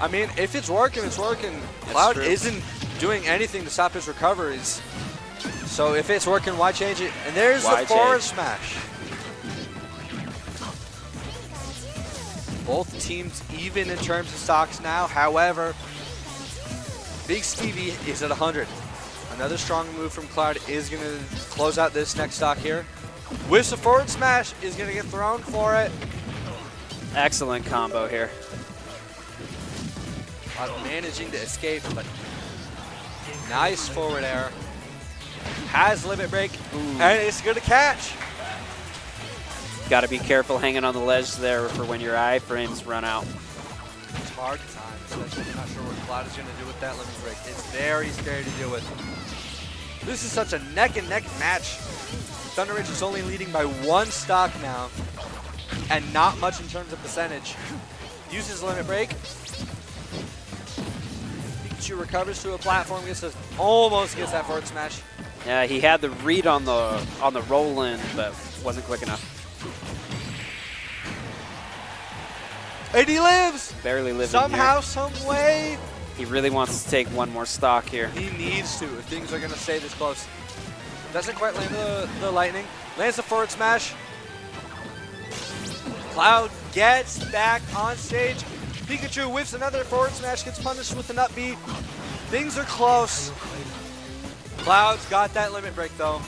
I mean, if it's working, it's working. Cloud isn't doing anything to stop his recoveries. So if it's working, why change it? And there's the forward smash. Both teams even in terms of stocks now. However, Big Stevie is at 100. Another strong move from Cloud is going to close out this next stock here. Whiffs a forward smash, is going to get thrown for it. Excellent combo here. Managing to escape, but nice forward air. Has limit break, and it's going to catch. Got to be careful hanging on the ledge there for when your iframes run out. It's hard to time, especially if you're not sure what Cloud is going to do with that limit break. It's very scary to deal with. This is such a neck and neck match. Thunder Ridge is only leading by 1 stock now, and not much in terms of percentage. Uses limit break. Pikachu recovers to a platform, almost gets that forward smash. Yeah, he had the read on the roll in, but wasn't quick enough. And he lives! Barely living Somehow, here. some way. He really wants to take one more stock here. He needs to if things are going to stay this close. Doesn't quite land the lightning. Lands the forward smash. Cloud gets back on stage. Pikachu whiffs another forward smash, gets punished with an up B. Things are close. Cloud's got that limit break though.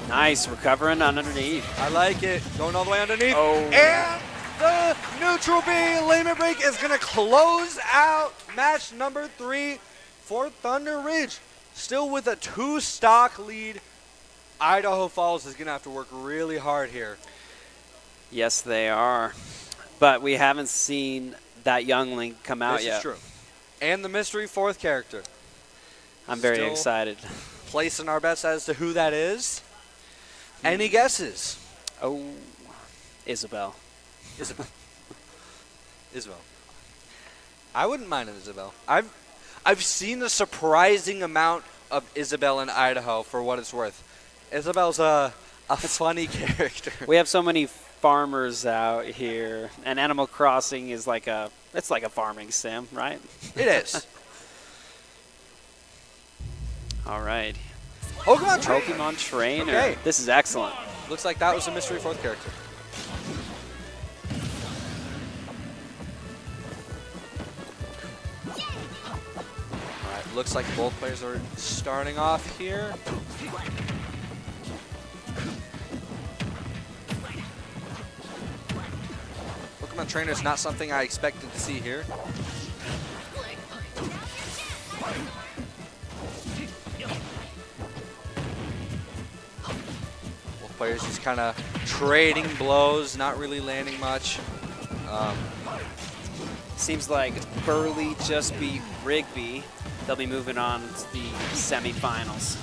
Nice, recovering on underneath. I like it. Going all the way underneath. Oh. And the neutral B limit break is going to close out match number 3 for Thunder Ridge. Still with a 2-stock lead. Idaho Falls is going to have to work really hard here. Yes, they are. But we haven't seen that Young Link come out yet. This is true. And the mystery 4th character. I'm very Still excited. Placing our bets as to who that is. Any guesses? Oh, Isabel. Isabel. I wouldn't mind an Isabel. I've seen a surprising amount of Isabel in Idaho for what it's worth. Isabel's a funny character. We have so many farmers out here, and Animal Crossing is like it's like a farming sim, right? It is. All right. Pokemon Trainer. Okay. This is excellent. Looks like that was a mystery 4th character. All right, looks like both players are starting off here. Pokemon Trainer is not something I expected to see here. Both players just kind of trading blows, not really landing much. Seems like Burley just beat Rigby. They'll be moving on to the semifinals.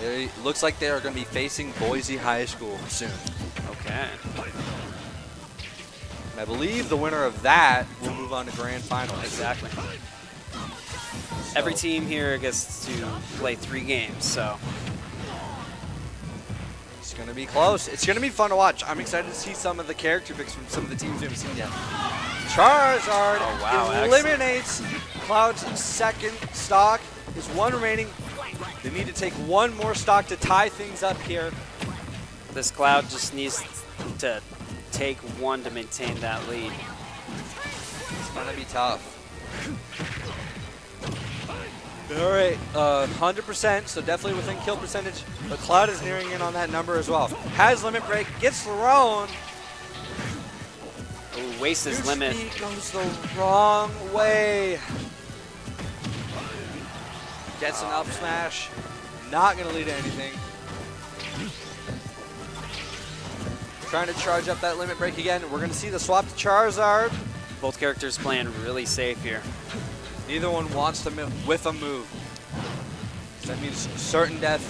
It looks like they are going to be facing Boise High School soon. Okay. And I believe the winner of that will move on to grand finals. Exactly. Every team here gets to play 3 games, so. It's going to be close. It's going to be fun to watch. I'm excited to see some of the character picks from some of the teams we haven't seen yet. Charizard eliminates Cloud's 2nd stock. His 1 remaining. They need to take one more stock to tie things up here. This Cloud just needs to take one to maintain that lead. It's gonna be tough. All right, 100%, so definitely within kill percentage, but Cloud is nearing in on that number as well. Has limit break, gets thrown. Ooh, wastes his limit. Goes the wrong way. Gets an up smash, not gonna lead to anything. Trying to charge up that limit break again. We're gonna see the swap to Charizard. Both characters playing really safe here. Neither one wants to whiff a move. So that means certain death.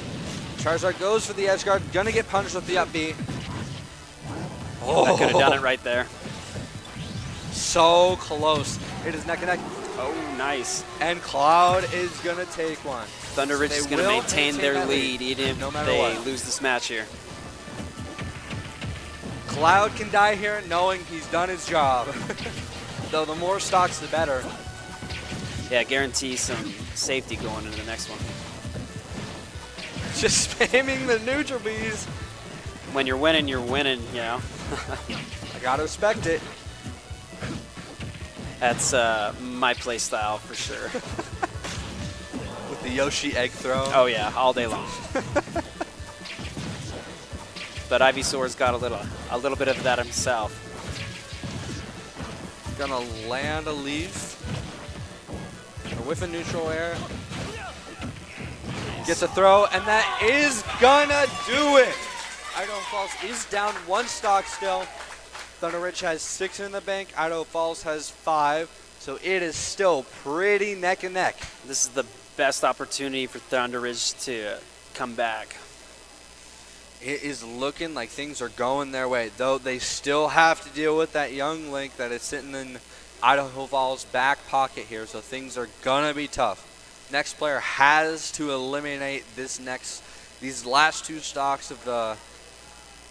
Charizard goes for the edge guard, gonna get punished with the up B. Oh, I could have done it right there. So close. It is neck and neck. Oh, nice. And Cloud is gonna take one. Thunder Ridge is gonna maintain their lead even if they lose this match here. Cloud can die here knowing he's done his job. Though the more stocks, the better. Yeah, guarantee some safety going into the next one. Just spamming the neutral bees. When you're winning, you know. I gotta respect it. That's my play style for sure. With the Yoshi egg throw. Oh yeah, all day long. But Ivysaur's got a little bit of that himself. Gonna land a leaf. With a neutral air. Gets a throw, and that is gonna do it! Idaho Falls is down one stock still. Thunder Ridge has 6 in the bank. Idaho Falls has 5. So it is still pretty neck and neck. This is the best opportunity for Thunder Ridge to come back. It is looking like things are going their way, though they still have to deal with that young Link that is sitting in Idaho Falls' back pocket here, so things are gonna be tough. Next player has to eliminate these last 2 stocks of the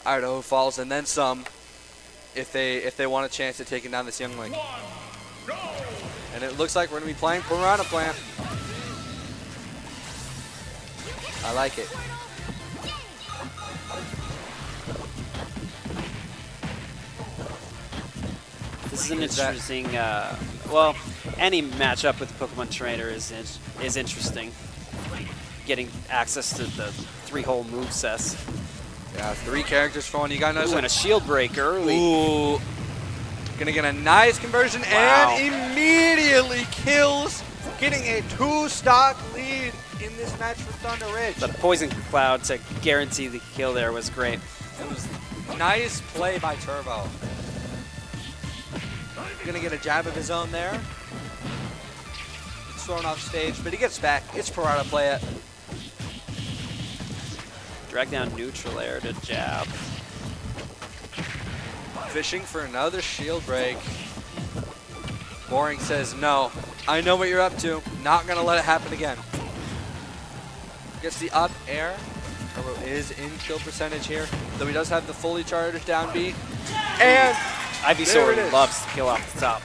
Idaho Falls, and then some, if they want a chance at taking down this young Link. And it looks like we're gonna be playing Piranha Plant. I like it. This is an interesting, well, any matchup with the Pokemon Trainer is interesting. Getting access to the 3-hole movesets. Yeah, 3 characters for one. You gotta notice. Ooh, and a shield break early. Ooh. Gonna get a nice conversion and immediately kills, getting a 2-stock lead in this match for Thunder Ridge. The Poison Cloud to guarantee the kill there was great. It was nice play by Turbo. Gonna get a jab of his own there. It's thrown off stage, but he gets back. It's Piranha play it. Drag down neutral air to jab. Fishing for another shield break. Boring says, no, I know what you're up to. Not gonna let it happen again. Gets the up air. Turbo is in kill percentage here, though he does have the fully charged down B. And Ivysaur loves to kill off the top.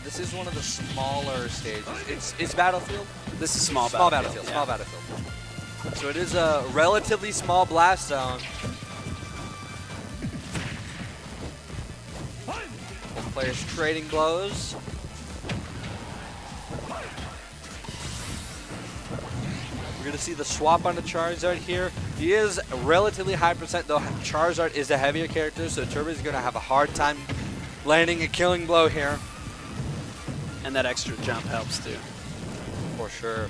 This is one of the smaller stages. It's Battlefield. This is small Battlefield. Yeah. Small Battlefield. So it is a relatively small blast zone. Both players trading blows. We're going to see the swap on the Charizard here. He is relatively high percent, though Charizard is a heavier character, so Turbo is going to have a hard time landing a killing blow here. And that extra jump helps too. For sure.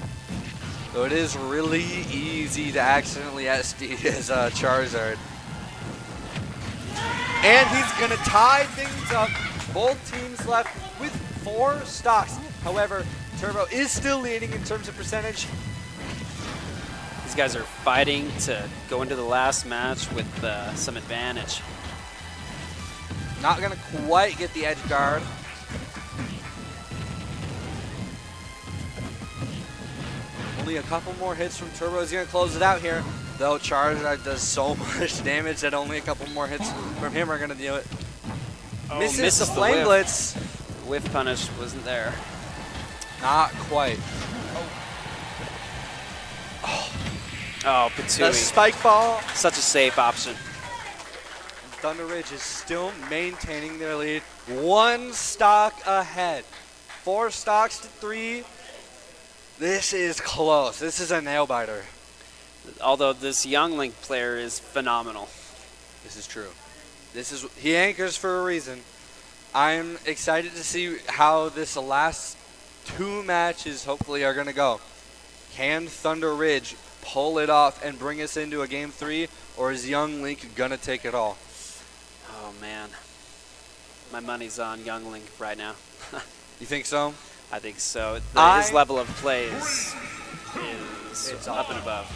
So it is really easy to accidentally SD as Charizard. And he's going to tie things up. Both teams left with 4 stocks. However, Turbo is still leading in terms of percentage. These guys are fighting to go into the last match with some advantage. Not going to quite get the edge guard. Only a couple more hits from Turbo is going to close it out here. Though Charizard does so much damage that only a couple more hits from him are going to do it. Oh, misses the Flame Blitz. Whiff punish wasn't there. Not quite. Oh, Patui. The spike ball. Such a safe option. Thunder Ridge is still maintaining their lead. 1 stock ahead. 4 stocks to 3. This is close. This is a nail biter. Although this Young Link player is phenomenal. This is true. He anchors for a reason. I'm excited to see how this last 2 matches hopefully are going to go. Can Thunder Ridge pull it off and bring us into a game 3, or is Young Link going to take it all? Oh, man. My money's on Young Link right now. You think so? I think so. His level of play is up and above.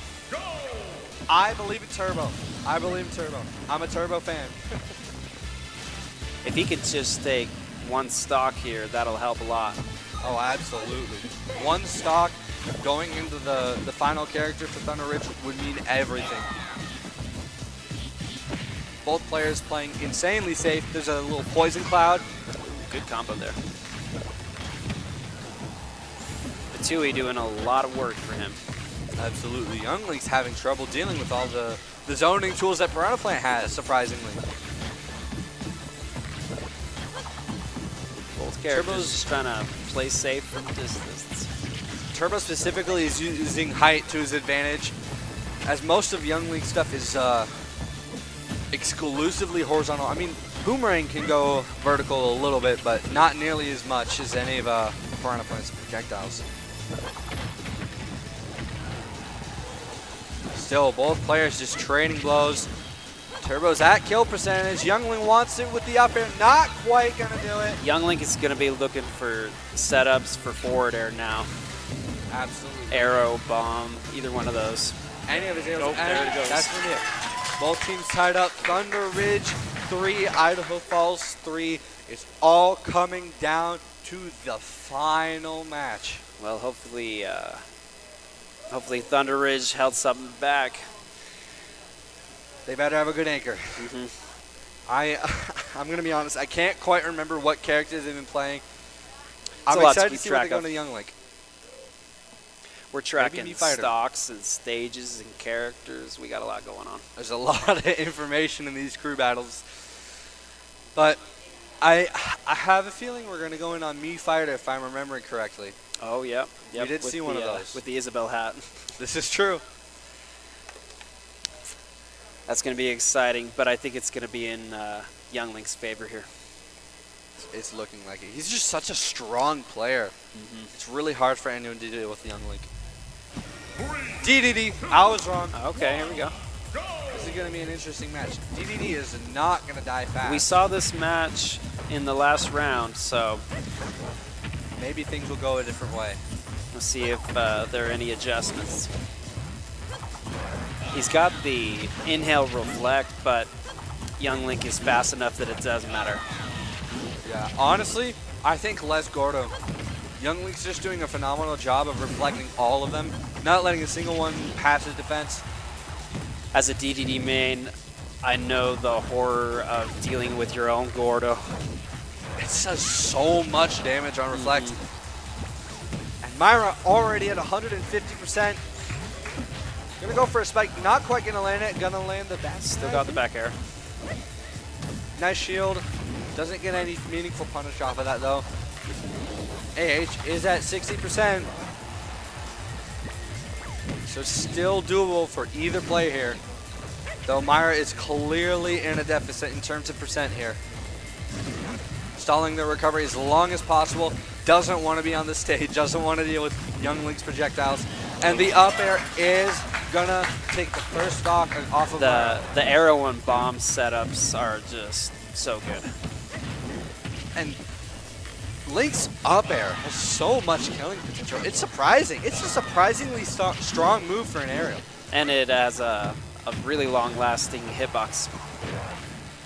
I believe in Turbo. I'm a Turbo fan. If he could just take 1 stock here, that'll help a lot. Oh, absolutely. 1 stock going into the final character for Thunder Ridge would mean everything. Both players playing insanely safe. There's a little poison cloud. Good combo there. Patui doing a lot of work for him. Absolutely. Young Link's having trouble dealing with all the zoning tools that Piranha Plant has, surprisingly. Both characters just trying to play safe from distance. Turbo specifically is using height to his advantage, as most of Young Link's stuff is exclusively horizontal. I mean, Boomerang can go vertical a little bit, but not nearly as much as any of Piranha Plant's projectiles. Still, both players just trading blows. Turbo's at kill percentage. Young Link wants it with the up air. Not quite going to do it. Young Link is going to be looking for setups for forward air now. Absolutely. Arrow, bomb, either one of those. Any of his arrows. Nope, there it goes. That's going to be it. Both teams tied up. Thunder Ridge 3, Idaho Falls 3. It's all coming down to the final match. Well, hopefully Thunder Ridge held something back. They better have a good anchor. I'm going to be honest. I can't quite remember what characters they've been playing. I'm excited to see what they go to Young Link. We're tracking stocks and stages and characters. We got a lot going on. There's a lot of information in these crew battles. But I have a feeling we're going to go in on Me Fighter if I'm remembering correctly. Oh, yep. We did see one of those. With the Isabel hat. This is true. That's going to be exciting, but I think it's going to be in Young Link's favor here. It's looking like it. He's just such a strong player. It's really hard for anyone to deal with Young Link. DDD. I was wrong. Okay, here we go. This is going to be an interesting match. DDD is not going to die fast. We saw this match in the last round, so maybe things will go a different way. Let's see if there are any adjustments. He's got the inhale reflect, but Young Link is fast enough that it doesn't matter. Yeah, honestly, I think Les Gordo. Young Link's just doing a phenomenal job of reflecting all of them, not letting a single one pass his defense. As a DDD main, I know the horror of dealing with your own Gordo. It does so much damage on reflect. And Myra already at 150%. Gonna go for a spike, not quite gonna land it, gonna land the back. Still got the back air. Nice shield. Doesn't get any meaningful punish off of that though. AH is at 60%. So still doable for either play here. Though Myra is clearly in a deficit in terms of percent here. Stalling the recovery as long as possible. Doesn't want to be on the stage. Doesn't want to deal with Young Link's projectiles. And the up air is gonna take the first stock off of Myra. The arrow and bomb setups are just so good. And Link's up air has so much killing potential. It's surprising. It's a surprisingly strong move for an aerial. And it has a really long-lasting hitbox.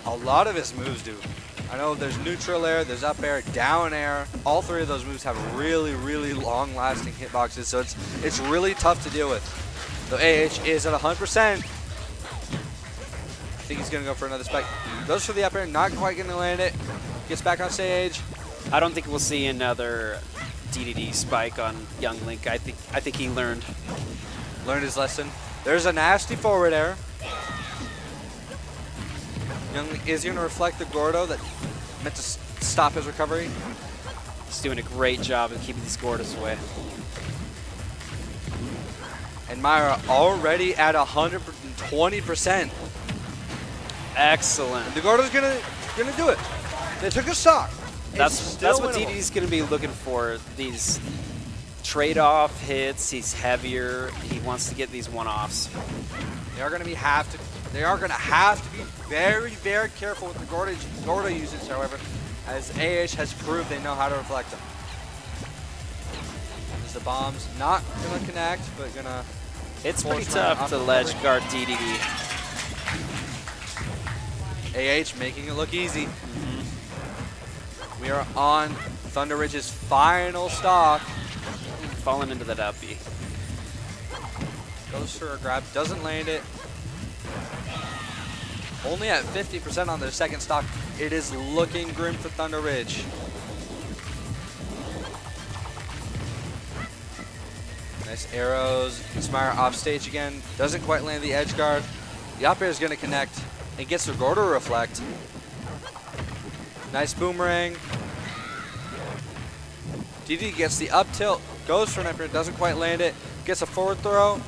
A lot of his moves do. I know there's neutral air, there's up air, down air. All three of those moves have really, really long-lasting hitboxes, so it's really tough to deal with. So AH is at 100%. I think he's going to go for another spike. Goes for the up air, not quite going to land it. Gets back on stage. I don't think we'll see another DDD spike on Young Link. I think he learned his lesson. There's a nasty forward error. Young is going to reflect the Gordo that meant to stop his recovery. He's doing a great job of keeping these Gordos away. And Myra already at 120%. Excellent. The Gordo's gonna do it. They took a stock. That's what DD's gonna be looking for. These trade-off hits. He's heavier. He wants to get these one-offs. They are gonna have to be very, very careful with the Gordo usage, however, as AH has proved they know how to reflect them. As the bomb's not gonna connect, but gonna. It's pretty tough to ledge guard DDD. AH making it look easy. We are on Thunder Ridge's final stock. Falling into that up B. Goes for a grab, doesn't land it. Only at 50% on their second stock. It is looking grim for Thunder Ridge. Nice arrows. Smire off stage again. Doesn't quite land the edge guard. The up air is going to connect. It gets the Gordo to reflect. Nice boomerang. DD gets the up tilt. Goes for an up air. Doesn't quite land it. Gets a forward throw.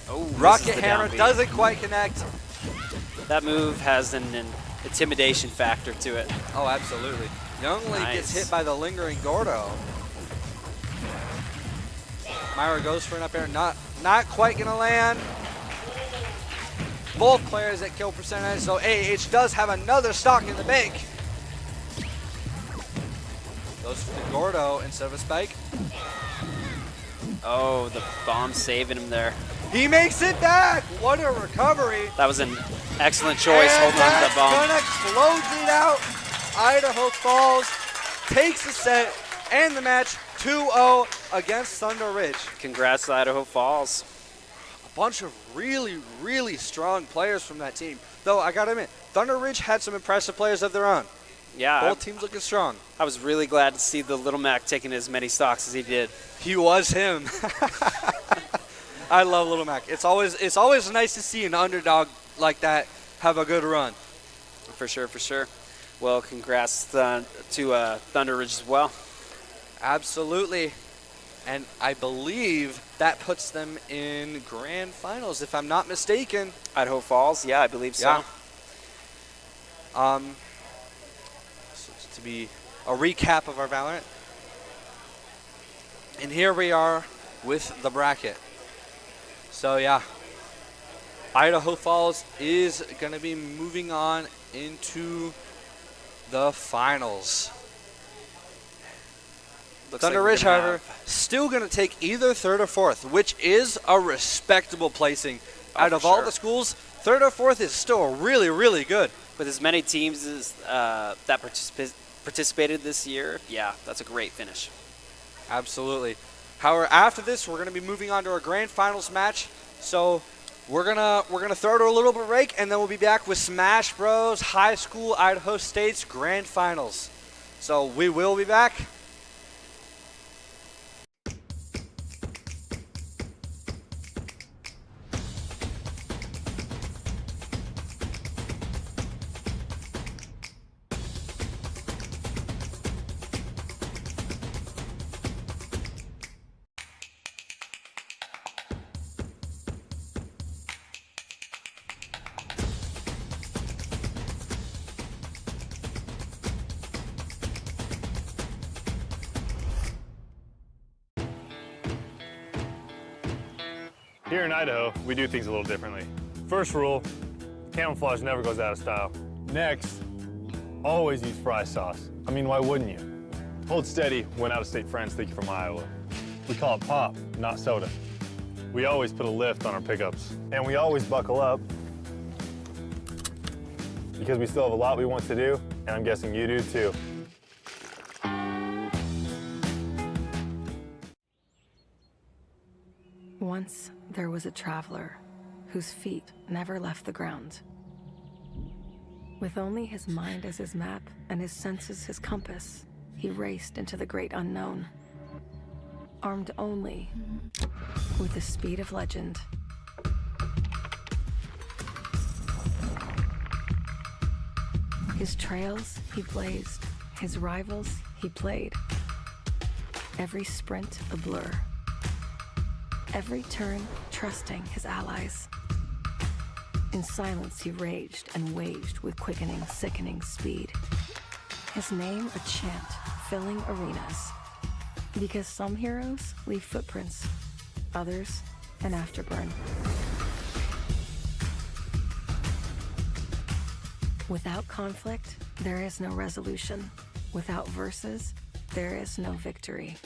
Oh, rocket hammer doesn't quite connect. That move has an intimidation factor to it. Oh, absolutely. Youngly gets hit by the lingering Gordo. Myra goes for an up air, not quite gonna land. Both players at kill percentage, so AH does have another stock in the bank. Goes for the Gordo instead of a spike. Oh, the bomb saving him there. He makes it back. What a recovery. That was an excellent choice, holding on to that bomb. Gonna close it out. Idaho Falls takes the set and the match 2-0 against Thunder Ridge. Congrats to Idaho Falls. A bunch of really, really strong players from that team. Though I gotta admit, Thunder Ridge had some impressive players of their own. Yeah. Both teams looking strong. I was really glad to see the Little Mac taking as many stocks as he did. He was him. I love Little Mac. It's always nice to see an underdog like that have a good run. For sure, for sure. Well, congrats to Thunder Ridge as well. Absolutely. And I believe that puts them in grand finals, if I'm not mistaken. Idaho Falls, yeah, I believe so. Yeah. So to be a recap of our Valerant. And here we are with the bracket. So yeah, Idaho Falls is going to be moving on into the finals. Thunder Ridge, however, still going to take either third or fourth, which is a respectable placing. Out of all the schools, third or fourth is still really, really good. With as many teams as that participated this year, yeah, that's a great finish. Absolutely. However, after this, we're going to be moving on to our grand finals match. So we're gonna throw it a little bit break, and then we'll be back with Smash Bros. High School Idaho State's grand finals. So we will be back. Here in Idaho, we do things a little differently. First rule, camouflage never goes out of style. Next, always use fry sauce. I mean, why wouldn't you? Hold steady when out-of-state friends think you're from Iowa. We call it pop, not soda. We always put a lift on our pickups. And we always buckle up because we still have a lot we want to do, and I'm guessing you do too. Once there was a traveler whose feet never left the ground. With only his mind as his map and his senses his compass, he raced into the great unknown. Armed only with the speed of legend. His trails, he blazed. His rivals, he played. Every sprint, a blur. Every turn, trusting his allies. In silence, he raged and waged with quickening, sickening speed. His name, a chant, filling arenas. Because some heroes leave footprints, others, an afterburn. Without conflict, there is no resolution. Without verses, there is no victory.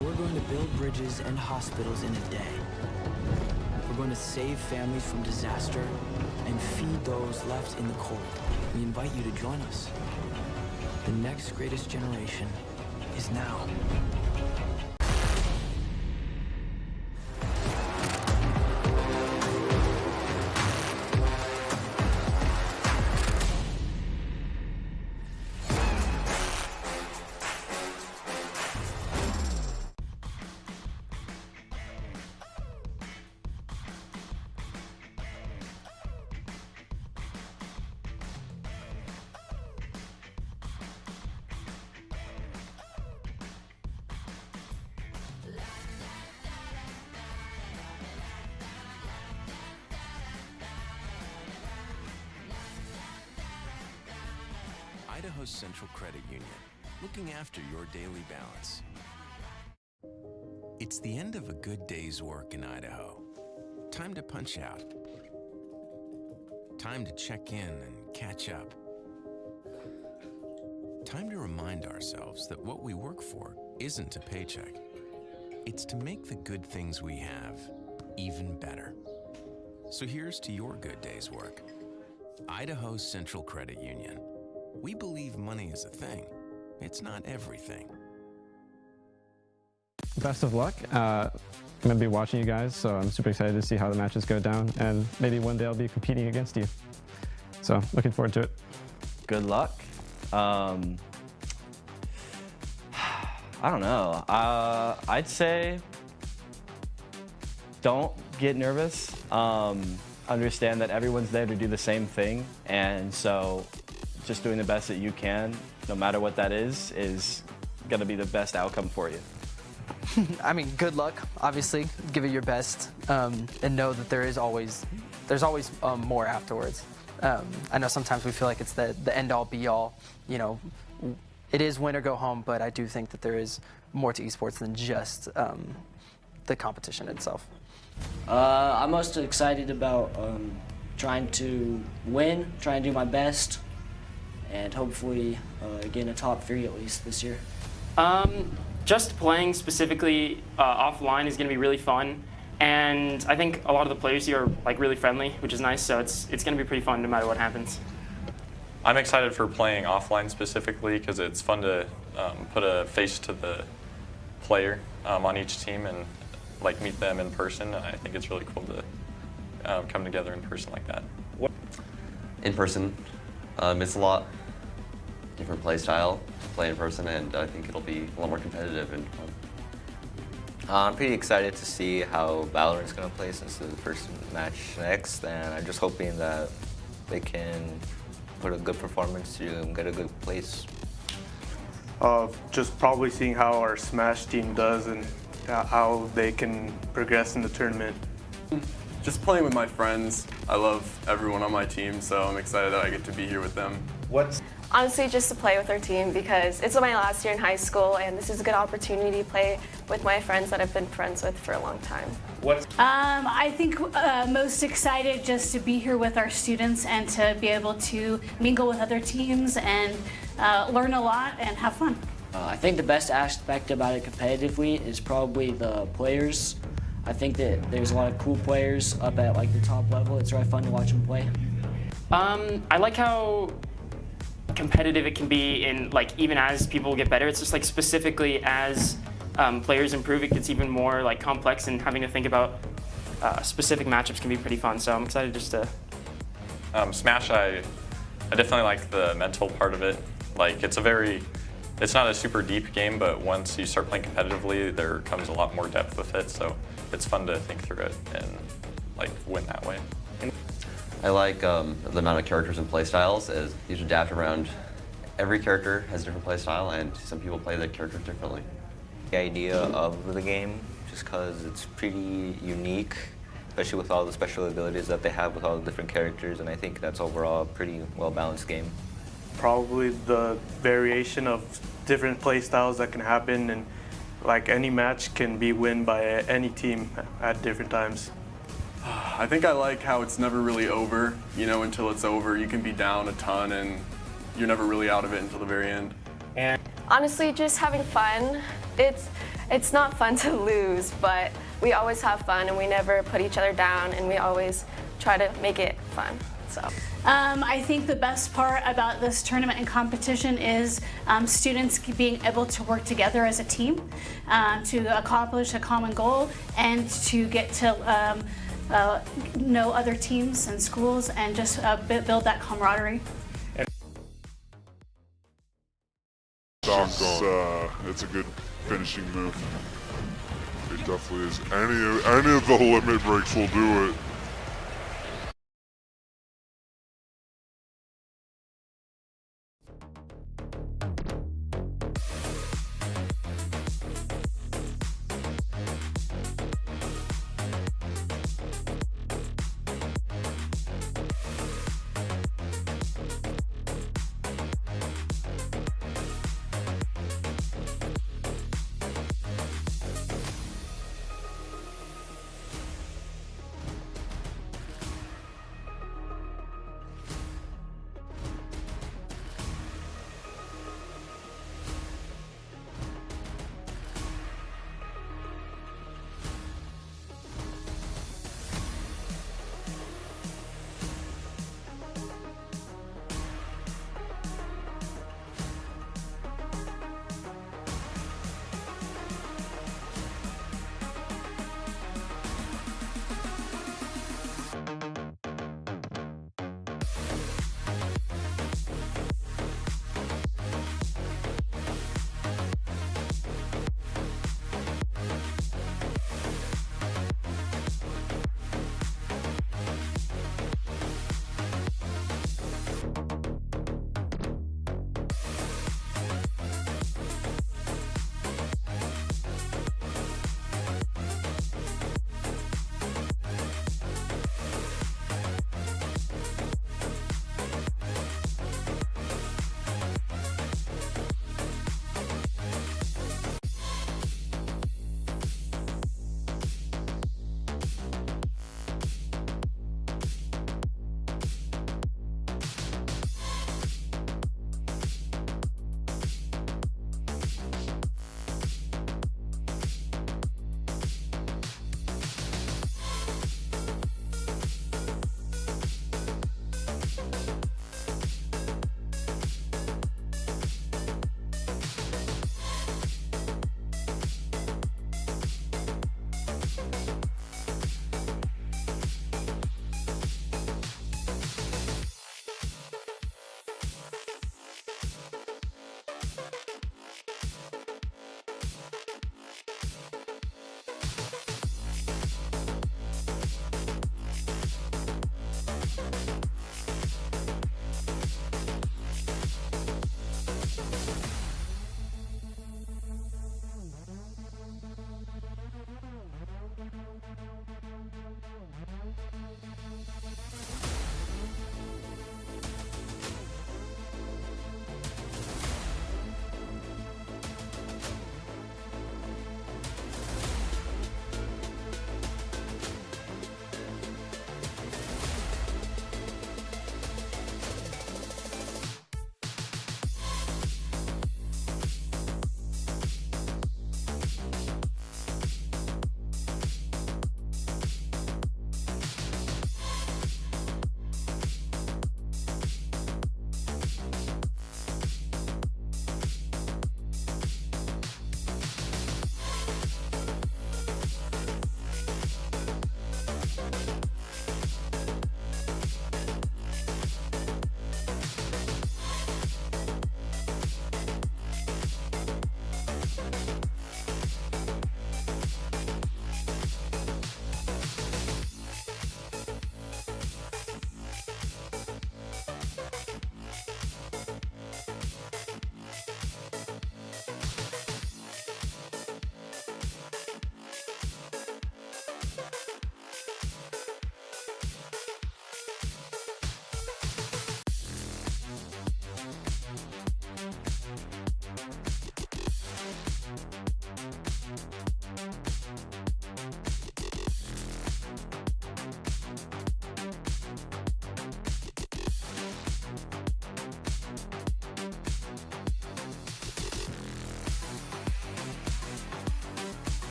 We're going to build bridges and hospitals in a day. We're going to save families from disaster and feed those left in the cold. We invite you to join us. The next greatest generation is now. Idaho's Central Credit Union, looking after your daily balance. It's the end of a good day's work in Idaho. Time to punch out. Time to check in and catch up. Time to remind ourselves that what we work for isn't a paycheck. It's to make the good things we have even better. So here's to your good day's work. Idaho's Central Credit Union. We believe money is a thing. It's not everything. Best of luck. I'm going to be watching you guys, so I'm super excited to see how the matches go down, and maybe one day I'll be competing against you. So looking forward to it. Good luck. I don't know. I'd say don't get nervous. Understand that everyone's there to do the same thing, and so just doing the best that you can, no matter what that is going to be the best outcome for you. I mean, good luck, obviously. Give it your best, and know that there's always more afterwards. I know sometimes we feel like it's the end-all, be-all. You know, it is win or go home, but I do think that there is more to esports than just the competition itself. I'm most excited about trying to win, trying to do my best, and hopefully get in a top 3 at least this year. Just playing specifically offline is going to be really fun, and I think a lot of the players here are like really friendly, which is nice. So it's going to be pretty fun no matter what happens. I'm excited for playing offline specifically because it's fun to put a face to the player on each team and like meet them in person. I think it's really cool to come together in person like that. In person, it's a lot different play style to play in person, and I think it'll be a lot more competitive and fun. I'm pretty excited to see how Valerant's going to play since it's the first match next, and I'm just hoping that they can put a good performance to get a good place. Just probably seeing how our Smash team does and how they can progress in the tournament. Just playing with my friends. I love everyone on my team, so I'm excited that I get to be here with them. Honestly, just to play with our team because it's my last year in high school, and this is a good opportunity to play with my friends that I've been friends with for a long time. I think most excited just to be here with our students and to be able to mingle with other teams and learn a lot and have fun. I think the best aspect about it competitively is probably the players. I think that there's a lot of cool players up at like the top level. It's really fun to watch them play. I like how competitive it can be in like even as people get better. It's just like specifically as players improve, it gets even more like complex, and having to think about specific matchups can be pretty fun. So I'm excited just to. Smash, I definitely like the mental part of it. Like it's a very it's not a super deep game, but once you start playing competitively, there comes a lot more depth with it. So it's fun to think through it and like win that way. I like the amount of characters and playstyles as these adapt around. Every character has a different playstyle, and some people play the characters differently. The idea of the game, just because it's pretty unique, especially with all the special abilities that they have with all the different characters, and I think that's overall a pretty well-balanced game. Probably the variation of different play styles that can happen, and like any match can be won by any team at different times. I think I like how it's never really over, you know, until it's over. You can be down a ton and you're never really out of it until the very end. And honestly, just having fun. It's not fun to lose, but we always have fun and we never put each other down, and we always try to make it fun. So. I think the best part about this tournament and competition is students being able to work together as a team to accomplish a common goal and to get to know other teams and schools and just build that camaraderie. It's a good finishing move. It definitely is. Any of the limit breaks will do it.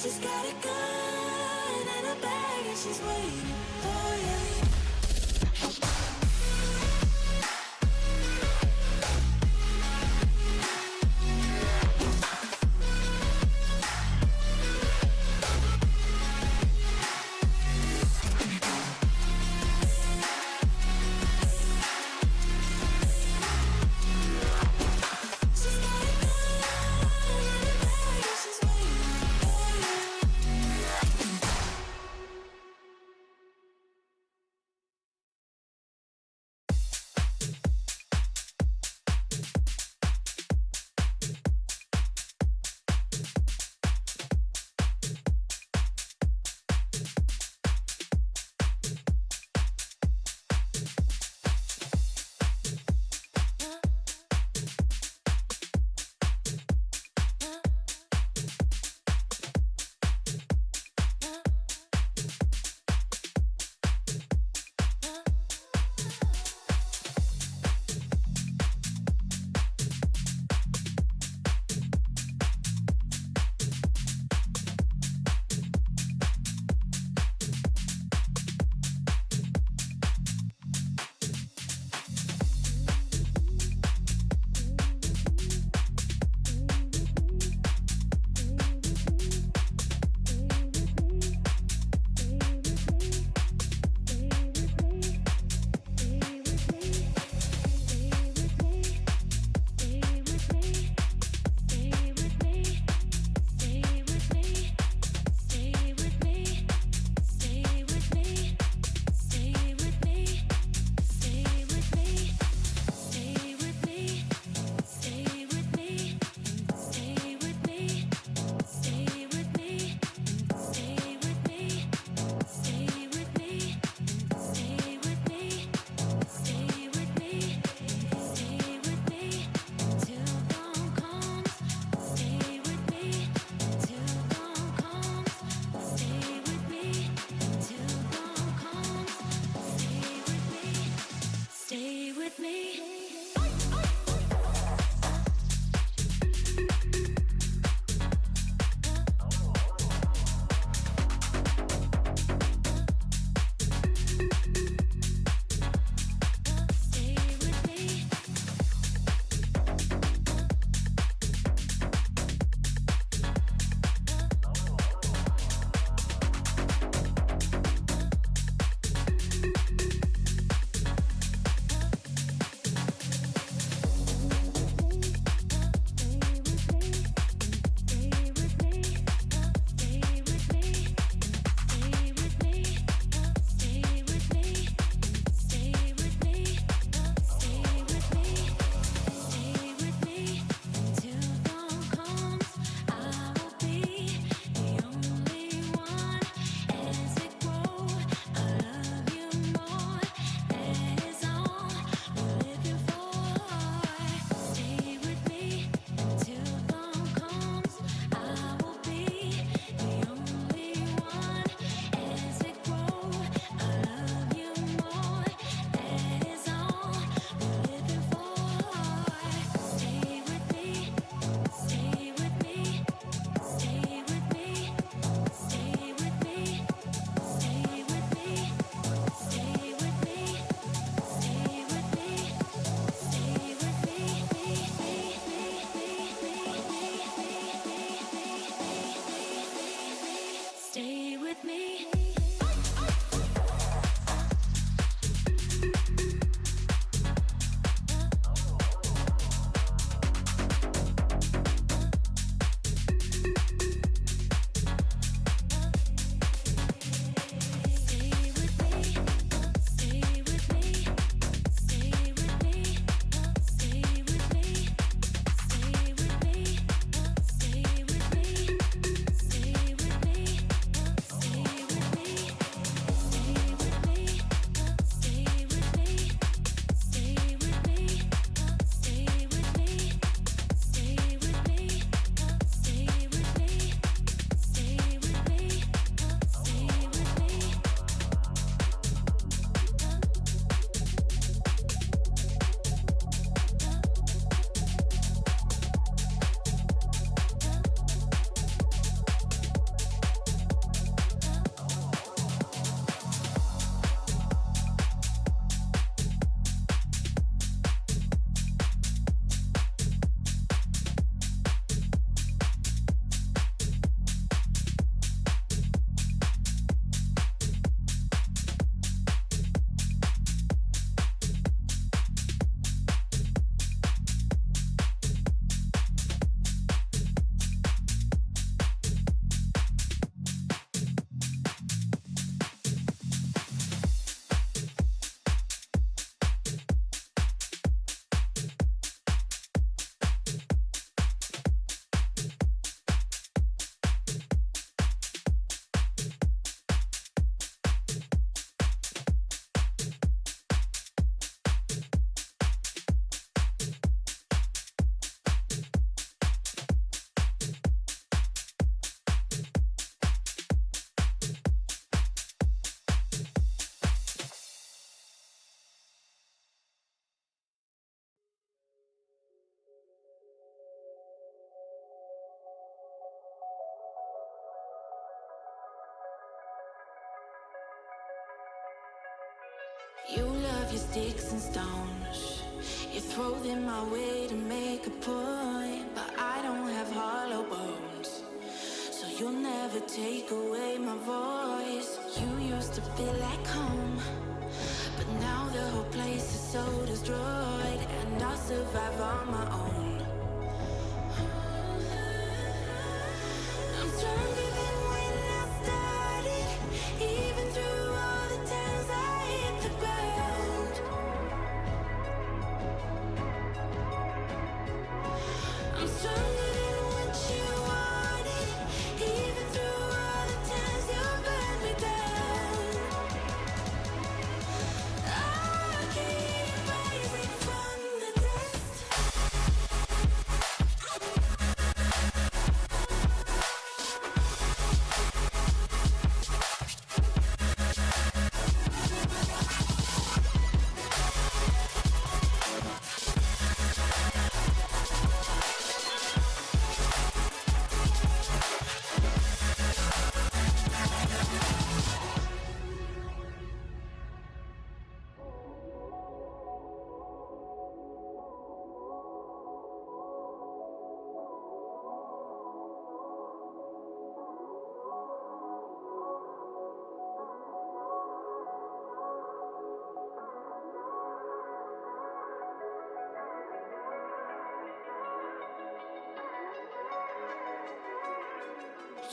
She's got a gun and a bag and she's waiting for you. You love your sticks and stones. You throw them my way to make a point, but I don't have hollow bones, so you'll never take away my voice. You used to be like home, but now the whole place is so destroyed, and I'll survive on my own. I'm stronger than when I started, even through all the times I hit the ground. I'm stronger than what you wanted, even through all the times you burned me down. I'll keep rising from the dust.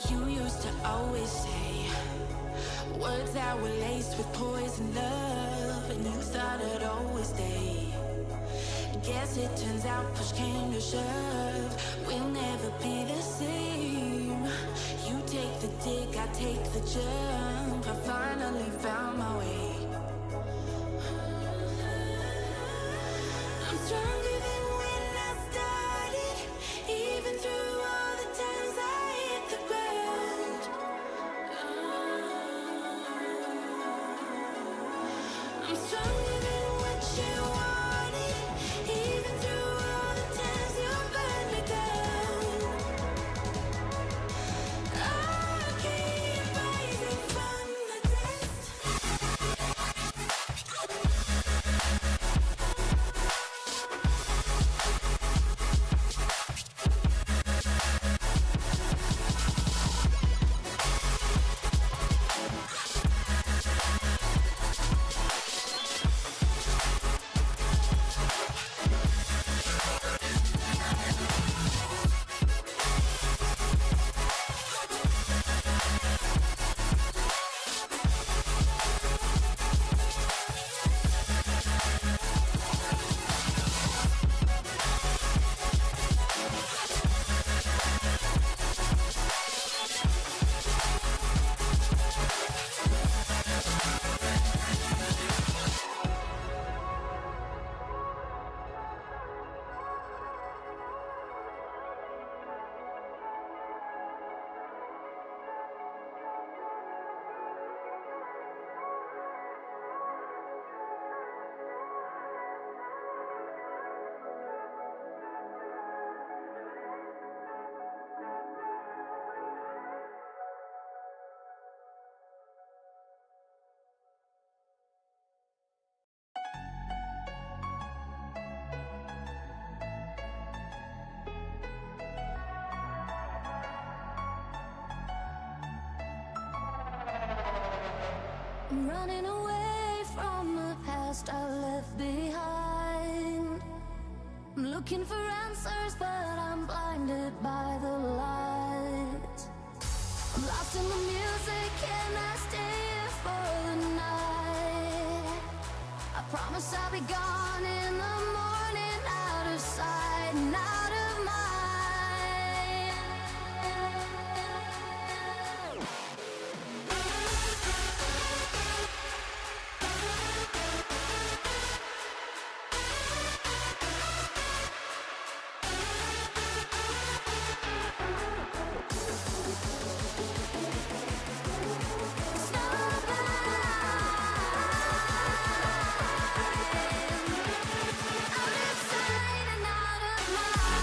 You used to always say words that were laced with poison love, and you thought I'd always stay. Guess it turns out push came to shove, we'll never be the same. You take the dig, I take the jump, I finally found my way. I'm stronger than when I started, even through all the times I hit the ground. I'm stronger than what you wanted, even through all the times you burned me down. I'll keep rising from the dust. I'm running away from the past I left behind. I'm looking for answers, but I'm blinded by the light. I'm lost in the music, and I stay here for the night. I promise I'll be gone in the morning, out of sight and out of mind. Out of sight and out of mind.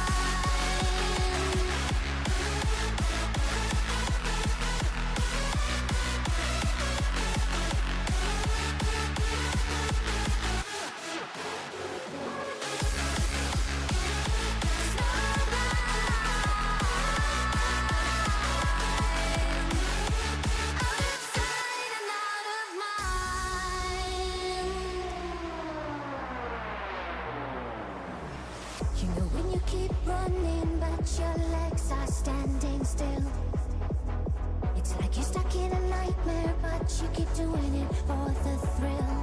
but you keep doing it for the thrill.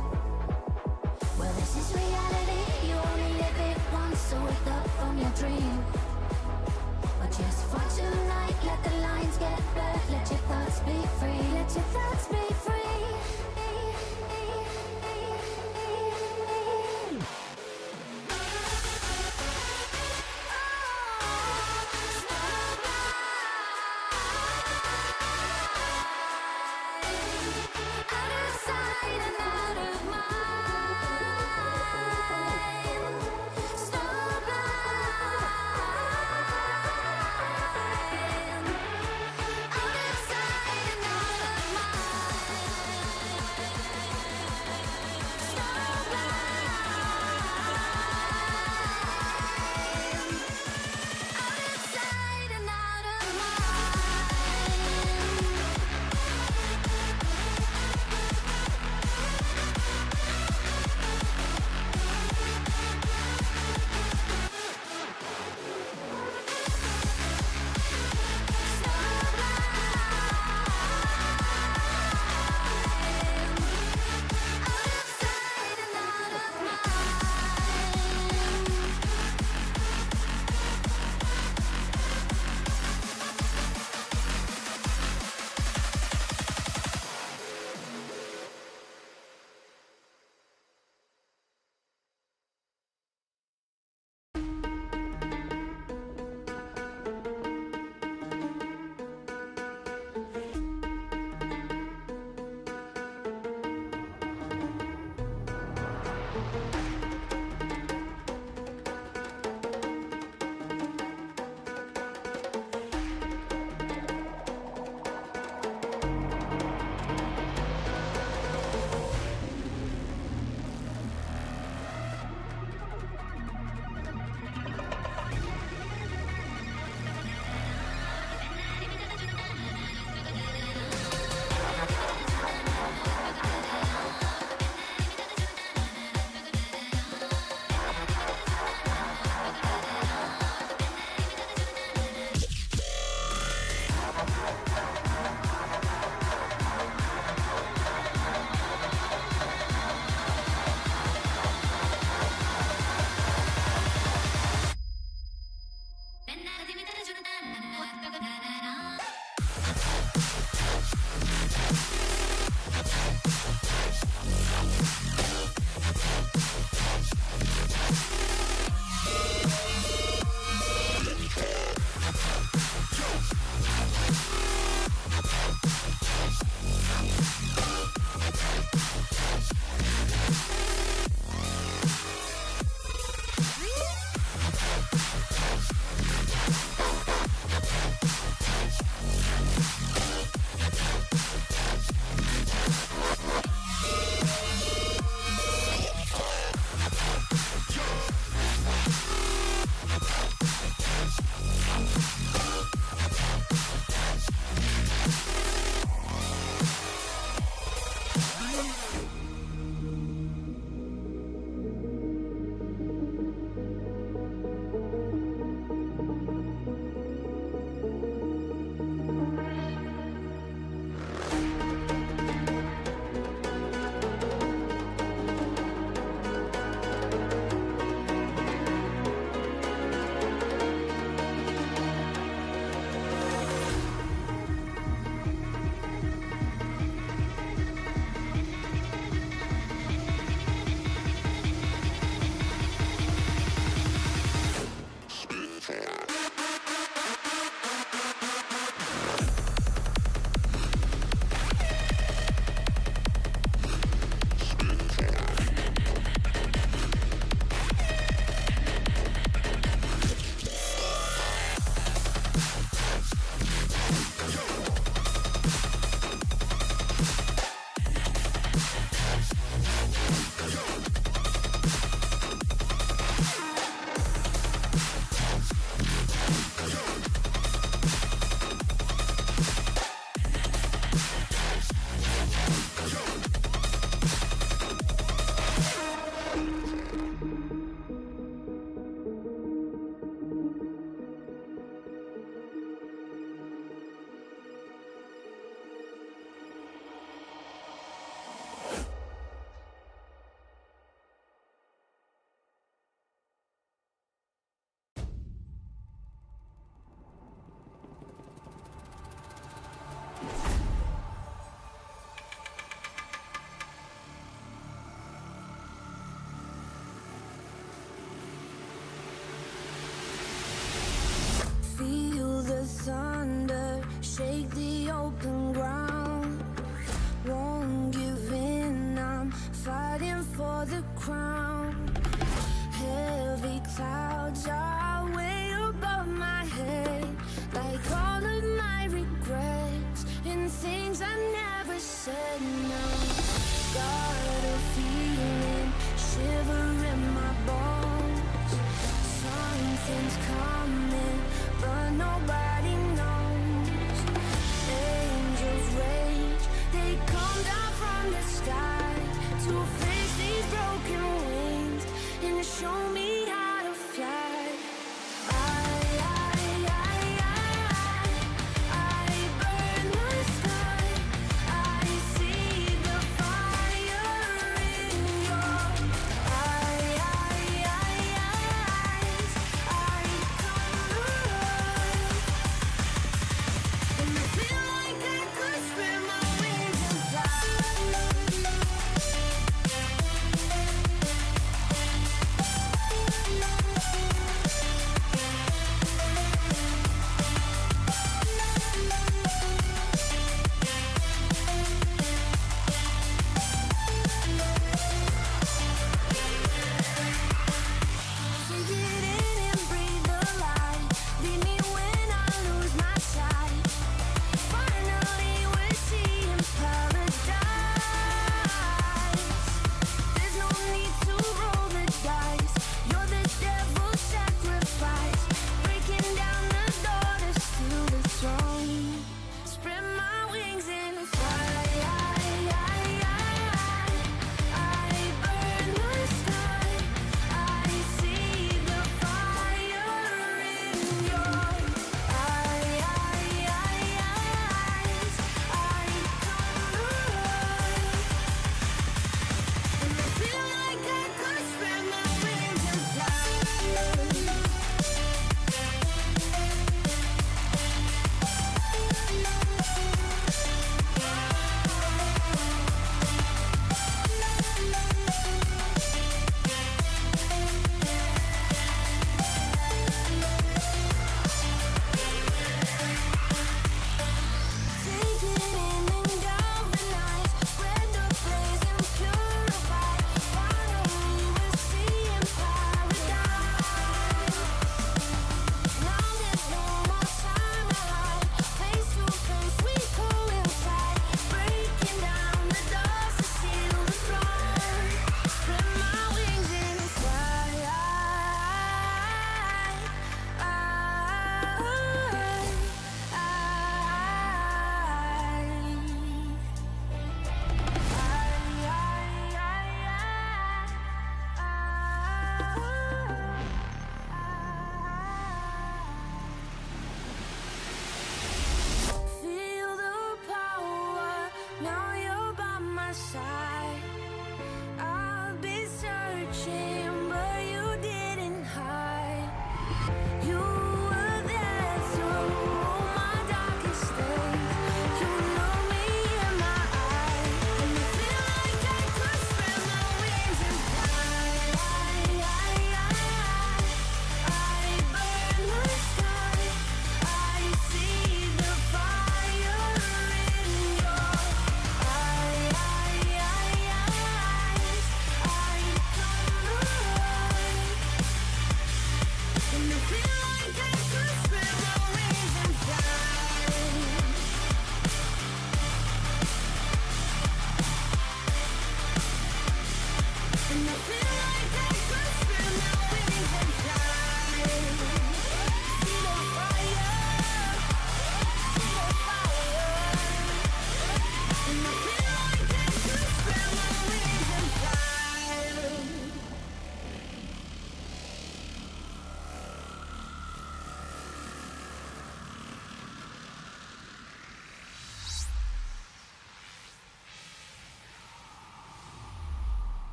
Well, this is reality, you only live it once, so wake up from your dream. But just for tonight, let the lines get blurred, let your thoughts be free, let your thoughts be free.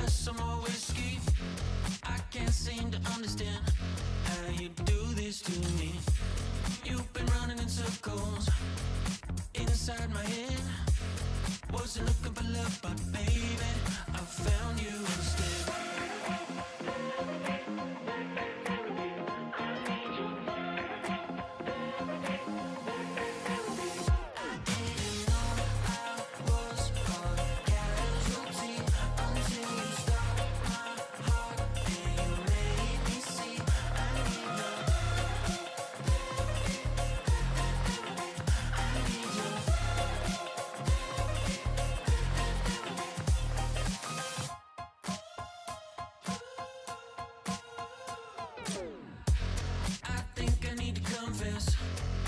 some more whiskey. I can't seem to understand how you do this to me. You've been running in circles inside my head. Wasn't looking for love, but baby, I found you instead.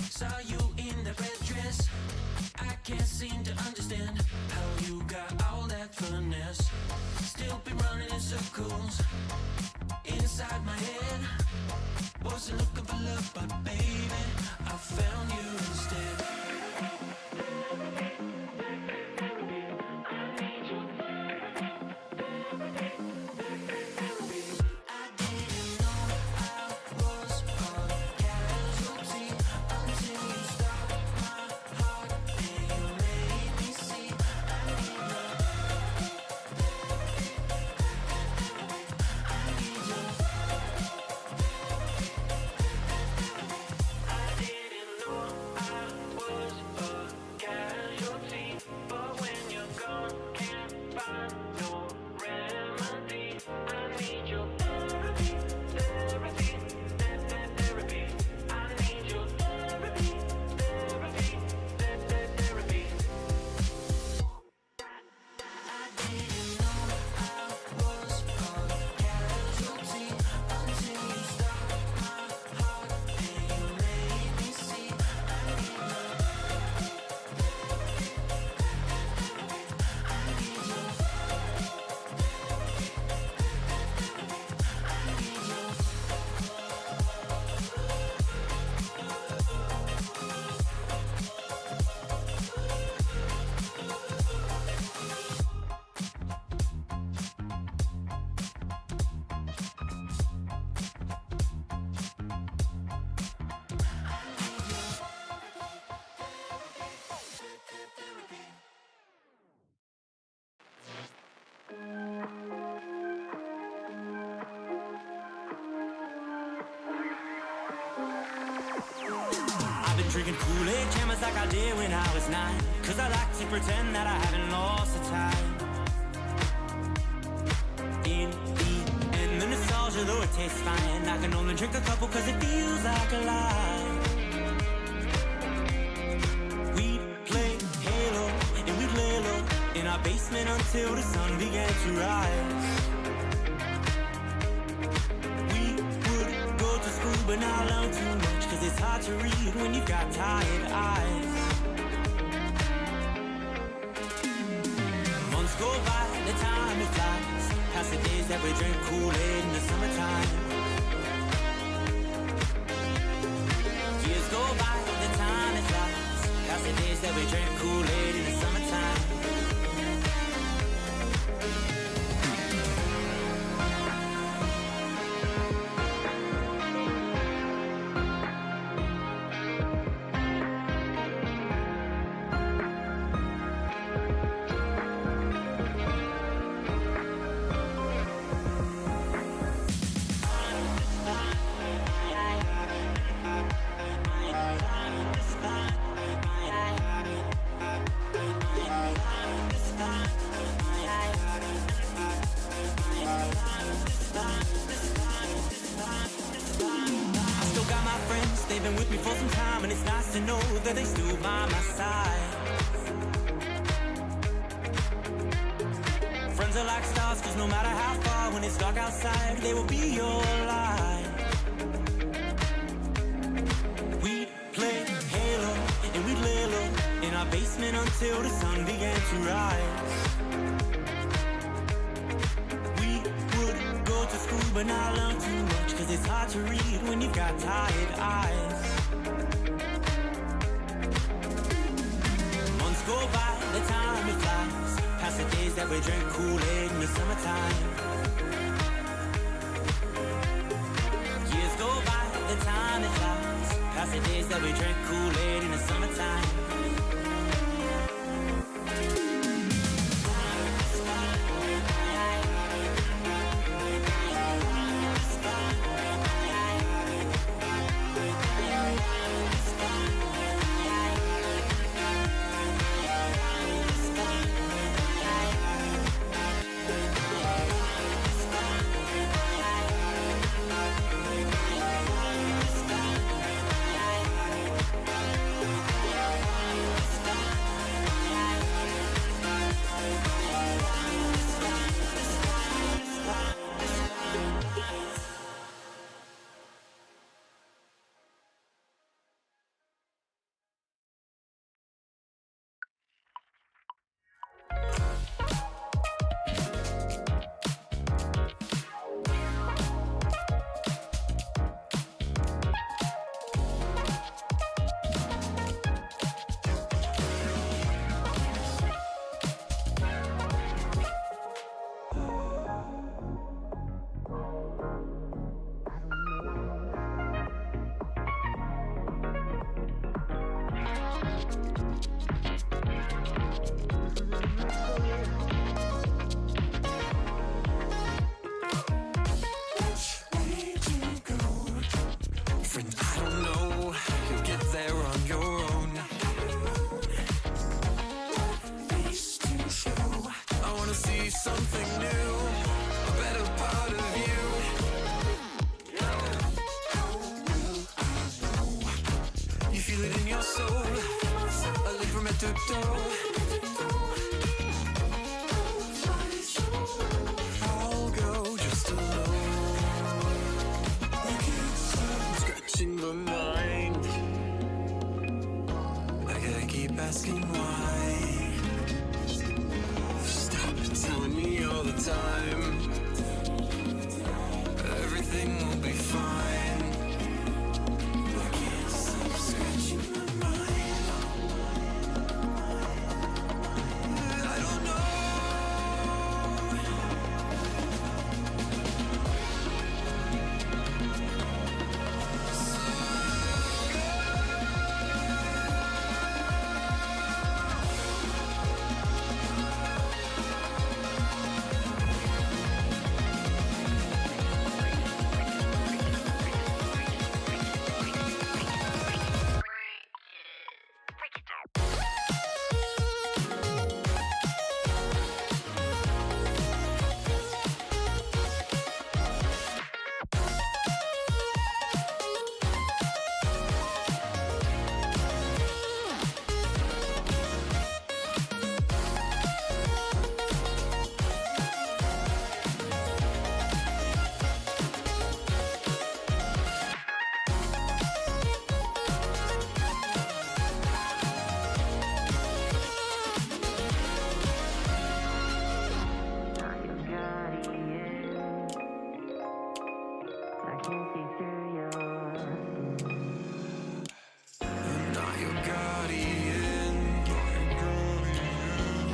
Saw you in the red dress. I can't seem to understand how you got all that finesse. Still been running in circles inside my head. Wasn't looking for love, but baby, I found you instead. Drinking Kool-Aid cameras like I did when I was 9. Cause I like to pretend that I haven't lost the time. In the end, the nostalgia, though it tastes fine, I can only drink a couple cause it feels like a lie. We'd play Halo and we'd lay low in our basement until the sun began to rise. We would go to school but not learn too much, cause it's hard to read when you've got tired eyes. Months go by, the time it flies, past the days that we drink Kool-Aid in the summertime. Years go by, the time it flies, past the days that we drink Kool-Aid in the summertime. They've been with me for some time, and it's nice to know that they still by my side. Friends are like stars, cause no matter how far, when it's dark outside, they will be your light. We'd play Halo, and we'd lay low in our basement until the sun began to rise. We would go to school, but not learn too much, cause it's hard to read when you've got tired eyes. Months go by, the time it flies, Past the days that we drank Kool-Aid in the summertime. Years go by, the time it flies. Past the days that we drank Kool-Aid in the summertime.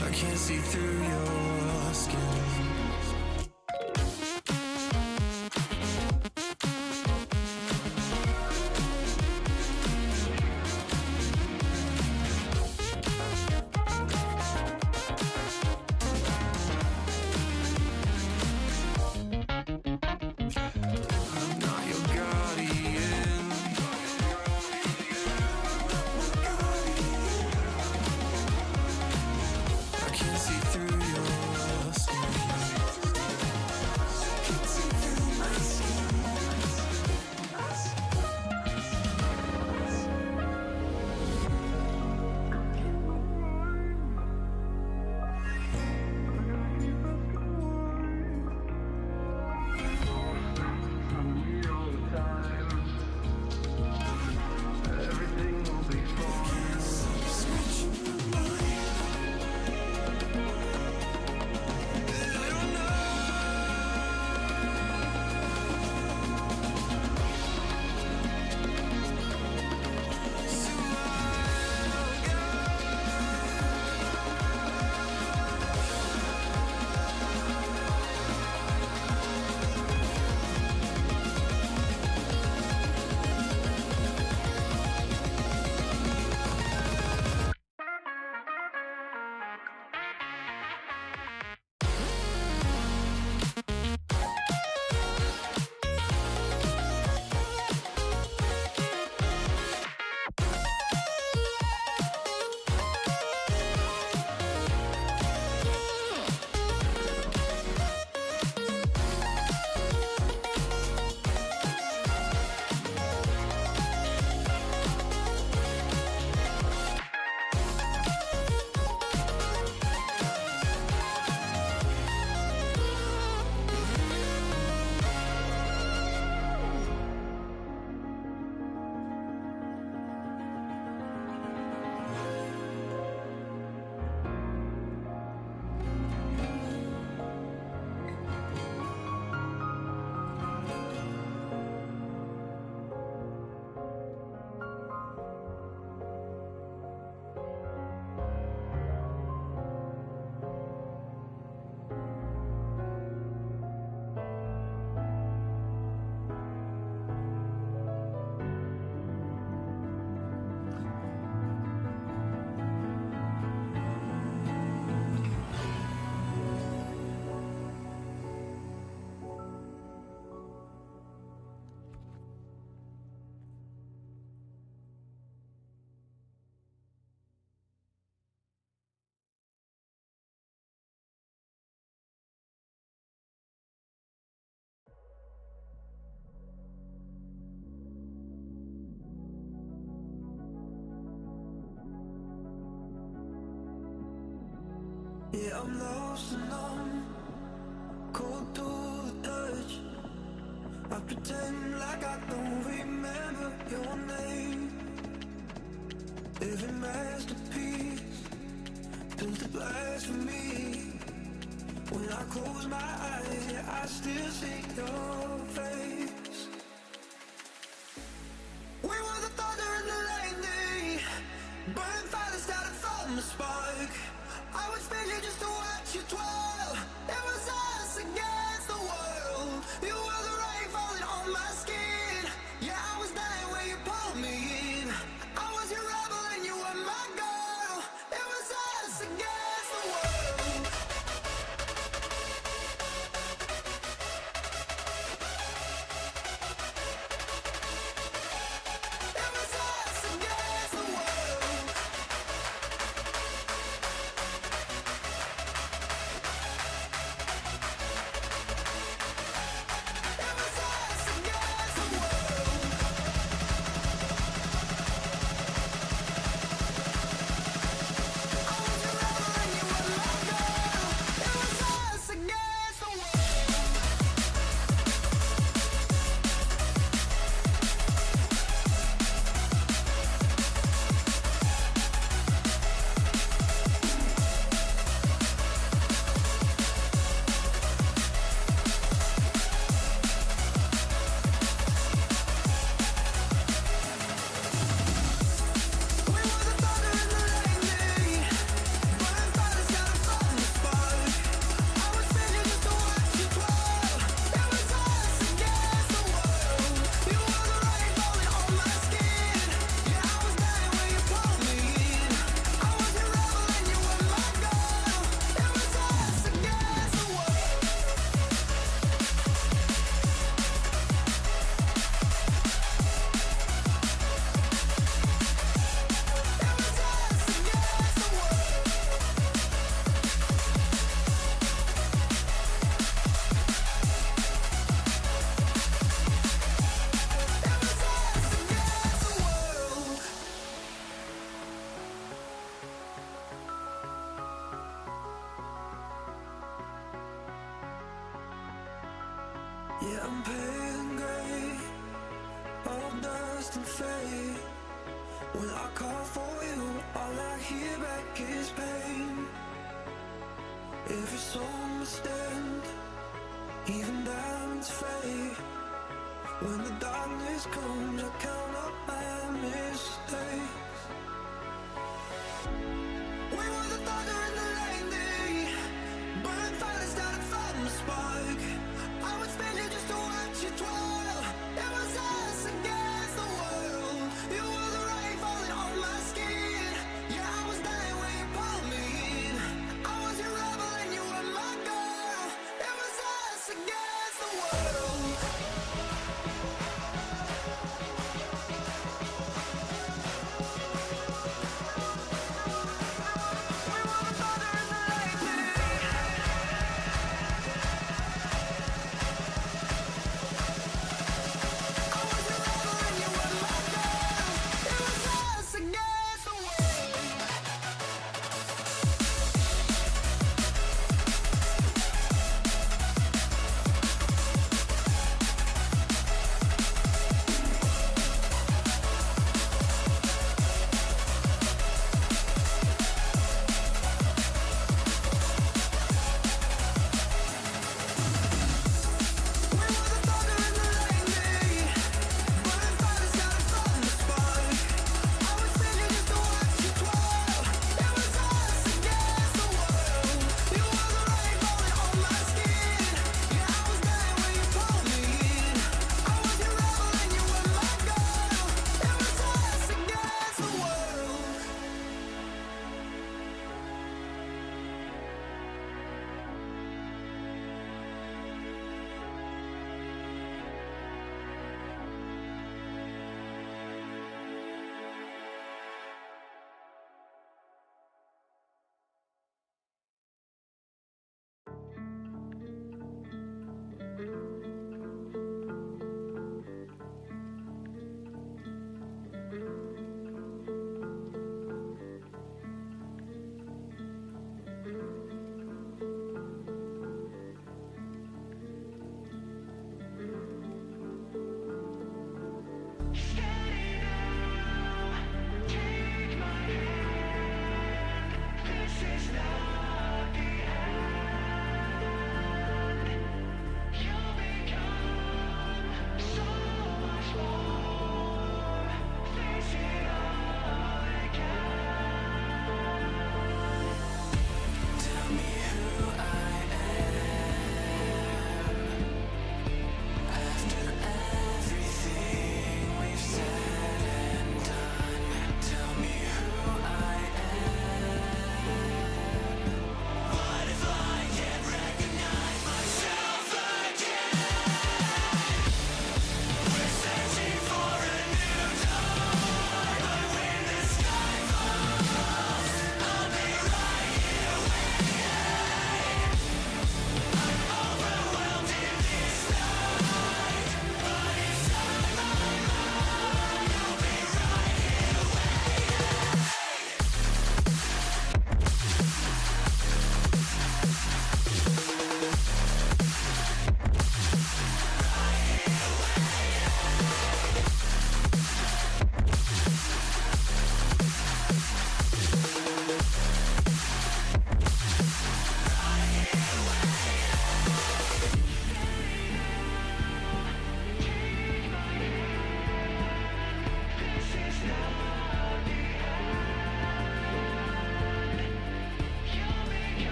I can't see through your skin. Yeah, I'm lost and numb, cold to the touch. I pretend like I don't remember your name. Every masterpiece turns to blasphemy. When I close my eyes, yeah, I still see your face. We were the thunder and the lightning, burning fire that started from the spark. I was fishing just to watch you twirl. It was us against the world. You were the rain falling on my skin. Yeah, I was dying when you pulled me in. I was your rebel and you were my girl. It was us against the world. It was us against the world. Yeah, I'm pale gray, all dust and fade. When I call for you, all I hear back is pain. Every song must end, even diamonds fade. When the darkness comes, I count up my mistakes. We were the thunder and the lightning, burning fire that started from the spark. I would spend it just to watch you twirl. It was us against the world. You were the rain falling on my skin. Yeah, I was dying when you pulled me in. I was your rebel and you were my girl. It was us against the world.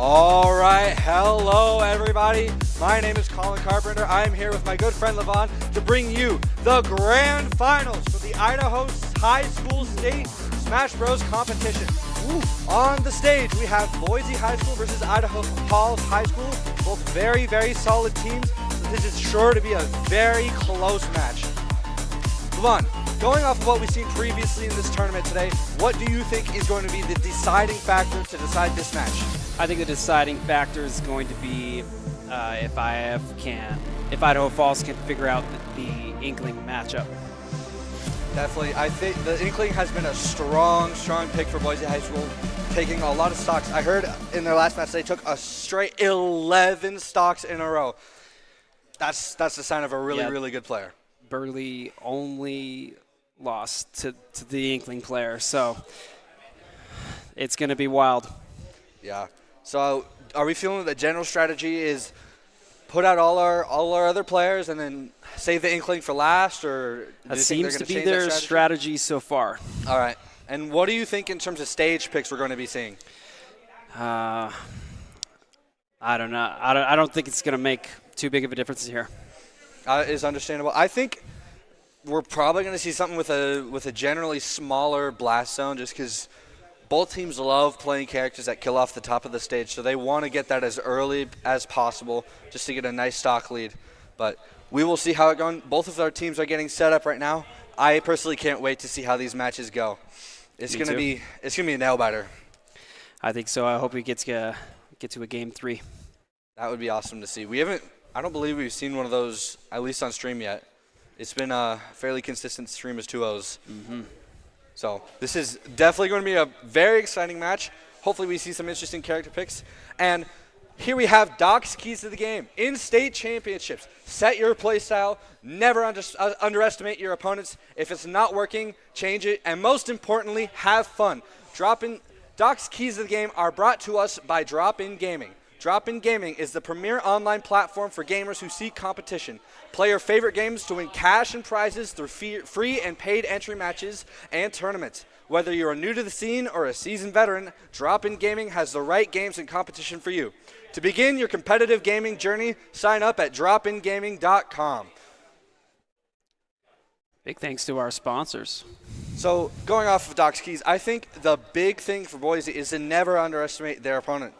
All right, hello everybody. My name is Colin Carpenter. I am here with my good friend Levon to bring you the grand finals for the Idaho High School State Smash Bros competition. On the stage, we have Boise High School versus Idaho Falls High School. Both very, very solid teams. This is sure to be a very close match. Levon, going off of what we've seen previously in this tournament today, what do you think is going to be the deciding factor to decide this match? I think the deciding factor is going to be if Idaho Falls can figure out the Inkling matchup. Definitely. I think the Inkling has been a strong pick for Boise High School, taking a lot of stocks. I heard in their last match they took a straight 11 stocks in a row. That's the sign of a really good player. Burley only lost to the Inkling player, so it's going to be wild. Yeah. So are we feeling that the general strategy is put out all our other players and then save the Inkling for last, or that seems to be their strategy so far. All right. And what do you think in terms of stage picks we're going to be seeing? I don't know. I don't think it's going to make too big of a difference here. Is understandable. I think we're probably going to see something with a generally smaller blast zone, just because both teams love playing characters that kill off the top of the stage, so they want to get that as early as possible just to get a nice stock lead. But we will see how it goes. Both of our teams are getting set up right now. I personally can't wait to see how these matches go. It's going to be a nail biter. I think so. I hope we get to a game 3. That would be awesome to see. I don't believe we've seen one of those, at least on stream yet. It's been a fairly consistent stream as 2-0s. Mm-hmm. So this is definitely going to be a very exciting match. Hopefully we see some interesting character picks. And here we have Doc's keys to the game. In state championships, set your play style. Never underestimate your opponents. If it's not working, change it. And most importantly, have fun. Doc's keys to the game are brought to us by Drop-In Gaming. Drop-In Gaming is the premier online platform for gamers who seek competition. Play your favorite games to win cash and prizes through free and paid entry matches and tournaments. Whether you are new to the scene or a seasoned veteran, Drop-In Gaming has the right games and competition for you. To begin your competitive gaming journey, sign up at dropingaming.com. Big thanks to our sponsors. So going off of Doc's keys, I think the big thing for Boise is to never underestimate their opponent.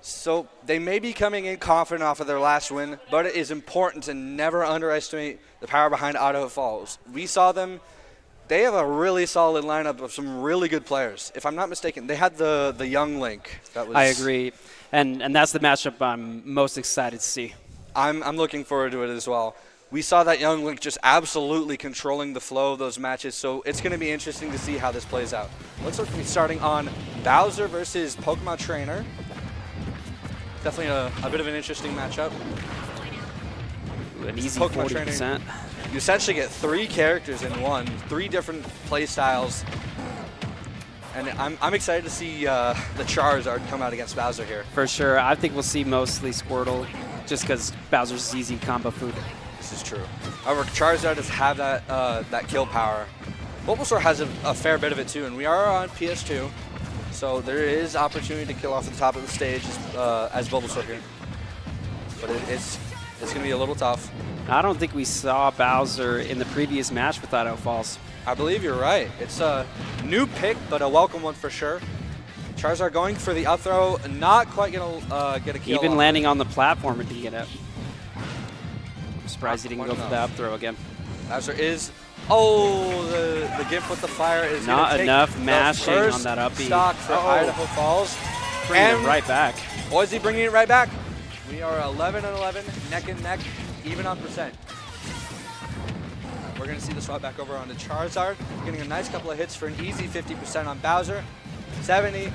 So they may be coming in confident off of their last win, but it is important to never underestimate the power behind Idaho Falls. We saw them. They have a really solid lineup of some really good players. If I'm not mistaken, they had the young Link. I agree. And that's the matchup I'm most excited to see. I'm looking forward to it as well. We saw that young Link just absolutely controlling the flow of those matches, so it's going to be interesting to see how this plays out. Looks like we'll be starting on Bowser versus Pokemon Trainer. Definitely a bit of an interesting matchup. An easy Pokemon 40%. Trainer, you essentially get 3 characters in one, 3 different play styles. And I'm excited to see the Charizard come out against Bowser here. For sure. I think we'll see mostly Squirtle, just because Bowser's easy combo food. This is true. However, Charizard does have that kill power. Bulbasaur has a fair bit of it too, and we are on PS2. So there is opportunity to kill off the top of the stage as Bulbasaur here. But it's going to be a little tough. I don't think we saw Bowser in the previous match with Idaho Falls. I believe you're right. It's a new pick, but a welcome one for sure. Charizard going for the up throw, not quite going to get a kill. Even landing on the platform and get it. I'm surprised he didn't go for the up throw again. Bowser is... Oh, the gift with the fire is not enough mashing on that up B. Stock for Idaho Falls. Bringing it right back. Boise bringing it right back. We are 11-11, neck and neck, even on percent. We're going to see the swap back over onto Charizard, getting a nice couple of hits for an easy 50% on Bowser. 70.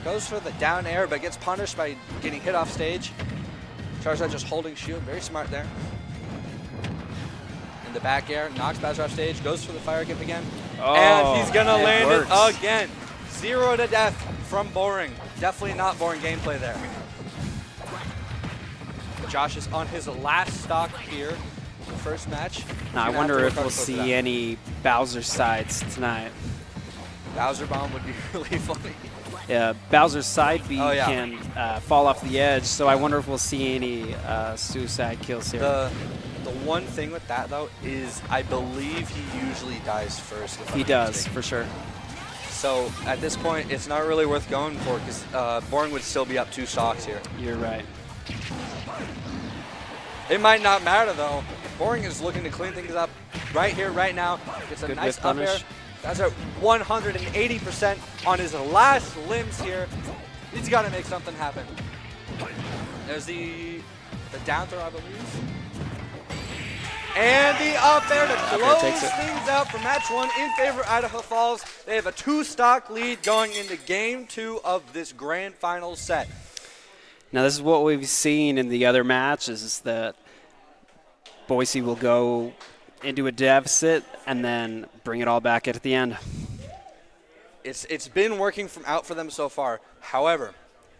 Goes for the down air, but gets punished by getting hit off stage. Charizard just holding shield, very smart there. The back air, knocks Bowser off stage, goes for the fire gift again, and he's gonna land it again. 0 to death from boring. Definitely not boring gameplay there. Josh is on his last stock here, the first match. Now, I wonder if we'll see any Bowser sides tonight. Bowser bomb would be really funny. Yeah, Bowser's side B can fall off the edge, so I wonder if we'll see any suicide kills here. The one thing with that, though, is I believe he usually dies first. He does, for sure. So at this point, it's not really worth going for because Boring would still be up 2 stocks here. You're right. It might not matter though. Boring is looking to clean things up right here, right now. Gets a Good nice whip up air. punish. That's at 180% on his last limbs here. He's got to make something happen. There's the down throw, I believe. And the up air to close things out for match 1 in favor of Idaho Falls. They have a 2-stock lead going into game 2 of this grand final set. Now, this is what we've seen in the other matches, is that Boise will go into a deficit and then bring it all back at the end. It's been working out for them so far. However,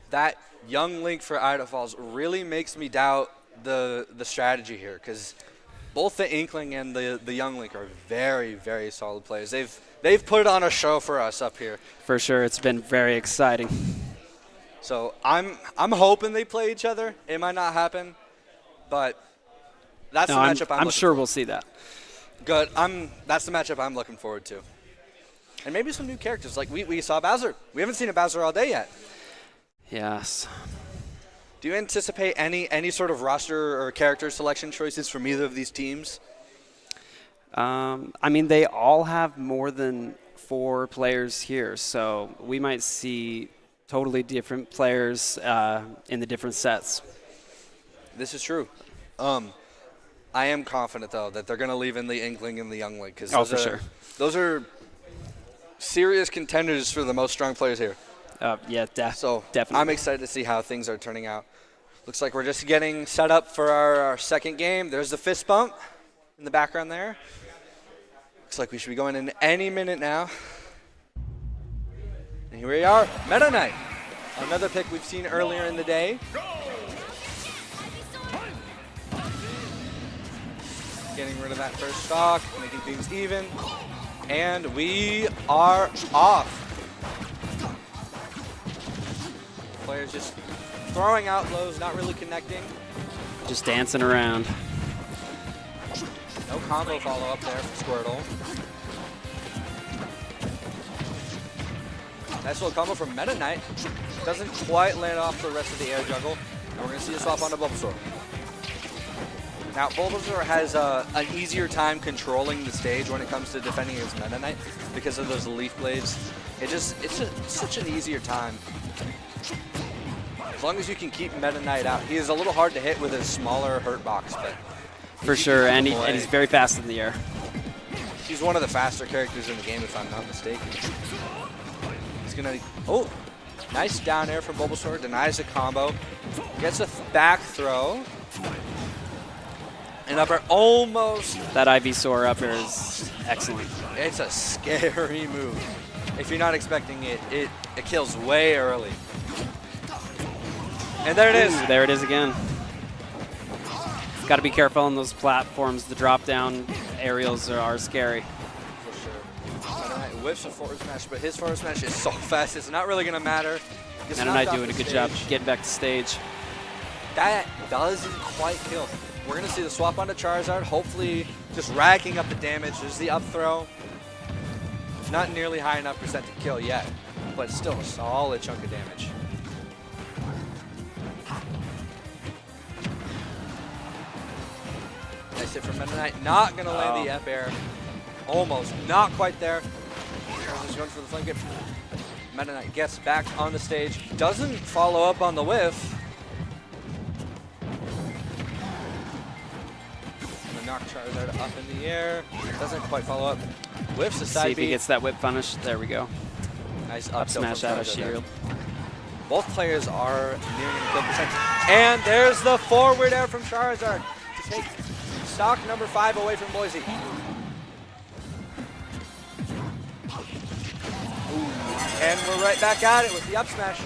that young link for Idaho Falls really makes me doubt the strategy here, because both the Inkling and the young link are very, very solid players. They've put on a show for us up here. For sure, it's been very exciting. So I'm hoping they play each other. It might not happen, but that's the matchup I'm sure we'll see that. Good. That's the matchup I'm looking forward to. And maybe some new characters. Like we saw Bowser. We haven't seen a Bowser all day yet. Yes. Do you anticipate any sort of roster or character selection choices from either of these teams? I mean, they all have more than 4 players here, so we might see totally different players in the different sets. This is true. I am confident, though, that they're going to leave in the Inkling and the Young Link. Oh, for sure. Those are serious contenders for the most strong players here. Yeah, so definitely. I'm excited to see how things are turning out. Looks like we're just getting set up for our second game. There's the fist bump in the background there. Looks like we should be going in any minute now. And here we are, Meta Knight. Another pick we've seen earlier in the day. Getting rid of that first stock, making things even. And we are off. Players just throwing out lows, not really connecting. Just dancing around. No combo follow-up there for Squirtle. Nice little combo from Meta Knight. Doesn't quite land off the rest of the air juggle. And we're going to see a swap onto Bulbasaur. Now, Bulbasaur has an easier time controlling the stage when it comes to defending against Meta Knight because of those Leaf Blades. It's such an easier time. As long as you can keep Meta Knight out. He is a little hard to hit with his smaller hurt box, but For sure, and he's very fast in the air. He's one of the faster characters in the game, if I'm not mistaken. He's gonna, oh, nice down air from Bulbasaur, denies the combo, gets a back throw, and up air almost. That Ivysaur up air is excellent. It's a scary move. If you're not expecting it, it kills way early. And there it is. Ooh, there it is again. Got to be careful on those platforms. The drop down aerials are scary. For sure. Whiffs a forward smash, but his forward smash is so fast, it's not really going to matter. Meta Knight doing a good job getting back to stage. That doesn't quite kill. We're going to see the swap onto Charizard, hopefully just racking up the damage. There's the up throw. Not nearly high enough percent to kill yet, but still a solid chunk of damage. Nice hit from Meta Knight. Not going to land the up air. Almost. Not quite there. He's going for the flame grip. Meta Knight gets back on the stage. Doesn't follow up on the whiff. Knock Charizard up in the air. Doesn't quite follow up. Whiffs a side See if he beat. gets that whip punish. There we go. Nice up smash out of shield. Both players are nearing the kill percent. And there's the forward air from Charizard to take stock number 5 away from Boise. Ooh. And we're right back at it with the up smash.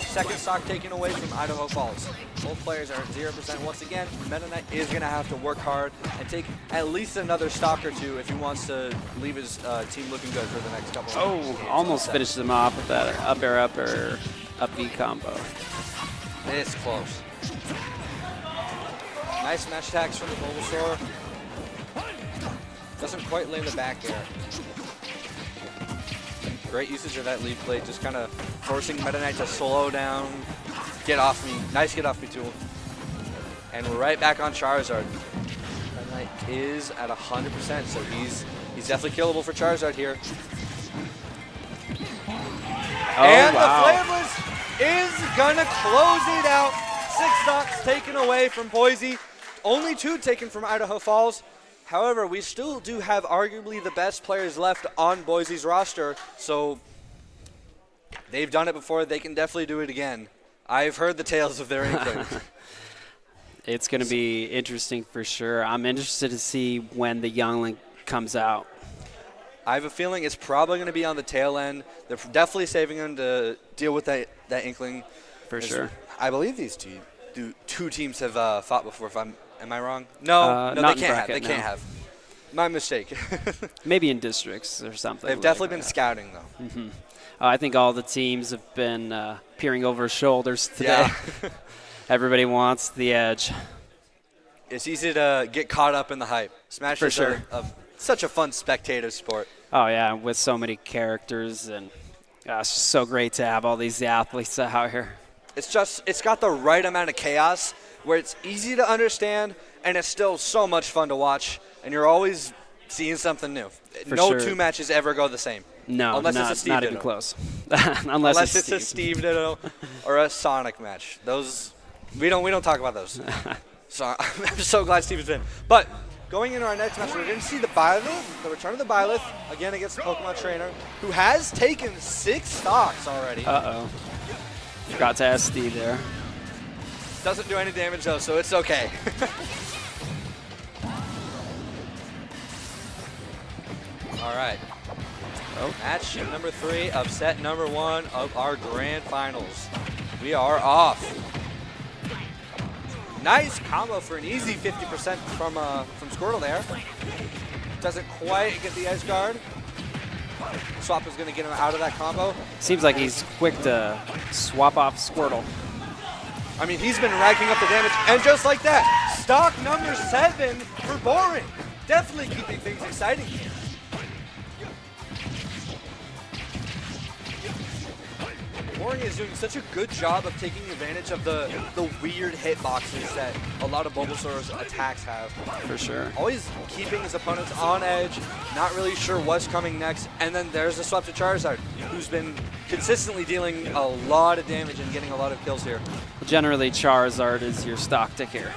Second stock taken away from Idaho Falls. Both players are at 0% once again. Meta Knight is going to have to work hard and take at least another stock or two if he wants to leave his team looking good for the next couple of games. Almost finished him off with that up air, up B combo. It's close. Nice smash attacks from the Bulbasaur. Doesn't quite land the back air. Great usage of that lead play, just kind of forcing Meta Knight to slow down, get off me. Nice get off me tool. And we're right back on Charizard. Meta Knight is at 100%, so he's definitely killable for Charizard here. Oh, and wow. the Flameless is gonna close it out. 6 stocks taken away from Boise. Only 2 taken from Idaho Falls. However, we still do have arguably the best players left on Boise's roster, so they've done it before. They can definitely do it again. I've heard the tales of their inkling. It's going to be interesting for sure. I'm interested to see when the Youngling comes out. I have a feeling it's probably going to be on the tail end. They're definitely saving him to deal with that inkling. For sure. I believe these two teams have fought before. Am I wrong? No, not they can't have. bracket, They can't no. have. My mistake. Maybe in districts or something. They've definitely been scouting, though. Mm-hmm. I think all the teams have been peering over shoulders today. Yeah. Everybody wants the edge. It's easy to get caught up in the hype. Smash For is sure. such a fun spectative sport. Oh, yeah, with so many characters. And it's just so great to have all these athletes out here. It's got the right amount of chaos where it's easy to understand and it's still so much fun to watch, and you're always seeing something new. For no sure. 2 matches ever go the same. No, unless not, it's a Steve not Ditto. even close. Unless it's a Steve Ditto or a Sonic match. Those we don't talk about those. So I'm so glad Steve is in. But going into our next match, we're going to see the Byleth, the return of the Byleth, again against the Pokemon trainer, who has taken 6 stocks already. Uh-oh. Forgot to ask Steve there. Doesn't do any damage though, so it's okay. All right. Match number 3 of set number 1 of our grand finals. We are off. Nice combo for an easy 50% from Squirtle there. Doesn't quite get the edge guard. Swap is going to get him out of that combo. Seems like he's quick to swap off Squirtle. I mean, he's been racking up the damage, and just like that, stock number 7 for Boring. Definitely keeping things exciting here. Boring is doing such a good job of taking advantage of the weird hitboxes that a lot of Bulbasaur's attacks have. For sure. Always keeping his opponents on edge, not really sure what's coming next, and then there's the swap to Charizard, who's been consistently dealing a lot of damage and getting a lot of kills here. Generally, Charizard is your stock tick here.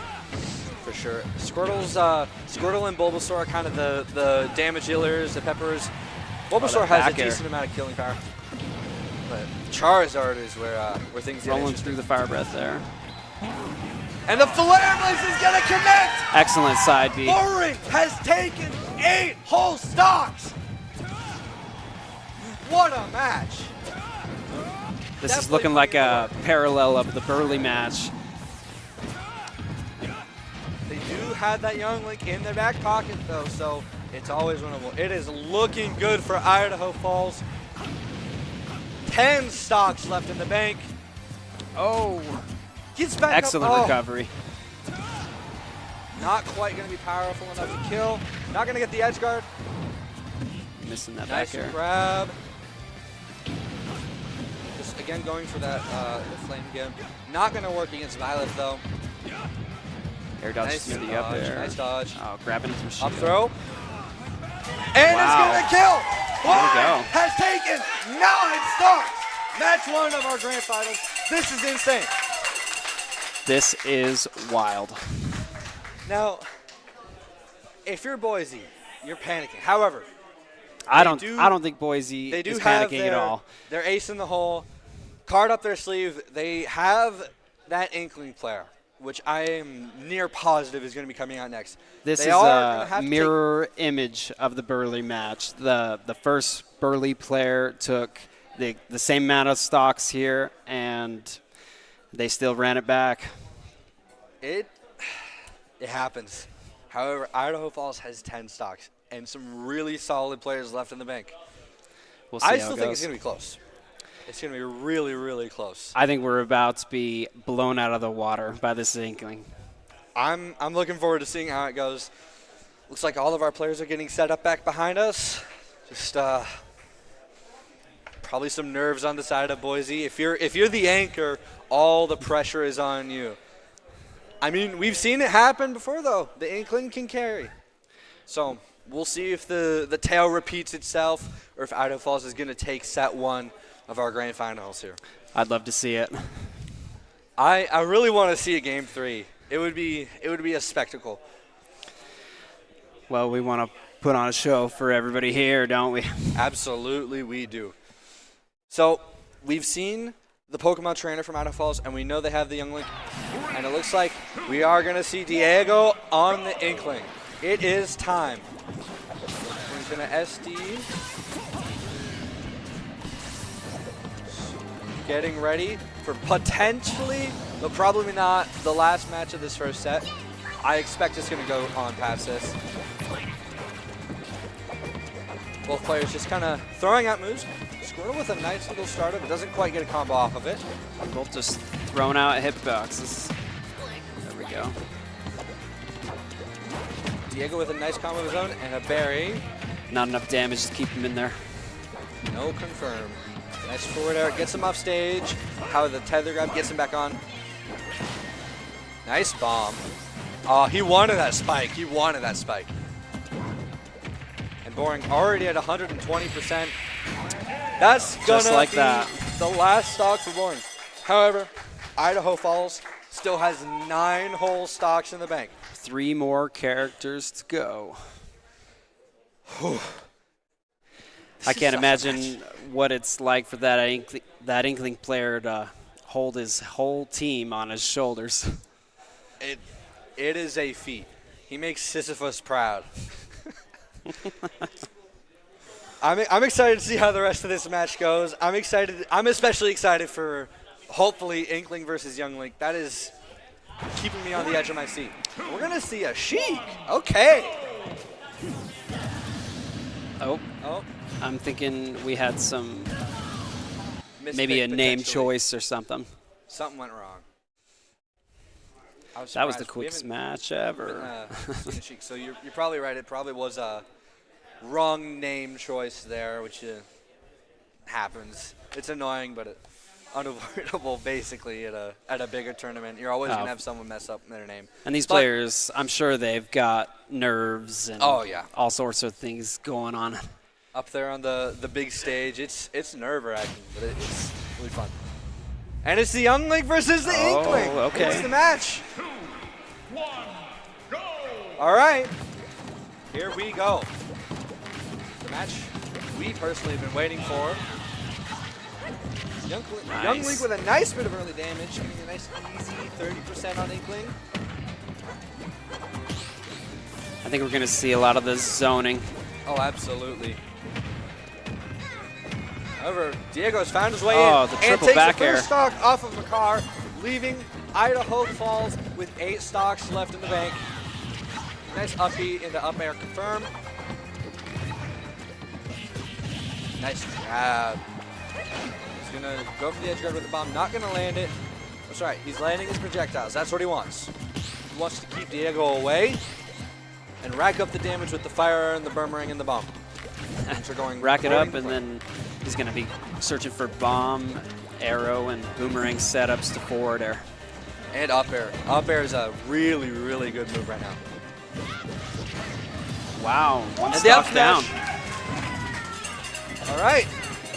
For sure. Squirtle and Bulbasaur are kind of the damage dealers, the peppers. Bulbasaur has a decent amount of killing power. But Charizard is where things get rolling interesting. through the fire breath there. And the Flare Blaze is going to connect! Excellent side B. Boring has taken 8 whole stocks! What a match! This is looking like a parallel of the Burley match. They do have that young Link in their back pocket, though, so it's always winnable. It is looking good for Idaho Falls. 10 stocks left in the bank. Oh. Gets back Excellent up. recovery. Not quite going to be powerful enough to kill. Not going to get the edge guard. Missing that Nice back air. grab. Just again going for that flame again. Not going to work against Violet though. Air dodge Nice smoothie up dodge, there. nice dodge. Oh, grabbing it through shield. Up throw. And Wow. it's going to kill. There we go. Boring has taken 9 stocks. Match 1 of our grand finals. This is insane. This is wild. Now, if you're Boise, you're panicking. However, I don't think Boise they do is have panicking at all. their ace in the hole, card up their sleeve. They have that Inkling player, which I am near positive is going to be coming out next. This They is are gonna a have to mirror image of the Burley match. The first Burley player took the same amount of stocks here, and they still ran it back. It happens. However, Idaho Falls has 10 stocks and some really solid players left in the bank. We'll see I how still it think goes. it's going to be close. It's going to be really, really close. I think we're about to be blown out of the water by this Inkling. I'm looking forward to seeing how it goes. Looks like all of our players are getting set up back behind us. Just Probably some nerves on the side of Boise. If you're the anchor, all the pressure is on you. I mean, we've seen it happen before, though. The Inkling can carry. So we'll see if the tale repeats itself or if Idaho Falls is going to take set 1 of our grand finals here. I'd love to see it. I really want to see a game 3. It would be a spectacle. Well, we want to put on a show for everybody here, don't we? Absolutely, we do. So we've seen the Pokemon trainer from Idaho Falls, and we know they have the Young Link. And it looks like we are going to see Diego on the Inkling. It is time. He's going to SD. Getting ready for potentially, but probably not, the last match of this first set. I expect it's going to go on past this. Both players just kind of throwing out moves. Squirtle with a nice little startup, but doesn't quite get a combo off of it. Both just throwing out hitboxes. There we go. Diego with a nice combo of his own and a berry. Not enough damage to keep him in there. No confirm. Nice forward air, gets him off stage. How the tether grab gets him back on. Nice bomb. Oh, he wanted that spike. He wanted that spike. And Boring already at 120%. That's gonna be the last stock for Boring. However, Idaho Falls still has 9 whole stocks in the bank. 3 more characters to go. I can't imagine what it's like for that Inkling player to hold his whole team on his shoulders. It is a feat. He makes Sisyphus proud. I'm excited to see how the rest of this match goes. I'm especially excited for hopefully Inkling versus Young Link. That is keeping me on the edge of my seat. We're gonna see a Sheik. Okay. Oh. I'm thinking we had some, maybe a name choice or something. Something went wrong. That was the quickest match ever. So you're probably right. It probably was a wrong name choice there, which happens. It's annoying, but unavoidable. Basically, at a bigger tournament, you're always gonna have someone mess up their name. And these players, I'm sure they've got nerves and all sorts of things going on. Up there on the big stage, it's nerve-wracking, but it's really fun. And it's the Young Link versus the Inkling. Okay. It's the match. All right, here we go. The match we personally have been waiting for. Young Link with a nice bit of early damage, getting a nice easy 30% on Inkling. I think we're going to see a lot of this zoning. Oh, absolutely. However, Diego's found his way in and takes the first stock off of Makar, leaving Idaho Falls with 8 stocks left in the bank. Nice up B into up air confirm. Nice grab. He's gonna go for the edge guard with the bomb, not gonna land it. That's right, he's landing his projectiles. That's what he wants. He wants to keep Diego away and rack up the damage with the fire and the boomerang and the bomb. Rack it up, and then he's going to be searching for bomb, arrow, and boomerang setups to forward air. And up air. Up air is a really, really good move right now. Wow, one stock down. All right,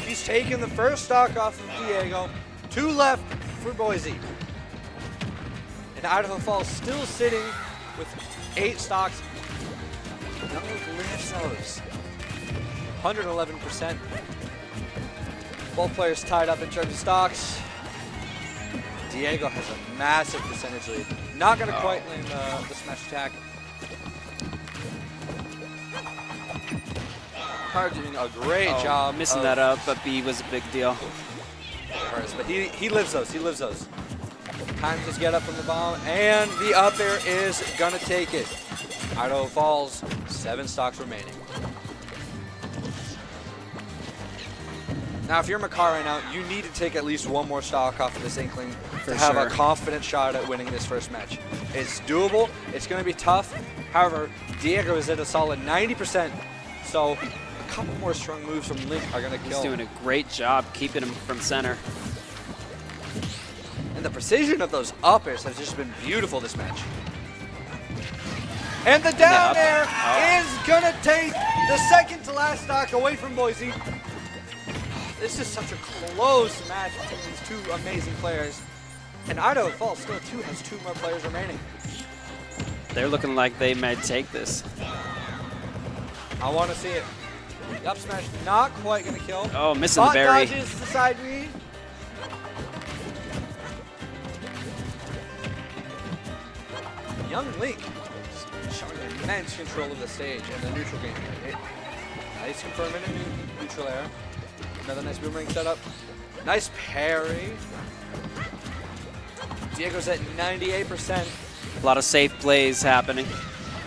he's taking the first stock off of Diego. 2 left for Boise. And Idaho Falls still sitting with 8 stocks. Young Link lifts those. 111%. Both players tied up in terms of stocks. Diego has a massive percentage lead. Not going to quite land the smash attack. Carr doing a great job. Missing that up, but B was a big deal. But he lives those. He lives those. Time to get up from the bomb, and the up air is going to take it. Idaho Falls, 7 stocks remaining. Now, if you're Makar right now, you need to take at least 1 more stock off of this Inkling to have a confident shot at winning this first match. It's doable. It's going to be tough. However, Diego is at a solid 90%, so couple more strong moves from Link are going to kill. He's doing a great job keeping him from center. And the precision of those up airs has just been beautiful this match. And the down air is going to take the second to last stock away from Boise. This is such a close match between these two amazing players. And Idaho Falls still has 2 more players remaining. They're looking like they may take this. I want to see it. The up smash not quite going to kill. Oh, missing the berry. Dodges the side read. Young Link showing immense control of the stage and the neutral game. Nice confirming in neutral air. Another nice boomerang setup. Nice parry. Diego's at 98%. A lot of safe plays happening.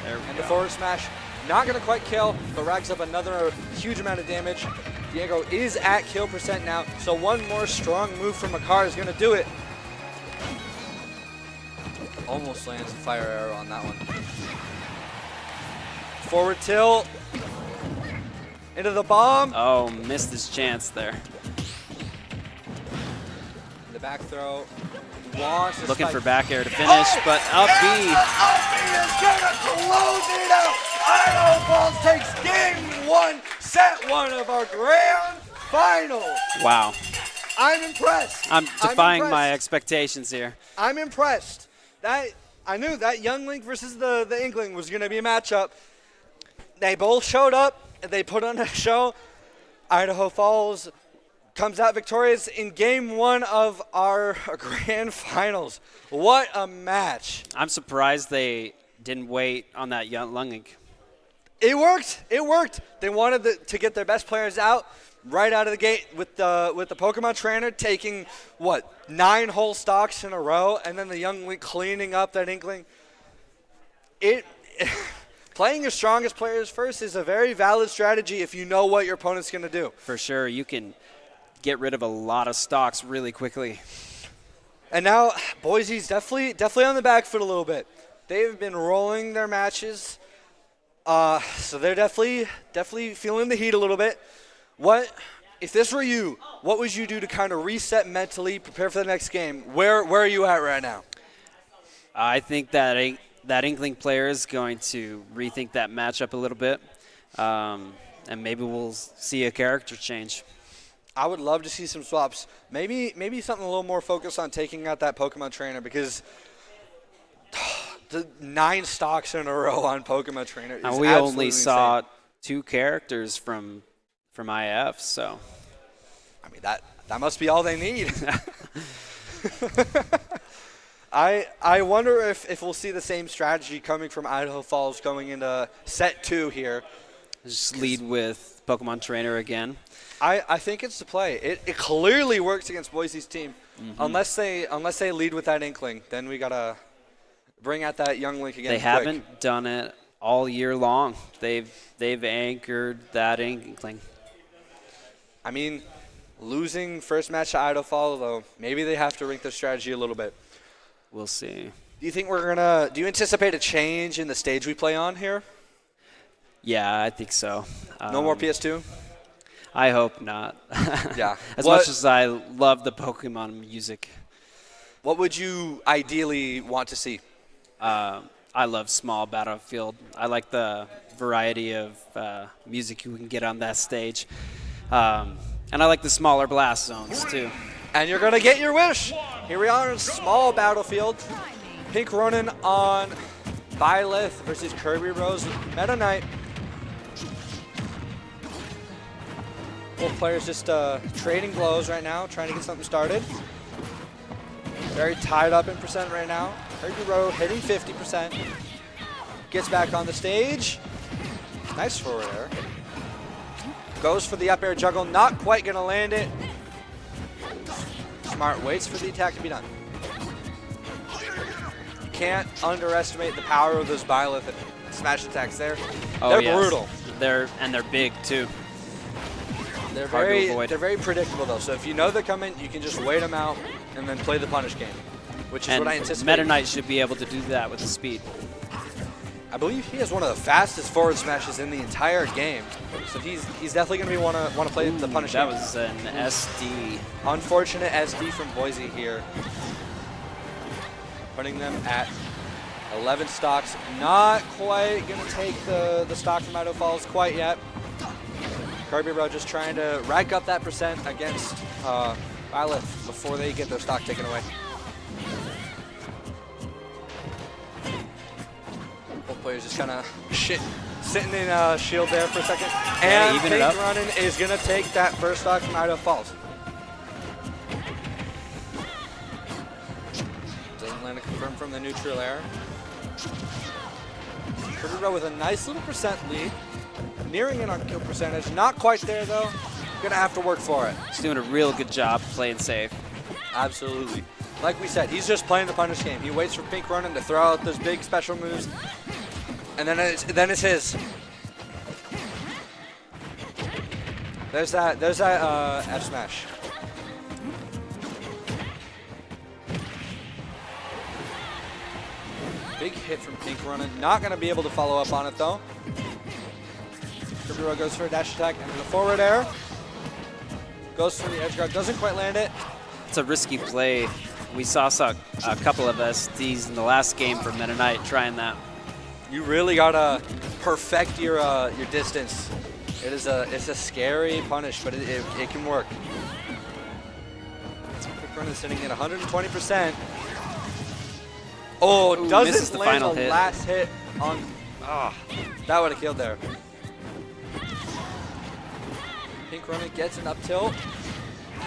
And the forward smash, not going to quite kill, but racks up another huge amount of damage. Diego is at kill percent now, so one more strong move from Makar is going to do it. Almost lands a fire arrow on that one. Forward tilt. Into the bomb. Oh, missed his chance there. The back throw. Looking for back air to finish, but up B. Up B is going to close it out. Idaho Falls takes game 1, set 1 of our grand final. Wow. I'm impressed. I'm defying my expectations here. I'm impressed. I knew that Young Link versus the Inkling was going to be a matchup. They both showed up. They put on a show. Idaho Falls comes out victorious in game 1 of our grand finals. What a match. I'm surprised they didn't wait on that Young Link. It worked. It worked. They wanted to get their best players out right out of the gate with the Pokemon trainer taking, 9 whole stocks in a row, and then the Young Link cleaning up that Inkling. Playing your strongest players first is a very valid strategy if you know what your opponent's going to do. For sure. You can get rid of a lot of stocks really quickly. And now Boise's definitely on the back foot a little bit. They've been rolling their matches, so they're definitely feeling the heat a little bit. If this were you, what would you do to kind of reset mentally, prepare for the next game? Where are you at right now? I think that Inkling player is going to rethink that matchup a little bit, and maybe we'll see a character change. I would love to see some swaps. Maybe something a little more focused on taking out that Pokemon trainer, because the 9 stocks in a row on Pokemon trainer is we only saw insane. 2 characters from IF, so I mean that must be all they need. I wonder if we'll see the same strategy coming from Idaho Falls going into set 2 here. Just lead with Pokemon trainer again. I think it's the play. It clearly works against Boise's team. Mm-hmm. Unless they lead with that Inkling, then we gotta bring out that Young Link again. They quick. haven't done it all year long. They've anchored that Inkling. I mean, losing first match to Idaho Falls, though, maybe they have to rink their strategy a little bit. We'll see. Do you anticipate a change in the stage we play on here? Yeah, I think so. No more PS2? I hope not. Yeah. As much as I love the Pokemon music. What would you ideally want to see? I love small battlefield. I like the variety of music you can get on that stage. And I like the smaller blast zones, too. And you're going to get your wish. Here we are in small battlefield. Pink Ronin on Byleth versus Kirby Rose Meta Knight. Both players just trading blows right now, trying to get something started. Very tied up in percent right now. Kirby Rose hitting 50%. Gets back on the stage. Nice forward air. Goes for the up air juggle, not quite going to land it. Smart waits for the attack to be done. You can't underestimate the power of those Byleth smash attacks there. Oh, they're brutal. They're big, too. They're very predictable, though. So if you know they're coming, you can just wait them out and then play the punish game, which is what I anticipate. Meta Knight should be able to do that with the speed. I believe he has one of the fastest forward smashes in the entire game. So he's definitely going to want to play the punish. That was an SD. Unfortunate SD from Boise here. Putting them at 11 stocks. Not quite going to take the stock from Idaho Falls quite yet. Kirby Rowe just trying to rack up that percent against Violet before they get their stock taken away. Both players just kind of sitting in shield there for a second. And Pink Running is going to take that first stock from Idaho Falls. Doesn't land a confirm from the neutral air. Kirby Rowe with a nice little percent lead. Nearing in on kill percentage. Not quite there, though. Gonna have to work for it. He's doing a real good job playing safe. Absolutely. Like we said, he's just playing the punish game. He waits for Pink Running to throw out those big special moves, and then it's his. There's that F smash. Big hit from Pink Running. Not gonna be able to follow up on it though. Kirby Rowe goes for a dash attack and the forward air. Goes for the edge guard, doesn't quite land it. It's a risky play. We saw a couple of SDs in the last game for Meta Knight trying that. You really gotta perfect your distance. It's a scary punish, but it can work. Quick Run is sitting at 120%. Oh, Ooh, doesn't the land final the hit. last hit on. That would have killed there. Pink Runner gets an up tilt.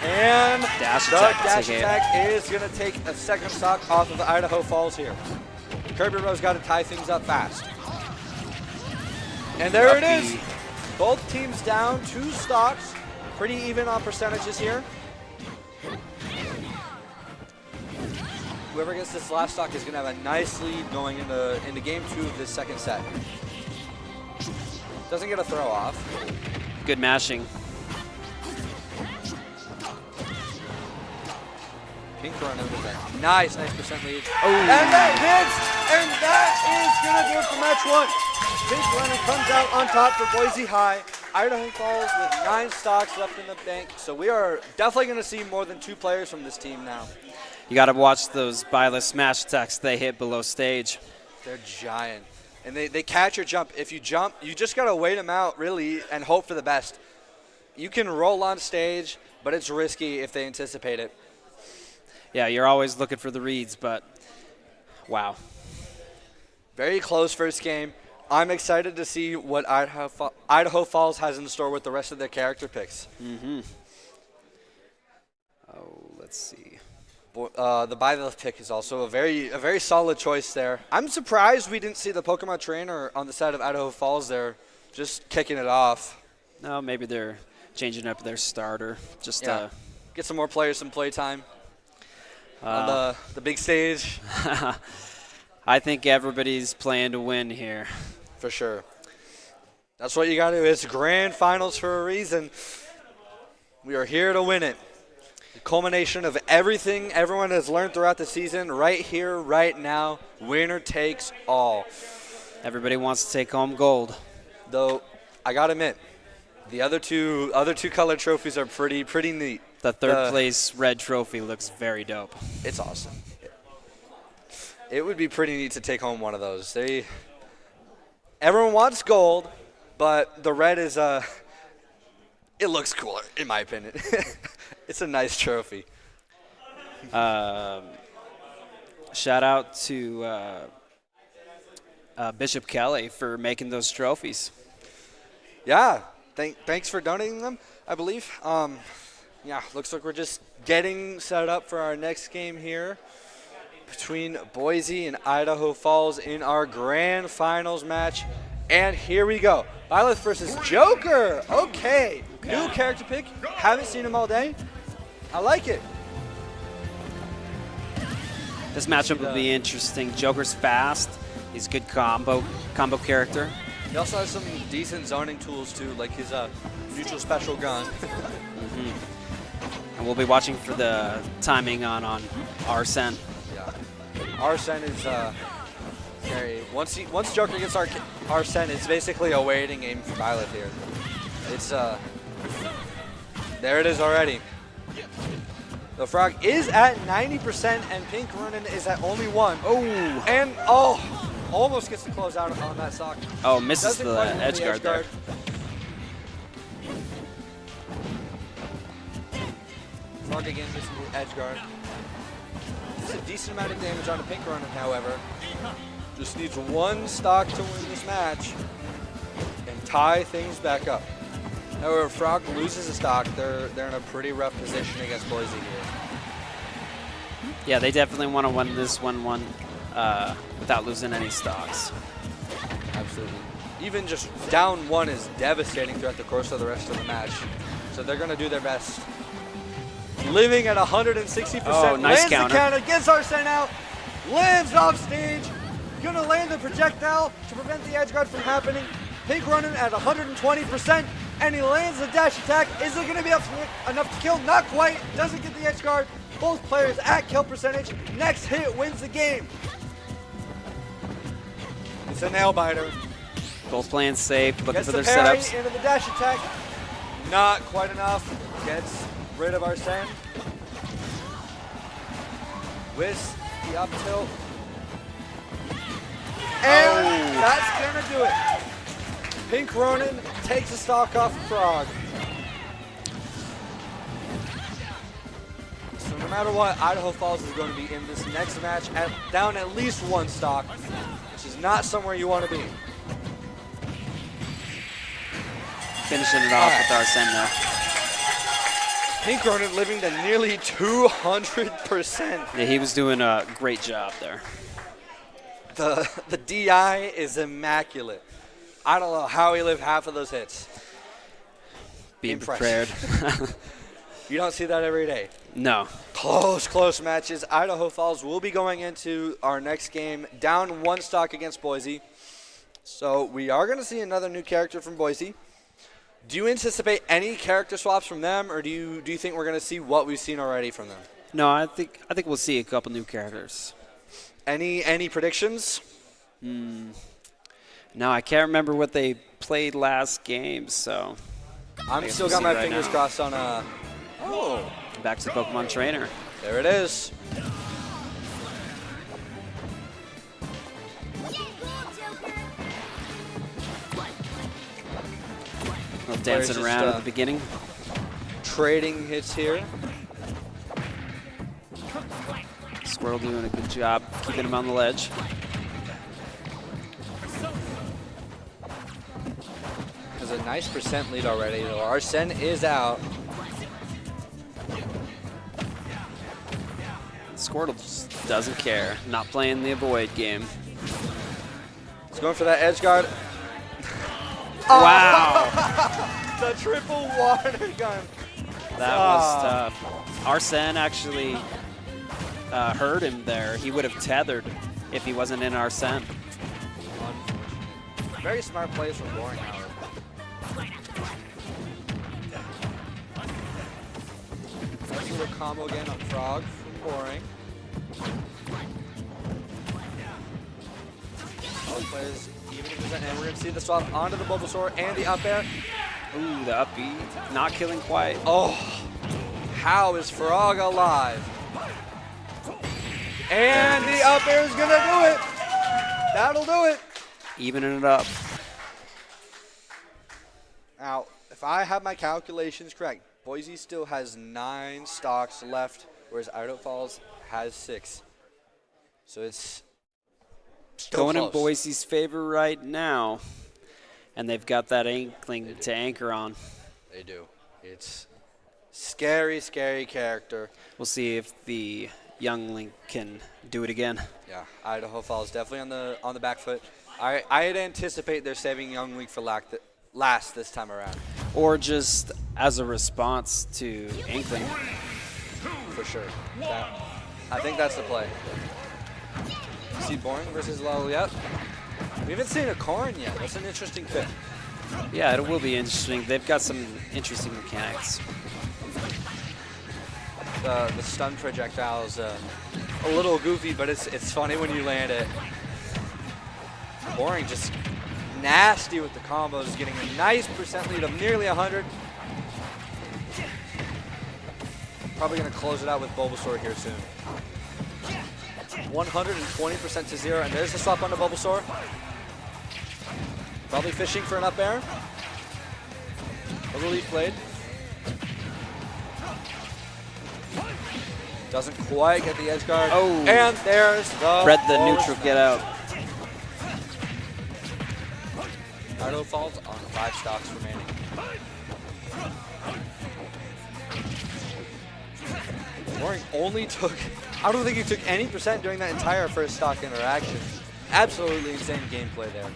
And dash the attack, dash attack is going to take a second stock off of Idaho Falls here. Kirby Rowe's got to tie things up fast. And there it is. Both teams down 2 stocks. Pretty even on percentages here. Whoever gets this last stock is going to have a nice lead going into game 2 of this second set. Doesn't get a throw off. Good mashing. Pink Runner with a nice percent lead. Oh. And that hits! And that is going to do it for match 1. Pink Runner comes out on top for Boise High. Idaho Falls with 9 stocks left in the bank. So we are definitely going to see more than 2 players from this team now. You got to watch those Bila smash attacks they hit below stage. They're giant. And they catch your jump. If you jump, you just got to wait them out, really, and hope for the best. You can roll on stage, but it's risky if they anticipate it. Yeah, you're always looking for the reads, but wow. Very close first game. I'm excited to see what Idaho Falls has in store with the rest of their character picks. Mm-hmm. Oh, let's see. The Byleth pick is also a very solid choice there. I'm surprised we didn't see the Pokemon trainer on the side of Idaho Falls there, just kicking it off. No, maybe they're changing up their starter. Just get some more players some play time on the big stage. I think everybody's playing to win here. For sure. That's what you got to do. It's grand finals for a reason. We are here to win it. The culmination of everything everyone has learned throughout the season, right here, right now. Winner takes all. Everybody wants to take home gold. Though, I got to admit, the other two colored trophies are pretty neat. The third place red trophy looks very dope. It's awesome. It would be pretty neat to take home one of those. Everyone wants gold, but the red is it looks cooler in my opinion. It's a nice trophy. Shout out to Bishop Kelly for making those trophies. Yeah, thanks for donating them, I believe. Yeah, looks like we're just getting set up for our next game here between Boise and Idaho Falls in our grand finals match. And here we go. Byleth versus Joker. Okay. New character pick. Haven't seen him all day. I like it. This matchup will be interesting. Joker's fast. He's a good combo character. He also has some decent zoning tools too, like his neutral special gun. And we'll be watching for the timing on Arsene. Yeah. Arsene is carry. Once Joker gets Arsene, it's basically a waiting game for Violet here. It's there it is already. The Frog is at 90% and Pink Ronin is at only 1. Oh, and almost gets to close out on that stock. Oh, misses Doesn't the quite hit edge guard there. Frog again missing the edge guard. It's a decent amount of damage on a Pink Ronin, however. Just needs 1 stock to win this match and tie things back up. However, if Frog loses a stock, they're in a pretty rough position against Boise here. Yeah, they definitely want to win this 1-1 without losing any stocks. Absolutely. Even just down 1 is devastating throughout the course of the rest of the match. So they're going to do their best. Living at 160%. Oh, nice lands counter. the counter, gets Arsene out, lives off stage, gonna land the projectile to prevent the edge guard from happening. Pink Ronin at 120%, and he lands the dash attack. Is it gonna be enough to kill? Not quite, doesn't get the edge guard. Both players at kill percentage. Next hit wins the game. It's a nail biter. Both playing safe, looking Gets for the their parry setups. into the dash attack. Not quite enough. Gets rid of Arsene. With the up tilt. And that's gonna do it. Pink Ronin takes the stock off Frog. So no matter what, Idaho Falls is going to be in this next match down at least 1 stock, which is not somewhere you want to be. Finishing it off with Arsene there. Pink Ronin living to nearly 200%. Yeah, he was doing a great job there. The DI is immaculate. I don't know how he lived half of those hits. Being prepared. You don't see that every day. No. Close matches. Idaho Falls will be going into our next game down 1 stock against Boise. So we are going to see another new character from Boise. Do you anticipate any character swaps from them, or do you think we're going to see what we've seen already from them? No, I think we'll see a couple new characters. Any predictions? No, I can't remember what they played last game, so I'm still got my fingers crossed on back to Pokemon Trainer. There it is. Dancing around at the beginning. Trading hits here. Squirrel doing a good job keeping him on the ledge. Has a nice percent lead already, though. Arsene is out. Squirtle just doesn't care. Not playing the avoid game. He's going for that edge guard. Wow. The triple water gun. That was tough. Arsene actually hurt him there. He would have tethered if he wasn't in Arsene. Very smart plays from Boring Hour. Nice little combo again on Frog from Boring. Both players even and we're going to see the swap onto the Bulbasaur and the up air. Ooh, the up B. Not killing quite. Oh, how is Frog alive? And the up air is going to do it. That'll do it. Evening it up. Now, if I have my calculations correct, Boise still has 9 stocks left, whereas Idaho Falls has 6. So it's still going close. in Boise's favor right now. And they've got that Inkling to anchor on. They do. It's scary, scary character. We'll see if the youngling can do it again. Yeah, Idaho Falls definitely on the back foot. I'd anticipate they're saving youngling for last this time around. Or just as a response to Inkling. For sure. I think that's the play. See Boring versus Laliette. We haven't seen a Corrin yet. That's an interesting pick. Yeah, it will be interesting. They've got some interesting mechanics. The stun projectile is a little goofy, but it's funny when you land it. Boring just nasty with the combos, getting a nice percent lead of nearly 100. Probably going to close it out with Bulbasaur here soon. 120% to 0, and there's the swap onto Bulbasaur. Probably fishing for an up air. A relief blade. Doesn't quite get the edge guard. Oh. And there's the Read the forward neutral smash. get out. Naruto falls on 5 stocks remaining. Boring only took, I don't think he took any percent during that entire first stock interaction. Absolutely insane gameplay there.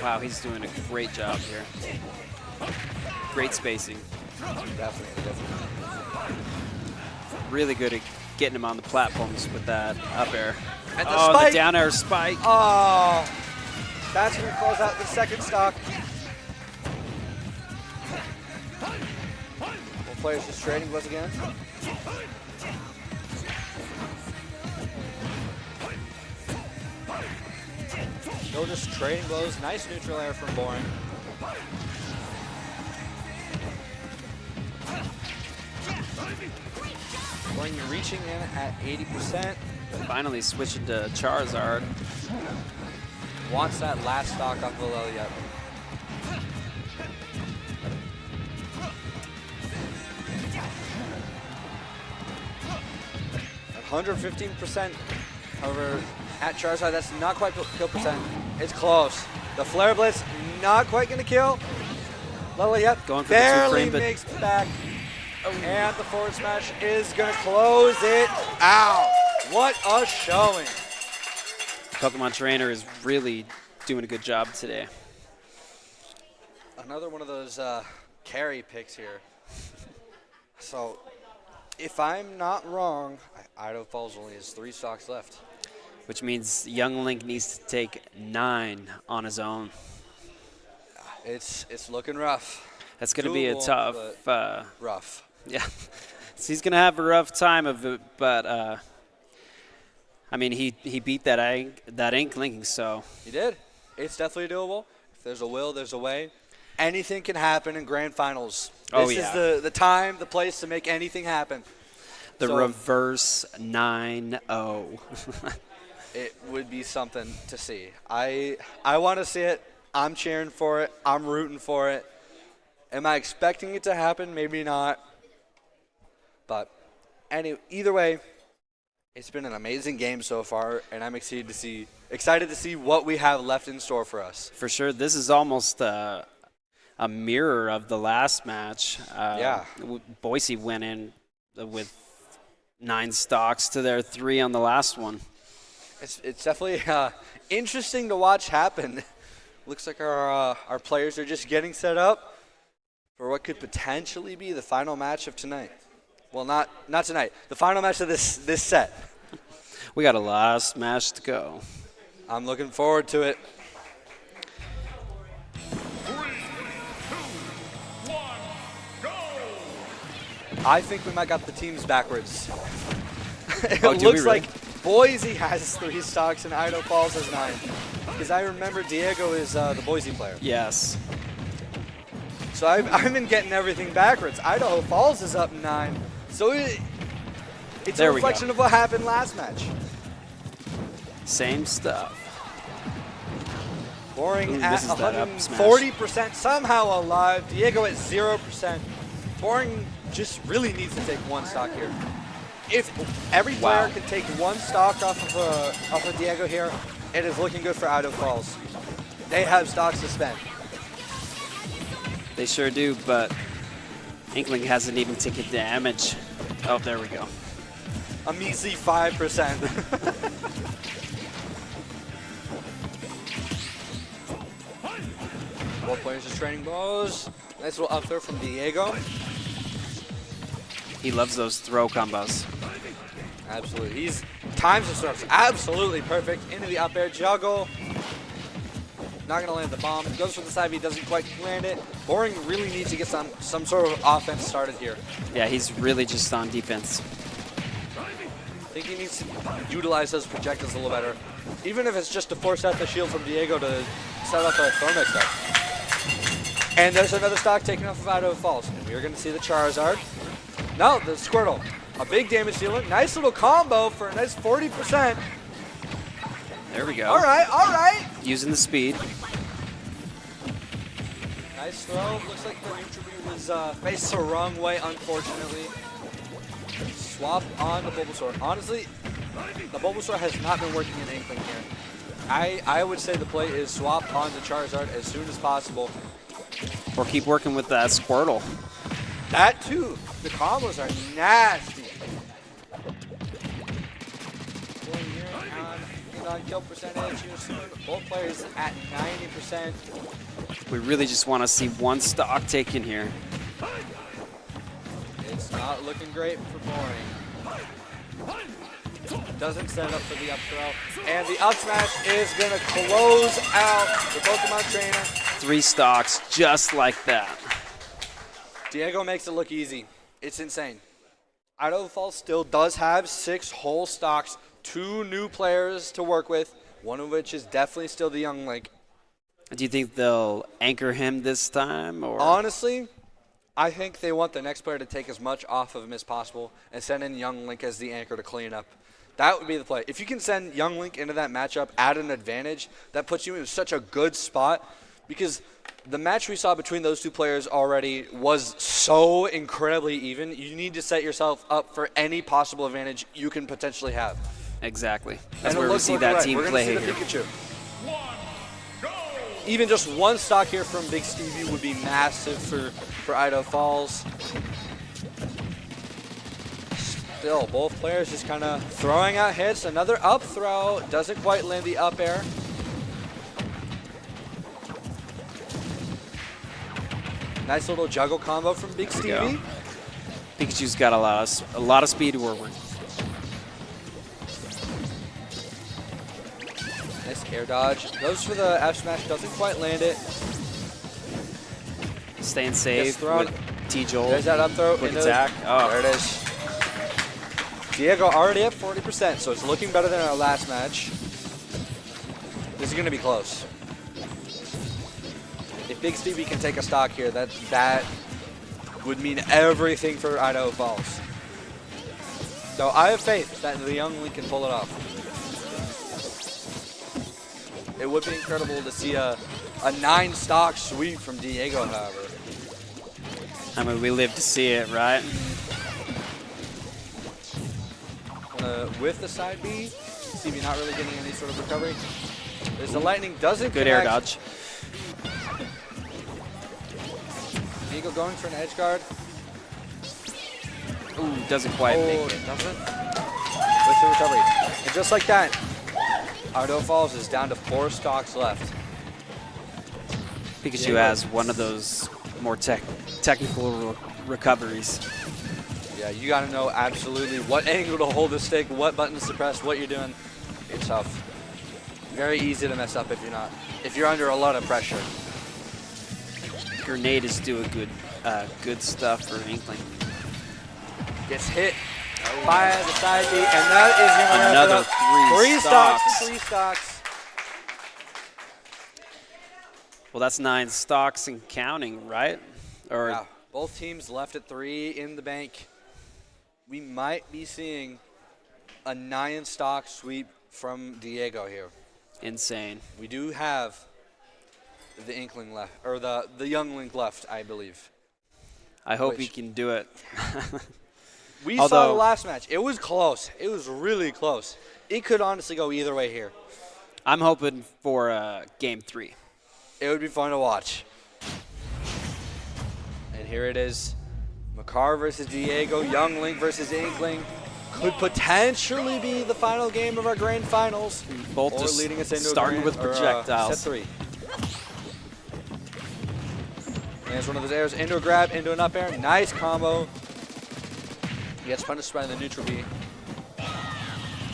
Wow, he's doing a great job here. Great spacing. Definitely. Really good at getting him on the platforms with that up air. And the oh, spike. the down air spike. Oh, that's going to close out the second stock. Both players just trading blows again. No, just trading blows. Nice neutral air from Boring. Boring reaching in at 80%. Finally switching to Charizard. Wants that last stock off Valerant. 115%. However, at Charizard, that's not quite kill percent. It's close. The Flare Blitz, not quite going to kill. Valerant Going for barely the 2 frame, makes it back. And the forward smash is going to close it out. What a showing. Pokemon Trainer is really doing a good job today. Another one of those carry picks here. So, if I'm not wrong, Idaho Falls only has 3 stocks left. Which means Young Link needs to take 9 on his own. It's looking rough. That's going to be a tough... rough. Yeah. So he's going to have a rough time of it, but... I mean, he beat that Ink Linking, so... He did. It's definitely doable. If there's a will, there's a way. Anything can happen in grand finals. Oh, this yeah. is the time, the place to make anything happen. The So, reverse 9-0. it would be something to see. I want to see it. I'm cheering for it. I'm rooting for it. Am I expecting it to happen? Maybe not. But either way, it's been an amazing game so far, and I'm excited to see what we have left in store for us. For sure, this is almost a mirror of the last match. Yeah. Boise went in with 9 stocks to their 3 on the last one. It's definitely interesting to watch happen. Looks like our players are just getting set up for what could potentially be the final match of tonight. Well, not tonight. The final match of this set. We got a last match to go. I'm looking forward to it. 3, 2, 1, go! I think we might got the teams backwards. It Oh, do we looks really? like Boise has 3 stocks and Idaho Falls has 9. Because I remember Diego is the Boise player. Yes. So I've been getting everything backwards. Idaho Falls is up 9. So it's There a we go. reflection of what happened last match. Same stuff. Boring Ooh, at misses that up smash. 140%, somehow alive. Diego at 0%. Boring just really needs to take 1 stock here. If every player can take 1 stock off of Diego here, it is looking good for Idaho Falls. They have stocks to spend. They sure do, but Inkling hasn't even taken damage. Oh, there we go. A measly 5%. Both players just training blows. Nice little up throw from Diego. He loves those throw combos. Absolutely. He's times the starts absolutely perfect. Into the up air juggle. Not going to land the bomb. Goes for the side B, doesn't quite land it. Boring really needs to get some sort of offense started here. Yeah, he's really just on defense. think he needs to utilize those projectiles a little better. Even if it's just to force out the shield from Diego to set up a Thornmax stock. And there's another stock taken off of Idaho Falls. And we're going to see the Charizard. No, the Squirtle. A big damage dealer. Nice little combo for a nice 40%. There we go. All right, all right. Using the speed. Nice throw. Looks like the neutral B was faced the wrong way, unfortunately. Swap on the Bulbasaur. Honestly, the Bulbasaur has not been working in Inkling here. I would say the play is swap on the Charizard as soon as possible. Or keep working with that Squirtle. That too. The combos are nasty. On kill percentage, both players at 90%. We really just want to see one stock taken here. It's not looking great for Boring. Doesn't set up for the up throw. And the up smash is going to close out the Pokemon trainer. 3 stocks just like that. Diego makes it look easy. It's insane. Idaho Falls still does have 6 whole stocks, 2 new players to work with, one of which is definitely still the young Link. Do you think they'll anchor him this time? Or Honestly, I think they want the next player to take as much off of him as possible and send in young Link as the anchor to clean up. That would be the play. If you can send young Link into that matchup at an advantage, that puts you in such a good spot, because the match we saw between those 2 players already was so incredibly even. You need to set yourself up for any possible advantage you can potentially have. Exactly. That's where we see that team play here. Pikachu. Even just 1 stock here from Big Stevie would be massive for Idaho Falls. Still, both players just kind of throwing out hits. Another up throw. Doesn't quite land the up air. Nice little juggle combo from Big Stevie. Pikachu's got a lot of speed to work with. Nice air dodge. Goes for the F smash. Doesn't quite land it. Staying safe with T-Jolt. There's that up throw. Quick attack. Oh. There it is. Diego already at 40%, so it's looking better than our last match. This is going to be close. If Big Stevie can take a stock here, that would mean everything for Idaho Falls. So I have faith that the young Link can pull it off. It would be incredible to see a 9-stock sweep from Diego, however. I mean, we live to see it, right? With the side B, Stevie not really getting any sort of recovery. As the lightning doesn't Good connect. air dodge. Diego going for an edge guard. Ooh, doesn't quite make it. Doesn't. With the recovery. And just like that, Idaho Falls is down to 4 stocks left. Pikachu has one of those more technical recoveries. Yeah, you got to know absolutely what angle to hold the stick, what buttons to press, what you're doing. It's tough. Very easy to mess up if you're under a lot of pressure. Grenade is doing good stuff for Inkling. Gets hit by the side B, and that is going to another 3 stocks. 3 stocks. Well, that's 9 stocks and counting, right? Or yeah, both teams left at 3 in the bank. We might be seeing a 9-stock sweep from Diego here. Insane. We do have the Inkling left, or the young Link left, I believe. I hope he can do it. We saw the last match. It was close. It was really close. It could honestly go either way here. I'm hoping for Game 3. It would be fun to watch. And here it is. Makar versus Diego, Young Link versus Inkling. Could potentially be the final game of our grand finals. Both or just leading us into starting with projectiles. Set 3. And it's one of those airs into a grab, into an up air. Nice combo. He gets punished by the neutral B.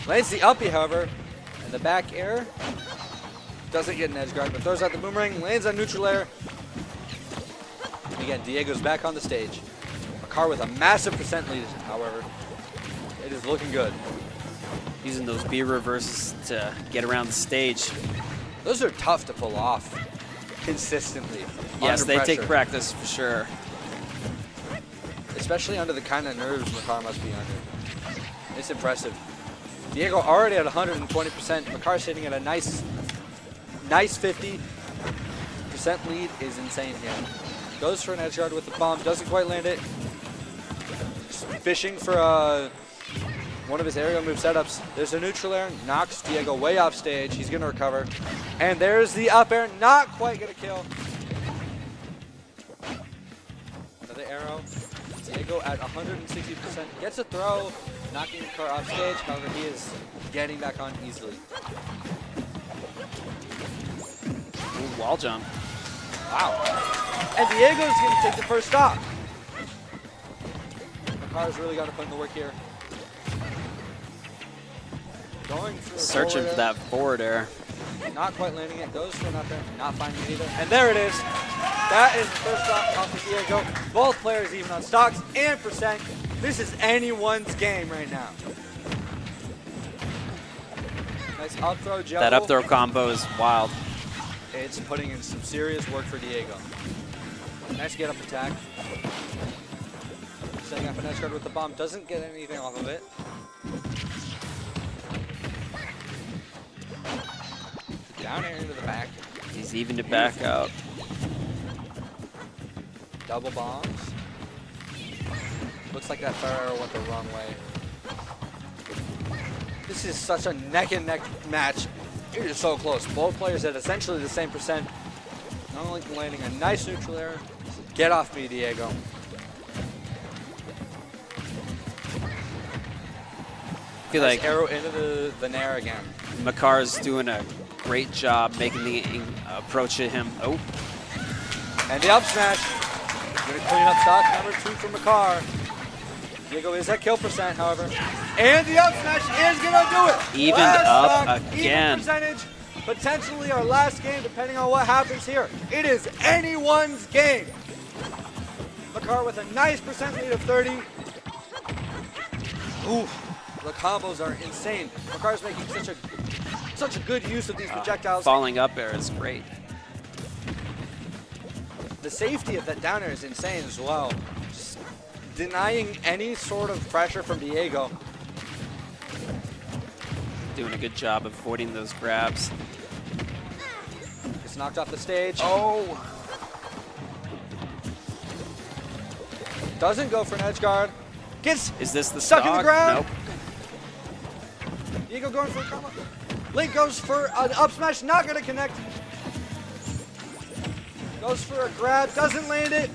Lands the up B, however. And the back air doesn't get an edge guard, but throws out the boomerang, lands on neutral air. And again, Diego's back on the stage. Makar with a massive percent lead, however. It is looking good. Using those B reverses to get around the stage. Those are tough to pull off consistently. Yes, under they pressure. take practice for sure. Especially under the kind of nerves Makar must be under. It's impressive. Diego already at 120%. Makar's sitting at a nice 50%. Lead is insane here. Goes for an edge guard with the bomb, doesn't quite land it. Just fishing for one of his aerial move setups. There's a neutral air, knocks Diego way off stage. He's gonna recover. And there's the up air, not quite gonna kill. Another arrow. Diego at 160%. Gets a throw, knocking the car off stage. However, he is getting back on easily. Ooh, wall jump. Wow. And Diego's going to take the first stop. Makar's really got to put in the work here. Going for Searching for that forward air. Not quite landing it. Goes for an up air. Not finding it either. And there it is. That is the first stop off of Diego. Both players even on stocks and percent. This is anyone's game right now. Nice up throw juggle. That up throw combo is wild. It's putting in some serious work for Diego. Nice get up attack. Setting up an edge guard with the bomb. Doesn't get anything off of it. Down air into the back. He's evened it back out. Double bombs. Looks like that fire arrow went the wrong way. This is such a neck and neck match. It is so close. Both players at essentially the same percent. Not only landing a nice neutral air. Get off me, Diego. I feel nice like arrow into the nair again. Makar's doing a great job making the approach at him. Oh. And the up smash. Gonna clean up stock number 2 for Makar. Diego is at kill percent, however. And the up smash is gonna do it. Evened Last up stock, again. Even percentage. Potentially our last game, depending on what happens here. It is anyone's game. Makar with a nice percent lead of 30. Ooh, the combos are insane. Makar's making such a good use of these projectiles. Falling up air is great. The safety of that down air is insane as well. Just denying any sort of pressure from Diego. Doing a good job of avoiding those grabs. Gets knocked off the stage. Oh! Doesn't go for an edge guard. Gets Is this the stuck in the stock? ground. Nope. Diego going for a combo. Link goes for an up smash, not gonna connect. Goes for a grab, doesn't land it.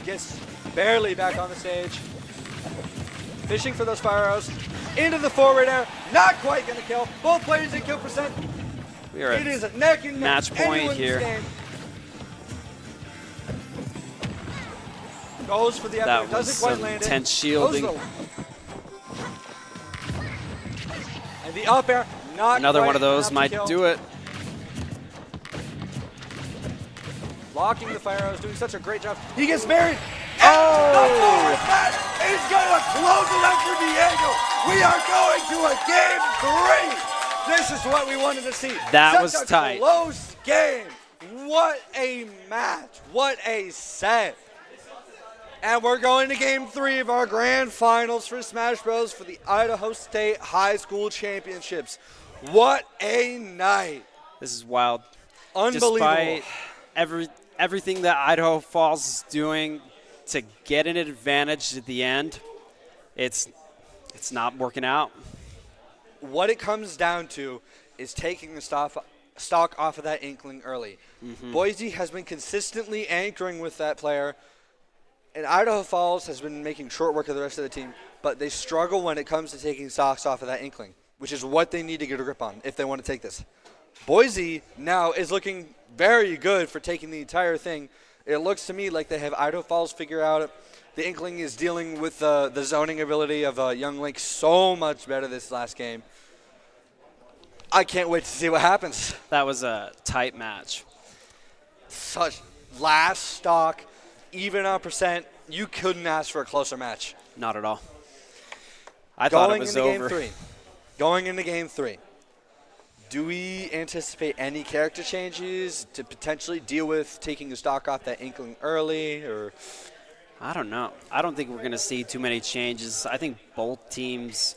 Gets barely back on the stage. Fishing for those fire arrows. Into the forward air, not quite gonna kill. Both players at kill percent. We are It is a neck and neck. match point Anyone's here. game. Goes for the up That air, was doesn't quite some land it. intense shielding. Goes and the up air, not Another quite one of those enough to might kill. do it. Blocking the fire arrows, doing such a great job. He gets buried. Oh! He's going to close it up for Diego. We are going to a game 3. This is what we wanted to see. That Such was a tight. Close game. What a match. What a set. And we're going to game 3 of our grand finals for Smash Bros. For the Idaho State High School Championships. What a night. This is wild. Unbelievable. Despite everything that Idaho Falls is doing to get an advantage at the end, it's not working out. What it comes down to is taking the stock off of that Inkling early. Boise has been consistently anchoring with that player, and Idaho Falls has been making short work of the rest of the team, but they struggle when it comes to taking stocks off of that Inkling, which is what they need to get a grip on if they want to take this. Boise now is looking very good for taking the entire thing. It looks to me like they have Idaho Falls figure out. The Inkling is dealing with the zoning ability of Young Link so much better this last game. I can't wait to see what happens. That was a tight match. Such last stock, even on percent. You couldn't ask for a closer match. Not at all. I thought it was into over. Game 3. Going into Game 3, do we anticipate any character changes to potentially deal with taking the stock off that Inkling early, or? I don't know. I don't think we're going to see too many changes. I think both teams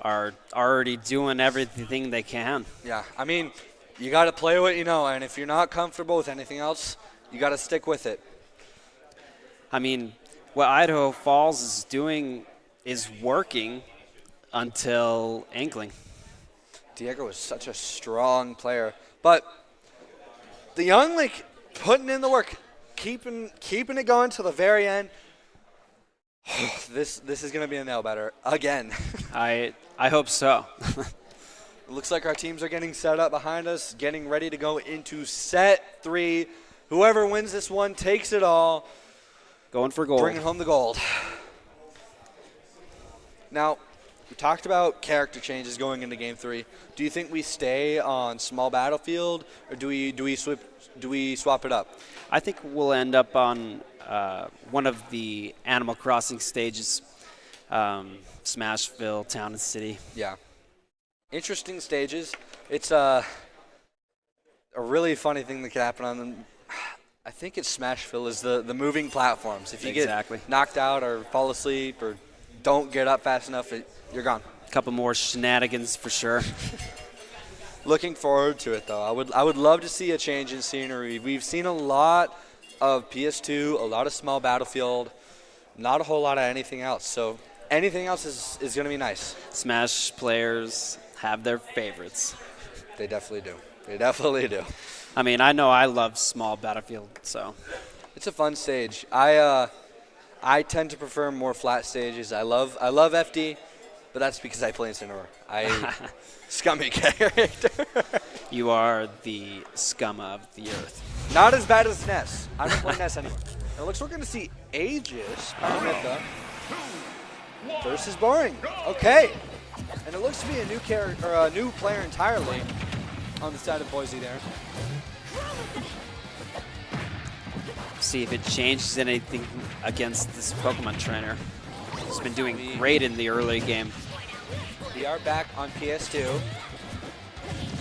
are already doing everything they can. Yeah, I mean, you got to play what you know, and if you're not comfortable with anything else, you got to stick with it. I mean, what Idaho Falls is doing is working until Inkling. Diego is such a strong player, but the young like putting in the work, keeping it going to the very end. This is gonna be a nail biter again. I hope so. It looks like our teams are getting set up behind us, getting ready to go into set 3. Whoever wins this one takes it all. Going for gold. Bringing home the gold. Now, we talked about character changes going into Game 3. Do you think we stay on small battlefield, or do we swap it up? I think we'll end up on one of the Animal Crossing stages, Smashville, Town and City. Yeah. Interesting stages. It's a really funny thing that could happen on them. I think it's Smashville is the moving platforms. If you get knocked out or fall asleep or don't get up fast enough, you're gone. A couple more shenanigans for sure. Looking forward to it, though. I would love to see a change in scenery. We've seen a lot of PS2, a lot of small battlefield, not a whole lot of anything else. So anything else is going to be nice. Smash players have their favorites. They definitely do. They definitely do. I mean, I know I love small battlefield, so. It's a fun stage. I tend to prefer more flat stages. I love FD, but that's because I play Incineroar. Scummy character. You are the scum of the earth. Not as bad as Ness. I don't play Ness anymore. It looks like we're going to see Aegis versus Boring. Okay. And it looks to be a new character or a new player entirely on the side of Boise there. See if it changes anything against this Pokemon trainer. He's been doing great in the early game. We are back on PS2.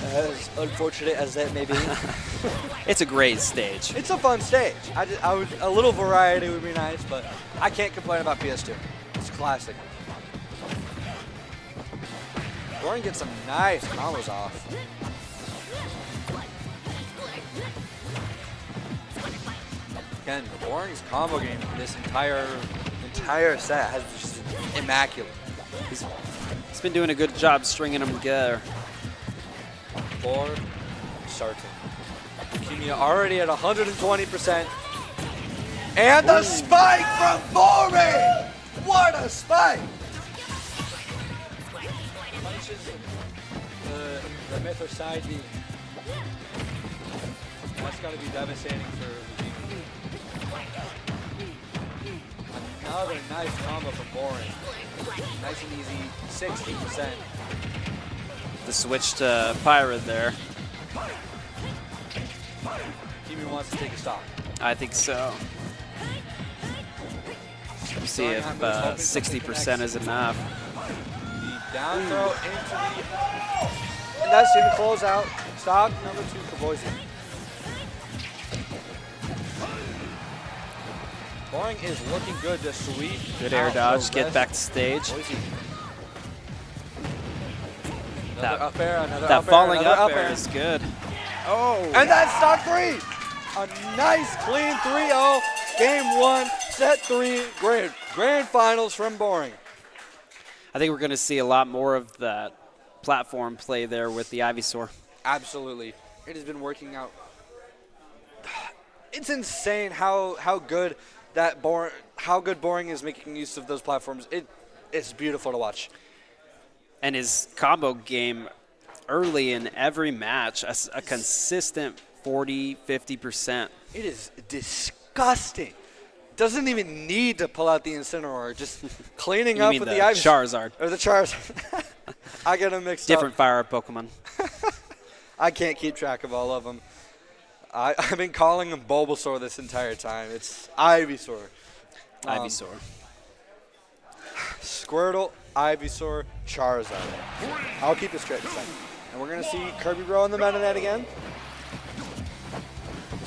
As unfortunate as that may be. It's a great stage. It's a fun stage. A little variety would be nice, but I can't complain about PS2. It's classic. Boring gets some nice combos off. Again, Boring's combo game for this entire set has just immaculate. He's been doing a good job stringing them together. For certain. Leukemia already at 120%. And the spike from Boring! What a spike! Punches the Myth or side B. That's got to be devastating for Leukemia. Another nice combo from Boring. Nice and easy, 60%. The switch to Pirate there. Kimi wants to take a stop. I think so. We'll see if 60% is enough. The down throw into the... And that's going to close out. Stock number 2 for Boise. Boring is looking good to sweep. Good air dodge, get back to stage. Boise. Another up air, another that up falling air, up air is good. Oh! And that's stock 3! A nice clean 3-0. Game 1, set 3, grand finals from Boring. I think we're going to see a lot more of that platform play there with the Ivysaur. Absolutely. It has been working out. It's insane how good Boring is making use of those platforms. It's beautiful to watch. And his combo game early in every match, a consistent 40, 50%. It is disgusting. Doesn't even need to pull out the Incineroar, just cleaning up with the Charizard. Or the Charizard. I get them mixed Different up. fire Pokemon. I can't keep track of all of them. I've been calling him Bulbasaur this entire time. It's Ivysaur. Ivysaur. Squirtle Ivysaur, Charizard. I'll keep it straight in a second. And we're going to see Kirby Bro in the meta net again.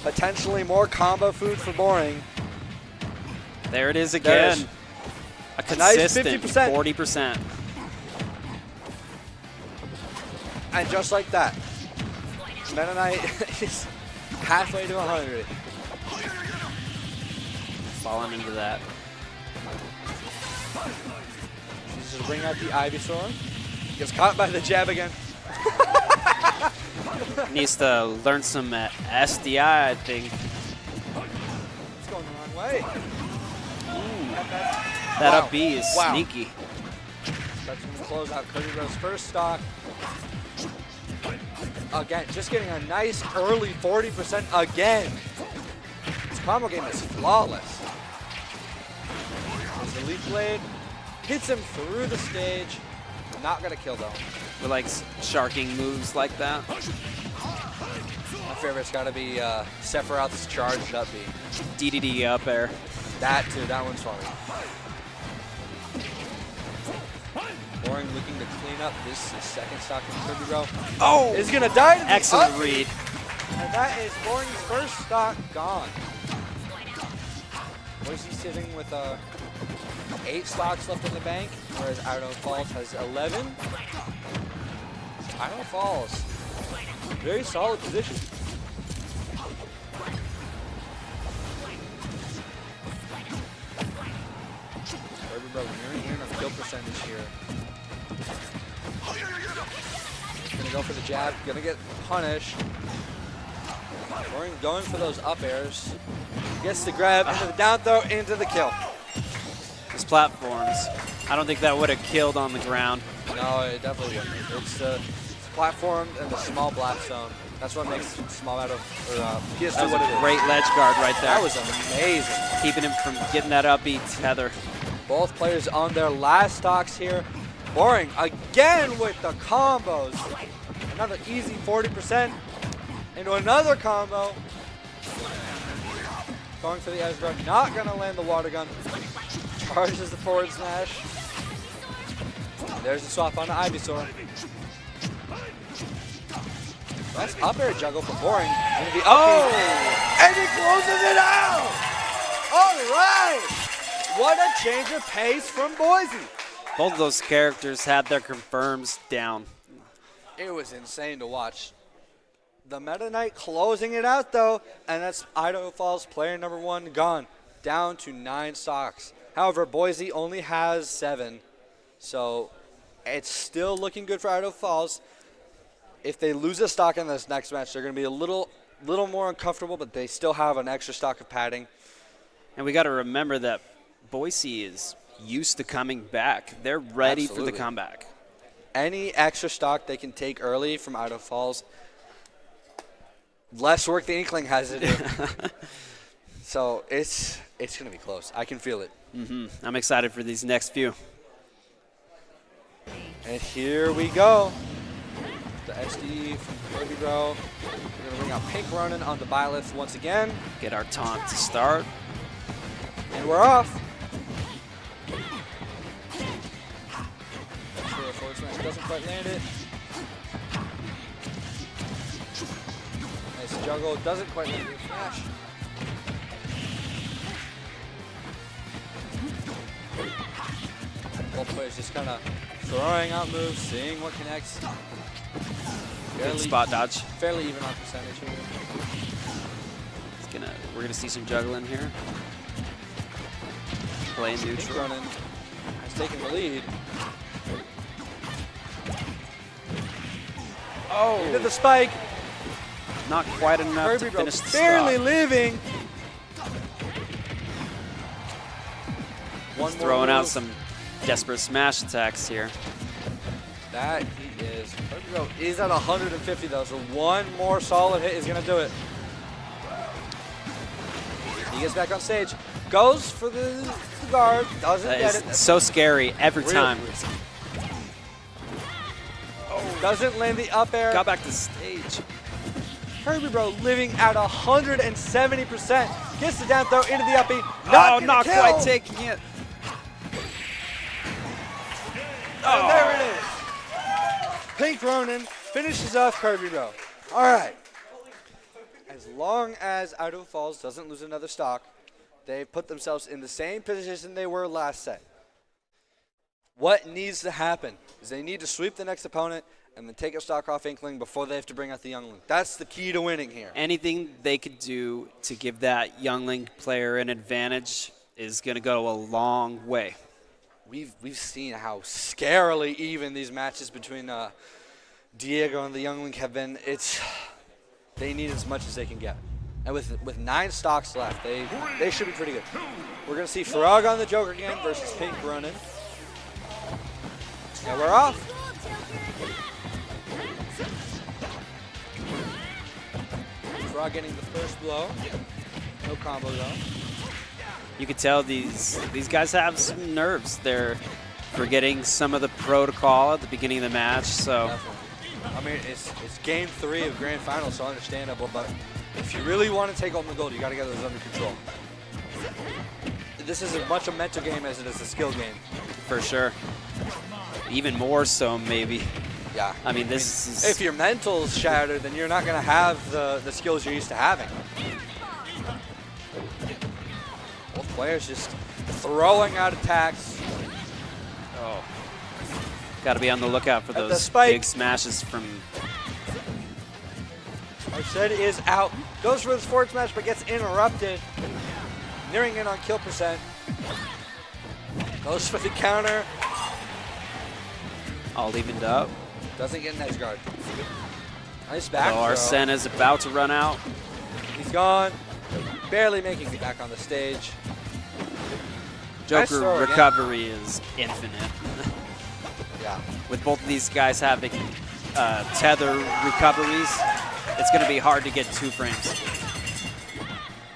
Potentially more combo food for Boring. There it is again. There's a consistent nice 50%. 40%. And just like that, Meta Knight is halfway to 100. Falling into that. She's just bring out the Ivysaur. Gets caught by the jab again. Needs to learn some SDI, I think. It's going the wrong way. That Wow. up B is Wow. sneaky. That's going to close out Kirby Bro's first stock. Again, just getting a nice early 40% again. This combo game is flawless. As the Leaf Blade hits him through the stage. Not going to kill though. We like sharking moves like that. My favorite's got to be Sephiroth's charged up B. DDD up air. That too, that one's funny. Boring looking to clean up this second stock from Kirby Bro. Oh! Is gonna die to the Excellent up. read. And that is Boring's first stock gone. Boise sitting with 8 stocks left in the bank, whereas Idaho Falls has 11. Idaho Falls, very solid position. Kirby Bro nearing in on kill percentage here. Gonna go for the jab, gonna get punished. Boring going for those up airs. Gets the grab, into the down throw, into the kill. His platforms. I don't think that would have killed on the ground. No, it definitely wouldn't. It's the platform and the small blast zone. That's what makes small out of PS2 That was what it a is. great ledge guard right there. That was amazing. Keeping him from getting that upbeat tether. Both players on their last stocks here. Boring again with the combos. Another easy 40% into another combo. Going for the edge guard, not gonna land the water gun. Charges the forward smash. There's the swap on the Ivysaur. That's up air juggle for Boring. Oh! And he closes it out! All right! What a change of pace from Boise. Both of those characters had their confirms down. It was insane to watch. The Meta Knight closing it out though, and that's Idaho Falls player number 1 gone, down to 9 stocks. However, Boise only has 7, so it's still looking good for Idaho Falls. If they lose a stock in this next match, they're going to be a little more uncomfortable, but they still have an extra stock of padding. And we got to remember that Boise is used to coming back. They're ready for the comeback. Any extra stock they can take early from Idaho Falls, less work the Inkling has to do. So it's going to be close. I can feel it. I'm excited for these next few. And here we go. The SD from Kirby Bro. We're going to bring out Pink Ronin on the Byleth once again. Get our taunt to start. And we're off. Sure, forward smash doesn't quite land it. Nice juggle, doesn't quite land the smash. Both players just kind of throwing out moves, seeing what connects. Good spot dodge. Fairly even on percentage here. We're gonna see some juggling here. Playing neutral. Ronin has taken the lead. Oh! Into the spike. Not quite enough Kirby to Bro finish the barely stock. living. One more Throwing out move. some desperate smash attacks here. That he is. Kirby Bro is at 150 though, so one more solid hit is gonna do it. He gets back on stage, goes for the guard, doesn't That get is it. so scary every Really time. risky. Doesn't land the up air. Got back to stage. Kirby Bro living at 170%. Gets the down throw into the uppie. Not Not quite kill. taking it. And there it is. Pink Ronin finishes off Kirby Row. All right. As long as Idaho Falls doesn't lose another stock, they put themselves in the same position they were last set. What needs to happen is they need to sweep the next opponent and then take a stock off Inkling before they have to bring out the Youngling. That's the key to winning here. Anything they could do to give that Youngling player an advantage is going to go a long way. We've seen how scarily even these matches between Diego and the Youngling have been. They need as much as they can get. And with 9 stocks left, they should be pretty good. We're going to see Frog on the Joker again versus Pink Ronin. And we're off. Frog getting the first blow. No combo though. You could tell these guys have some nerves. They're forgetting some of the protocol at the beginning of the match. So, definitely. I mean, it's game 3 of grand finals, so understandable. But if you really want to take home the gold, you got to get those under control. This is as much a mental game as it is a skill game. For sure. Even more so, maybe. Yeah. I mean, this is... If your mental's shattered, then you're not going to have the skills you're used to having. Both players just throwing out attacks. Oh. Got to be on the lookout for At the those spike. big smashes from... Arsene is out. Goes for the forward smash, but gets interrupted. Nearing in on kill percent. Goes for the counter. All evened up. Doesn't get an edge guard. Nice back Oh, throw. Arsene is about to run out. He's gone. Barely making it back on the stage. Nice Joker throw again. recovery is infinite. Yeah. With both of these guys having tether recoveries, it's going to be hard to get 2 frames.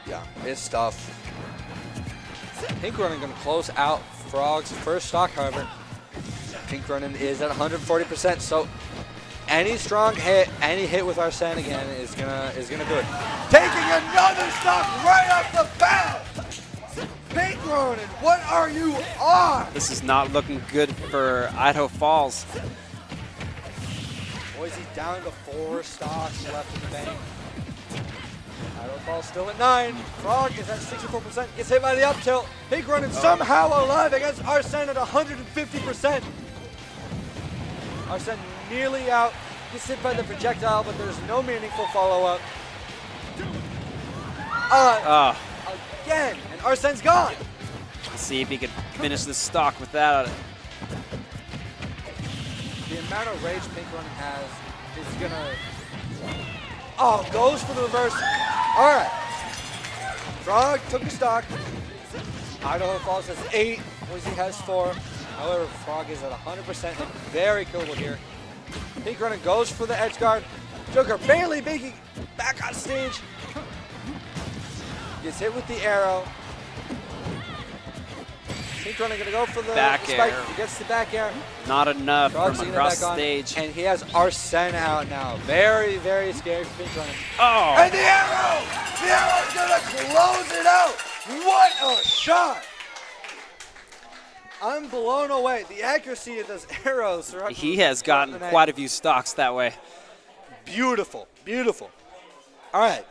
Yeah, it's tough. Pink Ronin going to close out Frog's first stock, however. Pink Ronin is at 140%, so any strong hit, any hit with Arsene again is gonna do it. Taking another stock right off the bat! Pink Ronin, what are you on? This is not looking good for Idaho Falls. Boise down to 4 stocks left in the bank. Idaho Falls still at 9. Frog is at 64%, gets hit by the up tilt. Pink Ronin somehow alive against Arsene at 150%. Arsene nearly out, gets hit by the projectile, but there's no meaningful follow-up. Again, and Arsene's gone. Let's see if he can finish this stock without it. The amount of rage Pink Ronin has is gonna... goes for the reverse. All right. Frog took a stock. Idaho Falls has 8, Boise has 4. However, Frog is at 100% and very killable here. Pink Ronin goes for the edge guard. Joker barely making back on stage. Gets hit with the arrow. Pink Ronin gonna go for the back spike. air. He gets the back air. Not enough Frog's from getting it across back the on, stage. and he has Arsene out now. Very, very scary for Pink Ronin. Oh! And the arrow! The arrow's gonna close it out! What a shot! I'm blown away. The accuracy of those arrows. He has gotten quite a few stocks that way. Beautiful, beautiful. All right.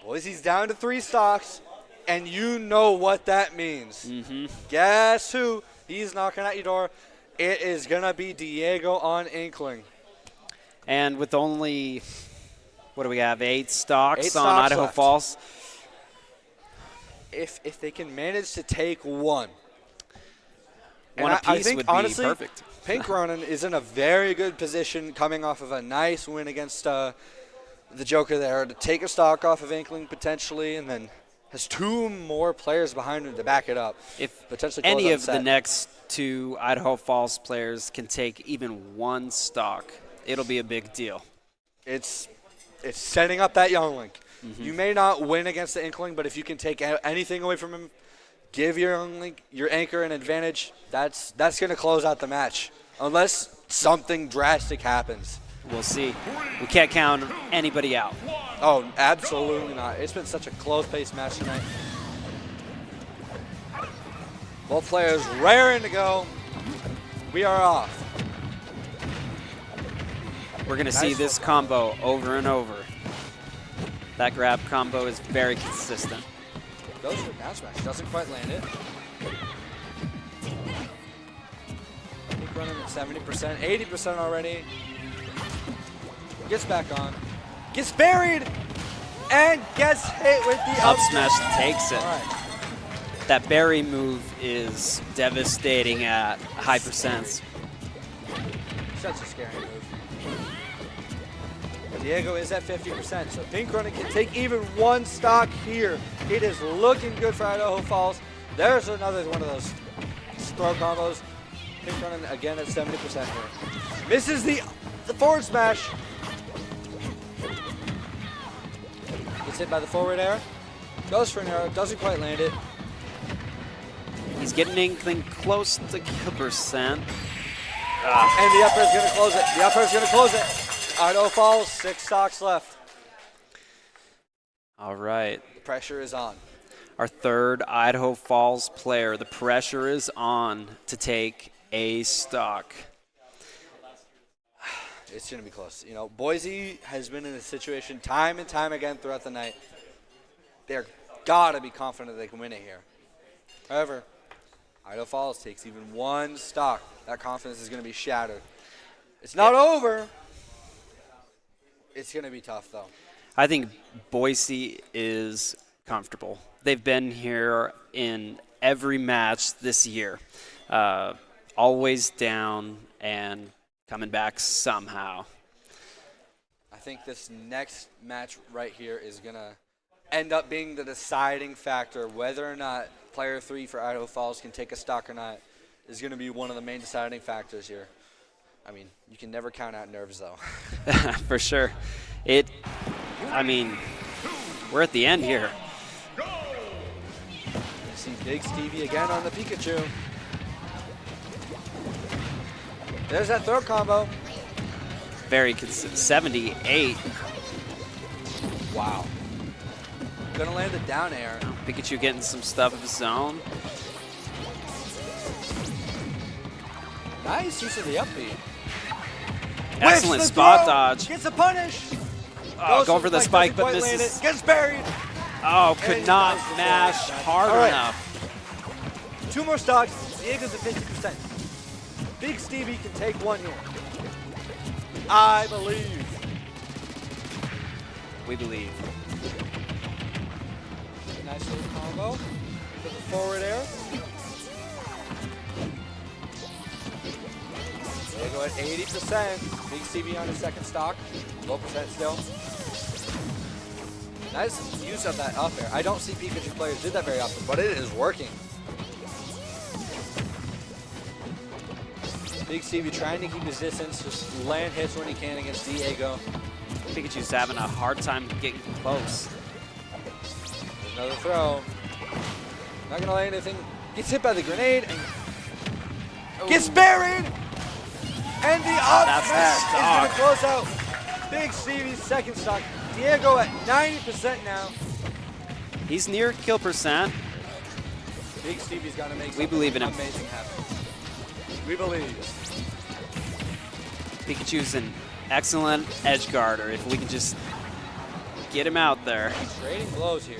Boise's down to 3 stocks, and you know what that means. Guess who? He's knocking at your door. It is going to be Diego on Inkling. And with only, what do we have, 8 stocks 8 on stocks Idaho left. Falls? If they can manage to take one. One And I apiece think, would be honestly, perfect. Pink Ronin is in a very good position coming off of a nice win against the Joker there to take a stock off of Inkling potentially, and then has 2 more players behind him to back it up. If potentially close any out of set. the next 2 Idaho Falls players can take even 1 stock, it'll be a big deal. It's setting up that Youngling. You may not win against the Inkling, but if you can take anything away from him, give your Youngling, your anchor an advantage, that's going to close out the match. Unless something drastic happens. We'll see. We can't count anybody out. Oh, absolutely not. It's been such a close-paced match tonight. Both players raring to go. We are off. We're going to see this combo over and over. That grab combo is very consistent. Goes for down smash. Doesn't quite land it. Keep running at 70%, 80% already. Gets back on. Gets buried. And gets hit with the Up smash takes it. All right. That berry move is devastating at high percents. Such a scary move. Diego is at 50%, so Pink Running can take even one stock here. It is looking good for Idaho Falls. There's another one of those throw combos. Pink Running again at 70% here. Misses the forward smash. Gets hit by the forward air. Goes for an arrow, doesn't quite land it. He's getting anything close to kill percent. And the up air is going to close it. The up air is going to close it. Idaho Falls, 6 stocks left. All right. The pressure is on. Our third Idaho Falls player. The pressure is on to take a stock. It's going to be close. You know, Boise has been in this situation time and time again throughout the night. They're got to be confident they can win it here. However, Idaho Falls takes even one stock. That confidence is going to be shattered. It's not over. It's going to be tough, though. I think Boise is comfortable. They've been here in every match this year. Always down and coming back somehow. I think this next match right here is going to end up being the deciding factor. Whether or not player 3 for Idaho Falls can take a stock or not is going to be one of the main deciding factors here. I mean, you can never count out nerves, though. For sure. I mean, we're at the end here. You see Big Stevie again on the Pikachu. There's that throw combo. Very consistent. 78. Wow. Gonna land a down air. Pikachu getting some stuff of his own. Nice use of the upbeat. Excellent spot dodge. Gets a punish. Oh, going for the spike, but misses. Gets buried. Oh, could not mash hard enough. 2 more stocks. Diego's at 50%. Big Stevie can take one here. I believe. We believe. Nice little combo. To the forward air. Diego at 80%. Big Stevie on his second stock. Low percent still. Nice use of that up air. I don't see Pikachu players do that very often, but it is working. Big Stevie trying to keep his distance, just land hits when he can against Diego. Pikachu's having a hard time getting close. There's another throw. Not gonna land anything. Gets hit by the grenade and gets buried. And the up smash is gonna close out Big Stevie's second stock. Diego at 90% now. He's near kill percent. Big Stevie's got to make We believe in him. amazing happen. We believe. Pikachu's an excellent edge guarder. If we can just get him out there. Trading blows here.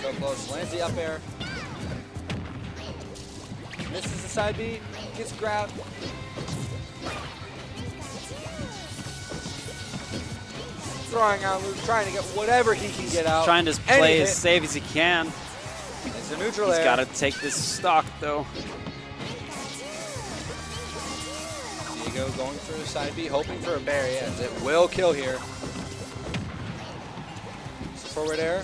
So close. Lands the up air. Misses the side B. Gets grabbed. Throwing out loose, trying to get whatever he can get out. Trying to play as safe as he can. It's a neutral He's air. got to take this stock, though. Diego going for the side B, hoping for a berry, as it will kill here. Forward air.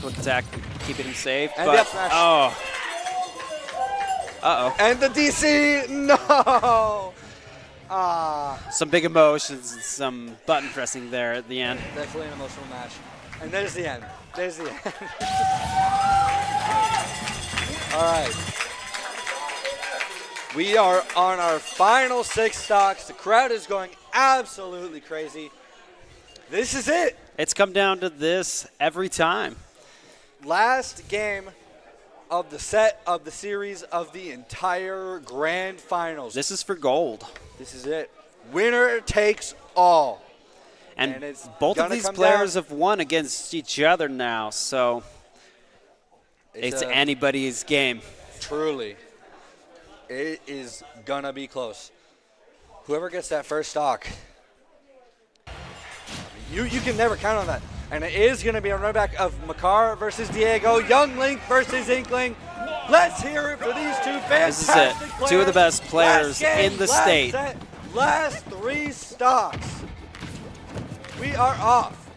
Quick attack, keeping him safe. And but, the up smash. Oh. Uh-oh. And the DC, no! Some big emotions and some button pressing there at the end. Definitely an emotional match. And there's the end. There's the end. All right. We are on our final 6 stocks. The crowd is going absolutely crazy. This is it. It's come down to this every time. Last game of the set, of the series, of the entire grand finals. This is for gold. This is it. Winner takes all. And it's both of gonna these come players down. have won against each other now, so it's anybody's game. Truly. It is gonna be close. Whoever gets that first stock, you can never count on that. And it is going to be a run back of Makar versus Diego, Young Link versus Inkling. Let's hear it for these two fantastic This is it. players. Two of the best players Last game, in the last state. set, last 3 stocks. We are off.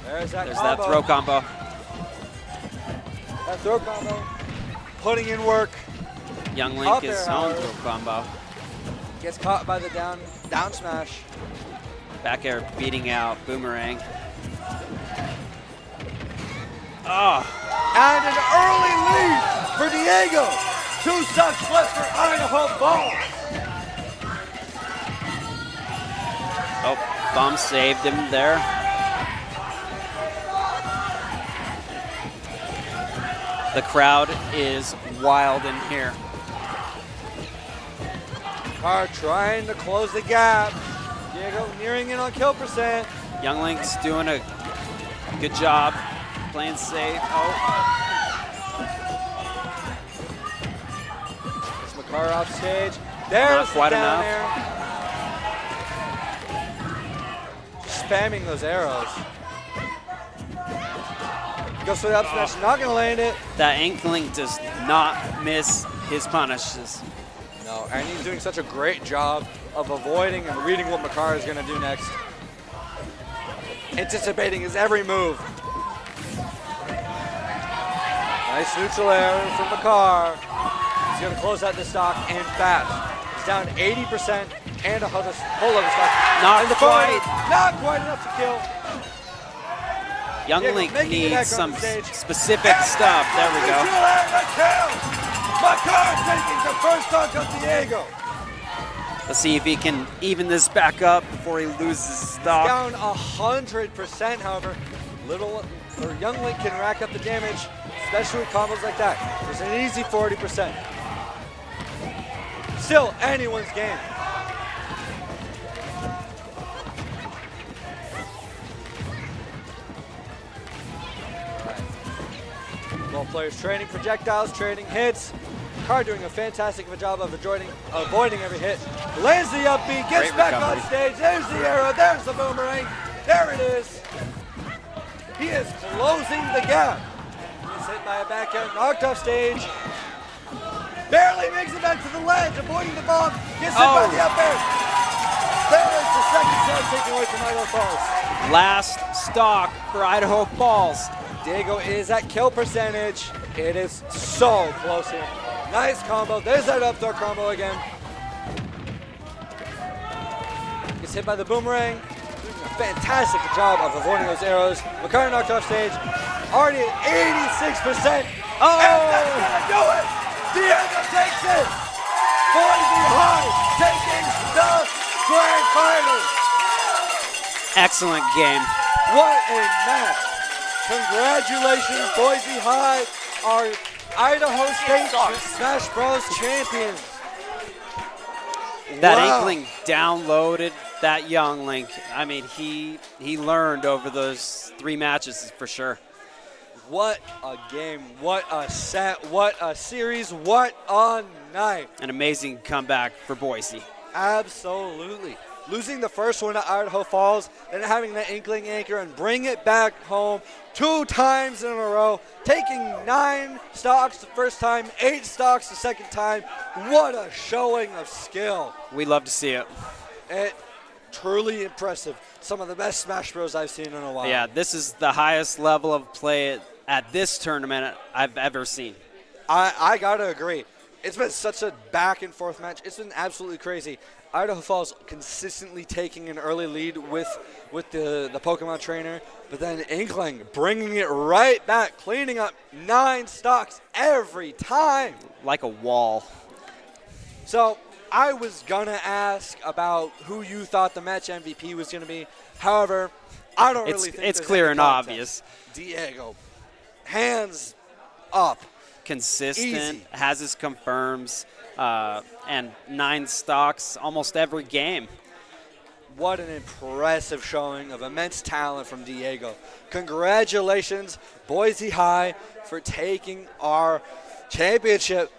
There's that There's combo. that throw combo. That throw combo. Putting in work. Young Up Link is there, on however. throw combo. Gets caught by the down smash. Back air beating out Boomerang. Oh. And an early lead for Diego. 2 stocks left for Idaho Ball. Oh, Bomb saved him there. The crowd is wild in here. Carr trying to close the gap. Diego nearing in on kill percent. Young Link's doing a good job playing safe. Oh. There's Makar off stage. There's Not quite the down enough. air. Spamming those arrows. Goes for the up smash, not gonna land it. That Inkling does not miss his punishes. No, and he's doing such a great job of avoiding and reading what Makar is going to do next. Anticipating his every move. Nice neutral air from Makar. He's going to close out the stock and fast. He's down 80% and a whole other stock. Not and the quite. forward, not quite enough to kill. Young Diego Link making it back needs on some the stage. specific stuff. There we go. Neutral air, the kill. Makar taking the first stock of Diego. Let's see if he can even this back up before he loses stock. Down 100%, however. Young Link can rack up the damage, especially with combos like that. There's an easy 40%. Still anyone's game. Both players trading projectiles, trading hits. Carr doing a fantastic job of avoiding every hit. Lands the up B, gets Great back recovery. on stage. There's the arrow, there's the boomerang. There it is. He is closing the gap. He's hit by a back air, knocked off stage. Barely makes it back to the ledge, avoiding the bomb. Gets hit by the up air. There is the second set taken away from Idaho Falls. Last stock for Idaho Falls. Diego is at kill percentage. It is so close here. Nice combo. There's that up throw combo again. Gets hit by the boomerang. Doing a fantastic job of avoiding those arrows. Makar knocked off stage. Already at 86%. Oh! And that's gonna do it! Diego takes it! Boise High taking the grand finals! Excellent game. What a match! Congratulations, Boise High, our Idaho State Smash Bros. Champions. That Wow. Inkling downloaded that Young Link. I mean, he learned over those 3 matches for sure. What a game, what a set, what a series, what a night. An amazing comeback for Boise. Absolutely. Losing the first one at Idaho Falls, then having that Inkling anchor and bring it back home 2 times in a row, taking 9 stocks the first time, 8 stocks the second time. What a showing of skill. We love to see it. Truly impressive. Some of the best Smash Bros. I've seen in a while. Yeah, this is the highest level of play at this tournament I've ever seen. I gotta agree. It's been such a back and forth match. It's been absolutely crazy. Idaho Falls consistently taking an early lead with the Pokemon trainer, but then Inkling bringing it right back, cleaning up 9 stocks every time. Like a wall. So I was going to ask about who you thought the match MVP was going to be. However, I don't really think it's there's clear any and contest. obvious. Diego, hands up. Consistent, Easy. has his confirms, and 9 stocks almost every game. What an impressive showing of immense talent from Diego. Congratulations, Boise High, for taking our championship.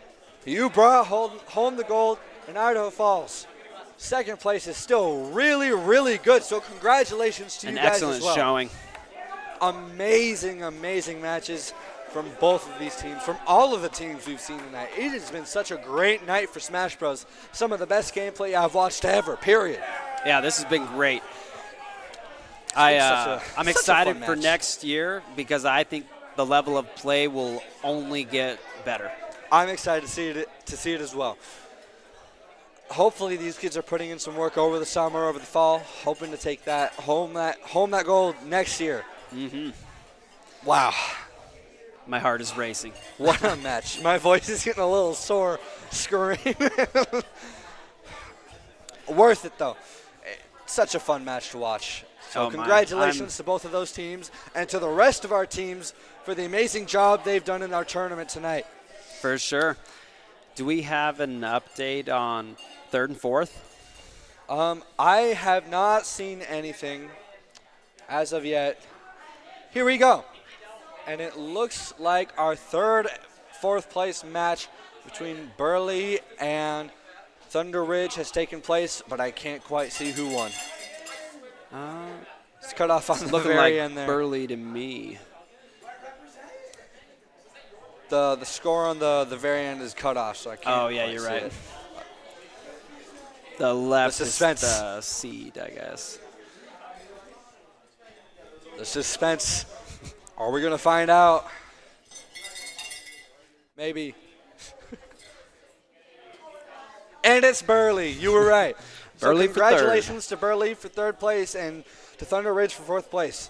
You brought home the gold in Idaho Falls. Second place is still really, really good, so congratulations to you guys as well. An excellent showing. Amazing, amazing matches from both of these teams, from all of the teams we've seen tonight. It has been such a great night for Smash Bros. Some of the best gameplay I've watched ever, period. Yeah, this has been great. I'm excited for next year because I think the level of play will only get better. I'm excited to see it as well. Hopefully these kids are putting in some work over the summer, over the fall, hoping to take that home that gold next year. Mm-hmm. Wow. My heart is racing. What a match. My voice is getting a little sore screaming. Worth it, though. Such a fun match to watch. So congratulations to both of those teams and to the rest of our teams for the amazing job they've done in our tournament tonight. For sure. Do we have an update on 3rd and 4th? I have not seen anything as of yet. Here we go. And it looks like our 3rd, 4th place match between Burley and Thunder Ridge has taken place, but I can't quite see who won. It's cut off on the very end there. Burley to me. The score on the very end is cut off, so I can't. Oh, yeah, you're right. It. The left the suspense. is the seed, I guess. The suspense. Are we going to find out? Maybe. And it's Burley. You were right. Burley so for 3rd. Congratulations to Burley for 3rd place and to Thunder Ridge for 4th place.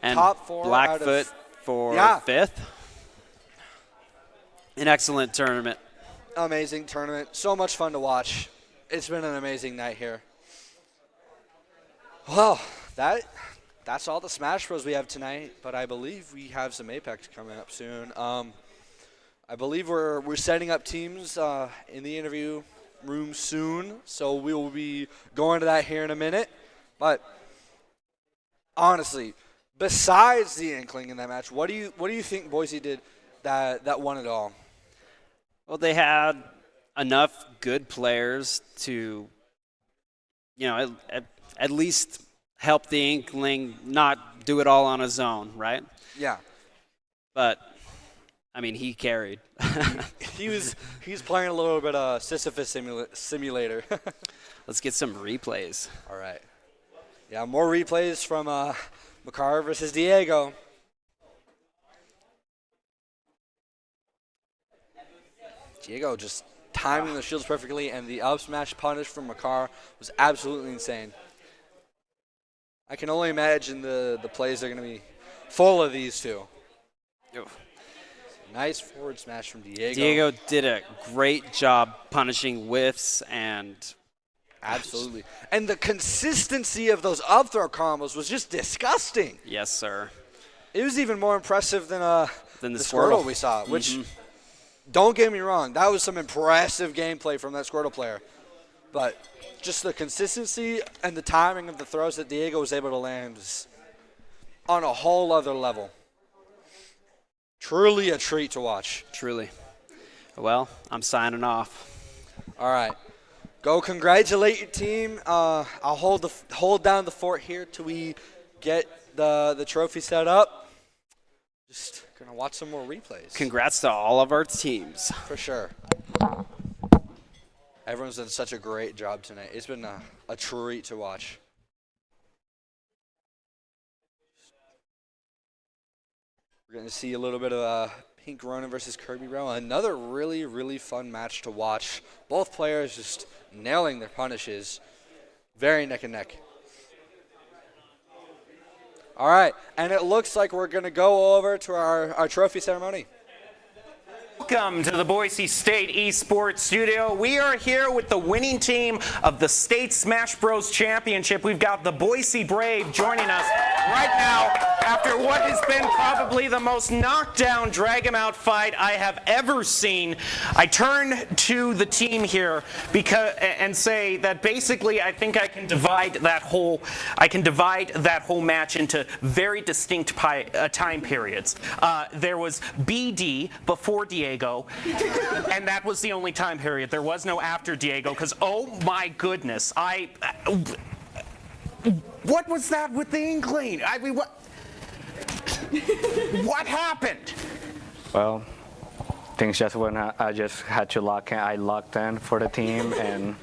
And Top 4 Blackfoot for 5th. An excellent tournament. Amazing tournament. So much fun to watch. It's been an amazing night here. Well, that's all the Smash Bros we have tonight, but I believe we have some Apex coming up soon. I believe we're setting up teams in the interview room soon, so we will be going to that here in a minute. But honestly, besides the Inkling in that match, what do you think Boise did that won it all? Well, they had enough good players to, at least help the Inkling not do it all on his own, right? Yeah. But I mean, he carried. He's playing a little bit of Sisyphus simulator. Let's get some replays. All right. Yeah, more replays from Makar versus Diego. Diego just timing the shields perfectly, and the up smash punish from Makar was absolutely insane. I can only imagine the plays are going to be full of these two. Oof. Nice forward smash from Diego. Diego did a great job punishing whiffs and... Absolutely. And the consistency of those up throw combos was just disgusting. Yes, sir. It was even more impressive than the Squirtle we saw, which, don't get me wrong, that was some impressive gameplay from that Squirtle player. But just the consistency and the timing of the throws that Diego was able to land was on a whole other level. Truly a treat to watch. Truly. Well, I'm signing off. All right. Go congratulate your team. I'll hold down the fort here till we get the trophy set up. Just going to watch some more replays. Congrats to all of our teams. For sure. Everyone's done such a great job tonight. It's been a treat to watch. We're going to see a little bit of Pink Ronin versus Kirby Bro. Another really, really fun match to watch. Both players just nailing their punishes. Very neck and neck. All right, and it looks like we're going to go over to our trophy ceremony. Welcome to the Boise State Esports Studio. We are here with the winning team of the State Smash Bros. Championship. We've got the Boise Brave joining us right now after what has been probably the most knockdown, drag-em-out fight I have ever seen. I turn to the team here and say that basically I think I can divide that whole match into very distinct time periods. There was BD before Diego, and that was the only time period. There was no after Diego, because oh my goodness, what was that with the Inkling? I mean, what happened? Well, things just went. I just had to lock in. I locked in for the team, and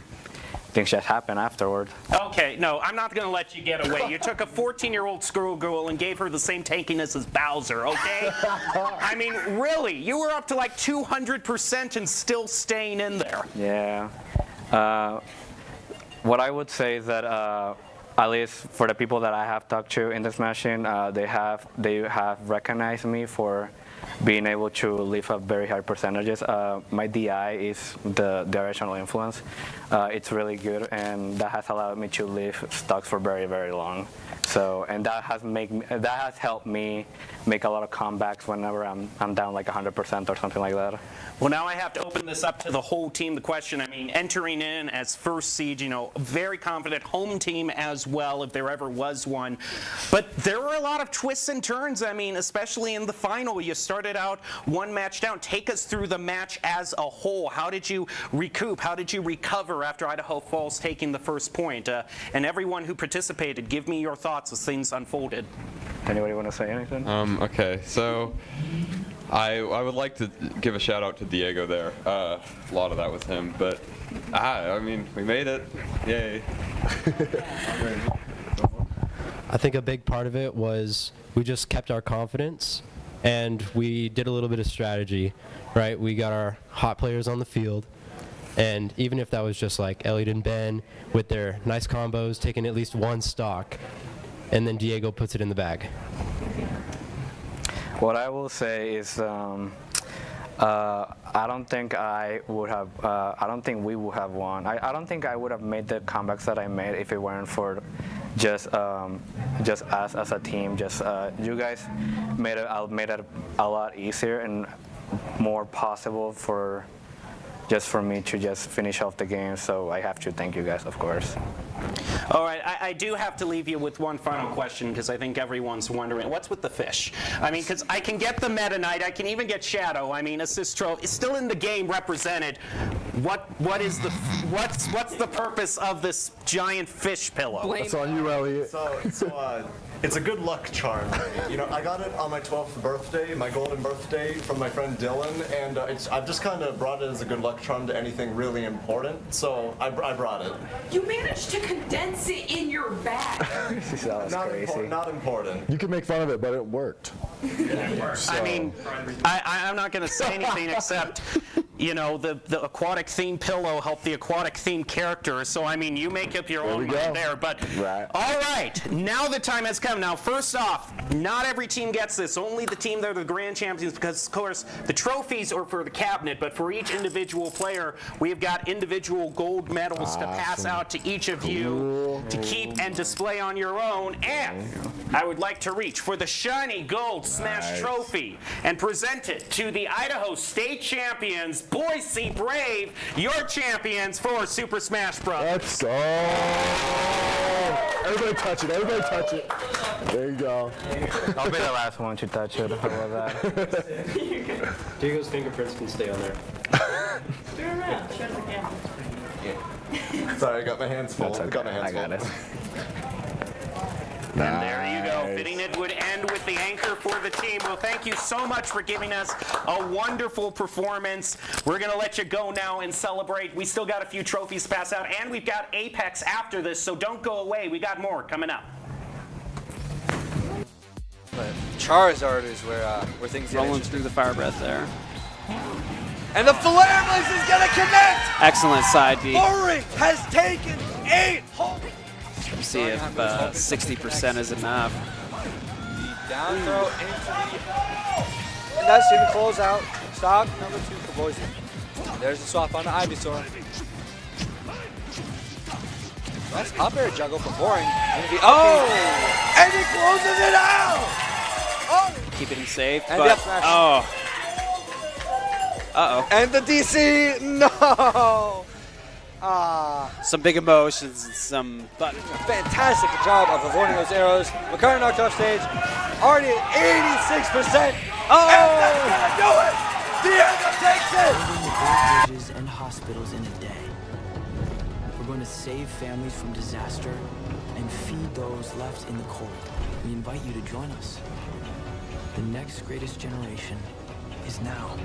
things just happened afterward. Okay, no, I'm not going to let you get away. You took a 14-year-old schoolgirl and gave her the same tankiness as Bowser, okay? I mean, really, you were up to like 200% and still staying in there. Yeah. What I would say is that at least for the people that I have talked to in the Smashing, they have recognized me for being able to lift up very high percentages. My DI is the directional influence. It's really good, and that has allowed me to lift stocks for very, very long. So, and that has helped me make a lot of comebacks whenever I'm down like 100% or something like that. Well, now I have to open this up to the whole team. The question, I mean, entering in as first seed, you know, very confident home team as well, if there ever was one. But there were a lot of twists and turns. I mean, especially in the final, you started out one match down. Take us through the match as a whole. How did you recoup? How did you recover after Idaho Falls taking the first point? And everyone who participated, give me your thoughts as things unfolded. Anybody want to say anything? Okay, so I would like to give a shout out to Diego there. A lot of that was him, but I mean, we made it. Yay. I think a big part of it was we just kept our confidence and we did a little bit of strategy, right? We got our hot players on the field, and even if that was just like Elliot and Ben with their nice combos, taking at least one stock, and then Diego puts it in the bag. What I will say is, I don't think I would have. I don't think we would have won. I don't think I would have made the comebacks that I made if it weren't for just us as a team. Just you guys made it a lot easier and more possible for me to just finish off the game. So I have to thank you guys, of course. All right, I do have to leave you with one final question, because I think everyone's wondering, what's with the fish? I mean, because I can get the Meta Knight, I can even get Shadow. I mean, Assist Tro is still in the game represented. What's the purpose of this giant fish pillow? That's on you, Elliot. So it's a good luck charm. You know, I got it on my 12th birthday, my golden birthday, from my friend Dylan, and I've just kind of brought it as a good luck charm to anything really important. So I brought it. You managed to condense it in your bag. Not important. You can make fun of it, but it worked. I mean, I'm not going to say anything except, you know, the aquatic theme pillow helped the aquatic theme character. So, I mean, you make up your own mind there. But, all right, now the time has come. Now, first off, not every team gets this. Only the team that are the grand champions, because, of course, the trophies are for the cabinet. But for each individual player, we've got individual gold medals to pass out to each of you to keep and display on your own. And I would like to reach for the shiny gold Smash Trophy and present it to the Idaho State champions, Boise Brave, your champions for Super Smash Bros. Let's go! Everybody touch it, everybody touch it. There you go. I'll be the last one to touch it. How about that? Diego's fingerprints can stay on there. Turn around, show the camera. Sorry, I got my hands full. That's okay. I got it. And there you go. Fitting it would end with the anchor for the team. Well, thank you so much for giving us a wonderful performance. We're going to let you go now and celebrate. We still got a few trophies to pass out, and we've got Apex after this, so don't go away. We got more coming up. Charizard is where things get rolling through the fire breath there. And the Flare Blaze is going to connect! Excellent side B. Boring has taken 8 home. See if 60% is enough. The down throw into the... And that's even close out. Stock number 2 for Boise. There's the swap on the Ivysaur. Nice up air juggle from Boring. Oh! And he closes it out! Oh! Keeping him safe. And but, the up smash. Oh. Uh-oh. And the DC, no! Some big emotions and some... But fantastic job of avoiding those arrows. McCartney knocked off stage. Already at 86%. Oh! And that's gonna do it! Diego takes it! Building the old bridges and hospitals in a day. We're going to save families from disaster and feed those left in the cold. We invite you to join us. The next greatest generation is now.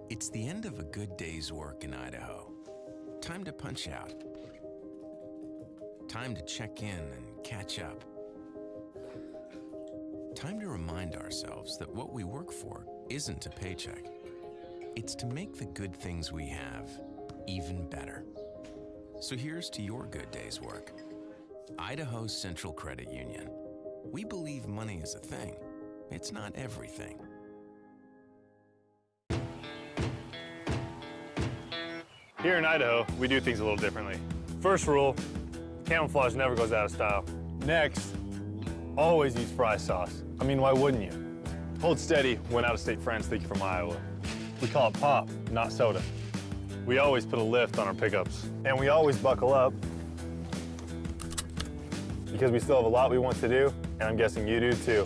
It's the end of a good day's work in Idaho. Time to punch out. Time to check in and catch up. Time to remind ourselves that what we work for isn't a paycheck. It's to make the good things we have even better. So here's to your good day's work. Idaho Central Credit Union. We believe money is a thing. It's not everything. Here in Idaho, we do things a little differently. First rule, camouflage never goes out of style. Next, always use fry sauce. I mean, why wouldn't you? Hold steady when out-of-state friends think you're from Iowa. We call it pop, not soda. We always put a lift on our pickups. And we always buckle up because we still have a lot we want to do, and I'm guessing you do too.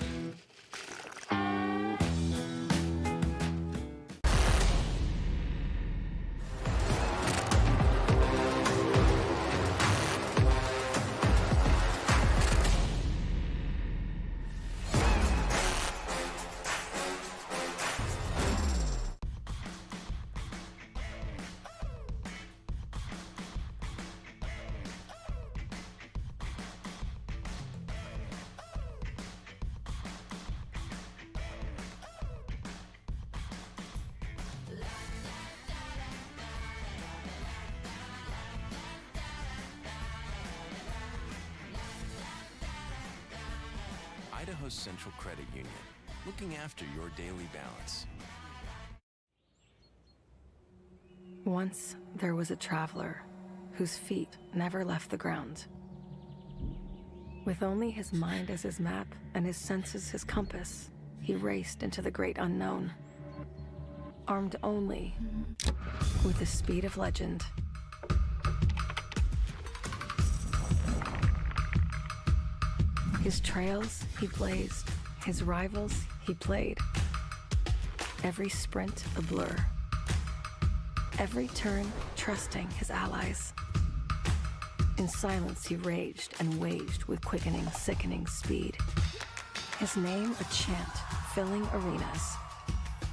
Idaho Central Credit Union, looking after your daily balance. Once there was a traveler whose feet never left the ground. With only his mind as his map and his senses his compass, he raced into the great unknown. Armed only with the speed of legend. His trails he blazed, his rivals he played. Every sprint a blur. Every turn trusting his allies. In silence he raged and waged with quickening, sickening speed. His name a chant filling arenas.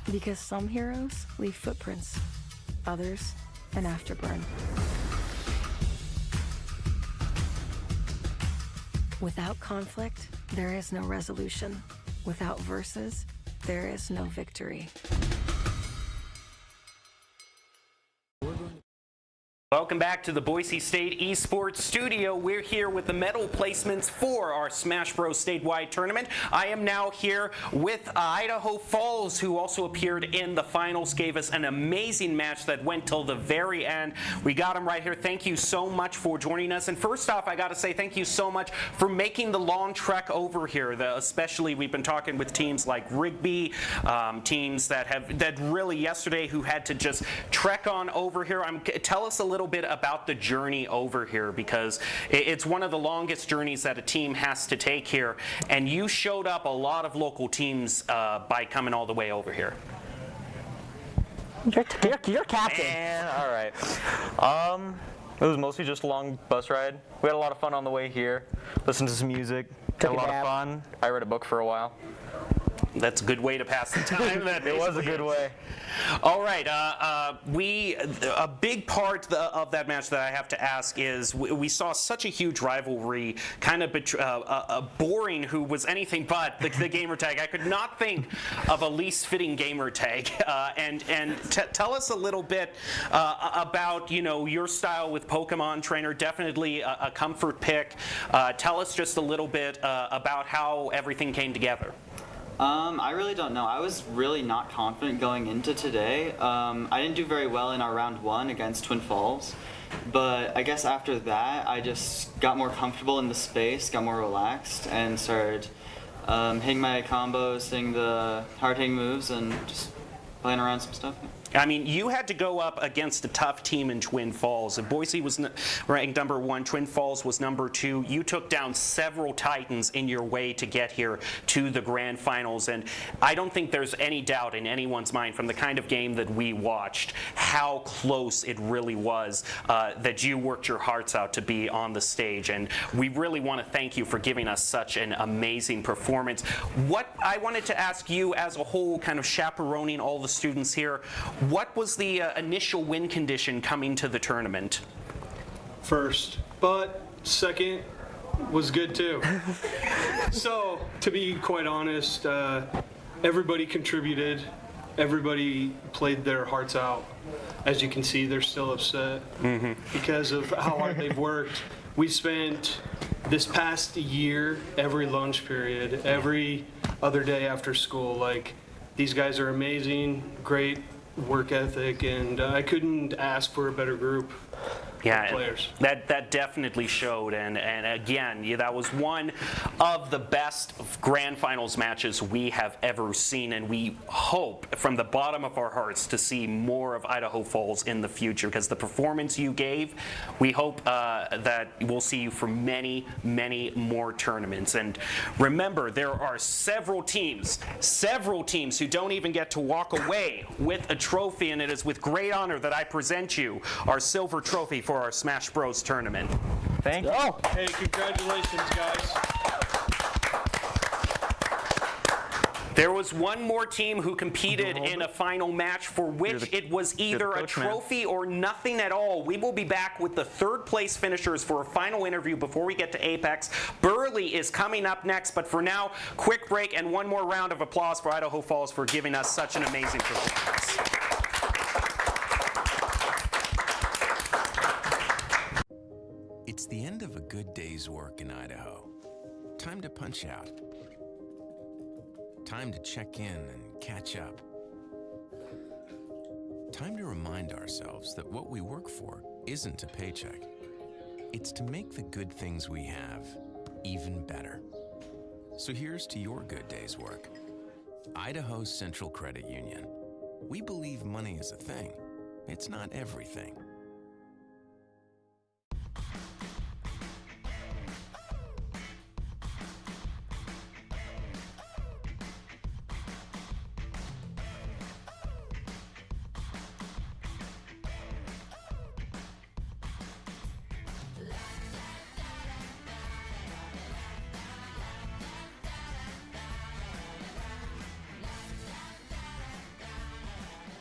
Because some heroes leave footprints, others an afterburn. Without conflict, there is no resolution. Without verses, there is no victory. Welcome back to the Boise State Esports Studio. We're here with the medal placements for our Smash Bros. Statewide tournament. I am now here with Idaho Falls, who also appeared in the finals, gave us an amazing match that went till the very end. We got them right here. Thank you so much for joining us. And first off, I got to say thank you so much for making the long trek over here. Especially, we've been talking with teams like Rigby, teams that really yesterday who had to just trek on over here. Tell us a little bit about the journey over here, because it's one of the longest journeys that a team has to take here, and you showed up a lot of local teams by coming all the way over here. You're captain. Man, all right. It was mostly just a long bus ride. We had a lot of fun on the way here. Listened to some music. Had a lot of fun. I read a book for a while. That's a good way to pass the time. It was a good way. All right, a big part of that match that I have to ask is we saw such a huge rivalry, kind of boring, who was anything but the gamer tag. I could not think of a least fitting gamer tag. And tell us a little bit about your style with Pokemon Trainer. Definitely a comfort pick. Tell us just a little bit about how everything came together. I really don't know. I was really not confident going into today. I didn't do very well in our round 1 against Twin Falls, but I guess after that I just got more comfortable in the space, got more relaxed, and started hitting my combos, hitting the hard-hitting moves, and just playing around some stuff. I mean, you had to go up against a tough team in Twin Falls. Boise was ranked number 1, Twin Falls was number 2. You took down several Titans in your way to get here to the grand finals, and I don't think there's any doubt in anyone's mind from the kind of game that we watched how close it really was that you worked your hearts out to be on the stage, and we really want to thank you for giving us such an amazing performance. What I wanted to ask you as a whole, kind of chaperoning all the students here, what was the initial win condition coming to the tournament? First, but second was good too. So, to be quite honest, everybody contributed. Everybody played their hearts out. As you can see, they're still upset because of how hard they've worked. We spent this past year, every lunch period, every other day after school, like, these guys are amazing, great work ethic, and I couldn't ask for a better group of players. That definitely showed, and again, that was one of the best grand finals matches we have ever seen, and we hope from the bottom of our hearts to see more of Idaho Falls in the future, because the performance you gave, we hope that we'll see you for many, many more tournaments. And remember, there are several teams who don't even get to walk away with a trophy, and it is with great honor that I present you our silver trophy for our Smash Bros tournament. Thank you. Hey, congratulations, guys. There was one more team who competed in a final match for which it was either a trophy or nothing at all. We will be back with the third place finishers for a final interview before we get to Apex. Burley is coming up next, but for now, quick break and one more round of applause for Idaho Falls for giving us such an amazing performance. It's the end of a good day's work in Idaho. Time to punch out. Time to check in and catch up. Time to remind ourselves that what we work for isn't a paycheck. It's to make the good things we have even better. So here's to your good day's work. Idaho Central Credit Union. We believe money is a thing. It's not everything.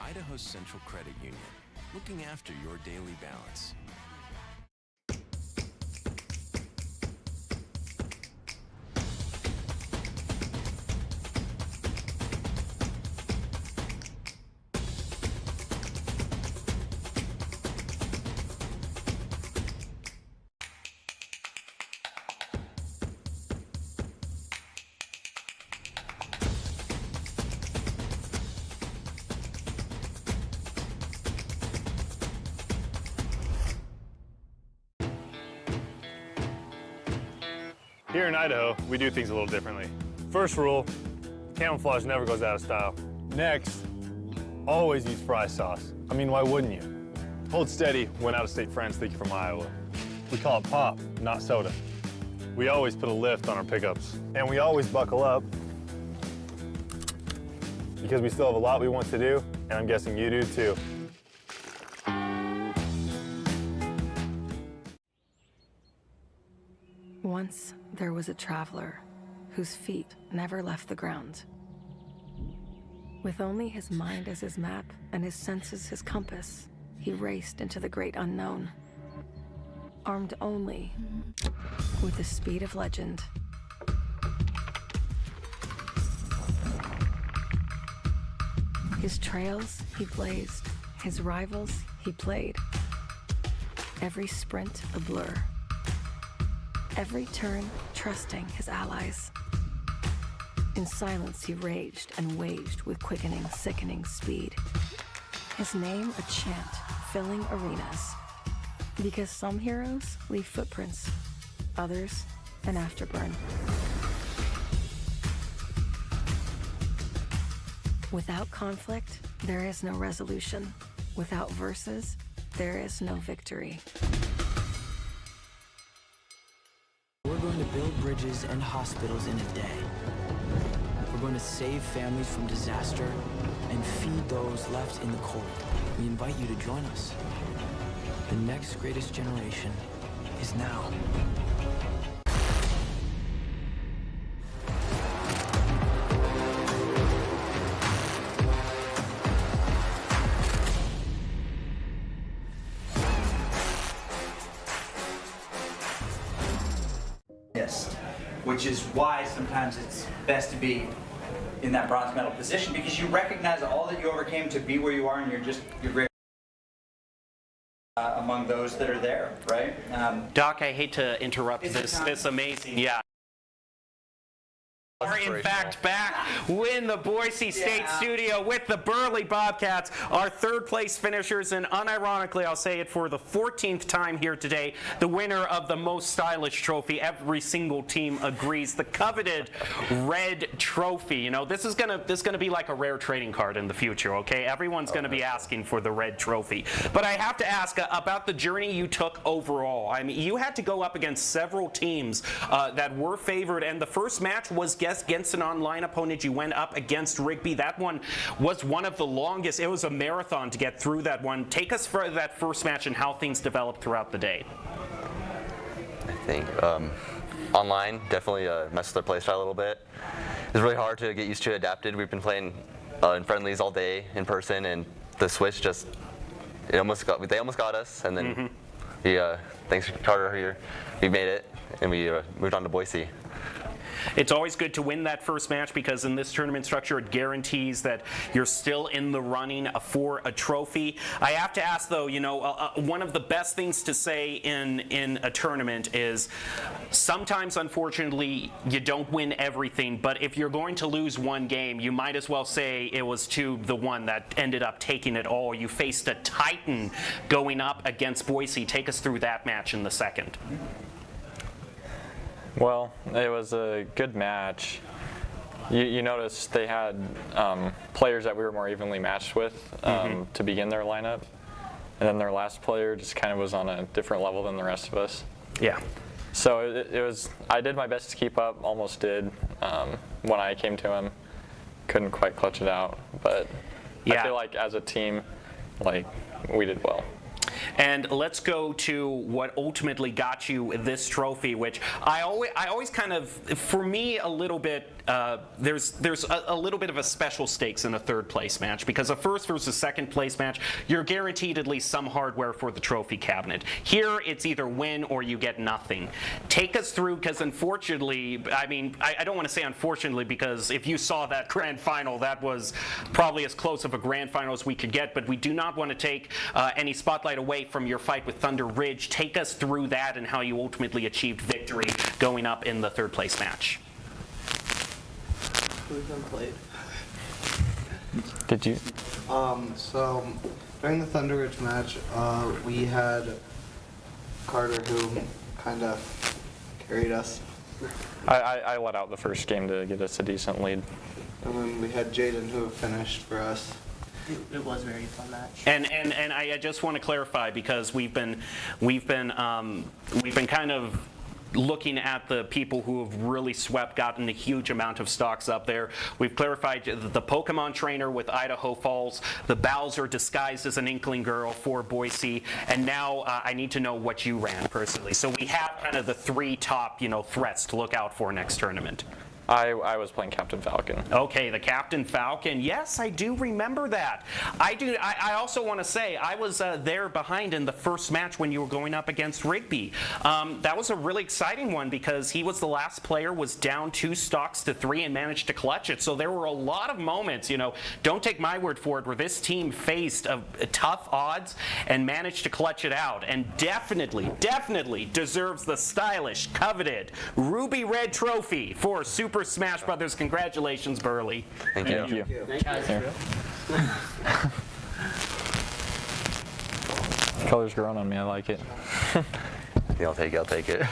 Idaho Central Credit Union, looking after your daily balance. Here in Idaho, we do things a little differently. First rule, camouflage never goes out of style. Next, always use fry sauce. I mean, why wouldn't you? Hold steady when out-of-state friends think you're from Iowa. We call it pop, not soda. We always put a lift on our pickups. And we always buckle up because we still have a lot we want to do, and I'm guessing you do too. Once there was a traveler whose feet never left the ground. With only his mind as his map and his senses his compass, he raced into the great unknown. Armed only with the speed of legend. His trails he blazed, his rivals he played. Every sprint a blur. Every turn trusting his allies. In silence he raged and waged with quickening, sickening speed. His name a chant filling arenas. Because some heroes leave footprints, others an afterburn. Without conflict, there is no resolution. Without verses, there is no victory. We're going to build bridges and hospitals in a day. We're going to save families from disaster and feed those left in the cold. We invite you to join us. The next greatest generation is now. Which is why sometimes it's best to be in that bronze medal position, because you recognize all that you overcame to be where you are, and you're great among those that are there, right? Doc, I hate to interrupt this amazing, yeah. Are in fact back in the Boise State studio with the Burley Bobcats, our third place finishers, and unironically, I'll say it for the 14th time here today, the winner of the most stylish trophy. Every single team agrees, the coveted red trophy. You know, this is gonna be like a rare trading card in the future. Okay, everyone's gonna be asking for the red trophy. But I have to ask about the journey you took overall. I mean, you had to go up against several teams that were favored, and the first match was against an online opponent. You went up against Rigby. That one was one of the longest. It was a marathon to get through that one. Take us for that first match and how things developed throughout the day. I think online definitely messed with their playstyle a little bit. It was really hard to get used to, adapted. We've been playing in friendlies all day in person, and the switch they almost got us, and then thanks to Carter here, we made it, and we moved on to Boise. It's always good to win that first match, because in this tournament structure it guarantees that you're still in the running for a trophy. I have to ask though, you know, one of the best things to say in a tournament is sometimes unfortunately you don't win everything, but if you're going to lose one game, you might as well say it was to the one that ended up taking it all. You faced a Titan going up against Boise. Take us through that match in the second. Well, it was a good match. You noticed they had players that we were more evenly matched with to begin their lineup. And then their last player just kind of was on a different level than the rest of us. Yeah. So it was, I did my best to keep up, almost did. When I came to him, couldn't quite clutch it out. But I feel like as a team, like, we did well. And let's go to what ultimately got you this trophy, which I always kind of, for me, a little bit, there's a little bit of a special stakes in a third place match, because a first versus second place match, you're guaranteed at least some hardware for the trophy cabinet. Here, it's either win or you get nothing. Take us through, because unfortunately, I mean, I don't want to say unfortunately, because if you saw that grand final, that was probably as close of a grand final as we could get, but we do not want to take any spotlight away from your fight with Thunder Ridge. Take us through that and how you ultimately achieved victory going up in the third place match. We've been played. Did you? So during the Thunder Ridge match, we had Carter who kind of carried us. I let out the first game to get us a decent lead. And then we had Jaden who finished for us. It was a very fun match. And I just want to clarify, because we've been kind of looking at the people who have really swept, gotten a huge amount of stocks up there. We've clarified the Pokemon trainer with Idaho Falls, the Bowser disguised as an Inkling girl for Boise, and now I need to know what you ran personally. So we have kind of the three top, threats to look out for next tournament. I was playing Captain Falcon. Okay, the Captain Falcon. Yes, I do remember that. I also want to say I was there behind in the first match when you were going up against Rigby. That was a really exciting one because he was the last player, was down 2 stocks to 3 and managed to clutch it. So there were a lot of moments, you know, don't take my word for it, where this team faced tough odds and managed to clutch it out, and definitely deserves the stylish, coveted ruby red trophy for Super Smash Brothers. Congratulations, Burley. Thank you. The color's growing on me. I like it. Yeah, I'll take it.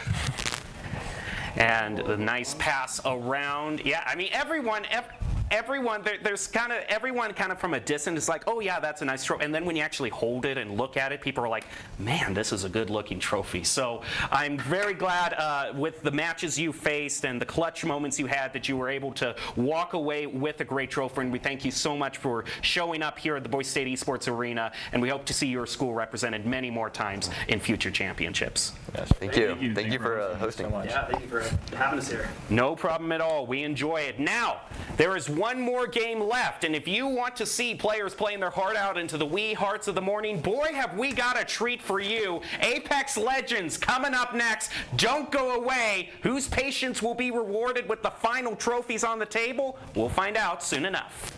And the nice pass around. Yeah, I mean everyone there's kind of everyone kind of from a distance is like, oh yeah, that's a nice trophy, and then when you actually hold it and look at it, people are like, man, this is a good looking trophy. So I'm very glad with the matches you faced and the clutch moments you had that you were able to walk away with a great trophy, and we thank you so much for showing up here at the Boise State Esports Arena, and we hope to see your school represented many more times in future championships. Yes, thank you. Thank you for hosting. So yeah, thank you for having us here. No problem at all. We enjoy it. Now, there is one more game left, and if you want to see players playing their heart out into the wee hearts of the morning, boy, have we got a treat for you. Apex Legends coming up next. Don't go away. Whose patience will be rewarded with the final trophies on the table? We'll find out soon enough.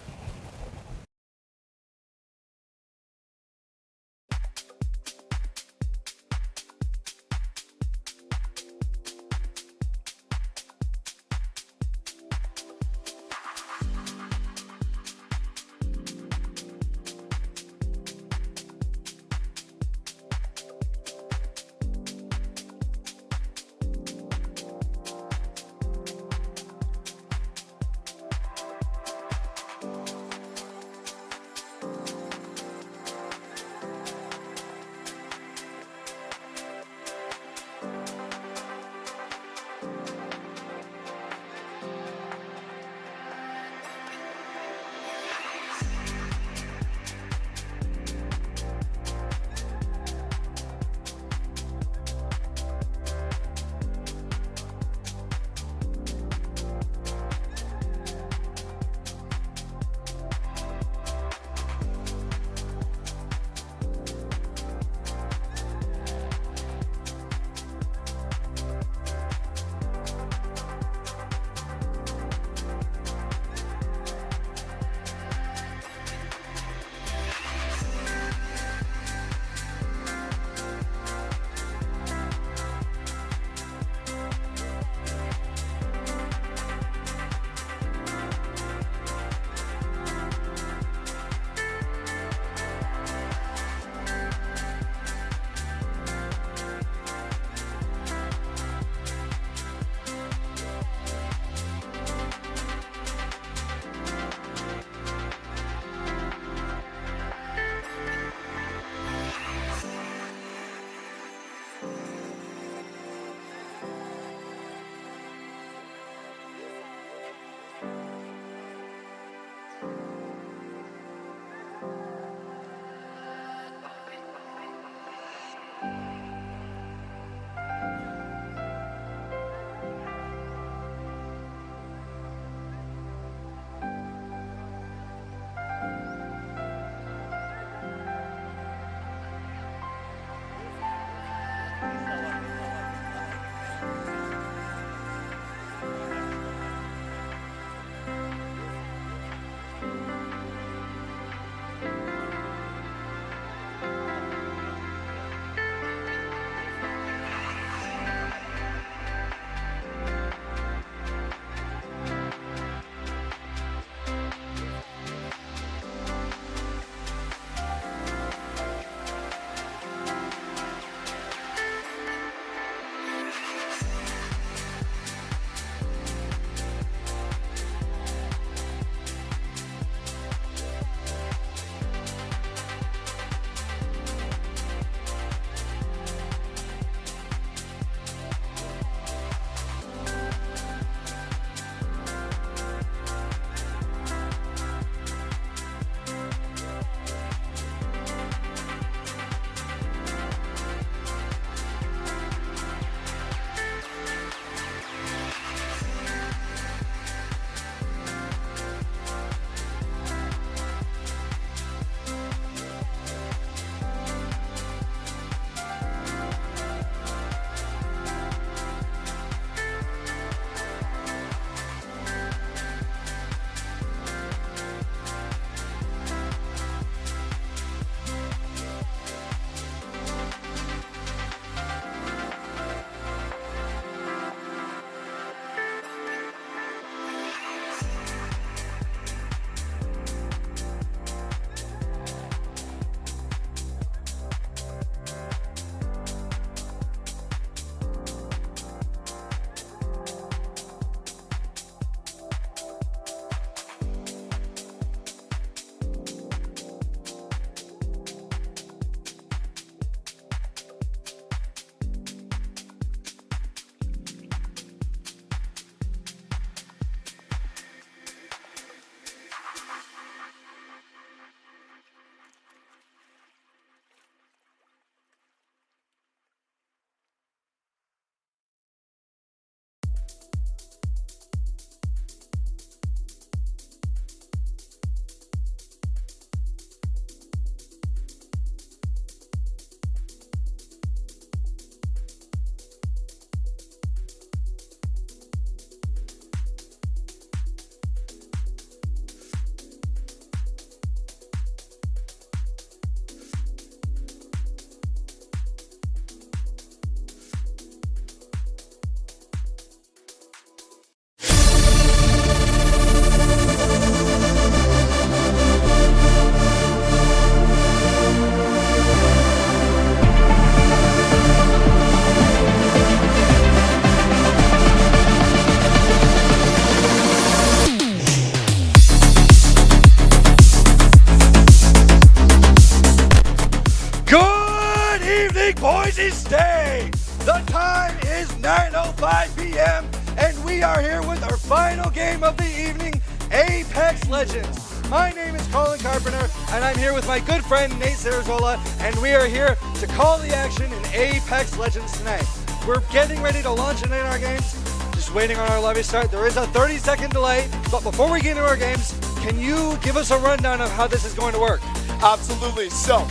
Hey, the time is 9:05 p.m. and we are here with our final game of the evening, Apex Legends. My name is Colin Carpenter, and I'm here with my good friend Nate Sarazola, and we are here to call the action in Apex Legends tonight. We're getting ready to launch into our games, just waiting on our lobby start. There is a 30-second delay, but before we get into our games, can you give us a rundown of how this is going to work? Absolutely. So,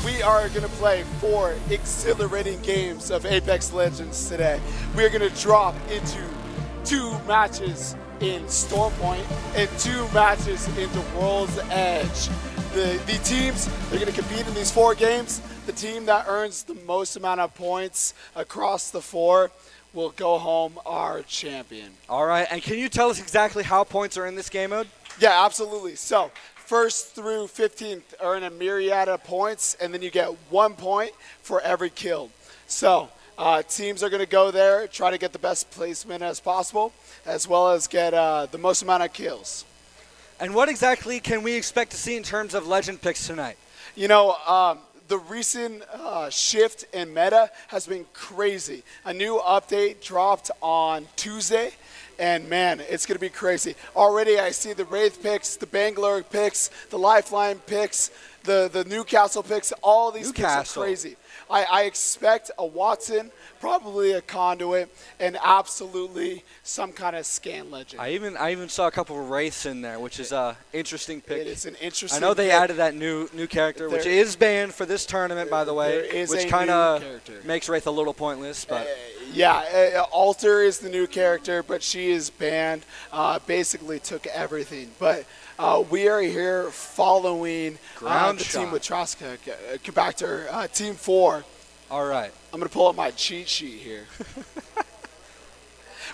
we are going to play 4 exhilarating games of Apex Legends today. We are going to drop into 2 matches in Stormpoint and 2 matches into World's Edge. The teams, they're going to compete in these 4 games. The team that earns the most amount of points across the 4 will go home our champion. All right, and can you tell us exactly how points are in this game mode? Yeah, absolutely. So, 1st through 15th earn a myriad of points, and then you get 1 point for every kill. So, teams are going to go there, try to get the best placement as possible, as well as get the most amount of kills. And what exactly can we expect to see in terms of legend picks tonight? You know, the recent shift in meta has been crazy. A new update dropped on Tuesday, and man, it's going to be crazy. Already I see the Wraith picks, the Bangalore picks, the Lifeline picks, the Newcastle picks. All these picks are crazy. I expect a Watson, probably a Conduit, and absolutely some kind of scan legend. I even saw a couple of Wraiths in there, which is an interesting pick. It is an interesting I know they pick. added that new character, which is banned for this tournament, by the way, which kind of makes Wraith a little pointless. But yeah, Alter is the new character, but she is banned. Basically took everything. But we are here following the team with Traska, Compactor, Team 4. All right. I'm going to pull up my cheat sheet here.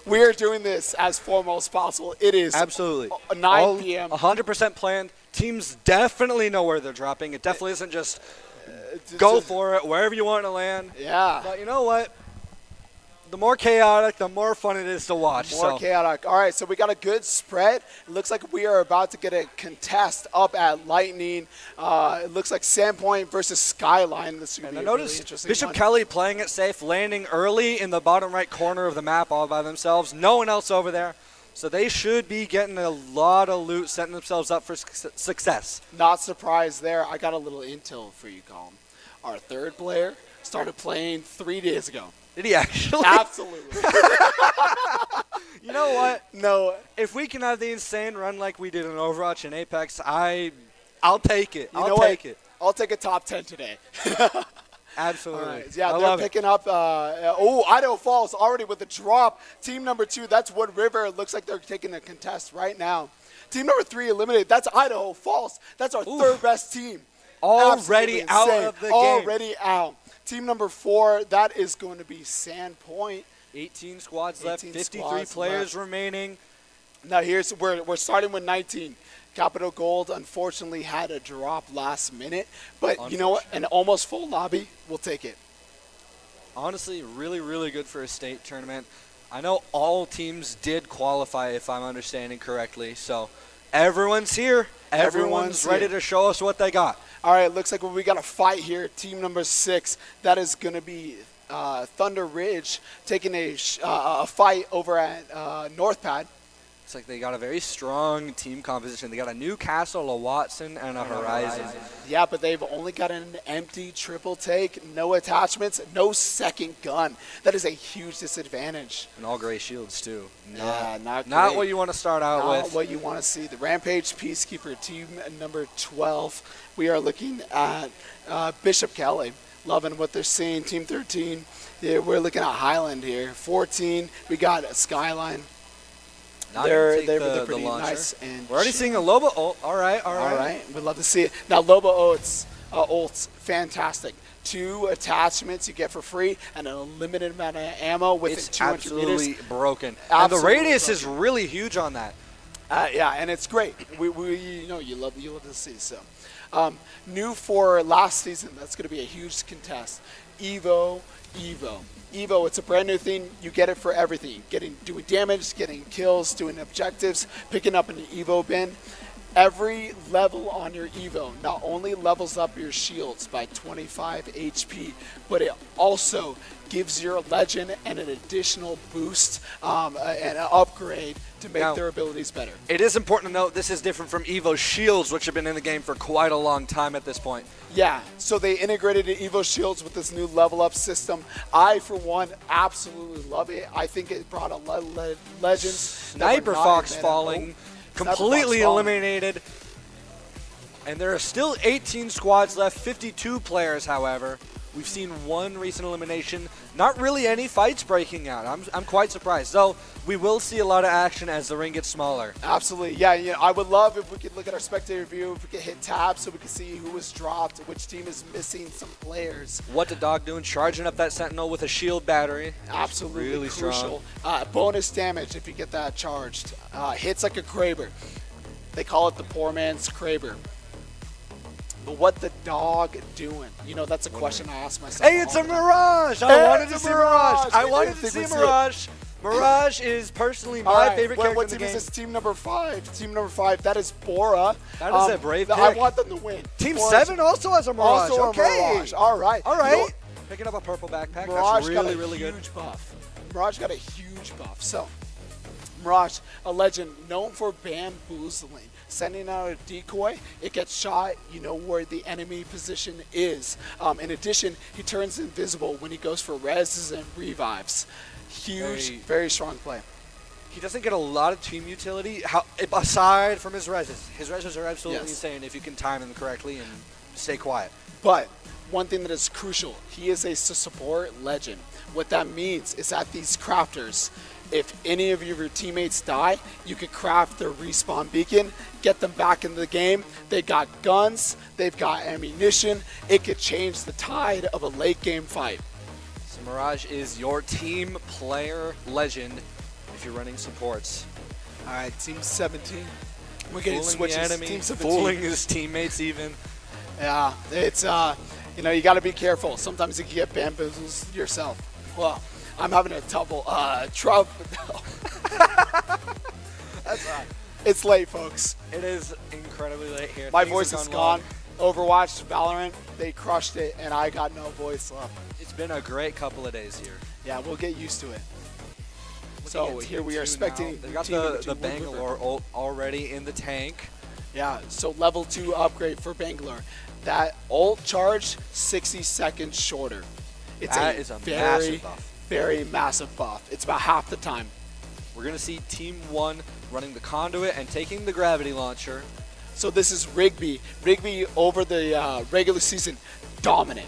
We are doing this as formal as possible. It is absolutely 9 p.m. 100% planned. Teams definitely know where they're dropping. It definitely isn't just go for it wherever you want to land. Yeah. But you know what? The more chaotic, the more fun it is to watch. More chaotic. All right, so we got a good spread. It looks like we are about to get a contest up at Lightning. It looks like Sandpoint versus Skyline. This is going to be a really interesting Bishop one. Kelly playing it safe, landing early in the bottom right corner of the map all by themselves. No one else over there. So they should be getting a lot of loot, setting themselves up for success. Not surprised there. I got a little intel for you, Colin. Our 3rd player started playing 3 days ago. Did he actually? Absolutely. You know what? No. If we can have the insane run like we did in Overwatch and Apex, I'll take it. I'll take it. I'll take a top 10 today. Absolutely. Right. Yeah, they're picking up. Idaho Falls already with a drop. Team number 2, that's Wood River. It looks like they're taking a contest right now. Team number 3 eliminated. That's Idaho Falls. That's our 3rd best team. Already out of the game. Already out. Team number 4, that is going to be Sandpoint. 18 squads left, 53 players remaining. Now we're starting with 19. Capital Gold unfortunately had a drop last minute, but you know what? An almost full lobby, we'll take it. Honestly, really, really good for a state tournament. I know all teams did qualify, if I'm understanding correctly, so everyone's here. Everyone's ready to show us what they got. All right, looks like we got a fight here. Team number 6, that is going to be Thunder Ridge taking a fight over at North Pad. It's like they got a very strong team composition. They got a Newcastle, a Watson, and a Horizon. Yeah, but they've only got an empty triple take, no attachments, no second gun. That is a huge disadvantage. And all gray shields, too. Not what you want to start out with. Not what you want to see. The Rampage Peacekeeper, team number 12. We are looking at Bishop Kelly. Loving what they're seeing. Team 13. Yeah, we're looking at Highland here. 14. We got Skyline. They're pretty nice. And we're already seeing a Loba ult. All right. We'd love to see it. Now, Loba ults, fantastic. 2 attachments you get for free and an unlimited amount of ammo within 200 meters. It's absolutely broken. Absolutely and the radius is really huge on that. Yeah, and it's great. You love to see so. New for last season, that's going to be a huge contest. Evo. It's a brand new thing. You get it for everything. Doing damage, getting kills, doing objectives, picking up an Evo bin. Every level on your Evo not only levels up your shields by 25 HP, but it also gives your legend an additional boost and an upgrade to make Now, their abilities better. It is important to note this is different from Evo shields, which have been in the game for quite a long time at this point. Yeah, so they integrated the Evo shields with this new level up system. I, for one, absolutely love it. I think it brought a legends. Sniper Fox falling, completely eliminated. And there are still 18 squads left, 52 players, however. We've seen one recent elimination. Not really any fights breaking out. I'm quite surprised. Though we will see a lot of action as the ring gets smaller. Absolutely. Yeah, I would love if we could look at our spectator view, if we could hit tab so we could see who was dropped, which team is missing some players. What the dog doing? Charging up that sentinel with a shield battery. Absolutely really crucial. Bonus damage if you get that charged. Hits like a Kraber. They call it the poor man's Kraber. But what the dog doing? That's a question I ask myself. Hey, it's a Mirage! I wanted to see Mirage! I wanted to see Mirage! Mirage is personally my favorite character what in the team game. is this? Team number 5. Team number 5, that is Bora. That is a brave pick. I want them to win. Team Bora's 7 also has a Mirage. Also okay. a Mirage. All right. All right. Picking up a purple backpack. Mirage That's got really, a really good. huge buff. Mirage got a huge buff. So, Mirage, a legend known for bamboozling. Sending out a decoy, it gets shot, you know where the enemy position is. In addition, he turns invisible when he goes for reses and revives. Huge, very strong play. He doesn't get a lot of team utility aside from his reses. His reses are absolutely insane if you can time them correctly and stay quiet. But one thing that is crucial, he is a support legend. What that means is that these crafters, if any of your teammates die, you could craft their respawn beacon, get them back into the game. They got guns, they've got ammunition. It could change the tide of a late game fight. So Mirage is your team player legend if you're running supports. All right, team 17. We're getting Fooling switches. the enemy, Team 17. fooling his teammates even. Yeah, it's you got to be careful. Sometimes you can get bamboozled yourself. Well, I'm having a trouble. That's it's late, folks. It is incredibly late here. My Things voice have is gone gone. Overwatch, Valerant, they crushed it, and I got no voice left. It's been a great couple of days here. Yeah, we'll get used to it. Looking So at here we team are two expecting. now. They got team number the two, Bangalore already in the tank. Yeah, so level 2 upgrade for Bangalore. That ult charge, 60 seconds shorter. It's That is a massive buff. Very massive buff. It's about half the time. We're going to see Team 1 running the conduit and taking the gravity launcher. So this is Rigby. Rigby over the regular season, dominant.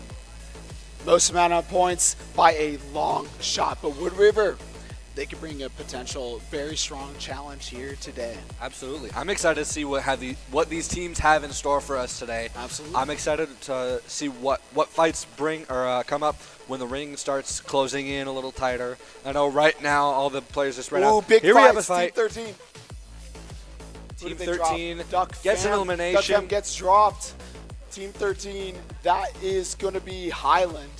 Most amount of points by a long shot. But Wood River, they could bring a potential very strong challenge here today. Absolutely. I'm excited to see what these teams have in store for us today. Absolutely. I'm excited to see what fights bring or come up when the ring starts closing in a little tighter. I know right now all the players are spread out. Big Here we have a fights, fight. Team 13. Team Who did they drop? 13 Duck gets an Fam. elimination. Duck Fam gets dropped. Team 13, that is going to be Highland.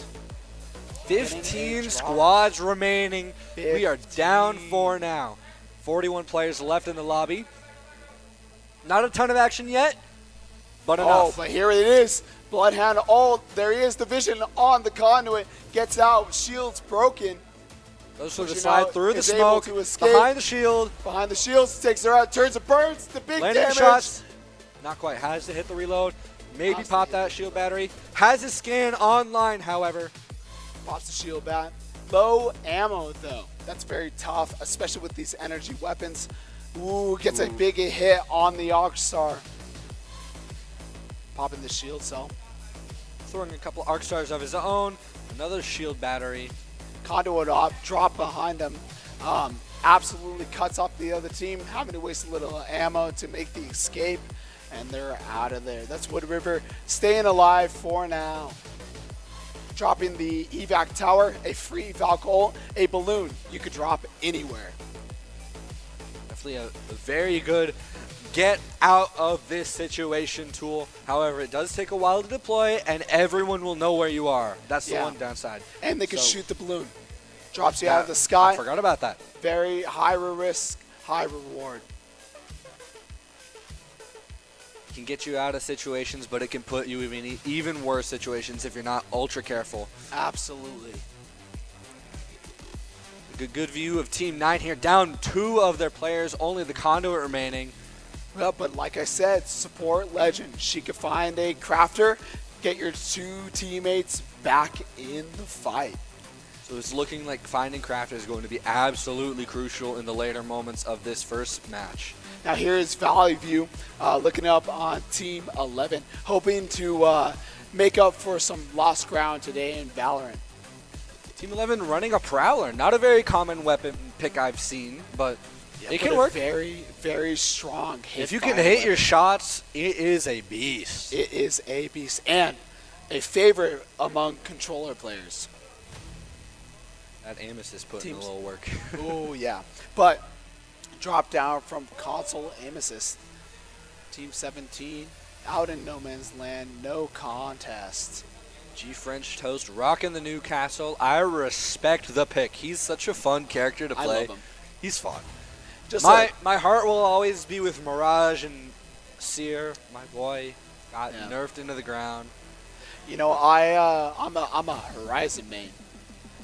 15 squads remaining. We are down 4 now. 41 players left in the lobby. Not a ton of action yet, but enough. Oh, but here it is. Bloodhound, there he is. The vision on the conduit. Gets out. Shield's broken. Goes for the Pushing slide out, through the is able smoke. to escape. Behind the shield. Behind the shields. Takes her out. Turns and burns. The big Landing damage. shots. Not quite. Has to hit the reload. Maybe pop that shield battery. Has his scan online, however. Pops the shield bat. Low ammo, though. That's very tough, especially with these energy weapons. Ooh, gets a big hit on the Arcstar. Popping the shield cell. Throwing a couple arc stars of his own. Another shield battery. Conduit drop behind him. Absolutely cuts off the other team, having to waste a little ammo to make the escape. And they're out of there. That's Wood River staying alive for now. Dropping the evac tower, a free Valk ult, a balloon you could drop anywhere. Definitely a very good get out of this situation tool. However, it does take a while to deploy, and everyone will know where you are. That's the one downside. And they can shoot the balloon. Drops you out of the sky. I forgot about that. Very high risk, high reward. It can get you out of situations, but it can put you in even worse situations if you're not ultra careful. Absolutely. A good view of Team 9 here, down 2 of their players, only the Conduit remaining. Well, but like I said, support Legend. She could find a crafter, get your 2 teammates back in the fight. So it's looking like finding crafter is going to be absolutely crucial in the later moments of this first match. Now here is Valley View looking up on Team 11, hoping to make up for some lost ground today in Valerant. Team 11 running a Prowler, not a very common weapon pick I've seen, but it can work. Very, very strong hit. If you can hit your shots, it is a beast. It is a beast, and a favorite among controller players. That Amos is putting a little work. Oh yeah, but drop down from console aim assist. Team 17 out in no man's land, no contest. G French Toast rocking the Newcastle. I respect the pick. He's such a fun character to play. I love him. He's fun. Just my heart will always be with Mirage and Seer. My boy got nerfed into the ground. You know, I'm a Horizon main.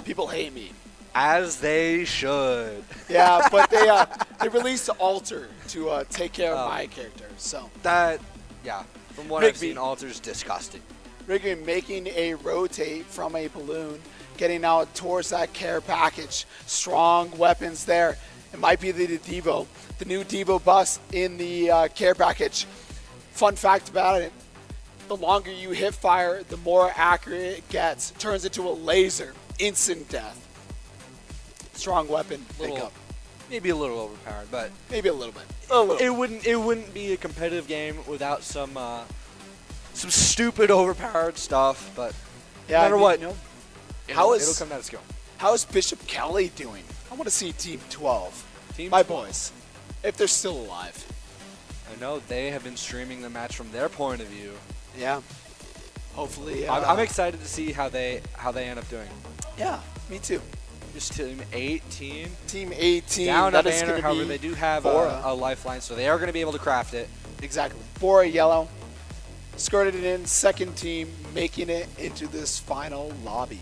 People hate me. As they should. Yeah, but they released Alter to take care of my character. So that, yeah, from what I've seen, Alter's disgusting. Rigby making a rotate from a balloon, getting out towards that care package. Strong weapons there. It might be the Devo, the new Devo bus in the care package. Fun fact about it, the longer you hit fire, the more accurate it gets. Turns into a laser, instant death. Strong weapon, pickup. Maybe a little overpowered, but maybe a little bit. It wouldn't be a competitive game without some stupid overpowered stuff. But yeah, no matter what, it'll come down to skill. How is Bishop Kelly doing? I want to see Team 12. Team My 12. boys, if they're still alive. I know they have been streaming the match from their point of view. Yeah. Hopefully. I'm excited to see how they end up doing. Yeah, me too. Just Team 18. Team 18. Down that a is banner, however, they do have a lifeline, so they are going to be able to craft it. Exactly. Bora yellow. Skirted it in, second team, making it into this final lobby.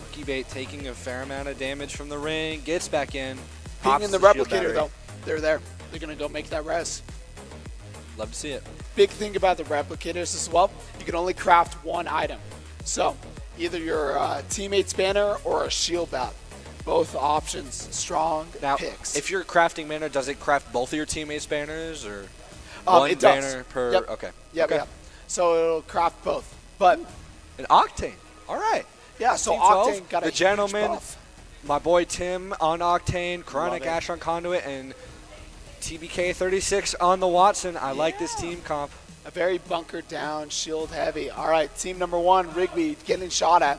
Rookie Bait taking a fair amount of damage from the ring, gets back in. Being in the replicator, though. They're there. They're going to go make that res. Love to see it. Big thing about the replicators as well, you can only craft one item. So, either your teammate's banner or a shield bat. Both options, strong picks. If you're crafting banner, does it craft both of your teammates' banners, or one it banner does. per? Yep. Okay. Yep, okay. yep. So it'll craft both. But an Octane. All right. Yeah. So Team 12, Octane got a the gentleman, huge buff. my boy Tim on Octane, Chronic Love it. Ash on Conduit, and TBK 36 on the Watson. I like this team comp. A very bunkered down, shield heavy. All right, team number 1, Rigby, getting shot at.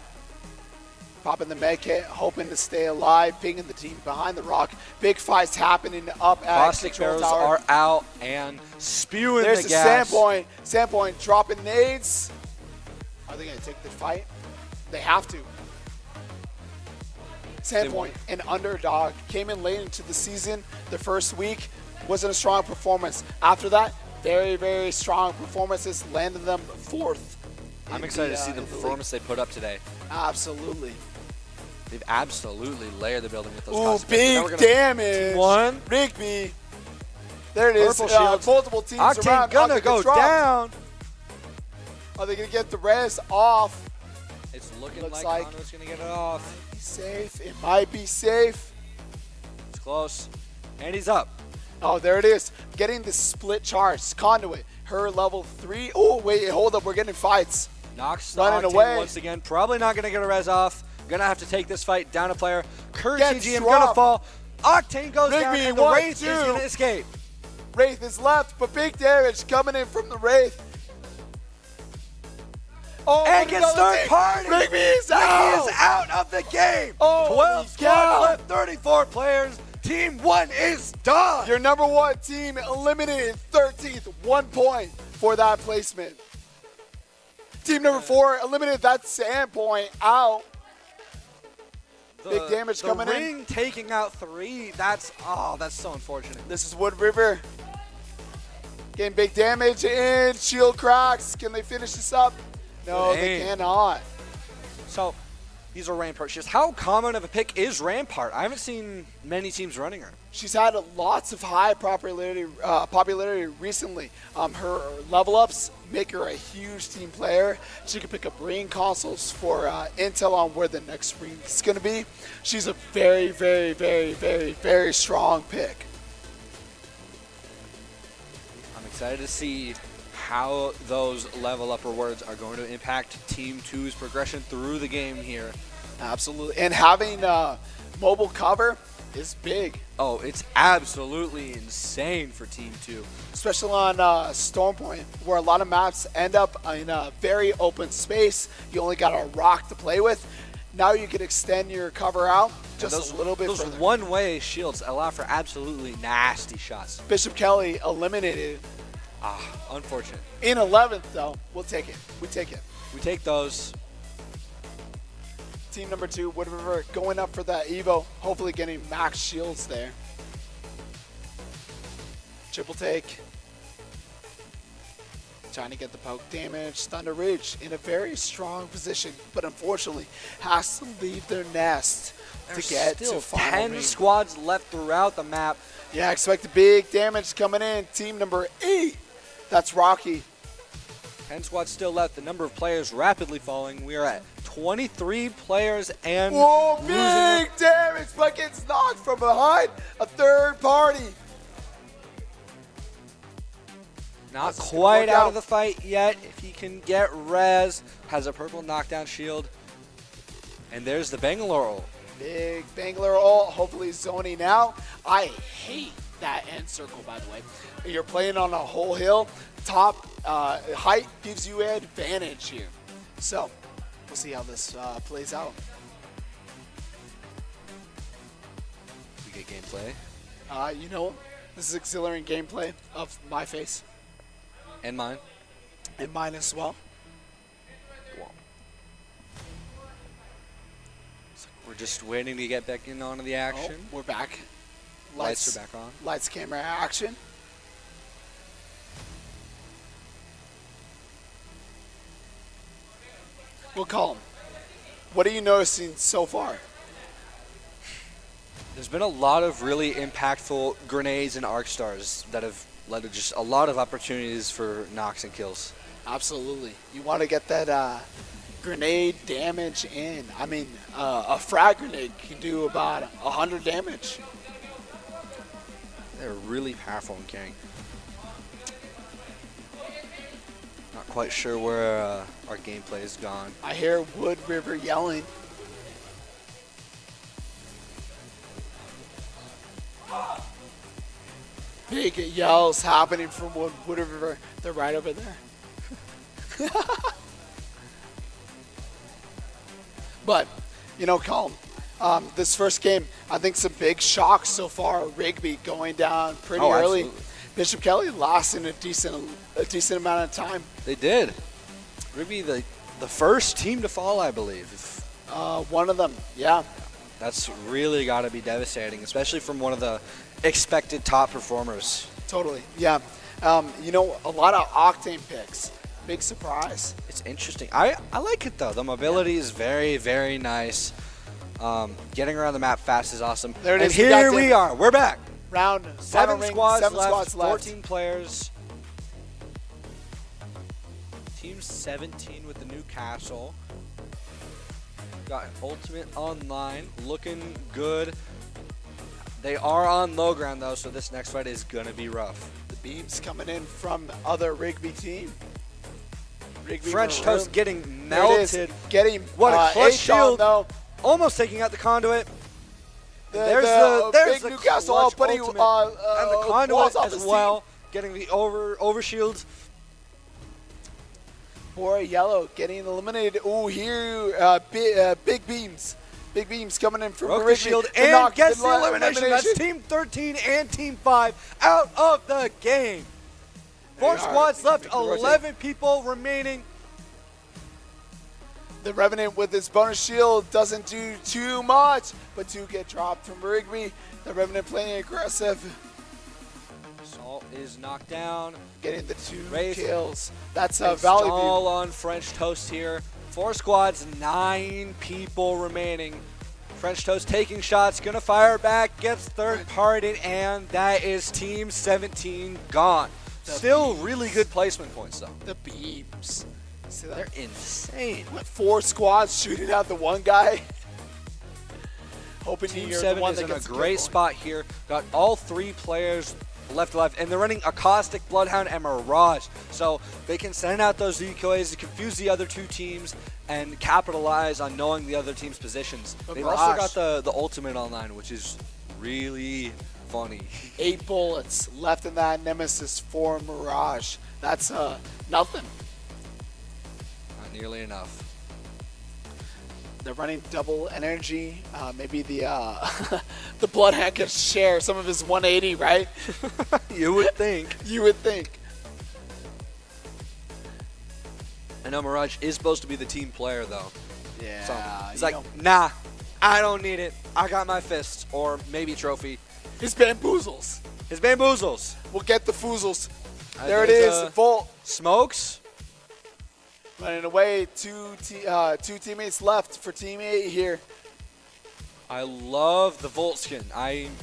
Popping the med kit, hoping to stay alive, pinging the team behind the rock. Big fights happening up at Caustic Control Barrels Tower. are out and spewing There's the gas. Sandpoint dropping nades. Are they going to take the fight? They have to. Sandpoint, an underdog, came in late into the season. The first week wasn't a strong performance. After that, very, very strong performances, landed them 4th. I'm excited to see the performance they put up today. Absolutely. They've absolutely layered the building with those Ooh, Caustic big damage. Team 1. Rigby. There it is. Purple shields. Multiple teams Octane around. gonna go down. Are they going to get the res off? It's looking Looks like like Conduit's going to get it off. Be safe. It might be safe. It's close. And he's up. Oh, there it is. Getting the split charge. Conduit. Her level 3. Oh, wait. Hold up. We're getting fights. Knocks running Octane away. once again. Probably not going to get a res off. Going to have to take this fight down a player. Kurt Gets TGM going to dropped. fall. Octane goes down Rigby, and the 1, Wraith 2. is going to escape. Wraith is left, but big damage coming in from the Wraith. Oh, And gets third party. Rigby is out. Rigby is out of the game. Oh, 12 cow. squads left, 34 players. Team 1 is done. Your number 1 team eliminated 13th, 1 point for that placement. Team number 4 eliminated that Sandpoint out. Big damage coming the in. ring taking out 3. That's so unfortunate. This is Wood River Getting big damage and shield cracks. Can they finish this up? No, they cannot. So these are Rampart shields. How common of a pick is Rampart? I haven't seen many teams running her. She's had lots of high popularity recently. Her level ups make her a huge team player. She can pick up ring consoles for intel on where the next ring is going to be. She's a very, very, very, very, very strong pick. I'm excited to see how those level up rewards are going to impact Team 2's progression through the game here. Absolutely. And having mobile cover is big. Oh, it's absolutely insane for Team 2. Especially on Stormpoint, where a lot of maps end up in a very open space. You only got a rock to play with. Now you can extend your cover out just a little bit those further. one-way shields allow for absolutely nasty shots. Bishop Kelly eliminated. Unfortunate. In 11th, though, we'll take it. We take it. We take those. Team number 2, Wood River, going up for that Evo. Hopefully getting max shields there. Triple take. Trying to get the poke damage. Thunder Ridge in a very strong position, but unfortunately has to leave their nest to get still to final 10 ring. squads left throughout the map. Yeah, expect the big damage coming in. Team number 8, that's Rocky. 10 squads still left. The number of players rapidly falling. We are at 23 players and whoa, losing big damage, but gets knocked from behind a third party. Not quite out of the fight yet. If he can get res, has a purple knockdown shield. And there's the Bangalore ult. Big Bangalore ult, hopefully zoning out. I hate that end circle, by the way. You're playing on a whole hill. Top height gives you an advantage here. So we'll see how this plays out. We get gameplay. You know, this is exhilarating gameplay of my face. And mine. And mine as well. So we're just waiting to get back in onto the action. Oh, we're back. Lights are back on. Lights, camera, action. We'll call him. What are you noticing so far? There's been a lot of really impactful grenades and arc stars that have led to just a lot of opportunities for knocks and kills. Absolutely. You want to get that grenade damage in. I mean, a frag grenade can do about 100 damage. They're really powerful in carrying. Not quite sure where our gameplay has gone. I hear Wood River yelling. Big yells happening from Wood River. They're right over there. But, you know, Colm, this first game, I think some big shocks so far. Rigby going down pretty early. Absolutely. Bishop Kelly lasting a decent amount of time. They did. Rigby, the first team to fall, I believe. One of them, yeah. That's really got to be devastating, especially from one of the expected top performers. Totally, yeah. You know, a lot of Octane picks. Big surprise. It's interesting. I like it, though. The mobility is very, very nice. Getting around the map fast is awesome. There it and is. here we are. We're back. Round seven ring, squads seven left, squads left. 14 players. Team 17 with the new castle. Got Ultimate online, looking good. They are on low ground though, so this next fight is gonna be rough. The beams coming in from other Rigby team. Rigby French Maroon. Toast getting There it is. melted. Getting what a clutch H-on, shield! though. Almost taking out the conduit. There's There's big the Newcastle clutch putting ultimate. And the conduit walls off as his well, getting the overshields. Bora Yellow getting eliminated. Ooh, here, big beams. Big beams coming in from Roka Rigby. Shield The and knock, gets the the elimination. That's Team 13 and Team 5 out of the game. Four squads left, 11 people remaining. The Revenant with his bonus shield doesn't do too much, but two get dropped from Rigby. The Revenant playing aggressive. Assault is knocked down. Getting the 2 Wraith. kills. That's It's Valley View. all on French Toast here. 4 squads, 9 people remaining. French Toast taking shots, gonna fire back, gets third party, and that is Team 17 gone. Still really good placement points though. The beams. See that? They're insane. What, 4 squads shooting at the one guy? Hoping Team you're 7 the one is that in a gets the great kill. spot here. Got all 3 players left alive, and they're running a Caustic, Bloodhound, and Mirage. So they can send out those decoys to confuse the other 2 teams and capitalize on knowing the other team's positions. But They've Mirage. also got the ultimate online, which is really funny. 8 bullets left in that Nemesis for Mirage. That's nothing. Not nearly enough. They're running double energy. Maybe the the Bloodhound can share some of his 180, right? You would think. You would think. I know Mirage is supposed to be the team player though. Yeah. So he's you like, know. nah, I don't need it. I got my fists, or maybe trophy. His bamboozles. His bamboozles. We'll get the foozles. There it There's, is. Volt. Smokes. Running away. Two teammates left for Team 8 here. I love the Volt skin.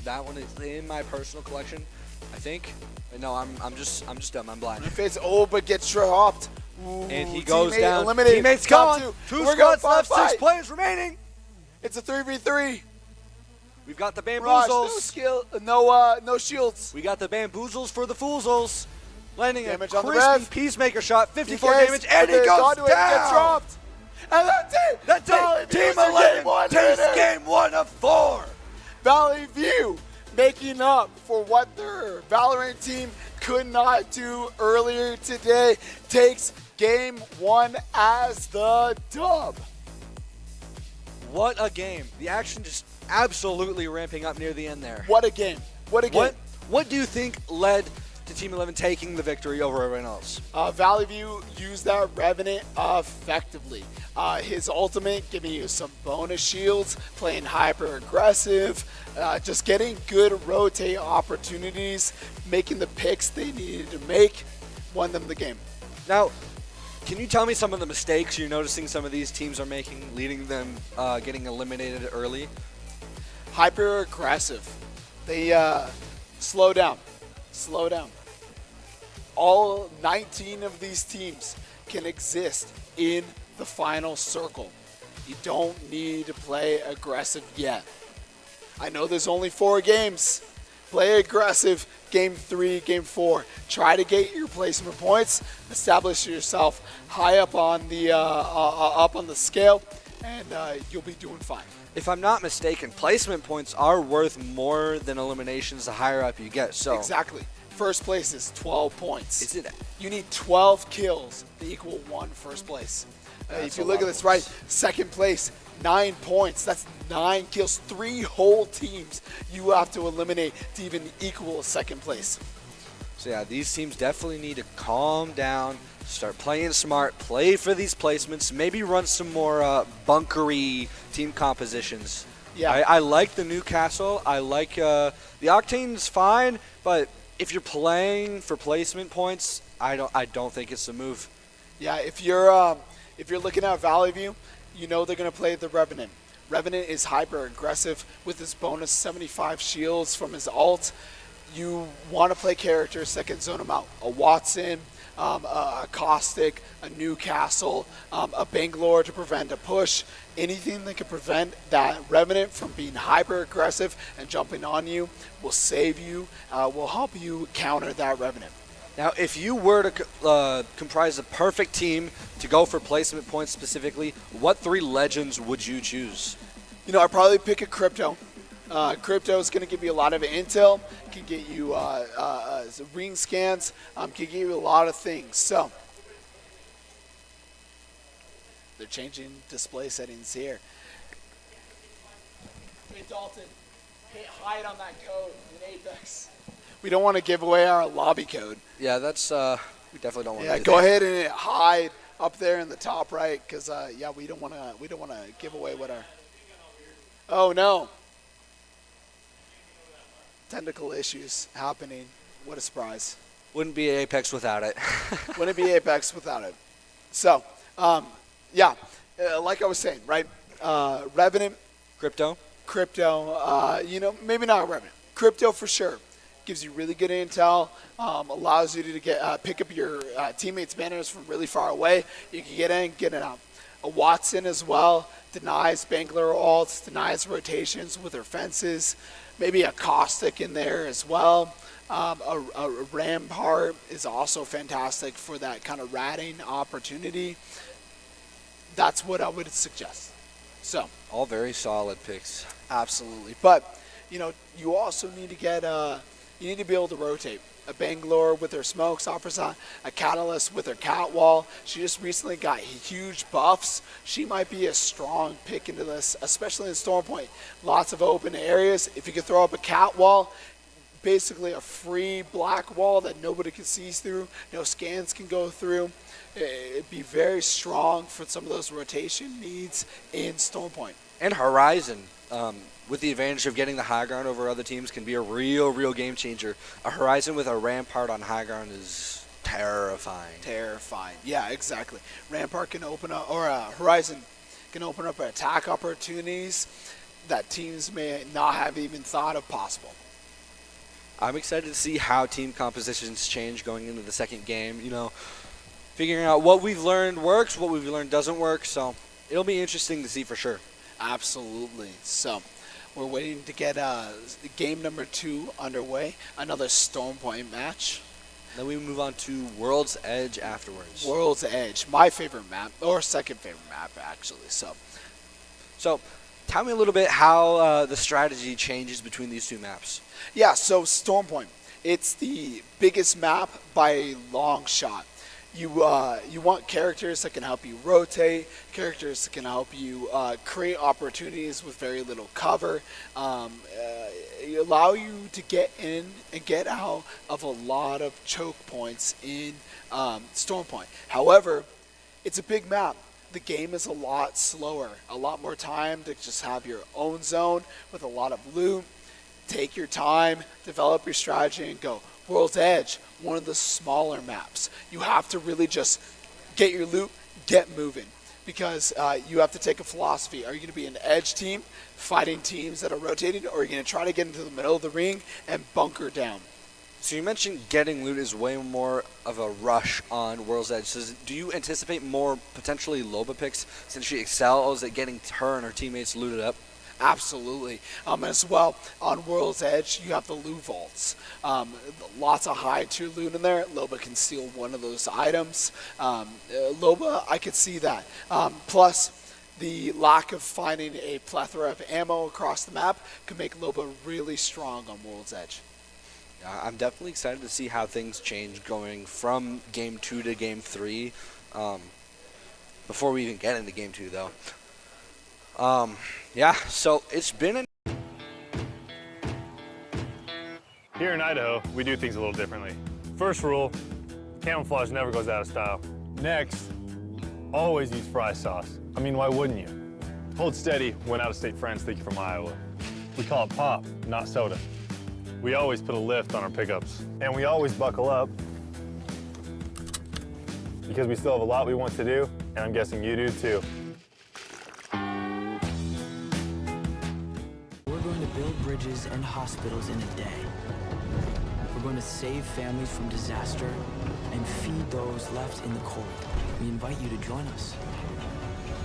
That one is in my personal collection, I think. No, I'm just dumb. I'm blind. Face but gets dropped. Ooh, And he goes teammate down. Eliminated. Teammates Top gone. 2. 2 We're going squads left. 6 5-5. players remaining. It's a 3v3. We've got the Mirage, bamboozles. no skill, no shields. We got the bamboozles for the foozles. Landing Damage a on the crispy Rev. Peacemaker shot, 54 DKs, damage, and he the goes conduit down. Gets dropped. And that's it. Team 11 takes game 1 of 4. Valley View making up for what their Valerant team could not do earlier today. Takes game 1 as the dub. What a game. The action just absolutely ramping up near the end there. What a game. What a game. What do you think led to Team 11 taking the victory over everyone else? Valley View used that Revenant effectively. His ultimate giving you some bonus shields, playing hyper aggressive, just getting good rotate opportunities, making the picks they needed to make, won them the game. Now, can you tell me some of the mistakes you're noticing some of these teams are making, leading them getting eliminated early? Hyper aggressive. They slow down. Slow down. All 19 of these teams can exist in the final circle. You don't need to play aggressive yet. I know there's only 4 games. Play aggressive game 3, game 4. Try to get your placement points. Establish yourself high up on the scale, and you'll be doing fine. If I'm not mistaken, placement points are worth more than eliminations the higher up you get. So Exactly. First place is 12 points. Is it? You need 12 kills to equal 1 first place. If you look at this right, second place, 9 points. That's 9 kills. 3 whole teams you have to eliminate to even equal second place. So yeah, these teams definitely need to calm down, start playing smart, play for these placements, maybe run some more bunkery team compositions. Yeah. I like the Newcastle. I like the Octane's fine, but if you're playing for placement points, I don't think it's the move. Yeah, if you're looking at Valley View, you know they're going to play the Revenant. Revenant is hyper aggressive with his bonus 75 shields from his ult. You want to play characters that can zone him out. A Watson, a Caustic, a Newcastle, a Bangalore to prevent a push. Anything that can prevent that Revenant from being hyper aggressive and jumping on you will save you, will help you counter that Revenant. Now, if you were to comprise a perfect team to go for placement points specifically, what 3 legends would you choose? You know, I'd probably pick a Crypto. Crypto is going to give you a lot of intel, can get you ring scans, can give you a lot of things. So, they're changing display settings here. Hey, Dalton, hide on that code in Apex. We don't want to give away our lobby code. Yeah, that's we definitely don't want to. Yeah, go ahead and hide up there in the top right, because yeah, we don't want to give away what our. Oh no. Technical issues happening. What a surprise. Wouldn't be Apex without it. Wouldn't be Apex without it. So, like I was saying, right? Revenant. Crypto, maybe not Revenant. Crypto for sure. Gives you really good intel, allows you to get pick up your teammates' banners from really far away. You can get in, get it out. A Watson as well, denies Bangler ults, denies rotations with her fences. Maybe a Caustic in there as well. A Rampart is also fantastic for that kind of ratting opportunity. That's what I would suggest. So all very solid picks. Absolutely, but you also need to get you need to be able to rotate. A Bangalore with her smokes offers a Catalyst with her Catwall. She just recently got huge buffs. She might be a strong pick into this, especially in Stormpoint. Lots of open areas. If you could throw up a Catwall, basically a free black wall that nobody can see through, no scans can go through. It'd be very strong for some of those rotation needs in Stormpoint. And Horizon, with the advantage of getting the high ground over other teams, can be a real game changer. A Horizon with a Rampart on high ground is terrifying. Terrifying. Yeah, exactly. Rampart can open up, or Horizon can open up attack opportunities that teams may not have even thought of possible. I'm excited to see how team compositions change going into the second game. Figuring out what we've learned works, what we've learned doesn't work. So it'll be interesting to see for sure. Absolutely. So we're waiting to get game number 2 underway. Another Stormpoint match. Then we move on to World's Edge afterwards. World's Edge, my favorite map, or second favorite map actually. So tell me a little bit how the strategy changes between these two maps. Yeah, so Stormpoint, it's the biggest map by a long shot. You want characters that can help you rotate, characters that can help you create opportunities with very little cover, allow you to get in and get out of a lot of choke points in Stormpoint. However, it's a big map. The game is a lot slower, a lot more time to just have your own zone with a lot of loot. Take your time, develop your strategy, and go. World's Edge, one of the smaller maps. You have to really just get your loot, get moving, because you have to take a philosophy. Are you going to be an edge team fighting teams that are rotating, or are you going to try to get into the middle of the ring and bunker down? So you mentioned getting loot is way more of a rush on World's Edge. So do you anticipate more potentially Loba picks since she excels at getting her and her teammates looted up? Absolutely. As well, on World's Edge, you have the loot vaults. Lots of high tier loot in there. Loba can steal one of those items. Loba, I could see that. Plus, the lack of finding a plethora of ammo across the map could make Loba really strong on World's Edge. I'm definitely excited to see how things change going from Game 2 to Game 3. Before we even get into Game 2, though. So it's been Here in Idaho, we do things a little differently. First rule, camouflage never goes out of style. Next, always use fry sauce. I mean, why wouldn't you? Hold steady when out-of-state friends think you're from Iowa. We call it pop, not soda. We always put a lift on our pickups. And we always buckle up because we still have a lot we want to do, and I'm guessing you do too. We're going to build bridges and hospitals in a day. We're going to save families from disaster and feed those left in the cold. We invite you to join us.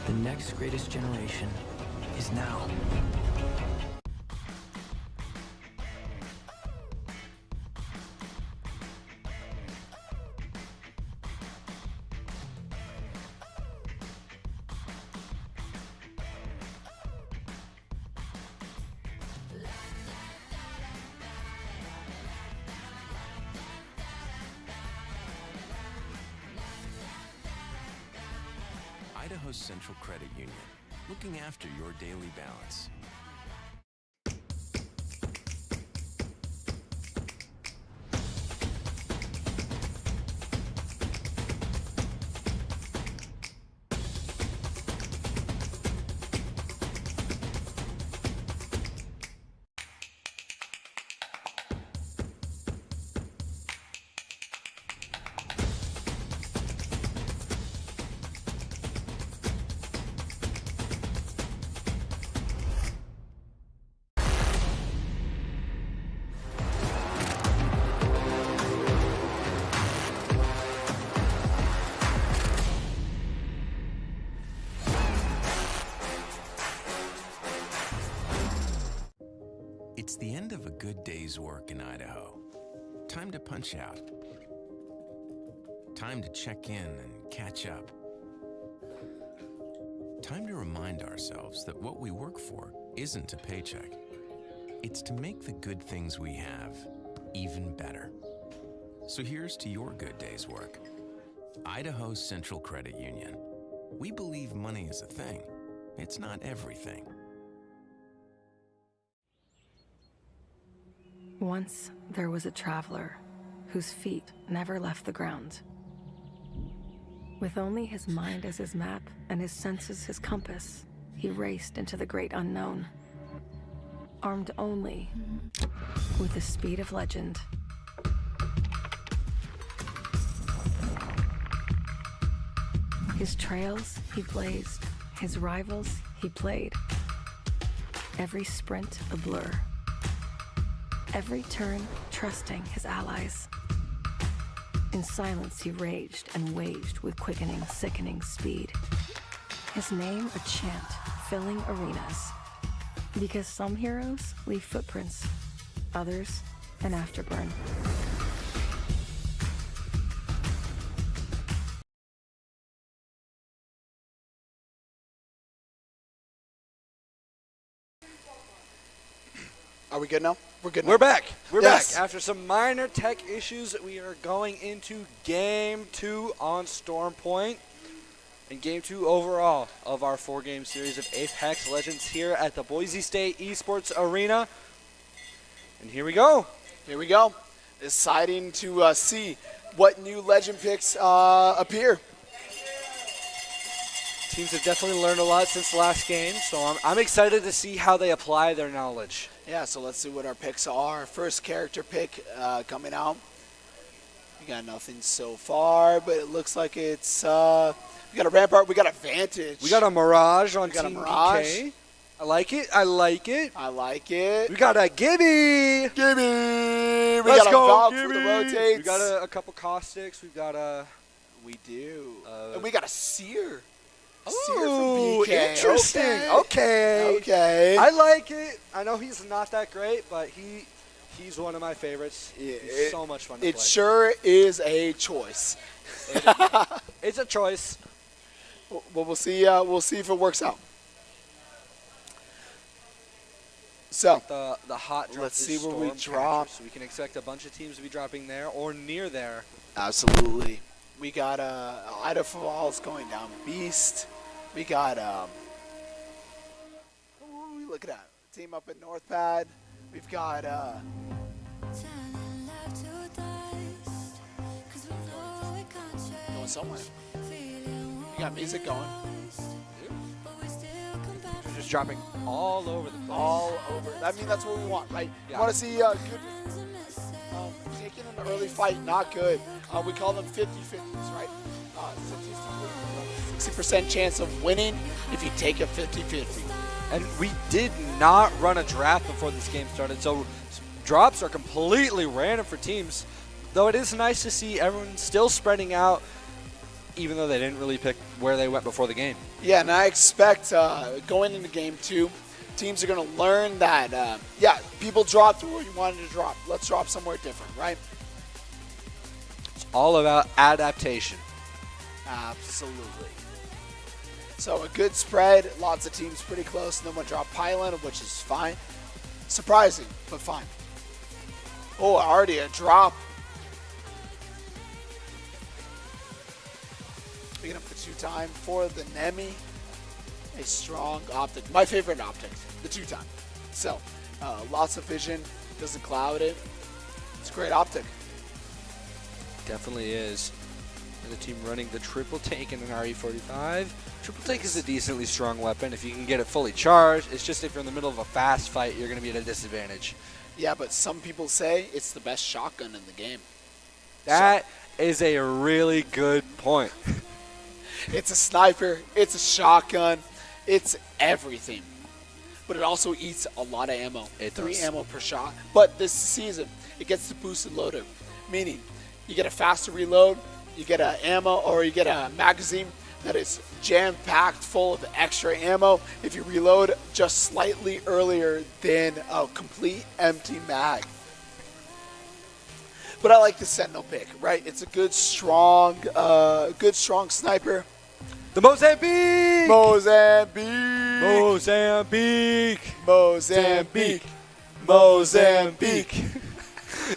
The next greatest generation is now. Idaho's Central Credit Union, looking after your daily balance. It's the end of a good day's work in Idaho. Time to punch out. Time to check in and catch up. Time to remind ourselves that what we work for isn't a paycheck. It's to make the good things we have even better. So here's to your good day's work. Idaho Central Credit Union. We believe money is a thing. It's not everything. Once there was a traveler whose feet never left the ground. With only his mind as his map and his senses his compass, he raced into the great unknown. Armed only with the speed of legend. His trails he blazed, his rivals he played. Every sprint a blur. Every turn trusting his allies. In silence he raged and waged with quickening, sickening speed. His name a chant filling arenas. Because some heroes leave footprints, others an afterburn. Are we good now? We're good now. We're back. We're Yes. back. After some minor tech issues, we are going into Game 2 on Storm Point. And Game 2 overall of our 4-game series of Apex Legends here at the Boise State Esports Arena. And here we go. Here we go. Deciding to see what new legend picks appear. Teams have definitely learned a lot since the last game, so I'm excited to see how they apply their knowledge. Yeah, so let's see what our picks are. First character pick coming out. We got nothing so far, but it looks like it's we got a Rampart, we got a Vantage. We got a Mirage on We got a Team Mirage. PK. I like it. I like it. I like it. We got a Gibby. Gibby. We Let's got a go, Valve Gibby. for the rotates. We got a couple Caustics. We've got a... We do. And we got a Seer. Ooh, Seer for BK. interesting. Okay. Okay. I like it. I know he's not that great, but he's one of my favorites. He's so much fun to play. It sure is a choice. It's a choice. Well, we'll see. We'll see if it works out. So the hot drop. let's is see where we Storm drop. Catcher, so we can expect a bunch of teams to be dropping there or near there. Absolutely. We got Idaho Falls going down Beast. We got look at that team up at North Pad. We've got going somewhere. You got music going. We're just dropping all over the place. All over. I mean, that's what we want, right? Yeah. We want to see good. Taking an early fight, not good. We call them 50-50s, right? 60% chance of winning if you take a 50-50. And we did not run a draft before this game started, so drops are completely random for teams. Though it is nice to see everyone still spreading out, even though they didn't really pick where they went before the game. Yeah, and I expect going into game 2, teams are going to learn that, people dropped where you wanted to drop. Let's drop somewhere different, right? It's all about adaptation. Absolutely. So a good spread, lots of teams pretty close. No one dropped Pylon, which is fine. Surprising, but fine. Oh, already a drop. Picking up the 2-time for the Nemi. A strong optic. My favorite optic, the 2-time. So, lots of vision, doesn't cloud it. It's a great optic. Definitely is. And the team running the triple tank in an RE45. Triple tank is a decently strong weapon if you can get it fully charged. It's just if you're in the middle of a fast fight, you're going to be at a disadvantage. Yeah, but some people say it's the best shotgun in the game. That is a really good point. It's a sniper, it's a shotgun, it's everything. But it also eats a lot of ammo. It 3 does. ammo per shot. But this season, it gets the boosted loader, meaning you get a faster reload, you get a ammo, or you get a magazine that is jam-packed full of extra ammo if you reload just slightly earlier than a complete empty mag. But I like the Sentinel pick, right? It's a good, strong sniper. The Mozambique! Mozambique! Mozambique! Mozambique! Mozambique!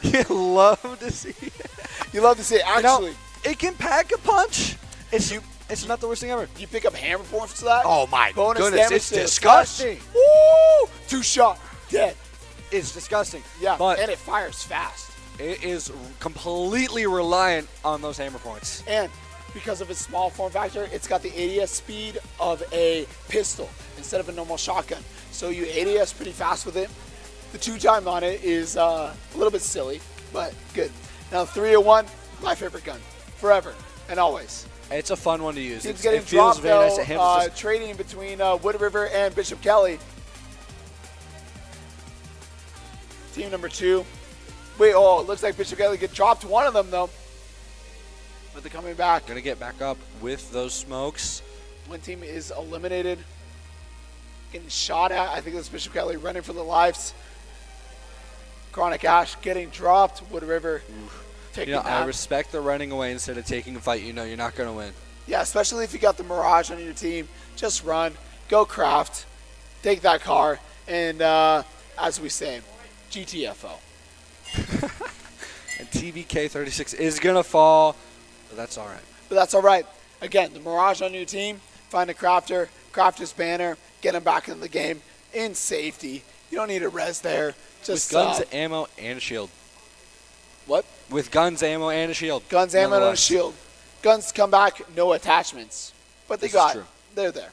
You love to see it. You love to see it. Actually, it can pack a punch. It's not the worst thing ever. You pick up hammer points for that? Oh my Bonus goodness, damage it's to the disgusting. flesh. Woo! 2 shot, dead. It's disgusting. Yeah, but and it fires fast. It is completely reliant on those hammer points. And because of its small form factor, it's got the ADS speed of a pistol instead of a normal shotgun. So you ADS pretty fast with it. The 2-time on it is a little bit silly, but good. Now 301, my favorite gun, forever and always. It's a fun one to use. Team's It getting feels dropped very nice though, to handle. trading between Wood River and Bishop Kelly. Team number 2. Wait, oh, it looks like Bishop Kelly get dropped one of them though. But they're coming back. Gonna get back up with those smokes. One team is eliminated. Getting shot at. I think that's Bishop Kelly running for their lives. Chronic Ash getting dropped. Wood River taking that. I respect the running away instead of taking a fight. You know you're not gonna win. Yeah, especially if you got the Mirage on your team. Just run. Go craft. Take that car. And as we say, GTFO. And TBK36 is gonna fall, but that's all right. But that's all right. Again, the Mirage on your team. Find a crafter. Craft his banner. Get him back in the game in safety. You don't need a res there. Just with guns, ammo, and a shield. What? With guns, ammo, and a shield. Guns, ammo, and a shield. Guns come back, no attachments. But they're there.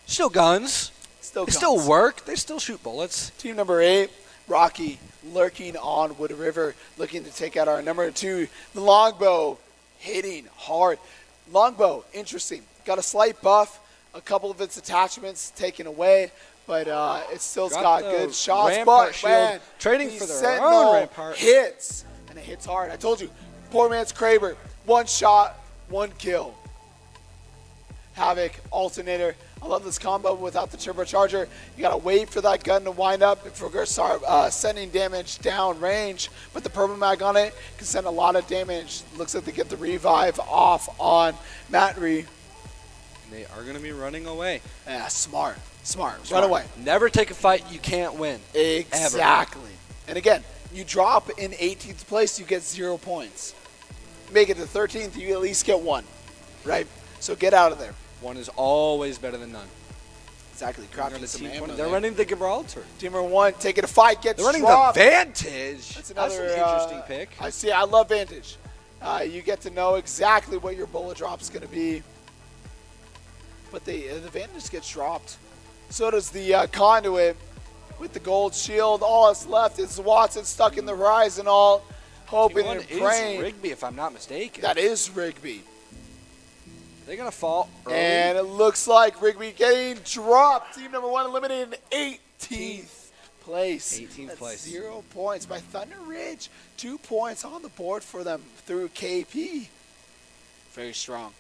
Still guns. Still they guns. still work. They still shoot bullets. Team number 8, Rocky, lurking on Wood River, looking to take out our number 2, the Longbow, hitting hard. Longbow, interesting. Got a slight buff, a couple of its attachments taken away, but it still's got good shots. But man, trading for their Sentinel own Rampart hits, and it hits hard. I told you, poor man's Kraber, 1 shot, 1 kill. Havoc, alternator. I love this combo without the turbocharger. You gotta wait for that gun to wind up before you start sending damage down range. But the purple mag on it can send a lot of damage. Looks like they get the revive off on Matri. They are gonna be running away. Yeah, smart. Run away. Never take a fight you can't win. Exactly. Ever. And again, you drop in 18th place, you get 0 points. Make it to 13th, you at least get 1, right? So get out of there. 1 is always better than none. Exactly. Crafting some ammo They're there. running the Gibraltar. Team number 1 taking a fight, gets They're running dropped. the Vantage. That's another an interesting pick. I love Vantage. You get to know exactly what your bullet drop is going to be. But the Vantage gets dropped. So does the Conduit with the gold shield. All that's left is Watson stuck in the horizon, all hoping and praying. Is Rigby, if I'm not mistaken. That is Rigby. They're going to fall early. And it looks like Rigby getting dropped. Team number 1 eliminated in 18th place. 18th place. 0 points by Thunder Ridge. 2 points on the board for them through KP. Very strong.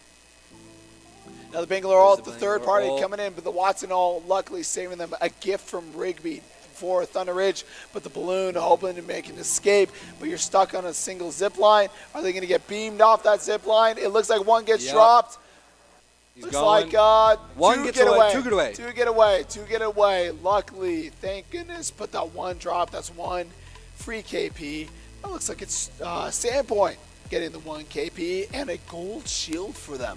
Now the Bangalore Alt, the third party coming in, but the Watson Alt luckily saving them a gift from Rigby for Thunder Ridge, but the balloon hoping to make an escape, but you're stuck on a single zip line. Are they going to get beamed off that zip line? It looks like 1 gets dropped. He's looks going. like 1 gets away. 2 get away. 2 get away. Luckily, thank goodness, but that 1 drop, that's 1 free KP. That looks like it's Sandpoint getting the 1 KP and a gold shield for them.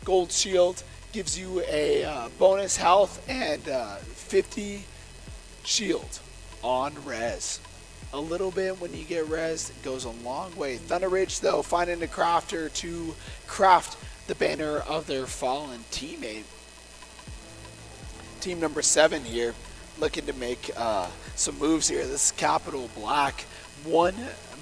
Gold shield gives you a bonus health and 50 shield on res. A little bit when you get res, it goes a long way. Thunder Ridge, though, finding a crafter to craft the banner of their fallen teammate. Team number 7 here, looking to make some moves here. This is Capital Black. 1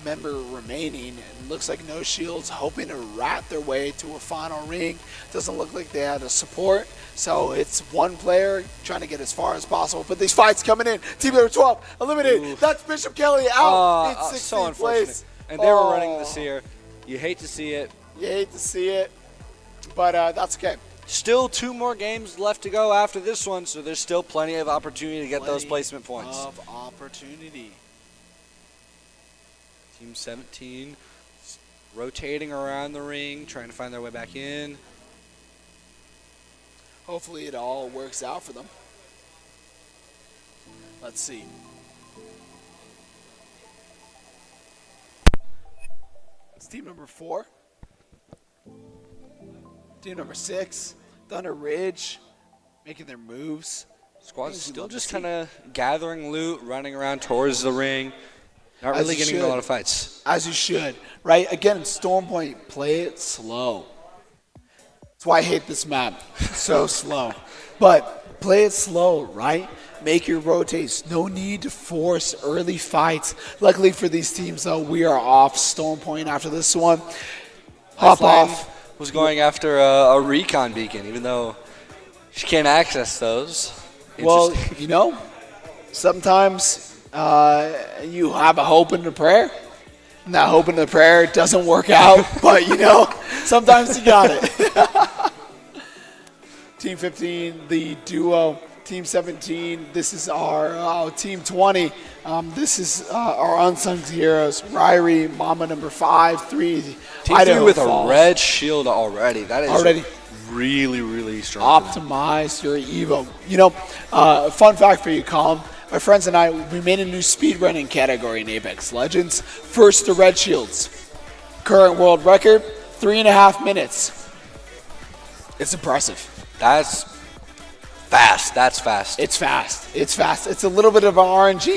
member remaining. It looks like no shields, hoping to rat their way to a final ring. Doesn't look like they had a support, so it's 1 player trying to get as far as possible. But these fights coming in. Team number 12 eliminated. Oof. That's Bishop Kelly out in 16th so unfortunate. place. And they were running this here. You hate to see it. You hate to see it. But that's okay. Still 2 more games left to go after this one, so there's still plenty of opportunity to get those placement points. Of opportunity. Team 17 rotating around the ring, trying to find their way back in. Hopefully it all works out for them. Let's see. It's team number 4. Team number 6, Thunder Ridge, making their moves. Squad's still just kind of gathering loot, running around towards the ring. Not really getting a lot of fights. As you should, right? Again, Storm Point, play it slow. That's why I hate this map. So slow. But play it slow, right? Make your rotates. No need to force early fights. Luckily for these teams, though, we are off Storm Point after this one. Hop off. Was going after a recon beacon, even though she can't access those. Well, you know, sometimes you have a hope and a prayer, and that hope and the prayer doesn't work out, but, you know, sometimes you got it. Team 15, the duo. Team 17, this is our Team 20. This is our unsung heroes. Ryrie, Mama number 5, 3. Team Idaho 3 with Falls. a red shield already. That is really, really strong. Optimize your Evo. You know, fun fact for you, Colin. My friends and I, we made a new speedrunning category in Apex Legends. First to red shields. Current world record, 3.5 minutes. It's impressive. That's fast. That's fast. It's fast. It's fast. It's a little bit of an RNG.